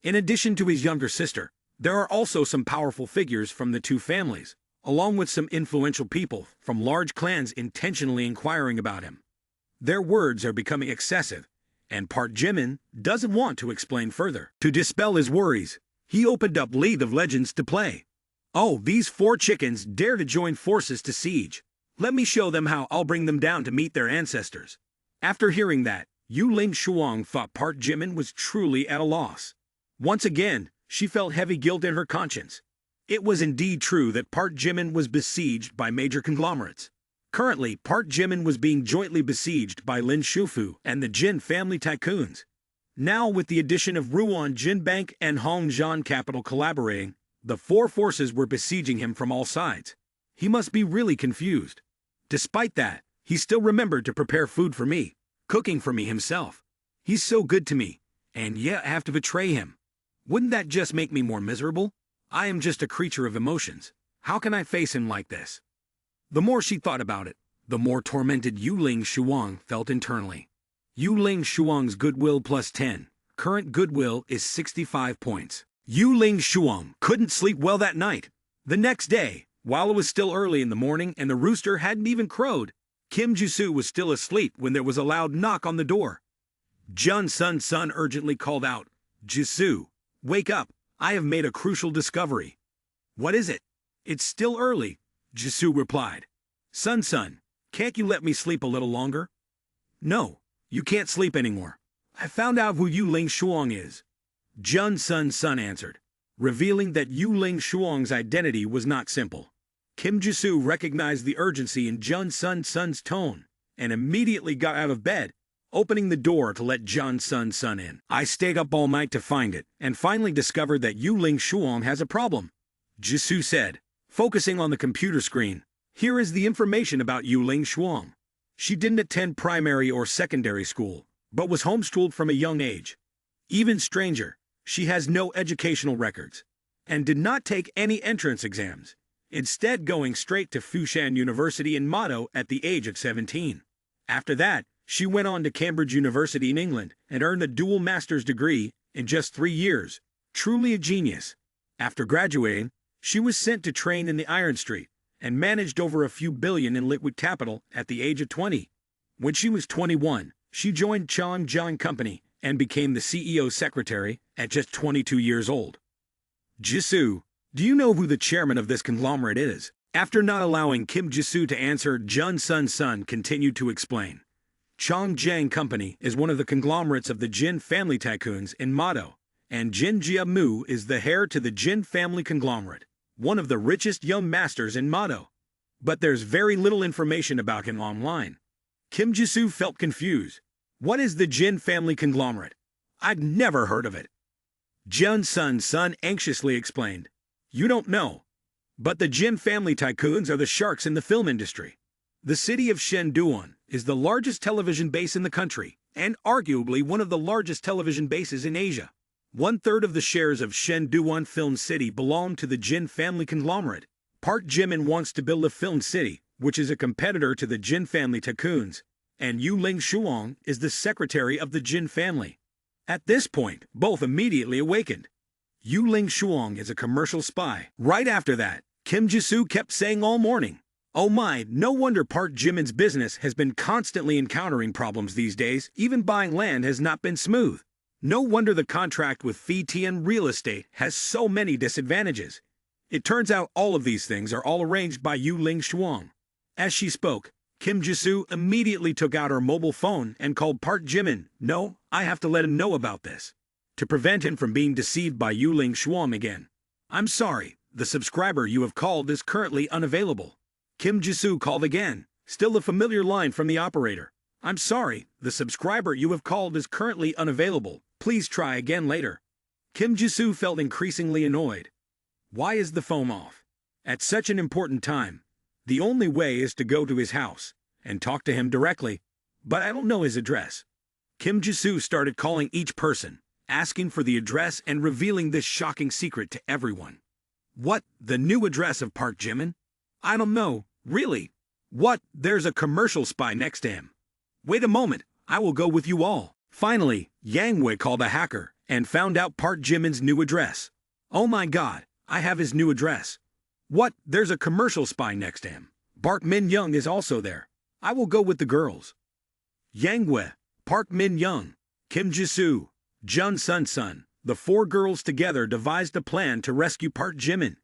In addition to his younger sister, there are also some powerful figures from the 2 families, along with some influential people from large clans intentionally inquiring about him. Their words are becoming excessive, and Park Jimin doesn't want to explain further. To dispel his worries, he opened up League of Legends to play. "Oh, these 4 chickens dare to join forces to siege. Let me show them how I'll bring them down to meet their ancestors." After hearing that, Yu Ling Shuang thought Park Jimin was truly at a loss. Once again, she felt heavy guilt in her conscience. It was indeed true that Park Jimin was besieged by major conglomerates. Currently, Park Jimin was being jointly besieged by Lin Shufu and the Jin family tycoons. Now, with the addition of Ruan Jin Bank and Hongjian Capital collaborating, the 4 forces were besieging him from all sides. He must be really confused. Despite that, he still remembered to prepare food for me, cooking for me himself. He's so good to me, and yet I have to betray him. Wouldn't that just make me more miserable? I am just a creature of emotions. How can I face him like this? The more she thought about it, the more tormented Yu Ling Shuang felt internally. Yu Ling Shuang's goodwill plus 10. Current goodwill is 65 points. Yu Ling Shuang couldn't sleep well that night. The next day, while it was still early in the morning and the rooster hadn't even crowed, Kim Jisoo was still asleep when there was a loud knock on the door. Jun Sun urgently called out, "Jisoo, wake up, I have made a crucial discovery." "What is it?" "It's still early," Jisoo replied. Sun, can't you let me sleep a little longer?" "No, you can't sleep anymore. I found out who Yu Ling Shuang is," Jun Sun answered, revealing that Yu Ling Shuang's identity was not simple. Kim Jisoo recognized the urgency in Jun Sun's tone and immediately got out of bed, opening the door to let Jun Sun in. "I stayed up all night to find it and finally discovered that Yu Ling Shuang has a problem," Jisoo said, focusing on the computer screen. "Here is the information about Yu Ling Shuang. She didn't attend primary or secondary school, but was homeschooled from a young age. Even stranger, she has no educational records and did not take any entrance exams, instead going straight to Fushan University in Motto at the age of 17. After that, she went on to Cambridge University in England and earned a dual master's degree in just 3 years. Truly a genius. After graduating, she was sent to train in the Iron Street and managed over a few billion in liquid capital at the age of 20. When she was 21, she joined Chang Company and became the CEO's secretary at just 22 years old. Jisoo, do you know who the chairman of this conglomerate is? After not allowing Kim Jisoo to answer, Jun Sun continued to explain. Chang Company is one of the conglomerates of the Jin family tycoons in Motto, and Jin Jiamu is the heir to the Jin family conglomerate, one of the richest young masters in Motto. But there's very little information about him online. Kim Jisoo felt confused. What is the Jin family conglomerate? I'd never heard of it. Jun Sun anxiously explained. You don't know. But the Jin family tycoons are the sharks in the film industry. The city of Shenduan is the largest television base in the country, and arguably one of the largest television bases in Asia. 1/3 of the shares of Shenduan Film City belong to the Jin family conglomerate. Park Jimin wants to build a film city, which is a competitor to the Jin family tycoons, and Yu Ling Shuang is the secretary of the Jin family. At this point, both immediately awakened. Yu Ling Shuang is a commercial spy. Right after that, Kim Jisoo kept saying all morning, "Oh my, no wonder Park Jimin's business has been constantly encountering problems these days. Even buying land has not been smooth. No wonder the contract with Fei-Tian Real Estate has so many disadvantages." It turns out all of these things are all arranged by Yu Ling Shuang. As she spoke, Kim Jisoo immediately took out her mobile phone and called Park Jimin. No, I have to let him know about this, to prevent him from being deceived by Yu Ling Shuang again. I'm sorry, the subscriber you have called is currently unavailable. Kim Jisoo called again, still a familiar line from the operator. I'm sorry, the subscriber you have called is currently unavailable. Please try again later. Kim Jisoo felt increasingly annoyed. Why is the phone off? At such an important time, the only way is to go to his house and talk to him directly, but I don't know his address. Kim Jisoo started calling each person, asking for the address and revealing this shocking secret to everyone. What, the new address of Park Jimin? I don't know, really. What, there's a commercial spy next to him. Wait a moment, I will go with you all. Finally, Yang Wei called a hacker and found out Park Jimin's new address. Oh my god, I have his new address. What, there's a commercial spy next to him. Park Min Young is also there. I will go with the girls. Yang Wei, Park Min Young, Kim Jisoo, Jun Sun, the 4 girls together devised a plan to rescue Park Jimin.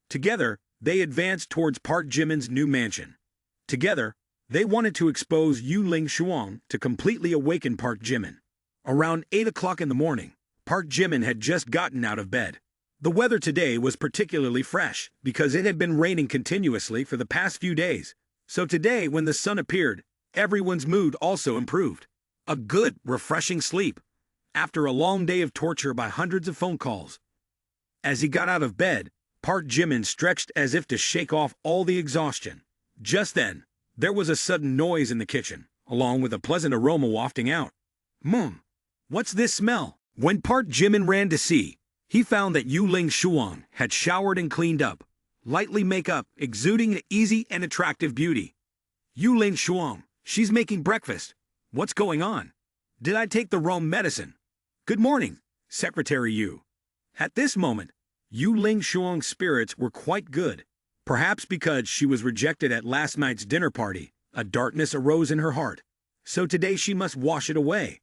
Together, they advanced towards Park Jimin's new mansion. Together, they wanted to expose Yu Ling Shuang to completely awaken Park Jimin. Around 8 o'clock in the morning, Park Jimin had just gotten out of bed. The weather today was particularly fresh because it had been raining continuously for the past few days. So today, when the sun appeared, everyone's mood also improved. A good, refreshing sleep, after a long day of torture by hundreds of phone calls. As he got out of bed, Park Jimin stretched as if to shake off all the exhaustion. Just then, there was a sudden noise in the kitchen, along with a pleasant aroma wafting out. What's this smell? When Park Jimin ran to see, he found that Yu Ling Shuang had showered and cleaned up, lightly makeup, exuding an easy and attractive beauty. Yu Ling Shuang, she's making breakfast. What's going on? Did I take the wrong medicine? Good morning, Secretary Yu. At this moment, Yu Ling Shuang's spirits were quite good. Perhaps because she was rejected at last night's dinner party, a darkness arose in her heart. So today she must wash it away.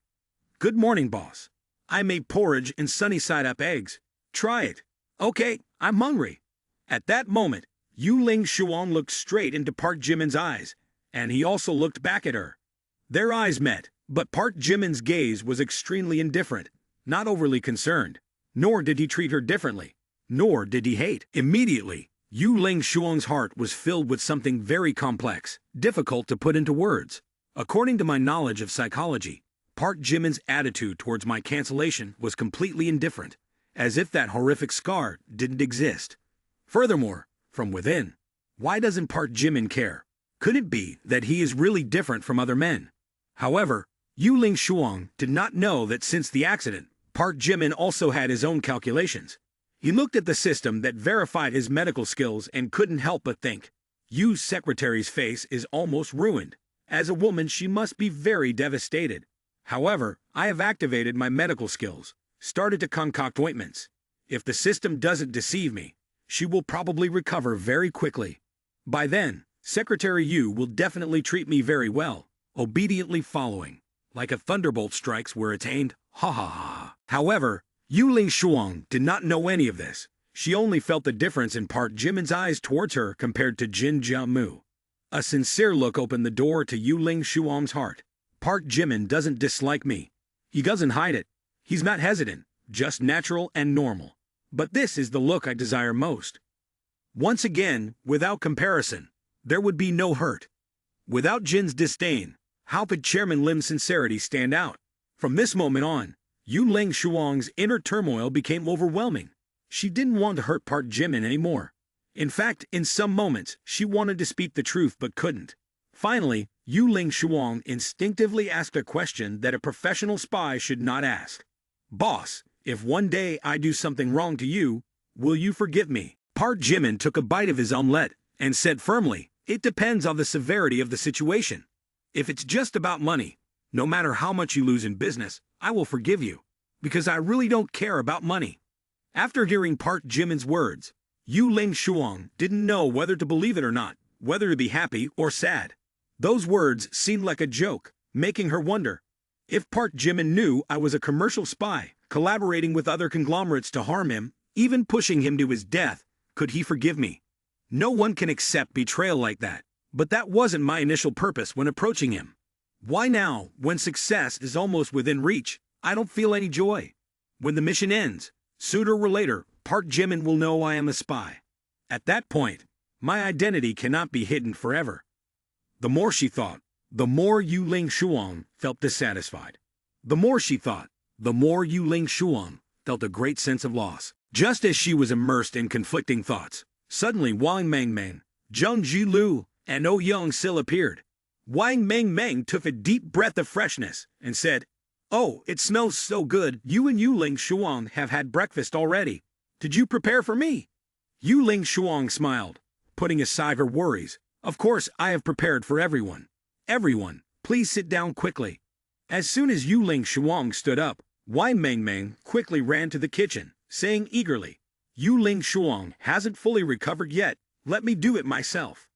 Good morning, boss. I made porridge and sunny-side-up eggs. Try it. Okay, I'm hungry. At that moment, Yu Ling Shuang looked straight into Park Jimin's eyes, and he also looked back at her. Their eyes met, but Park Jimin's gaze was extremely indifferent, not overly concerned. Nor did he treat her differently. Nor did he hate. Immediately, Yu Ling Shuang's heart was filled with something very complex, difficult to put into words. According to my knowledge of psychology, Park Jimin's attitude towards my cancellation was completely indifferent, as if that horrific scar didn't exist. Furthermore, from within, why doesn't Park Jimin care? Could it be that he is really different from other men? However, Yu Ling Shuang did not know that since the accident, Park Jimin also had his own calculations. He looked at the system that verified his medical skills and couldn't help but think, Yu's secretary's face is almost ruined. As a woman, she must be very devastated. However, I have activated my medical skills, started to concoct ointments. If the system doesn't deceive me, she will probably recover very quickly. By then, Secretary Yu will definitely treat me very well, obediently following. Like a thunderbolt strikes where it's aimed, ha ha ha. However, Yu Ling Shuang did not know any of this. She only felt the difference in Park Jimin's eyes towards her compared to Jin Jiamu. A sincere look opened the door to Yu Ling Shuang's heart. Park Jimin doesn't dislike me. He doesn't hide it. He's not hesitant, just natural and normal. But this is the look I desire most. Once again, without comparison, there would be no hurt. Without Jin's disdain, how could Chairman Lim's sincerity stand out? From this moment on, Yu Ling Shuang's inner turmoil became overwhelming. She didn't want to hurt Park Jimin anymore. In fact, in some moments, she wanted to speak the truth but couldn't. Finally, Yu Ling Shuang instinctively asked a question that a professional spy should not ask. Boss, if one day I do something wrong to you, will you forgive me? Park Jimin took a bite of his omelette and said firmly, it depends on the severity of the situation. If it's just about money, no matter how much you lose in business, I will forgive you, because I really don't care about money. After hearing Park Jimin's words, Yu Ling Shuang didn't know whether to believe it or not, whether to be happy or sad. Those words seemed like a joke, making her wonder. If Park Jimin knew I was a commercial spy, collaborating with other conglomerates to harm him, even pushing him to his death, could he forgive me? No one can accept betrayal like that, but that wasn't my initial purpose when approaching him. Why now, when success is almost within reach, I don't feel any joy? When the mission ends, sooner or later, Park Jimin will know I am a spy. At that point, my identity cannot be hidden forever. The more she thought, the more Yu Ling Shuang felt dissatisfied. The more she thought, the more Yu Ling Shuang felt a great sense of loss. Just as she was immersed in conflicting thoughts, suddenly Wang Mengmeng, Zheng Jilu, and Oh Young-sil appeared. Wang Mengmeng took a deep breath of freshness and said, "Oh, it smells so good. You and Yu Ling Shuang have had breakfast already. Did you prepare for me?" Yu Ling Shuang smiled, putting aside her worries. "Of course, I have prepared for everyone. Everyone, please sit down quickly." As soon as Yu Ling Shuang stood up, Wang Mengmeng quickly ran to the kitchen, saying eagerly, "Yu Ling Shuang hasn't fully recovered yet. Let me do it myself."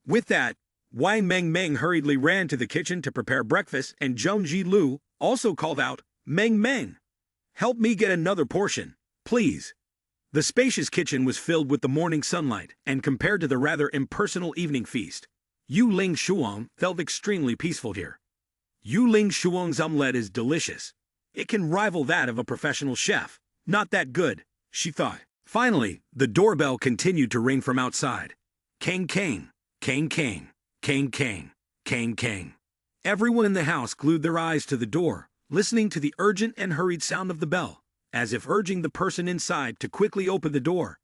With that, Wang Mengmeng hurriedly ran to the kitchen to prepare breakfast, and Zheng Jilu also called out, "Meng Meng, help me get another portion, please." The spacious kitchen was filled with the morning sunlight, and compared to the rather impersonal evening feast, Yu Ling Shuang felt extremely peaceful here. Yu Ling Shuang's omelette is delicious. It can rival that of a professional chef. Not that good, she thought. Finally, the doorbell continued to ring from outside. Kang kang, kang kang, kang kang, kang kang. Everyone in the house glued their eyes to the door, listening to the urgent and hurried sound of the bell, as if urging the person inside to quickly open the door.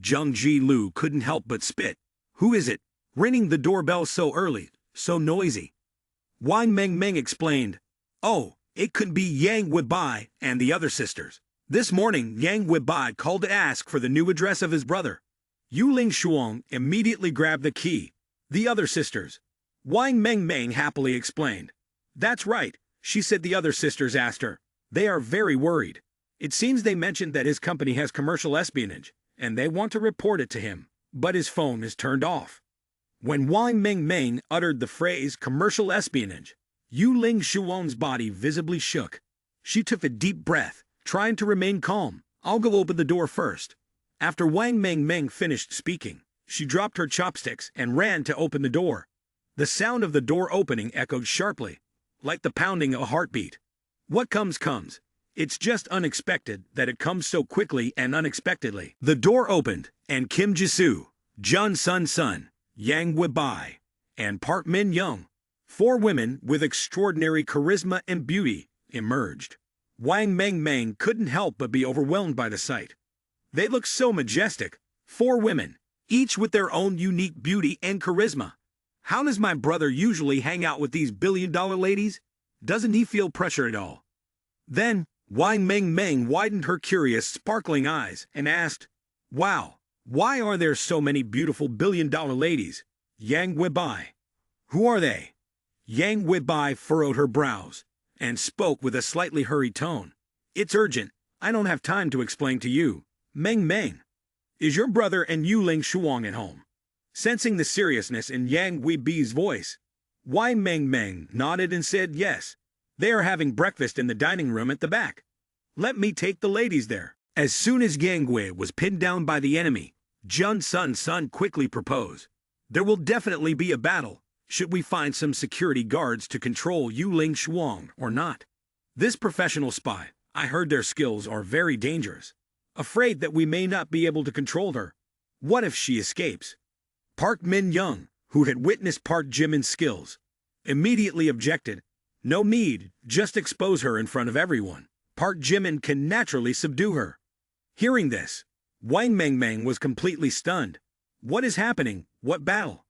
Zheng Jilu couldn't help but spit. "Who is it, ringing the doorbell so early, so noisy?" Wang Mengmeng explained, "Oh, it could be Yang Weibai and the other sisters. This morning, Yang Weibai called to ask for the new address of his brother." Yu Ling Shuang immediately grabbed the key. "The other sisters," Wang Mengmeng happily explained. "That's right," she said. The other sisters asked her. "They are very worried. It seems they mentioned that his company has commercial espionage, and they want to report it to him, but his phone is turned off." When Wang Mengmeng uttered the phrase commercial espionage, Yu Ling Shuang's body visibly shook. She took a deep breath, trying to remain calm. "I'll go open the door first." After Wang Mengmeng finished speaking, she dropped her chopsticks and ran to open the door. The sound of the door opening echoed sharply, like the pounding of a heartbeat. What comes comes. It's just unexpected that it comes so quickly and unexpectedly. The door opened, and Kim Jisoo, Jun Sun Sun, Yang Weibai, and Park Min Young, 4 women with extraordinary charisma and beauty, emerged. Wang Mengmeng couldn't help but be overwhelmed by the sight. They looked so majestic, 4 women, each with their own unique beauty and charisma. How does my brother usually hang out with these billion-dollar ladies? Doesn't he feel pressure at all? Then, Wang Meng Meng widened her curious, sparkling eyes and asked, "Wow, why are there so many beautiful billion-dollar ladies? Yang Weibai. Who are they?" Yang Weibai furrowed her brows and spoke with a slightly hurried tone. "It's urgent. I don't have time to explain to you. Meng Meng, is your brother and Yu Ling Shuang at home?" Sensing the seriousness in Yang Weibai's voice, Wang Meng Meng nodded and said yes. "They are having breakfast in the dining room at the back. Let me take the ladies there." As soon as Yang Gui was pinned down by the enemy, Jun Sun quickly proposed, "There will definitely be a battle. Should we find some security guards to control Yu Ling Shuang or not? This professional spy, I heard their skills are very dangerous. Afraid that we may not be able to control her. What if she escapes?" Park Min Young, who had witnessed Park Jimin's skills, immediately objected. "No need, just expose her in front of everyone. Park Jimin can naturally subdue her." Hearing this, Wang Meng Meng was completely stunned. What is happening? What battle?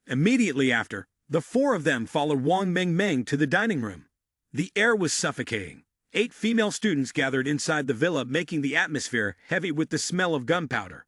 Immediately after, the four of them followed Wang Meng Meng to the dining room. The air was suffocating. 8 female students gathered inside the villa, making the atmosphere heavy with the smell of gunpowder.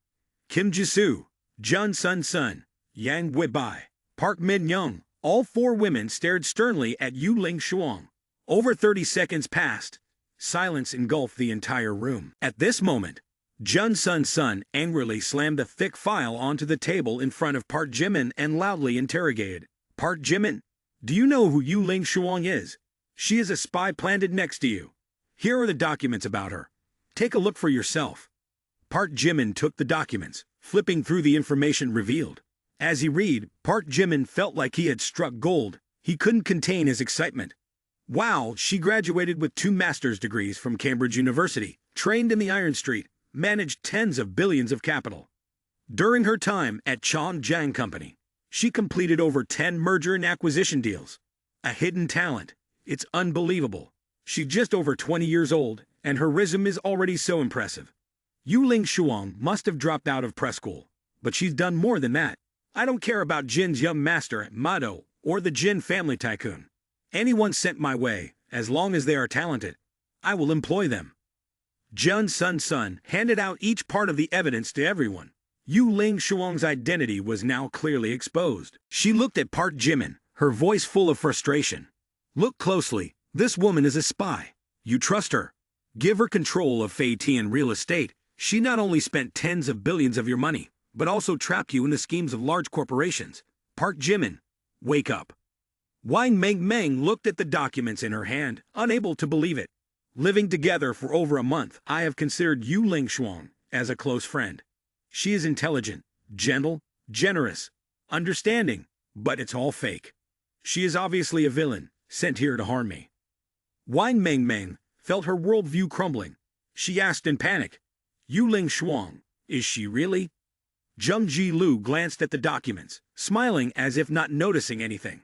Kim Jisoo, Jun Sun, Yang Weibai, Park Min Young, all 4 women stared sternly at Yu Ling Shuang. Over 30 seconds passed. Silence engulfed the entire room. At this moment, Jun Sun angrily slammed a thick file onto the table in front of Park Jimin and loudly interrogated, "Park Jimin, do you know who Yu Ling Shuang is? She is a spy planted next to you. Here are the documents about her. Take a look for yourself." Park Jimin took the documents, flipping through the information revealed. As he read, Park Jimin felt like he had struck gold. He couldn't contain his excitement. Wow, she graduated with 2 master's degrees from Cambridge University, trained in the Iron Street, managed tens of billions of capital. During her time at Chongjiang Company, she completed over 10 merger and acquisition deals. A hidden talent. It's unbelievable. She's just over 20 years old, and her resume is already so impressive. Yu Ling Shuang must have dropped out of press school, but she's done more than that. I don't care about Jin's young master, Mado, or the Jin family tycoon. Anyone sent my way, as long as they are talented, I will employ them. Jun Sun handed out each part of the evidence to everyone. Yu Ling Shuang's identity was now clearly exposed. She looked at Park Jimin, her voice full of frustration. "Look closely. This woman is a spy. You trust her. Give her control of Fei Tian real estate. She not only spent tens of billions of your money, but also trapped you in the schemes of large corporations. Park Jimin, wake up." Wang Meng Meng looked at the documents in her hand, unable to believe it. Living together for over a month, I have considered Yu Ling Shuang as a close friend. She is intelligent, gentle, generous, understanding, but it's all fake. She is obviously a villain, sent here to harm me. Wang Meng Meng felt her worldview crumbling. She asked in panic, "Yu Ling Shuang, is she really?" Zheng Jilu glanced at the documents, smiling as if not noticing anything.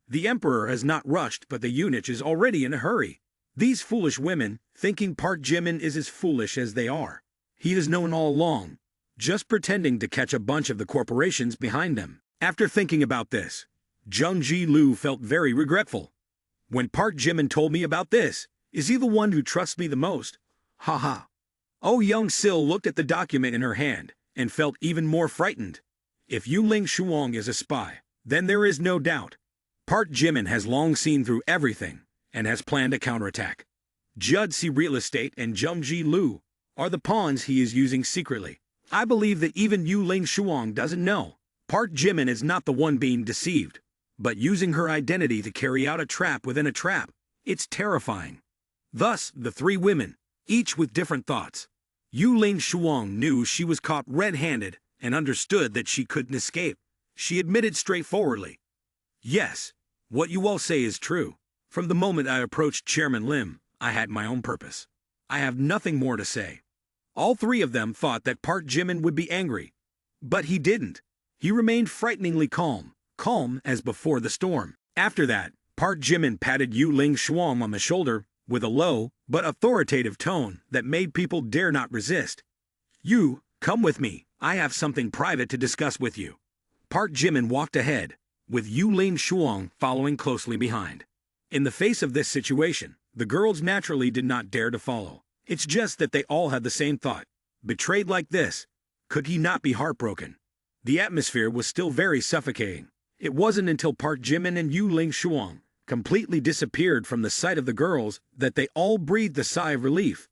"The emperor has not rushed, but the eunuch is already in a hurry. These foolish women, thinking Park Jimin is as foolish as they are. He has known all along, just pretending to catch a bunch of the corporations behind them." After thinking about this, Zheng Jilu felt very regretful. When Park Jimin told me about this, is he the one who trusts me the most? Ha. Oh, Young Sil looked at the document in her hand and felt even more frightened. If Yu Ling Shuang is a spy, then there is no doubt. Park Jimin has long seen through everything and has planned a counterattack. Judsi Real Estate and Zheng Lu are the pawns he is using secretly. I believe that even Yu Ling Shuang doesn't know. Park Jimin is not the one being deceived, but using her identity to carry out a trap within a trap. It's terrifying. Thus, the 3 women, each with different thoughts. Yu Ling Shuang knew she was caught red-handed and understood that she couldn't escape. She admitted straightforwardly, "Yes, what you all say is true. From the moment I approached Chairman Lim, I had my own purpose. I have nothing more to say." All 3 of them thought that Park Jimin would be angry, but he didn't. He remained frighteningly calm as before the storm. After that, Park Jimin patted Yu Ling Shuang on the shoulder with a low but authoritative tone that made people dare not resist. "You, come with me. I have something private to discuss with you." Park Jimin walked ahead, with Yu Ling Shuang following closely behind. In the face of this situation, The girls naturally did not dare to follow. It's just that they all had the same thought. Betrayed like this, could he not be heartbroken? The atmosphere was still very suffocating. It wasn't until Park Jimin and Yu Ling Shuang completely disappeared from the sight of the girls that they all breathed a sigh of relief.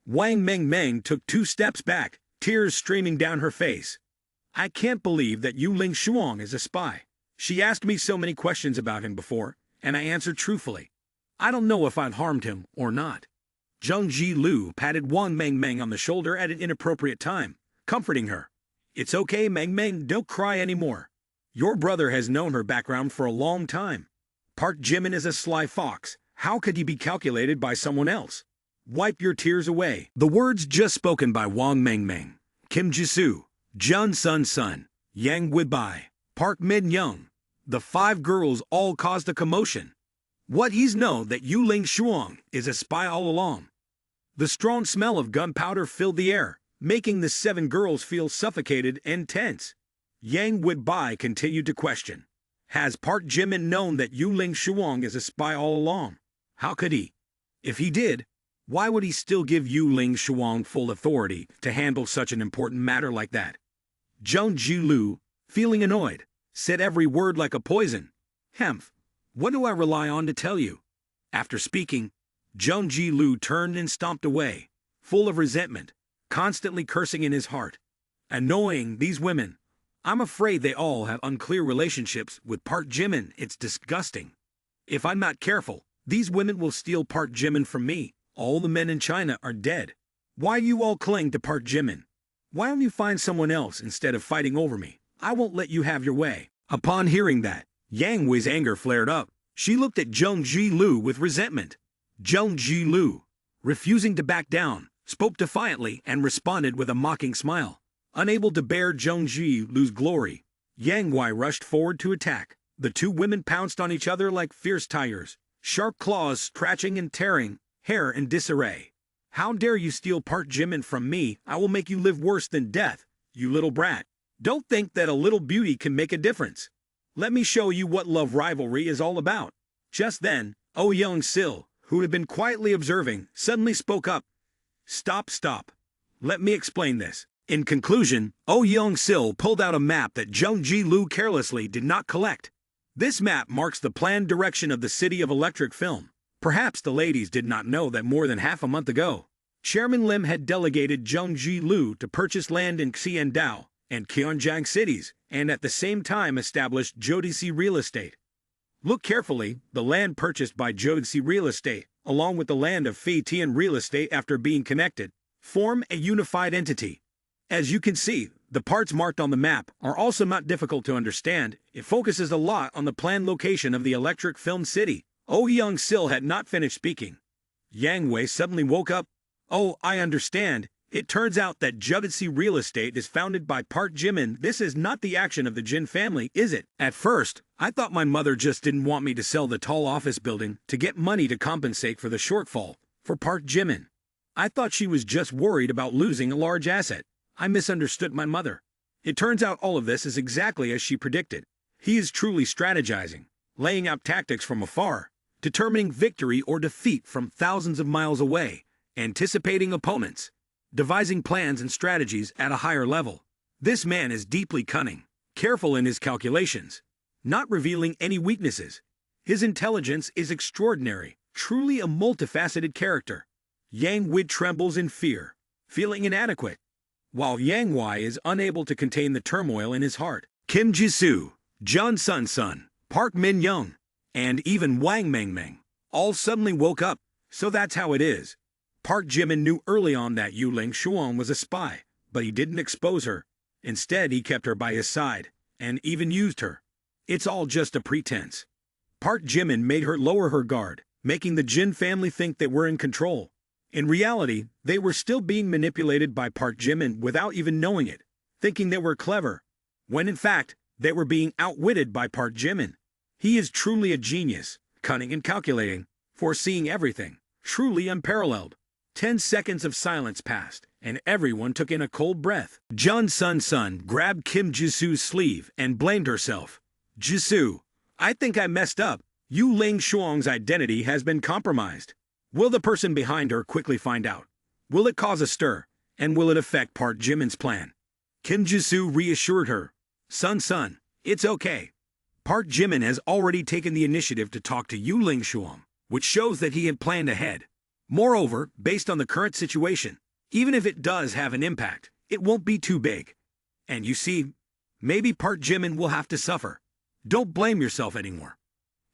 Wang Meng took 2 steps back, tears streaming down her face. I can't believe that Yu Ling Shuang is a spy. She asked me so many questions about him before, and I answered truthfully. I don't know if I've harmed him or not. Zheng Ji-lu patted Wang Meng on the shoulder at an inappropriate time, comforting her. It's okay, Meng, don't cry anymore. Your brother has known her background for a long time. Park Jimin is a sly fox. How could he be calculated by someone else? Wipe your tears away. The words just spoken by Wang Meng, Kim Jisoo, Jun Sun, Yang Weibai, Park Min Young. The 5 girls all caused a commotion. What he's known that Yu Ling Shuang is a spy all along. The strong smell of gunpowder filled the air, making the 7 girls feel suffocated and tense. Yang Weibai continued to question. Has Park Jimin known that Yu Ling Shuang is a spy all along? How could he? If he did, why would he still give Yu Ling Shuang full authority to handle such an important matter like that? Zheng Ji-lu, feeling annoyed, said every word like a poison. Hemph, what do I rely on to tell you? After speaking, Zheng Ji-lu turned and stomped away, full of resentment, constantly cursing in his heart. Annoying, these women. I'm afraid they all have unclear relationships with Park Jimin. It's disgusting. If I'm not careful, these women will steal Park Jimin from me. All the men in China are dead. Why do you all cling to Park Jimin? Why don't you find someone else instead of fighting over me? I won't let you have your way. Upon hearing that, Yang Wei's anger flared up. She looked at Zheng Ji-lu with resentment. Zheng Ji-lu, refusing to back down, spoke defiantly and responded with a mocking smile. Unable to bear Zheng Ji-lu's glory, Yang Wei rushed forward to attack. The 2 women pounced on each other like fierce tigers, sharp claws scratching and tearing, hair in disarray. How dare you steal Park Jimin from me? I will make you live worse than death, you little brat. Don't think that a little beauty can make a difference. Let me show you what love rivalry is all about. Just then, Oh Young-sil, who had been quietly observing, suddenly spoke up. Stop. Let me explain this. In conclusion, Oh Young-sil pulled out a map that Zheng Ji-lu carelessly did not collect. This map marks the planned direction of the city of electric film. Perhaps the ladies did not know that more than half a month ago, Chairman Lim had delegated Zheng Ji-lu to purchase land in Xiandao and Qionjiang cities, and at the same time established Jodeci Real Estate. Look carefully, the land purchased by Jodeci Real Estate, along with the land of Fei Tian Real Estate after being connected, form a unified entity. As you can see, the parts marked on the map are also not difficult to understand. It focuses a lot on the planned location of the electric film city. Oh Young-sil had not finished speaking. Yang Wei suddenly woke up. Oh, I understand. It turns out that Jodeci Real Estate is founded by Park Jimin. This is not the action of the Jin family, is it? At first, I thought my mother just didn't want me to sell the tall office building to get money to compensate for the shortfall for Park Jimin. I thought she was just worried about losing a large asset. I misunderstood my mother. It turns out all of this is exactly as she predicted. He is truly strategizing, laying out tactics from afar, determining victory or defeat from thousands of miles away, anticipating opponents, devising plans and strategies at a higher level. This man is deeply cunning, careful in his calculations, not revealing any weaknesses. His intelligence is extraordinary, truly a multifaceted character. Yang Wei trembles in fear, feeling inadequate, while Yang Wei is unable to contain the turmoil in his heart. Kim Jisoo, Jun Sun, Park Min Young, and even Wang Meng all suddenly woke up. So that's how it is. Park Jimin knew early on that Yu Ling Shuang was a spy, but he didn't expose her. Instead, he kept her by his side, and even used her. It's all just a pretense. Park Jimin made her lower her guard, making the Jin family think they were in control. In reality, they were still being manipulated by Park Jimin without even knowing it, thinking they were clever, when in fact, they were being outwitted by Park Jimin. He is truly a genius, cunning and calculating, foreseeing everything, truly unparalleled. 10 seconds of silence passed, and everyone took in a cold breath. Jun Sun grabbed Kim Jisoo's sleeve and blamed herself. Jisoo, I think I messed up. Yu Ling Shuang's identity has been compromised. Will the person behind her quickly find out? Will it cause a stir? And will it affect Park Jimin's plan? Kim Ji-soo reassured her. Son, it's okay. Park Jimin has already taken the initiative to talk to Yu Ling Shuang, which shows that he had planned ahead. Moreover, based on the current situation, even if it does have an impact, it won't be too big. And you see, maybe Park Jimin will have to suffer. Don't blame yourself anymore.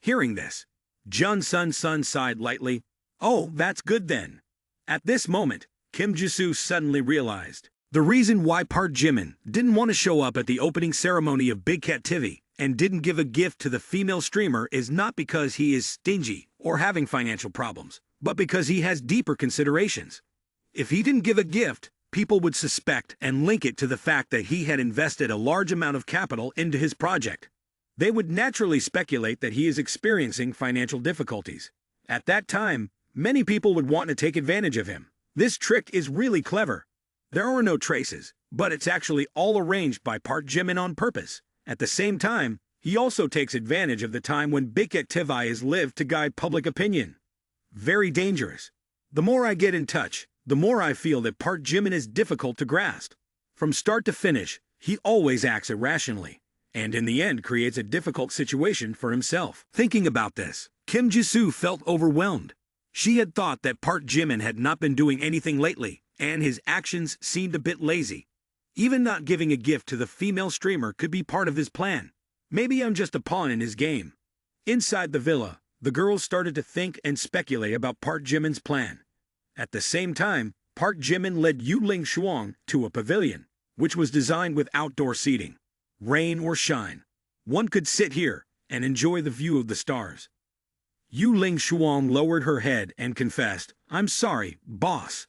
Hearing this, Jun Sun sighed lightly. Oh, that's good then. At this moment, Kim Ji-soo suddenly realized the reason why Park Jimin didn't want to show up at the opening ceremony of Big Cat TV and didn't give a gift to the female streamer is not because he is stingy or having financial problems, but because he has deeper considerations. If he didn't give a gift, people would suspect and link it to the fact that he had invested a large amount of capital into his project. They would naturally speculate that he is experiencing financial difficulties. At that time, many people would want to take advantage of him. This trick is really clever. There are no traces, but it's actually all arranged by Park Jimin on purpose. At the same time, he also takes advantage of the time when Big Cat TV is lived to guide public opinion. Very dangerous. The more I get in touch, the more I feel that Park Jimin is difficult to grasp. From start to finish, he always acts irrationally, and in the end creates a difficult situation for himself. Thinking about this, Kim Ji-soo felt overwhelmed. She had thought that Park Jimin had not been doing anything lately, and his actions seemed a bit lazy. Even not giving a gift to the female streamer could be part of his plan. Maybe I'm just a pawn in his game. Inside the villa, the girls started to think and speculate about Park Jimin's plan. At the same time, Park Jimin led Yu Ling Shuang to a pavilion, which was designed with outdoor seating. Rain or shine, one could sit here and enjoy the view of the stars. Yu Ling Shuang lowered her head and confessed, I'm sorry, boss.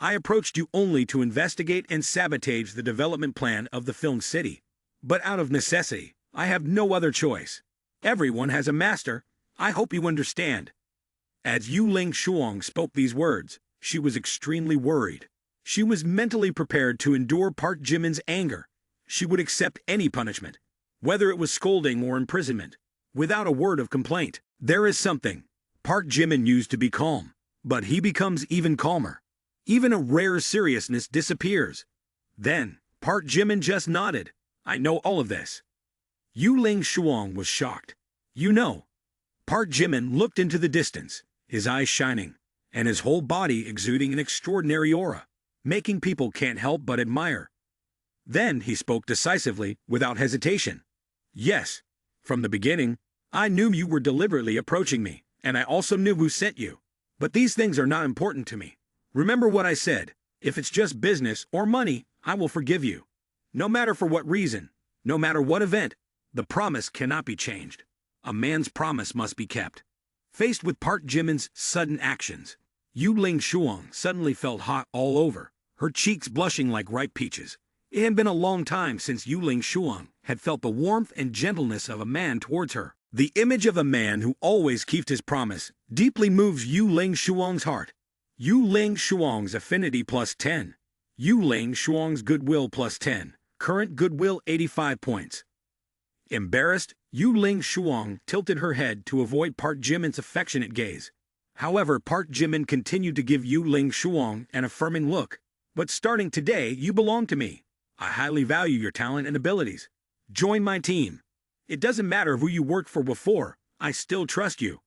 I approached you only to investigate and sabotage the development plan of the film city. But out of necessity, I have no other choice. Everyone has a master. I hope you understand. As Yu Ling Shuang spoke these words, she was extremely worried. She was mentally prepared to endure Park Jimin's anger. She would accept any punishment, whether it was scolding or imprisonment, without a word of complaint. There is something Park Jimin used to be calm, but he becomes even calmer. Even a rare seriousness disappears. Then, Park Jimin just nodded. I know all of this. Yu Ling Shuang was shocked. You know. Park Jimin looked into the distance, his eyes shining, and his whole body exuding an extraordinary aura, making people can't help but admire. Then he spoke decisively, without hesitation. Yes, from the beginning, I knew you were deliberately approaching me, and I also knew who sent you. But these things are not important to me. Remember what I said. If it's just business or money, I will forgive you. No matter for what reason, no matter what event, the promise cannot be changed. A man's promise must be kept. Faced with Park Jimin's sudden actions, Yu Ling Shuang suddenly felt hot all over, her cheeks blushing like ripe peaches. It had been a long time since Yu Ling Shuang had felt the warmth and gentleness of a man towards her. The image of a man who always keeps his promise deeply moves Yu Ling Shuang's heart. Yu Ling Shuang's affinity +10. Yu Ling Shuang's goodwill +10. Current goodwill 85 points. Embarrassed, Yu Ling Shuang tilted her head to avoid Park Jimin's affectionate gaze. However, Park Jimin continued to give Yu Ling Shuang an affirming look. But starting today, you belong to me. I highly value your talent and abilities. Join my team. It doesn't matter who you worked for before, I still trust you.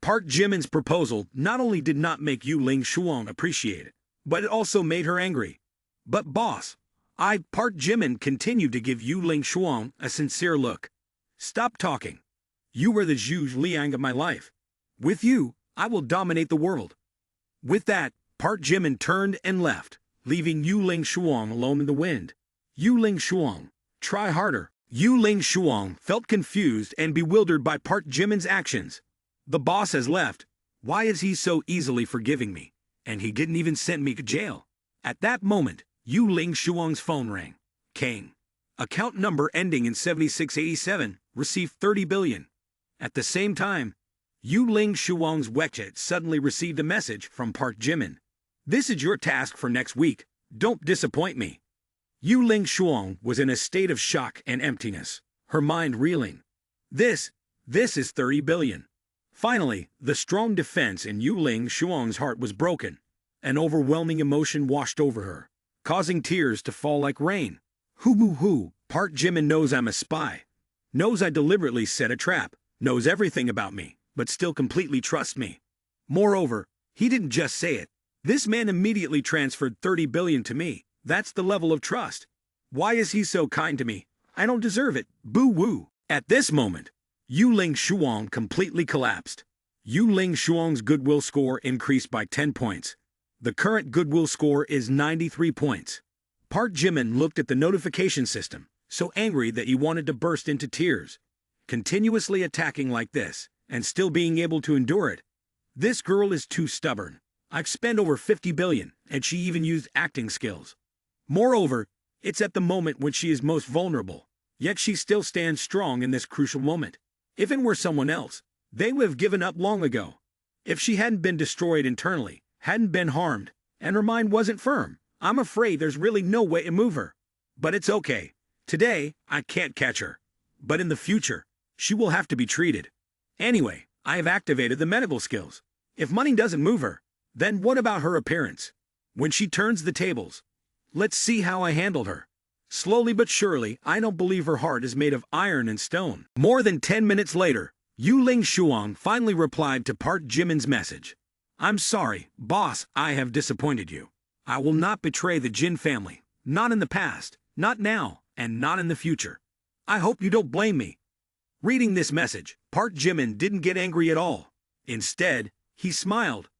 Park Jimin's proposal not only did not make Yu Ling Shuang appreciate it, but it also made her angry. But boss, Park Jimin continued to give Yu Ling Shuang a sincere look. Stop talking. You were the Zhu Liang of my life. With you, I will dominate the world. With that, Park Jimin turned and left, leaving Yu Ling Shuang alone in the wind. Yu Ling Shuang, try harder. Yu Ling Shuang felt confused and bewildered by Park Jimin's actions. The boss has left. Why is he so easily forgiving me? And he didn't even send me to jail. At that moment, Yu Ling Shuang's phone rang. King. Account number ending in 7687, received 30 billion. At the same time, Yu Ling Shuang's WeChat suddenly received a message from Park Jimin. This is your task for next week. Don't disappoint me. Yu Ling Shuang was in a state of shock and emptiness, her mind reeling. This is 30 billion. Finally, the strong defense in Yu Ling Shuang's heart was broken. An overwhelming emotion washed over her, causing tears to fall like rain. Hoo, Park Jimin knows I'm a spy. Knows I deliberately set a trap. Knows everything about me, but still completely trusts me. Moreover, he didn't just say it. This man immediately transferred 30 billion to me. That's the level of trust. Why is he so kind to me? I don't deserve it. Boo-woo. At this moment, Yu Ling Shuang completely collapsed. Yu Ling Shuang's goodwill score increased by 10 points. The current goodwill score is 93 points. Park Jimin looked at the notification system, so angry that he wanted to burst into tears. Continuously attacking like this, and still being able to endure it. This girl is too stubborn. I've spent over 50 billion, and she even used acting skills. Moreover, it's at the moment when she is most vulnerable, yet she still stands strong in this crucial moment. If it were someone else, they would have given up long ago. If she hadn't been destroyed internally, hadn't been harmed, and her mind wasn't firm, I'm afraid there's really no way to move her. But it's okay. Today, I can't catch her. But in the future, she will have to be treated. Anyway, I have activated the medical skills. If money doesn't move her, then what about her appearance? When she turns the tables, let's see how I handled her. Slowly but surely, I don't believe her heart is made of iron and stone. More than 10 minutes later, Yu Ling Shuang finally replied to Park Jimin's message. I'm sorry, boss, I have disappointed you. I will not betray the Jin family. Not in the past, not now, and not in the future. I hope you don't blame me. Reading this message, Park Jimin didn't get angry at all. Instead, he smiled.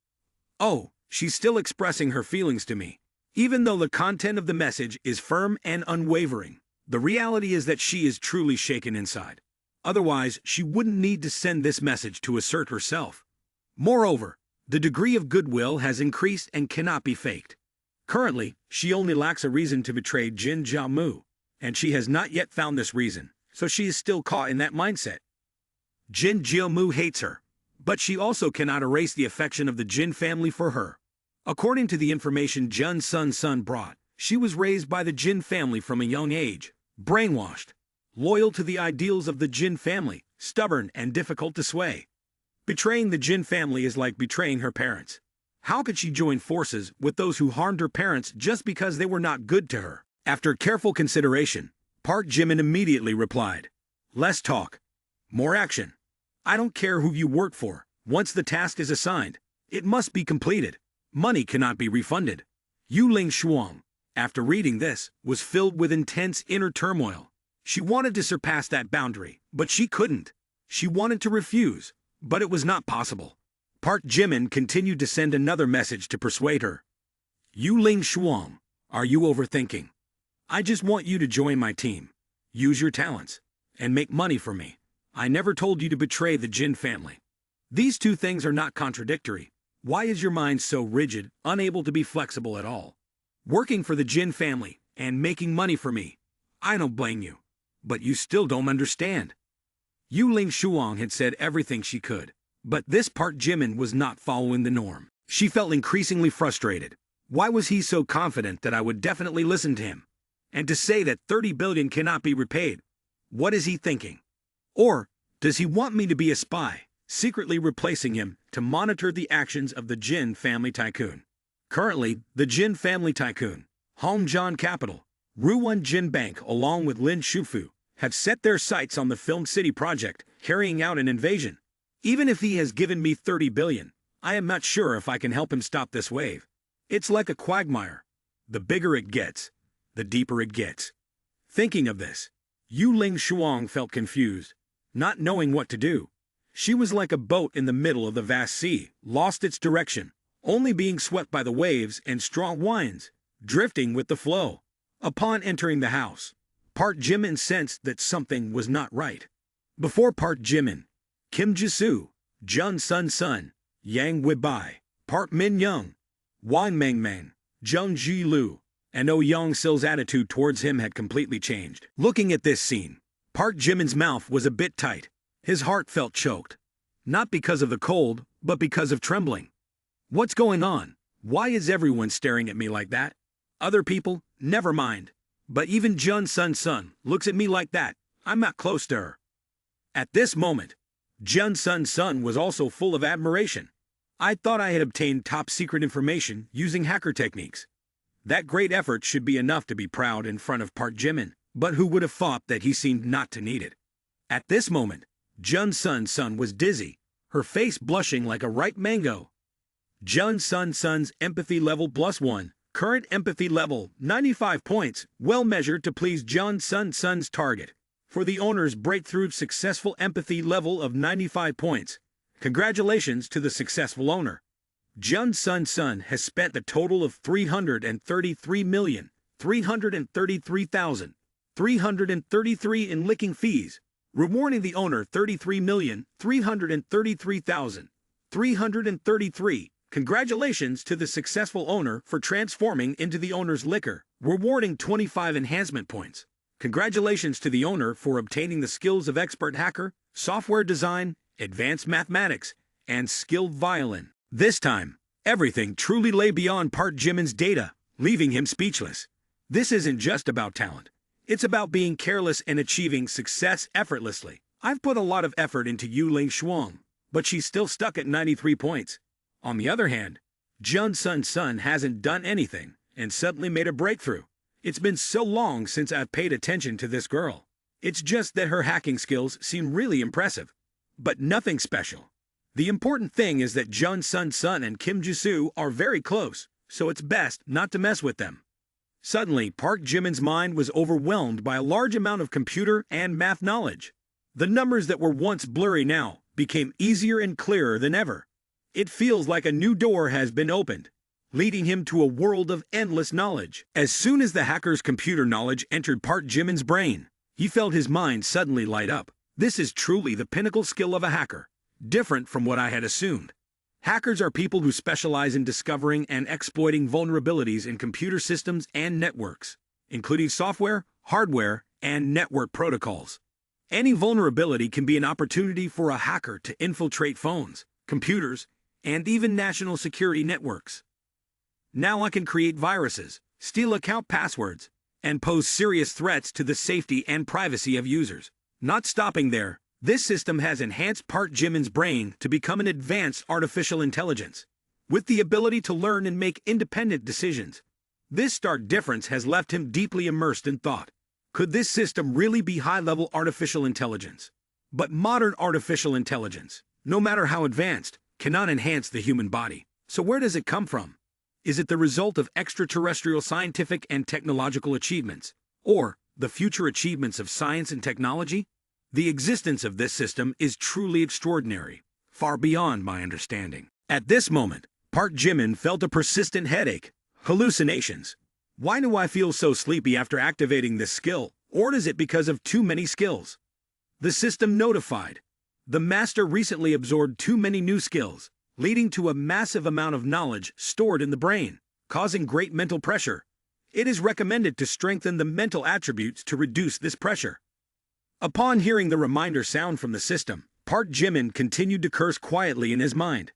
Oh, she's still expressing her feelings to me. Even though the content of the message is firm and unwavering, the reality is that she is truly shaken inside. Otherwise, she wouldn't need to send this message to assert herself. Moreover, the degree of goodwill has increased and cannot be faked. Currently, she only lacks a reason to betray Jin Jiamu, and she has not yet found this reason, so she is still caught in that mindset. Jin Jiamu hates her, but she also cannot erase the affection of the Jin family for her. According to the information Jun Sun's son brought, she was raised by the Jin family from a young age, brainwashed, loyal to the ideals of the Jin family, stubborn and difficult to sway. Betraying the Jin family is like betraying her parents. How could she join forces with those who harmed her parents just because they were not good to her? After careful consideration, Park Jimin immediately replied, "Less talk, more action. I don't care who you work for. Once the task is assigned, it must be completed. Money cannot be refunded." Yu Ling Shuang, after reading this, was filled with intense inner turmoil. She wanted to surpass that boundary, but she couldn't. She wanted to refuse, but it was not possible. Park Jimin continued to send another message to persuade her. Yu Ling Shuang, are you overthinking? I just want you to join my team, use your talents, and make money for me. I never told you to betray the Jin family. These two things are not contradictory. Why is your mind so rigid, unable to be flexible at all? Working for the Jin family and making money for me. I don't blame you. But you still don't understand. Yu Ling Shuang had said everything she could, but this Park Jimin was not following the norm. She felt increasingly frustrated. Why was he so confident that I would definitely listen to him? And to say that 30 billion cannot be repaid? What is he thinking? Or does he want me to be a spy, secretly replacing him to monitor the actions of the Jin family tycoon? Currently, the Jin family tycoon, Hongjian Capital, Ruwon Jin Bank along with Lin Shufu, have set their sights on the Film City project, carrying out an invasion. Even if he has given me 30 billion, I am not sure if I can help him stop this wave. It's like a quagmire. The bigger it gets, the deeper it gets. Thinking of this, Yu Ling Shuang felt confused, not knowing what to do. She was like a boat in the middle of the vast sea, lost its direction, only being swept by the waves and strong winds, drifting with the flow. Upon entering the house, Park Jimin sensed that something was not right. Before Park Jimin, Kim Jisoo, Jun Sun's son, Yang Weibai, Park Min Young, Wang Mengmeng, Jung Ji Lu, and Oh Young Sil's attitude towards him had completely changed. Looking at this scene, Park Jimin's mouth was a bit tight. His heart felt choked. Not because of the cold, but because of trembling. What's going on? Why is everyone staring at me like that? Other people? Never mind. But even Jun Sun's son looks at me like that. I'm not close to her. At this moment, Jun Sun was also full of admiration. I thought I had obtained top-secret information using hacker techniques. That great effort should be enough to be proud in front of Park Jimin, but who would have thought that he seemed not to need it? At this moment, Jun Sun was dizzy, her face blushing like a ripe mango. Jun Sun's empathy level +1, current empathy level 95 points, well measured to please Jun Sun's target. For the owner's breakthrough successful empathy level of 95 points. Congratulations to the successful owner. Jun Sun has spent a total of 333,333,333 in licking fees, rewarding the owner 33,333,333. Congratulations to the successful owner for transforming into the owner's liquor, rewarding 25 enhancement points. Congratulations to the owner for obtaining the skills of expert hacker, software design, advanced mathematics, and skilled violin. This time, everything truly lay beyond Park Jimin's data, leaving him speechless. This isn't just about talent. It's about being careless and achieving success effortlessly. I've put a lot of effort into Yuling Shuang, but she's still stuck at 93 points. On the other hand, Jun Sun hasn't done anything and suddenly made a breakthrough. It's been so long since I've paid attention to this girl. It's just that her hacking skills seem really impressive, but nothing special. The important thing is that Jun Sun and Kim Jisoo are very close, so it's best not to mess with them. Suddenly, Park Jimin's mind was overwhelmed by a large amount of computer and math knowledge. The numbers that were once blurry now became easier and clearer than ever. It feels like a new door has been opened, leading him to a world of endless knowledge. As soon as the hacker's computer knowledge entered Park Jimin's brain, he felt his mind suddenly light up. This is truly the pinnacle skill of a hacker, different from what I had assumed. Hackers are people who specialize in discovering and exploiting vulnerabilities in computer systems and networks, including software, hardware, and network protocols. Any vulnerability can be an opportunity for a hacker to infiltrate phones, computers, and even national security networks. Now I can create viruses, steal account passwords, and pose serious threats to the safety and privacy of users. Not stopping there, this system has enhanced Park Jimin's brain to become an advanced artificial intelligence, with the ability to learn and make independent decisions. This stark difference has left him deeply immersed in thought. Could this system really be high-level artificial intelligence? But modern artificial intelligence, no matter how advanced, cannot enhance the human body. So where does it come from? Is it the result of extraterrestrial scientific and technological achievements, or the future achievements of science and technology? The existence of this system is truly extraordinary, far beyond my understanding. At this moment, Park Jimin felt a persistent headache, hallucinations. Why do I feel so sleepy after activating this skill, or is it because of too many skills? The system notified. The master recently absorbed too many new skills, leading to a massive amount of knowledge stored in the brain, causing great mental pressure. It is recommended to strengthen the mental attributes to reduce this pressure. Upon hearing the reminder sound from the system, Park Jimin continued to curse quietly in his mind.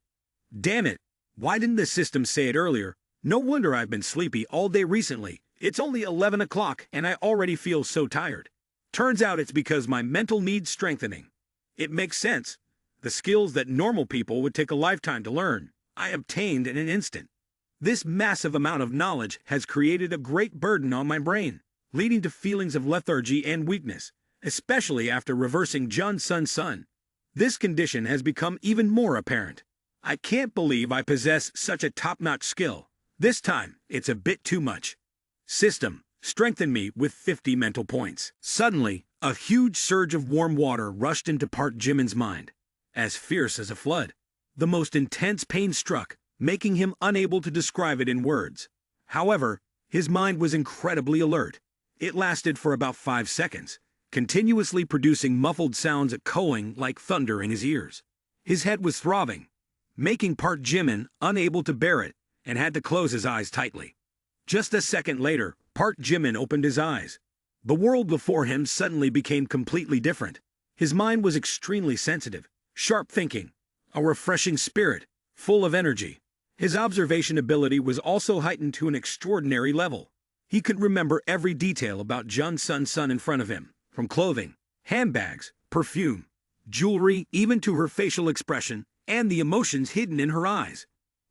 Damn it, why didn't the system say it earlier? No wonder I've been sleepy all day recently. It's only 11 o'clock and I already feel so tired. Turns out it's because my mental needs strengthening. It makes sense. The skills that normal people would take a lifetime to learn, I obtained in an instant. This massive amount of knowledge has created a great burden on my brain, leading to feelings of lethargy and weakness, especially after reversing Jun Sun. This condition has become even more apparent. I can't believe I possess such a top-notch skill. This time, it's a bit too much. System, strengthen me with 50 mental points. Suddenly, a huge surge of warm water rushed into Park Jimin's mind, as fierce as a flood. The most intense pain struck, making him unable to describe it in words. However, his mind was incredibly alert. It lasted for about 5 seconds, continuously producing muffled sounds echoing like thunder in his ears. His head was throbbing, making Park Jimin unable to bear it, and had to close his eyes tightly. Just a second later, Park Jimin opened his eyes. The world before him suddenly became completely different. His mind was extremely sensitive, sharp thinking, a refreshing spirit, full of energy. His observation ability was also heightened to an extraordinary level. He could remember every detail about Jun Sun in front of him, from clothing, handbags, perfume, jewelry, even to her facial expression, and the emotions hidden in her eyes.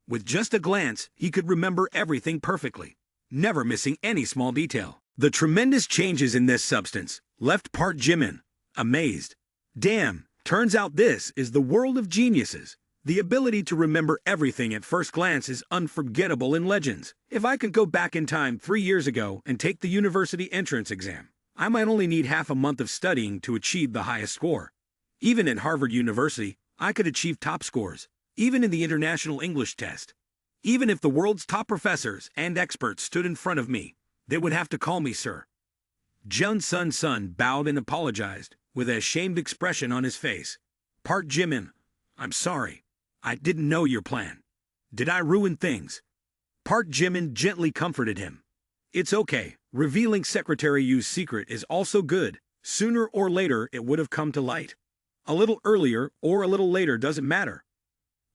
With just a glance, he could remember everything perfectly, never missing any small detail. The tremendous changes in this substance left Park Jimin amazed. Damn, turns out this is the world of geniuses. The ability to remember everything at first glance is unforgettable in legends. If I could go back in time 3 years ago and take the university entrance exam, I might only need half a month of studying to achieve the highest score. Even at Harvard University, I could achieve top scores, even in the International English Test. Even if the world's top professors and experts stood in front of me, they would have to call me sir. Jun Sun bowed and apologized, with a ashamed expression on his face. Park Jimin, I'm sorry. I didn't know your plan. Did I ruin things? Park Jimin gently comforted him. It's okay. Revealing Secretary Yu's secret is also good. Sooner or later it would have come to light. A little earlier or a little later doesn't matter.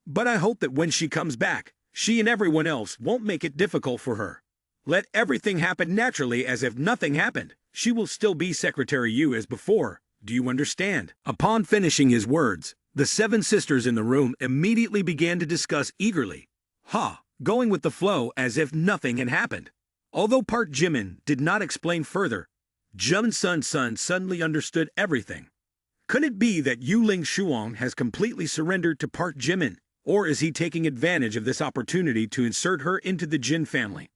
But I hope that when she comes back, she and everyone else won't make it difficult for her. Let everything happen naturally as if nothing happened. She will still be Secretary Yu as before. Do you understand? Upon finishing his words, the 7 sisters in the room immediately began to discuss eagerly. Going with the flow as if nothing had happened. Although Park Jimin did not explain further, Jun Sun suddenly understood everything. Could it be that Yu Ling Shuang has completely surrendered to Park Jimin, or is he taking advantage of this opportunity to insert her into the Jin family?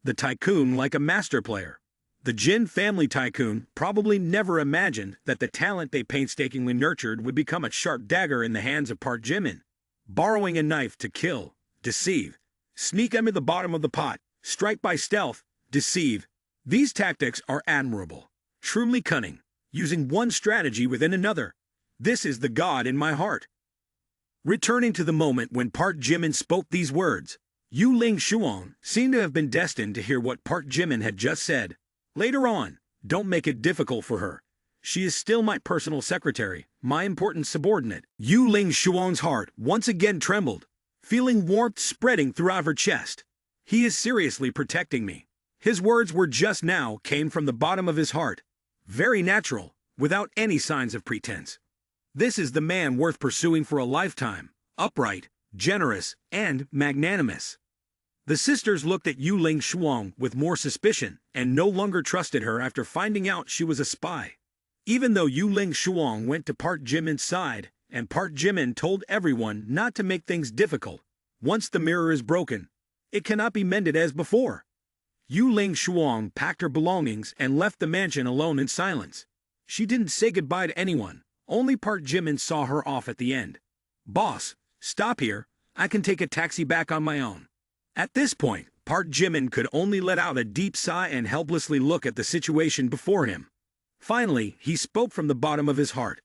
The Tycoon like a master player. The Jin family Tycoon probably never imagined that the talent they painstakingly nurtured would become a sharp dagger in the hands of Park Jimin. Borrowing a knife to kill, deceive, sneak under the bottom of the pot, strike by stealth, deceive. These tactics are admirable, truly cunning, using one strategy within another. This is the god in my heart. Returning to the moment when Park Jimin spoke these words, Yu Ling Shuang seemed to have been destined to hear what Park Jimin had just said. Later on, don't make it difficult for her. She is still my personal secretary, my important subordinate. Yu Ling Shuang's heart once again trembled, feeling warmth spreading throughout her chest. He is seriously protecting me. His words were just now came from the bottom of his heart. Very natural, without any signs of pretense. This is the man worth pursuing for a lifetime, upright, generous, and magnanimous. The sisters looked at Yu Ling Shuang with more suspicion and no longer trusted her after finding out she was a spy. Even though Yu Ling Shuang went to Park Jimin's side and Park Jimin told everyone not to make things difficult, once the mirror is broken, it cannot be mended as before. Yu Ling Shuang packed her belongings and left the mansion alone in silence. She didn't say goodbye to anyone, only Park Jimin saw her off at the end. Boss, stop here, I can take a taxi back on my own. At this point, Park Jimin could only let out a deep sigh and helplessly look at the situation before him. Finally, he spoke from the bottom of his heart.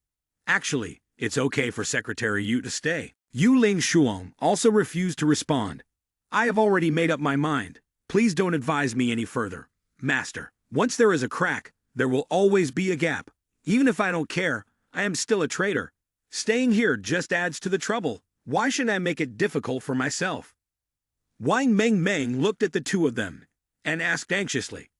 Actually, it's okay for Secretary Yu to stay. Yu Ling Shuang also refused to respond. I have already made up my mind. Please don't advise me any further. Master, once there is a crack, there will always be a gap. Even if I don't care, I am still a traitor. Staying here just adds to the trouble. Why should I make it difficult for myself? Wang Meng looked at the two of them and asked anxiously,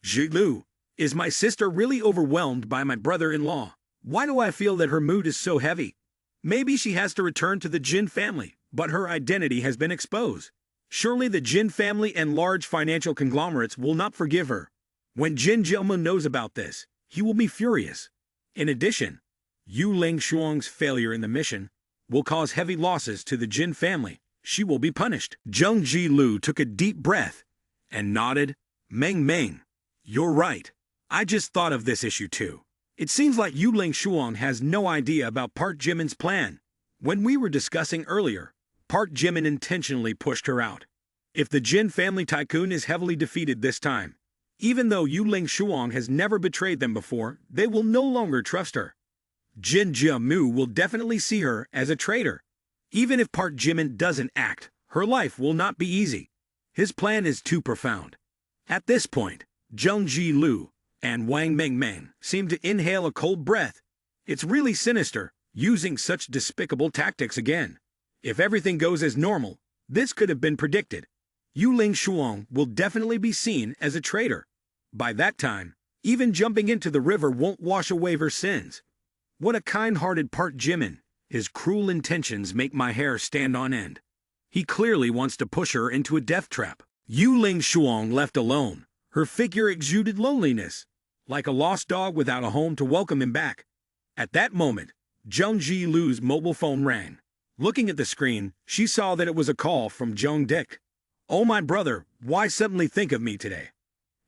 Zhilu, is my sister really overwhelmed by my brother-in-law? Why do I feel that her mood is so heavy? Maybe she has to return to the Jin family, but her identity has been exposed. Surely the Jin family and large financial conglomerates will not forgive her. When Jin Jelma knows about this, he will be furious. In addition, Yu Ling Shuang's failure in the mission will cause heavy losses to the Jin family. She will be punished. Zheng Jilu took a deep breath and nodded. Meng, you're right. I just thought of this issue too. It seems like Yu Ling Shuang has no idea about Park Jimin's plan. When we were discussing earlier, Park Jimin intentionally pushed her out. If the Jin family Tycoon is heavily defeated this time, even though Yu Ling Shuang has never betrayed them before, they will no longer trust her. Jin Jiamu will definitely see her as a traitor. Even if Park Jimin doesn't act, her life will not be easy. His plan is too profound. At this point, Zheng Jilu and Wang Meng seem to inhale a cold breath. It's really sinister, using such despicable tactics again. If everything goes as normal, this could have been predicted. Yu Ling Shuang will definitely be seen as a traitor. By that time, even jumping into the river won't wash away her sins. What a kind-hearted Park Jimin. His cruel intentions make my hair stand on end. He clearly wants to push her into a death trap. Yu Ling Shuang left alone. Her figure exuded loneliness, like a lost dog without a home to welcome him back. At that moment, Jung Ji-lu's mobile phone rang. Looking at the screen, she saw that it was a call from Jung Dik. "Oh my brother, why suddenly think of me today?"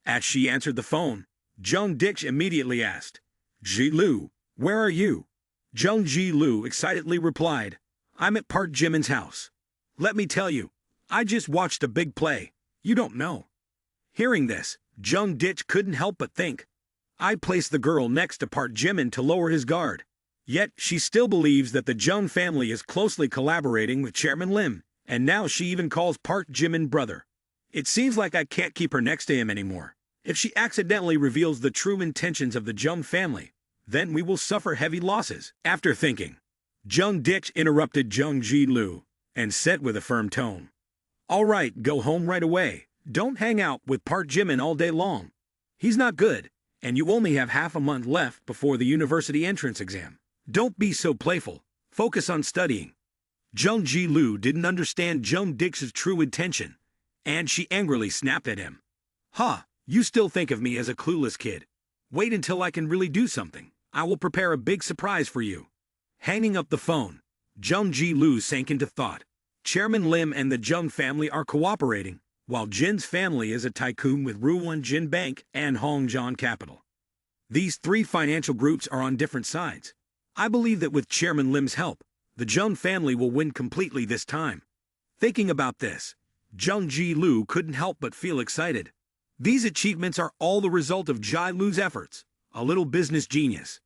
As she answered the phone, Jung Dik immediately asked, "Ji-lu, where are you?" Jung Ji-lu excitedly replied, "I'm at Park Jimin's house. Let me tell you, I just watched a big play. You don't know." Hearing this, Jung Dik couldn't help but think, I placed the girl next to Park Jimin to lower his guard. Yet she still believes that the Jung family is closely collaborating with Chairman Lim, and now she even calls Park Jimin brother. It seems like I can't keep her next to him anymore. If she accidentally reveals the true intentions of the Jung family, then we will suffer heavy losses. After thinking, Jung Dik interrupted Jung Ji-lu and said with a firm tone, "All right, go home right away. Don't hang out with Park Jimin all day long. He's not good, and you only have half a month left before the university entrance exam. Don't be so playful. Focus on studying." Jung Ji-lu didn't understand Jung Dik's true intention, and she angrily snapped at him. "Ha, you still think of me as a clueless kid. Wait until I can really do something. I will prepare a big surprise for you." Hanging up the phone, Jung Ji-lu sank into thought. Chairman Lim and the Jung family are cooperating, while Jin's family is a tycoon with Ruwon Jin Bank and Hongjian Capital. These three financial groups are on different sides. I believe that with Chairman Lim's help, the Jung family will win completely this time. Thinking about this, Jung Ji-lu couldn't help but feel excited. These achievements are all the result of Ji-lu's efforts, a little business genius.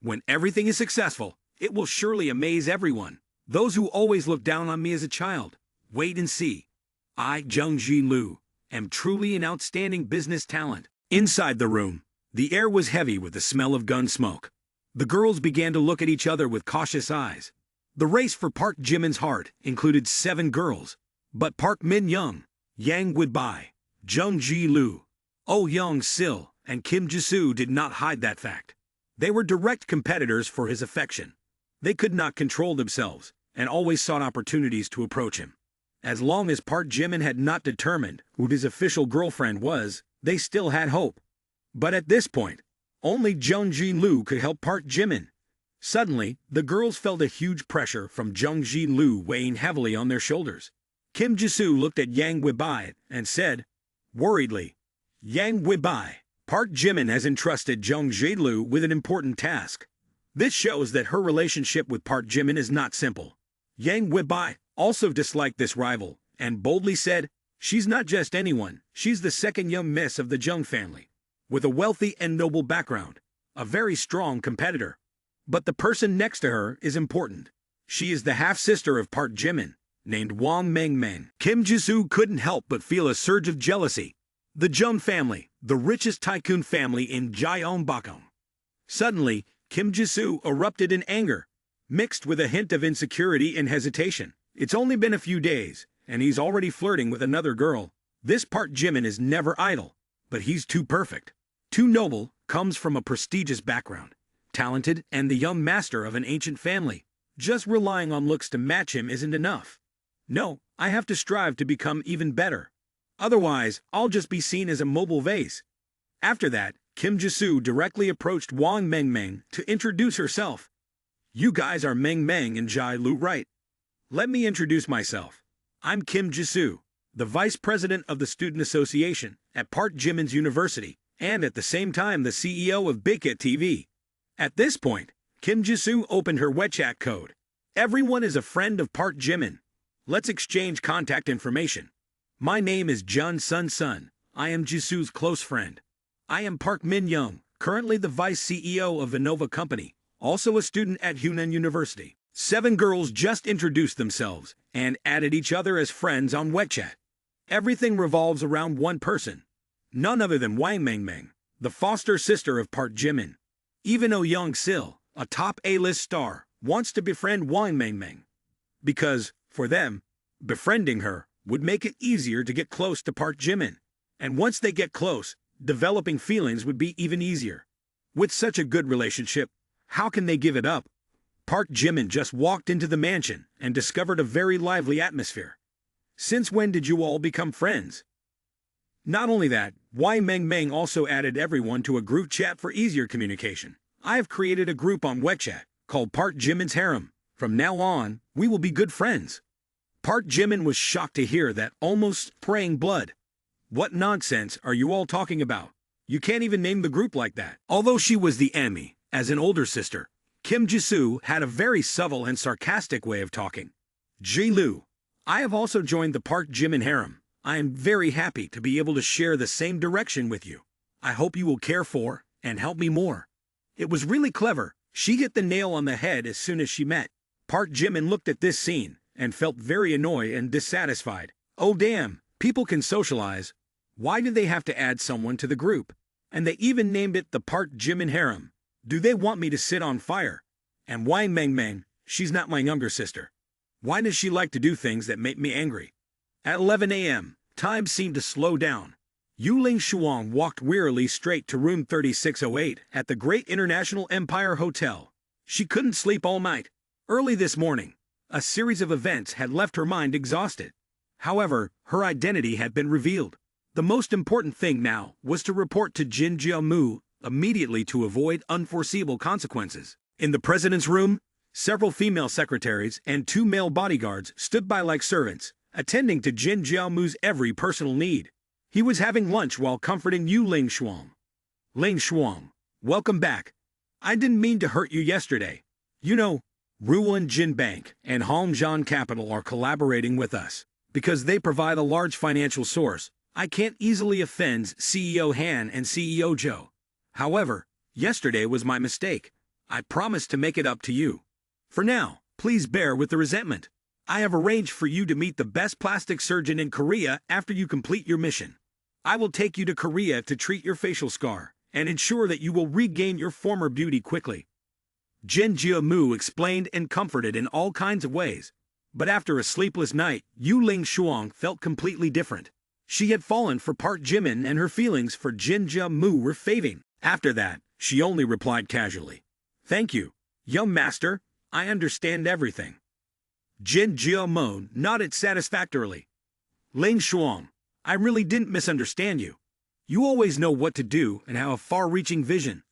When everything is successful, it will surely amaze everyone. Those who always looked down on me as a child. Wait and see. I, Jung Ji-lu, am truly an outstanding business talent. Inside the room, the air was heavy with the smell of gun smoke. The girls began to look at each other with cautious eyes. The race for Park Jimin's heart included 7 girls, but Park Min-young, Yang Widbai, Jung Ji-lu, Oh Young-sil, and Kim Ji-soo did not hide that fact. They were direct competitors for his affection. They could not control themselves and always sought opportunities to approach him. As long as Park Jimin had not determined who his official girlfriend was, they still had hope. But at this point, only Jung Ji-lu could help Park Jimin. Suddenly, the girls felt a huge pressure from Jung Ji-lu weighing heavily on their shoulders. Kim Ji-soo looked at Yang Widbai and said, worriedly, "Yang Widbai, Park Jimin has entrusted Jung Ji-lu with an important task. This shows that her relationship with Park Jimin is not simple." Yang Widbai also disliked this rival and boldly said, "She's not just anyone, she's the second young miss of the Jung family, with a wealthy and noble background, a very strong competitor. But the person next to her is important. She is the half-sister of Park Jimin, named Wang Mengmeng." Kim Ji-soo couldn't help but feel a surge of jealousy. The Jung family, the richest tycoon family in Gyeongbokgung. Suddenly, Kim Ji-soo erupted in anger, mixed with a hint of insecurity and hesitation. It's only been a few days, and he's already flirting with another girl. This Park Jimin is never idle, but he's too perfect, too noble, comes from a prestigious background, talented and the young master of an ancient family. Just relying on looks to match him isn't enough. No, I have to strive to become even better. Otherwise, I'll just be seen as a mobile vase. After that, Kim Ji-soo directly approached Wang Mengmeng to introduce herself. "You guys are Mengmeng and Ji-lu, right? Let me introduce myself. I'm Kim Ji-soo, the vice president of the Student Association at Park Jimin's University, and at the same time the CEO of Biket TV." At this point, Kim Ji-soo opened her WeChat code. "Everyone is a friend of Park Jimin. Let's exchange contact information. My name is Jun Sun Sun. I am Ji-soo's close friend. I am Park Min-young, currently the vice CEO of Innova Company, also a student at Hunan University." 7 girls just introduced themselves and added each other as friends on WeChat. Everything revolves around one person, none other than Wang Mengmeng, the foster sister of Park Jimin. Even Oh Young-sil, a top A-list star, wants to befriend Wang Mengmeng. Because, for them, befriending her would make it easier to get close to Park Jimin. And once they get close, developing feelings would be even easier. With such a good relationship, How can they give it up? Park Jimin just walked into the mansion and discovered a very lively atmosphere. Since when did you all become friends? Not only that, Wai Meng Meng also added everyone to a group chat for easier communication. I have created a group on WeChat called Park Jimin's Harem. From now on, we will be good friends. Park Jimin was shocked to hear that, almost praying blood. What nonsense are you all talking about? You can't even name the group like that. Although she was the enemy, as an older sister, Kim Jisoo had a very subtle and sarcastic way of talking. Ji Lu, I have also joined the Park Jimin Harem. I am very happy to be able to share the same direction with you. I hope you will care for and help me more. It was really clever. She hit the nail on the head as soon as she met. Park Jimin looked at this scene and felt very annoyed and dissatisfied. Oh damn, people can socialize. Why did they have to add someone to the group? And they even named it the Park Jimin Harem. Do they want me to sit on fire? And Wai Meng Meng, she's not my younger sister. Why does she like to do things that make me angry? At 11 a.m., time seemed to slow down. Yuling Shuang walked wearily straight to room 3608 at the Great International Empire Hotel. She couldn't sleep all night. Early this morning, a series of events had left her mind exhausted. However, her identity had been revealed. The most important thing now was to report to Jin Jiamu immediately to avoid unforeseeable consequences. In the president's room, several female secretaries and 2 male bodyguards stood by like servants, attending to Jin Jiamu's every personal need. He was having lunch while comforting Yu Ling Shuang. Ling Shuang, welcome back. I didn't mean to hurt you yesterday. You know, Ruan Jin Bank and Hongjian Capital are collaborating with us. Because they provide a large financial source, I can't easily offend CEO Han and CEO Zhou. However, yesterday was my mistake. I promise to make it up to you. For now, please bear with the resentment. I have arranged for you to meet the best plastic surgeon in Korea after you complete your mission. I will take you to Korea to treat your facial scar and ensure that you will regain your former beauty quickly. Jin Jiamu explained and comforted in all kinds of ways. But after a sleepless night, Yu Ling Shuang felt completely different. She had fallen for Park Jimin and her feelings for Jin Jiamu were fading. After that, she only replied casually, "Thank you, young master, I understand everything." Jin Jiamu nodded satisfactorily. Ling Shuang, I really didn't misunderstand you. You always know what to do and have a far-reaching vision.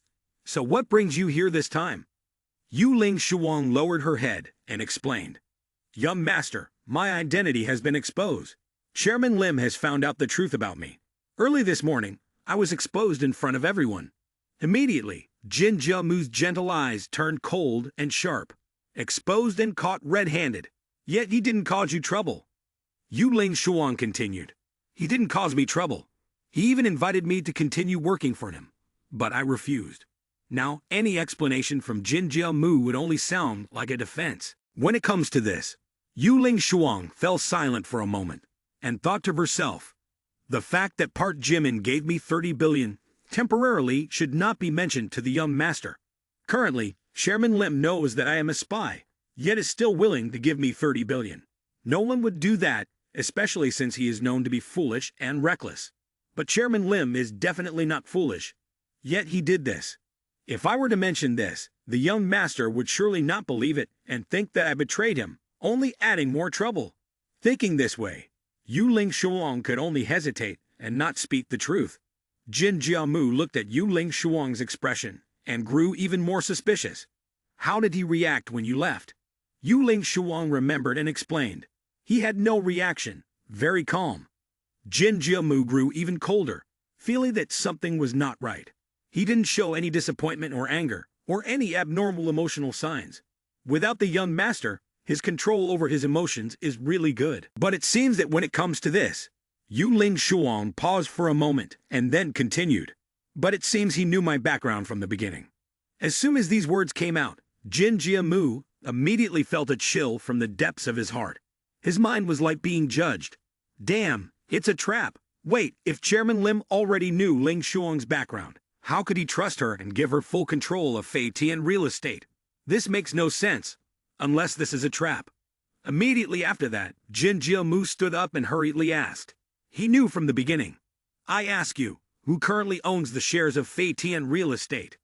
So what brings you here this time? Yu Ling Shuang lowered her head and explained. Young master, my identity has been exposed. Chairman Lim has found out the truth about me. Early this morning, I was exposed in front of everyone. Immediately, Jin Jiamu's gentle eyes turned cold and sharp. Exposed and caught red-handed. Yet he didn't cause you trouble. Yu Ling Shuang continued. He didn't cause me trouble. He even invited me to continue working for him. But I refused. Now, any explanation from Jin Jiamu would only sound like a defense. When it comes to this, Yu Ling Shuang fell silent for a moment and thought to herself, the fact that Park Jimin gave me 30 billion temporarily should not be mentioned to the young master. Currently, Chairman Lim knows that I am a spy, yet is still willing to give me 30 billion. No one would do that, especially since he is known to be foolish and reckless. But Chairman Lim is definitely not foolish, yet he did this. If I were to mention this, the young master would surely not believe it and think that I betrayed him, only adding more trouble. Thinking this way, Yu Ling Shuang could only hesitate and not speak the truth. Jin Jiamu looked at Yu Ling Shuang's expression and grew even more suspicious. How did he react when you left? Yu Ling Shuang remembered and explained. He had no reaction, very calm. Jin Jiamu grew even colder, feeling that something was not right. He didn't show any disappointment or anger, or any abnormal emotional signs. Without the young master, his control over his emotions is really good. But it seems that when it comes to this, Yu Ling Shuang paused for a moment and then continued. But it seems he knew my background from the beginning. As soon as these words came out, Jin Jiamu immediately felt a chill from the depths of his heart. His mind was like being judged. Damn, it's a trap. Wait, if Chairman Lim already knew Ling Shuang's background, how could he trust her and give her full control of Fei Tian real estate? This makes no sense, unless this is a trap. Immediately after that, Jin Jiamu stood up and hurriedly asked. He knew from the beginning. I ask you, who currently owns the shares of Fei Tian real estate?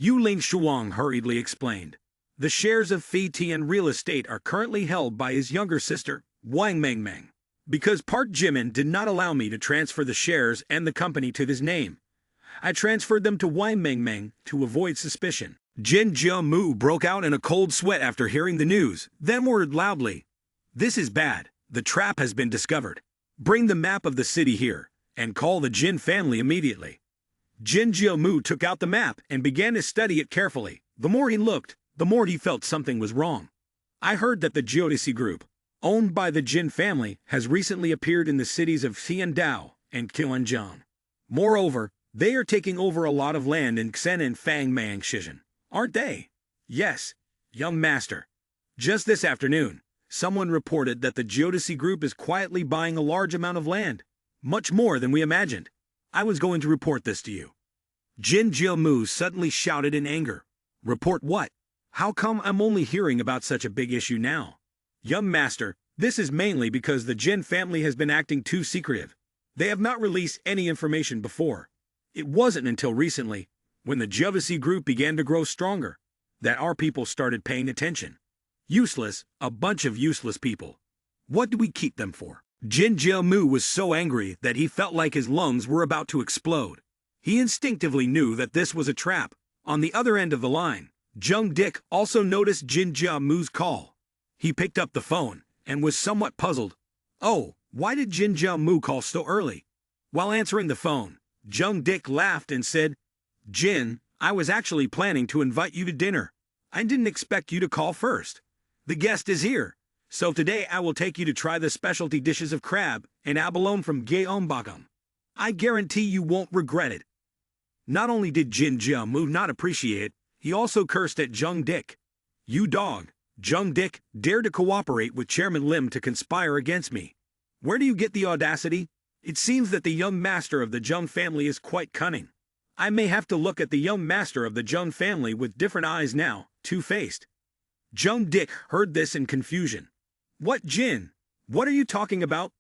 Yu Ling Shuang hurriedly explained. The shares of Fei Tian real estate are currently held by his younger sister, Wang Mengmeng. Because Park Jimin did not allow me to transfer the shares and the company to his name, I transferred them to Wang Mengmeng to avoid suspicion. Jin Jiamu broke out in a cold sweat after hearing the news, then ordered loudly, "This is bad. The trap has been discovered. Bring the map of the city here, and call the Jin family immediately." Jin Jiamu took out the map and began to study it carefully. The more he looked, the more he felt something was wrong. I heard that the Geodesy Group, owned by the Jin family, has recently appeared in the cities of Xiandao and Qianzhang. Moreover, they are taking over a lot of land in Xen and Fangmang Shizhen, aren't they? Yes, young master. Just this afternoon, someone reported that the Geodesy Group is quietly buying a large amount of land, much more than we imagined. I was going to report this to you. Jin Jiamu suddenly shouted in anger. Report what? How come I'm only hearing about such a big issue now? Young master, this is mainly because the Jin family has been acting too secretive. They have not released any information before. It wasn't until recently, when the Geodesy Group began to grow stronger, that our people started paying attention. Useless, a bunch of useless people. What do we keep them for? Jin Jiamu was so angry that he felt like his lungs were about to explode. He instinctively knew that this was a trap. On the other end of the line, Jung Dick also noticed Jin Jiamu's call. He picked up the phone and was somewhat puzzled. Oh, why did Jin Jiamu call so early? While answering the phone, Jung Dick laughed and said, Jin, I was actually planning to invite you to dinner. I didn't expect you to call first. The guest is here, so today I will take you to try the specialty dishes of crab and abalone from Gyeongbokgung. I guarantee you won't regret it. Not only did Jin Jiamu not appreciate it, he also cursed at Jung Dick. You dog, Jung Dick, dare to cooperate with Chairman Lim to conspire against me. Where do you get the audacity? It seems that the young master of the Jung family is quite cunning. I may have to look at the young master of the Jung family with different eyes now, two-faced. Jung Dick heard this in confusion. What, Jin? What are you talking about?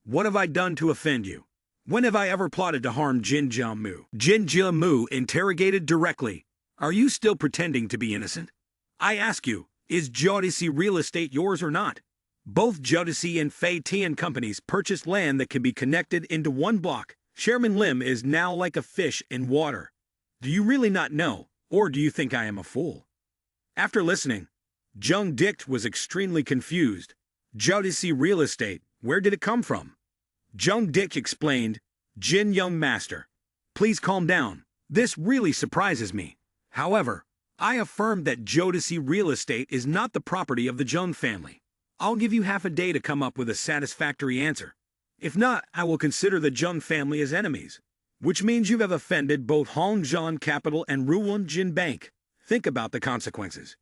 What have I done to offend you? When have I ever plotted to harm Jin Jiamu? Jin Jiamu interrogated directly. Are you still pretending to be innocent? I ask you, is Geodesy real estate yours or not? Both Geodesy and Fei Tian companies purchased land that can be connected into one block. Chairman Lim is now like a fish in water. Do you really not know, or do you think I am a fool? After listening, Jung Dick was extremely confused. Geodesy real estate, where did it come from? Jung Dick explained, Jin young master, please calm down. This really surprises me. However, I affirm that Geodesy real estate is not the property of the Jung family. I'll give you half a day to come up with a satisfactory answer. If not, I will consider the Jung family as enemies, which means you have offended both Hongjian Capital and Ruwon Jin Bank. Think about the consequences.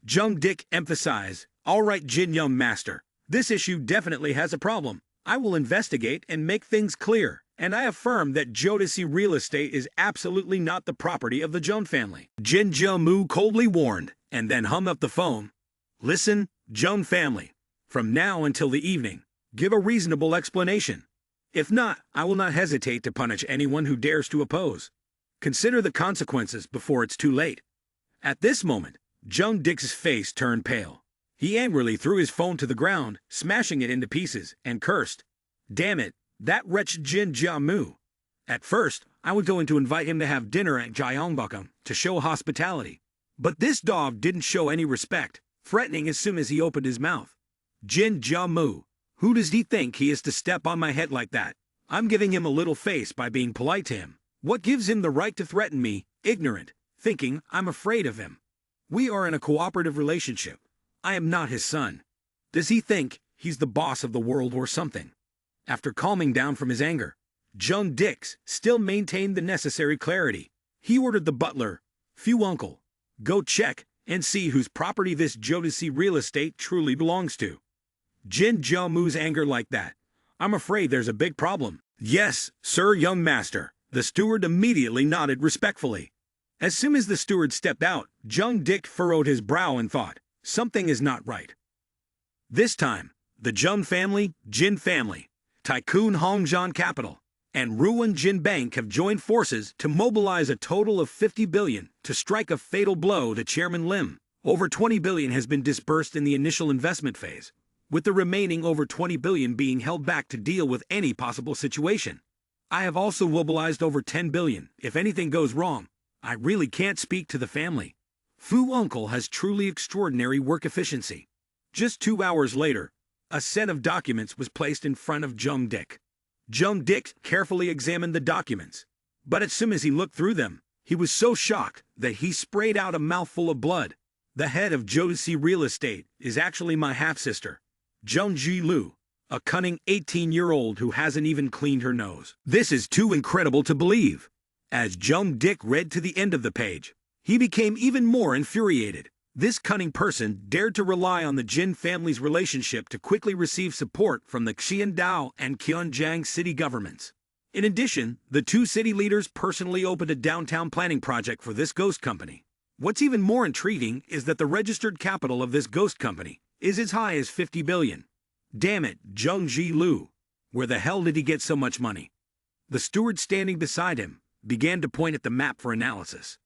Jung Dick emphasized, all right, Jin young master, this issue definitely has a problem. I will investigate and make things clear, and I affirm that Geodesy real estate is absolutely not the property of the Jung family. Jin Jiamu coldly warned, and then hung up the phone. Listen, Jung family, from now until the evening, give a reasonable explanation. If not, I will not hesitate to punish anyone who dares to oppose. Consider the consequences before it's too late. At this moment, Jung Dick's face turned pale. He angrily threw his phone to the ground, smashing it into pieces, and cursed. Damn it, that wretched Jin Jiamu. At first, I was going to invite him to have dinner at Gyeongbokgung to show hospitality. But this dog didn't show any respect, threatening as soon as he opened his mouth. Jin Jiamu, who does he think he is to step on my head like that? I'm giving him a little face by being polite to him. What gives him the right to threaten me, ignorant, thinking I'm afraid of him? We are in a cooperative relationship. I am not his son. Does he think he's the boss of the world or something? After calming down from his anger, Jung Dick still maintained the necessary clarity. He ordered the butler, Phew uncle, go check and see whose property this Geodesy real estate truly belongs to. Jin Jiamu's anger like that. I'm afraid there's a big problem. Yes, sir, young master. The steward immediately nodded respectfully. As soon as the steward stepped out, Jung Dick furrowed his brow and thought, something is not right. This time, the Jung family, Jin family, Tycoon Hongjian Capital, and Ruan Jin Bank have joined forces to mobilize a total of 50 billion to strike a fatal blow to Chairman Lim. Over 20 billion has been disbursed in the initial investment phase, with the remaining over 20 billion being held back to deal with any possible situation. I have also mobilized over 10 billion. If anything goes wrong, I really can't speak to the family. Fu Uncle has truly extraordinary work efficiency. Just 2 hours later, a set of documents was placed in front of Jung Dick. Jung Dick carefully examined the documents, but as soon as he looked through them, he was so shocked that he sprayed out a mouthful of blood. The head of Jodeci Real Estate is actually my half-sister, Jung Ji-lu, a cunning 18-year-old who hasn't even cleaned her nose. This is too incredible to believe. As Jung Dick read to the end of the page, he became even more infuriated. This cunning person dared to rely on the Jin family's relationship to quickly receive support from the Xiandao and Qionjiang city governments. In addition, the two city leaders personally opened a downtown planning project for this ghost company. What's even more intriguing is that the registered capital of this ghost company is as high as 50 billion. Damn it, Jung Ji-lu. Where the hell did he get so much money? The steward standing beside him began to point at the map for analysis.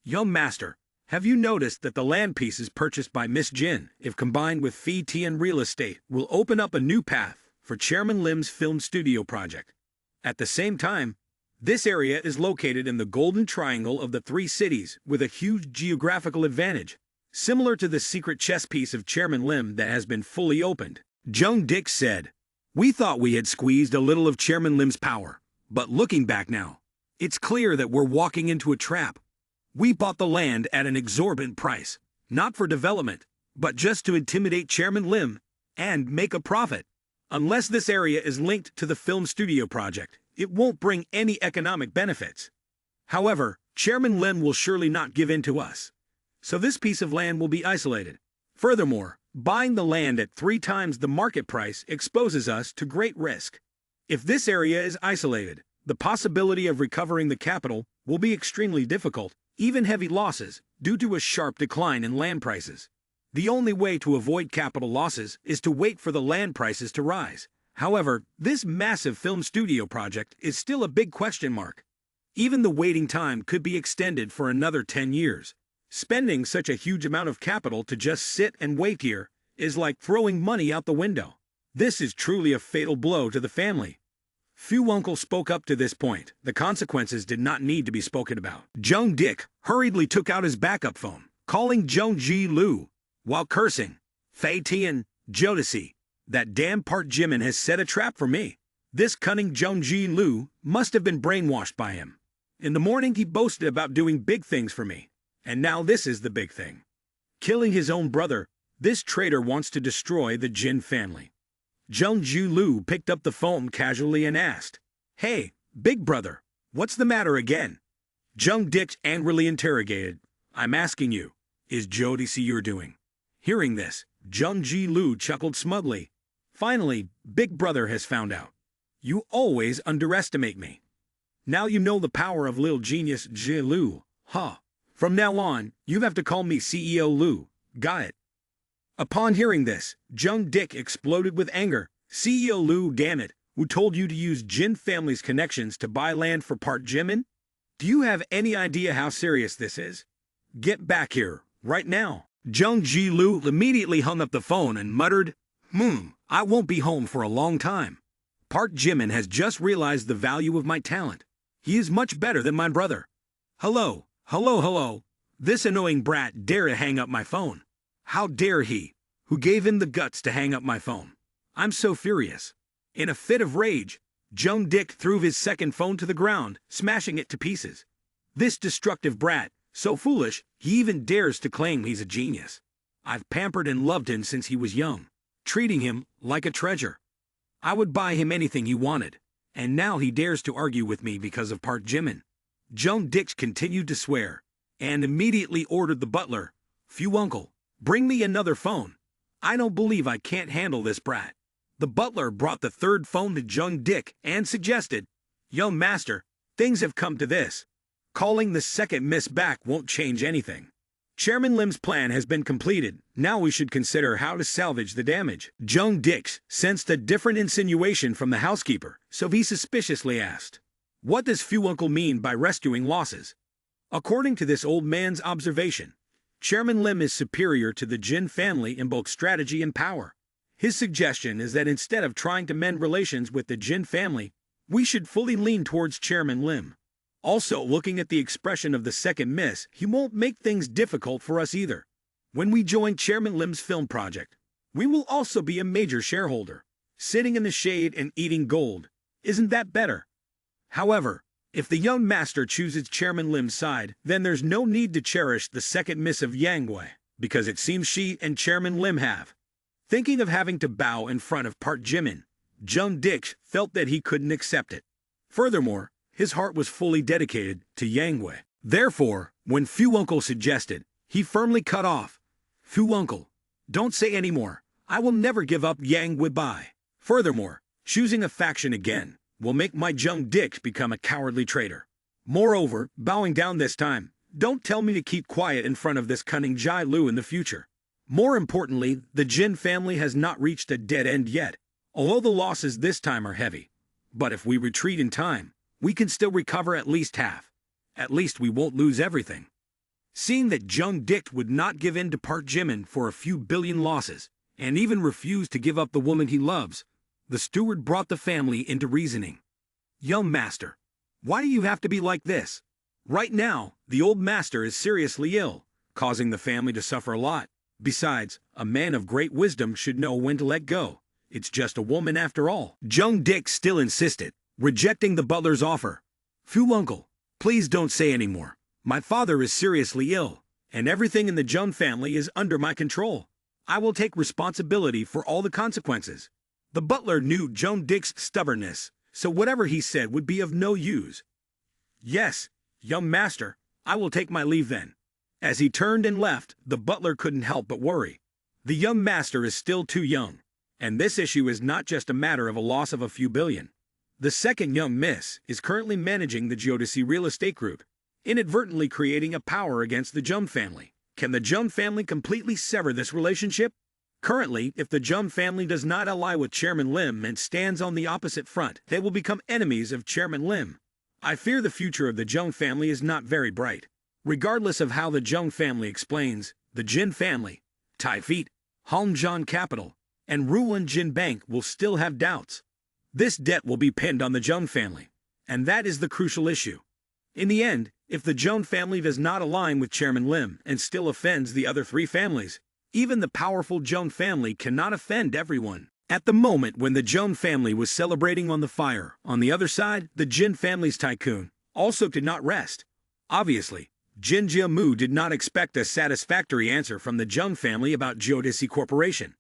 Young master, have you noticed that the land pieces purchased by Miss Jin, if combined with Phi Tian Real Estate, will open up a new path for Chairman Lim's film studio project? At the same time, this area is located in the Golden Triangle of the three cities with a huge geographical advantage, similar to the secret chess piece of Chairman Lim that has been fully opened. Jung Dick said, "We thought we had squeezed a little of Chairman Lim's power, but looking back now, it's clear that we're walking into a trap. We bought the land at an exorbitant price, not for development, but just to intimidate Chairman Lim and make a profit. Unless this area is linked to the film studio project, it won't bring any economic benefits. However, Chairman Lim will surely not give in to us, so this piece of land will be isolated. Furthermore, buying the land at 3 times the market price exposes us to great risk. If this area is isolated, the possibility of recovering the capital will be extremely difficult, even heavy losses, due to a sharp decline in land prices. The only way to avoid capital losses is to wait for the land prices to rise. However, this massive film studio project is still a big question mark. Even the waiting time could be extended for another 10 years. Spending such a huge amount of capital to just sit and wait here is like throwing money out the window. This is truly a fatal blow to the family." Fu Uncle spoke up to this point. The consequences did not need to be spoken about. Jung Dick hurriedly took out his backup phone, calling Jung Ji-lu, while cursing, "Phi Tian, Jodeci, that damn Park Jimin has set a trap for me. This cunning Jung Ji-lu must have been brainwashed by him. In the morning he boasted about doing big things for me, and now this is the big thing. Killing his own brother, this traitor wants to destroy the Jin family." Jung Ji-lu picked up the phone casually and asked, "Hey, big brother, what's the matter again?" Jung Dick angrily interrogated, "I'm asking you, is Jodeci your doing?" Hearing this, Jung Ji-lu chuckled smugly. "Finally, big brother has found out. You always underestimate me. Now you know the power of little genius Ji-lu, huh? From now on, you have to call me CEO Lu, got it?" Upon hearing this, Jung Dick exploded with anger. "CEO Lu, damn it, who told you to use Jin family's connections to buy land for Park Jimin? Do you have any idea how serious this is? Get back here, right now." Jung Ji-lu immediately hung up the phone and muttered, I won't be home for a long time. Park Jimin has just realized the value of my talent. He is much better than my brother. Hello. This annoying brat dare to hang up my phone. How dare he, who gave him the guts to hang up my phone? I'm so furious." In a fit of rage, Jung Dick threw his second phone to the ground, smashing it to pieces. This destructive brat, so foolish, he even dares to claim he's a genius. I've pampered and loved him since he was young, treating him like a treasure. I would buy him anything he wanted, and now he dares to argue with me because of Park Jimin. Jung Dick continued to swear, and immediately ordered the butler, "Fu Uncle, bring me another phone. I don't believe I can't handle this brat." The butler brought the third phone to Jung Dick and suggested, "Young master, things have come to this. Calling the second miss back won't change anything. Chairman Lim's plan has been completed. Now we should consider how to salvage the damage. Jung Dix sensed a different insinuation from the housekeeper, so he suspiciously asked, "What does Uncle mean by rescuing losses?" According to this old man's observation, Chairman Lim is superior to the Jin family in both strategy and power. His suggestion is that instead of trying to mend relations with the Jin family, we should fully lean towards Chairman Lim. Also, looking at the expression of the second miss, he won't make things difficult for us either. When we join Chairman Lim's film project, we will also be a major shareholder, sitting in the shade and eating gold. Isn't that better? However, if the young master chooses Chairman Lim's side, then there's no need to cherish the second miss of Yang, because it seems she and Chairman Lim have. Thinking of having to bow in front of Park Jimin, Jung Dix felt that he couldn't accept it. Furthermore, his heart was fully dedicated to Yang. Therefore, when Uncle suggested, he firmly cut off. Uncle, don't say any more. I will never give up Yang by. Furthermore, choosing a faction again will make my Jung Dix become a cowardly traitor. Moreover, bowing down this time, don't tell me to keep quiet in front of this cunning Jai Lu in the future. More importantly, the Jin family has not reached a dead end yet, although the losses this time are heavy. But if we retreat in time, we can still recover at least half. At least we won't lose everything. Seeing that Jung Dix would not give in to Park Jimin for a few billion losses, and even refuse to give up the woman he loves, the steward brought the family into reasoning. "Young master, why do you have to be like this? Right now, the old master is seriously ill, causing the family to suffer a lot. Besides, a man of great wisdom should know when to let go. It's just a woman after all." Jung Dix still insisted, rejecting the butler's offer. "Uncle, please don't say any more. My father is seriously ill, and everything in the Jung family is under my control. I will take responsibility for all the consequences." The butler knew Jung Dix's stubbornness, so whatever he said would be of no use. "Yes, young master, I will take my leave then." As he turned and left, the butler couldn't help but worry. The young master is still too young, and this issue is not just a matter of a loss of a few billion. The second young miss is currently managing the Geodesy real estate group, inadvertently creating a power against the Jung family. Can the Jung family completely sever this relationship? Currently, if the Jung family does not ally with Chairman Lim and stands on the opposite front, they will become enemies of Chairman Lim. I fear the future of the Jung family is not very bright. Regardless of how the Jung family explains, the Jin family, Taifeet, Hongjian Capital, and Ruan Jin Bank will still have doubts. This debt will be pinned on the Jung family, and that is the crucial issue. In the end, if the Jung family does not align with Chairman Lim and still offends the other three families, even the powerful Jung family cannot offend everyone. At the moment when the Jung family was celebrating on the fire, on the other side, the Jin family's Tycoon also did not rest. Obviously, Jin Jiamu did not expect a satisfactory answer from the Jung family about Geodesy Corporation.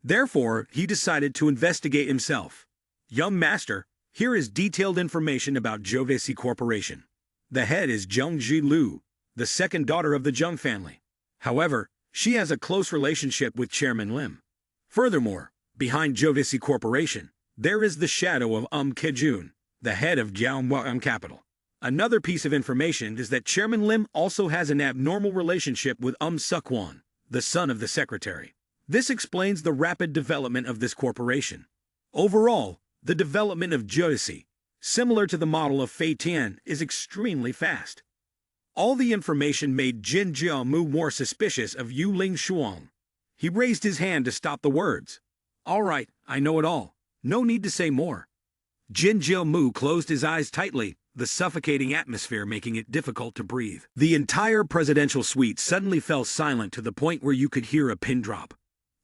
Therefore, he decided to investigate himself. "Young master, here is detailed information about Geodesy Corporation. The head is Jung Ji Lu, the second daughter of the Jung family. However, she has a close relationship with Chairman Lim. Furthermore, behind Geodesy Corporation, there is the shadow of Kejun, the head of Jianhua Capital. Another piece of information is that Chairman Lim also has an abnormal relationship with Sukwon, the son of the secretary. This explains the rapid development of this corporation. Overall, the development of Geodesy, similar to the model of Fei Tian, is extremely fast." All the information made Jin Jiamu more suspicious of Yu Ling Shuang. He raised his hand to stop the words. "All right, I know it all. No need to say more." Jin Jiamu closed his eyes tightly, the suffocating atmosphere making it difficult to breathe. The entire presidential suite suddenly fell silent to the point where you could hear a pin drop.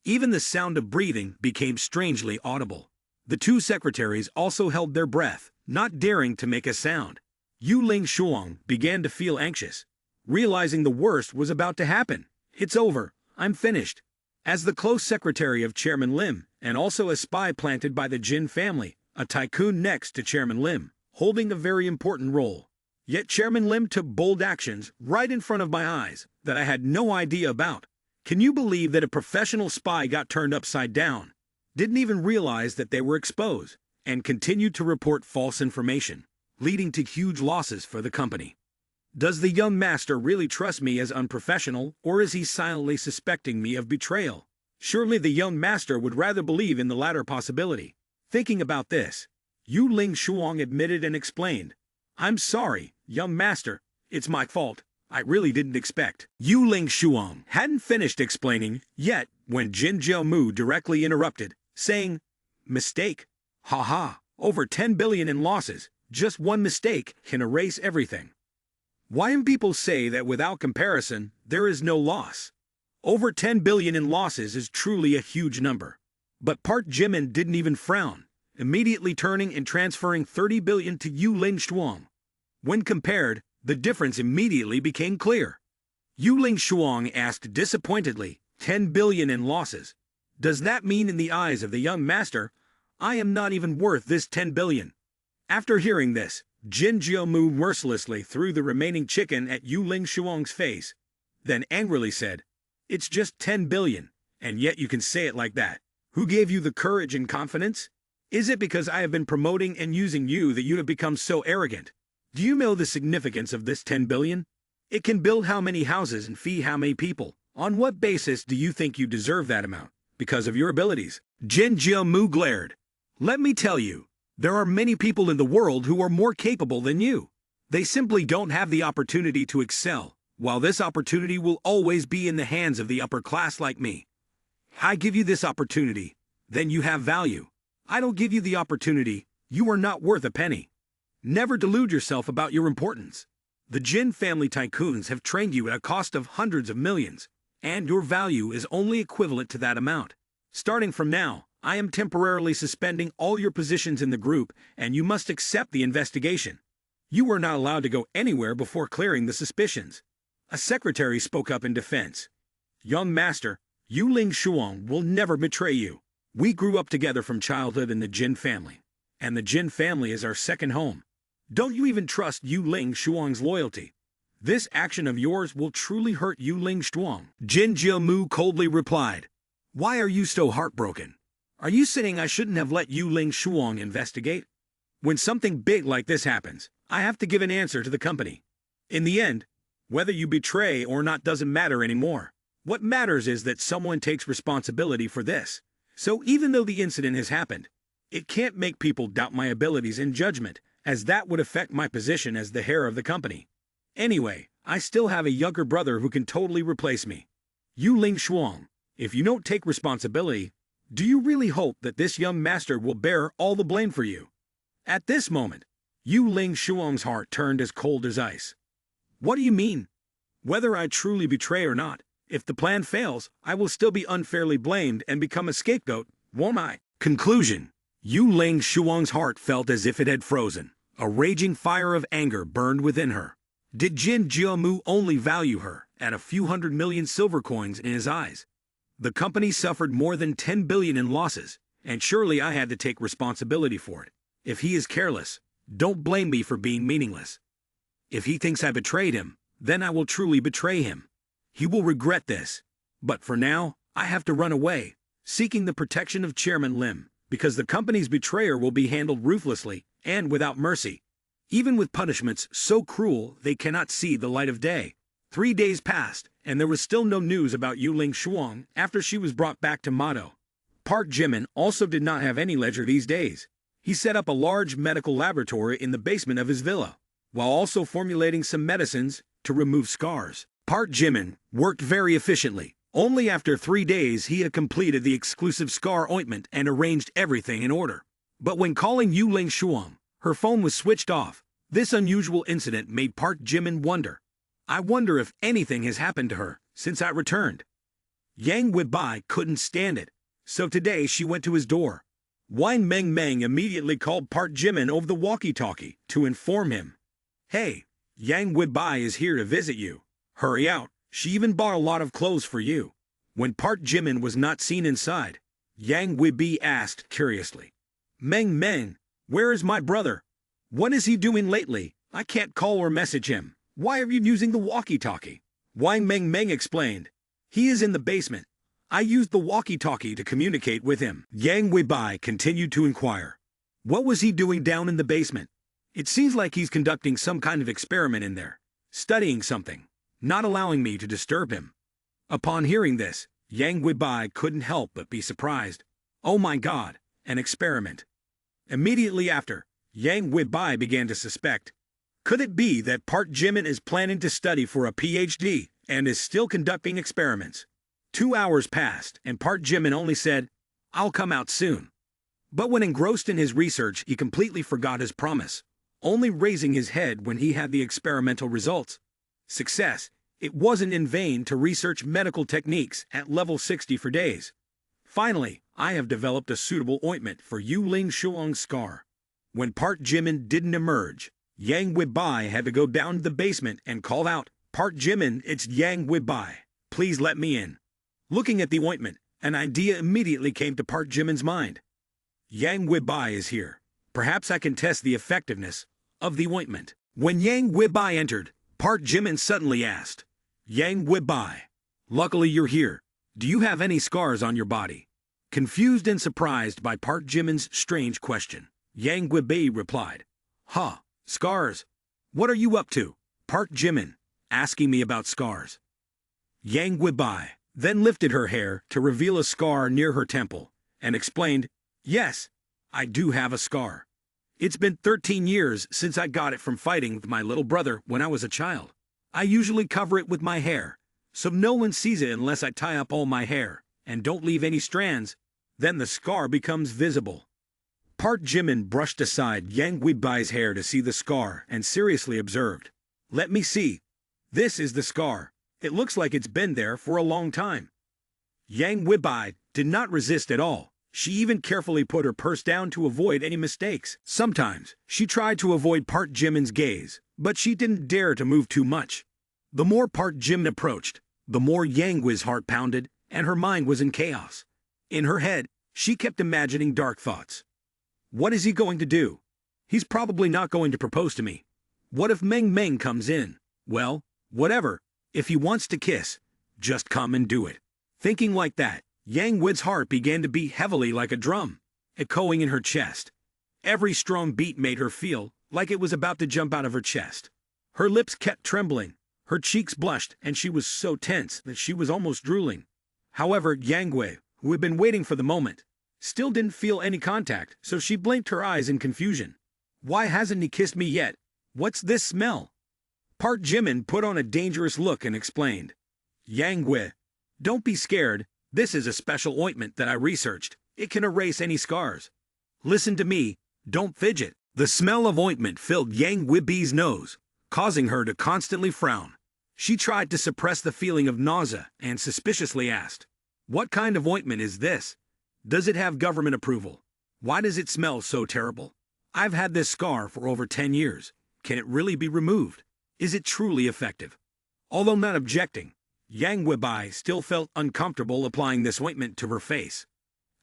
Even the sound of breathing became strangely audible. The two secretaries also held their breath, not daring to make a sound. Yu Ling Shuang began to feel anxious, realizing the worst was about to happen. "It's over. I'm finished." As the close secretary of Chairman Lim, and also a spy planted by the Jin family, a tycoon next to Chairman Lim, holding a very important role. Yet Chairman Lim took bold actions right in front of my eyes that I had no idea about. Can you believe that a professional spy got turned upside down, didn't even realize that they were exposed, and continued to report false information, leading to huge losses for the company? Does the young master really trust me as unprofessional, or is he silently suspecting me of betrayal? Surely the young master would rather believe in the latter possibility. Thinking about this, Yu Ling Shuang admitted and explained, "I'm sorry, young master, it's my fault. I really didn't expect." Yu Ling Shuang hadn't finished explaining yet when Jin Jiamu directly interrupted, saying, "Mistake? Haha, over 10 billion in losses. Just one mistake can erase everything. Why do people say that without comparison, there is no loss? Over 10 billion in losses is truly a huge number." But Park Jimin didn't even frown, immediately turning and transferring 30 billion to Yu Ling Shuang. When compared, the difference immediately became clear. Yu Ling Shuang asked disappointedly, 10 billion in losses. Does that mean in the eyes of the young master, I am not even worth this 10 billion? After hearing this, Jin Jiamu mercilessly threw the remaining chicken at Yu Ling Shuang's face, then angrily said, "It's just 10 billion, and yet you can say it like that. Who gave you the courage and confidence? Is it because I have been promoting and using you that you have become so arrogant? Do you know the significance of this 10 billion? It can build how many houses and feed how many people. On what basis do you think you deserve that amount? Because of your abilities?" Jin Jiamu glared. "Let me tell you, there are many people in the world who are more capable than you. They simply don't have the opportunity to excel, while this opportunity will always be in the hands of the upper class like me. I give you this opportunity, then you have value. I don't give you the opportunity, you are not worth a penny. Never delude yourself about your importance. The Jin family tycoons have trained you at a cost of hundreds of millions, and your value is only equivalent to that amount. Starting from now, I am temporarily suspending all your positions in the group, and you must accept the investigation. You are not allowed to go anywhere before clearing the suspicions." A secretary spoke up in defense. "Young master, Yu Ling Shuang will never betray you. We grew up together from childhood in the Jin family, and the Jin family is our second home. Don't you even trust Yu Ling Shuang's loyalty? This action of yours will truly hurt Yu Ling Shuang." Jin Jiamu coldly replied, "Why are you so heartbroken? Are you saying I shouldn't have let Yu Ling Shuang investigate? When something big like this happens, I have to give an answer to the company. In the end, whether you betray or not doesn't matter anymore. What matters is that someone takes responsibility for this. So even though the incident has happened, it can't make people doubt my abilities and judgment, as that would affect my position as the heir of the company. Anyway, I still have a younger brother who can totally replace me. Yu Ling Shuang, if you don't take responsibility, do you really hope that this young master will bear all the blame for you?" At this moment, Yu Ling Shuang's heart turned as cold as ice. "What do you mean? Whether I truly betray or not, if the plan fails, I will still be unfairly blamed and become a scapegoat, won't I?" Conclusion. Yu Ling Shuang's heart felt as if it had frozen. A raging fire of anger burned within her. Did Jin Jiamu only value her at a few 100 million silver coins in his eyes? The company suffered more than 10 billion in losses, and surely I had to take responsibility for it. If he is careless, don't blame me for being meaningless. If he thinks I betrayed him, then I will truly betray him. He will regret this. But for now, I have to run away, seeking the protection of Chairman Lim, because the company's betrayer will be handled ruthlessly and without mercy, even with punishments so cruel they cannot see the light of day. 3 days passed, and there was still no news about Yu Ling Shuang after she was brought back to Mado. Park Jimin also did not have any leisure these days. He set up a large medical laboratory in the basement of his villa, while also formulating some medicines to remove scars. Park Jimin worked very efficiently. Only after 3 days he had completed the exclusive scar ointment and arranged everything in order. But when calling Yu Ling Shuang, her phone was switched off. This unusual incident made Park Jimin wonder. I wonder if anything has happened to her since I returned. Yang Weibai couldn't stand it, so today she went to his door. Wang Meng Meng immediately called Park Jimin over the walkie-talkie to inform him. "Hey, Yang Weibai is here to visit you. Hurry out, she even bought a lot of clothes for you." When Park Jimin was not seen inside, Yang Weibai asked curiously, "Meng Meng, where is my brother? What is he doing lately? I can't call or message him. Why are you using the walkie-talkie?" Wang Meng Meng explained, "He is in the basement. I used the walkie-talkie to communicate with him." Yang Weibai continued to inquire, "What was he doing down in the basement? It seems like he's conducting some kind of experiment in there. studying something, not allowing me to disturb him. Upon hearing this, Yang Weibai couldn't help but be surprised. Oh my God, an experiment. Immediately after, Yang Weibai began to suspect. Could it be that Park Jimin is planning to study for a PhD and is still conducting experiments? 2 hours passed and Park Jimin only said, "I'll come out soon." But when engrossed in his research, he completely forgot his promise, only raising his head when he had the experimental results. Success. It wasn't in vain to research medical techniques at level 60 for days. Finally, I have developed a suitable ointment for Yu Ling Shuang's scar. When Park Jimin didn't emerge, Yang Weibai had to go down to the basement and call out, "Park Jimin, it's Yang Weibai. Please let me in." Looking at the ointment, an idea immediately came to Park Jimin's mind. Yang Weibai is here. Perhaps I can test the effectiveness of the ointment. When Yang Weibai entered, Park Jimin suddenly asked, "Yang Weibai, luckily you're here. Do you have any scars on your body?" Confused and surprised by Park Jimin's strange question, Yang Weibai replied, "Huh, scars? What are you up to?" Park Jimin, asking me about scars. Yang Weibai then lifted her hair to reveal a scar near her temple, and explained, "Yes, I do have a scar. It's been 13 years since I got it from fighting with my little brother when I was a child. I usually cover it with my hair, so no one sees it unless I tie up all my hair, and don't leave any strands. Then the scar becomes visible." Park Jimin brushed aside Yang Weibai's hair to see the scar and seriously observed, "Let me see. This is the scar. It looks like it's been there for a long time." Yang Weibai did not resist at all. She even carefully put her purse down to avoid any mistakes. Sometimes, she tried to avoid Park Jimin's gaze, but she didn't dare to move too much. The more Park Jimin approached, the more Yang Wei's heart pounded, and her mind was in chaos. In her head, she kept imagining dark thoughts. What is he going to do? He's probably not going to propose to me. What if Meng Meng comes in? Well, whatever. If he wants to kiss, just come and do it. Thinking like that, Yang Wei's heart began to beat heavily like a drum, echoing in her chest. Every strong beat made her feel like it was about to jump out of her chest. Her lips kept trembling, her cheeks blushed, and she was so tense that she was almost drooling. However, Yang Wei, who had been waiting for the moment, still didn't feel any contact, so she blinked her eyes in confusion. Why hasn't he kissed me yet? What's this smell? Park Jimin put on a dangerous look and explained, "Yang Wei, don't be scared. This is a special ointment that I researched. It can erase any scars. Listen to me, don't fidget." The smell of ointment filled Yang Weibai's nose, causing her to constantly frown. She tried to suppress the feeling of nausea and suspiciously asked, "What kind of ointment is this? Does it have government approval? Why does it smell so terrible? I've had this scar for over 10 years. Can it really be removed? Is it truly effective?" Although not objecting, Yang Weibai still felt uncomfortable applying this ointment to her face.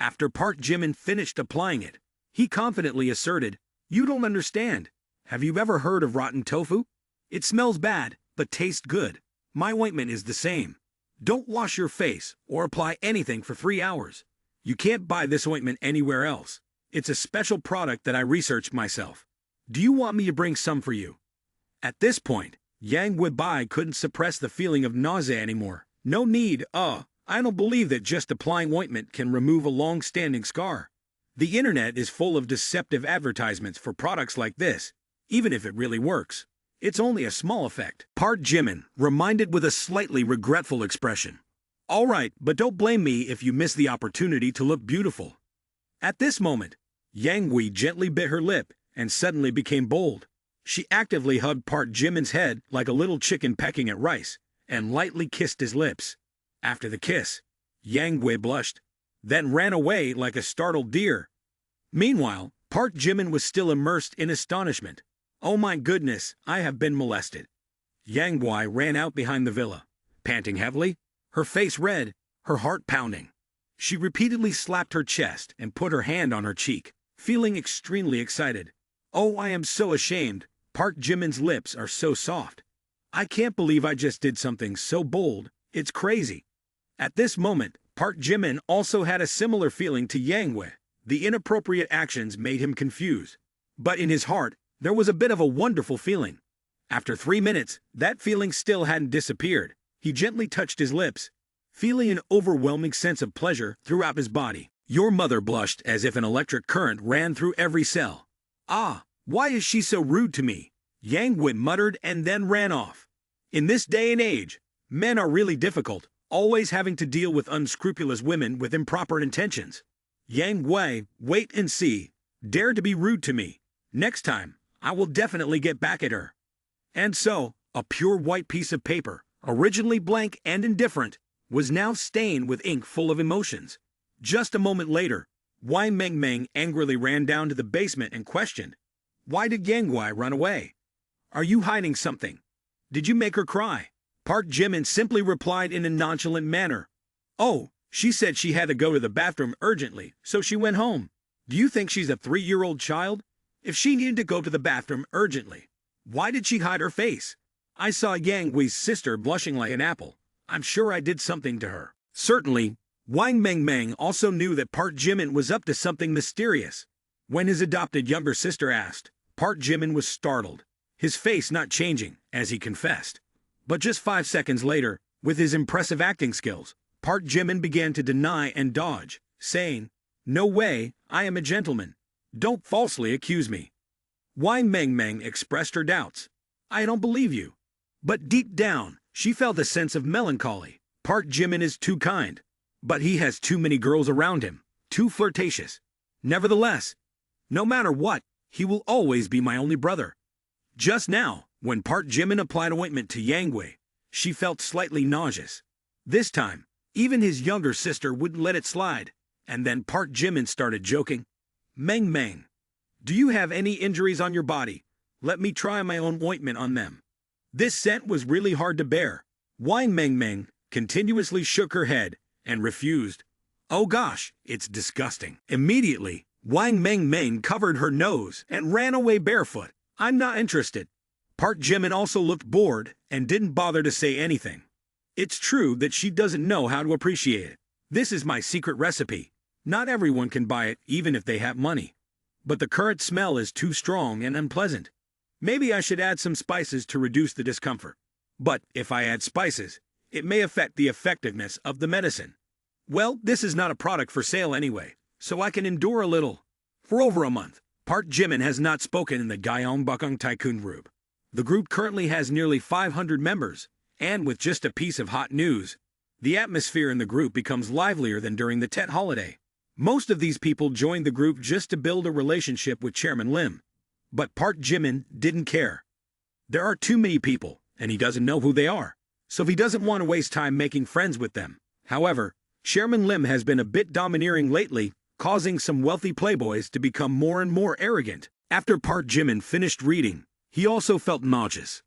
After Park Jimin finished applying it, he confidently asserted, "You don't understand. Have you ever heard of rotten tofu? It smells bad, but tastes good. My ointment is the same. Don't wash your face or apply anything for 3 hours. You can't buy this ointment anywhere else. It's a special product that I researched myself. Do you want me to bring some for you?" At this point, Yang Weibai couldn't suppress the feeling of nausea anymore. No need, I don't believe that just applying ointment can remove a long-standing scar. The internet is full of deceptive advertisements for products like this. Even if it really works, it's only a small effect. Park Jimin reminded with a slightly regretful expression. "All right, but don't blame me if you miss the opportunity to look beautiful." At this moment, Yang Wei gently bit her lip and suddenly became bold. She actively hugged Park Jimin's head like a little chicken pecking at rice, and lightly kissed his lips. After the kiss, Yang Wei blushed, then ran away like a startled deer. Meanwhile, Park Jimin was still immersed in astonishment. "Oh my goodness, I have been molested." Yang Wei ran out behind the villa, panting heavily, her face red, her heart pounding. She repeatedly slapped her chest and put her hand on her cheek, feeling extremely excited. "Oh, I am so ashamed. Park Jimin's lips are so soft. I can't believe I just did something so bold. It's crazy." At this moment, Park Jimin also had a similar feeling to Yang Wei. The inappropriate actions made him confused. But in his heart, there was a bit of a wonderful feeling. After 3 minutes, that feeling still hadn't disappeared. He gently touched his lips, feeling an overwhelming sense of pleasure throughout his body. Your mother blushed as if an electric current ran through every cell. Ah, why is she so rude to me? Yang Wen muttered and then ran off. In this day and age, men are really difficult, always having to deal with unscrupulous women with improper intentions. Yang Wei, wait and see, dare to be rude to me. Next time, I will definitely get back at her. And so, a pure white piece of paper, originally blank and indifferent, was now stained with ink full of emotions. Just a moment later, Wang Mengmeng angrily ran down to the basement and questioned, "Why did Yang Wei run away? Are you hiding something? Did you make her cry?" Park Jimin simply replied in a nonchalant manner, "Oh, she said she had to go to the bathroom urgently, so she went home. Do you think she's a 3-year-old child? If she needed to go to the bathroom urgently, why did she hide her face? I saw Yang Wei's sister blushing like an apple. I'm sure I did something to her." Certainly, Wang Mengmeng also knew that Park Jimin was up to something mysterious. When his adopted younger sister asked, Park Jimin was startled, his face not changing, as he confessed. But just 5 seconds later, with his impressive acting skills, Park Jimin began to deny and dodge, saying, "No way, I am a gentleman. Don't falsely accuse me." Wang Mengmeng expressed her doubts. "I don't believe you." But deep down, she felt a sense of melancholy. Park Jimin is too kind, but he has too many girls around him, too flirtatious. Nevertheless, no matter what, he will always be my only brother. Just now, when Park Jimin applied ointment to Yang Wei, she felt slightly nauseous. This time, even his younger sister wouldn't let it slide, and then Park Jimin started joking. "Meng Meng, do you have any injuries on your body? Let me try my own ointment on them." This scent was really hard to bear. Wang Mengmeng continuously shook her head and refused. "Oh gosh, it's disgusting." Immediately, Wang Mengmeng covered her nose and ran away barefoot. "I'm not interested." Park Jimin also looked bored and didn't bother to say anything. It's true that she doesn't know how to appreciate it. "This is my secret recipe. Not everyone can buy it even if they have money. But the current smell is too strong and unpleasant. Maybe I should add some spices to reduce the discomfort. But if I add spices, it may affect the effectiveness of the medicine. Well, this is not a product for sale anyway, so I can endure a little." For over a month, Park Jimin has not spoken in the Gyeongbokgung Tycoon group. The group currently has nearly 500 members, and with just a piece of hot news, the atmosphere in the group becomes livelier than during the Tet holiday. Most of these people joined the group just to build a relationship with Chairman Lim. But Park Jimin didn't care. There are too many people, and he doesn't know who they are, so he doesn't want to waste time making friends with them. However, Chairman Lim has been a bit domineering lately, causing some wealthy playboys to become more and more arrogant. After Park Jimin finished reading, he also felt nauseous.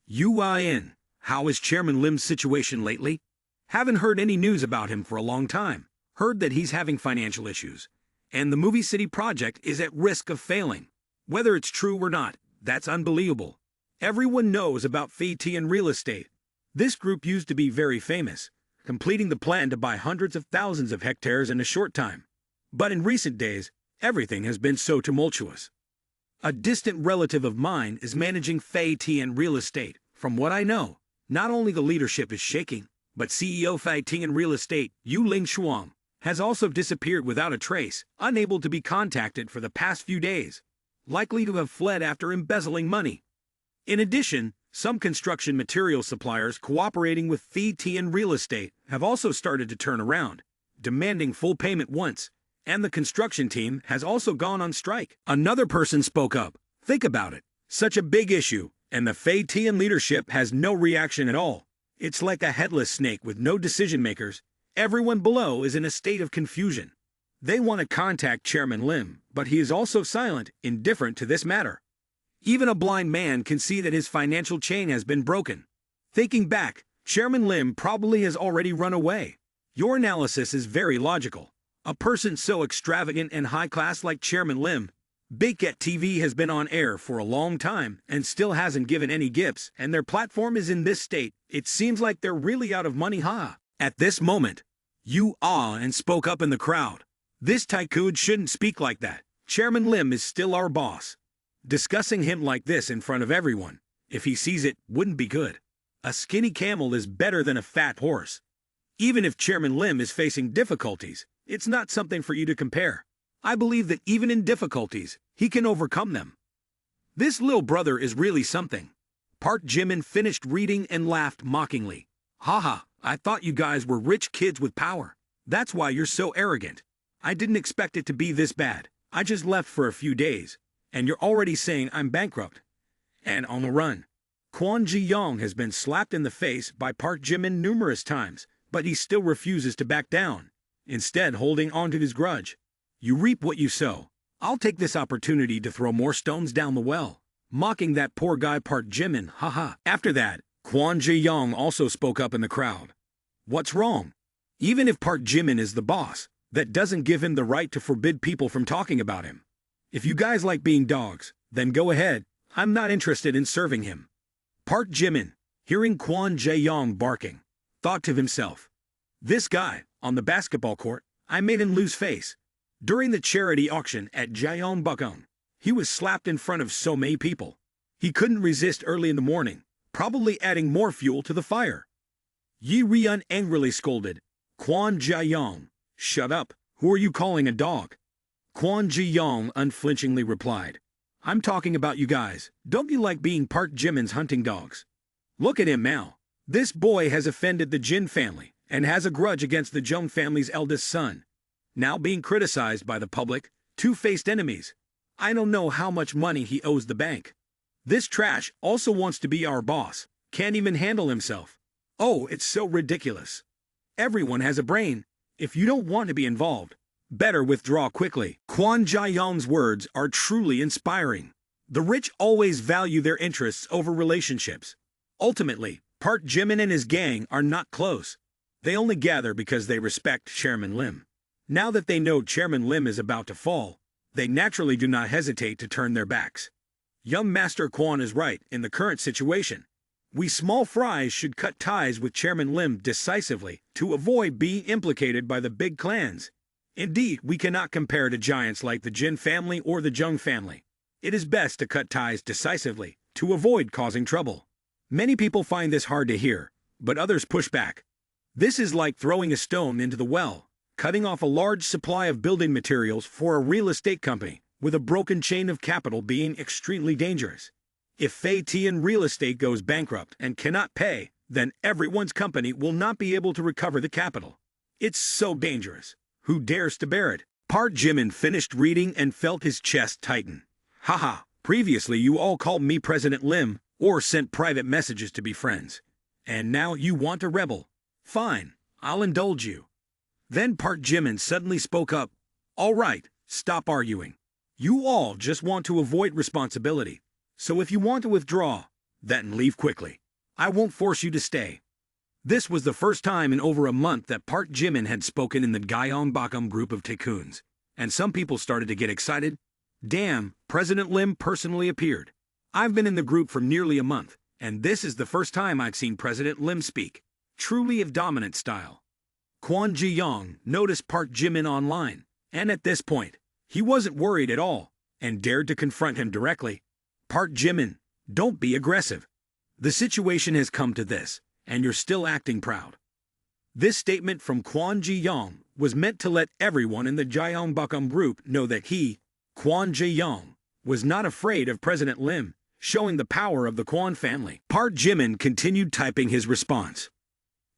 "Uin, how is Chairman Lim's situation lately? Haven't heard any news about him for a long time. Heard that he's having financial issues, and the Movie City project is at risk of failing. Whether it's true or not, that's unbelievable. Everyone knows about Fei and real estate. This group used to be very famous, completing the plan to buy hundreds of thousands of hectares in a short time. But in recent days, everything has been so tumultuous. A distant relative of mine is managing Fei and real estate. From what I know, not only the leadership is shaking, but CEO Fei and real estate, Yu Ling Shuang, has also disappeared without a trace, unable to be contacted for the past few days, likely to have fled after embezzling money. In addition, some construction material suppliers cooperating with Fei and real estate have also started to turn around, demanding full payment once, and the construction team has also gone on strike. Another person spoke up. "Think about it. Such a big issue, and the Fei leadership has no reaction at all. It's like a headless snake with no decision makers. Everyone below is in a state of confusion. They want to contact Chairman Lim, but he is also silent, indifferent to this matter. Even a blind man can see that his financial chain has been broken. Thinking back, Chairman Lim probably has already run away. Your analysis is very logical. A person so extravagant and high-class like Chairman Lim, Big Cat TV has been on air for a long time and still hasn't given any gifts, and their platform is in this state. It seems like they're really out of money, huh?" At this moment, Yu and spoke up in the crowd. "This tycoon shouldn't speak like that. Chairman Lim is still our boss. Discussing him like this in front of everyone If he sees it, wouldn't be good. A skinny camel is better than a fat horse. Even if Chairman Lim is facing difficulties, it's not something for you to compare. I believe that even in difficulties, he can overcome them. This little brother is really something. Park Jimin finished reading and laughed mockingly. Haha, I thought you guys were rich kids with power. That's why you're so arrogant. I didn't expect it to be this bad. I just left for a few days, and you're already saying I'm bankrupt and on the run. Kwon Ji-young has been slapped in the face by Park Jimin numerous times, but he still refuses to back down, instead holding on to his grudge. You reap what you sow. I'll take this opportunity to throw more stones down the well. Mocking that poor guy Park Jimin, haha. After that, Kwon Ji-young also spoke up in the crowd. What's wrong? Even if Park Jimin is the boss, that doesn't give him the right to forbid people from talking about him. If you guys like being dogs, then go ahead. I'm not interested in serving him. Park Jimin, hearing Kwon Ji-young barking, thought to himself, this guy, on the basketball court, I made him lose face. During the charity auction at Gyeongbokgung, he was slapped in front of so many people. He couldn't resist early in the morning, probably adding more fuel to the fire. Yi Ryun angrily scolded, Kwon Ji-young, shut up, who are you calling a dog? Kwon Ji-young unflinchingly replied, I'm talking about you guys. Don't you like being Park Jimin's hunting dogs? Look at him now. This boy has offended the Jin family and has a grudge against the Jung family's eldest son. Now being criticized by the public, two-faced enemies. I don't know how much money he owes the bank. This trash also wants to be our boss, can't even handle himself. Oh, it's so ridiculous. Everyone has a brain. If you don't want to be involved, better withdraw quickly. Kwon Ji-young's words are truly inspiring. The rich always value their interests over relationships. Ultimately, Park Jimin and his gang are not close. They only gather because they respect Chairman Lim. Now that they know Chairman Lim is about to fall, they naturally do not hesitate to turn their backs. Young Master Kwon is right in the current situation. We small fries should cut ties with Chairman Lim decisively to avoid being implicated by the big clans. Indeed, we cannot compare to giants like the Jin family or the Jung family. It is best to cut ties decisively to avoid causing trouble. Many people find this hard to hear, but others push back. This is like throwing a stone into the well, cutting off a large supply of building materials for a real estate company, with a broken chain of capital being extremely dangerous. If Fei Tian Real Estate goes bankrupt and cannot pay, then everyone's company will not be able to recover the capital. It's so dangerous. Who dares to bear it? Park Jimin finished reading and felt his chest tighten. Haha, previously you all called me President Lim, or sent private messages to be friends. And now you want to rebel. Fine, I'll indulge you. Then Park Jimin suddenly spoke up. All right, stop arguing. You all just want to avoid responsibility. So if you want to withdraw, then leave quickly. I won't force you to stay. This was the first time in over a month that Park Jimin had spoken in the Gyeongbokgung group of tycoons, and some people started to get excited. Damn, President Lim personally appeared. I've been in the group for nearly a month, and this is the first time I've seen President Lim speak. Truly of dominant style. Kwon Ji-young noticed Park Jimin online, and at this point, he wasn't worried at all, and dared to confront him directly. Park Jimin, don't be aggressive. The situation has come to this, and you're still acting proud. This statement from Kwon Ji-young was meant to let everyone in the Gyeongbokgung group know that he, Kwon Ji-young, was not afraid of President Lim, showing the power of the Kwon family. Park Jimin continued typing his response.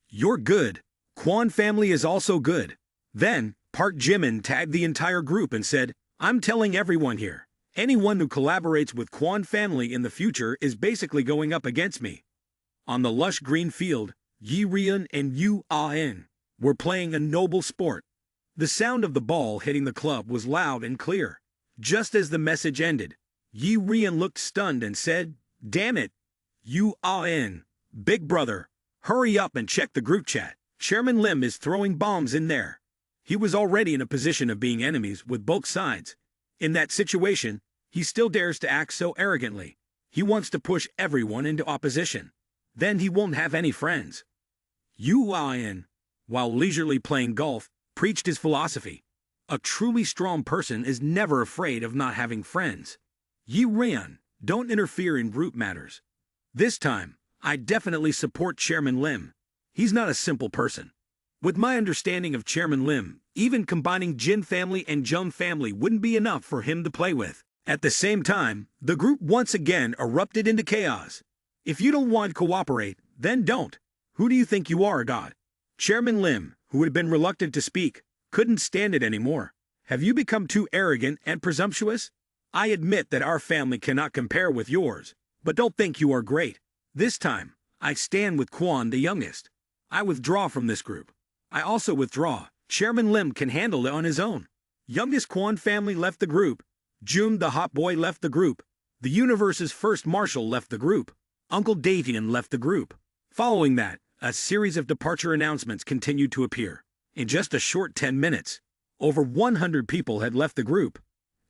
You're good. Kwon family is also good. Then, Park Jimin tagged the entire group and said, I'm telling everyone here, anyone who collaborates with Kwon family in the future is basically going up against me. On the lush green field, Yi Ryun and Yu Ah-in were playing a noble sport. The sound of the ball hitting the club was loud and clear. Just as the message ended, Yi Ryun looked stunned and said, Damn it, Yu Ah-in, big brother, hurry up and check the group chat. Chairman Lim is throwing bombs in there. He was already in a position of being enemies with both sides. In that situation, he still dares to act so arrogantly. He wants to push everyone into opposition. Then he won't have any friends. Yu Ah-in, while leisurely playing golf, preached his philosophy. A truly strong person is never afraid of not having friends. Yi Ryun, don't interfere in group matters. This time, I definitely support Chairman Lim. He's not a simple person. With my understanding of Chairman Lim, even combining Jin family and Jung family wouldn't be enough for him to play with. At the same time, the group once again erupted into chaos. If you don't want to cooperate, then don't. Who do you think you are, God? Chairman Lim, who had been reluctant to speak, couldn't stand it anymore. Have you become too arrogant and presumptuous? I admit that our family cannot compare with yours, but don't think you are great. This time, I stand with Quan the youngest. I withdraw from this group. I also withdraw. Chairman Lim can handle it on his own. Youngest Quan family left the group. June the hot boy left the group. The universe's first marshal left the group. Uncle Davian left the group. Following that, a series of departure announcements continued to appear. In just a short 10 minutes, over 100 people had left the group.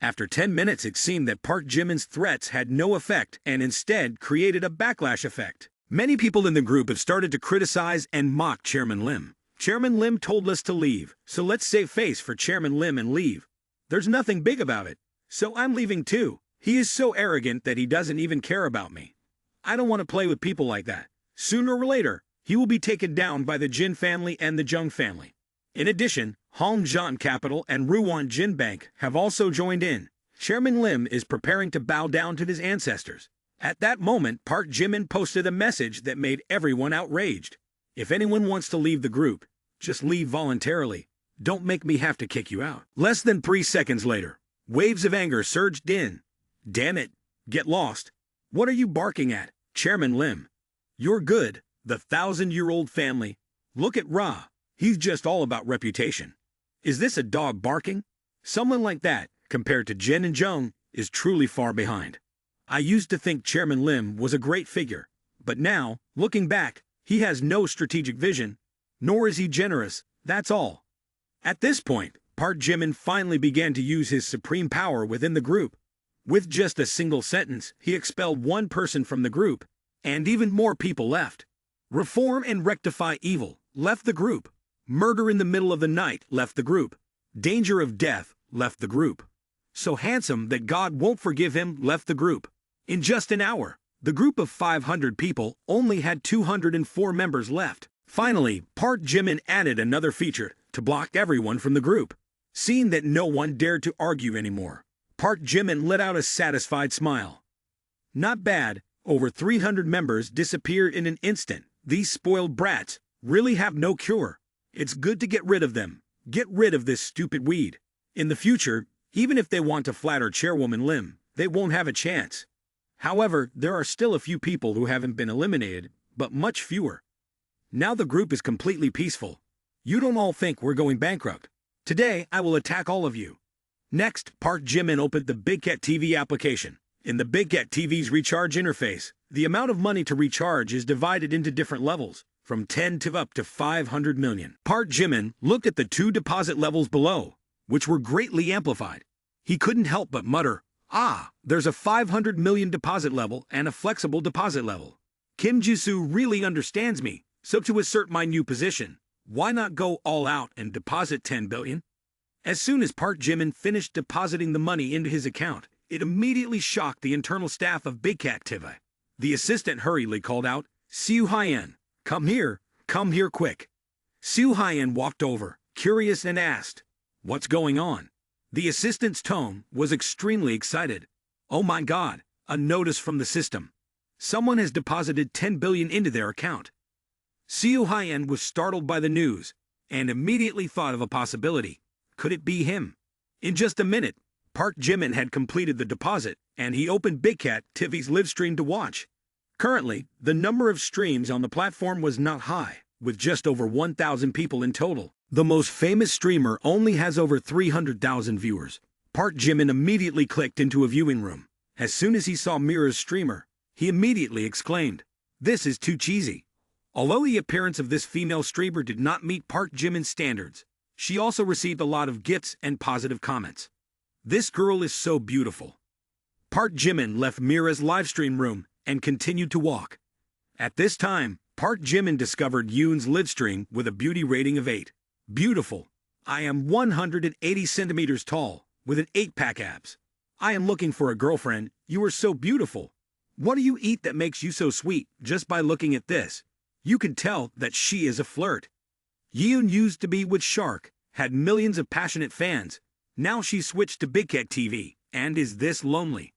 After 10 minutes, it seemed that Park Jimin's threats had no effect and instead created a backlash effect. Many people in the group have started to criticize and mock Chairman Lim. Chairman Lim told us to leave, so let's save face for Chairman Lim and leave. There's nothing big about it, so I'm leaving too. He is so arrogant that he doesn't even care about me. I don't want to play with people like that. Sooner or later, he will be taken down by the Jin family and the Jung family. In addition, Hongjian Capital and Ruan Jin Bank have also joined in. Chairman Lim is preparing to bow down to his ancestors. At that moment, Park Jimin posted a message that made everyone outraged. If anyone wants to leave the group, just leave voluntarily. Don't make me have to kick you out. Less than 3 seconds later, waves of anger surged in. Damn it, get lost. What are you barking at, Chairman Lim? You're good, the 1,000-year-old family. Look at Ra. He's just all about reputation. Is this a dog barking? Someone like that, compared to Jin and Jung, is truly far behind. I used to think Chairman Lim was a great figure, but now, looking back, he has no strategic vision, nor is he generous, that's all. At this point, Park Jimin finally began to use his supreme power within the group. With just a single sentence, he expelled one person from the group, and even more people left. Reform and rectify evil left the group. Murder in the middle of the night left the group. Danger of death left the group. So handsome that God won't forgive him left the group. In just an hour, the group of 500 people only had 204 members left. Finally, Park Jimin added another feature to block everyone from the group. Seeing that no one dared to argue anymore, Park Jimin let out a satisfied smile. Not bad, over 300 members disappeared in an instant. These spoiled brats really have no cure. It's good to get rid of them. Get rid of this stupid weed. In the future, even if they want to flatter Chairwoman Lim, they won't have a chance. However, there are still a few people who haven't been eliminated, but much fewer. Now the group is completely peaceful. You don't all think we're going bankrupt. Today, I will attack all of you. Next, Park Jimin opened the Big Cat TV application. In the Big Cat TV's recharge interface, the amount of money to recharge is divided into different levels, from 10 to up to 500 million. Park Jimin looked at the 2 deposit levels below, which were greatly amplified. He couldn't help but mutter, "Ah, there's a 500 million deposit level and a flexible deposit level. Kim Jisoo really understands me, so to assert my new position, why not go all out and deposit 10 billion? As soon as Park Jimin finished depositing the money into his account, it immediately shocked the internal staff of Big Cat TV. The assistant hurriedly called out, "Siu Hyen, come here quick." Siu Hyen walked over, curious, and asked, "What's going on?" The assistant's tone was extremely excited. "Oh my God, a notice from the system. Someone has deposited 10 billion into their account." Siu Hyen was startled by the news and immediately thought of a possibility. Could it be him? In just a minute, Park Jimin had completed the deposit, and he opened Big Cat TV's live stream to watch. Currently, the number of streams on the platform was not high, with just over 1,000 people in total. The most famous streamer only has over 300,000 viewers. Park Jimin immediately clicked into a viewing room. As soon as he saw Mira's streamer, he immediately exclaimed, "This is too cheesy." Although the appearance of this female streamer did not meet Park Jimin's standards, she also received a lot of gifts and positive comments. "This girl is so beautiful." Park Jimin left Mira's livestream room and continued to walk. At this time, Park Jimin discovered Yoon's live stream with a beauty rating of 8. Beautiful. I am 180 centimeters tall, with an 8-pack abs. I am looking for a girlfriend. You are so beautiful. What do you eat that makes you so sweet? Just by looking at this, you can tell that she is a flirt. Yoon used to be with Shark, had millions of passionate fans. Now she switched to Big Cat TV, and is this lonely.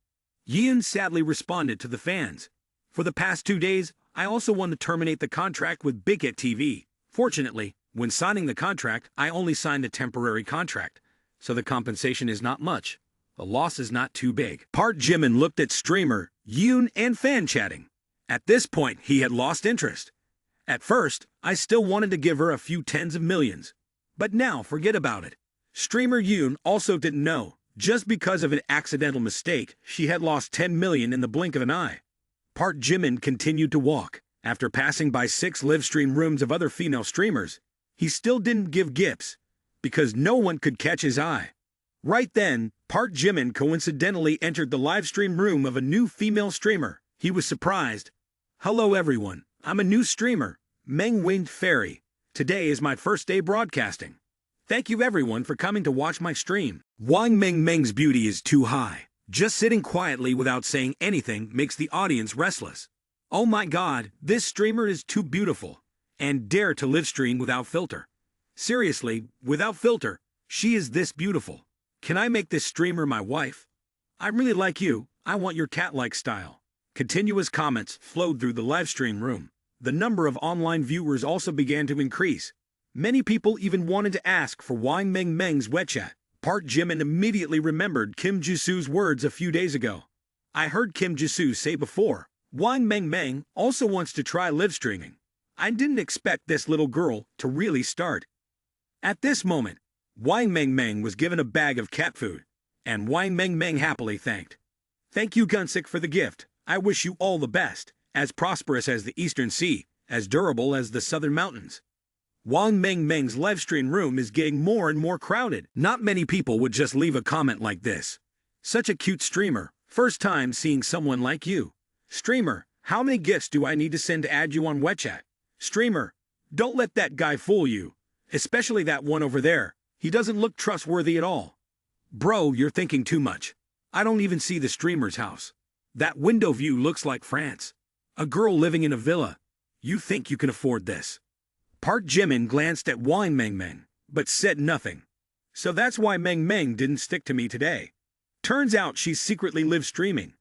Yoon sadly responded to the fans. For the past 2 days, I also want to terminate the contract with Big Cat TV. Fortunately, when signing the contract, I only signed a temporary contract, so the compensation is not much. The loss is not too big. Park Jimin looked at streamer, Yoon, and fan chatting. At this point, he had lost interest. At first, I still wanted to give her a few tens of millions. But now, forget about it. Streamer Yoon also didn't know. Just because of an accidental mistake, she had lost 10 million in the blink of an eye. Park Jimin continued to walk. After passing by 6 live stream rooms of other female streamers, he still didn't give gifts, because no one could catch his eye. Right then, Park Jimin coincidentally entered the live stream room of a new female streamer. He was surprised. "Hello everyone, I'm a new streamer, Meng Winged Fairy. Today is my first day broadcasting. Thank you everyone for coming to watch my stream." Wang Meng's beauty is too high. Just sitting quietly without saying anything makes the audience restless. Oh my god, this streamer is too beautiful. And dare to live stream without filter. Seriously, without filter, she is this beautiful. Can I make this streamer my wife? I really like you, I want your cat-like style. Continuous comments flowed through the livestream room. The number of online viewers also began to increase. Many people even wanted to ask for Wang Meng's WeChat. Park Jimin immediately remembered Kim Jisoo's words a few days ago. I heard Kim Jisoo say before, Wang Meng also wants to try live streaming. I didn't expect this little girl to really start. At this moment, Wang Meng was given a bag of cat food, and Wang Meng happily thanked. Thank you Gunsik for the gift. I wish you all the best, as prosperous as the Eastern Sea, as durable as the Southern Mountains. Wang Meng's livestream room is getting more and more crowded. Not many people would just leave a comment like this. Such a cute streamer, first time seeing someone like you. Streamer, how many gifts do I need to send to add you on WeChat? Streamer, don't let that guy fool you. Especially that one over there. He doesn't look trustworthy at all. Bro, you're thinking too much. I don't even see the streamer's house. That window view looks like France. A girl living in a villa. You think you can afford this? Park Jimin glanced at Wang Meng, but said nothing. So that's why Meng didn't stick to me today. Turns out she's secretly live streaming.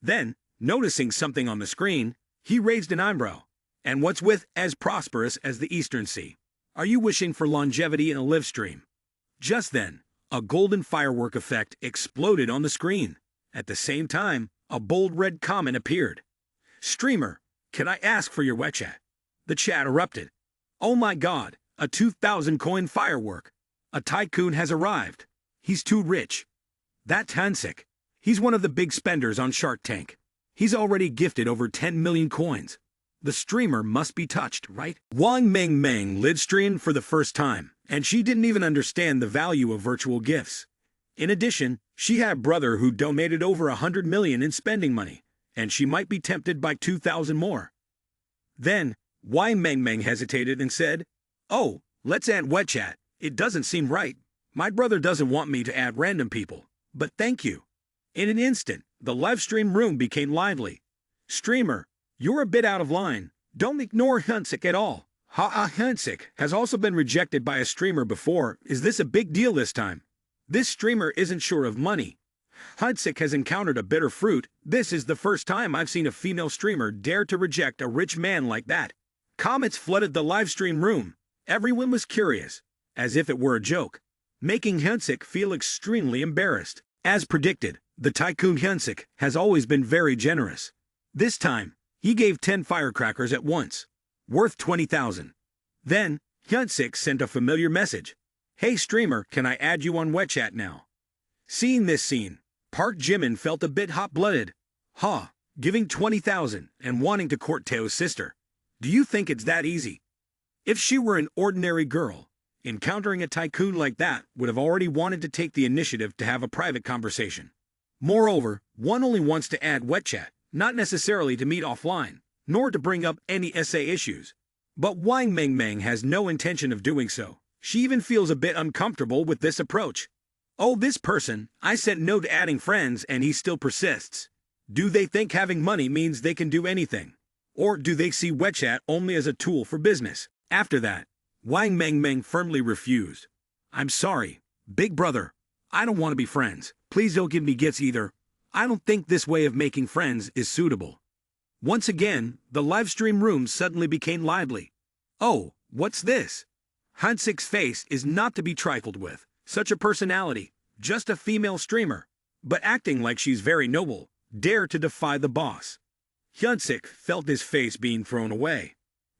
Then, noticing something on the screen, he raised an eyebrow. And what's with as prosperous as the Eastern Sea? Are you wishing for longevity in a live stream? Just then, a golden firework effect exploded on the screen. At the same time, a bold red comment appeared. Streamer, can I ask for your WeChat? The chat erupted. Oh my god, a 2,000 coin firework. A tycoon has arrived. He's too rich. That's Hansik. He's one of the big spenders on Shark Tank. He's already gifted over 10 million coins. The streamer must be touched, right? Wang Meng live streamed for the first time, and she didn't even understand the value of virtual gifts. In addition, she had a brother who donated over 100 million in spending money, and she might be tempted by 2,000 more. Then, Wang Meng hesitated and said, "Oh, let's add WeChat. It doesn't seem right. My brother doesn't want me to add random people, but thank you." In an instant, the livestream room became lively. Streamer, you're a bit out of line. Don't ignore Hansik at all. Hansik has also been rejected by a streamer before. Is this a big deal this time? This streamer isn't sure of money. Hansik has encountered a bitter fruit. This is the first time I've seen a female streamer dare to reject a rich man like that. Comments flooded the livestream room. Everyone was curious, as if it were a joke, making Hansik feel extremely embarrassed. As predicted, the Tycoon Hansik has always been very generous. This time, he gave 10 firecrackers at once, worth 20,000. Then, Hansik sent a familiar message. Hey streamer, can I add you on WeChat now? Seeing this scene, Park Jimin felt a bit hot-blooded. Giving 20,000 and wanting to court Taeho's sister. Do you think it's that easy? If she were an ordinary girl, encountering a tycoon like that would have already wanted to take the initiative to have a private conversation. Moreover, one only wants to add WeChat, not necessarily to meet offline, nor to bring up any essay issues. But Wang Meng has no intention of doing so. She even feels a bit uncomfortable with this approach. Oh, this person, I said no to adding friends and he still persists. Do they think having money means they can do anything? Or do they see WeChat only as a tool for business? After that, Wang Mengmeng firmly refused. I'm sorry, big brother. I don't want to be friends. Please don't give me gifts either. I don't think this way of making friends is suitable. Once again, the livestream room suddenly became lively. Oh, what's this? Hansik's face is not to be trifled with. Such a personality, just a female streamer, but acting like she's very noble, dare to defy the boss. Hyunsik felt his face being thrown away.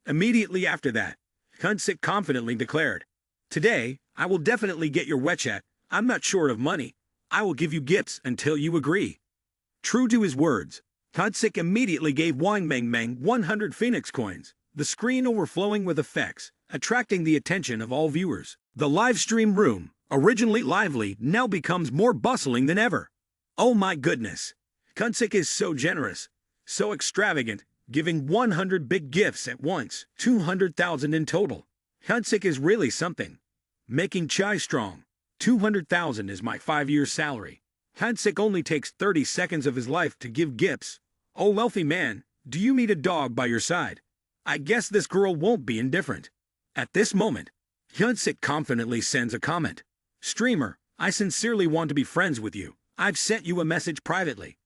Immediately after that, Hyunsik confidently declared, "Today, I will definitely get your WeChat. I'm not short of money. I will give you gifts until you agree." True to his words, Hyunsik immediately gave Wang Mengmeng 100 Phoenix coins, the screen overflowing with effects, attracting the attention of all viewers. The live stream room, originally lively, now becomes more bustling than ever. Oh my goodness! Hyunsik is so generous, so extravagant, giving 100 big gifts at once, 200,000 in total. Hyunsik is really something. Making chai strong. 200,000 is my 5-year salary. Hyunsik only takes 30 seconds of his life to give gifts. Oh wealthy man, do you meet a dog by your side? I guess this girl won't be indifferent. At this moment, Hyunsik confidently sends a comment. Streamer, I sincerely want to be friends with you. I've sent you a message privately.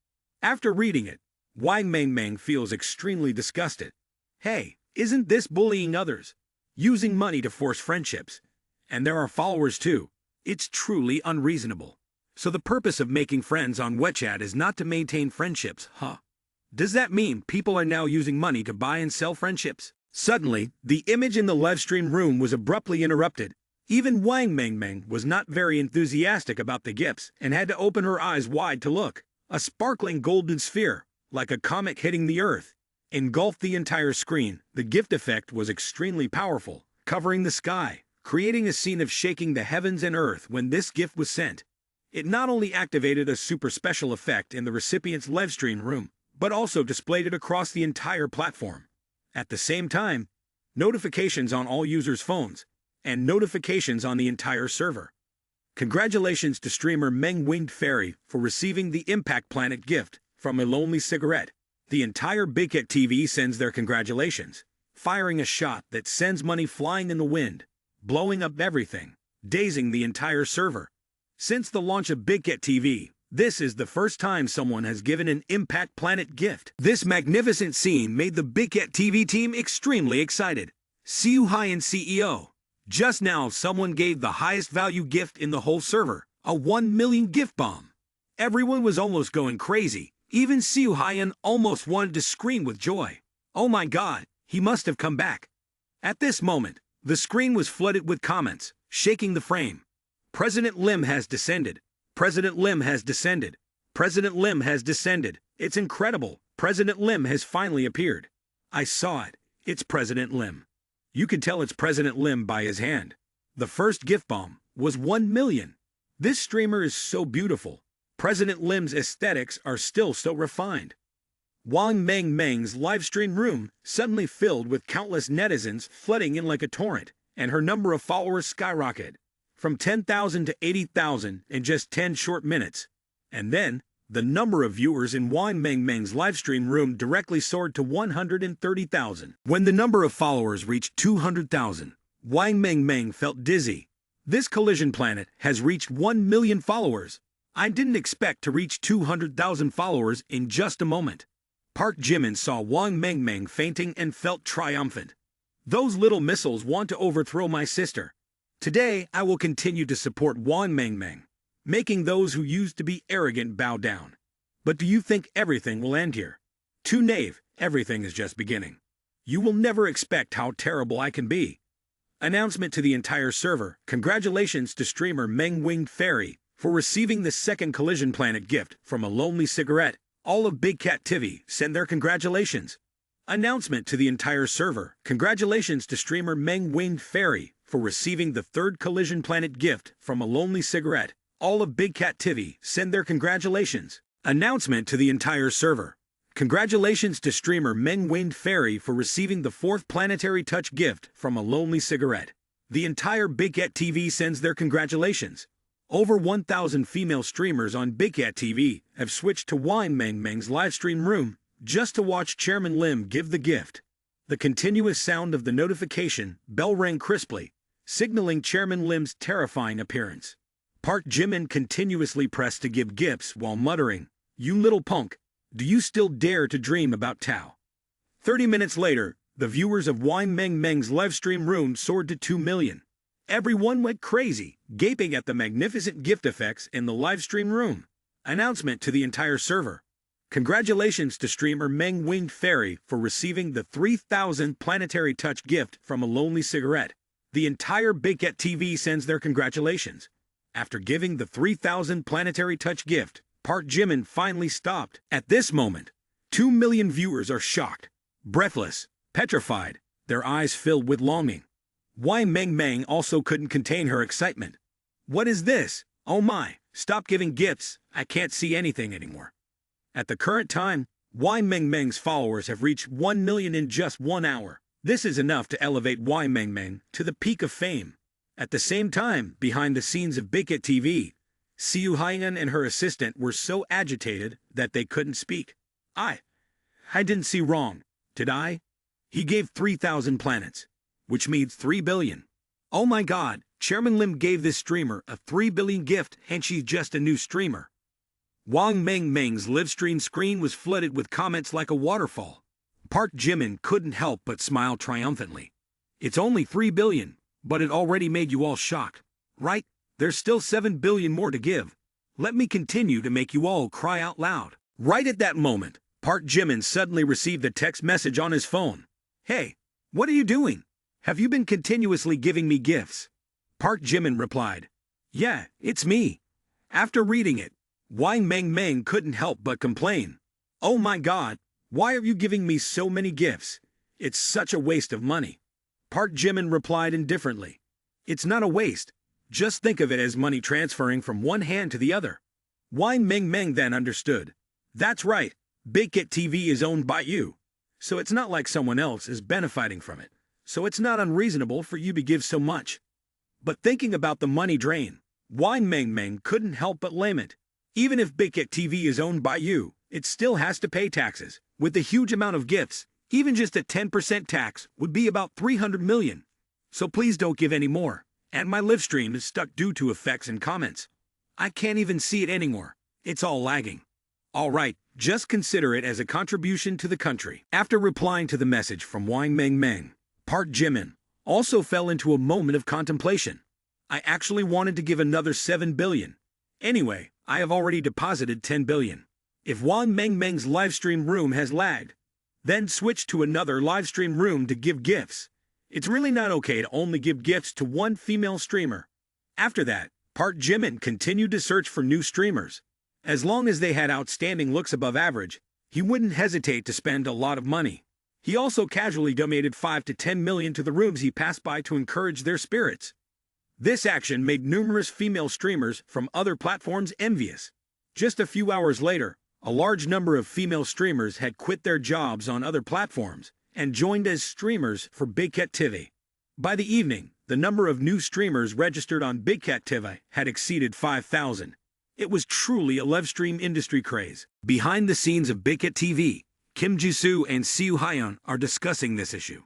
After reading it, Wang Mengmeng feels extremely disgusted. Hey, isn't this bullying others? Using money to force friendships. And there are followers too. It's truly unreasonable. So the purpose of making friends on WeChat is not to maintain friendships, huh? Does that mean people are now using money to buy and sell friendships? Suddenly, the image in the livestream room was abruptly interrupted. Even Wang Mengmeng was not very enthusiastic about the gifts and had to open her eyes wide to look. A sparkling golden sphere, like a comet hitting the earth, engulfed the entire screen. The gift effect was extremely powerful, covering the sky, creating a scene of shaking the heavens and earth when this gift was sent. It not only activated a super special effect in the recipient's livestream room, but also displayed it across the entire platform. At the same time, notifications on all users' phones, and notifications on the entire server. Congratulations to streamer Meng Winged Fairy for receiving the Impact Planet gift from A Lonely Cigarette. The entire Big Cat TV sends their congratulations, firing a shot that sends money flying in the wind, blowing up everything, dazing the entire server. Since the launch of Big Cat TV, this is the first time someone has given an Impact Planet gift. This magnificent scene made the Big Cat TV team extremely excited. Siu Haiyan CEO. Just now someone gave the highest value gift in the whole server, a 1 million gift bomb. Everyone was almost going crazy. Even Siu Haiyan almost wanted to scream with joy. Oh my god, he must have come back. At this moment, the screen was flooded with comments, shaking the frame. President Lim has descended. President Lim has descended. President Lim has descended. It's incredible. President Lim has finally appeared. I saw it. It's President Lim. You could tell it's President Lim by his hand. The first gift bomb was 1 million. This streamer is so beautiful. President Lim's aesthetics are still so refined. Wang Mengmeng's livestream room suddenly filled with countless netizens flooding in like a torrent, and her number of followers skyrocketed from 10,000 to 80,000 in just 10 short minutes. And then, the number of viewers in Wang Mengmeng's livestream room directly soared to 130,000. When the number of followers reached 200,000, Wang Mengmeng felt dizzy. This collision planet has reached 1 million followers. I didn't expect to reach 200,000 followers in just a moment. Park Jimin saw Wang Mengmeng fainting and felt triumphant. Those little missiles want to overthrow my sister. Today, I will continue to support Wang Mengmeng, making those who used to be arrogant bow down. But do you think everything will end here? Too naive, everything is just beginning. You will never expect how terrible I can be. Announcement to the entire server. Congratulations to streamer Meng Winged Fairy for receiving the second Collision Planet gift from A Lonely Cigarette. All of Big Cat TV send their congratulations. Announcement to the entire server. Congratulations to streamer Meng Winged Fairy for receiving the third Collision Planet gift from A Lonely Cigarette. All of Big Cat TV send their congratulations. Announcement to the entire server. Congratulations to streamer Meng Winged Fairy for receiving the fourth Planetary Touch gift from A Lonely Cigarette. The entire Big Cat TV sends their congratulations. Over 1,000 female streamers on Big Cat TV have switched to Wang Meng's livestream room just to watch Chairman Lim give the gift. The continuous sound of the notification bell rang crisply, signaling Chairman Lim's terrifying appearance. Park Jimin continuously pressed to give gifts while muttering, "You little punk, do you still dare to dream about Tao?" 30 minutes later, the viewers of Wang Meng's livestream room soared to 2 million. Everyone went crazy, gaping at the magnificent gift effects in the livestream room. Announcement to the entire server. Congratulations to streamer Meng Winged Fairy for receiving the 3,000 planetary touch gift from a lonely cigarette. The entire Big Cat TV sends their congratulations. After giving the 3,000 planetary touch gift, Park Jimin finally stopped. At this moment, 2 million viewers are shocked, breathless, petrified, their eyes filled with longing. Wang Meng also couldn't contain her excitement. "What is this? Oh my, stop giving gifts, I can't see anything anymore." At the current time, Wang Meng's followers have reached 1 million in just 1 hour. This is enough to elevate Wang Meng to the peak of fame. At the same time, behind the scenes of Big Cat TV, Siu Haiyan and her assistant were so agitated that they couldn't speak. I didn't see wrong, did I? He gave 3,000 planets, which means 3 billion. Oh my god, Chairman Lim gave this streamer a 3 billion gift and she's just a new streamer. Wang Meng's livestream screen was flooded with comments like a waterfall. Park Jimin couldn't help but smile triumphantly. It's only 3 billion, but it already made you all shocked, right? There's still 7 billion more to give. Let me continue to make you all cry out loud. Right at that moment, Park Jimin suddenly received a text message on his phone. "Hey, what are you doing? Have you been continuously giving me gifts?" Park Jimin replied, "Yeah, it's me." After reading it, Wang Meng couldn't help but complain. "Oh my god, why are you giving me so many gifts? It's such a waste of money." Park Jimin replied indifferently, "It's not a waste. Just think of it as money transferring from one hand to the other." Wang Meng then understood. "That's right, Big Cat TV is owned by you. So it's not like someone else is benefiting from it. So it's not unreasonable for you to give so much." But thinking about the money drain, Wang Meng couldn't help but lament. Even if Big Cat TV is owned by you, it still has to pay taxes. With the huge amount of gifts, even just a 10% tax would be about 300 million. So please don't give any more. And my live stream is stuck due to effects and comments. I can't even see it anymore. It's all lagging. Alright, just consider it as a contribution to the country. After replying to the message from Wang Meng, Park Jimin also fell into a moment of contemplation. I actually wanted to give another 7 billion. Anyway, I have already deposited 10 billion. If Wang Meng's livestream room has lagged, then switch to another livestream room to give gifts. It's really not okay to only give gifts to one female streamer. After that, Park Jimin continued to search for new streamers. As long as they had outstanding looks above average, he wouldn't hesitate to spend a lot of money. He also casually donated 5 to 10 million to the rooms he passed by to encourage their spirits. This action made numerous female streamers from other platforms envious. Just a few hours later, a large number of female streamers had quit their jobs on other platforms and joined as streamers for Big Cat TV. By the evening, the number of new streamers registered on Big Cat TV had exceeded 5,000. It was truly a livestream industry craze. Behind the scenes of Big Cat TV, Kim Ji-soo and Siu Haiyan are discussing this issue.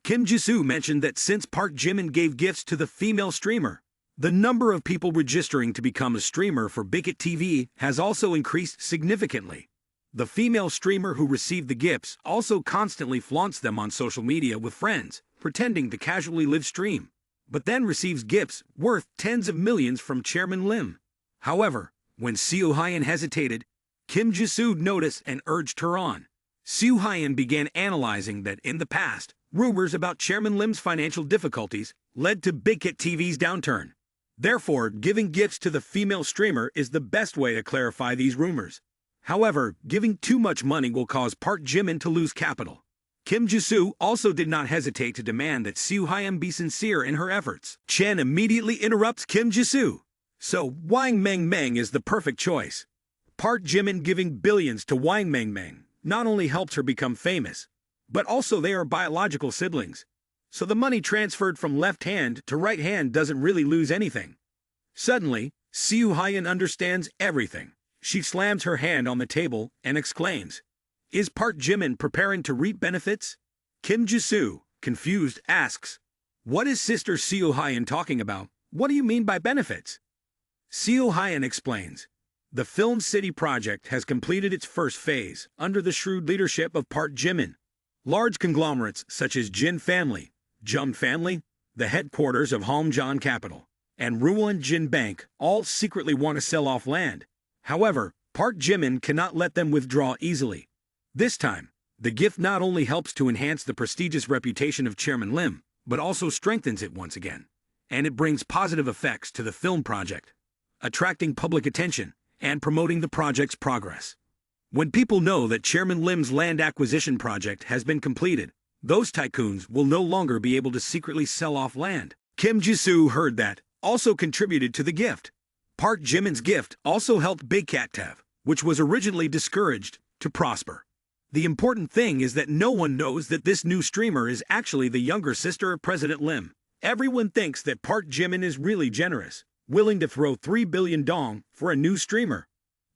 Kim Ji-soo mentioned that since Park Jimin gave gifts to the female streamer, the number of people registering to become a streamer for Big Cat TV has also increased significantly. The female streamer who received the gifts also constantly flaunts them on social media with friends, pretending to casually live stream, but then receives gifts worth tens of millions from Chairman Lim. However, when Siu Haiyan hesitated, Kim Ji-soo noticed and urged her on. Siu Haiyan began analyzing that in the past, rumors about Chairman Lim's financial difficulties led to Big Cat TV's downturn. Therefore, giving gifts to the female streamer is the best way to clarify these rumors. However, giving too much money will cause Park Jimin to lose capital. Kim Ji-soo also did not hesitate to demand that Siu Haiyan be sincere in her efforts. Chen immediately interrupts Kim Ji-soo. So, Wang Meng is the perfect choice. Park Jimin giving billions to Wang Meng not only helped her become famous, but also they are biological siblings. So the money transferred from left hand to right hand doesn't really lose anything. Suddenly, Siu Hyan understands everything. She slams her hand on the table and exclaims, "Is Park Jimin preparing to reap benefits?" Kim Jisoo, confused, asks, "What is Sister Siu Hyan talking about? What do you mean by benefits?" Siu Hyan explains, "The Film City project has completed its first phase under the shrewd leadership of Park Jimin. Large conglomerates such as Jin Family, Jung Family, the headquarters of Hamjan Capital, and Ruwon Jin Bank all secretly want to sell off land. However, Park Jimin cannot let them withdraw easily. This time, the gift not only helps to enhance the prestigious reputation of Chairman Lim, but also strengthens it once again. And it brings positive effects to the film project, attracting public attention and promoting the project's progress. When people know that Chairman Lim's land acquisition project has been completed, those tycoons will no longer be able to secretly sell off land." Kim Jisoo heard that, also contributed to the gift. Park Jimin's gift also helped Big Cat Tev, which was originally discouraged, to prosper. The important thing is that no one knows that this new streamer is actually the younger sister of President Lim. Everyone thinks that Park Jimin is really generous, willing to throw 3 billion dong for a new streamer.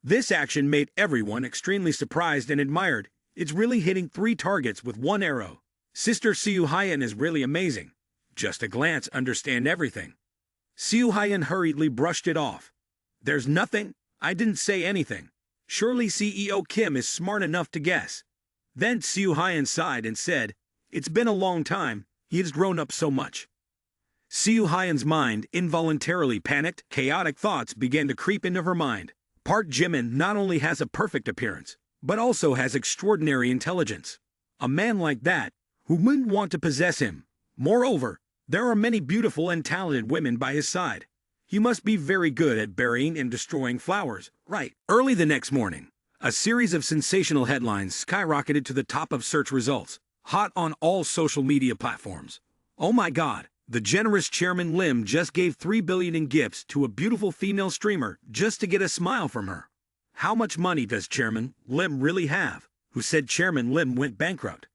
This action made everyone extremely surprised and admired. It's really hitting 3 targets with 1 arrow. Sister Siu Hyan is really amazing. Just a glance understand everything. Siu Hyan hurriedly brushed it off. "There's nothing. I didn't say anything. Surely CEO Kim is smart enough to guess." Then Siu Hyan sighed and said, "It's been a long time. He has grown up so much." Siu Hyan's mind involuntarily panicked. Chaotic thoughts began to creep into her mind. Park Jimin not only has a perfect appearance, but also has extraordinary intelligence. A man like that, who wouldn't want to possess him? Moreover, there are many beautiful and talented women by his side. He must be very good at burying and destroying flowers, right? Early the next morning, a series of sensational headlines skyrocketed to the top of search results, hot on all social media platforms. "Oh my God, the generous Chairman Lim just gave 3 billion in gifts to a beautiful female streamer just to get a smile from her. How much money does Chairman Lim really have? Who said Chairman Lim went bankrupt?"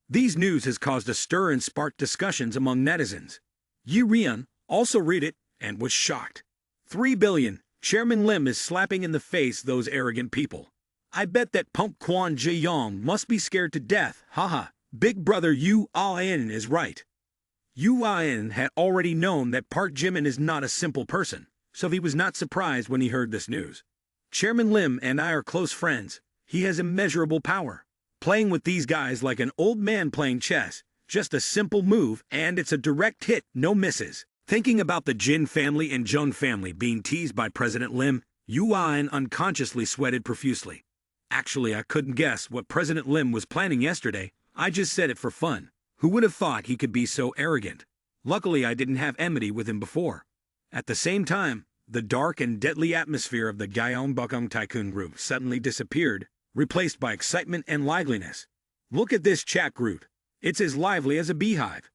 These news has caused a stir and sparked discussions among netizens. Yi Rian also read it and was shocked. 3 billion, Chairman Lim is slapping in the face those arrogant people. I bet that punk Kwon Ji-young must be scared to death, haha. Big brother Yu Ah-in is right. Yu Ah-in had already known that Park Jimin is not a simple person, so he was not surprised when he heard this news. "Chairman Lim and I are close friends. He has immeasurable power. Playing with these guys like an old man playing chess, just a simple move and it's a direct hit, no misses." Thinking about the Jin family and Jung family being teased by President Lim, Yu Ah-in unconsciously sweated profusely. "Actually, I couldn't guess what President Lim was planning yesterday. I just said it for fun. Who would have thought he could be so arrogant? Luckily, I didn't have enmity with him before." At the same time, the dark and deadly atmosphere of the Gyeongbokgung Tycoon group suddenly disappeared, replaced by excitement and liveliness. Look at this chat group. It's as lively as a beehive.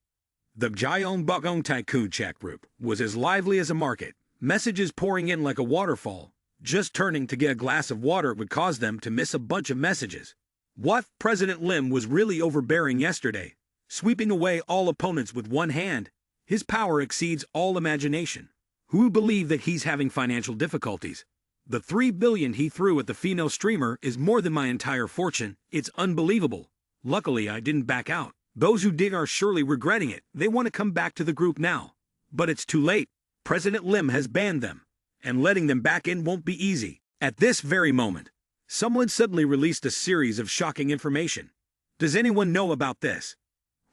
The Gyeongbokgung Tycoon chat group was as lively as a market, messages pouring in like a waterfall. Just turning to get a glass of water would cause them to miss a bunch of messages. What? President Lim was really overbearing yesterday, sweeping away all opponents with one hand. His power exceeds all imagination. Who would believe that he's having financial difficulties? The 3 billion he threw at the female streamer is more than my entire fortune. It's unbelievable. Luckily, I didn't back out. Those who did are surely regretting it. They want to come back to the group now. But it's too late. President Lim has banned them, and letting them back in won't be easy. At this very moment, someone suddenly released a series of shocking information. Does anyone know about this?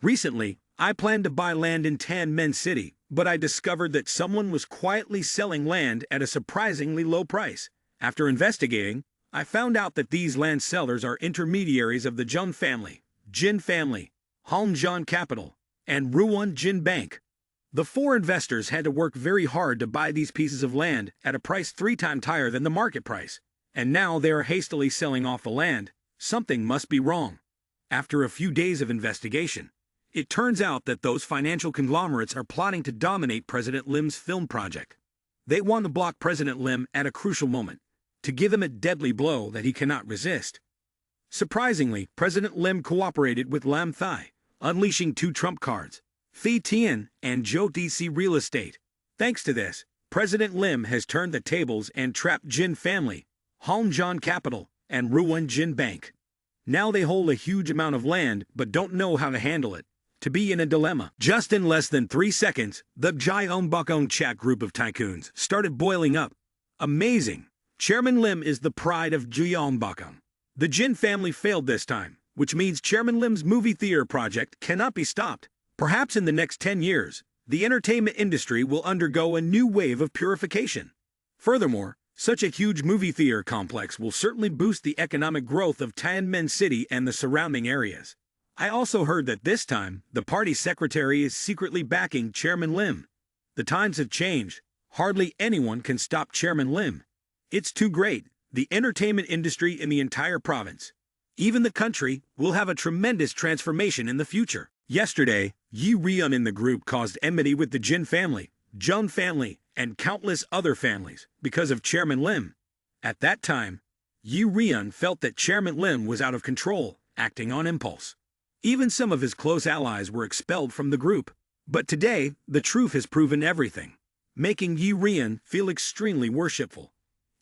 Recently, I planned to buy land in Tanmen City, but I discovered that someone was quietly selling land at a surprisingly low price. After investigating, I found out that these land sellers are intermediaries of the Jung family, Jin family, Hamjan Capital, and Ruwon Jin Bank. The 4 investors had to work very hard to buy these pieces of land at a price 3 times higher than the market price, and now they are hastily selling off the land. Something must be wrong. After a few days of investigation, it turns out that those financial conglomerates are plotting to dominate President Lim's film project. They want to block President Lim at a crucial moment, to give him a deadly blow that he cannot resist. Surprisingly, President Lim cooperated with Lam Thai, unleashing 2 trump cards, Phi Tien and Zhou DC Real Estate. Thanks to this, President Lim has turned the tables and trapped Jin family, Hongjian Capital, and Ruan Jin Bank. Now they hold a huge amount of land but don't know how to handle it. To be in a dilemma. Just in less than 3 seconds, the Gyeongbokgung chat group of tycoons started boiling up. Amazing! Chairman Lim is the pride of Gyeongbokgung. The Jin family failed this time, which means Chairman Lim's movie theater project cannot be stopped. Perhaps in the next 10 years, the entertainment industry will undergo a new wave of purification. Furthermore, such a huge movie theater complex will certainly boost the economic growth of Tianmen City and the surrounding areas. I also heard that this time, the party secretary is secretly backing Chairman Lim. The times have changed. Hardly anyone can stop Chairman Lim. It's too great. The entertainment industry in the entire province, even the country, will have a tremendous transformation in the future. Yesterday, Yi Rian in the group caused enmity with the Jin family, Jung family, and countless other families because of Chairman Lim. At that time, Yi Rian felt that Chairman Lim was out of control, acting on impulse. Even some of his close allies were expelled from the group. But today, the truth has proven everything, making Yi Rian feel extremely worshipful.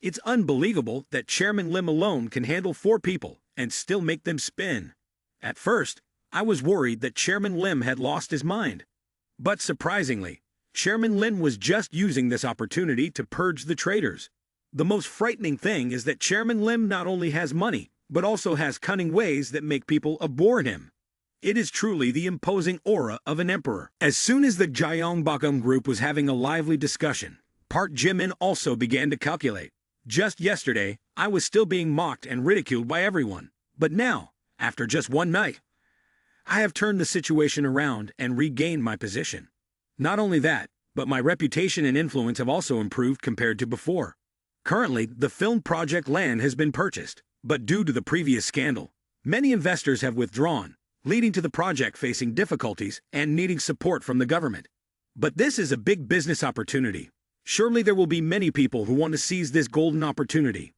It's unbelievable that Chairman Lim alone can handle 4 people and still make them spin. At first, I was worried that Chairman Lim had lost his mind. But surprisingly, Chairman Lim was just using this opportunity to purge the traitors. The most frightening thing is that Chairman Lim not only has money, but also has cunning ways that make people abhor him. It is truly the imposing aura of an emperor. As soon as the Gyeongbokgung group was having a lively discussion, Park Jimin also began to calculate. Just yesterday, I was still being mocked and ridiculed by everyone. But now, after just one night, I have turned the situation around and regained my position. Not only that, but my reputation and influence have also improved compared to before. Currently, the film project land has been purchased, but due to the previous scandal, many investors have withdrawn, leading to the project facing difficulties and needing support from the government. But this is a big business opportunity. Surely there will be many people who want to seize this golden opportunity.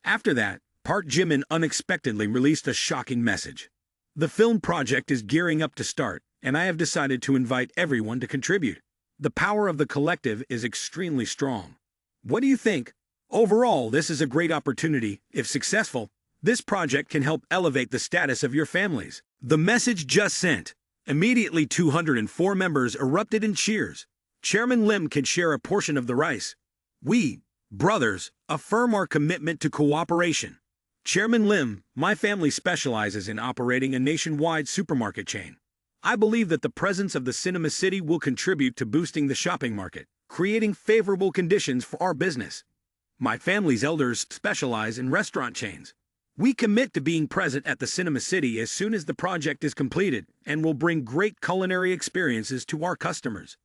After that, Park Jimin unexpectedly released a shocking message. The film project is gearing up to start, and I have decided to invite everyone to contribute. The power of the collective is extremely strong. What do you think? Overall, this is a great opportunity. If successful, this project can help elevate the status of your families. The message just sent. Immediately 204 members erupted in cheers. Chairman Lim can share a portion of the rice. We, brothers, affirm our commitment to cooperation. Chairman Lim, my family specializes in operating a nationwide supermarket chain. I believe that the presence of the Cinema City will contribute to boosting the shopping market, creating favorable conditions for our business. My family's elders specialize in restaurant chains. We commit to being present at the Cinema City as soon as the project is completed and will bring great culinary experiences to our customers.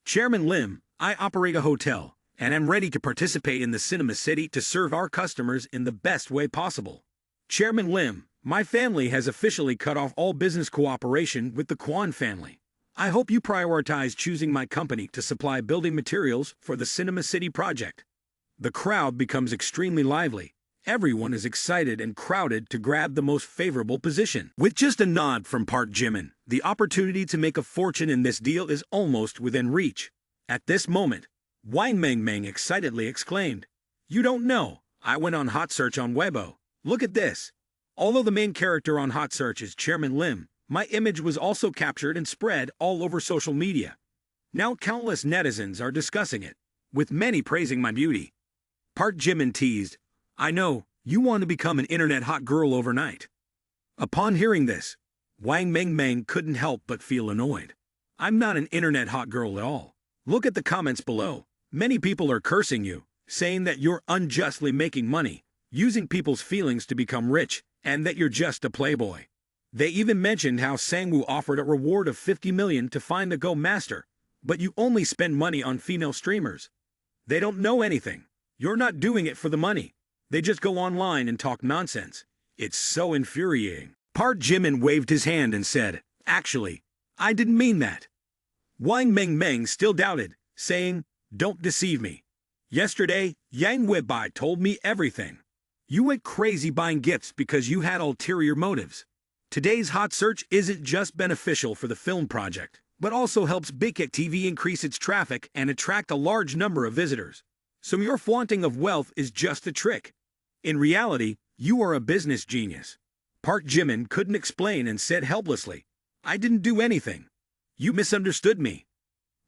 Chairman Lim, I operate a hotel and am ready to participate in the Cinema City to serve our customers in the best way possible. Chairman Lim, my family has officially cut off all business cooperation with the Kwan family. I hope you prioritize choosing my company to supply building materials for the Cinema City project. The crowd becomes extremely lively. Everyone is excited and crowded to grab the most favorable position. With just a nod from Park Jimin, the opportunity to make a fortune in this deal is almost within reach. At this moment, Wang Mengmeng excitedly exclaimed, "You don't know, I went on Hot Search on Weibo. Look at this." Although the main character on Hot Search is Chairman Lim, my image was also captured and spread all over social media. Now countless netizens are discussing it, with many praising my beauty. Park Jimin teased, "I know, you want to become an internet hot girl overnight." Upon hearing this, Wang Mengmeng couldn't help but feel annoyed. I'm not an internet hot girl at all. Look at the comments below. Many people are cursing you, saying that you're unjustly making money, using people's feelings to become rich, and that you're just a playboy. They even mentioned how Sangwoo offered a reward of 50 million to find the Go Master, but you only spend money on female streamers. They don't know anything. You're not doing it for the money. They just go online and talk nonsense. It's so infuriating. Park Jimin waved his hand and said, "Actually, I didn't mean that." Wang Mengmeng still doubted, saying, "Don't deceive me. Yesterday, Yang Weibai told me everything. You went crazy buying gifts because you had ulterior motives. Today's hot search isn't just beneficial for the film project, but also helps Big TV increase its traffic and attract a large number of visitors. So your flaunting of wealth is just a trick. In reality, you are a business genius. Park Jimin couldn't explain and said helplessly, I didn't do anything. You misunderstood me.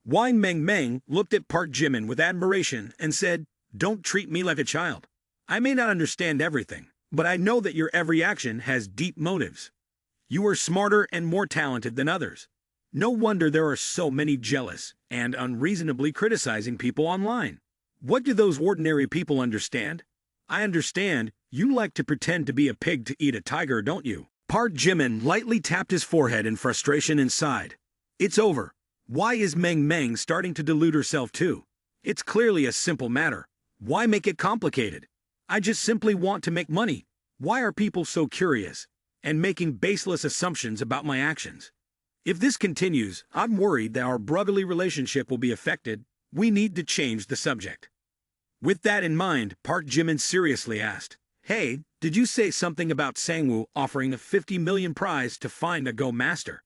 Wang Meng looked at Park Jimin with admiration and said, don't treat me like a child. I may not understand everything, but I know that your every action has deep motives. You are smarter and more talented than others. No wonder there are so many jealous and unreasonably criticizing people online. What do those ordinary people understand? I understand, you like to pretend to be a pig to eat a tiger, don't you? Park Jimin lightly tapped his forehead in frustration and sighed. It's over. Why is Meng starting to delude herself too? It's clearly a simple matter. Why make it complicated? I just simply want to make money. Why are people so curious and making baseless assumptions about my actions? If this continues, I'm worried that our brotherly relationship will be affected. We need to change the subject. With that in mind, Park Jimin seriously asked, Hey, did you say something about Sangwoo offering a 50 million prize to find a Go Master?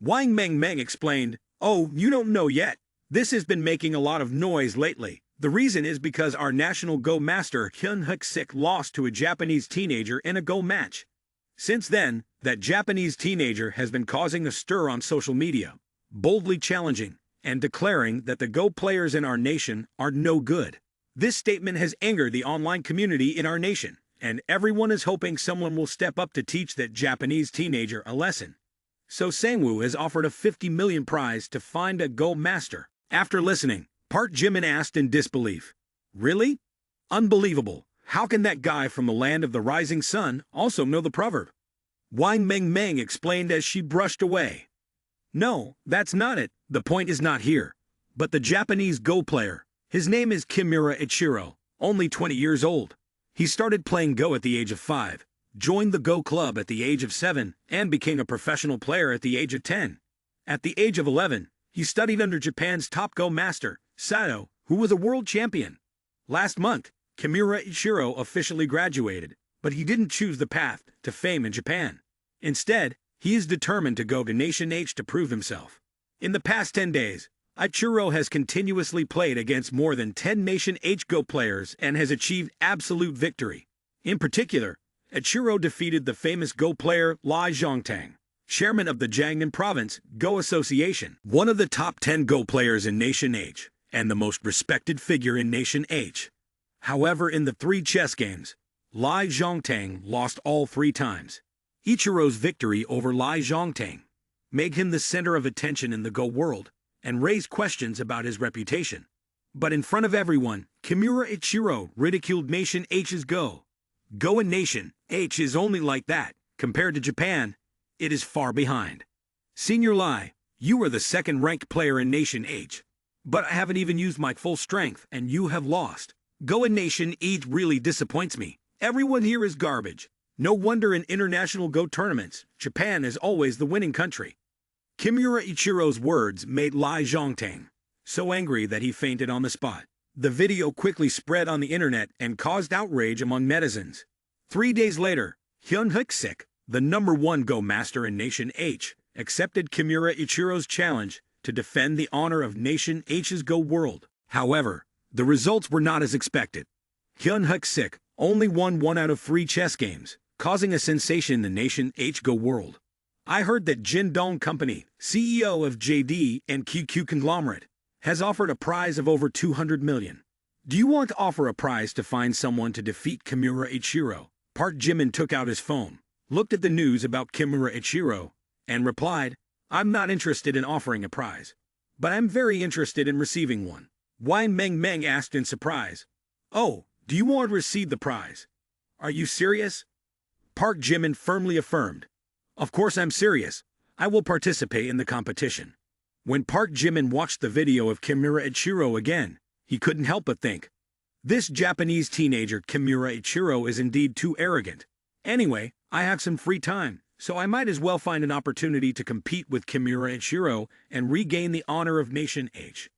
Wang Meng explained, Oh, you don't know yet. This has been making a lot of noise lately. The reason is because our national Go Master Jung Hoseok lost to a Japanese teenager in a Go match. Since then, that Japanese teenager has been causing a stir on social media, boldly challenging and declaring that the Go players in our nation are no good. This statement has angered the online community in our nation, and everyone is hoping someone will step up to teach that Japanese teenager a lesson. So Sangwoo has offered a 50 million prize to find a Go Master. After listening, Park Jimin asked in disbelief, Really? Unbelievable. How can that guy from the land of the rising sun also know the proverb? Wang Meng explained as she brushed away. No, that's not it. The point is not here. But the Japanese Go player. His name is Kimura Ichiro, only 20 years old. He started playing Go at the age of 5, joined the Go club at the age of 7, and became a professional player at the age of 10. At the age of 11, he studied under Japan's top Go master, Sato, who was a world champion. Last month, Kimura Ichiro officially graduated, but he didn't choose the path to fame in Japan. Instead, he is determined to go to Nation H to prove himself. In the past 10 days, Ichiro has continuously played against more than 10 Nation H Go players and has achieved absolute victory. In particular, Ichiro defeated the famous Go player Lai Zhongtang, chairman of the Jiangnan Province Go Association, one of the top 10 Go players in Nation H, and the most respected figure in Nation H. However, in the 3 chess games, Lai Zhongtang lost all 3 times. Ichiro's victory over Lai Zhongtang made him the center of attention in the Go world and raised questions about his reputation. But in front of everyone, Kimura Ichiro ridiculed Nation H's Go. Go in Nation H is only like that. Compared to Japan, it is far behind. Senior Lai, you are the second-ranked player in Nation H. But I haven't even used my full strength, and you have lost. Go in Nation H really disappoints me. Everyone here is garbage. No wonder in international Go tournaments, Japan is always the winning country. Kimura Ichiro's words made Lai Zhongtang so angry that he fainted on the spot. The video quickly spread on the internet and caused outrage among netizens. 3 days later, Jung Hoseok, the #1 Go master in Nation H, accepted Kimura Ichiro's challenge to defend the honor of Nation H's Go world. However, the results were not as expected. Jung Hoseok only won 1 out of 3 chess games, causing a sensation in the Nation H Go world. I heard that Jin Dong Company, CEO of JD and QQ Conglomerate, has offered a prize of over 200 million. Do you want to offer a prize to find someone to defeat Kimura Ichiro? Park Jimin took out his phone, looked at the news about Kimura Ichiro, and replied, I'm not interested in offering a prize, but I'm very interested in receiving one. Wang Meng asked in surprise, Oh, do you want to receive the prize? Are you serious? Park Jimin firmly affirmed, Of course I'm serious. I will participate in the competition. When Park Jimin watched the video of Kimura Ichiro again, he couldn't help but think, this Japanese teenager Kimura Ichiro is indeed too arrogant. Anyway, I have some free time, so I might as well find an opportunity to compete with Kimura Ichiro and regain the honor of Nation H.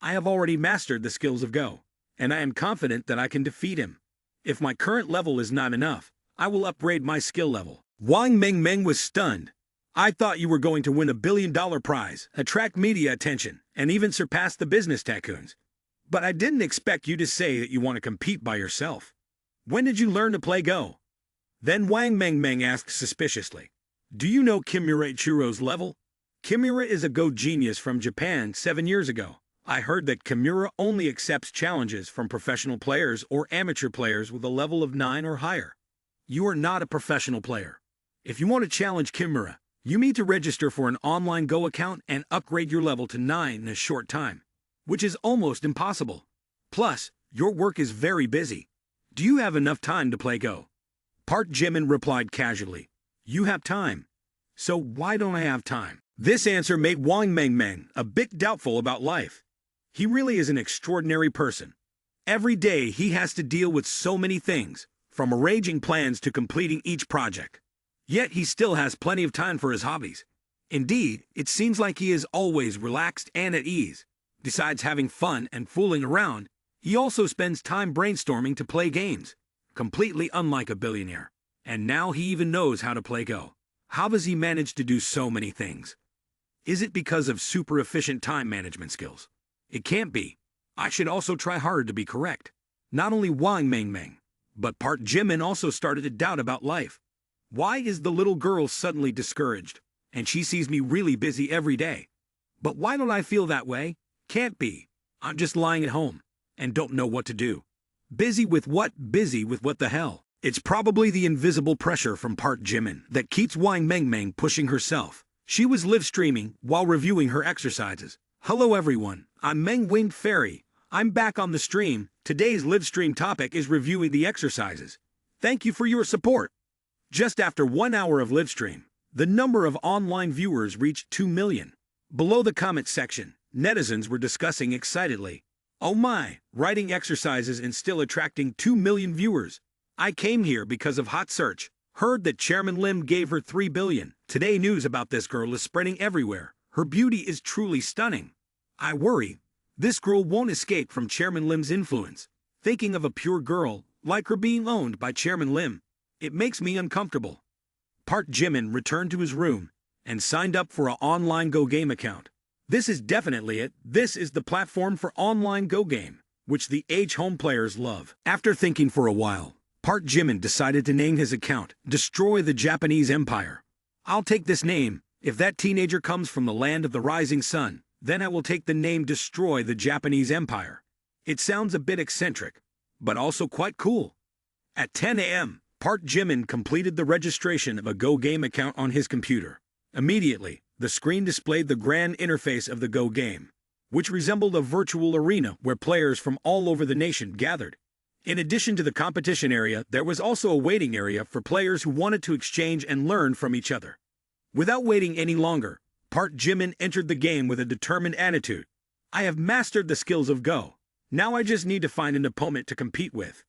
I have already mastered the skills of Go, and I am confident that I can defeat him. If my current level is not enough, I will upgrade my skill level. Wang Meng was stunned. I thought you were going to win $1 billion prize, attract media attention, and even surpass the business tycoons. But I didn't expect you to say that you want to compete by yourself. When did you learn to play Go? Then Wang Mengmeng asked suspiciously. Do you know Kimura Ichiro's level? Kimura is a Go genius from Japan 7 years ago. I heard that Kimura only accepts challenges from professional players or amateur players with a level of 9 or higher. You are not a professional player. If you want to challenge Kimura, you need to register for an online Go account and upgrade your level to 9 in a short time, which is almost impossible. Plus, your work is very busy. Do you have enough time to play Go? Park Jimin replied casually. You have time. So why don't I have time? This answer made Wang Mengmeng a bit doubtful about life. He really is an extraordinary person. Every day he has to deal with so many things, from arranging plans to completing each project. Yet he still has plenty of time for his hobbies. Indeed, it seems like he is always relaxed and at ease. Besides having fun and fooling around, he also spends time brainstorming to play games, completely unlike a billionaire. And now he even knows how to play Go. How does he manage to do so many things? Is it because of super efficient time management skills? It can't be. I should also try harder to be correct. Not only Wang Mengmeng, but Park Jimin also started to doubt about life. Why is the little girl suddenly discouraged? And she sees me really busy every day. But why don't I feel that way? Can't be. I'm just lying at home and don't know what to do. Busy with what? Busy with what the hell? It's probably the invisible pressure from Park Jimin that keeps Wang Mengmeng pushing herself. She was live streaming while reviewing her exercises. Hello everyone, I'm Meng Winged Fairy. I'm back on the stream. Today's live stream topic is reviewing the exercises. Thank you for your support. Just after 1 hour of live stream, the number of online viewers reached 2 million. Below the comment section, netizens were discussing excitedly. Oh my, writing exercises and still attracting 2 million viewers. I came here because of hot search. Heard that Chairman Lim gave her 3 billion. Today news about this girl is spreading everywhere. Her beauty is truly stunning. I worry, this girl won't escape from Chairman Lim's influence. Thinking of a pure girl, like her being owned by Chairman Lim, it makes me uncomfortable. Park Jimin returned to his room and signed up for an online Go game account. This is definitely it. This is the platform for online Go game, which the home players love. After thinking for a while, Park Jimin decided to name his account Destroy the Japanese Empire. I'll take this name. If that teenager comes from the land of the rising sun, then I will take the name Destroy the Japanese Empire. It sounds a bit eccentric, but also quite cool. At 10 a.m., Park Jimin completed the registration of a Go game account on his computer. Immediately, the screen displayed the grand interface of the Go game, which resembled a virtual arena where players from all over the nation gathered. In addition to the competition area, there was also a waiting area for players who wanted to exchange and learn from each other. Without waiting any longer, Park Jimin entered the game with a determined attitude. I have mastered the skills of Go. Now I just need to find an opponent to compete with.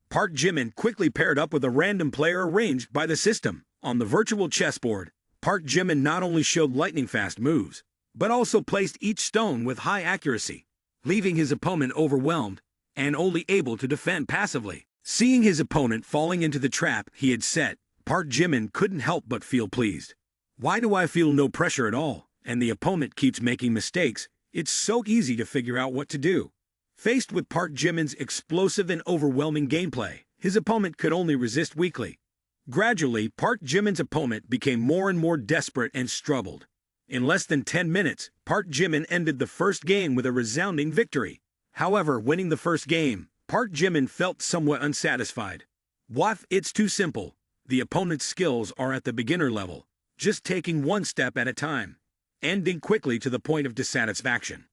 Park Jimin quickly paired up with a random player arranged by the system. On the virtual chessboard, Park Jimin not only showed lightning-fast moves, but also placed each stone with high accuracy, leaving his opponent overwhelmed and only able to defend passively. Seeing his opponent falling into the trap he had set, Park Jimin couldn't help but feel pleased. Why do I feel no pressure at all, and the opponent keeps making mistakes? It's so easy to figure out what to do. Faced with Park Jimin's explosive and overwhelming gameplay, his opponent could only resist weakly. Gradually, Park Jimin's opponent became more and more desperate and struggled. In less than 10 minutes, Park Jimin ended the first game with a resounding victory. However, winning the first game, Park Jimin felt somewhat unsatisfied. What? It's too simple. The opponent's skills are at the beginner level, just taking one step at a time, ending quickly to the point of dissatisfaction.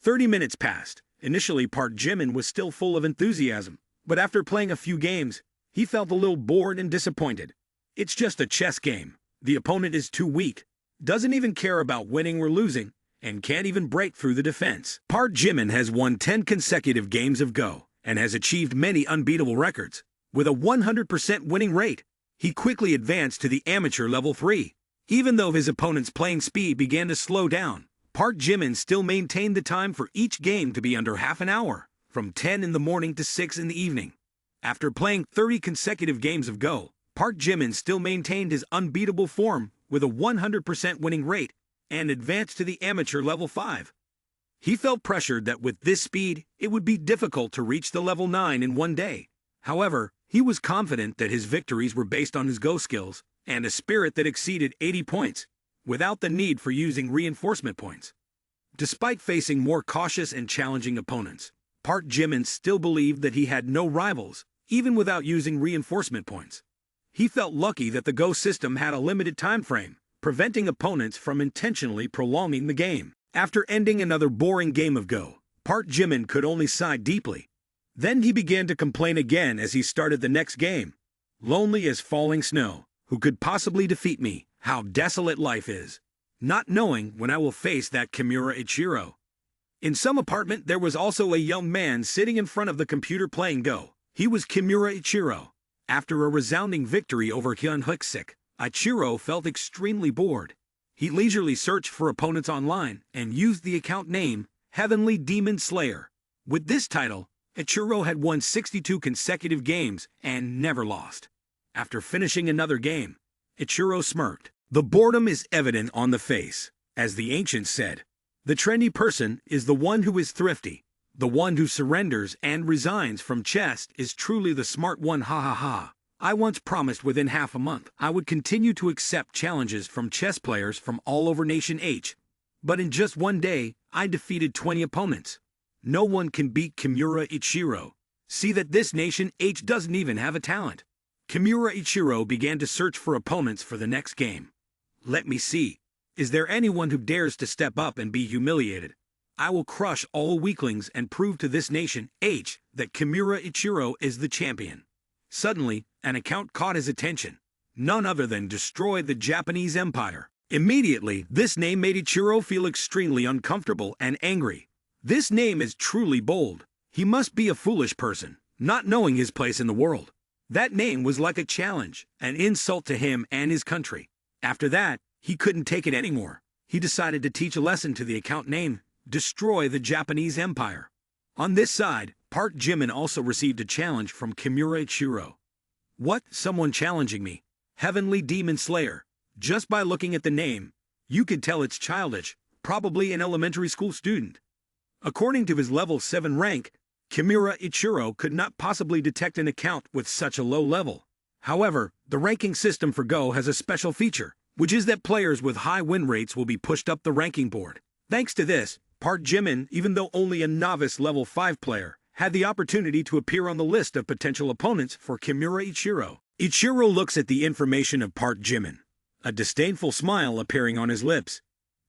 30 minutes passed. Initially, Park Jimin was still full of enthusiasm, but after playing a few games, he felt a little bored and disappointed. It's just a chess game. The opponent is too weak, doesn't even care about winning or losing, and can't even break through the defense. Park Jimin has won 10 consecutive games of Go and has achieved many unbeatable records. With a 100% winning rate, he quickly advanced to the amateur level 3. Even though his opponent's playing speed began to slow down, Park Jimin still maintained the time for each game to be under half an hour, from 10 in the morning to 6 in the evening. After playing 30 consecutive games of Go, Park Jimin still maintained his unbeatable form with a 100% winning rate and advanced to the amateur level 5. He felt pressured that with this speed, it would be difficult to reach the level 9 in one day. However, he was confident that his victories were based on his Go skills and a spirit that exceeded 80 points, without the need for using reinforcement points. Despite facing more cautious and challenging opponents, Park Jimin still believed that he had no rivals, even without using reinforcement points. He felt lucky that the Go system had a limited time frame, preventing opponents from intentionally prolonging the game. After ending another boring game of Go, Park Jimin could only sigh deeply. Then he began to complain again as he started the next game. Lonely as falling snow, who could possibly defeat me? How desolate life is, not knowing when I will face that Kimura Ichiro. In some apartment there was also a young man sitting in front of the computer playing Go. He was Kimura Ichiro. After a resounding victory over Jung Hoseok, Ichiro felt extremely bored. He leisurely searched for opponents online and used the account name Heavenly Demon Slayer. With this title, Ichiro had won 62 consecutive games and never lost. After finishing another game, Ichiro smirked. The boredom is evident on the face. As the ancients said, the trendy person is the one who is thrifty. The one who surrenders and resigns from chess is truly the smart one. Ha ha ha. I once promised within half a month I would continue to accept challenges from chess players from all over Nation H. But in just one day, I defeated 20 opponents. No one can beat Kimura Ichiro. See that this Nation H doesn't even have a talent. Kimura Ichiro began to search for opponents for the next game. Let me see. Is there anyone who dares to step up and be humiliated? I will crush all weaklings and prove to this Nation H that Kimura Ichiro is the champion. Suddenly, an account caught his attention. None other than Destroy the Japanese Empire. Immediately, this name made Ichiro feel extremely uncomfortable and angry. This name is truly bold. He must be a foolish person, not knowing his place in the world. That name was like a challenge, an insult to him and his country. After that, he couldn't take it anymore. He decided to teach a lesson to the account name, Destroy the Japanese Empire. On this side, Park Jimin also received a challenge from Kimura Ichiro. What? Someone challenging me? Heavenly Demon Slayer. Just by looking at the name, you could tell it's childish, probably an elementary school student. According to his level 7 rank, Kimura Ichiro could not possibly detect an account with such a low level. However, the ranking system for Go has a special feature, which is that players with high win rates will be pushed up the ranking board. Thanks to this, Park Jimin, even though only a novice level 5 player, had the opportunity to appear on the list of potential opponents for Kimura Ichiro. Ichiro looks at the information of Park Jimin, a disdainful smile appearing on his lips.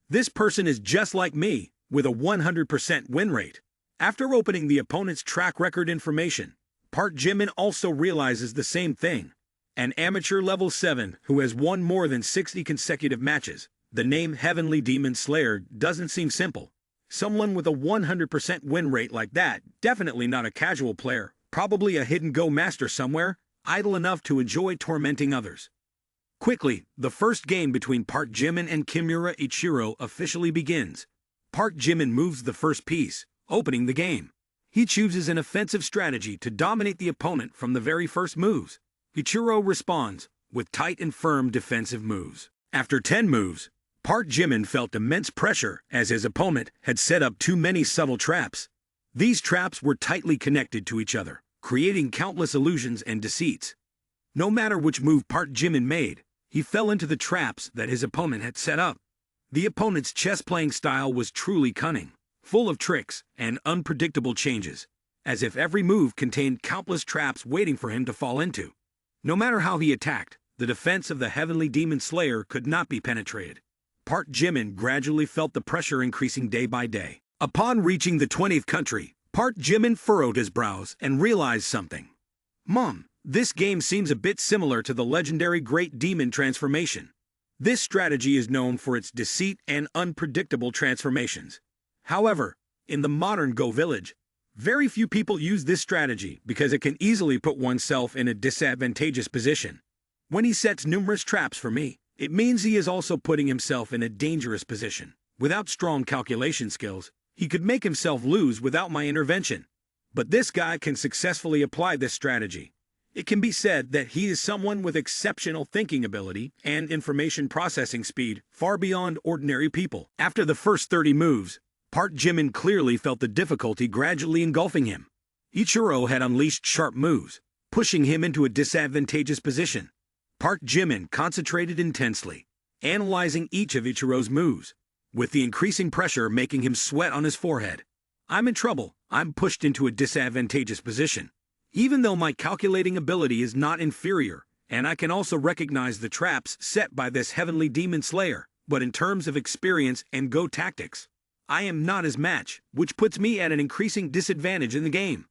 This person is just like me, with a 100% win rate. After opening the opponent's track record information, Park Jimin also realizes the same thing. An amateur level 7 who has won more than 60 consecutive matches. The name Heavenly Demon Slayer doesn't seem simple. Someone with a 100% win rate like that, definitely not a casual player, probably a hidden Go master somewhere, idle enough to enjoy tormenting others. Quickly, the first game between Park Jimin and Kimura Ichiro officially begins. Park Jimin moves the first piece, opening the game. He chooses an offensive strategy to dominate the opponent from the very first moves. Ichiro responds with tight and firm defensive moves. After 10 moves, Park Jimin felt immense pressure as his opponent had set up too many subtle traps. These traps were tightly connected to each other, creating countless illusions and deceits. No matter which move Park Jimin made, he fell into the traps that his opponent had set up. The opponent's chess-playing style was truly cunning, full of tricks and unpredictable changes, as if every move contained countless traps waiting for him to fall into. No matter how he attacked, the defense of the Heavenly Demon Slayer could not be penetrated. Park Jimin gradually felt the pressure increasing day by day. Upon reaching the 20th country, Park Jimin furrowed his brows and realized something. This game seems a bit similar to the legendary Great Demon transformation. This strategy is known for its deceit and unpredictable transformations. However, in the modern Go village, very few people use this strategy because it can easily put oneself in a disadvantageous position. When he sets numerous traps for me, it means he is also putting himself in a dangerous position. Without strong calculation skills, he could make himself lose without my intervention. But this guy can successfully apply this strategy. It can be said that he is someone with exceptional thinking ability and information processing speed far beyond ordinary people. After the first 30 moves, Park Jimin clearly felt the difficulty gradually engulfing him. Ichiro had unleashed sharp moves, pushing him into a disadvantageous position. Park Jimin concentrated intensely, analyzing each of Ichiro's moves, with the increasing pressure making him sweat on his forehead. I'm in trouble. I'm pushed into a disadvantageous position. Even though my calculating ability is not inferior, and I can also recognize the traps set by this heavenly demon slayer, but in terms of experience and go tactics, I am not his match, which puts me at an increasing disadvantage in the game.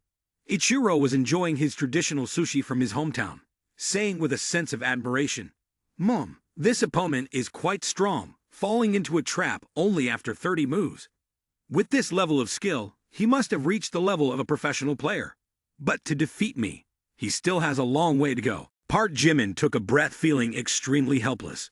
Ichiro was enjoying his traditional sushi from his hometown, saying with a sense of admiration, "Mom, this opponent is quite strong, falling into a trap only after 30 moves. With this level of skill, he must have reached the level of a professional player. But to defeat me, he still has a long way to go." Park Jimin took a breath, feeling extremely helpless.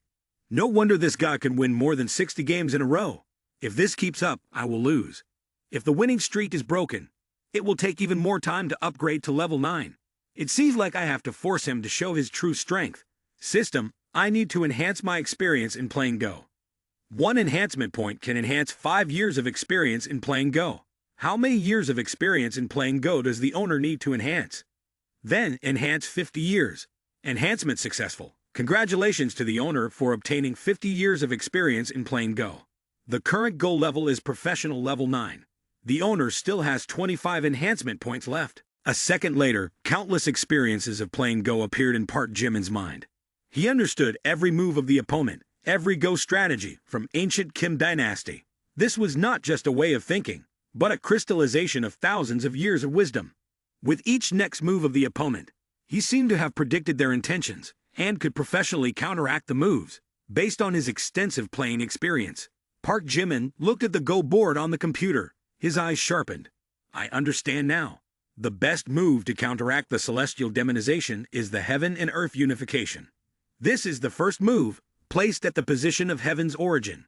No wonder this guy can win more than 60 games in a row. If this keeps up, I will lose. If the winning streak is broken, it will take even more time to upgrade to level 9. It seems like I have to force him to show his true strength. System, I need to enhance my experience in playing Go. One enhancement point can enhance 5 years of experience in playing Go. How many years of experience in playing Go does the owner need to enhance? Then enhance 50 years. Enhancement successful. Congratulations to the owner for obtaining 50 years of experience in playing Go. The current Go level is professional level 9. The owner still has 25 enhancement points left. A second later, countless experiences of playing Go appeared in Park Jimin's mind. He understood every move of the opponent, every Go strategy from ancient Kim dynasty. This was not just a way of thinking, but a crystallization of thousands of years of wisdom. With each next move of the opponent, he seemed to have predicted their intentions and could professionally counteract the moves, based on his extensive playing experience. Park Jimin looked at the Go board on the computer, his eyes sharpened. I understand now. The best move to counteract the celestial demonization is the heaven and earth unification. This is the first move, placed at the position of heaven's origin.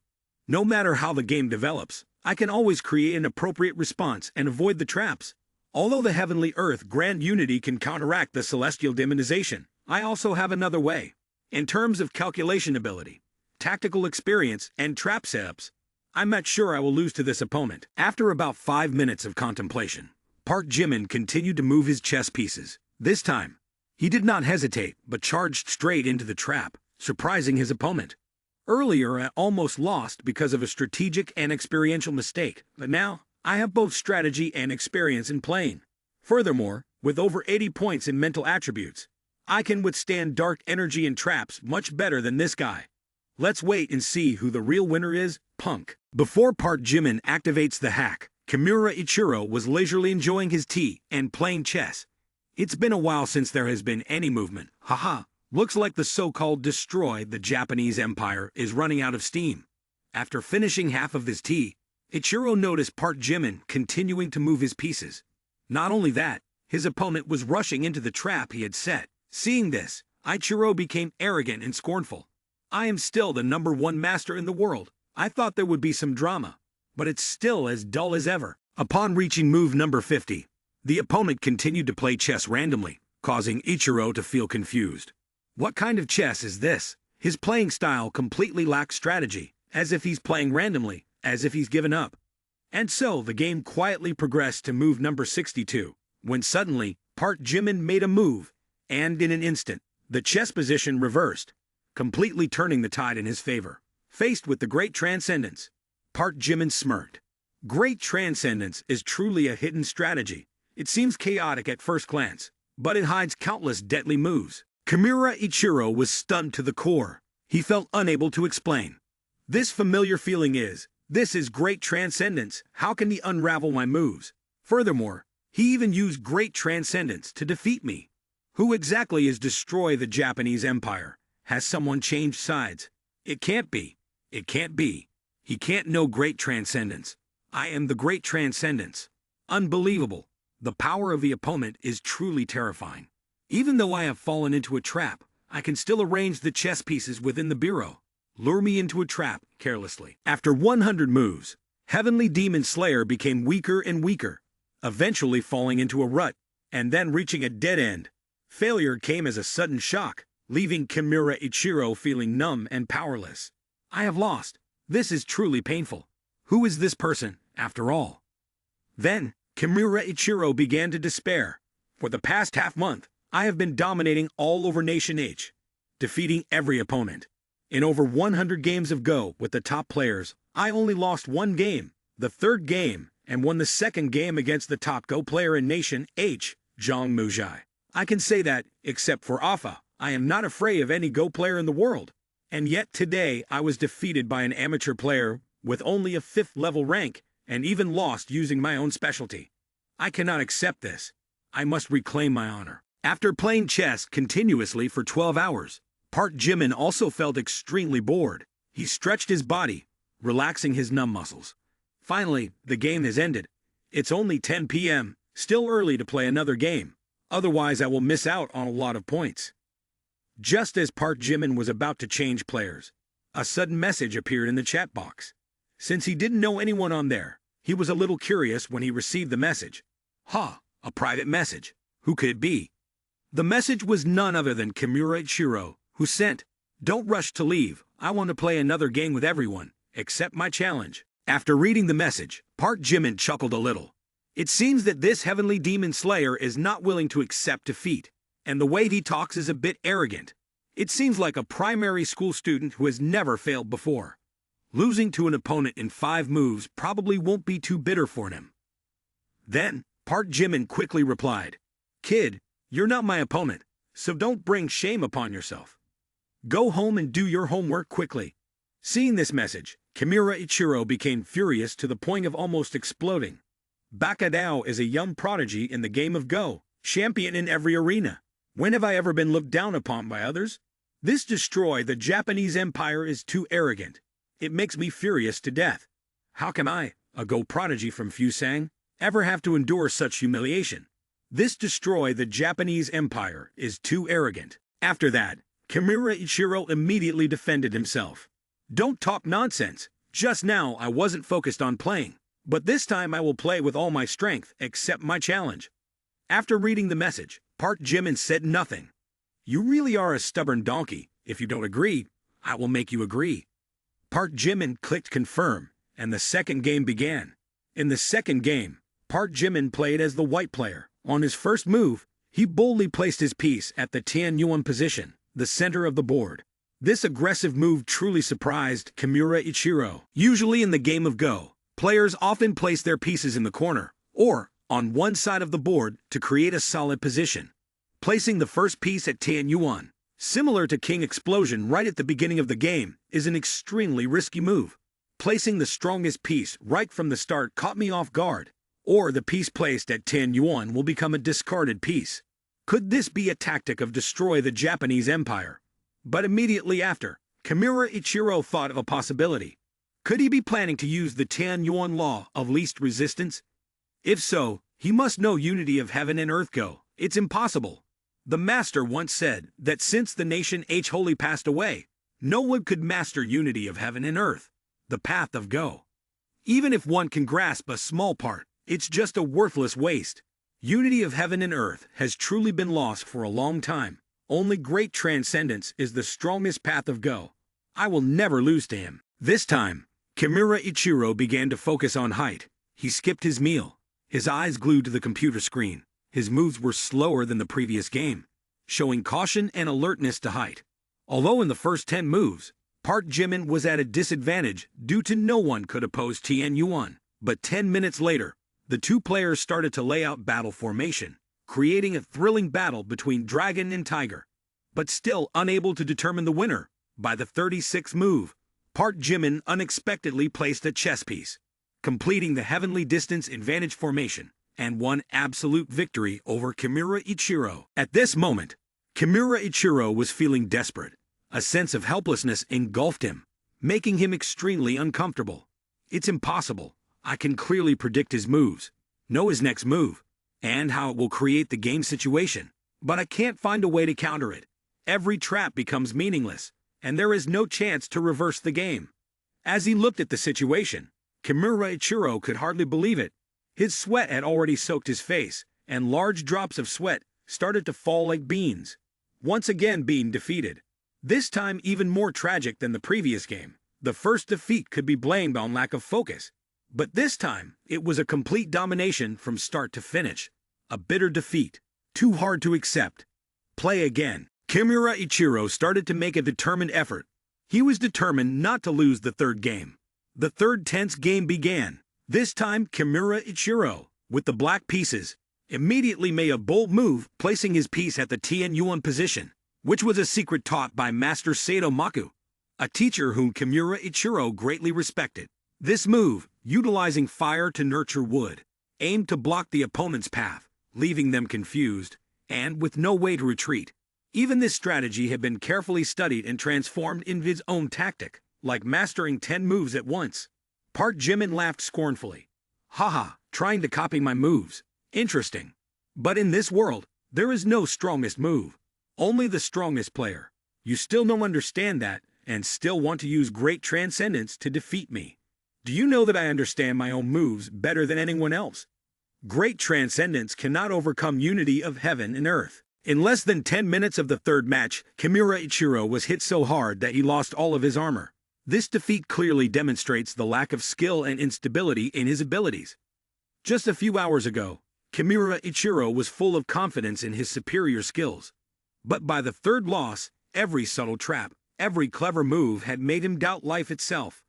No matter how the game develops, I can always create an appropriate response and avoid the traps. Although the heavenly earth grand unity can counteract the celestial demonization, I also have another way. In terms of calculation ability, tactical experience, and trap setups, I'm not sure I will lose to this opponent. After about 5 minutes of contemplation, Park Jimin continued to move his chess pieces. This time, he did not hesitate, but charged straight into the trap, surprising his opponent. Earlier, I almost lost because of a strategic and experiential mistake, but now, I have both strategy and experience in playing. Furthermore, with over 80 points in mental attributes, I can withstand dark energy and traps much better than this guy. Let's wait and see who the real winner is, punk. Before Park Jimin activates the hack, Kimura Ichiro was leisurely enjoying his tea and playing chess. It's been a while since there has been any movement. Haha, looks like the so-called destroy the Japanese empire is running out of steam. After finishing half of his tea, Ichiro noticed Park Jimin continuing to move his pieces. Not only that, his opponent was rushing into the trap he had set. Seeing this, Ichiro became arrogant and scornful. I am still the #1 master in the world. I thought there would be some drama, but it's still as dull as ever. Upon reaching move number 50, the opponent continued to play chess randomly, causing Ichiro to feel confused. What kind of chess is this? His playing style completely lacks strategy, as if he's playing randomly, as if he's given up. And so the game quietly progressed to move number 62, when suddenly, Park Jimin made a move, and in an instant, the chess position reversed, completely turning the tide in his favor. Faced with the Great Transcendence, Park Jimin smirked. Great Transcendence is truly a hidden strategy. It seems chaotic at first glance, but it hides countless deadly moves. Kimura Ichiro was stunned to the core. He felt unable to explain. This familiar feeling is, this is Great Transcendence, how can he unravel my moves? Furthermore, he even used Great Transcendence to defeat me. Who exactly is destroy the Japanese empire? Has someone changed sides? It can't be. It can't be. He can't know Great Transcendence. I am the Great Transcendence. Unbelievable. The power of the opponent is truly terrifying. Even though I have fallen into a trap, I can still arrange the chess pieces within the bureau. Lure me into a trap, carelessly. After 100 moves, Heavenly Demon Slayer became weaker and weaker, eventually falling into a rut, and then reaching a dead end. Failure came as a sudden shock, leaving Kimura Ichiro feeling numb and powerless. I have lost. This is truly painful. Who is this person, after all? Then, Kimura Ichiro began to despair. For the past half-month, I have been dominating all over Nation H, defeating every opponent. In over 100 games of Go with the top players, I only lost one game, the third game, and won the second game against the top Go player in Nation H, Jung Hoseok. I can say that, except for Alpha, I am not afraid of any Go player in the world. And yet today I was defeated by an amateur player with only a 5th level rank, and even lost using my own specialty. I cannot accept this. I must reclaim my honor. After playing chess continuously for 12 hours, Park Jimin also felt extremely bored. He stretched his body, relaxing his numb muscles. Finally, the game has ended. It's only 10 p.m., still early to play another game. Otherwise I will miss out on a lot of points. Just as Park Jimin was about to change players, a sudden message appeared in the chat box. Since he didn't know anyone on there, he was a little curious when he received the message. A private message. Who could it be? The message was none other than Kimura Ichiro, who sent, "Don't rush to leave, I want to play another game with everyone, accept my challenge." After reading the message, Park Jimin chuckled a little. It seems that this heavenly demon slayer is not willing to accept defeat, and the way he talks is a bit arrogant. It seems like a primary school student who has never failed before. Losing to an opponent in 5 moves probably won't be too bitter for him. Then, Park Jimin quickly replied, "Kid, you're not my opponent, so don't bring shame upon yourself. Go home and do your homework quickly." Seeing this message, Kimura Ichiro became furious to the point of almost exploding. Bakadao is a young prodigy in the game of Go, champion in every arena. When have I ever been looked down upon by others? This destroy the Japanese empire is too arrogant. It makes me furious to death. How can I, a Go prodigy from Fusang, ever have to endure such humiliation? This destroy the Japanese empire is too arrogant. After that, Kimura Ichiro immediately defended himself. "Don't talk nonsense. Just now I wasn't focused on playing. But this time I will play with all my strength, accept my challenge." After reading the message, Park Jimin said nothing. "You really are a stubborn donkey. If you don't agree, I will make you agree." Park Jimin clicked confirm, and the second game began. In the second game, Park Jimin played as the white player. On his first move, he boldly placed his piece at the Tianyuan position, the center of the board. This aggressive move truly surprised Kimura Ichiro. Usually in the game of Go, players often place their pieces in the corner, or on one side of the board to create a solid position. Placing the first piece at Tianyuan, similar to King Explosion right at the beginning of the game, is an extremely risky move. Placing the strongest piece right from the start caught me off guard, or the piece placed at Tianyuan will become a discarded piece. Could this be a tactic of destroy the Japanese empire? But immediately after, Kimura Ichiro thought of a possibility. Could he be planning to use the Tianyuan law of least resistance? If so, he must know unity of heaven and earth Go. It's impossible. The master once said that since the nation H Holy passed away, no one could master unity of heaven and earth, the path of Go. Even if one can grasp a small part, it's just a worthless waste. Unity of heaven and earth has truly been lost for a long time. Only great transcendence is the strongest path of Go. I will never lose to him. This time, Kimura Ichiro began to focus on height. He skipped his meal, his eyes glued to the computer screen. His moves were slower than the previous game, showing caution and alertness to height. Although in the first 10 moves, Park Jimin was at a disadvantage due to no one could oppose Tianyuan. But 10 minutes later, the two players started to lay out battle formation, creating a thrilling battle between Dragon and Tiger. But still unable to determine the winner, by the 36th move, Park Jimin unexpectedly placed a chess piece, completing the heavenly distance advantage formation, and won absolute victory over Kimura Ichiro. At this moment, Kimura Ichiro was feeling desperate. A sense of helplessness engulfed him, making him extremely uncomfortable. It's impossible. I can clearly predict his moves, know his next move, and how it will create the game situation. But I can't find a way to counter it. Every trap becomes meaningless, and there is no chance to reverse the game. As he looked at the situation, Kimura Ichiro could hardly believe it. His sweat had already soaked his face, and large drops of sweat started to fall like beans, once again being defeated. This time even more tragic than the previous game. The first defeat could be blamed on lack of focus, but this time it was a complete domination from start to finish. A bitter defeat, too hard to accept. Play again. Kimura Ichiro started to make a determined effort. He was determined not to lose the third game. The third tense game began. This time Kimura Ichiro, with the black pieces, immediately made a bold move, placing his piece at the Tien Yuan position, which was a secret taught by Master Sato Maku, a teacher whom Kimura Ichiro greatly respected. This move, utilizing fire to nurture wood, aimed to block the opponent's path, leaving them confused, and with no way to retreat. Even this strategy had been carefully studied and transformed into his own tactic, like mastering 10 moves at once. Park Jimin laughed scornfully. Haha, trying to copy my moves. Interesting. But in this world, there is no strongest move. Only the strongest player. You still don't understand that, and still want to use great transcendence to defeat me. Do you know that I understand my own moves better than anyone else? Great transcendence cannot overcome unity of heaven and earth. In less than 10 minutes of the third match, Kimura Ichiro was hit so hard that he lost all of his armor. This defeat clearly demonstrates the lack of skill and instability in his abilities. Just a few hours ago, Kimura Ichiro was full of confidence in his superior skills. But by the third loss, every subtle trap, every clever move had made him doubt life itself.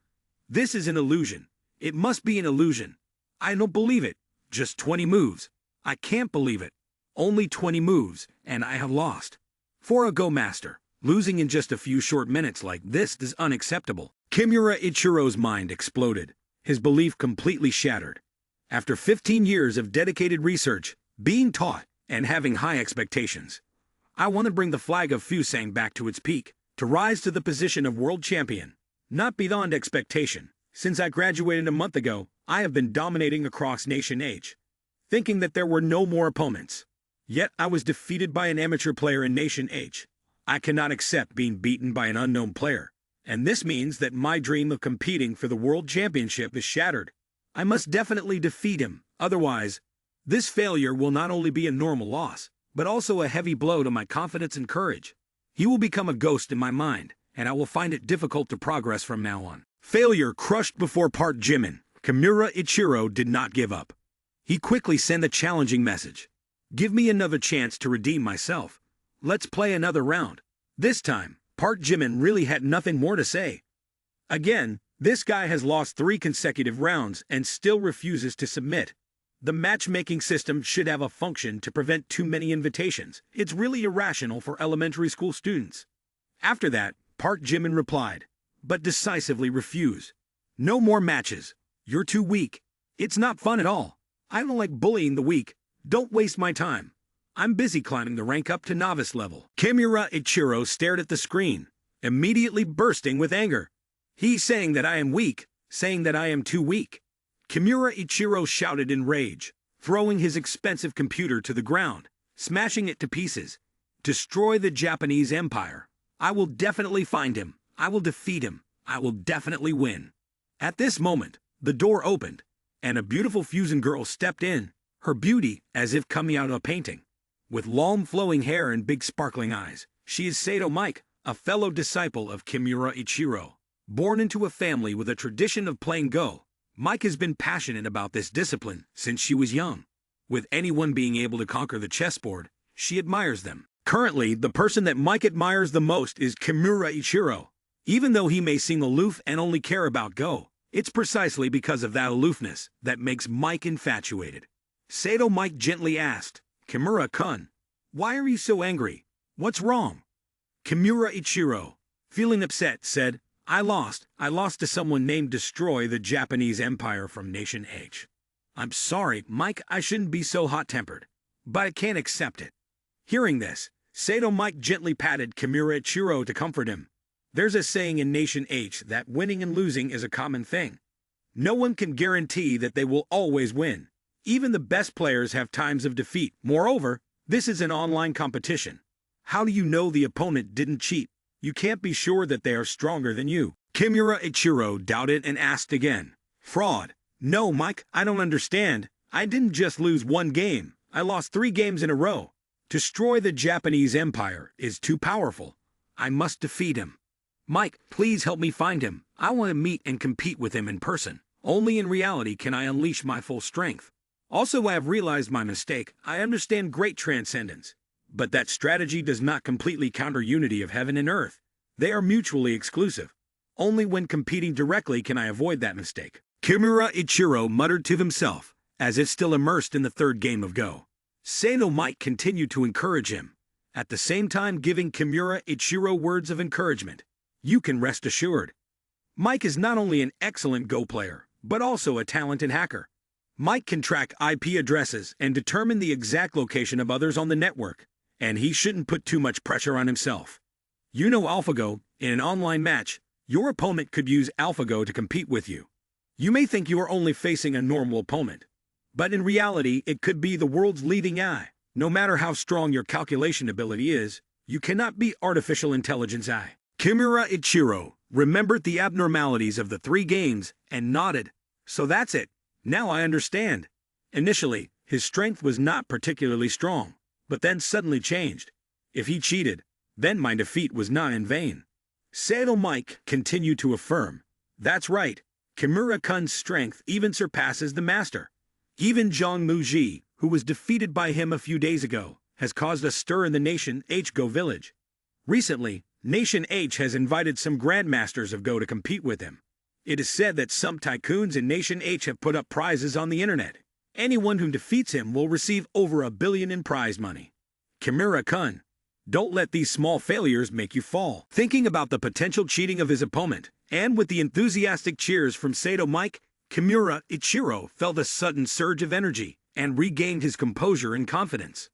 This is an illusion. It must be an illusion. I don't believe it. Just 20 moves. I can't believe it. Only 20 moves, and I have lost. For a Go Master, losing in just a few short minutes like this is unacceptable. Kimura Ichiro's mind exploded, his belief completely shattered. After 15 years of dedicated research, being taught, and having high expectations, I want to bring the flag of Fusang back to its peak, to rise to the position of world champion. Not beyond expectation. Since I graduated a month ago, I have been dominating across Nation H, thinking that there were no more opponents. Yet I was defeated by an amateur player in Nation H. I cannot accept being beaten by an unknown player, and this means that my dream of competing for the World Championship is shattered. I must definitely defeat him, otherwise, this failure will not only be a normal loss, but also a heavy blow to my confidence and courage. He will become a ghost in my mind, and I will find it difficult to progress from now on. Failure crushed before Park Jimin, Kimura Ichiro did not give up. He quickly sent a challenging message. Give me another chance to redeem myself. Let's play another round. This time, Park Jimin really had nothing more to say. Again, this guy has lost 3 consecutive rounds and still refuses to submit. The matchmaking system should have a function to prevent too many invitations. It's really irrational for elementary school students. After that, Park Jimin replied, but decisively refused. No more matches. You're too weak. It's not fun at all. I don't like bullying the weak. Don't waste my time. I'm busy climbing the rank up to novice level. Kimura Ichiro stared at the screen, immediately bursting with anger. He's saying that I am weak, saying that I am too weak. Kimura Ichiro shouted in rage, throwing his expensive computer to the ground, smashing it to pieces. Destroy the Japanese Empire. I will definitely find him. I will defeat him. I will definitely win. At this moment, the door opened, and a beautiful fusion girl stepped in, her beauty as if coming out of a painting. With long flowing hair and big sparkling eyes, she is Sato Mike, a fellow disciple of Kimura Ichiro. Born into a family with a tradition of playing Go, Mike has been passionate about this discipline since she was young. With anyone being able to conquer the chessboard, she admires them. Currently, the person that Mike admires the most is Kimura Ichiro. Even though he may seem aloof and only care about Go, it's precisely because of that aloofness that makes Mike infatuated. Sato Mike gently asked, Kimura-kun, why are you so angry? What's wrong? Kimura Ichiro, feeling upset, said, I lost to someone named Destroy the Japanese Empire from Nation H. I'm sorry, Mike, I shouldn't be so hot-tempered, but I can't accept it. Hearing this, Sato Mike gently patted Kimura Ichiro to comfort him. There's a saying in Nation H that winning and losing is a common thing. No one can guarantee that they will always win. Even the best players have times of defeat. Moreover, this is an online competition. How do you know the opponent didn't cheat? You can't be sure that they are stronger than you. Kimura Ichiro doubted and asked again. Fraud. No, Mike, I don't understand. I didn't just lose 1 game. I lost 3 games in a row. Destroy the Japanese Empire is too powerful. I must defeat him. Mike, please help me find him. I want to meet and compete with him in person. Only in reality can I unleash my full strength. Also, I have realized my mistake. I understand great transcendence. But that strategy does not completely counter unity of heaven and earth. They are mutually exclusive. Only when competing directly can I avoid that mistake. Kimura Ichiro muttered to himself, as if still immersed in the third game of Go. Sano Mike continued to encourage him, at the same time giving Kimura Ichiro words of encouragement. You can rest assured. Mike is not only an excellent Go player, but also a talented hacker. Mike can track IP addresses and determine the exact location of others on the network, and he shouldn't put too much pressure on himself. You know AlphaGo, in an online match, your opponent could use AlphaGo to compete with you. You may think you are only facing a normal opponent, but in reality it could be the world's leading AI. No matter how strong your calculation ability is, you cannot beat artificial intelligence AI. Kimura Ichiro remembered the abnormalities of the 3 games and nodded. So that's it. Now I understand. Initially, his strength was not particularly strong, but then suddenly changed. If he cheated, then my defeat was not in vain. Sano Mike continued to affirm. That's right. Kimura-kun's strength even surpasses the master. Even Zhang Muji, who was defeated by him a few days ago, has caused a stir in the Nation H Go village. Recently, Nation H has invited some grandmasters of Go to compete with him. It is said that some tycoons in Nation H have put up prizes on the internet. Anyone who defeats him will receive over $1 billion in prize money. Kimura-kun, don't let these small failures make you fall. Thinking about the potential cheating of his opponent, and with the enthusiastic cheers from Sano Mike, Kimura Ichiro felt a sudden surge of energy and regained his composure and confidence.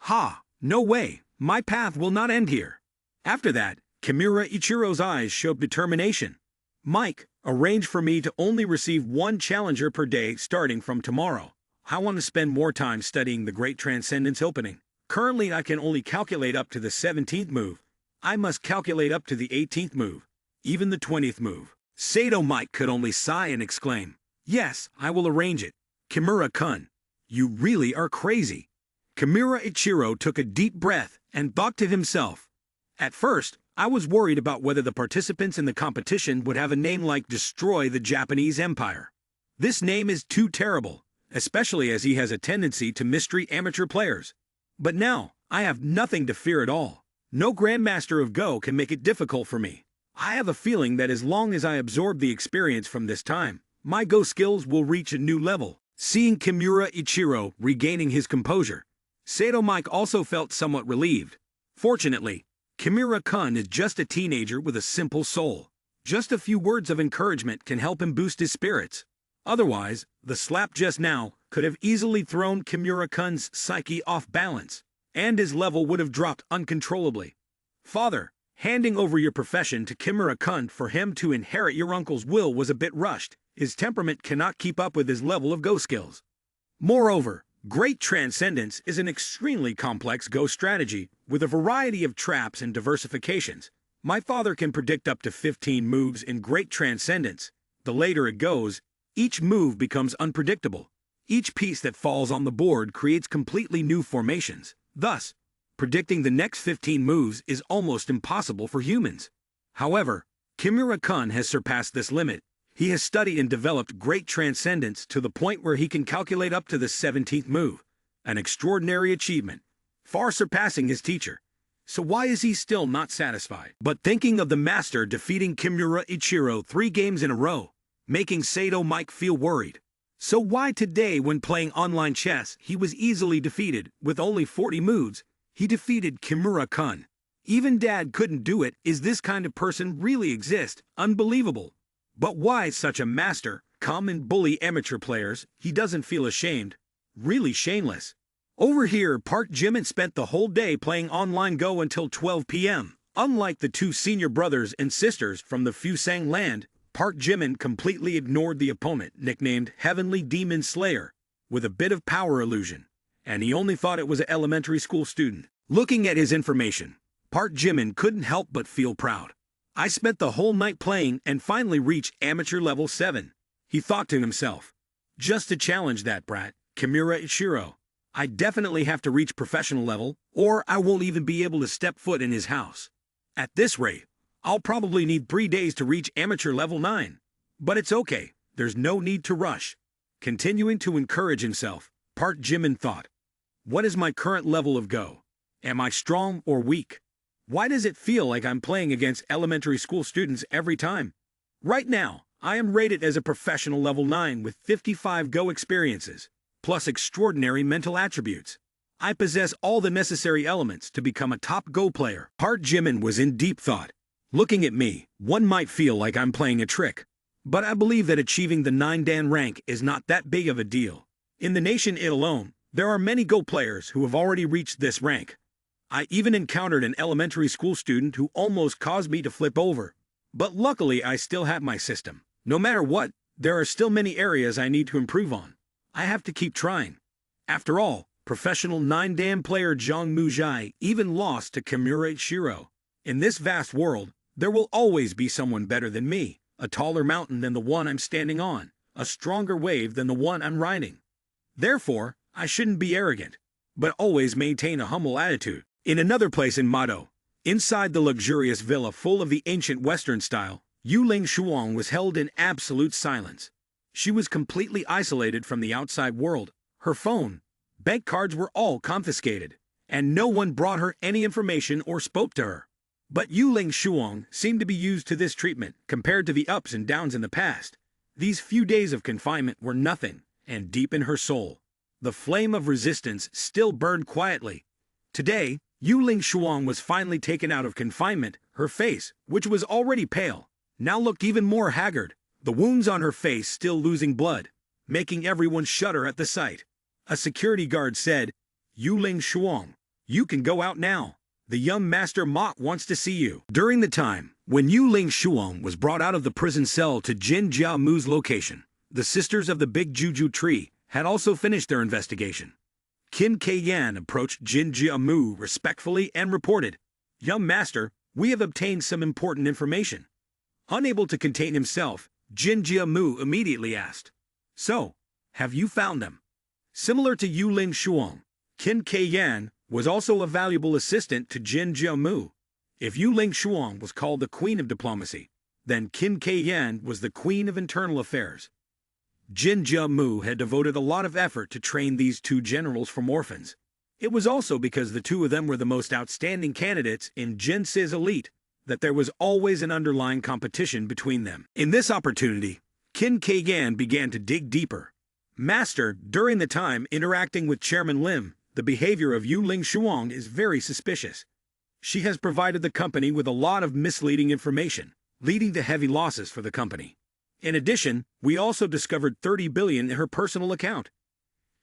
Ha! No way! My path will not end here. After that, Kimura Ichiro's eyes showed determination. Mike, arrange for me to only receive 1 challenger per day starting from tomorrow. I want to spend more time studying the Great Transcendence opening. Currently I can only calculate up to the 17th move. I must calculate up to the 18th move, even the 20th move. Sano Mike could only sigh and exclaim, yes, I will arrange it. Kimura-kun, you really are crazy. Kimura Ichiro took a deep breath and thought to himself, at first, I was worried about whether the participants in the competition would have a name like Destroy the Japanese Empire. This name is too terrible, especially as he has a tendency to mistreat amateur players. But now, I have nothing to fear at all. No Grandmaster of Go can make it difficult for me. I have a feeling that as long as I absorb the experience from this time, my Go skills will reach a new level. Seeing Kimura Ichiro regaining his composure, Sano Mike also felt somewhat relieved. Fortunately, Kimura-kun is just a teenager with a simple soul. Just a few words of encouragement can help him boost his spirits. Otherwise, the slap just now could have easily thrown Kimura-kun's psyche off balance, and his level would have dropped uncontrollably. Father, handing over your profession to Kimura-kun for him to inherit your uncle's will was a bit rushed. His temperament cannot keep up with his level of Go skills. Moreover, Great Transcendence is an extremely complex Go strategy with a variety of traps and diversifications. My father can predict up to 15 moves in Great Transcendence. The later it goes, each move becomes unpredictable. Each piece that falls on the board creates completely new formations. Thus, predicting the next 15 moves is almost impossible for humans. However, Kimura-kun has surpassed this limit. He has studied and developed Great Transcendence to the point where he can calculate up to the 17th move. An extraordinary achievement, far surpassing his teacher. So why is he still not satisfied? But thinking of the master defeating Kimura Ichiro 3 games in a row, making Sano Mike feel worried. So why today, when playing online chess, he was easily defeated with only 40 moves? He defeated Kimura-kun. Even Dad couldn't do it. Is this kind of person really exist? Unbelievable. But why such a master come and bully amateur players? He doesn't feel ashamed. Really shameless. Over here, Park Jimin spent the whole day playing online Go until 12 p.m. Unlike the 2 senior brothers and sisters from the Fusang land, Park Jimin completely ignored the opponent, nicknamed Heavenly Demon Slayer, with a bit of power illusion, and he only thought it was an elementary school student. Looking at his information, Park Jimin couldn't help but feel proud. I spent the whole night playing and finally reached amateur level 7. He thought to himself, just to challenge that brat, Kimura Ichiro. I definitely have to reach professional level, or I won't even be able to step foot in his house. At this rate, I'll probably need 3 days to reach amateur level 9. But it's okay, there's no need to rush. Continuing to encourage himself, Park Jimin thought, what is my current level of Go? Am I strong or weak? Why does it feel like I'm playing against elementary school students every time? Right now, I am rated as a professional level 9 with 55 Go experiences, plus extraordinary mental attributes. I possess all the necessary elements to become a top Go player. Park Jimin was in deep thought. Looking at me, one might feel like I'm playing a trick. But I believe that achieving the 9 Dan rank is not that big of a deal. In the nation alone, there are many Go players who have already reached this rank. I even encountered an elementary school student who almost caused me to flip over. But luckily I still have my system. No matter what, there are still many areas I need to improve on. I have to keep trying. After all, professional 9 Dan player Jung Hoseok even lost to Kimura Shiro. In this vast world, there will always be someone better than me, a taller mountain than the one I'm standing on, a stronger wave than the one I'm riding. Therefore, I shouldn't be arrogant, but always maintain a humble attitude. In another place in Mado, inside the luxurious villa full of the ancient Western style, Yuling Shuang was held in absolute silence. She was completely isolated from the outside world. Her phone, bank cards were all confiscated, and no one brought her any information or spoke to her. But Yuling Shuang seemed to be used to this treatment compared to the ups and downs in the past. These few days of confinement were nothing, and deep in her soul, the flame of resistance still burned quietly. Today, Yuling Shuang was finally taken out of confinement. Her face, which was already pale, now looked even more haggard, the wounds on her face still losing blood, making everyone shudder at the sight. A security guard said, Yuling Shuang, you can go out now. The young master Mott wants to see you. During the time when Yuling Shuang was brought out of the prison cell to Jin Jiamu's location, the Sisters of the Big Juju Tree had also finished their investigation. Qin Keiyan approached Jin Jiamu respectfully and reported, Young master, we have obtained some important information. Unable to contain himself, Jin Jiamu immediately asked, So, have you found them? Similar to Yuling Shuang, Qin Keiyan was also a valuable assistant to Jin Jiamu. If Yuling Shuang was called the Queen of Diplomacy, then Qin Keiyan was the Queen of Internal Affairs. Jin Jiamu had devoted a lot of effort to train these two generals from orphans. It was also because the two of them were the most outstanding candidates in Jin's elite that there was always an underlying competition between them. In this opportunity, Qin Keiyan began to dig deeper. Master, during the time interacting with Chairman Lim, the behavior of Yuling Shuang is very suspicious. She has provided the company with a lot of misleading information, leading to heavy losses for the company. In addition, we also discovered 30 billion in her personal account.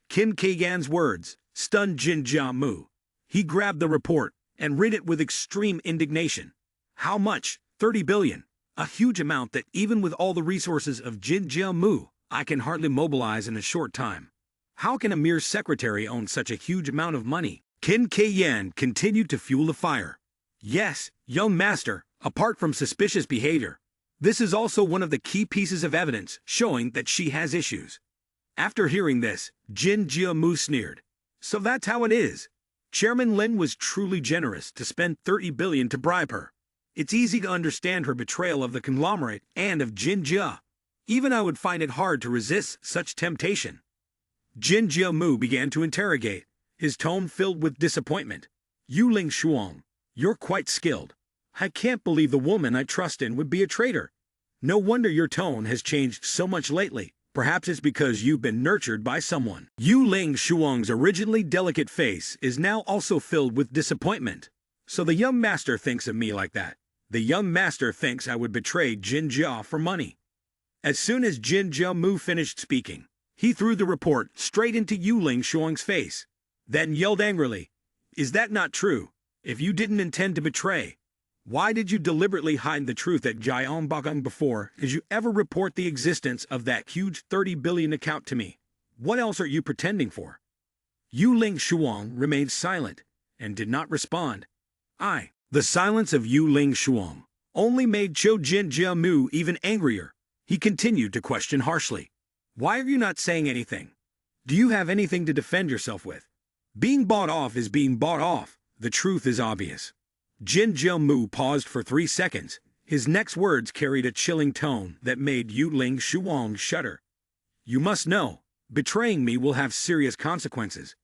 Qin Keiyan's words stunned Jin Jiamu. He grabbed the report and read it with extreme indignation. How much? 30 billion. A huge amount that even with all the resources of Jin Jiamu, I can hardly mobilize in a short time. How can a mere secretary own such a huge amount of money? Qin Keiyan continued to fuel the fire. Yes, young master, apart from suspicious behavior, this is also one of the key pieces of evidence showing that she has issues. After hearing this, Jin Jiamu sneered. So that's how it is. Chairman Lin was truly generous to spend 30 billion to bribe her. It's easy to understand her betrayal of the conglomerate and of Jin Jia. Even I would find it hard to resist such temptation. Jin Jiamu began to interrogate, his tone filled with disappointment. Yuling Shuang, you're quite skilled. I can't believe the woman I trust in would be a traitor. No wonder your tone has changed so much lately. Perhaps it's because you've been nurtured by someone. Yuling Shuang's originally delicate face is now also filled with disappointment. So the young master thinks of me like that. The young master thinks I would betray Jin Jia for money. As soon as Jin Jiamu finished speaking, he threw the report straight into Yuling Shuang's face, then yelled angrily, Is that not true? If you didn't intend to betray, why did you deliberately hide the truth at Jianbakang before? Did you ever report the existence of that huge 30 billion account to me? What else are you pretending for? Yuling Shuang remained silent and did not respond. The silence of Yuling Shuang only made Jin Jiamu even angrier. He continued to question harshly. Why are you not saying anything? Do you have anything to defend yourself with? Being bought off is being bought off. The truth is obvious. Jin Mu paused for 3 seconds. His next words carried a chilling tone that made Yu Ling Shuang shudder. You must know, betraying me will have serious consequences.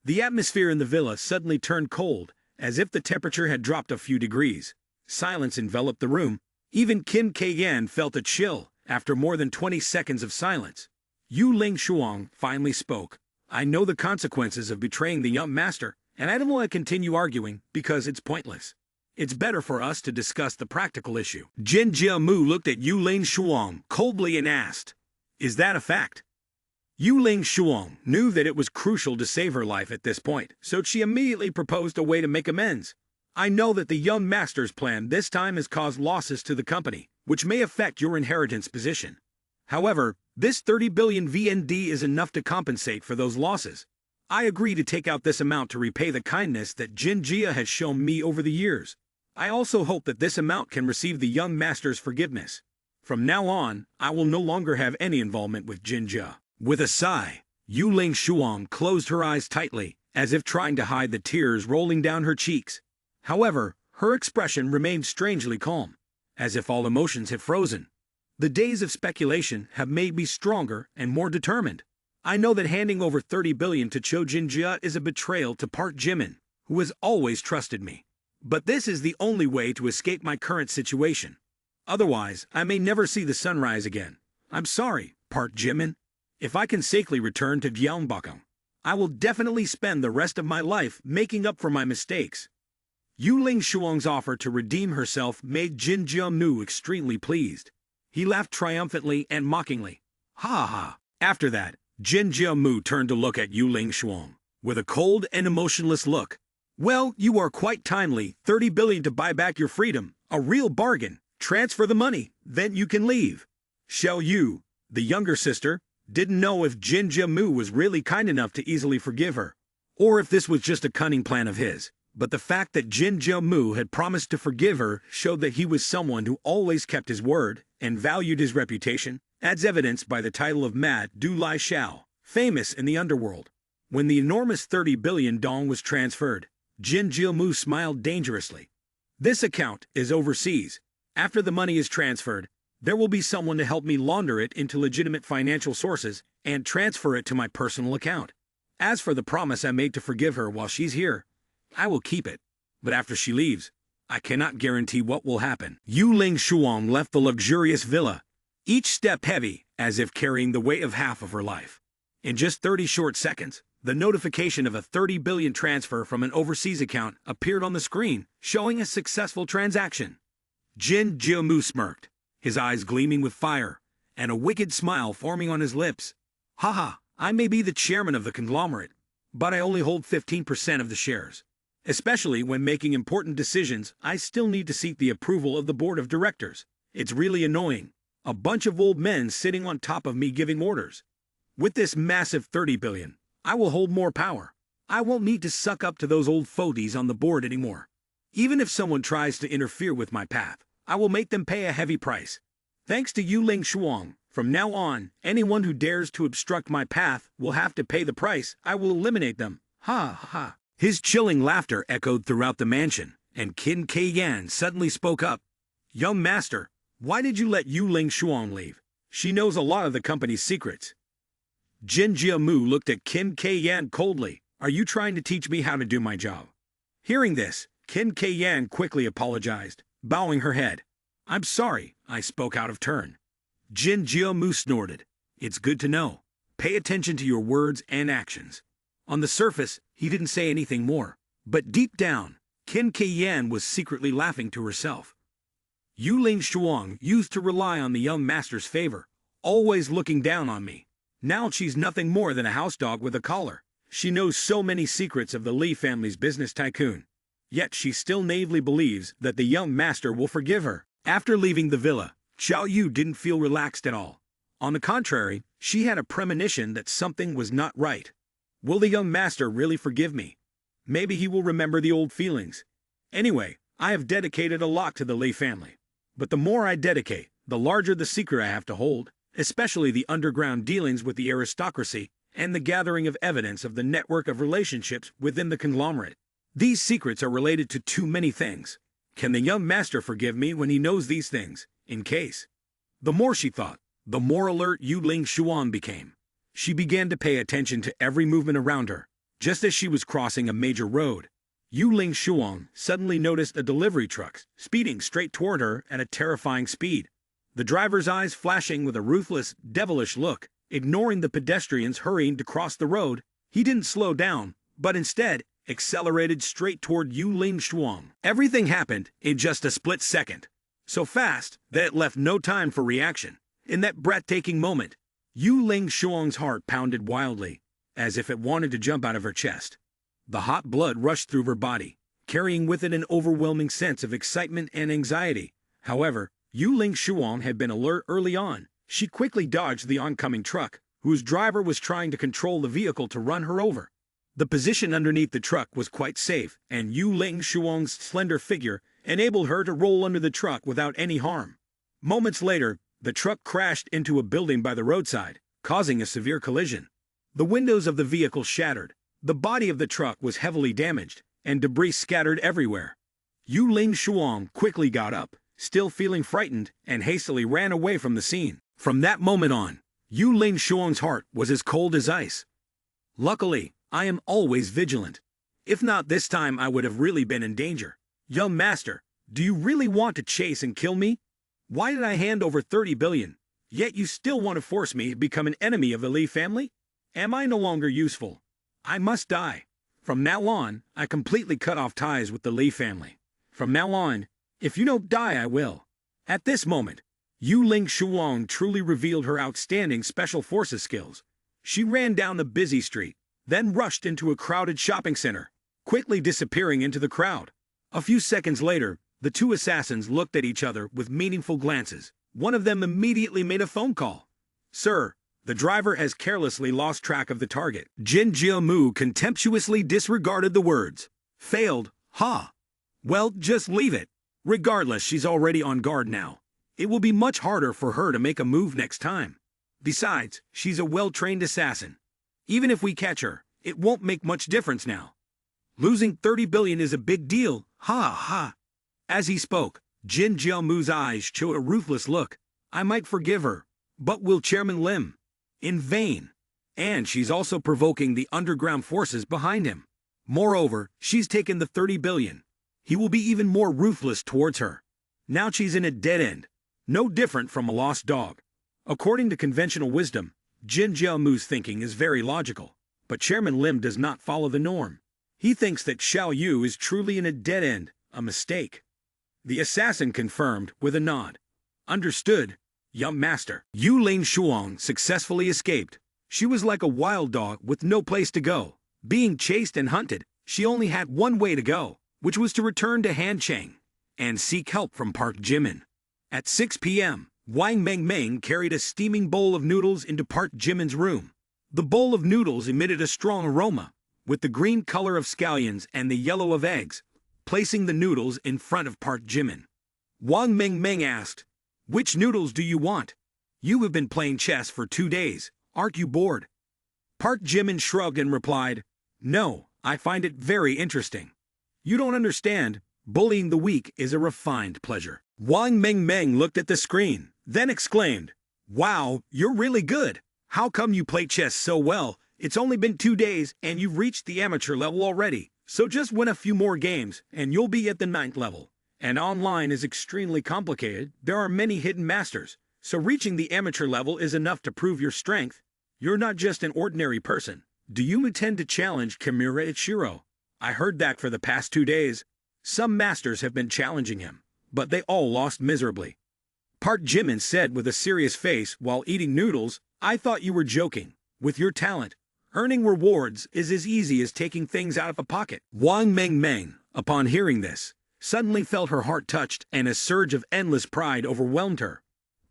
The atmosphere in the villa suddenly turned cold, as if the temperature had dropped a few degrees. Silence enveloped the room. Even Qin Keiyan felt a chill after more than 20 seconds of silence. Yu Ling Shuang finally spoke. I know the consequences of betraying the young master, and I don't want to continue arguing because it's pointless. It's better for us to discuss the practical issue. Jin Mu looked at Yu Ling Shuang coldly and asked, Is that a fact? Yu Ling Shuang knew that it was crucial to save her life at this point, so she immediately proposed a way to make amends. I know that the young master's plan this time has caused losses to the company, which may affect your inheritance position. However, this 30 billion VND is enough to compensate for those losses. I agree to take out this amount to repay the kindness that Jin Jia has shown me over the years. I also hope that this amount can receive the young master's forgiveness. From now on, I will no longer have any involvement with Jin Jia. With a sigh, Yu Ling Shuang closed her eyes tightly, as if trying to hide the tears rolling down her cheeks. However, her expression remained strangely calm, as if all emotions had frozen. The days of speculation have made me stronger and more determined. I know that handing over 30 billion to Cho Jin Jia is a betrayal to Park Jimin, who has always trusted me. But this is the only way to escape my current situation. Otherwise, I may never see the sunrise again. I'm sorry, Park Jimin. If I can safely return to Gyeongbokgung, I will definitely spend the rest of my life making up for my mistakes. Yu Ling Shuang's offer to redeem herself made Jin Mu extremely pleased. He laughed triumphantly and mockingly. Ha ha. After that, Jin Mu turned to look at Yu Ling Shuang with a cold and emotionless look. Well, you are quite timely. 30 billion to buy back your freedom. A real bargain. Transfer the money, then you can leave. Xiao Yu, the younger sister, didn't know if Jin Mu was really kind enough to easily forgive her, or if this was just a cunning plan of his. But the fact that Jin Mu had promised to forgive her showed that he was someone who always kept his word and valued his reputation, as evidenced by the title of Mad Du Lai Xiao, famous in the underworld. When the enormous 30 billion dong was transferred, Jin Mu smiled dangerously. This account is overseas. After the money is transferred, there will be someone to help me launder it into legitimate financial sources and transfer it to my personal account. As for the promise I made to forgive her while she's here, I will keep it. But after she leaves, I cannot guarantee what will happen. Yu Ling Shuang left the luxurious villa, each step heavy as if carrying the weight of half of her life. In just 30 short seconds, the notification of a 30 billion transfer from an overseas account appeared on the screen, showing a successful transaction. Jin Mu smirked, his eyes gleaming with fire, and a wicked smile forming on his lips. Haha, I may be the chairman of the conglomerate, but I only hold 15% of the shares. Especially when making important decisions, I still need to seek the approval of the board of directors. It's really annoying. A bunch of old men sitting on top of me giving orders. With this massive 30 billion, I will hold more power. I won't need to suck up to those old fogies on the board anymore. Even if someone tries to interfere with my path, I will make them pay a heavy price. Thanks to Yu Ling Shuang, from now on, anyone who dares to obstruct my path will have to pay the price. I will eliminate them. Ha ha. His chilling laughter echoed throughout the mansion, and Qin Keiyan suddenly spoke up. Young master, why did you let Yu Ling Shuang leave? She knows a lot of the company's secrets. Jin Mu looked at Qin Keiyan coldly. Are you trying to teach me how to do my job? Hearing this, Qin Keiyan quickly apologized, bowing her head. I'm sorry, I spoke out of turn. Jin Mu snorted. It's good to know. Pay attention to your words and actions. On the surface, he didn't say anything more, but deep down, Qin Keiyan was secretly laughing to herself. Yu Ling Shuang used to rely on the young master's favor, always looking down on me. Now she's nothing more than a house dog with a collar. She knows so many secrets of the Li family's business tycoon. Yet she still naively believes that the young master will forgive her. After leaving the villa, Xiao Yu didn't feel relaxed at all. On the contrary, she had a premonition that something was not right. Will the young master really forgive me? Maybe he will remember the old feelings. Anyway, I have dedicated a lot to the Li family. But the more I dedicate, the larger the secret I have to hold, especially the underground dealings with the aristocracy and the gathering of evidence of the network of relationships within the conglomerate. These secrets are related to too many things. Can the young master forgive me when he knows these things, in case? The more she thought, the more alert Yu Ling Xuan became. She began to pay attention to every movement around her. Just as she was crossing a major road, Yu Ling Xuan suddenly noticed a delivery truck speeding straight toward her at a terrifying speed. The driver's eyes flashing with a ruthless, devilish look, ignoring the pedestrians hurrying to cross the road, he didn't slow down, but instead accelerated straight toward Yu Ling Xuan. Everything happened in just a split second, so fast that it left no time for reaction. In that breathtaking moment, Yu Ling Xuan's heart pounded wildly, as if it wanted to jump out of her chest. The hot blood rushed through her body, carrying with it an overwhelming sense of excitement and anxiety. However, Yu Ling Xuan had been alert early on. She quickly dodged the oncoming truck, whose driver was trying to control the vehicle to run her over. The position underneath the truck was quite safe, and Yu Ling Xuan's slender figure enabled her to roll under the truck without any harm. Moments later, the truck crashed into a building by the roadside, causing a severe collision. The windows of the vehicle shattered, the body of the truck was heavily damaged, and debris scattered everywhere. Yu Ling Xuan quickly got up, still feeling frightened, and hastily ran away from the scene. From that moment on, Yu Ling Xuan's heart was as cold as ice. Luckily, I am always vigilant. If not this time, I would have really been in danger. Young master, do you really want to chase and kill me? Why did I hand over 30 billion, yet you still want to force me to become an enemy of the Li family? Am I no longer useful? I must die. From now on, I completely cut off ties with the Li family. From now on, if you don't die, I will. At this moment, Yu Ling Xuan truly revealed her outstanding special forces skills. She ran down a busy street, then rushed into a crowded shopping center, quickly disappearing into the crowd. A few seconds later, the two assassins looked at each other with meaningful glances. One of them immediately made a phone call. Sir, the driver has carelessly lost track of the target. Jin Jiamu contemptuously disregarded the words. Failed, ha. Well, just leave it. Regardless, she's already on guard now. It will be much harder for her to make a move next time. Besides, she's a well-trained assassin. Even if we catch her, it won't make much difference now. Losing 30 billion is a big deal, ha ha. As he spoke, Jin Jiamu's eyes showed a ruthless look. I might forgive her, but will Chairman Lim? In vain. And she's also provoking the underground forces behind him. Moreover, she's taken the 30 billion. He will be even more ruthless towards her. Now she's in a dead end, no different from a lost dog. According to conventional wisdom, Jin Jiamu's thinking is very logical, but Chairman Lim does not follow the norm. He thinks that Xiao Yu is truly in a dead end, a mistake. The assassin confirmed with a nod. Understood, young master. Yu Ling Xuan successfully escaped. She was like a wild dog with no place to go. Being chased and hunted, she only had one way to go, which was to return to Hancheng and seek help from Park Jimin. At 6 p.m., Wang Mengmeng carried a steaming bowl of noodles into Park Jimin's room. The bowl of noodles emitted a strong aroma, with the green color of scallions and the yellow of eggs. Placing the noodles in front of Park Jimin, Wang Mengmeng asked, Which noodles do you want? You have been playing chess for 2 days. Aren't you bored? Park Jimin shrugged and replied, No, I find it very interesting. You don't understand. Bullying the weak is a refined pleasure. Wang Mengmeng looked at the screen, then exclaimed, Wow, you're really good. How come you play chess so well? It's only been 2 days and you've reached the amateur level already. So just win a few more games and you'll be at the 9th level. And online is extremely complicated. There are many hidden masters. So reaching the amateur level is enough to prove your strength. You're not just an ordinary person. Do you intend to challenge Kimura Ichiro? I heard that for the past 2 days. Some masters have been challenging him, but they all lost miserably. Park Jimin said with a serious face while eating noodles, I thought you were joking. With your talent, earning rewards is as easy as taking things out of a pocket. Wang Mengmeng, upon hearing this, suddenly felt her heart touched and a surge of endless pride overwhelmed her.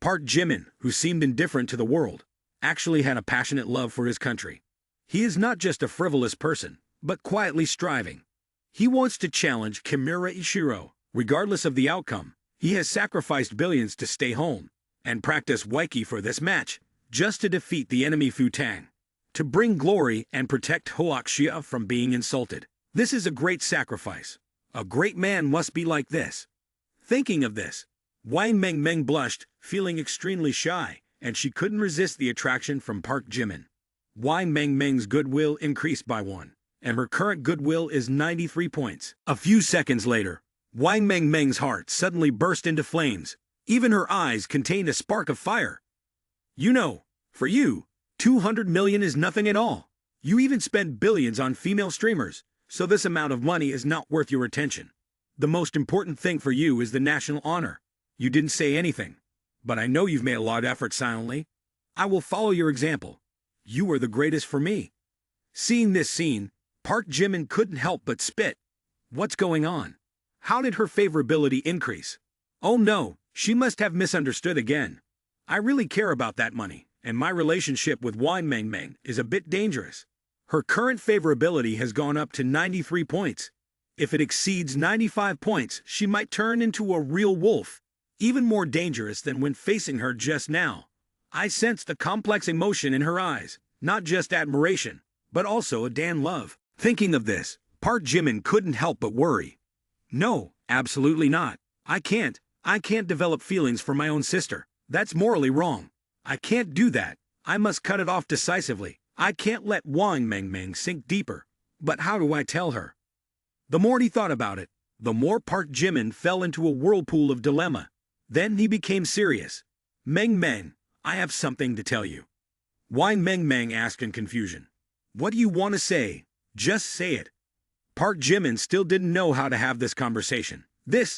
Park Jimin, who seemed indifferent to the world, actually had a passionate love for his country. He is not just a frivolous person, but quietly striving. He wants to challenge Kimura Ichiro. Regardless of the outcome, he has sacrificed billions to stay home and practice Waiki for this match, just to defeat the enemy Fu Tang. to bring glory and protect Hoaxia from being insulted. This is a great sacrifice. A great man must be like this. Thinking of this, Wang Mengmeng blushed, feeling extremely shy, and she couldn't resist the attraction from Park Jimin. Wang Mengmeng's goodwill increased by 1, and her current goodwill is 93 points. A few seconds later, Wang Mengmeng's heart suddenly burst into flames. Even her eyes contained a spark of fire. You know, for you, 200 million is nothing at all. You even spend billions on female streamers, so this amount of money is not worth your attention. The most important thing for you is the national honor. You didn't say anything, but I know you've made a lot of effort silently. I will follow your example. You are the greatest for me. Seeing this scene, Park Jimin couldn't help but spit. What's going on? How did her favorability increase? Oh no, she must have misunderstood again. I really care about that money, and my relationship with Wang Mengmeng is a bit dangerous. Her current favorability has gone up to 93 points. If it exceeds 95 points, she might turn into a real wolf, even more dangerous than when facing her just now. I sensed a complex emotion in her eyes, not just admiration, but also a damn love. Thinking of this, Park Jimin couldn't help but worry. No, absolutely not. I can't develop feelings for my own sister. That's morally wrong. I can't do that. I must cut it off decisively. I can't let Wang Mengmeng sink deeper. But how do I tell her? The more he thought about it, the more Park Jimin fell into a whirlpool of dilemma. Then he became serious. Mengmeng, I have something to tell you. Wang Mengmeng asked in confusion. What do you want to say? Just say it. Park Jimin still didn't know how to have this conversation.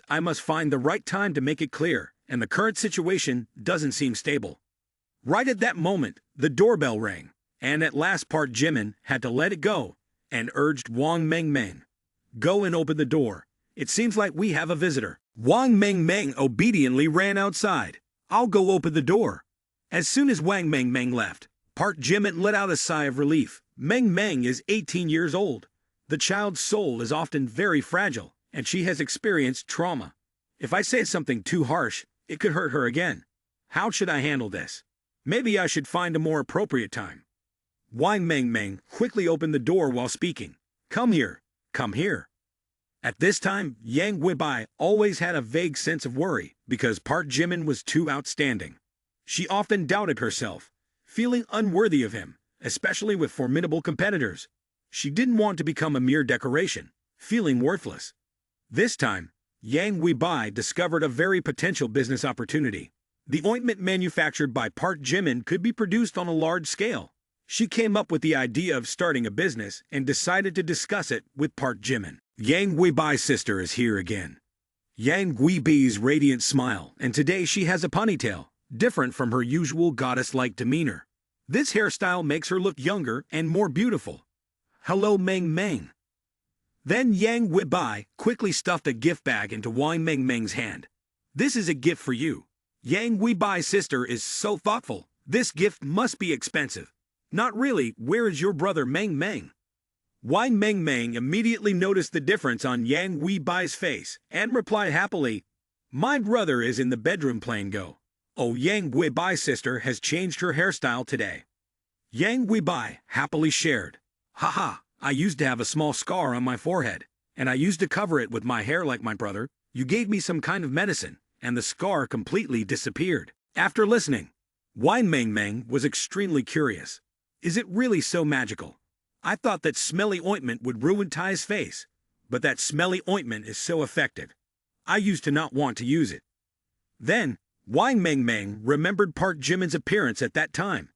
I must find the right time to make it clear, and the current situation doesn't seem stable. Right at that moment, the doorbell rang, and at last Park Jimin had to let it go, and urged Wang Mengmeng. Go and open the door. It seems like we have a visitor. Wang Mengmeng obediently ran outside. I'll go open the door. As soon as Wang Mengmeng left, Park Jimin let out a sigh of relief. Mengmeng is 18 years old. The child's soul is often very fragile, and she has experienced trauma. If I say something too harsh, it could hurt her again. How should I handle this? Maybe I should find a more appropriate time. Wang Mengmeng quickly opened the door while speaking. Come here. Come here. At this time, Yang Weibai always had a vague sense of worry because Park Jimin was too outstanding. She often doubted herself, feeling unworthy of him, especially with formidable competitors. She didn't want to become a mere decoration, feeling worthless. This time, Yang Weibai discovered a very potential business opportunity. The ointment manufactured by Park Jimin could be produced on a large scale. She came up with the idea of starting a business and decided to discuss it with Park Jimin. Yang Weibai's sister is here again. Yang Weibai's radiant smile, and today she has a ponytail, different from her usual goddess-like demeanor. This hairstyle makes her look younger and more beautiful. Hello, Mengmeng. Then Yang Weibai quickly stuffed a gift bag into Wang Mengmeng's hand. This is a gift for you. Yang Weibai's sister is so thoughtful. This gift must be expensive. Not really. Where is your brother Mengmeng? Wang Mengmeng immediately noticed the difference on Yang Weibai's face and replied happily, My brother is in the bedroom playing Go. Oh, Yang Weibai's sister has changed her hairstyle today. Yang Weibai happily shared. Haha, I used to have a small scar on my forehead, and I used to cover it with my hair like my brother. You gave me some kind of medicine, and the scar completely disappeared. After listening, Wang Mengmeng was extremely curious. Is it really so magical? I thought that smelly ointment would ruin Ty's face, but that smelly ointment is so effective. I used to not want to use it. Then, Wang Mengmeng remembered Park Jimin's appearance at that time.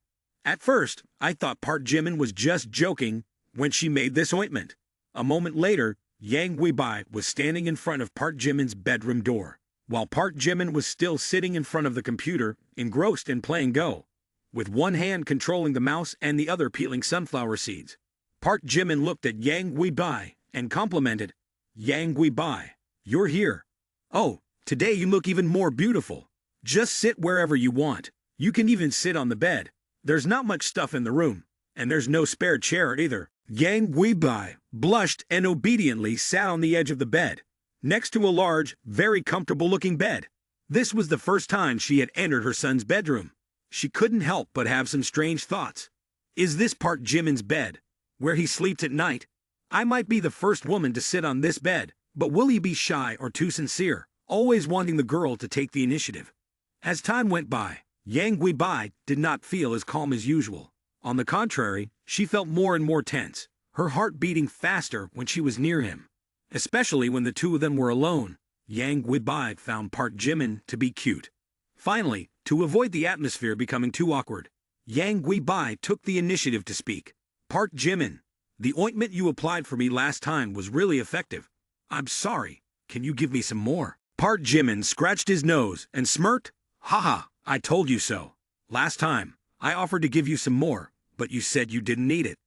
At first, I thought Park Jimin was just joking when she made this ointment. A moment later, Yang Weibai was standing in front of Park Jimin's bedroom door, while Park Jimin was still sitting in front of the computer, engrossed in playing Go, with one hand controlling the mouse and the other peeling sunflower seeds. Park Jimin looked at Yang Weibai and complimented, Yang Weibai, you're here. Oh, today you look even more beautiful. Just sit wherever you want. You can even sit on the bed. There's not much stuff in the room, and there's no spare chair either. Yang Weibai blushed and obediently sat on the edge of the bed, next to a large, very comfortable-looking bed. This was the first time she had entered her son's bedroom. She couldn't help but have some strange thoughts. Is this Park Jimin's bed, where he sleeps at night? I might be the first woman to sit on this bed, but will he be shy or too sincere, always wanting the girl to take the initiative? As time went by, Yang Guibai did not feel as calm as usual. On the contrary, she felt more and more tense, her heart beating faster when she was near him. Especially when the two of them were alone, Yang Guibai found Park Jimin to be cute. Finally, to avoid the atmosphere becoming too awkward, Yang Guibai took the initiative to speak. Park Jimin, the ointment you applied for me last time was really effective. I'm sorry, can you give me some more? Park Jimin scratched his nose and smirked. Haha, I told you so. Last time, I offered to give you some more, but you said you didn't need it.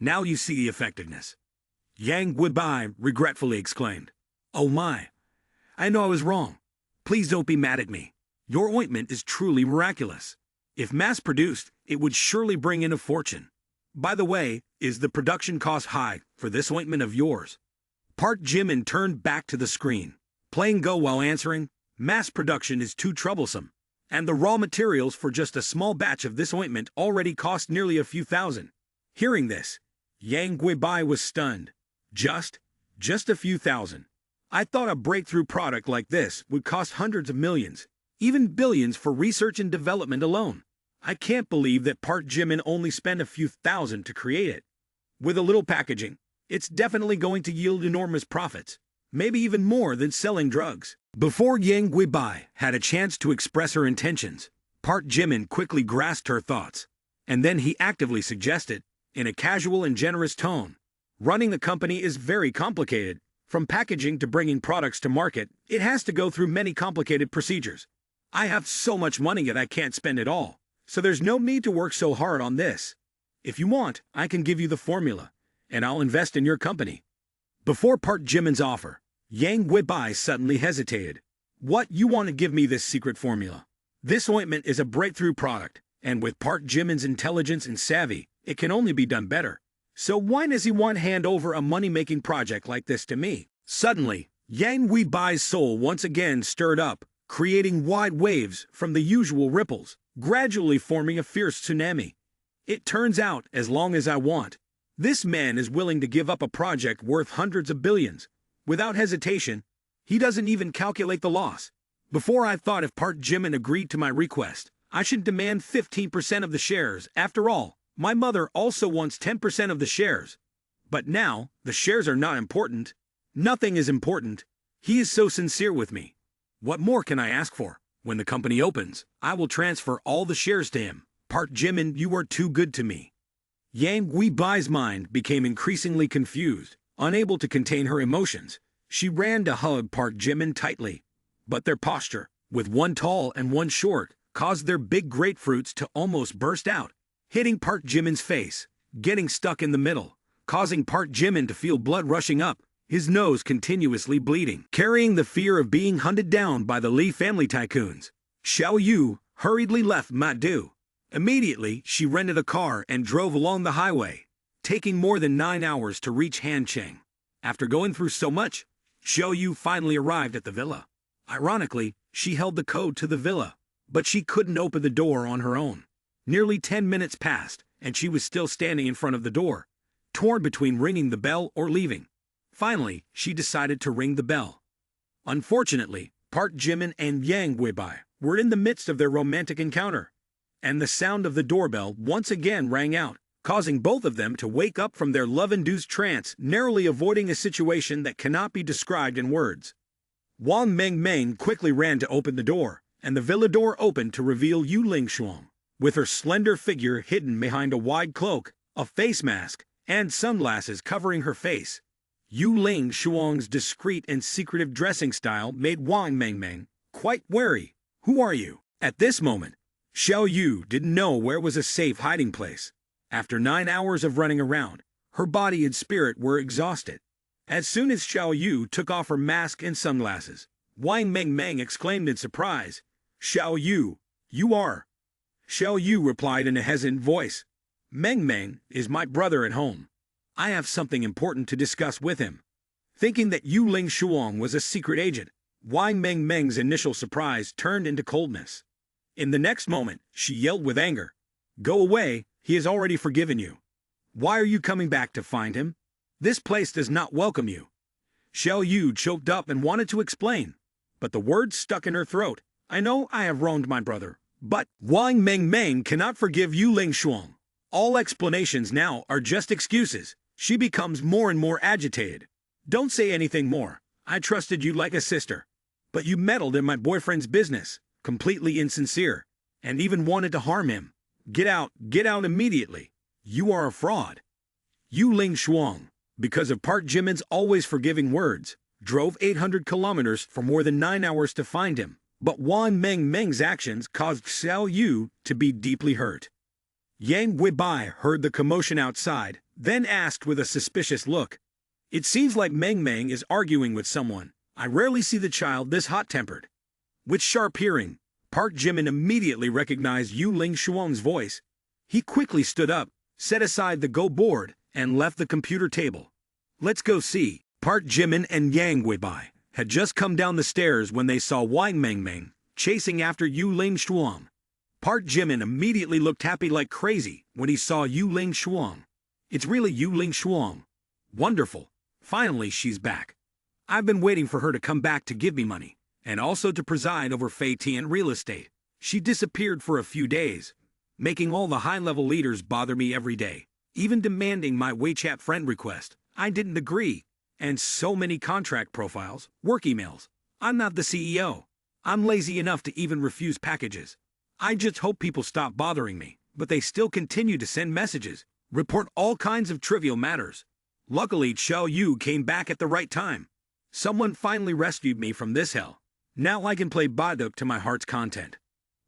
Now you see the effectiveness. Yang Guibai regretfully exclaimed. Oh my, I know I was wrong. Please don't be mad at me. Your ointment is truly miraculous. If mass-produced, it would surely bring in a fortune. By the way, is the production cost high for this ointment of yours? Park Jimin turned back to the screen, playing Go while answering. Mass production is too troublesome, and the raw materials for just a small batch of this ointment already cost nearly a few thousand. Hearing this, Yang Guibai was stunned. Just a few thousand. I thought a breakthrough product like this would cost hundreds of millions, even billions for research and development alone. I can't believe that Park Jimin only spent a few thousand to create it. With a little packaging, it's definitely going to yield enormous profits, maybe even more than selling drugs. Before Yang Guibai had a chance to express her intentions, Park Jimin quickly grasped her thoughts, and then he actively suggested, in a casual and generous tone, running the company is very complicated. From packaging to bringing products to market, it has to go through many complicated procedures. I have so much money that I can't spend it all, so there's no need to work so hard on this. If you want, I can give you the formula, and I'll invest in your company. Before Park Jimin's offer, Yang Guibai suddenly hesitated. What, you want to give me this secret formula? This ointment is a breakthrough product, and with Park Jimin's intelligence and savvy, it can only be done better. So why does he want to hand over a money-making project like this to me? Suddenly, Yang Guibai's soul once again stirred up, creating wide waves from the usual ripples, gradually forming a fierce tsunami. It turns out, as long as I want, this man is willing to give up a project worth hundreds of billions. Without hesitation, he doesn't even calculate the loss. Before I thought if Park Jimin agreed to my request, I should demand 15% of the shares. After all, my mother also wants 10% of the shares. But now, the shares are not important. Nothing is important. He is so sincere with me. What more can I ask for? When the company opens, I will transfer all the shares to him. Park Jimin, you are too good to me. Yang Guibai's mind became increasingly confused. Unable to contain her emotions, she ran to hug Park Jimin tightly. But their posture, with one tall and one short, caused their big grapefruits to almost burst out, hitting Park Jimin's face, getting stuck in the middle, causing Park Jimin to feel blood rushing up, his nose continuously bleeding. Carrying the fear of being hunted down by the Lee family tycoons, Xiao Yu hurriedly left Madu. Immediately, she rented a car and drove along the highway, taking more than 9 hours to reach Hancheng. After going through so much, Xiao Yu finally arrived at the villa. Ironically, she held the code to the villa, but she couldn't open the door on her own. Nearly 10 minutes passed, and she was still standing in front of the door, torn between ringing the bell or leaving. Finally, she decided to ring the bell. Unfortunately, Park Jimin and Yang Guibai were in the midst of their romantic encounter, and the sound of the doorbell once again rang out, causing both of them to wake up from their love-induced trance, narrowly avoiding a situation that cannot be described in words. Wang Mengmeng quickly ran to open the door, and the villa door opened to reveal Yu Lingshuang, with her slender figure hidden behind a wide cloak, a face mask, and sunglasses covering her face. Yu Lingshuang's discreet and secretive dressing style made Wang Mengmeng quite wary. Who are you? At this moment, Xiao Yu didn't know where was a safe hiding place. After 9 hours of running around, her body and spirit were exhausted. As soon as Xiao Yu took off her mask and sunglasses, Wang Mengmeng exclaimed in surprise, Xiao Yu, you are... Xiao Yu replied in a hesitant voice, Mengmeng is my brother at home. I have something important to discuss with him. Thinking that Yu Lingshuang was a secret agent, Wang Mengmeng's initial surprise turned into coldness. In the next moment, she yelled with anger, Go away, He has already forgiven you. Why are you coming back to find him? This place does not welcome you. Xiao Yu choked up and wanted to explain, but the words stuck in her throat. I know I have wronged my brother, but Wang Mengmeng cannot forgive Yu Ling Shuang. All explanations now are just excuses. She becomes more and more agitated. Don't say anything more. I trusted you like a sister. But you meddled in my boyfriend's business, completely insincere, and even wanted to harm him. Get out immediately. You are a fraud. Yu Ling Shuang, because of Park Jimin's always forgiving words, drove 800 kilometers for more than 9 hours to find him. But Wang Mengmeng's actions caused Xiao Yu to be deeply hurt. Yang Weibai heard the commotion outside, then asked with a suspicious look. It seems like Mengmeng is arguing with someone. I rarely see the child this hot-tempered. With sharp hearing, Park Jimin immediately recognized Yu Ling Shuang's voice. He quickly stood up, set aside the Go board, and left the computer table. Let's go see. Park Jimin and Yang Weibai had just come down the stairs when they saw Wang Mengmeng chasing after Yu Ling Shuang. Park Jimin immediately looked happy like crazy when he saw Yu Ling Shuang. It's really Yu Ling Shuang. Wonderful. Finally, she's back. I've been waiting for her to come back to give me money, and also to preside over Fei Tian real estate. She disappeared for a few days, making all the high-level leaders bother me every day, even demanding my WeChat friend request. I didn't agree. And so many contract profiles, work emails. I'm not the CEO. I'm lazy enough to even refuse packages. I just hope people stop bothering me, but they still continue to send messages, report all kinds of trivial matters. Luckily, Xiao Yu came back at the right time. Someone finally rescued me from this hell. Now I can play Baduk to my heart's content.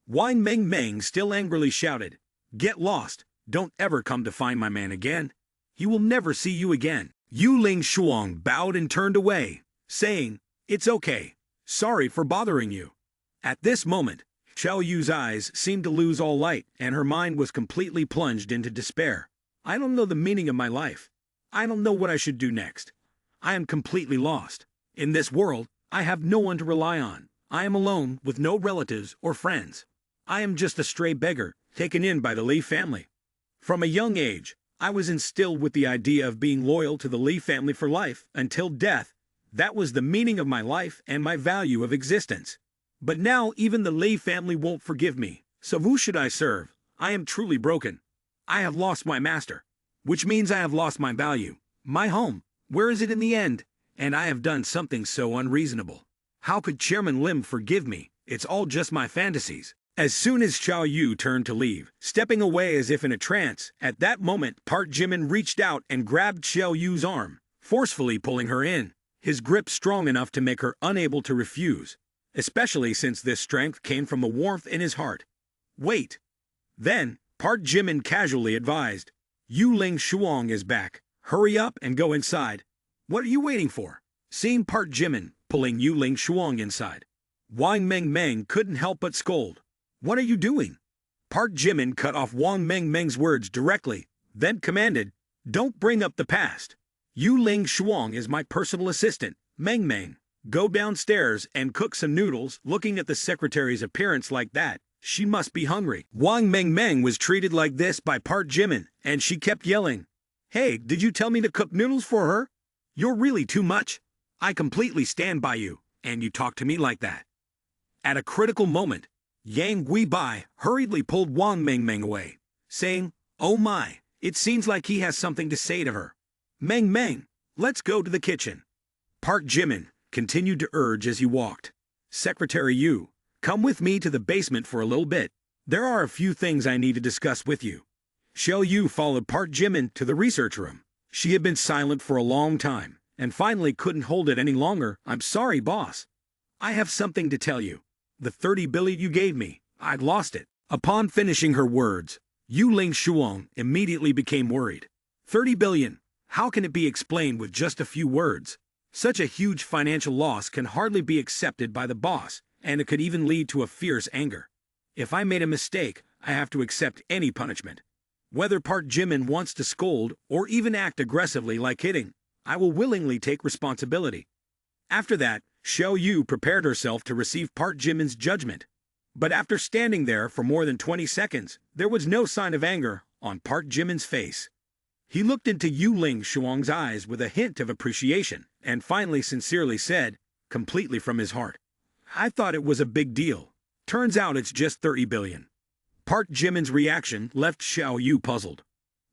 Wang Mengmeng still angrily shouted, Get lost, don't ever come to find my man again. He will never see you again. Yu Ling Shuang bowed and turned away, saying, It's okay. Sorry for bothering you. At this moment, Xiao Yu's eyes seemed to lose all light, and her mind was completely plunged into despair. I don't know the meaning of my life. I don't know what I should do next. I am completely lost. In this world, I have no one to rely on. I am alone with no relatives or friends. I am just a stray beggar, taken in by the Li family. From a young age, I was instilled with the idea of being loyal to the Li family for life, until death. That was the meaning of my life and my value of existence. But now even the Li family won't forgive me, so who should I serve? I am truly broken. I have lost my master, which means I have lost my value. My home, where is it in the end? And I have done something so unreasonable. How could Chairman Lim forgive me? It's all just my fantasies. As soon as Xiao Yu turned to leave, stepping away as if in a trance, at that moment Park Jimin reached out and grabbed Xiao Yu's arm, forcefully pulling her in, his grip strong enough to make her unable to refuse, especially since this strength came from the warmth in his heart. Wait. Then, Park Jimin casually advised, Yu Ling Shuang is back. Hurry up and go inside. What are you waiting for? Seeing Park Jimin pulling Yu Ling Shuang inside, Wang Mengmeng couldn't help but scold. What are you doing? Park Jimin cut off Wang Mengmeng's words directly, then commanded, Don't bring up the past. Yu Ling Shuang is my personal assistant, Mengmeng. Go downstairs and cook some noodles. Looking at the secretary's appearance like that, she must be hungry. Wang Mengmeng was treated like this by Park Jimin, and she kept yelling, Hey, did you tell me to cook noodles for her? You're really too much. I completely stand by you, and you talk to me like that. At a critical moment, Yang Weibai hurriedly pulled Wang Mengmeng away, saying, Oh my, it seems like he has something to say to her. Mengmeng, let's go to the kitchen. Park Jimin continued to urge as he walked. Secretary Yu, come with me to the basement for a little bit. There are a few things I need to discuss with you. Xiao Yu followed Park Jimin to the research room. She had been silent for a long time, and finally couldn't hold it any longer. I'm sorry, boss. I have something to tell you. The 30 billion you gave me, I'd lost it. Upon finishing her words, Yu Ling Shuang immediately became worried. 30 billion, how can it be explained with just a few words? Such a huge financial loss can hardly be accepted by the boss, and it could even lead to a fierce anger. If I made a mistake, I have to accept any punishment. Whether Park Jimin wants to scold or even act aggressively like hitting, I will willingly take responsibility. After that, Xiao Yu prepared herself to receive Park Jimin's judgment. But after standing there for more than 20 seconds, there was no sign of anger on Park Jimin's face. He looked into Yu Ling Shuang's eyes with a hint of appreciation, and finally sincerely said, completely from his heart, "I thought it was a big deal. Turns out it's just 30 billion. Park Jimin's reaction left Xiao Yu puzzled.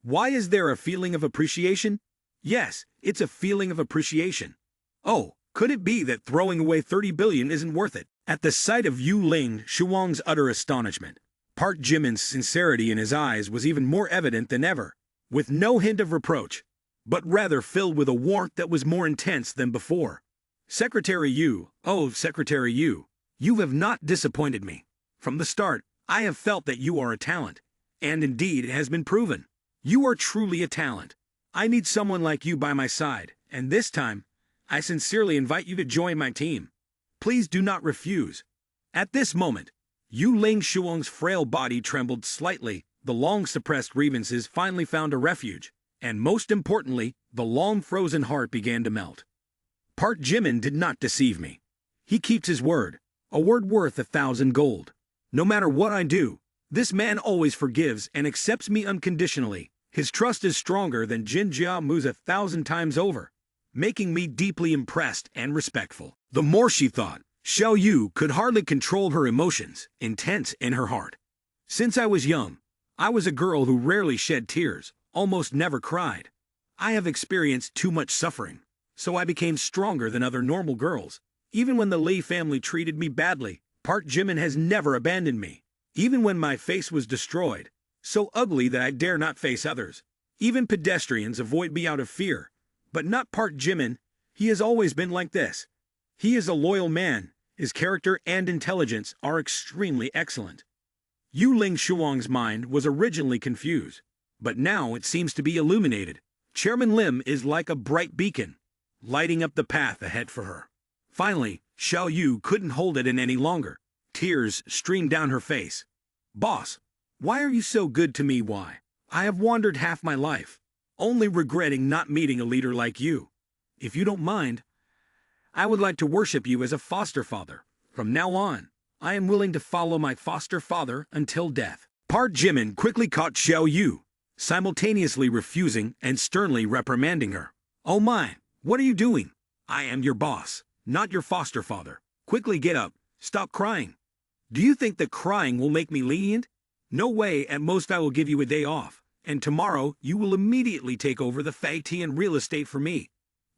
Why is there a feeling of appreciation? Yes, it's a feeling of appreciation. Oh, could it be that throwing away 30 billion isn't worth it? At the sight of Yu Ling Shuang's utter astonishment, Park Jimin's sincerity in his eyes was even more evident than ever, with no hint of reproach, but rather filled with a warmth that was more intense than before. Secretary Yu, oh Secretary Yu, you have not disappointed me. From the start, I have felt that you are a talent, and indeed it has been proven. You are truly a talent. I need someone like you by my side, and this time, I sincerely invite you to join my team. Please do not refuse." At this moment, Yu Ling Shuang's frail body trembled slightly. The long-suppressed grievances finally found a refuge, and most importantly, the long-frozen heart began to melt. Park Jimin did not deceive me. He keeps his word, a word worth 1,000 gold. No matter what I do, this man always forgives and accepts me unconditionally. His trust is stronger than Jin Jiamu's 1,000 times over, making me deeply impressed and respectful. The more she thought, Xiao Yu could hardly control her emotions, intense in her heart. Since I was young, I was a girl who rarely shed tears, almost never cried. I have experienced too much suffering, so I became stronger than other normal girls. Even when the Li family treated me badly, Park Jimin has never abandoned me. Even when my face was destroyed, so ugly that I dare not face others. Even pedestrians avoid me out of fear. But not Park Jimin. He has always been like this. He is a loyal man. His character and intelligence are extremely excellent. Yu Ling Shuang's mind was originally confused, but now it seems to be illuminated. Chairman Lim is like a bright beacon, lighting up the path ahead for her. Finally, Xiao Yu couldn't hold it in any longer. Tears streamed down her face. "Boss, why are you so good to me? Why? I have wandered half my life, only regretting not meeting a leader like you. If you don't mind, I would like to worship you as a foster father. From now on, I am willing to follow my foster father until death." Park Jimin quickly caught Xiao Yu, simultaneously refusing and sternly reprimanding her. "Oh my, what are you doing? I am your boss, not your foster father. Quickly get up, stop crying. Do you think that crying will make me lenient? No way. At most I will give you a day off, and tomorrow you will immediately take over the Fei and real estate for me.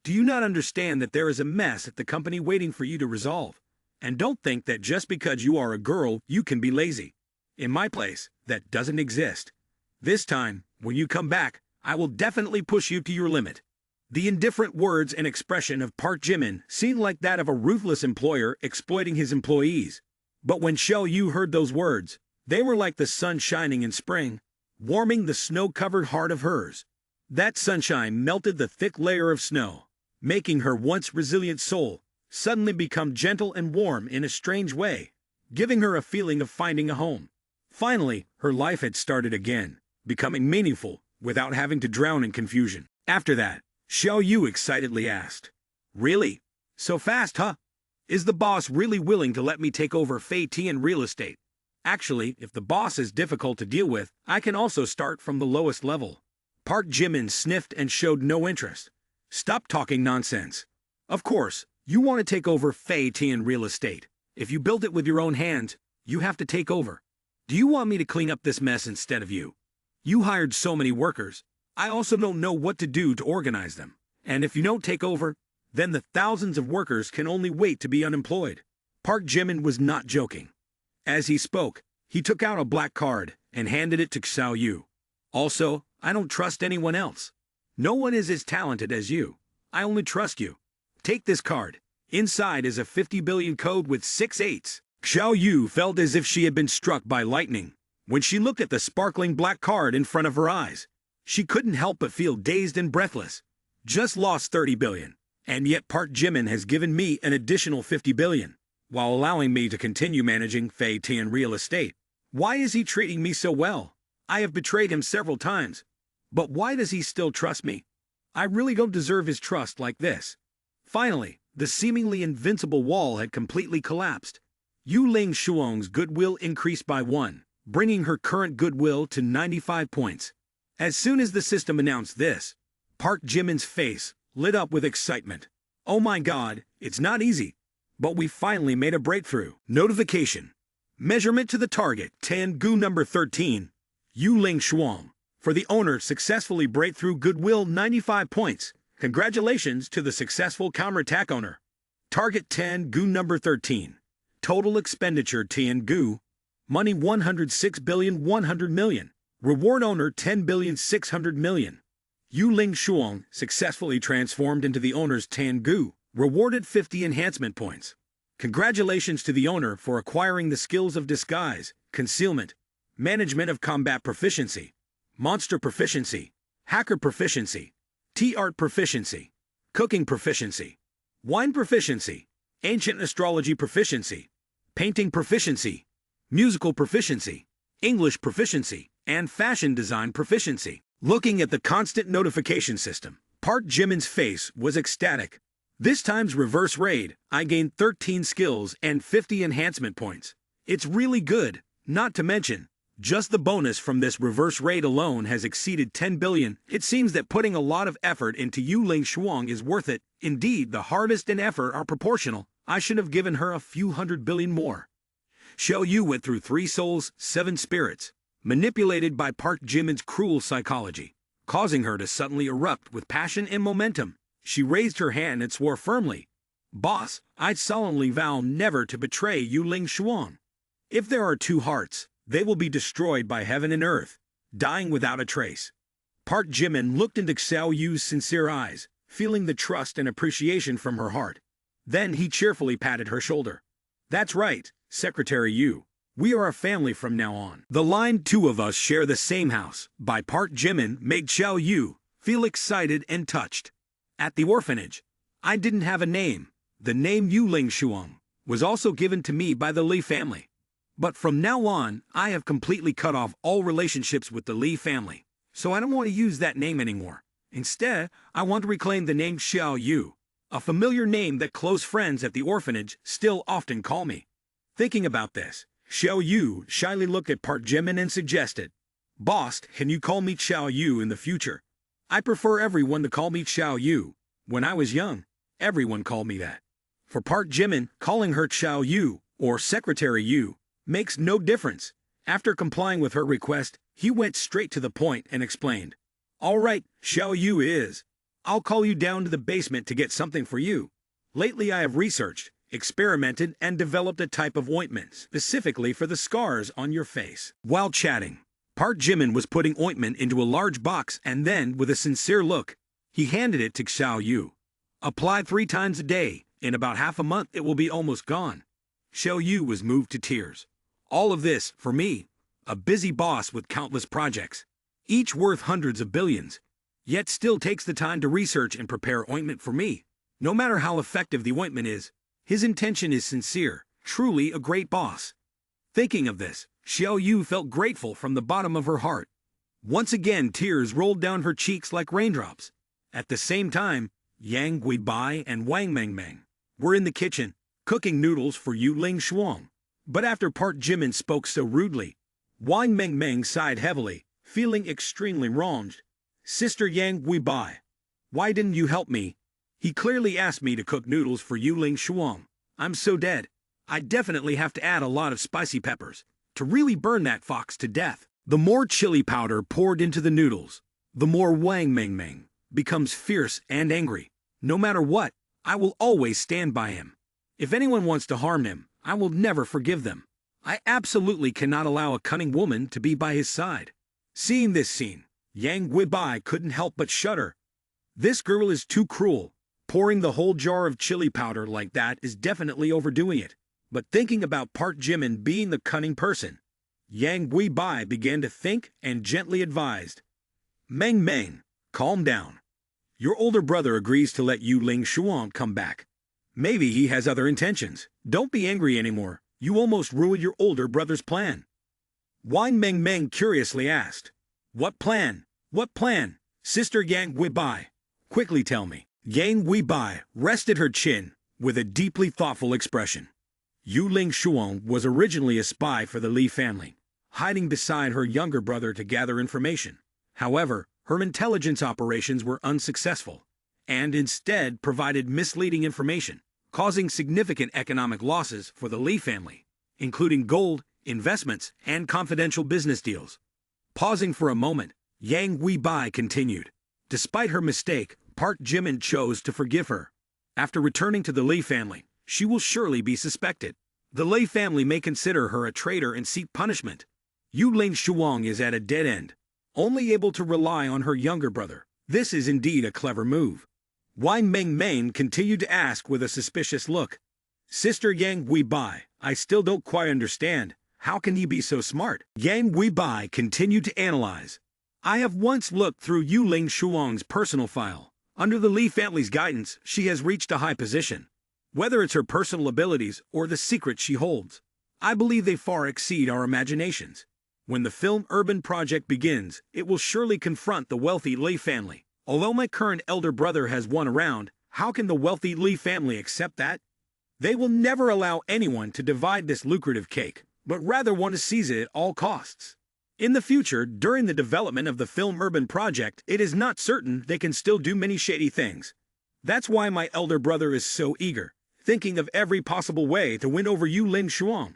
Do you not understand that there is a mess at the company waiting for you to resolve? And don't think that just because you are a girl, you can be lazy. In my place, that doesn't exist. This time, when you come back, I will definitely push you to your limit." The indifferent words and expression of Park Jimin seemed like that of a ruthless employer exploiting his employees. But when Xiao Yu heard those words, they were like the sun shining in spring, warming the snow-covered heart of hers. That sunshine melted the thick layer of snow, making her once resilient soul suddenly become gentle and warm in a strange way, giving her a feeling of finding a home. Finally, her life had started again, becoming meaningful without having to drown in confusion. After that, Xiao Yu excitedly asked, "Really? So fast, huh? Is the boss really willing to let me take over Fei Tian real estate? Actually, if the boss is difficult to deal with, I can also start from the lowest level." Park Jimin sniffed and showed no interest. "Stop talking nonsense. Of course, you want to take over Fei Tian real estate. If you built it with your own hands, you have to take over. Do you want me to clean up this mess instead of you? You hired so many workers. I also don't know what to do to organize them. And if you don't take over, then the thousands of workers can only wait to be unemployed." Park Jimin was not joking. As he spoke, he took out a black card and handed it to Xiao Yu. "Also, I don't trust anyone else. No one is as talented as you. I only trust you. Take this card. Inside is a 50 billion code with 6 8s. Xiao Yu felt as if she had been struck by lightning. When she looked at the sparkling black card in front of her eyes, she couldn't help but feel dazed and breathless. Just lost 30 billion. And yet Park Jimin has given me an additional 50 billion, while allowing me to continue managing Fei Tian real estate. Why is he treating me so well? I have betrayed him several times. But why does he still trust me? I really don't deserve his trust like this." Finally, the seemingly invincible wall had completely collapsed. Yu Ling Shuang's goodwill increased by 1, bringing her current goodwill to 95 points. As soon as the system announced this, Park Jimin's face lit up with excitement. Oh my god, it's not easy. But we finally made a breakthrough. Notification. Measurement to the target, Tian-gu number 13, Yu Ling Shuang. For the owner, successfully breakthrough goodwill 95 points. Congratulations to the successful counterattack owner. Target Tian-gu number 13. Total expenditure Tian-gu. Money 106,100 million. Reward owner 10,600 million. Yu Ling Shuang successfully transformed into the owner's Tian-gu. Rewarded 50 enhancement points. Congratulations to the owner for acquiring the skills of disguise, concealment, management of combat proficiency, monster proficiency, hacker proficiency, tea art proficiency, cooking proficiency, wine proficiency, ancient astrology proficiency, painting proficiency, musical proficiency, English proficiency, and fashion design proficiency. Looking at the constant notification system, Park Jimin's face was ecstatic. This time's reverse raid, I gained 13 skills and 50 enhancement points. It's really good, not to mention, just the bonus from this reverse raid alone has exceeded 10 billion. It seems that putting a lot of effort into Yu Ling Shuang is worth it. Indeed, the harvest and effort are proportional. I should have given her a few 100 billion more. Xiao Yu went through 3 souls, 7 spirits, manipulated by Park Jimin's cruel psychology, causing her to suddenly erupt with passion and momentum. She raised her hand and swore firmly, "Boss, I solemnly vow never to betray Yu Ling Shuang. If there are 2 hearts, they will be destroyed by heaven and earth, dying without a trace." Park Jimin looked into Xiao Yu's sincere eyes, feeling the trust and appreciation from her heart. Then he cheerfully patted her shoulder. "That's right, Secretary Yu. We are a family from now on." The line "two of us share the same house" by Park Jimin made Xiao Yu feel excited and touched. At the orphanage, I didn't have a name. The name Yu Ling Shuang was also given to me by the Li family. But from now on, I have completely cut off all relationships with the Li family, so I don't want to use that name anymore. Instead, I want to reclaim the name Xiao Yu, a familiar name that close friends at the orphanage still often call me. Thinking about this, Xiao Yu shyly looked at Park Jimin and suggested, "Boss, can you call me Xiao Yu in the future? I prefer everyone to call me Xiao Yu. When I was young, everyone called me that." For Park Jimin, calling her Xiao Yu, or Secretary Yu, makes no difference. After complying with her request, he went straight to the point and explained, "All right, Xiao Yu is. I'll call you down to the basement to get something for you. Lately I have researched, experimented, and developed a type of ointment specifically for the scars on your face." While chatting, Park Jimin was putting ointment into a large box and then, with a sincere look, he handed it to Xiao Yu. "Apply 3 times a day. In about half a month it will be almost gone." Xiao Yu was moved to tears. All of this, for me, a busy boss with countless projects, each worth hundreds of billions, yet still takes the time to research and prepare ointment for me. No matter how effective the ointment is, his intention is sincere, truly a great boss. Thinking of this, Xiao Yu felt grateful from the bottom of her heart. Once again, tears rolled down her cheeks like raindrops. At the same time, Yang Guibai and Wang Mengmeng were in the kitchen, cooking noodles for Yu Ling Shuang. But after Park Jimin spoke so rudely, Wang Mengmeng sighed heavily, feeling extremely wronged. "Sister Yang Guibai, why didn't you help me? He clearly asked me to cook noodles for Yu Ling Shuang. I'm so dead. I definitely have to add a lot of spicy peppers to really burn that fox to death." The more chili powder poured into the noodles, the more Wang Mengmeng becomes fierce and angry. "No matter what, I will always stand by him. If anyone wants to harm him, I will never forgive them. I absolutely cannot allow a cunning woman to be by his side." Seeing this scene, Yang Guibai couldn't help but shudder. This girl is too cruel. Pouring the whole jar of chili powder like that is definitely overdoing it. But thinking about Park Jimin being the cunning person, Yang Guibai began to think and gently advised, "Meng Meng, calm down. Your older brother agrees to let Yu Ling Shuang come back. Maybe he has other intentions. Don't be angry anymore. You almost ruined your older brother's plan." Wang Mengmeng curiously asked, "What plan? What plan? Sister Yang Guibai, quickly tell me." Yang Guibai rested her chin with a deeply thoughtful expression. Yu Ling Shuang was originally a spy for the Li family, hiding beside her younger brother to gather information. However, her intelligence operations were unsuccessful, and instead provided misleading information, causing significant economic losses for the Lee family, including gold, investments, and confidential business deals. Pausing for a moment, Yang Weibai continued. Despite her mistake, Park Jimin chose to forgive her. After returning to the Lee family, she will surely be suspected. The Lee family may consider her a traitor and seek punishment. Yu Ling Shuang is at a dead end, only able to rely on her younger brother. This is indeed a clever move. Wang Mengmeng continued to ask with a suspicious look. Sister Yang Weibai, I still don't quite understand. How can you be so smart? Yang Weibai continued to analyze. I have once looked through Yu Ling Shuang's personal file. Under the Li family's guidance, she has reached a high position. Whether it's her personal abilities or the secrets she holds, I believe they far exceed our imaginations. When the film Urban Project begins, it will surely confront the wealthy Li family. Although my current elder brother has won around, how can the wealthy Li family accept that? They will never allow anyone to divide this lucrative cake, but rather want to seize it at all costs. In the future, during the development of the film Urban Project, it is not certain they can still do many shady things. That's why my elder brother is so eager, thinking of every possible way to win over Yu Ling Shuang.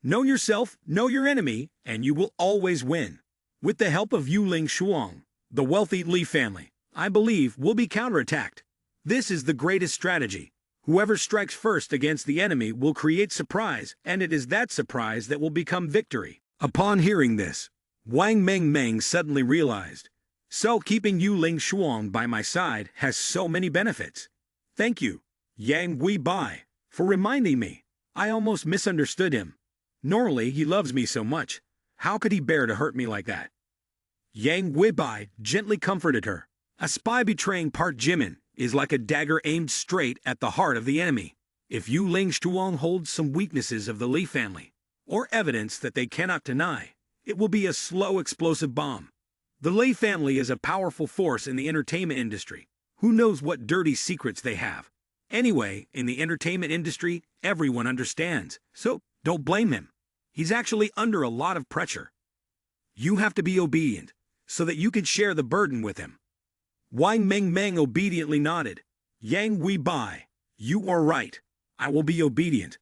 Know yourself, know your enemy, and you will always win. With the help of Yu Ling Shuang, the wealthy Li family, I believe, will be counterattacked. This is the greatest strategy. Whoever strikes first against the enemy will create surprise, and it is that surprise that will become victory. Upon hearing this, Wang Mengmeng suddenly realized, so keeping Yu Ling Shuang by my side has so many benefits. Thank you, Yang Weibai, for reminding me. I almost misunderstood him. Normally, he loves me so much. How could he bear to hurt me like that? Yang Weibai gently comforted her. A spy betraying Park Jimin is like a dagger aimed straight at the heart of the enemy. If Yu Ling Shuang holds some weaknesses of the Li family, or evidence that they cannot deny, it will be a slow explosive bomb. The Li family is a powerful force in the entertainment industry. Who knows what dirty secrets they have? Anyway, in the entertainment industry, everyone understands, so don't blame him. He's actually under a lot of pressure. You have to be obedient, so that you can share the burden with him. Wang Mengmeng obediently nodded. Yang Weibai, you are right. I will be obedient.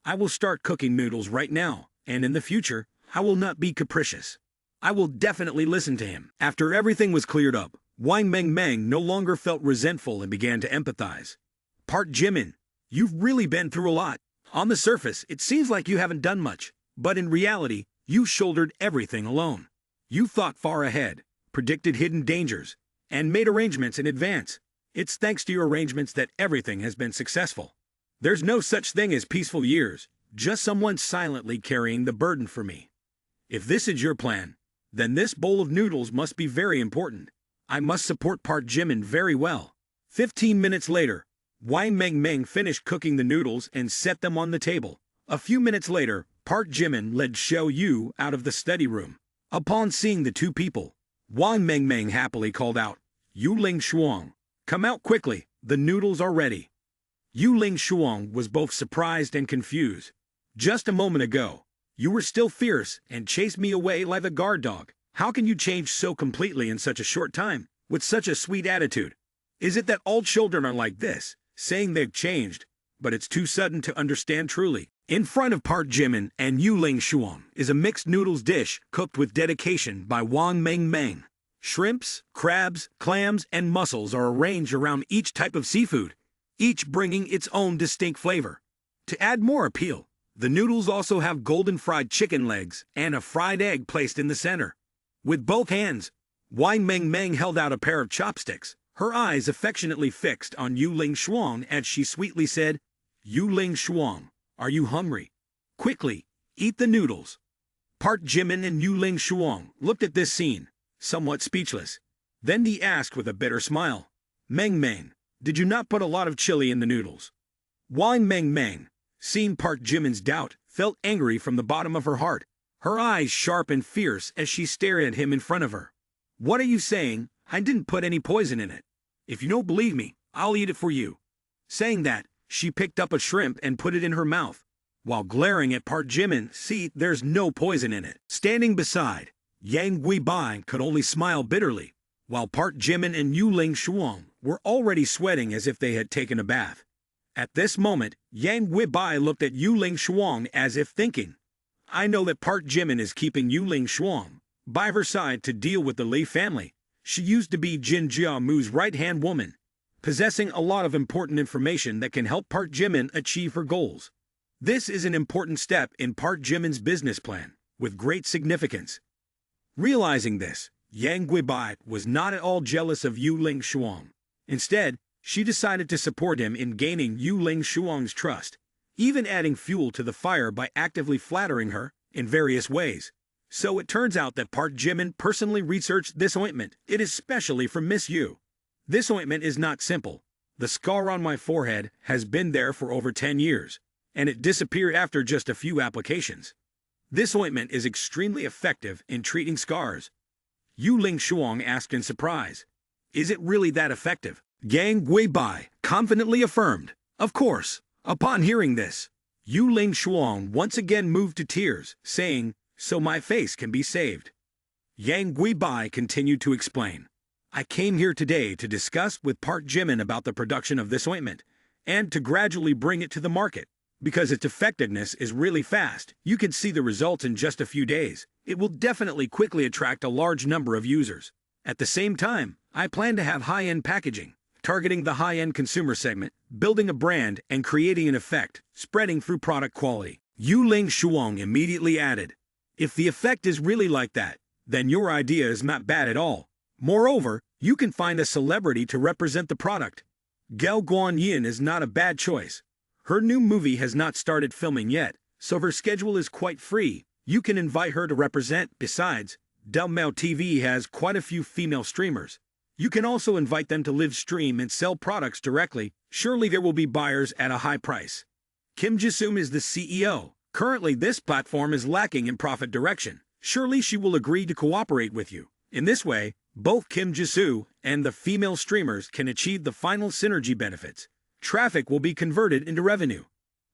I will start cooking noodles right now, and in the future, I will not be capricious. I will definitely listen to him. After everything was cleared up, Wang Mengmeng no longer felt resentful and began to empathize. Park Jimin, you've really been through a lot. On the surface, it seems like you haven't done much, but in reality, you shouldered everything alone. You thought far ahead, predicted hidden dangers, and made arrangements in advance. It's thanks to your arrangements that everything has been successful. There's no such thing as peaceful years, just someone silently carrying the burden for me. If this is your plan, then this bowl of noodles must be very important. I must support Park Jimin very well. 15 minutes later, Wang Mengmeng finished cooking the noodles and set them on the table. A few minutes later, Park Jimin led Xiao Yu out of the study room. Upon seeing the two people, Wang Mengmeng happily called out, Yu Ling Shuang, come out quickly, the noodles are ready. Yu Ling Shuang was both surprised and confused. Just a moment ago, you were still fierce and chased me away like a guard dog. How can you change so completely in such a short time, with such a sweet attitude? Is it that all children are like this, saying they've changed, but it's too sudden to understand truly? In front of Park Jimin and Yu Ling Shuang is a mixed noodles dish cooked with dedication by Wang Mengmeng. Shrimps, crabs, clams, and mussels are arranged around each type of seafood, each bringing its own distinct flavor. To add more appeal, the noodles also have golden fried chicken legs and a fried egg placed in the center. With both hands, Wang Mengmeng held out a pair of chopsticks, her eyes affectionately fixed on Yu Ling Shuang as she sweetly said, Yu Ling Shuang, are you hungry? Quickly, eat the noodles. Park Jimin and Yu Ling Shuang looked at this scene, somewhat speechless. Then he asked with a bitter smile, Mengmeng, did you not put a lot of chili in the noodles? Wang Mengmeng, seeing Park Jimin's doubt, felt angry from the bottom of her heart, her eyes sharp and fierce as she stared at him in front of her. What are you saying? I didn't put any poison in it. If you don't believe me, I'll eat it for you. Saying that, she picked up a shrimp and put it in her mouth, while glaring at Park Jimin. See, there's no poison in it. Standing beside, Yang Guibai could only smile bitterly, while Park Jimin and Yuling Shuang were already sweating as if they had taken a bath. At this moment, Yang Guibai looked at Yuling Shuang as if thinking, I know that Park Jimin is keeping Yuling Shuang by her side to deal with the Li family. She used to be Jin Jiamu's right-hand woman, possessing a lot of important information that can help Park Jimin achieve her goals. This is an important step in Park Jimin's business plan, with great significance. Realizing this, Yang Guibai was not at all jealous of Yuling Shuang. Instead, she decided to support him in gaining Yuling Shuang's trust, even adding fuel to the fire by actively flattering her in various ways. So it turns out that Park Jimin personally researched this ointment. It is specially for Miss Yu. This ointment is not simple. The scar on my forehead has been there for over 10 years, and it disappeared after just a few applications. This ointment is extremely effective in treating scars. Yuling Shuang asked in surprise, Is it really that effective? Yang Guibai confidently affirmed, Of course. Upon hearing this, Yuling Shuang once again moved to tears, saying, So my face can be saved. Yang Guibai continued to explain, I came here today to discuss with Park Jimin about the production of this ointment, and to gradually bring it to the market. Because its effectiveness is really fast, you can see the results in just a few days. It will definitely quickly attract a large number of users. At the same time, I plan to have high-end packaging, targeting the high-end consumer segment, building a brand and creating an effect, spreading through product quality. Yuling Shuang immediately added, If the effect is really like that, then your idea is not bad at all. Moreover, you can find a celebrity to represent the product. Gao Guanyin is not a bad choice. Her new movie has not started filming yet, so her schedule is quite free. You can invite her to represent. Besides, Mao TV has quite a few female streamers. You can also invite them to live stream and sell products directly. Surely there will be buyers at a high price. Kim Jisoo is the CEO. Currently this platform is lacking in profit direction. Surely she will agree to cooperate with you. In this way, both Kim Jisoo and the female streamers can achieve the final synergy benefits. Traffic will be converted into revenue.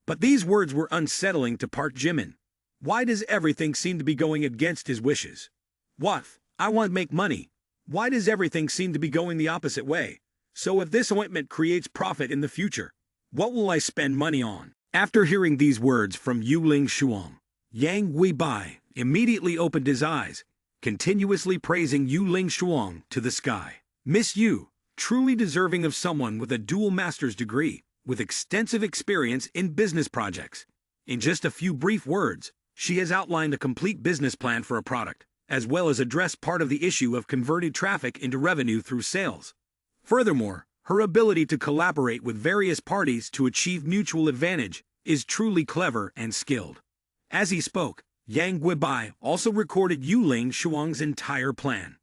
But these words were unsettling to Park Jimin. Why does everything seem to be going against his wishes? What? I want to make money. Why does everything seem to be going the opposite way? So if this ointment creates profit in the future, what will I spend money on? After hearing these words from Yuling Shuang, Yang Guibai immediately opened his eyes, continuously praising Yuling Shuang to the sky. Miss Yu, truly deserving of someone with a dual master's degree, with extensive experience in business projects. In just a few brief words, she has outlined a complete business plan for a product, as well as addressed part of the issue of converting traffic into revenue through sales. Furthermore, her ability to collaborate with various parties to achieve mutual advantage is truly clever and skilled. As he spoke, Yang Guibai also recorded Yuling Shuang's entire plan.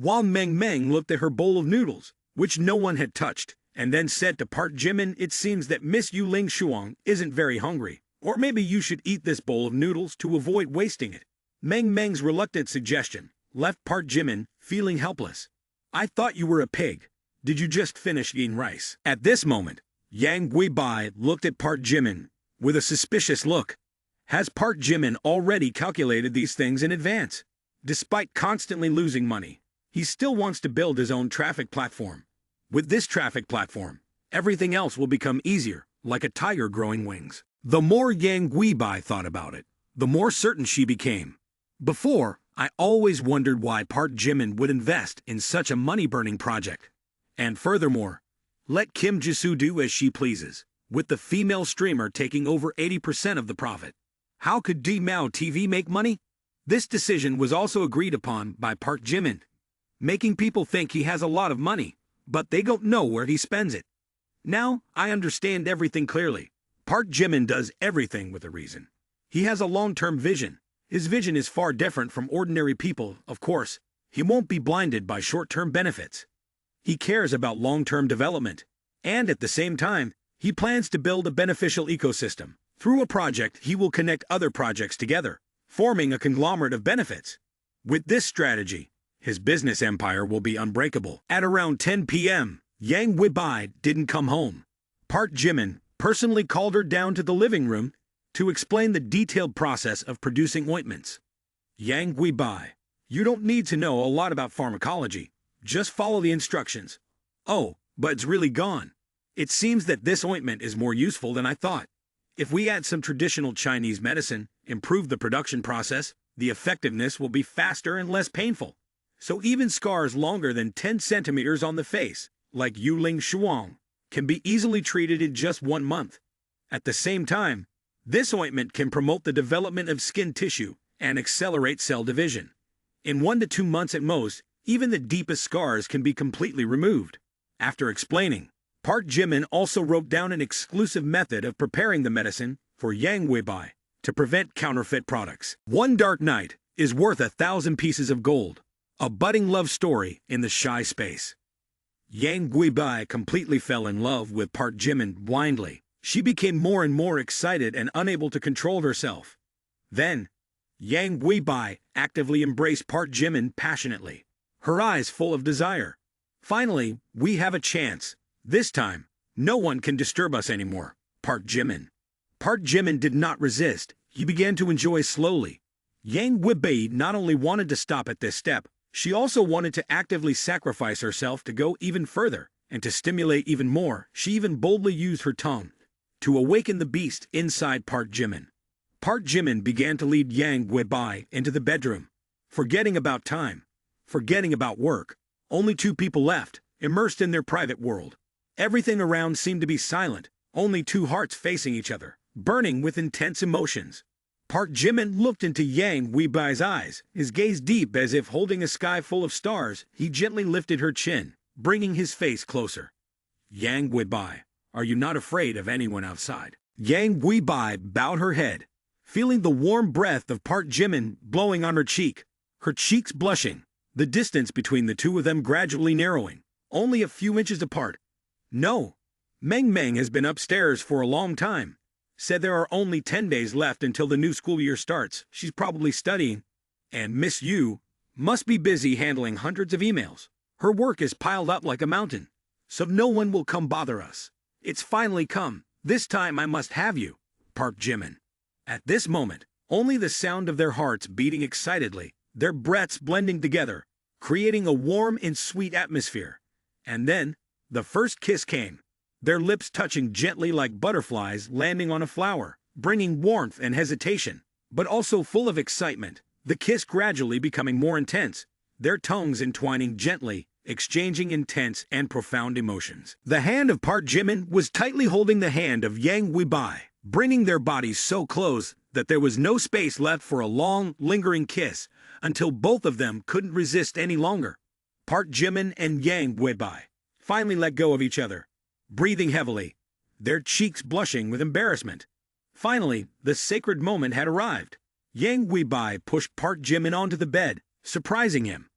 While Meng Meng looked at her bowl of noodles, which no one had touched, and then said to Park Jimin, It seems that Miss Yuling Shuang isn't very hungry, or maybe you should eat this bowl of noodles to avoid wasting it. Meng Meng's reluctant suggestion left Park Jimin feeling helpless. I thought you were a pig. Did you just finish eating rice? At this moment, Yang Guibai looked at Park Jimin with a suspicious look. Has Park Jimin already calculated these things in advance? Despite constantly losing money, he still wants to build his own traffic platform. With this traffic platform, everything else will become easier, like a tiger growing wings. The more Yang Guibai thought about it, the more certain she became. Before, I always wondered why Park Jimin would invest in such a money-burning project. And furthermore, let Kim Jisoo do as she pleases, with the female streamer taking over 80% of the profit. How could Mao TV make money? This decision was also agreed upon by Park Jimin, making people think he has a lot of money, but they don't know where he spends it. Now, I understand everything clearly. Park Jimin does everything with a reason. He has a long-term vision. His vision is far different from ordinary people, of course. He won't be blinded by short-term benefits. He cares about long-term development. And at the same time, he plans to build a beneficial ecosystem. Through a project, he will connect other projects together, forming a conglomerate of benefits. With this strategy, his business empire will be unbreakable. At around 10 p.m., Yang Guibai didn't come home. Park Jimin personally called her down to the living room to explain the detailed process of producing ointments. Yang Guibai, You don't need to know a lot about pharmacology. Just follow the instructions. Oh, but it's really gone. It seems that this ointment is more useful than I thought. If we add some traditional Chinese medicine, improve the production process, the effectiveness will be faster and less painful. So even scars longer than 10 centimeters on the face, like Yuling Shuang, can be easily treated in just 1 month. At the same time, this ointment can promote the development of skin tissue and accelerate cell division. In 1 to 2 months at most, even the deepest scars can be completely removed. After explaining, Park Jimin also wrote down an exclusive method of preparing the medicine for Yang Weibai to prevent counterfeit products. One dark night is worth 1,000 pieces of gold. A budding love story in the shy space. Yang Weibai completely fell in love with Park Jimin blindly. She became more and more excited and unable to control herself. Then, Yang Weibai actively embraced Park Jimin passionately, her eyes full of desire. Finally, we have a chance. This time, no one can disturb us anymore. Park Jimin. Park Jimin did not resist. He began to enjoy slowly. Yang Weibai not only wanted to stop at this step, she also wanted to actively sacrifice herself to go even further, and to stimulate even more. She even boldly used her tongue to awaken the beast inside Park Jimin. Park Jimin began to lead Yang Weibai into the bedroom, forgetting about time, forgetting about work. Only 2 people left, immersed in their private world. Everything around seemed to be silent, only 2 hearts facing each other, burning with intense emotions. Park Jimin looked into Yang Weibai's eyes, his gaze deep as if holding a sky full of stars. He gently lifted her chin, bringing his face closer. Yang Weibai, are you not afraid of anyone outside? Yang Weibai bowed her head, feeling the warm breath of Park Jimin blowing on her cheeks blushing, the distance between the 2 of them gradually narrowing, only a few inches apart. No, Meng Meng has been upstairs for a long time. Said there are only 10 days left until the new school year starts. She's probably studying. And Miss Yu must be busy handling hundreds of emails. Her work is piled up like a mountain, so no one will come bother us. It's finally come. This time I must have you, Park Jimin. At this moment, only the sound of their hearts beating excitedly, their breaths blending together, creating a warm and sweet atmosphere. And then, the first kiss came, their lips touching gently like butterflies landing on a flower, bringing warmth and hesitation, but also full of excitement, the kiss gradually becoming more intense, their tongues entwining gently, exchanging intense and profound emotions. The hand of Park Jimin was tightly holding the hand of Yang Weibai, bringing their bodies so close that there was no space left for a long, lingering kiss, until both of them couldn't resist any longer. Park Jimin and Yang Weibai finally let go of each other, breathing heavily, their cheeks blushing with embarrassment. Finally, the sacred moment had arrived. Yang Weibai pushed Park Jimin onto the bed, surprising him.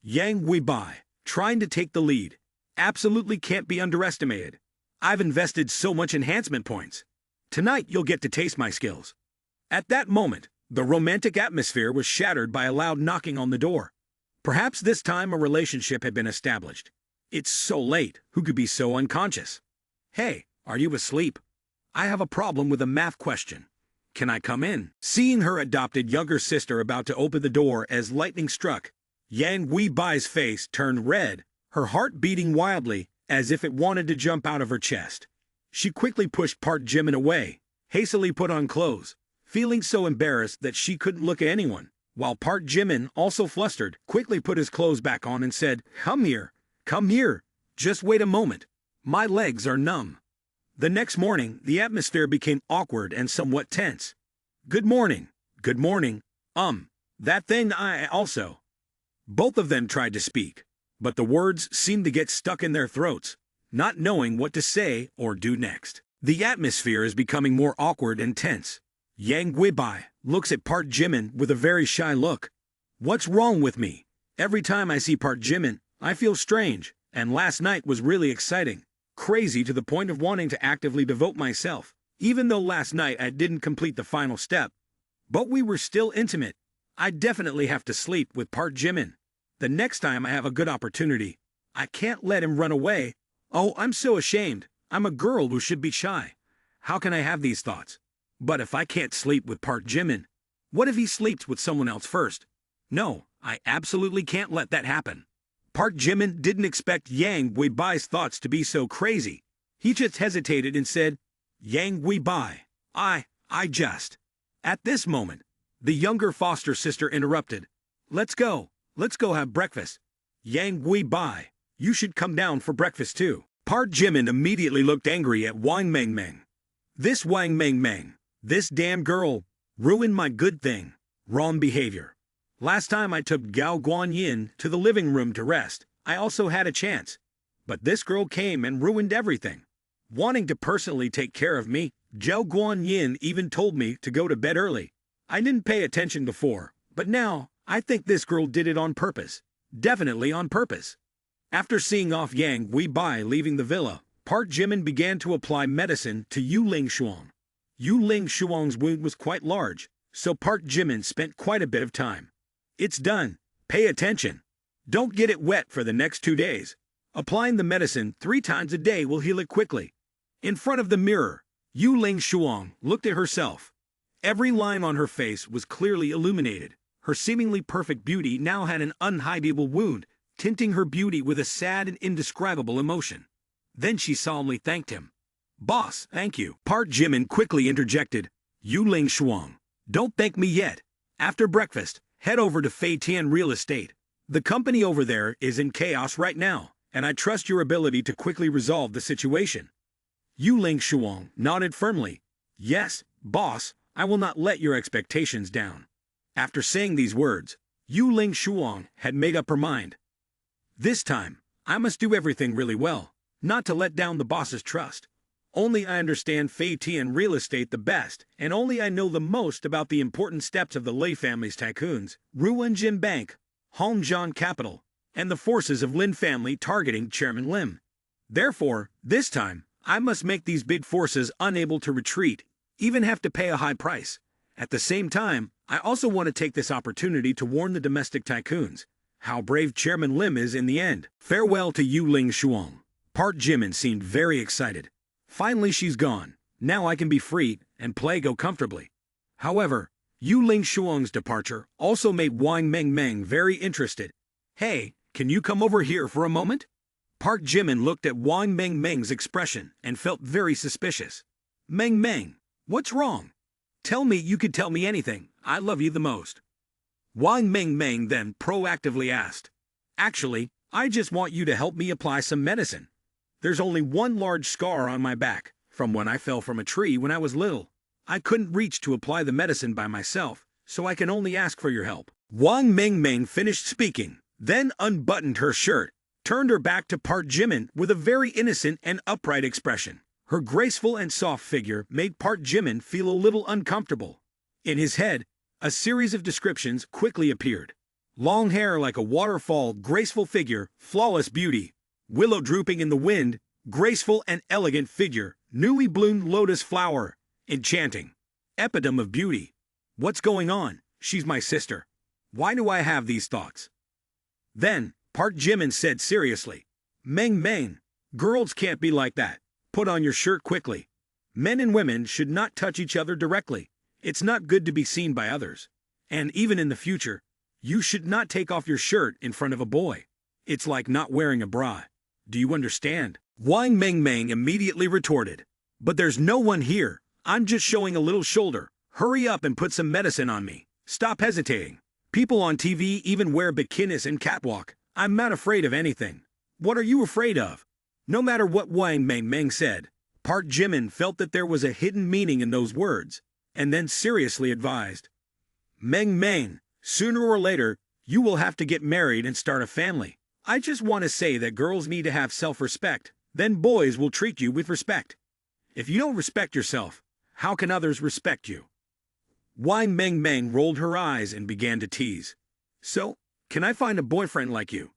Yang Weibai, trying to take the lead, absolutely can't be underestimated. I've invested so much enhancement points. Tonight you'll get to taste my skills. At that moment, the romantic atmosphere was shattered by a loud knocking on the door. Perhaps this time a relationship had been established. It's so late, who could be so unconscious? Hey, are you asleep? I have a problem with a math question. Can I come in? Seeing her adopted younger sister about to open the door as lightning struck, Yang Weibai's face turned red, her heart beating wildly as if it wanted to jump out of her chest. She quickly pushed Park Jimin away, hastily put on clothes, feeling so embarrassed that she couldn't look at anyone, while Park Jimin, also flustered, quickly put his clothes back on and said, Come here, just wait a moment. My legs are numb. The next morning, the atmosphere became awkward and somewhat tense. Good morning. That thing I also. Both of them tried to speak, but the words seemed to get stuck in their throats, not knowing what to say or do next. The atmosphere is becoming more awkward and tense. Yang Weibai looks at Park Jimin with a very shy look. What's wrong with me? Every time I see Park Jimin, I feel strange, and last night was really exciting. Crazy to the point of wanting to actively devote myself, even though last night I didn't complete the final step. But we were still intimate. I definitely have to sleep with Park Jimin. The next time I have a good opportunity, I can't let him run away. Oh, I'm so ashamed. I'm a girl who should be shy. How can I have these thoughts? But if I can't sleep with Park Jimin, what if he sleeps with someone else first? No, I absolutely can't let that happen. Park Jimin didn't expect Yang Weibai's thoughts to be so crazy. He just hesitated and said, Yang Weibai, I just. At this moment, the younger foster sister interrupted. Let's go have breakfast. Yang Weibai, you should come down for breakfast too. Park Jimin immediately looked angry at Wang Mengmeng. This Wang Mengmeng, this damn girl, ruined my good thing. Wrong behavior. Last time I took Gao Guanyin to the living room to rest, I also had a chance. But this girl came and ruined everything. Wanting to personally take care of me, Gao Guanyin even told me to go to bed early. I didn't pay attention before, but now I think this girl did it on purpose. Definitely on purpose. After seeing off Yang Weibai leaving the villa, Park Jimin began to apply medicine to Yu Ling Shuang. Yu Ling Shuang's wound was quite large, so Park Jimin spent quite a bit of time. It's done. Pay attention. Don't get it wet for the next 2 days. Applying the medicine 3 times a day will heal it quickly. In front of the mirror, Yu Ling Shuang looked at herself. Every line on her face was clearly illuminated. Her seemingly perfect beauty now had an unhideable wound, tinting her beauty with a sad and indescribable emotion. Then she solemnly thanked him. Boss, thank you. Park Jimin quickly interjected. Yu Ling Shuang, don't thank me yet. After breakfast, head over to Fei Tian Real Estate. The company over there is in chaos right now, and I trust your ability to quickly resolve the situation. Yu Ling Shuang nodded firmly. Yes, boss, I will not let your expectations down. After saying these words, Yu Ling Shuang had made up her mind. This time, I must do everything really well, not to let down the boss's trust. Only I understand Fei Tian Real Estate the best, and only I know the most about the important steps of the Lei family's tycoons, Ruanjin Bank, Hongjian Capital, and the forces of Lin family targeting Chairman Lim. Therefore, this time, I must make these big forces unable to retreat, even have to pay a high price. At the same time, I also want to take this opportunity to warn the domestic tycoons how brave Chairman Lim is in the end. Farewell to Yu Ling Shuang. Park Jimin seemed very excited. Finally she's gone. Now I can be free and play go comfortably. However, Yu Ling Shuang's departure also made Wang Mengmeng very interested. Hey, can you come over here for a moment? Park Jimin looked at Wang Mengmeng's expression and felt very suspicious. Mengmeng, what's wrong? Tell me, you could tell me anything. I love you the most. Wang Mengmeng then proactively asked. Actually, I just want you to help me apply some medicine. There's only one large scar on my back, from when I fell from a tree when I was little. I couldn't reach to apply the medicine by myself, so I can only ask for your help. Wang Mengmeng finished speaking, then unbuttoned her shirt, turned her back to Park Jimin with a very innocent and upright expression. Her graceful and soft figure made Park Jimin feel a little uncomfortable. In his head, a series of descriptions quickly appeared. Long hair like a waterfall, graceful figure, flawless beauty, willow drooping in the wind, graceful and elegant figure, newly bloomed lotus flower, enchanting, epitome of beauty. What's going on? She's my sister. Why do I have these thoughts? Then, Park Jimin said seriously, Meng, girls can't be like that. Put on your shirt quickly. Men and women should not touch each other directly. It's not good to be seen by others. And even in the future, you should not take off your shirt in front of a boy. It's like not wearing a bra. Do you understand? Wang Mengmeng immediately retorted. But there's no one here. I'm just showing a little shoulder. Hurry up and put some medicine on me. Stop hesitating. People on TV even wear bikinis and catwalk. I'm not afraid of anything. What are you afraid of? No matter what Wang Mengmeng said, Park Jimin felt that there was a hidden meaning in those words, and then seriously advised. Meng, sooner or later, you will have to get married and start a family. I just want to say that girls need to have self-respect, then boys will treat you with respect. If you don't respect yourself, how can others respect you? Wang Mengmeng rolled her eyes and began to tease. So, can I find a boyfriend like you?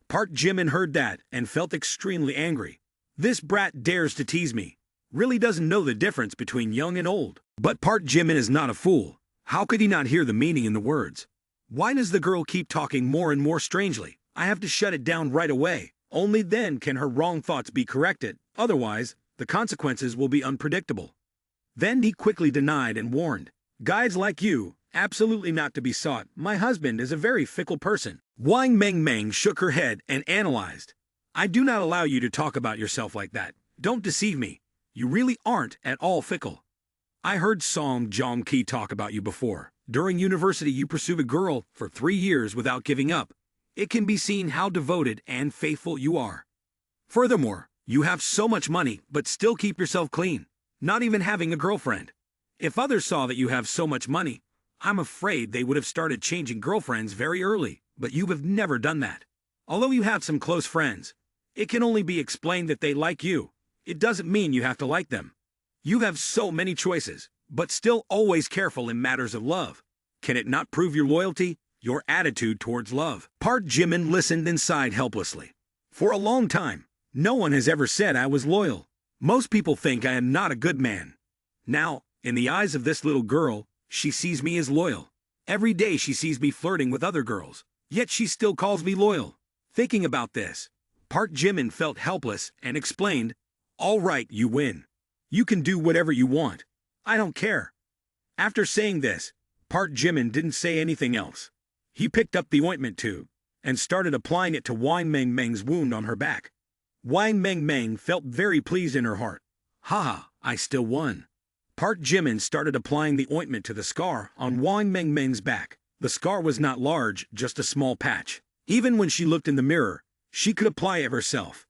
Park Jimin heard that and felt extremely angry. This brat dares to tease me. Really doesn't know the difference between young and old. But Park Jimin is not a fool. How could he not hear the meaning in the words? Why does the girl keep talking more and more strangely? I have to shut it down right away. Only then can her wrong thoughts be corrected. Otherwise, the consequences will be unpredictable. Then he quickly denied and warned. Guys like you, Absolutely not to be sought. My husband is a very fickle person. Wang Meng Meng shook her head and analyzed. I do not allow you to talk about yourself like that. Don't deceive me. You really aren't at all fickle. I heard Song Jong Ki talk about you before. During university you pursued a girl for 3 years without giving up. It can be seen how devoted and faithful you are. Furthermore, you have so much money but still keep yourself clean, not even having a girlfriend. If others saw that you have so much money, I'm afraid they would have started changing girlfriends very early, but you have never done that. Although you have some close friends, it can only be explained that they like you. It doesn't mean you have to like them. You have so many choices, but still always careful in matters of love. Can it not prove your loyalty, your attitude towards love? Park Jimin listened and sighed helplessly. For a long time, no one has ever said I was loyal. Most people think I am not a good man. Now, in the eyes of this little girl, she sees me as loyal. Every day she sees me flirting with other girls, yet she still calls me loyal. Thinking about this, Park Jimin felt helpless and explained, "All right, you win. You can do whatever you want. I don't care." After saying this, Park Jimin didn't say anything else. He picked up the ointment tube and started applying it to Wang Meng Meng's wound on her back. Wang Meng Meng felt very pleased in her heart. Haha, I still won. Park Jimin started applying the ointment to the scar on Wang Meng Meng's back. The scar was not large, just a small patch. Even when she looked in the mirror, she could apply it herself.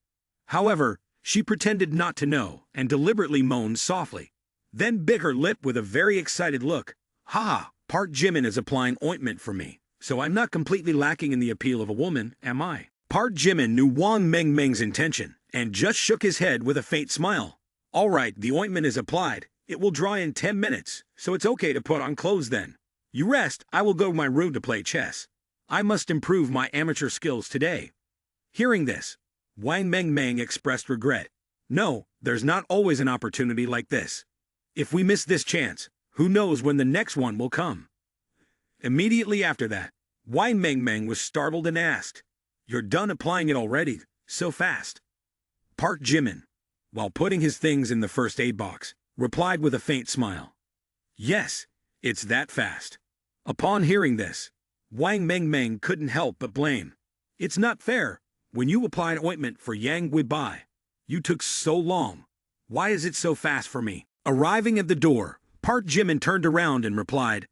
However, she pretended not to know and deliberately moaned softly. Then bit her lip with a very excited look. Haha, Park Jimin is applying ointment for me, so I'm not completely lacking in the appeal of a woman, am I? Park Jimin knew Wang Meng Meng's intention and just shook his head with a faint smile. All right, the ointment is applied. It will dry in 10 minutes, so it's okay to put on clothes then. You rest, I will go to my room to play chess. I must improve my amateur skills today. Hearing this, Wang Meng Meng expressed regret. No, there's not always an opportunity like this. If we miss this chance, who knows when the next one will come? Immediately after that, Wang Meng Meng was startled and asked, You're done applying it already, so fast? Park Jimin, while putting his things in the first aid box, replied with a faint smile. Yes, it's that fast. Upon hearing this, Wang Meng Meng couldn't help but blame. It's not fair. When you applied ointment for Yang Weibai, you took so long. Why is it so fast for me? Arriving at the door, Park Jimin turned around and replied,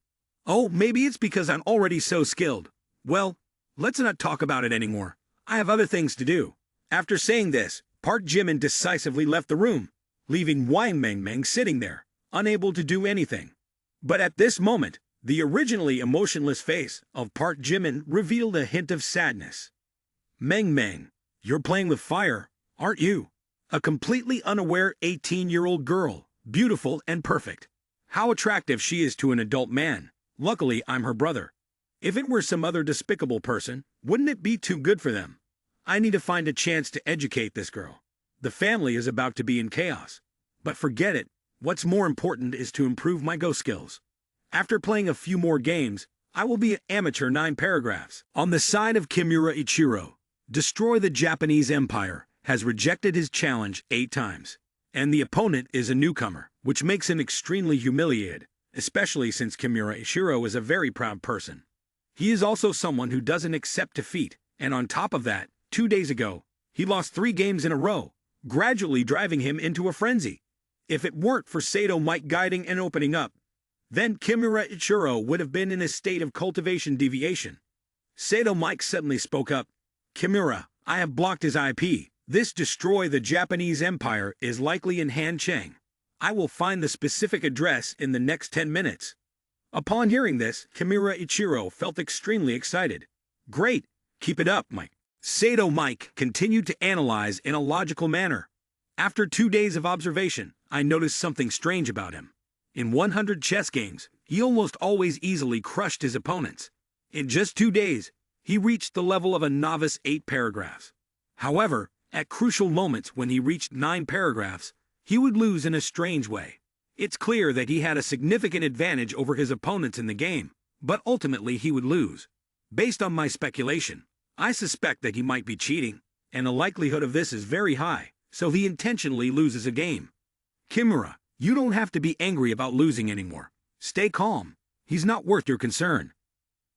Oh, maybe it's because I'm already so skilled. Well, let's not talk about it anymore. I have other things to do. After saying this, Park Jimin decisively left the room, leaving Wang Meng Meng sitting there, unable to do anything. But at this moment, the originally emotionless face of Park Jimin revealed a hint of sadness. Meng Meng, you're playing with fire, aren't you? A completely unaware 18-year-old girl, beautiful and perfect. How attractive she is to an adult man. Luckily, I'm her brother. If it were some other despicable person, wouldn't it be too good for them? I need to find a chance to educate this girl. The family is about to be in chaos. But forget it. What's more important is to improve my Go skills. After playing a few more games, I will be an amateur 9 paragraphs. On the side of Kimura Ichiro, destroy the Japanese Empire, has rejected his challenge 8 times. And the opponent is a newcomer, which makes him extremely humiliated, especially since Kimura Ichiro is a very proud person. He is also someone who doesn't accept defeat, and on top of that, 2 days ago, he lost 3 games in a row, gradually driving him into a frenzy. If it weren't for Sato Mike guiding and opening up, then Kimura Ichiro would have been in a state of cultivation deviation. Sato Mike suddenly spoke up. Kimura, I have blocked his IP. This destroy the Japanese Empire is likely in Hancheng. I will find the specific address in the next 10 minutes. Upon hearing this, Kimura Ichiro felt extremely excited. Great, keep it up, Mike. Sato Mike continued to analyze in a logical manner. After 2 days of observation, I noticed something strange about him. In 100 chess games, he almost always easily crushed his opponents. In just 2 days, he reached the level of a novice 8 paragraphs. However, at crucial moments when he reached 9 paragraphs, he would lose in a strange way. It's clear that he had a significant advantage over his opponents in the game, but ultimately he would lose. Based on my speculation, I suspect that he might be cheating, and the likelihood of this is very high, so he intentionally loses a game. Kimura, you don't have to be angry about losing anymore. Stay calm. He's not worth your concern.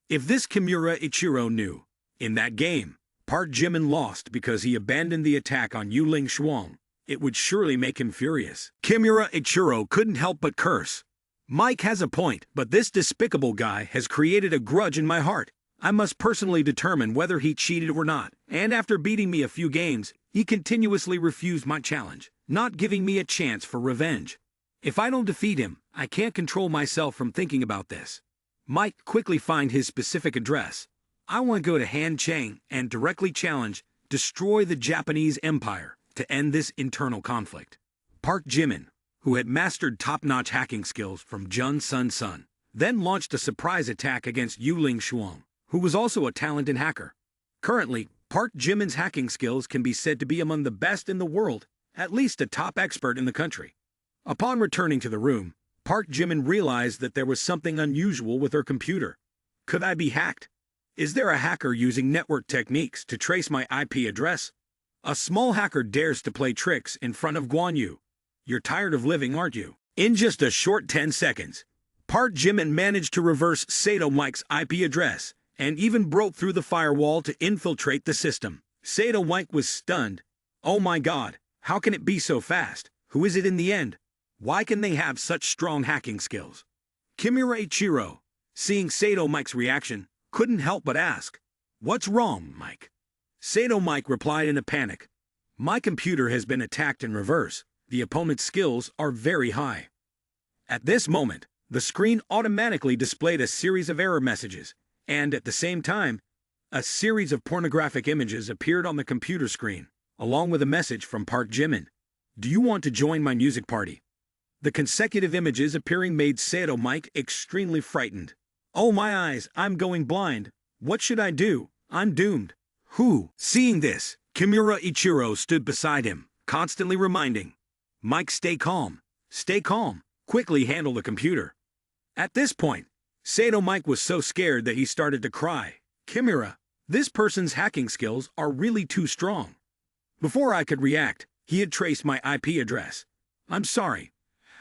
If this Kimura Ichiro knew, in that game, Park Jimin lost because he abandoned the attack on Yuling Shuang, it would surely make him furious. Kimura Ichiro couldn't help but curse. Mike has a point, but this despicable guy has created a grudge in my heart. I must personally determine whether he cheated or not, and after beating me a few games, he continuously refused my challenge, not giving me a chance for revenge. If I don't defeat him, I can't control myself from thinking about this. Mike quickly find his specific address. I want to go to Hanchang and directly challenge, destroy the Japanese Empire to end this internal conflict. Park Jimin, who had mastered top-notch hacking skills from Jun Sun, then launched a surprise attack against Yuling Shuang, who was also a talented hacker. Currently, Park Jimin's hacking skills can be said to be among the best in the world, at least a top expert in the country. Upon returning to the room, Park Jimin realized that there was something unusual with her computer. Could I be hacked? Is there a hacker using network techniques to trace my IP address? A small hacker dares to play tricks in front of Guan Yu. You're tired of living, aren't you? In just a short 10 seconds, Park Jimin managed to reverse Sato Mike's IP address and even broke through the firewall to infiltrate the system. Sato Mike was stunned. Oh my god, how can it be so fast? Who is it in the end? Why can they have such strong hacking skills? Kimura Ichiro, seeing Sato Mike's reaction, couldn't help but ask, "What's wrong, Mike?" Sato Mike replied in a panic, "My computer has been attacked in reverse. The opponent's skills are very high." At this moment, the screen automatically displayed a series of error messages, and at the same time, a series of pornographic images appeared on the computer screen, along with a message from Park Jimin. "Do you want to join my music party?" The consecutive images appearing made Sato Mike extremely frightened. "Oh my eyes, I'm going blind. What should I do? I'm doomed." Who? Seeing this, Kimura Ichiro stood beside him, constantly reminding, "Mike, stay calm. Stay calm. Quickly handle the computer." At this point, Sato Mike was so scared that he started to cry. "Kimura, this person's hacking skills are really too strong." Before I could react, he had traced my IP address. "I'm sorry.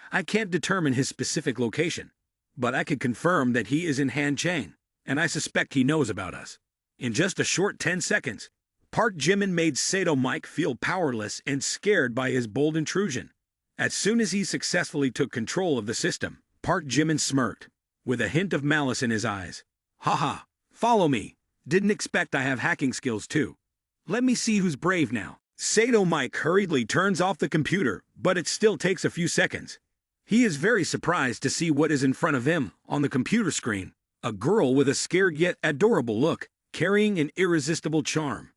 I can't determine his specific location, but I can confirm that he is in Hanchang, and I suspect he knows about us." In just a short 10 seconds, Park Jimin made Sato Mike feel powerless and scared by his bold intrusion. As soon as he successfully took control of the system, Park Jimin smirked, with a hint of malice in his eyes. "Haha, follow me. Didn't expect I have hacking skills too. Let me see who's brave now." Sato Mike hurriedly turns off the computer, but it still takes a few seconds. He is very surprised to see what is in front of him on the computer screen, a girl with a scared yet adorable look, carrying an irresistible charm.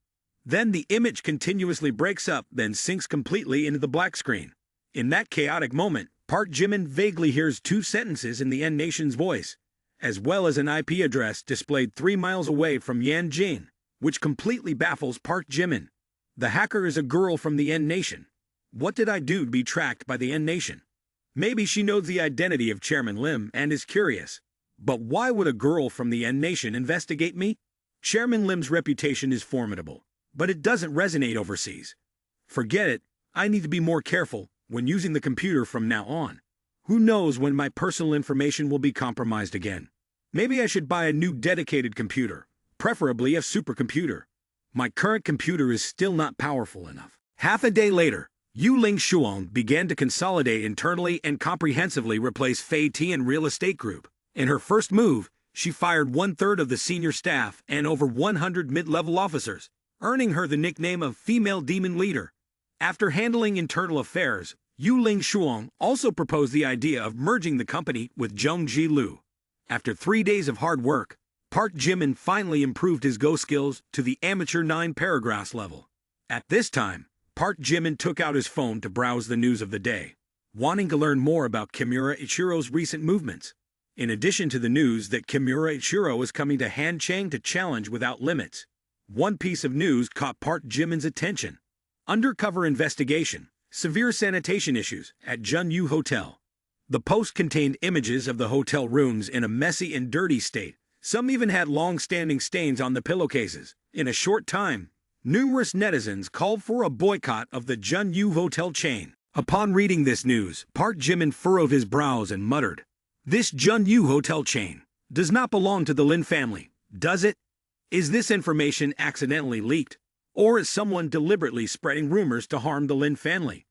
Then the image continuously breaks up, then sinks completely into the black screen. In that chaotic moment, Park Jimin vaguely hears two sentences in the N Nation's voice, as well as an IP address displayed 3 miles away from Yanjin, which completely baffles Park Jimin. The hacker is a girl from the N Nation. What did I do to be tracked by the N Nation? Maybe she knows the identity of Chairman Lim and is curious. But why would a girl from the N Nation investigate me? Chairman Lim's reputation is formidable, but it doesn't resonate overseas. Forget it, I need to be more careful when using the computer from now on. Who knows when my personal information will be compromised again. Maybe I should buy a new dedicated computer, preferably a supercomputer. My current computer is still not powerful enough. Half a day later, Yuling Shuang began to consolidate internally and comprehensively replace Fei Tian Real Estate Group. In her first move, she fired 1/3 of the senior staff and over 100 mid-level officers, earning her the nickname of Female Demon Leader. After handling internal affairs, Yuling Shuang also proposed the idea of merging the company with Zhong Lu. After 3 days of hard work, Park Jimin finally improved his Go skills to the amateur 9 paragraphs level. At this time, Park Jimin took out his phone to browse the news of the day, wanting to learn more about Kimura Ichiro's recent movements. In addition to the news that Kimura Ichiro was coming to Hanchang to challenge without limits, one piece of news caught Park Jimin's attention. Undercover investigation, severe sanitation issues at Junyu Hotel. The post contained images of the hotel rooms in a messy and dirty state. Some even had long-standing stains on the pillowcases. In a short time, numerous netizens called for a boycott of the Junyu Hotel chain. Upon reading this news, Park Jimin furrowed his brows and muttered, This Junyu hotel chain does not belong to the Lin family, does it? Is this information accidentally leaked? Or is someone deliberately spreading rumors to harm the Lin family?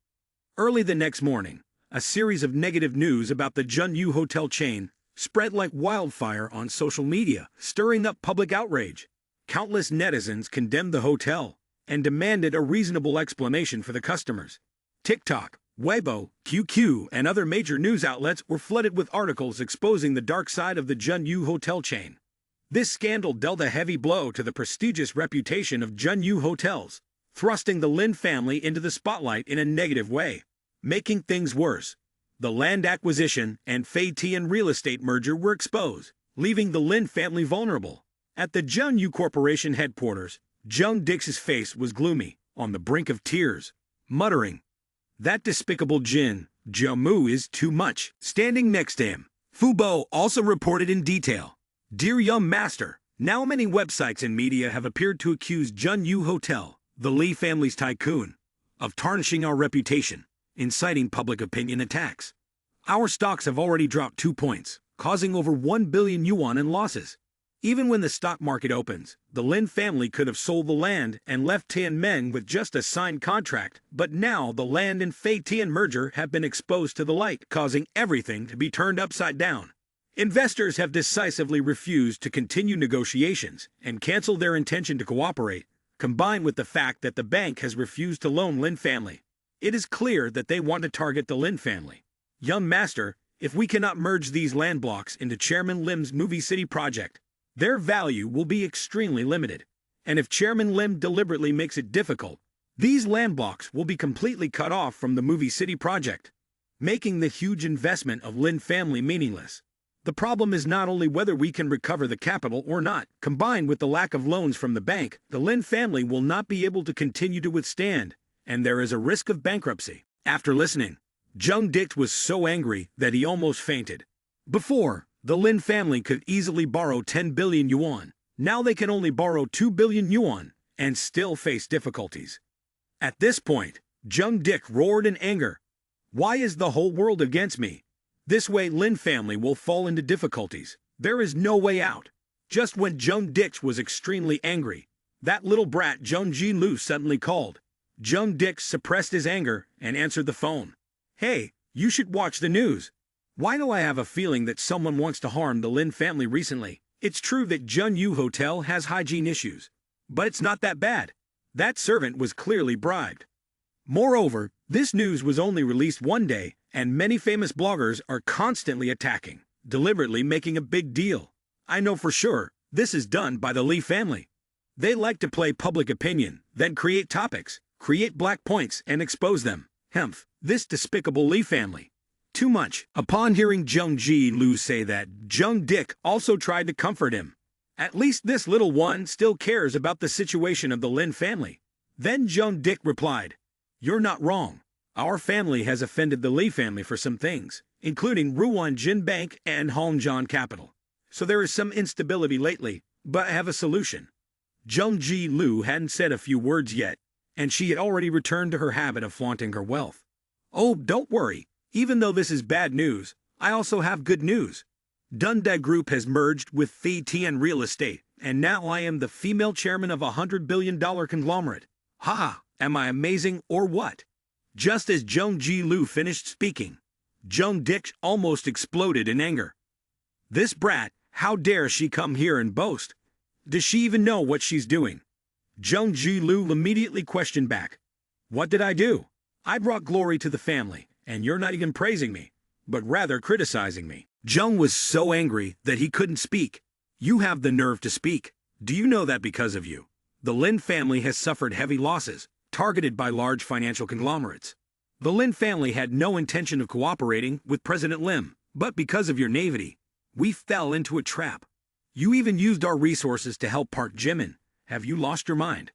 Early the next morning, a series of negative news about the Junyu hotel chain spread like wildfire on social media, stirring up public outrage. Countless netizens condemned the hotel and demanded a reasonable explanation for the customers. TikTok, Weibo, QQ, and other major news outlets were flooded with articles exposing the dark side of the Junyu hotel chain. This scandal dealt a heavy blow to the prestigious reputation of Junyu hotels, thrusting the Lin family into the spotlight in a negative way. Making things worse, the land acquisition and Faitian real estate merger were exposed, leaving the Lin family vulnerable. At the Junyu Corporation headquarters, Jung Dix's face was gloomy, on the brink of tears, muttering, "That despicable Jin Jamu is too much." Standing next to him, Fubo also reported in detail, "Dear young master, now many websites and media have appeared to accuse Junyu Hotel, the Lee family's tycoon, of tarnishing our reputation, inciting public opinion attacks. Our stocks have already dropped 2 points, causing over 1 billion yuan in losses. Even when the stock market opens, the Lin family could have sold the land and left Tianmen with just a signed contract, but now the land and Faitian merger have been exposed to the light, causing everything to be turned upside down. Investors have decisively refused to continue negotiations and cancel their intention to cooperate, combined with the fact that the bank has refused to loan Lin family. It is clear that they want to target the Lin family. Young master, if we cannot merge these land blocks into Chairman Lim's Movie City project, their value will be extremely limited. And if Chairman Lim deliberately makes it difficult, these land blocks will be completely cut off from the Movie City project, making the huge investment of Lin family meaningless. The problem is not only whether we can recover the capital or not. Combined with the lack of loans from the bank, the Lin family will not be able to continue to withstand, and there is a risk of bankruptcy." After listening, Jung Dick was so angry that he almost fainted. Before, the Lin family could easily borrow 10 billion yuan. Now they can only borrow 2 billion yuan and still face difficulties. At this point, Jung Dick roared in anger. "Why is the whole world against me? This way Lin family will fall into difficulties. There is no way out." Just when Jung Dick was extremely angry, that little brat Jung Ji Lu suddenly called. Jung Dick suppressed his anger and answered the phone. "Hey, you should watch the news. Why do I have a feeling that someone wants to harm the Lin family recently? It's true that Junyu Hotel has hygiene issues, but it's not that bad. That servant was clearly bribed. Moreover, this news was only released one day, and many famous bloggers are constantly attacking, deliberately making a big deal. I know for sure this is done by the Lee family. They like to play public opinion, then create topics, create black points, and expose them. Hemph, this despicable Lee family. Too much." Upon hearing Jung Ji Lu say that, Jung Dick also tried to comfort him. "At least this little one still cares about the situation of the Lin family." Then Jung Dick replied, "You're not wrong. Our family has offended the Lee family for some things, including Ruan Jin Bank and Hongjian Capital. So there is some instability lately, but I have a solution." Jung Ji Lu hadn't said a few words yet, and she had already returned to her habit of flaunting her wealth. "Oh, don't worry. Even though this is bad news, I also have good news. Dunda Group has merged with Faitian Real Estate, and now I am the female chairman of a $100 billion conglomerate. Ha! Am I amazing or what?" Just as Jung Ji Lu finished speaking, Jung Dick almost exploded in anger. "This brat, how dare she come here and boast? Does she even know what she's doing?" Jung Ji Lu immediately questioned back. "What did I do? I brought glory to the family. And you're not even praising me, but rather criticizing me." Jung was so angry that he couldn't speak. "You have the nerve to speak. Do you know that because of you, the Lin family has suffered heavy losses, targeted by large financial conglomerates? The Lin family had no intention of cooperating with President Lim, but because of your naivety, we fell into a trap. You even used our resources to help Park Jimin. Have you lost your mind?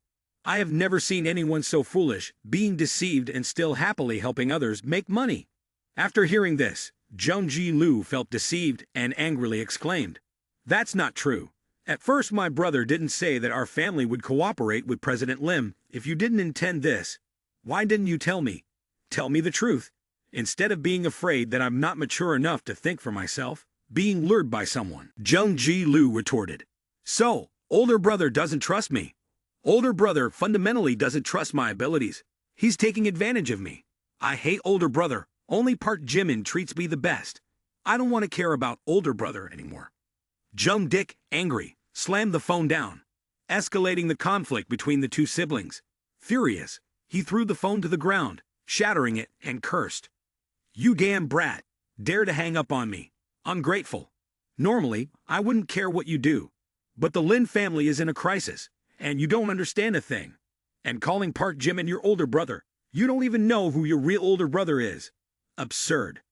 I have never seen anyone so foolish, being deceived and still happily helping others make money." After hearing this, Jung Ji Lu felt deceived and angrily exclaimed, "That's not true. At first my brother didn't say that our family would cooperate with President Lim. If you didn't intend this, why didn't you tell me? Tell me the truth. instead of being afraid that I'm not mature enough to think for myself, being lured by someone. Jung Ji-lu retorted. So, older brother doesn't trust me. Older brother fundamentally doesn't trust my abilities. He's taking advantage of me. I hate older brother. Only Park Jimin treats me the best. I don't want to care about older brother anymore. Jung Dik, angry, slammed the phone down, escalating the conflict between the two siblings. Furious, he threw the phone to the ground, shattering it, and cursed. You damn brat, dare to hang up on me. Ungrateful. Normally, I wouldn't care what you do. But the Lin family is in a crisis, and you don't understand a thing. And calling Park Jimin your older brother, you don't even know who your real older brother is. Absurd.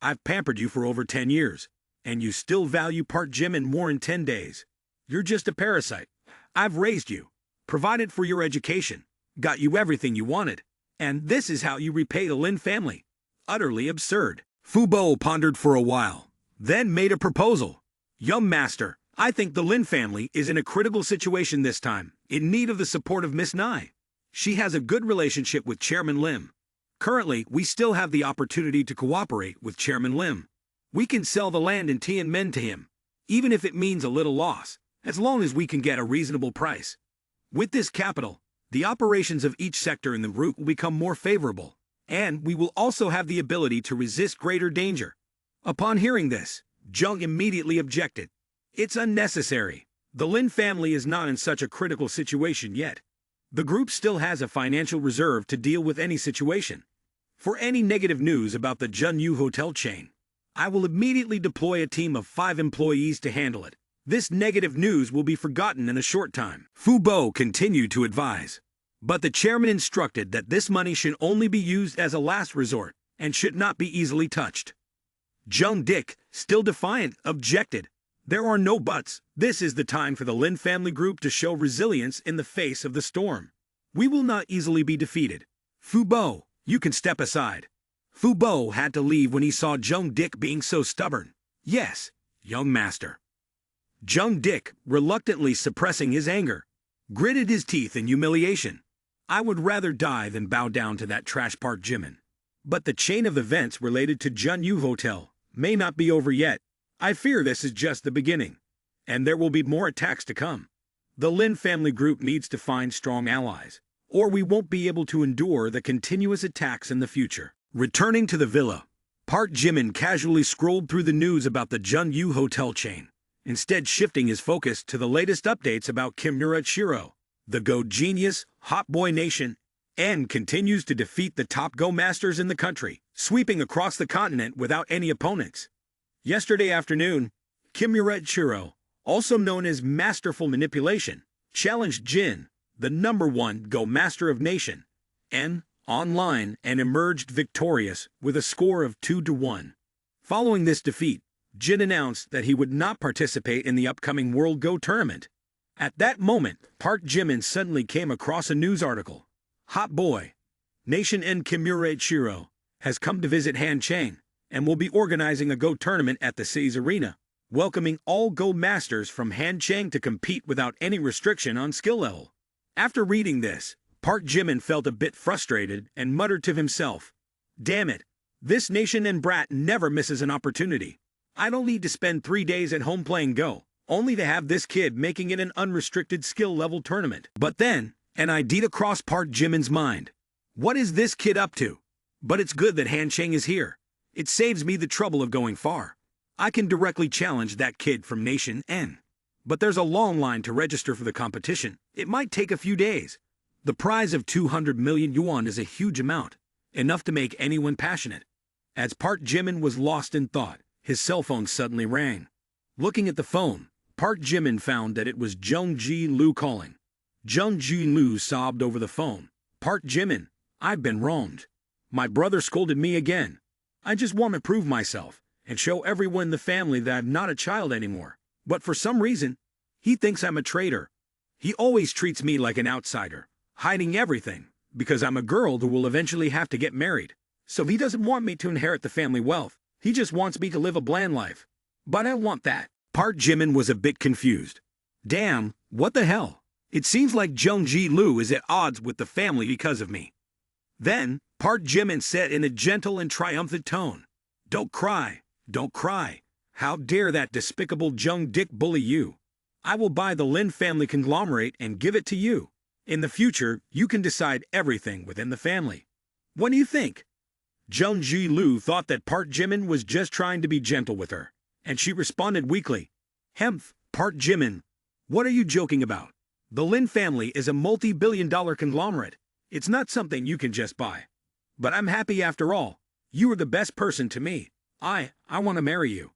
I've pampered you for over 10 years, and you still value Park Jimin more in 10 days. You're just a parasite. I've raised you, provided for your education, got you everything you wanted, and this is how you repay the Lin family. Utterly absurd. Fu Bo pondered for a while, then made a proposal. Young master, I think the Lin family is in a critical situation this time, in need of the support of Miss Nai. She has a good relationship with Chairman Lim. Currently, we still have the opportunity to cooperate with Chairman Lim. We can sell the land in Tianmen to him, even if it means a little loss, as long as we can get a reasonable price. With this capital, the operations of each sector in the route will become more favorable, and we will also have the ability to resist greater danger. Upon hearing this, Jung immediately objected. It's unnecessary. The Lin family is not in such a critical situation yet. The group still has a financial reserve to deal with any situation. For any negative news about the Junyu hotel chain, I will immediately deploy a team of 5 employees to handle it. This negative news will be forgotten in a short time. Fu Bo continued to advise. But the chairman instructed that this money should only be used as a last resort and should not be easily touched. Jung Dik, still defiant, objected. There are no buts. This is the time for the Lin family group to show resilience in the face of the storm. We will not easily be defeated. Fu Bo, you can step aside. Fu Bo had to leave when he saw Jung Dik being so stubborn. Yes, young master. Jung Dik, reluctantly suppressing his anger, gritted his teeth in humiliation. I would rather die than bow down to that trash Park Jimin. But the chain of events related to Junyu Hotel may not be over yet. I fear this is just the beginning, and there will be more attacks to come. The Lin family group needs to find strong allies, or we won't be able to endure the continuous attacks in the future. Returning to the villa, Park Jimin casually scrolled through the news about the Junyu Hotel chain, instead shifting his focus to the latest updates about Kimura Shiro. The Go Genius, Hot Boy Nation, and continues to defeat the top Go Masters in the country, sweeping across the continent without any opponents. Yesterday afternoon, Kimura Shiro, also known as Masterful Manipulation, challenged Jin, the #1 Go Master of Nation, N, online and emerged victorious with a score of 2-1. Following this defeat, Jin announced that he would not participate in the upcoming World Go tournament. At that moment, Park Jimin suddenly came across a news article. Hot Boy Nation N Kimura Shiro has come to visit Hanchang and will be organizing a Go tournament at the city's arena, welcoming all Go Masters from Hanchang to compete without any restriction on skill level. After reading this, Park Jimin felt a bit frustrated and muttered to himself, "Damn it, this Nation and brat never misses an opportunity. I don't need to spend 3 days at home playing Go, only to have this kid making it an unrestricted skill level tournament." But then, an idea crossed Park Jimin's mind. What is this kid up to? But it's good that Hanchang is here. It saves me the trouble of going far. I can directly challenge that kid from Nation N. But there's a long line to register for the competition. It might take a few days. The prize of 200 million yuan is a huge amount, enough to make anyone passionate. As Park Jimin was lost in thought, his cell phone suddenly rang. Looking at the phone, Park Jimin found that it was Jung Ji-lu calling. Jung Ji-lu sobbed over the phone. "Park Jimin, I've been wronged. My brother scolded me again. I just want to prove myself and show everyone in the family that I'm not a child anymore. But for some reason, he thinks I'm a traitor. He always treats me like an outsider, hiding everything, because I'm a girl who will eventually have to get married. So he doesn't want me to inherit the family wealth. He just wants me to live a bland life. But I want that." Park Jimin was a bit confused. Damn, what the hell? It seems like Jung Ji-lu is at odds with the family because of me. Then, Park Jimin said in a gentle and triumphant tone. Don't cry, don't cry. How dare that despicable Jung Dick bully you? I will buy the Lin family conglomerate and give it to you. In the future, you can decide everything within the family. What do you think? Jung Ji-Lu thought that Park Jimin was just trying to be gentle with her, and she responded weakly. Hemph, Park Jimin, what are you joking about? The Lin family is a multi-billion-dollar conglomerate. It's not something you can just buy. But I'm happy after all. You are the best person to me. I want to marry you.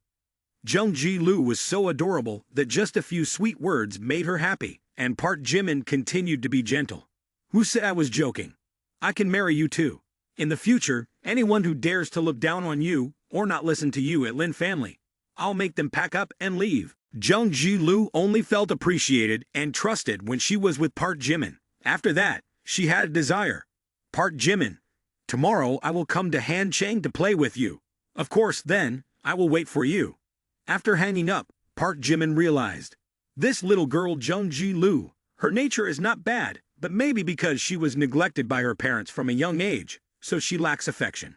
Jung Ji-Lu was so adorable that just a few sweet words made her happy, and Park Jimin continued to be gentle. Who said I was joking? I can marry you too. In the future, anyone who dares to look down on you or not listen to you at Lin family, I'll make them pack up and leave. Jung Ji-Lu only felt appreciated and trusted when she was with Park Jimin. After that, she had a desire. Park Jimin, tomorrow I will come to Hanchang to play with you. Of course, then, I will wait for you. After hanging up, Park Jimin realized. This little girl Jung Ji-Lu, her nature is not bad, but maybe because she was neglected by her parents from a young age, so she lacks affection.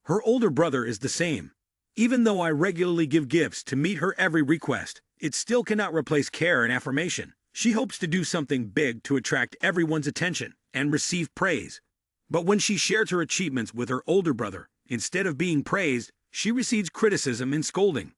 Her older brother is the same. Even though I regularly give gifts to meet her every request, it still cannot replace care and affirmation. She hopes to do something big to attract everyone's attention and receive praise. But when she shares her achievements with her older brother, instead of being praised, she receives criticism and scolding.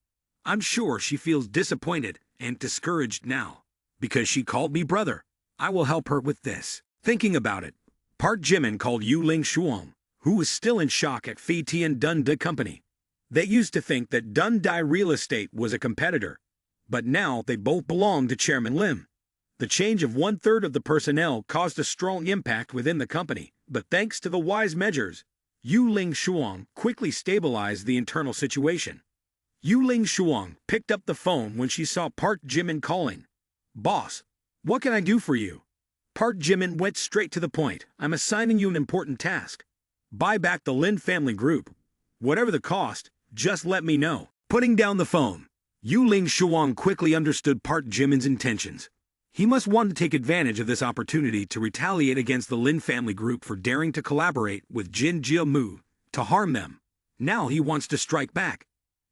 I'm sure she feels disappointed and discouraged now. Because she called me brother, I will help her with this. Thinking about it, Park Jimin called Yu Ling Shuang, who was still in shock at Phi Tian Dun Da Company. They used to think that Dun Dai Real Estate was a competitor, but now they both belong to Chairman Lim. The change of 1/3 of the personnel caused a strong impact within the company, but thanks to the wise measures, Yu Ling Shuang quickly stabilized the internal situation. Yu Ling Shuang picked up the phone when she saw Park Jimin calling. Boss, what can I do for you? Park Jimin went straight to the point. I'm assigning you an important task. Buy back the Lin family group. Whatever the cost, just let me know. Putting down the phone, Yu Ling Shuang quickly understood Park Jimin's intentions. He must want to take advantage of this opportunity to retaliate against the Lin family group for daring to collaborate with Jin Jia-mu to harm them. Now he wants to strike back.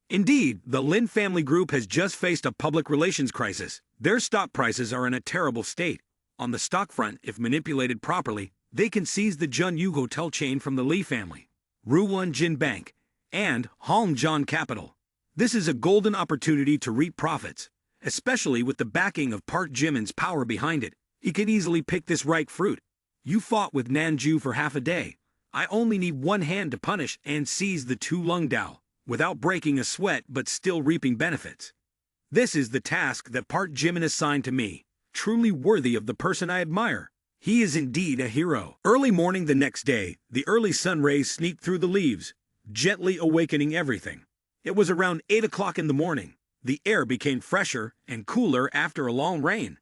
Indeed, the Lin family group has just faced a public relations crisis. Their stock prices are in a terrible state. On the stock front, if manipulated properly, they can seize the Junyu hotel chain from the Li family, Ruwon Jin Bank, and Hongjian Capital. This is a golden opportunity to reap profits, especially with the backing of Park Jimin's power behind it. He could easily pick this ripe fruit. You fought with Nanju for half a day. I only need one hand to punish and seize the two Lung Dao, without breaking a sweat but still reaping benefits. This is the task that Park Jimin assigned to me, truly worthy of the person I admire. He is indeed a hero. Early morning the next day, the early sun rays sneaked through the leaves, gently awakening everything. It was around 8 o'clock in the morning. The air became fresher and cooler after a long rain.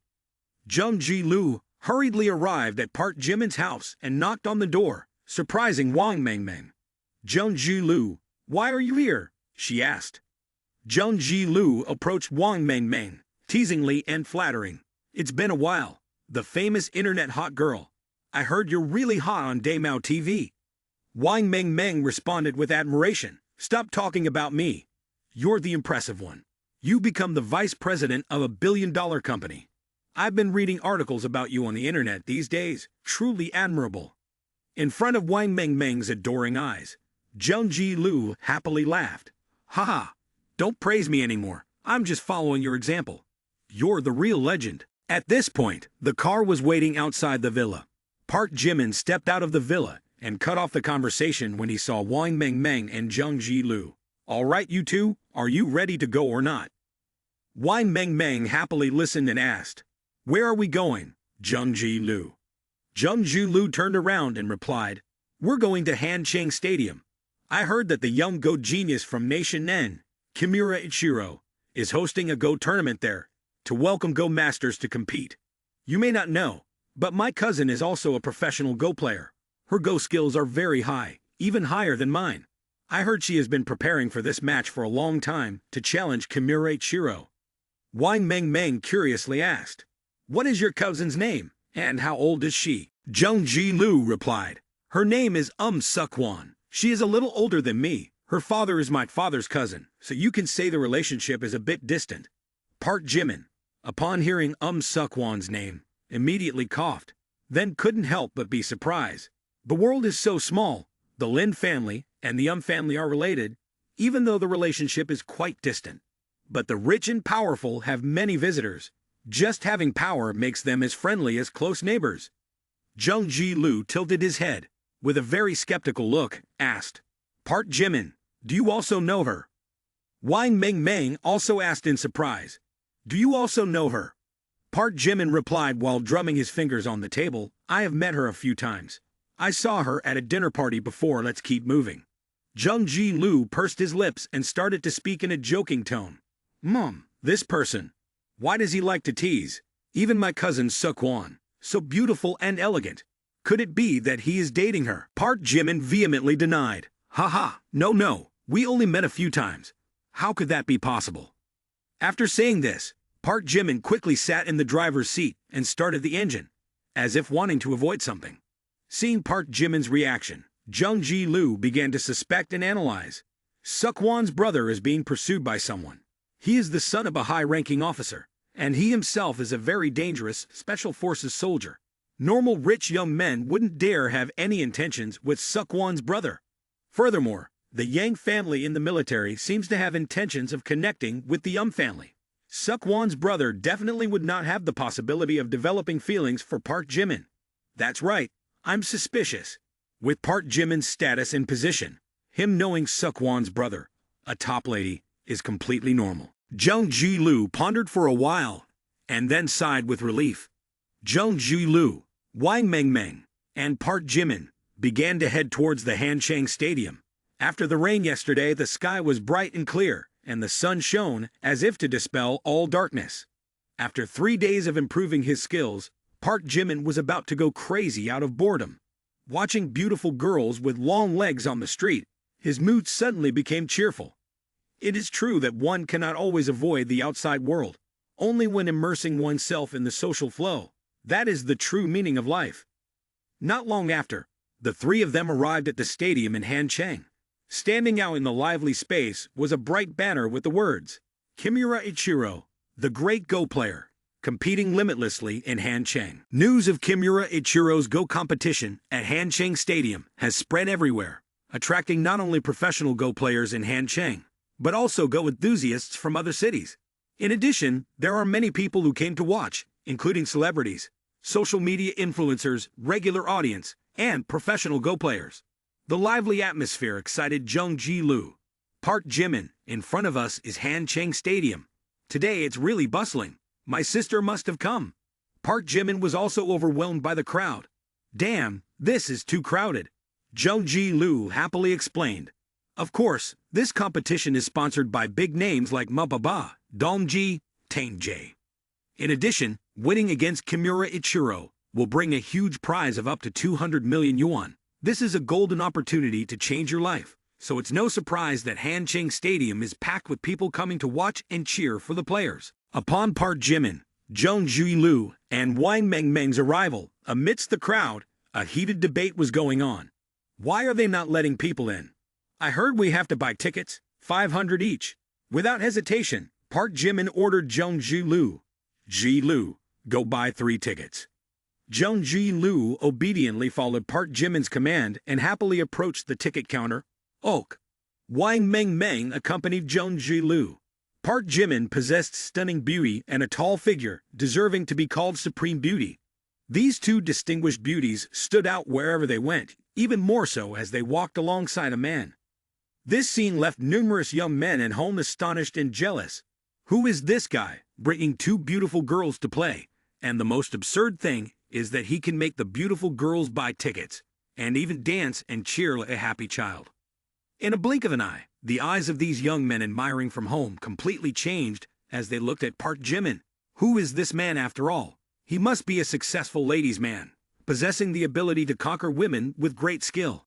Jung Ji-Lu hurriedly arrived at Park Jimin's house and knocked on the door, surprising Wang Mengmeng. Jung Ji-Lu, why are you here? She asked. Jung Ji-Lu approached Wang Mengmeng, teasingly and flattering. It's been a while. The famous internet hot girl. I heard you're really hot on Daimao TV. Wang Mengmeng responded with admiration. Stop talking about me. You're the impressive one. You become the vice president of a billion-dollar company. I've been reading articles about you on the internet these days. Truly admirable. In front of Wang Mengmeng's adoring eyes, Jung Ji-Lu happily laughed. Haha, don't praise me anymore. I'm just following your example. You're the real legend. At this point, the car was waiting outside the villa. Park Jimin stepped out of the villa and cut off the conversation when he saw Wang Mengmeng and Jung Ji-Lu. All right, you two, are you ready to go or not? Wang Mengmeng happily listened and asked, Where are we going, Jung Ji-Lu? Jung Ji-Lu turned around and replied, We're going to Hanchang Stadium. I heard that the young Go genius from Nation N, Kimura Ichiro, is hosting a Go tournament there to welcome Go masters to compete. You may not know, but my cousin is also a professional Go player. Her Go skills are very high, even higher than mine. I heard she has been preparing for this match for a long time to challenge Kimura Ichiro. Wang Mengmeng curiously asked, What is your cousin's name, and how old is she? Jung Ji-Lu replied, Her name is Seok-won. She is a little older than me. Her father is my father's cousin, so you can say the relationship is a bit distant. Park Jimin, upon hearing Seok-won's name, immediately coughed, then couldn't help but be surprised. The world is so small. The Lin family and the family are related, even though the relationship is quite distant. But the rich and powerful have many visitors. Just having power makes them as friendly as close neighbors. Jung Ji-lu tilted his head, with a very skeptical look, asked, Park Jimin, do you also know her? Wang Meng also asked in surprise, do you also know her? Park Jimin replied while drumming his fingers on the table, I have met her a few times. I saw her at a dinner party before. Let's keep moving. Jung Ji-lu pursed his lips and started to speak in a joking tone. This person. Why does he like to tease? Even my cousin Seok-won, so beautiful and elegant. Could it be that he is dating her? Park Jimin vehemently denied. No, we only met a few times. How could that be possible? After saying this, Park Jimin quickly sat in the driver's seat and started the engine, as if wanting to avoid something. Seeing Park Jimin's reaction, Jung Ji-lu began to suspect and analyze. Seok-won's brother is being pursued by someone. He is the son of a high-ranking officer, and he himself is a very dangerous special forces soldier. Normal rich young men wouldn't dare have any intentions with Seok-won's brother. Furthermore, the Yang family in the military seems to have intentions of connecting with the family. Seok-won's brother definitely would not have the possibility of developing feelings for Park Jimin. That's right, I'm suspicious. With Park Jimin's status and position, him knowing Seok-won's brother, a top lady, is completely normal. Jung Ji-lu pondered for a while, and then sighed with relief. Jung Ji-lu, Wang Meng, and Park Jimin began to head towards the Hanchang Stadium. After the rain yesterday, the sky was bright and clear, and the sun shone as if to dispel all darkness. After 3 days of improving his skills, Park Jimin was about to go crazy out of boredom. Watching beautiful girls with long legs on the street, his mood suddenly became cheerful. It is true that one cannot always avoid the outside world, only when immersing oneself in the social flow. That is the true meaning of life. Not long after, the three of them arrived at the stadium in Hanchang. Standing out in the lively space was a bright banner with the words, Kimura Ichiro, the great Go player, competing limitlessly in Hanchang. News of Kimura Ichiro's Go competition at Hanchang Stadium has spread everywhere, attracting not only professional Go players in Hanchang, but also Go enthusiasts from other cities. In addition, there are many people who came to watch, including celebrities, social media influencers, regular audience, and professional Go players. The lively atmosphere excited Jung Ji-lu. Park Jimin, in front of us is Hanchang Stadium. Today it's really bustling. My sister must have come. Park Jimin was also overwhelmed by the crowd. Damn, this is too crowded. Jung Ji-lu happily explained. Of course, this competition is sponsored by big names like Mapaba, Dongji, Tainj. In addition, winning against Kimura Ichiro will bring a huge prize of up to 200 million yuan. This is a golden opportunity to change your life, so it's no surprise that Hanchang Stadium is packed with people coming to watch and cheer for the players. Upon Park Jimin, Jung Ji-lu, and Wang Meng's arrival, amidst the crowd, a heated debate was going on. Why are they not letting people in? I heard we have to buy tickets, 500 each. Without hesitation, Park Jimin ordered Jung Ji-lu. Ji-lu, go buy 3 tickets. Jung Ji-lu obediently followed Park Jimin's command and happily approached the ticket counter. Wang Meng accompanied Jung Ji-lu. Park Jimin possessed stunning beauty and a tall figure, deserving to be called supreme beauty. These two distinguished beauties stood out wherever they went, even more so as they walked alongside a man. This scene left numerous young men at home astonished and jealous. Who is this guy, bringing 2 beautiful girls to play? And the most absurd thing is that he can make the beautiful girls buy tickets, and even dance and cheer like a happy child. In a blink of an eye, the eyes of these young men admiring from home completely changed as they looked at Park Jimin. Who is this man after all? He must be a successful ladies' man, possessing the ability to conquer women with great skill.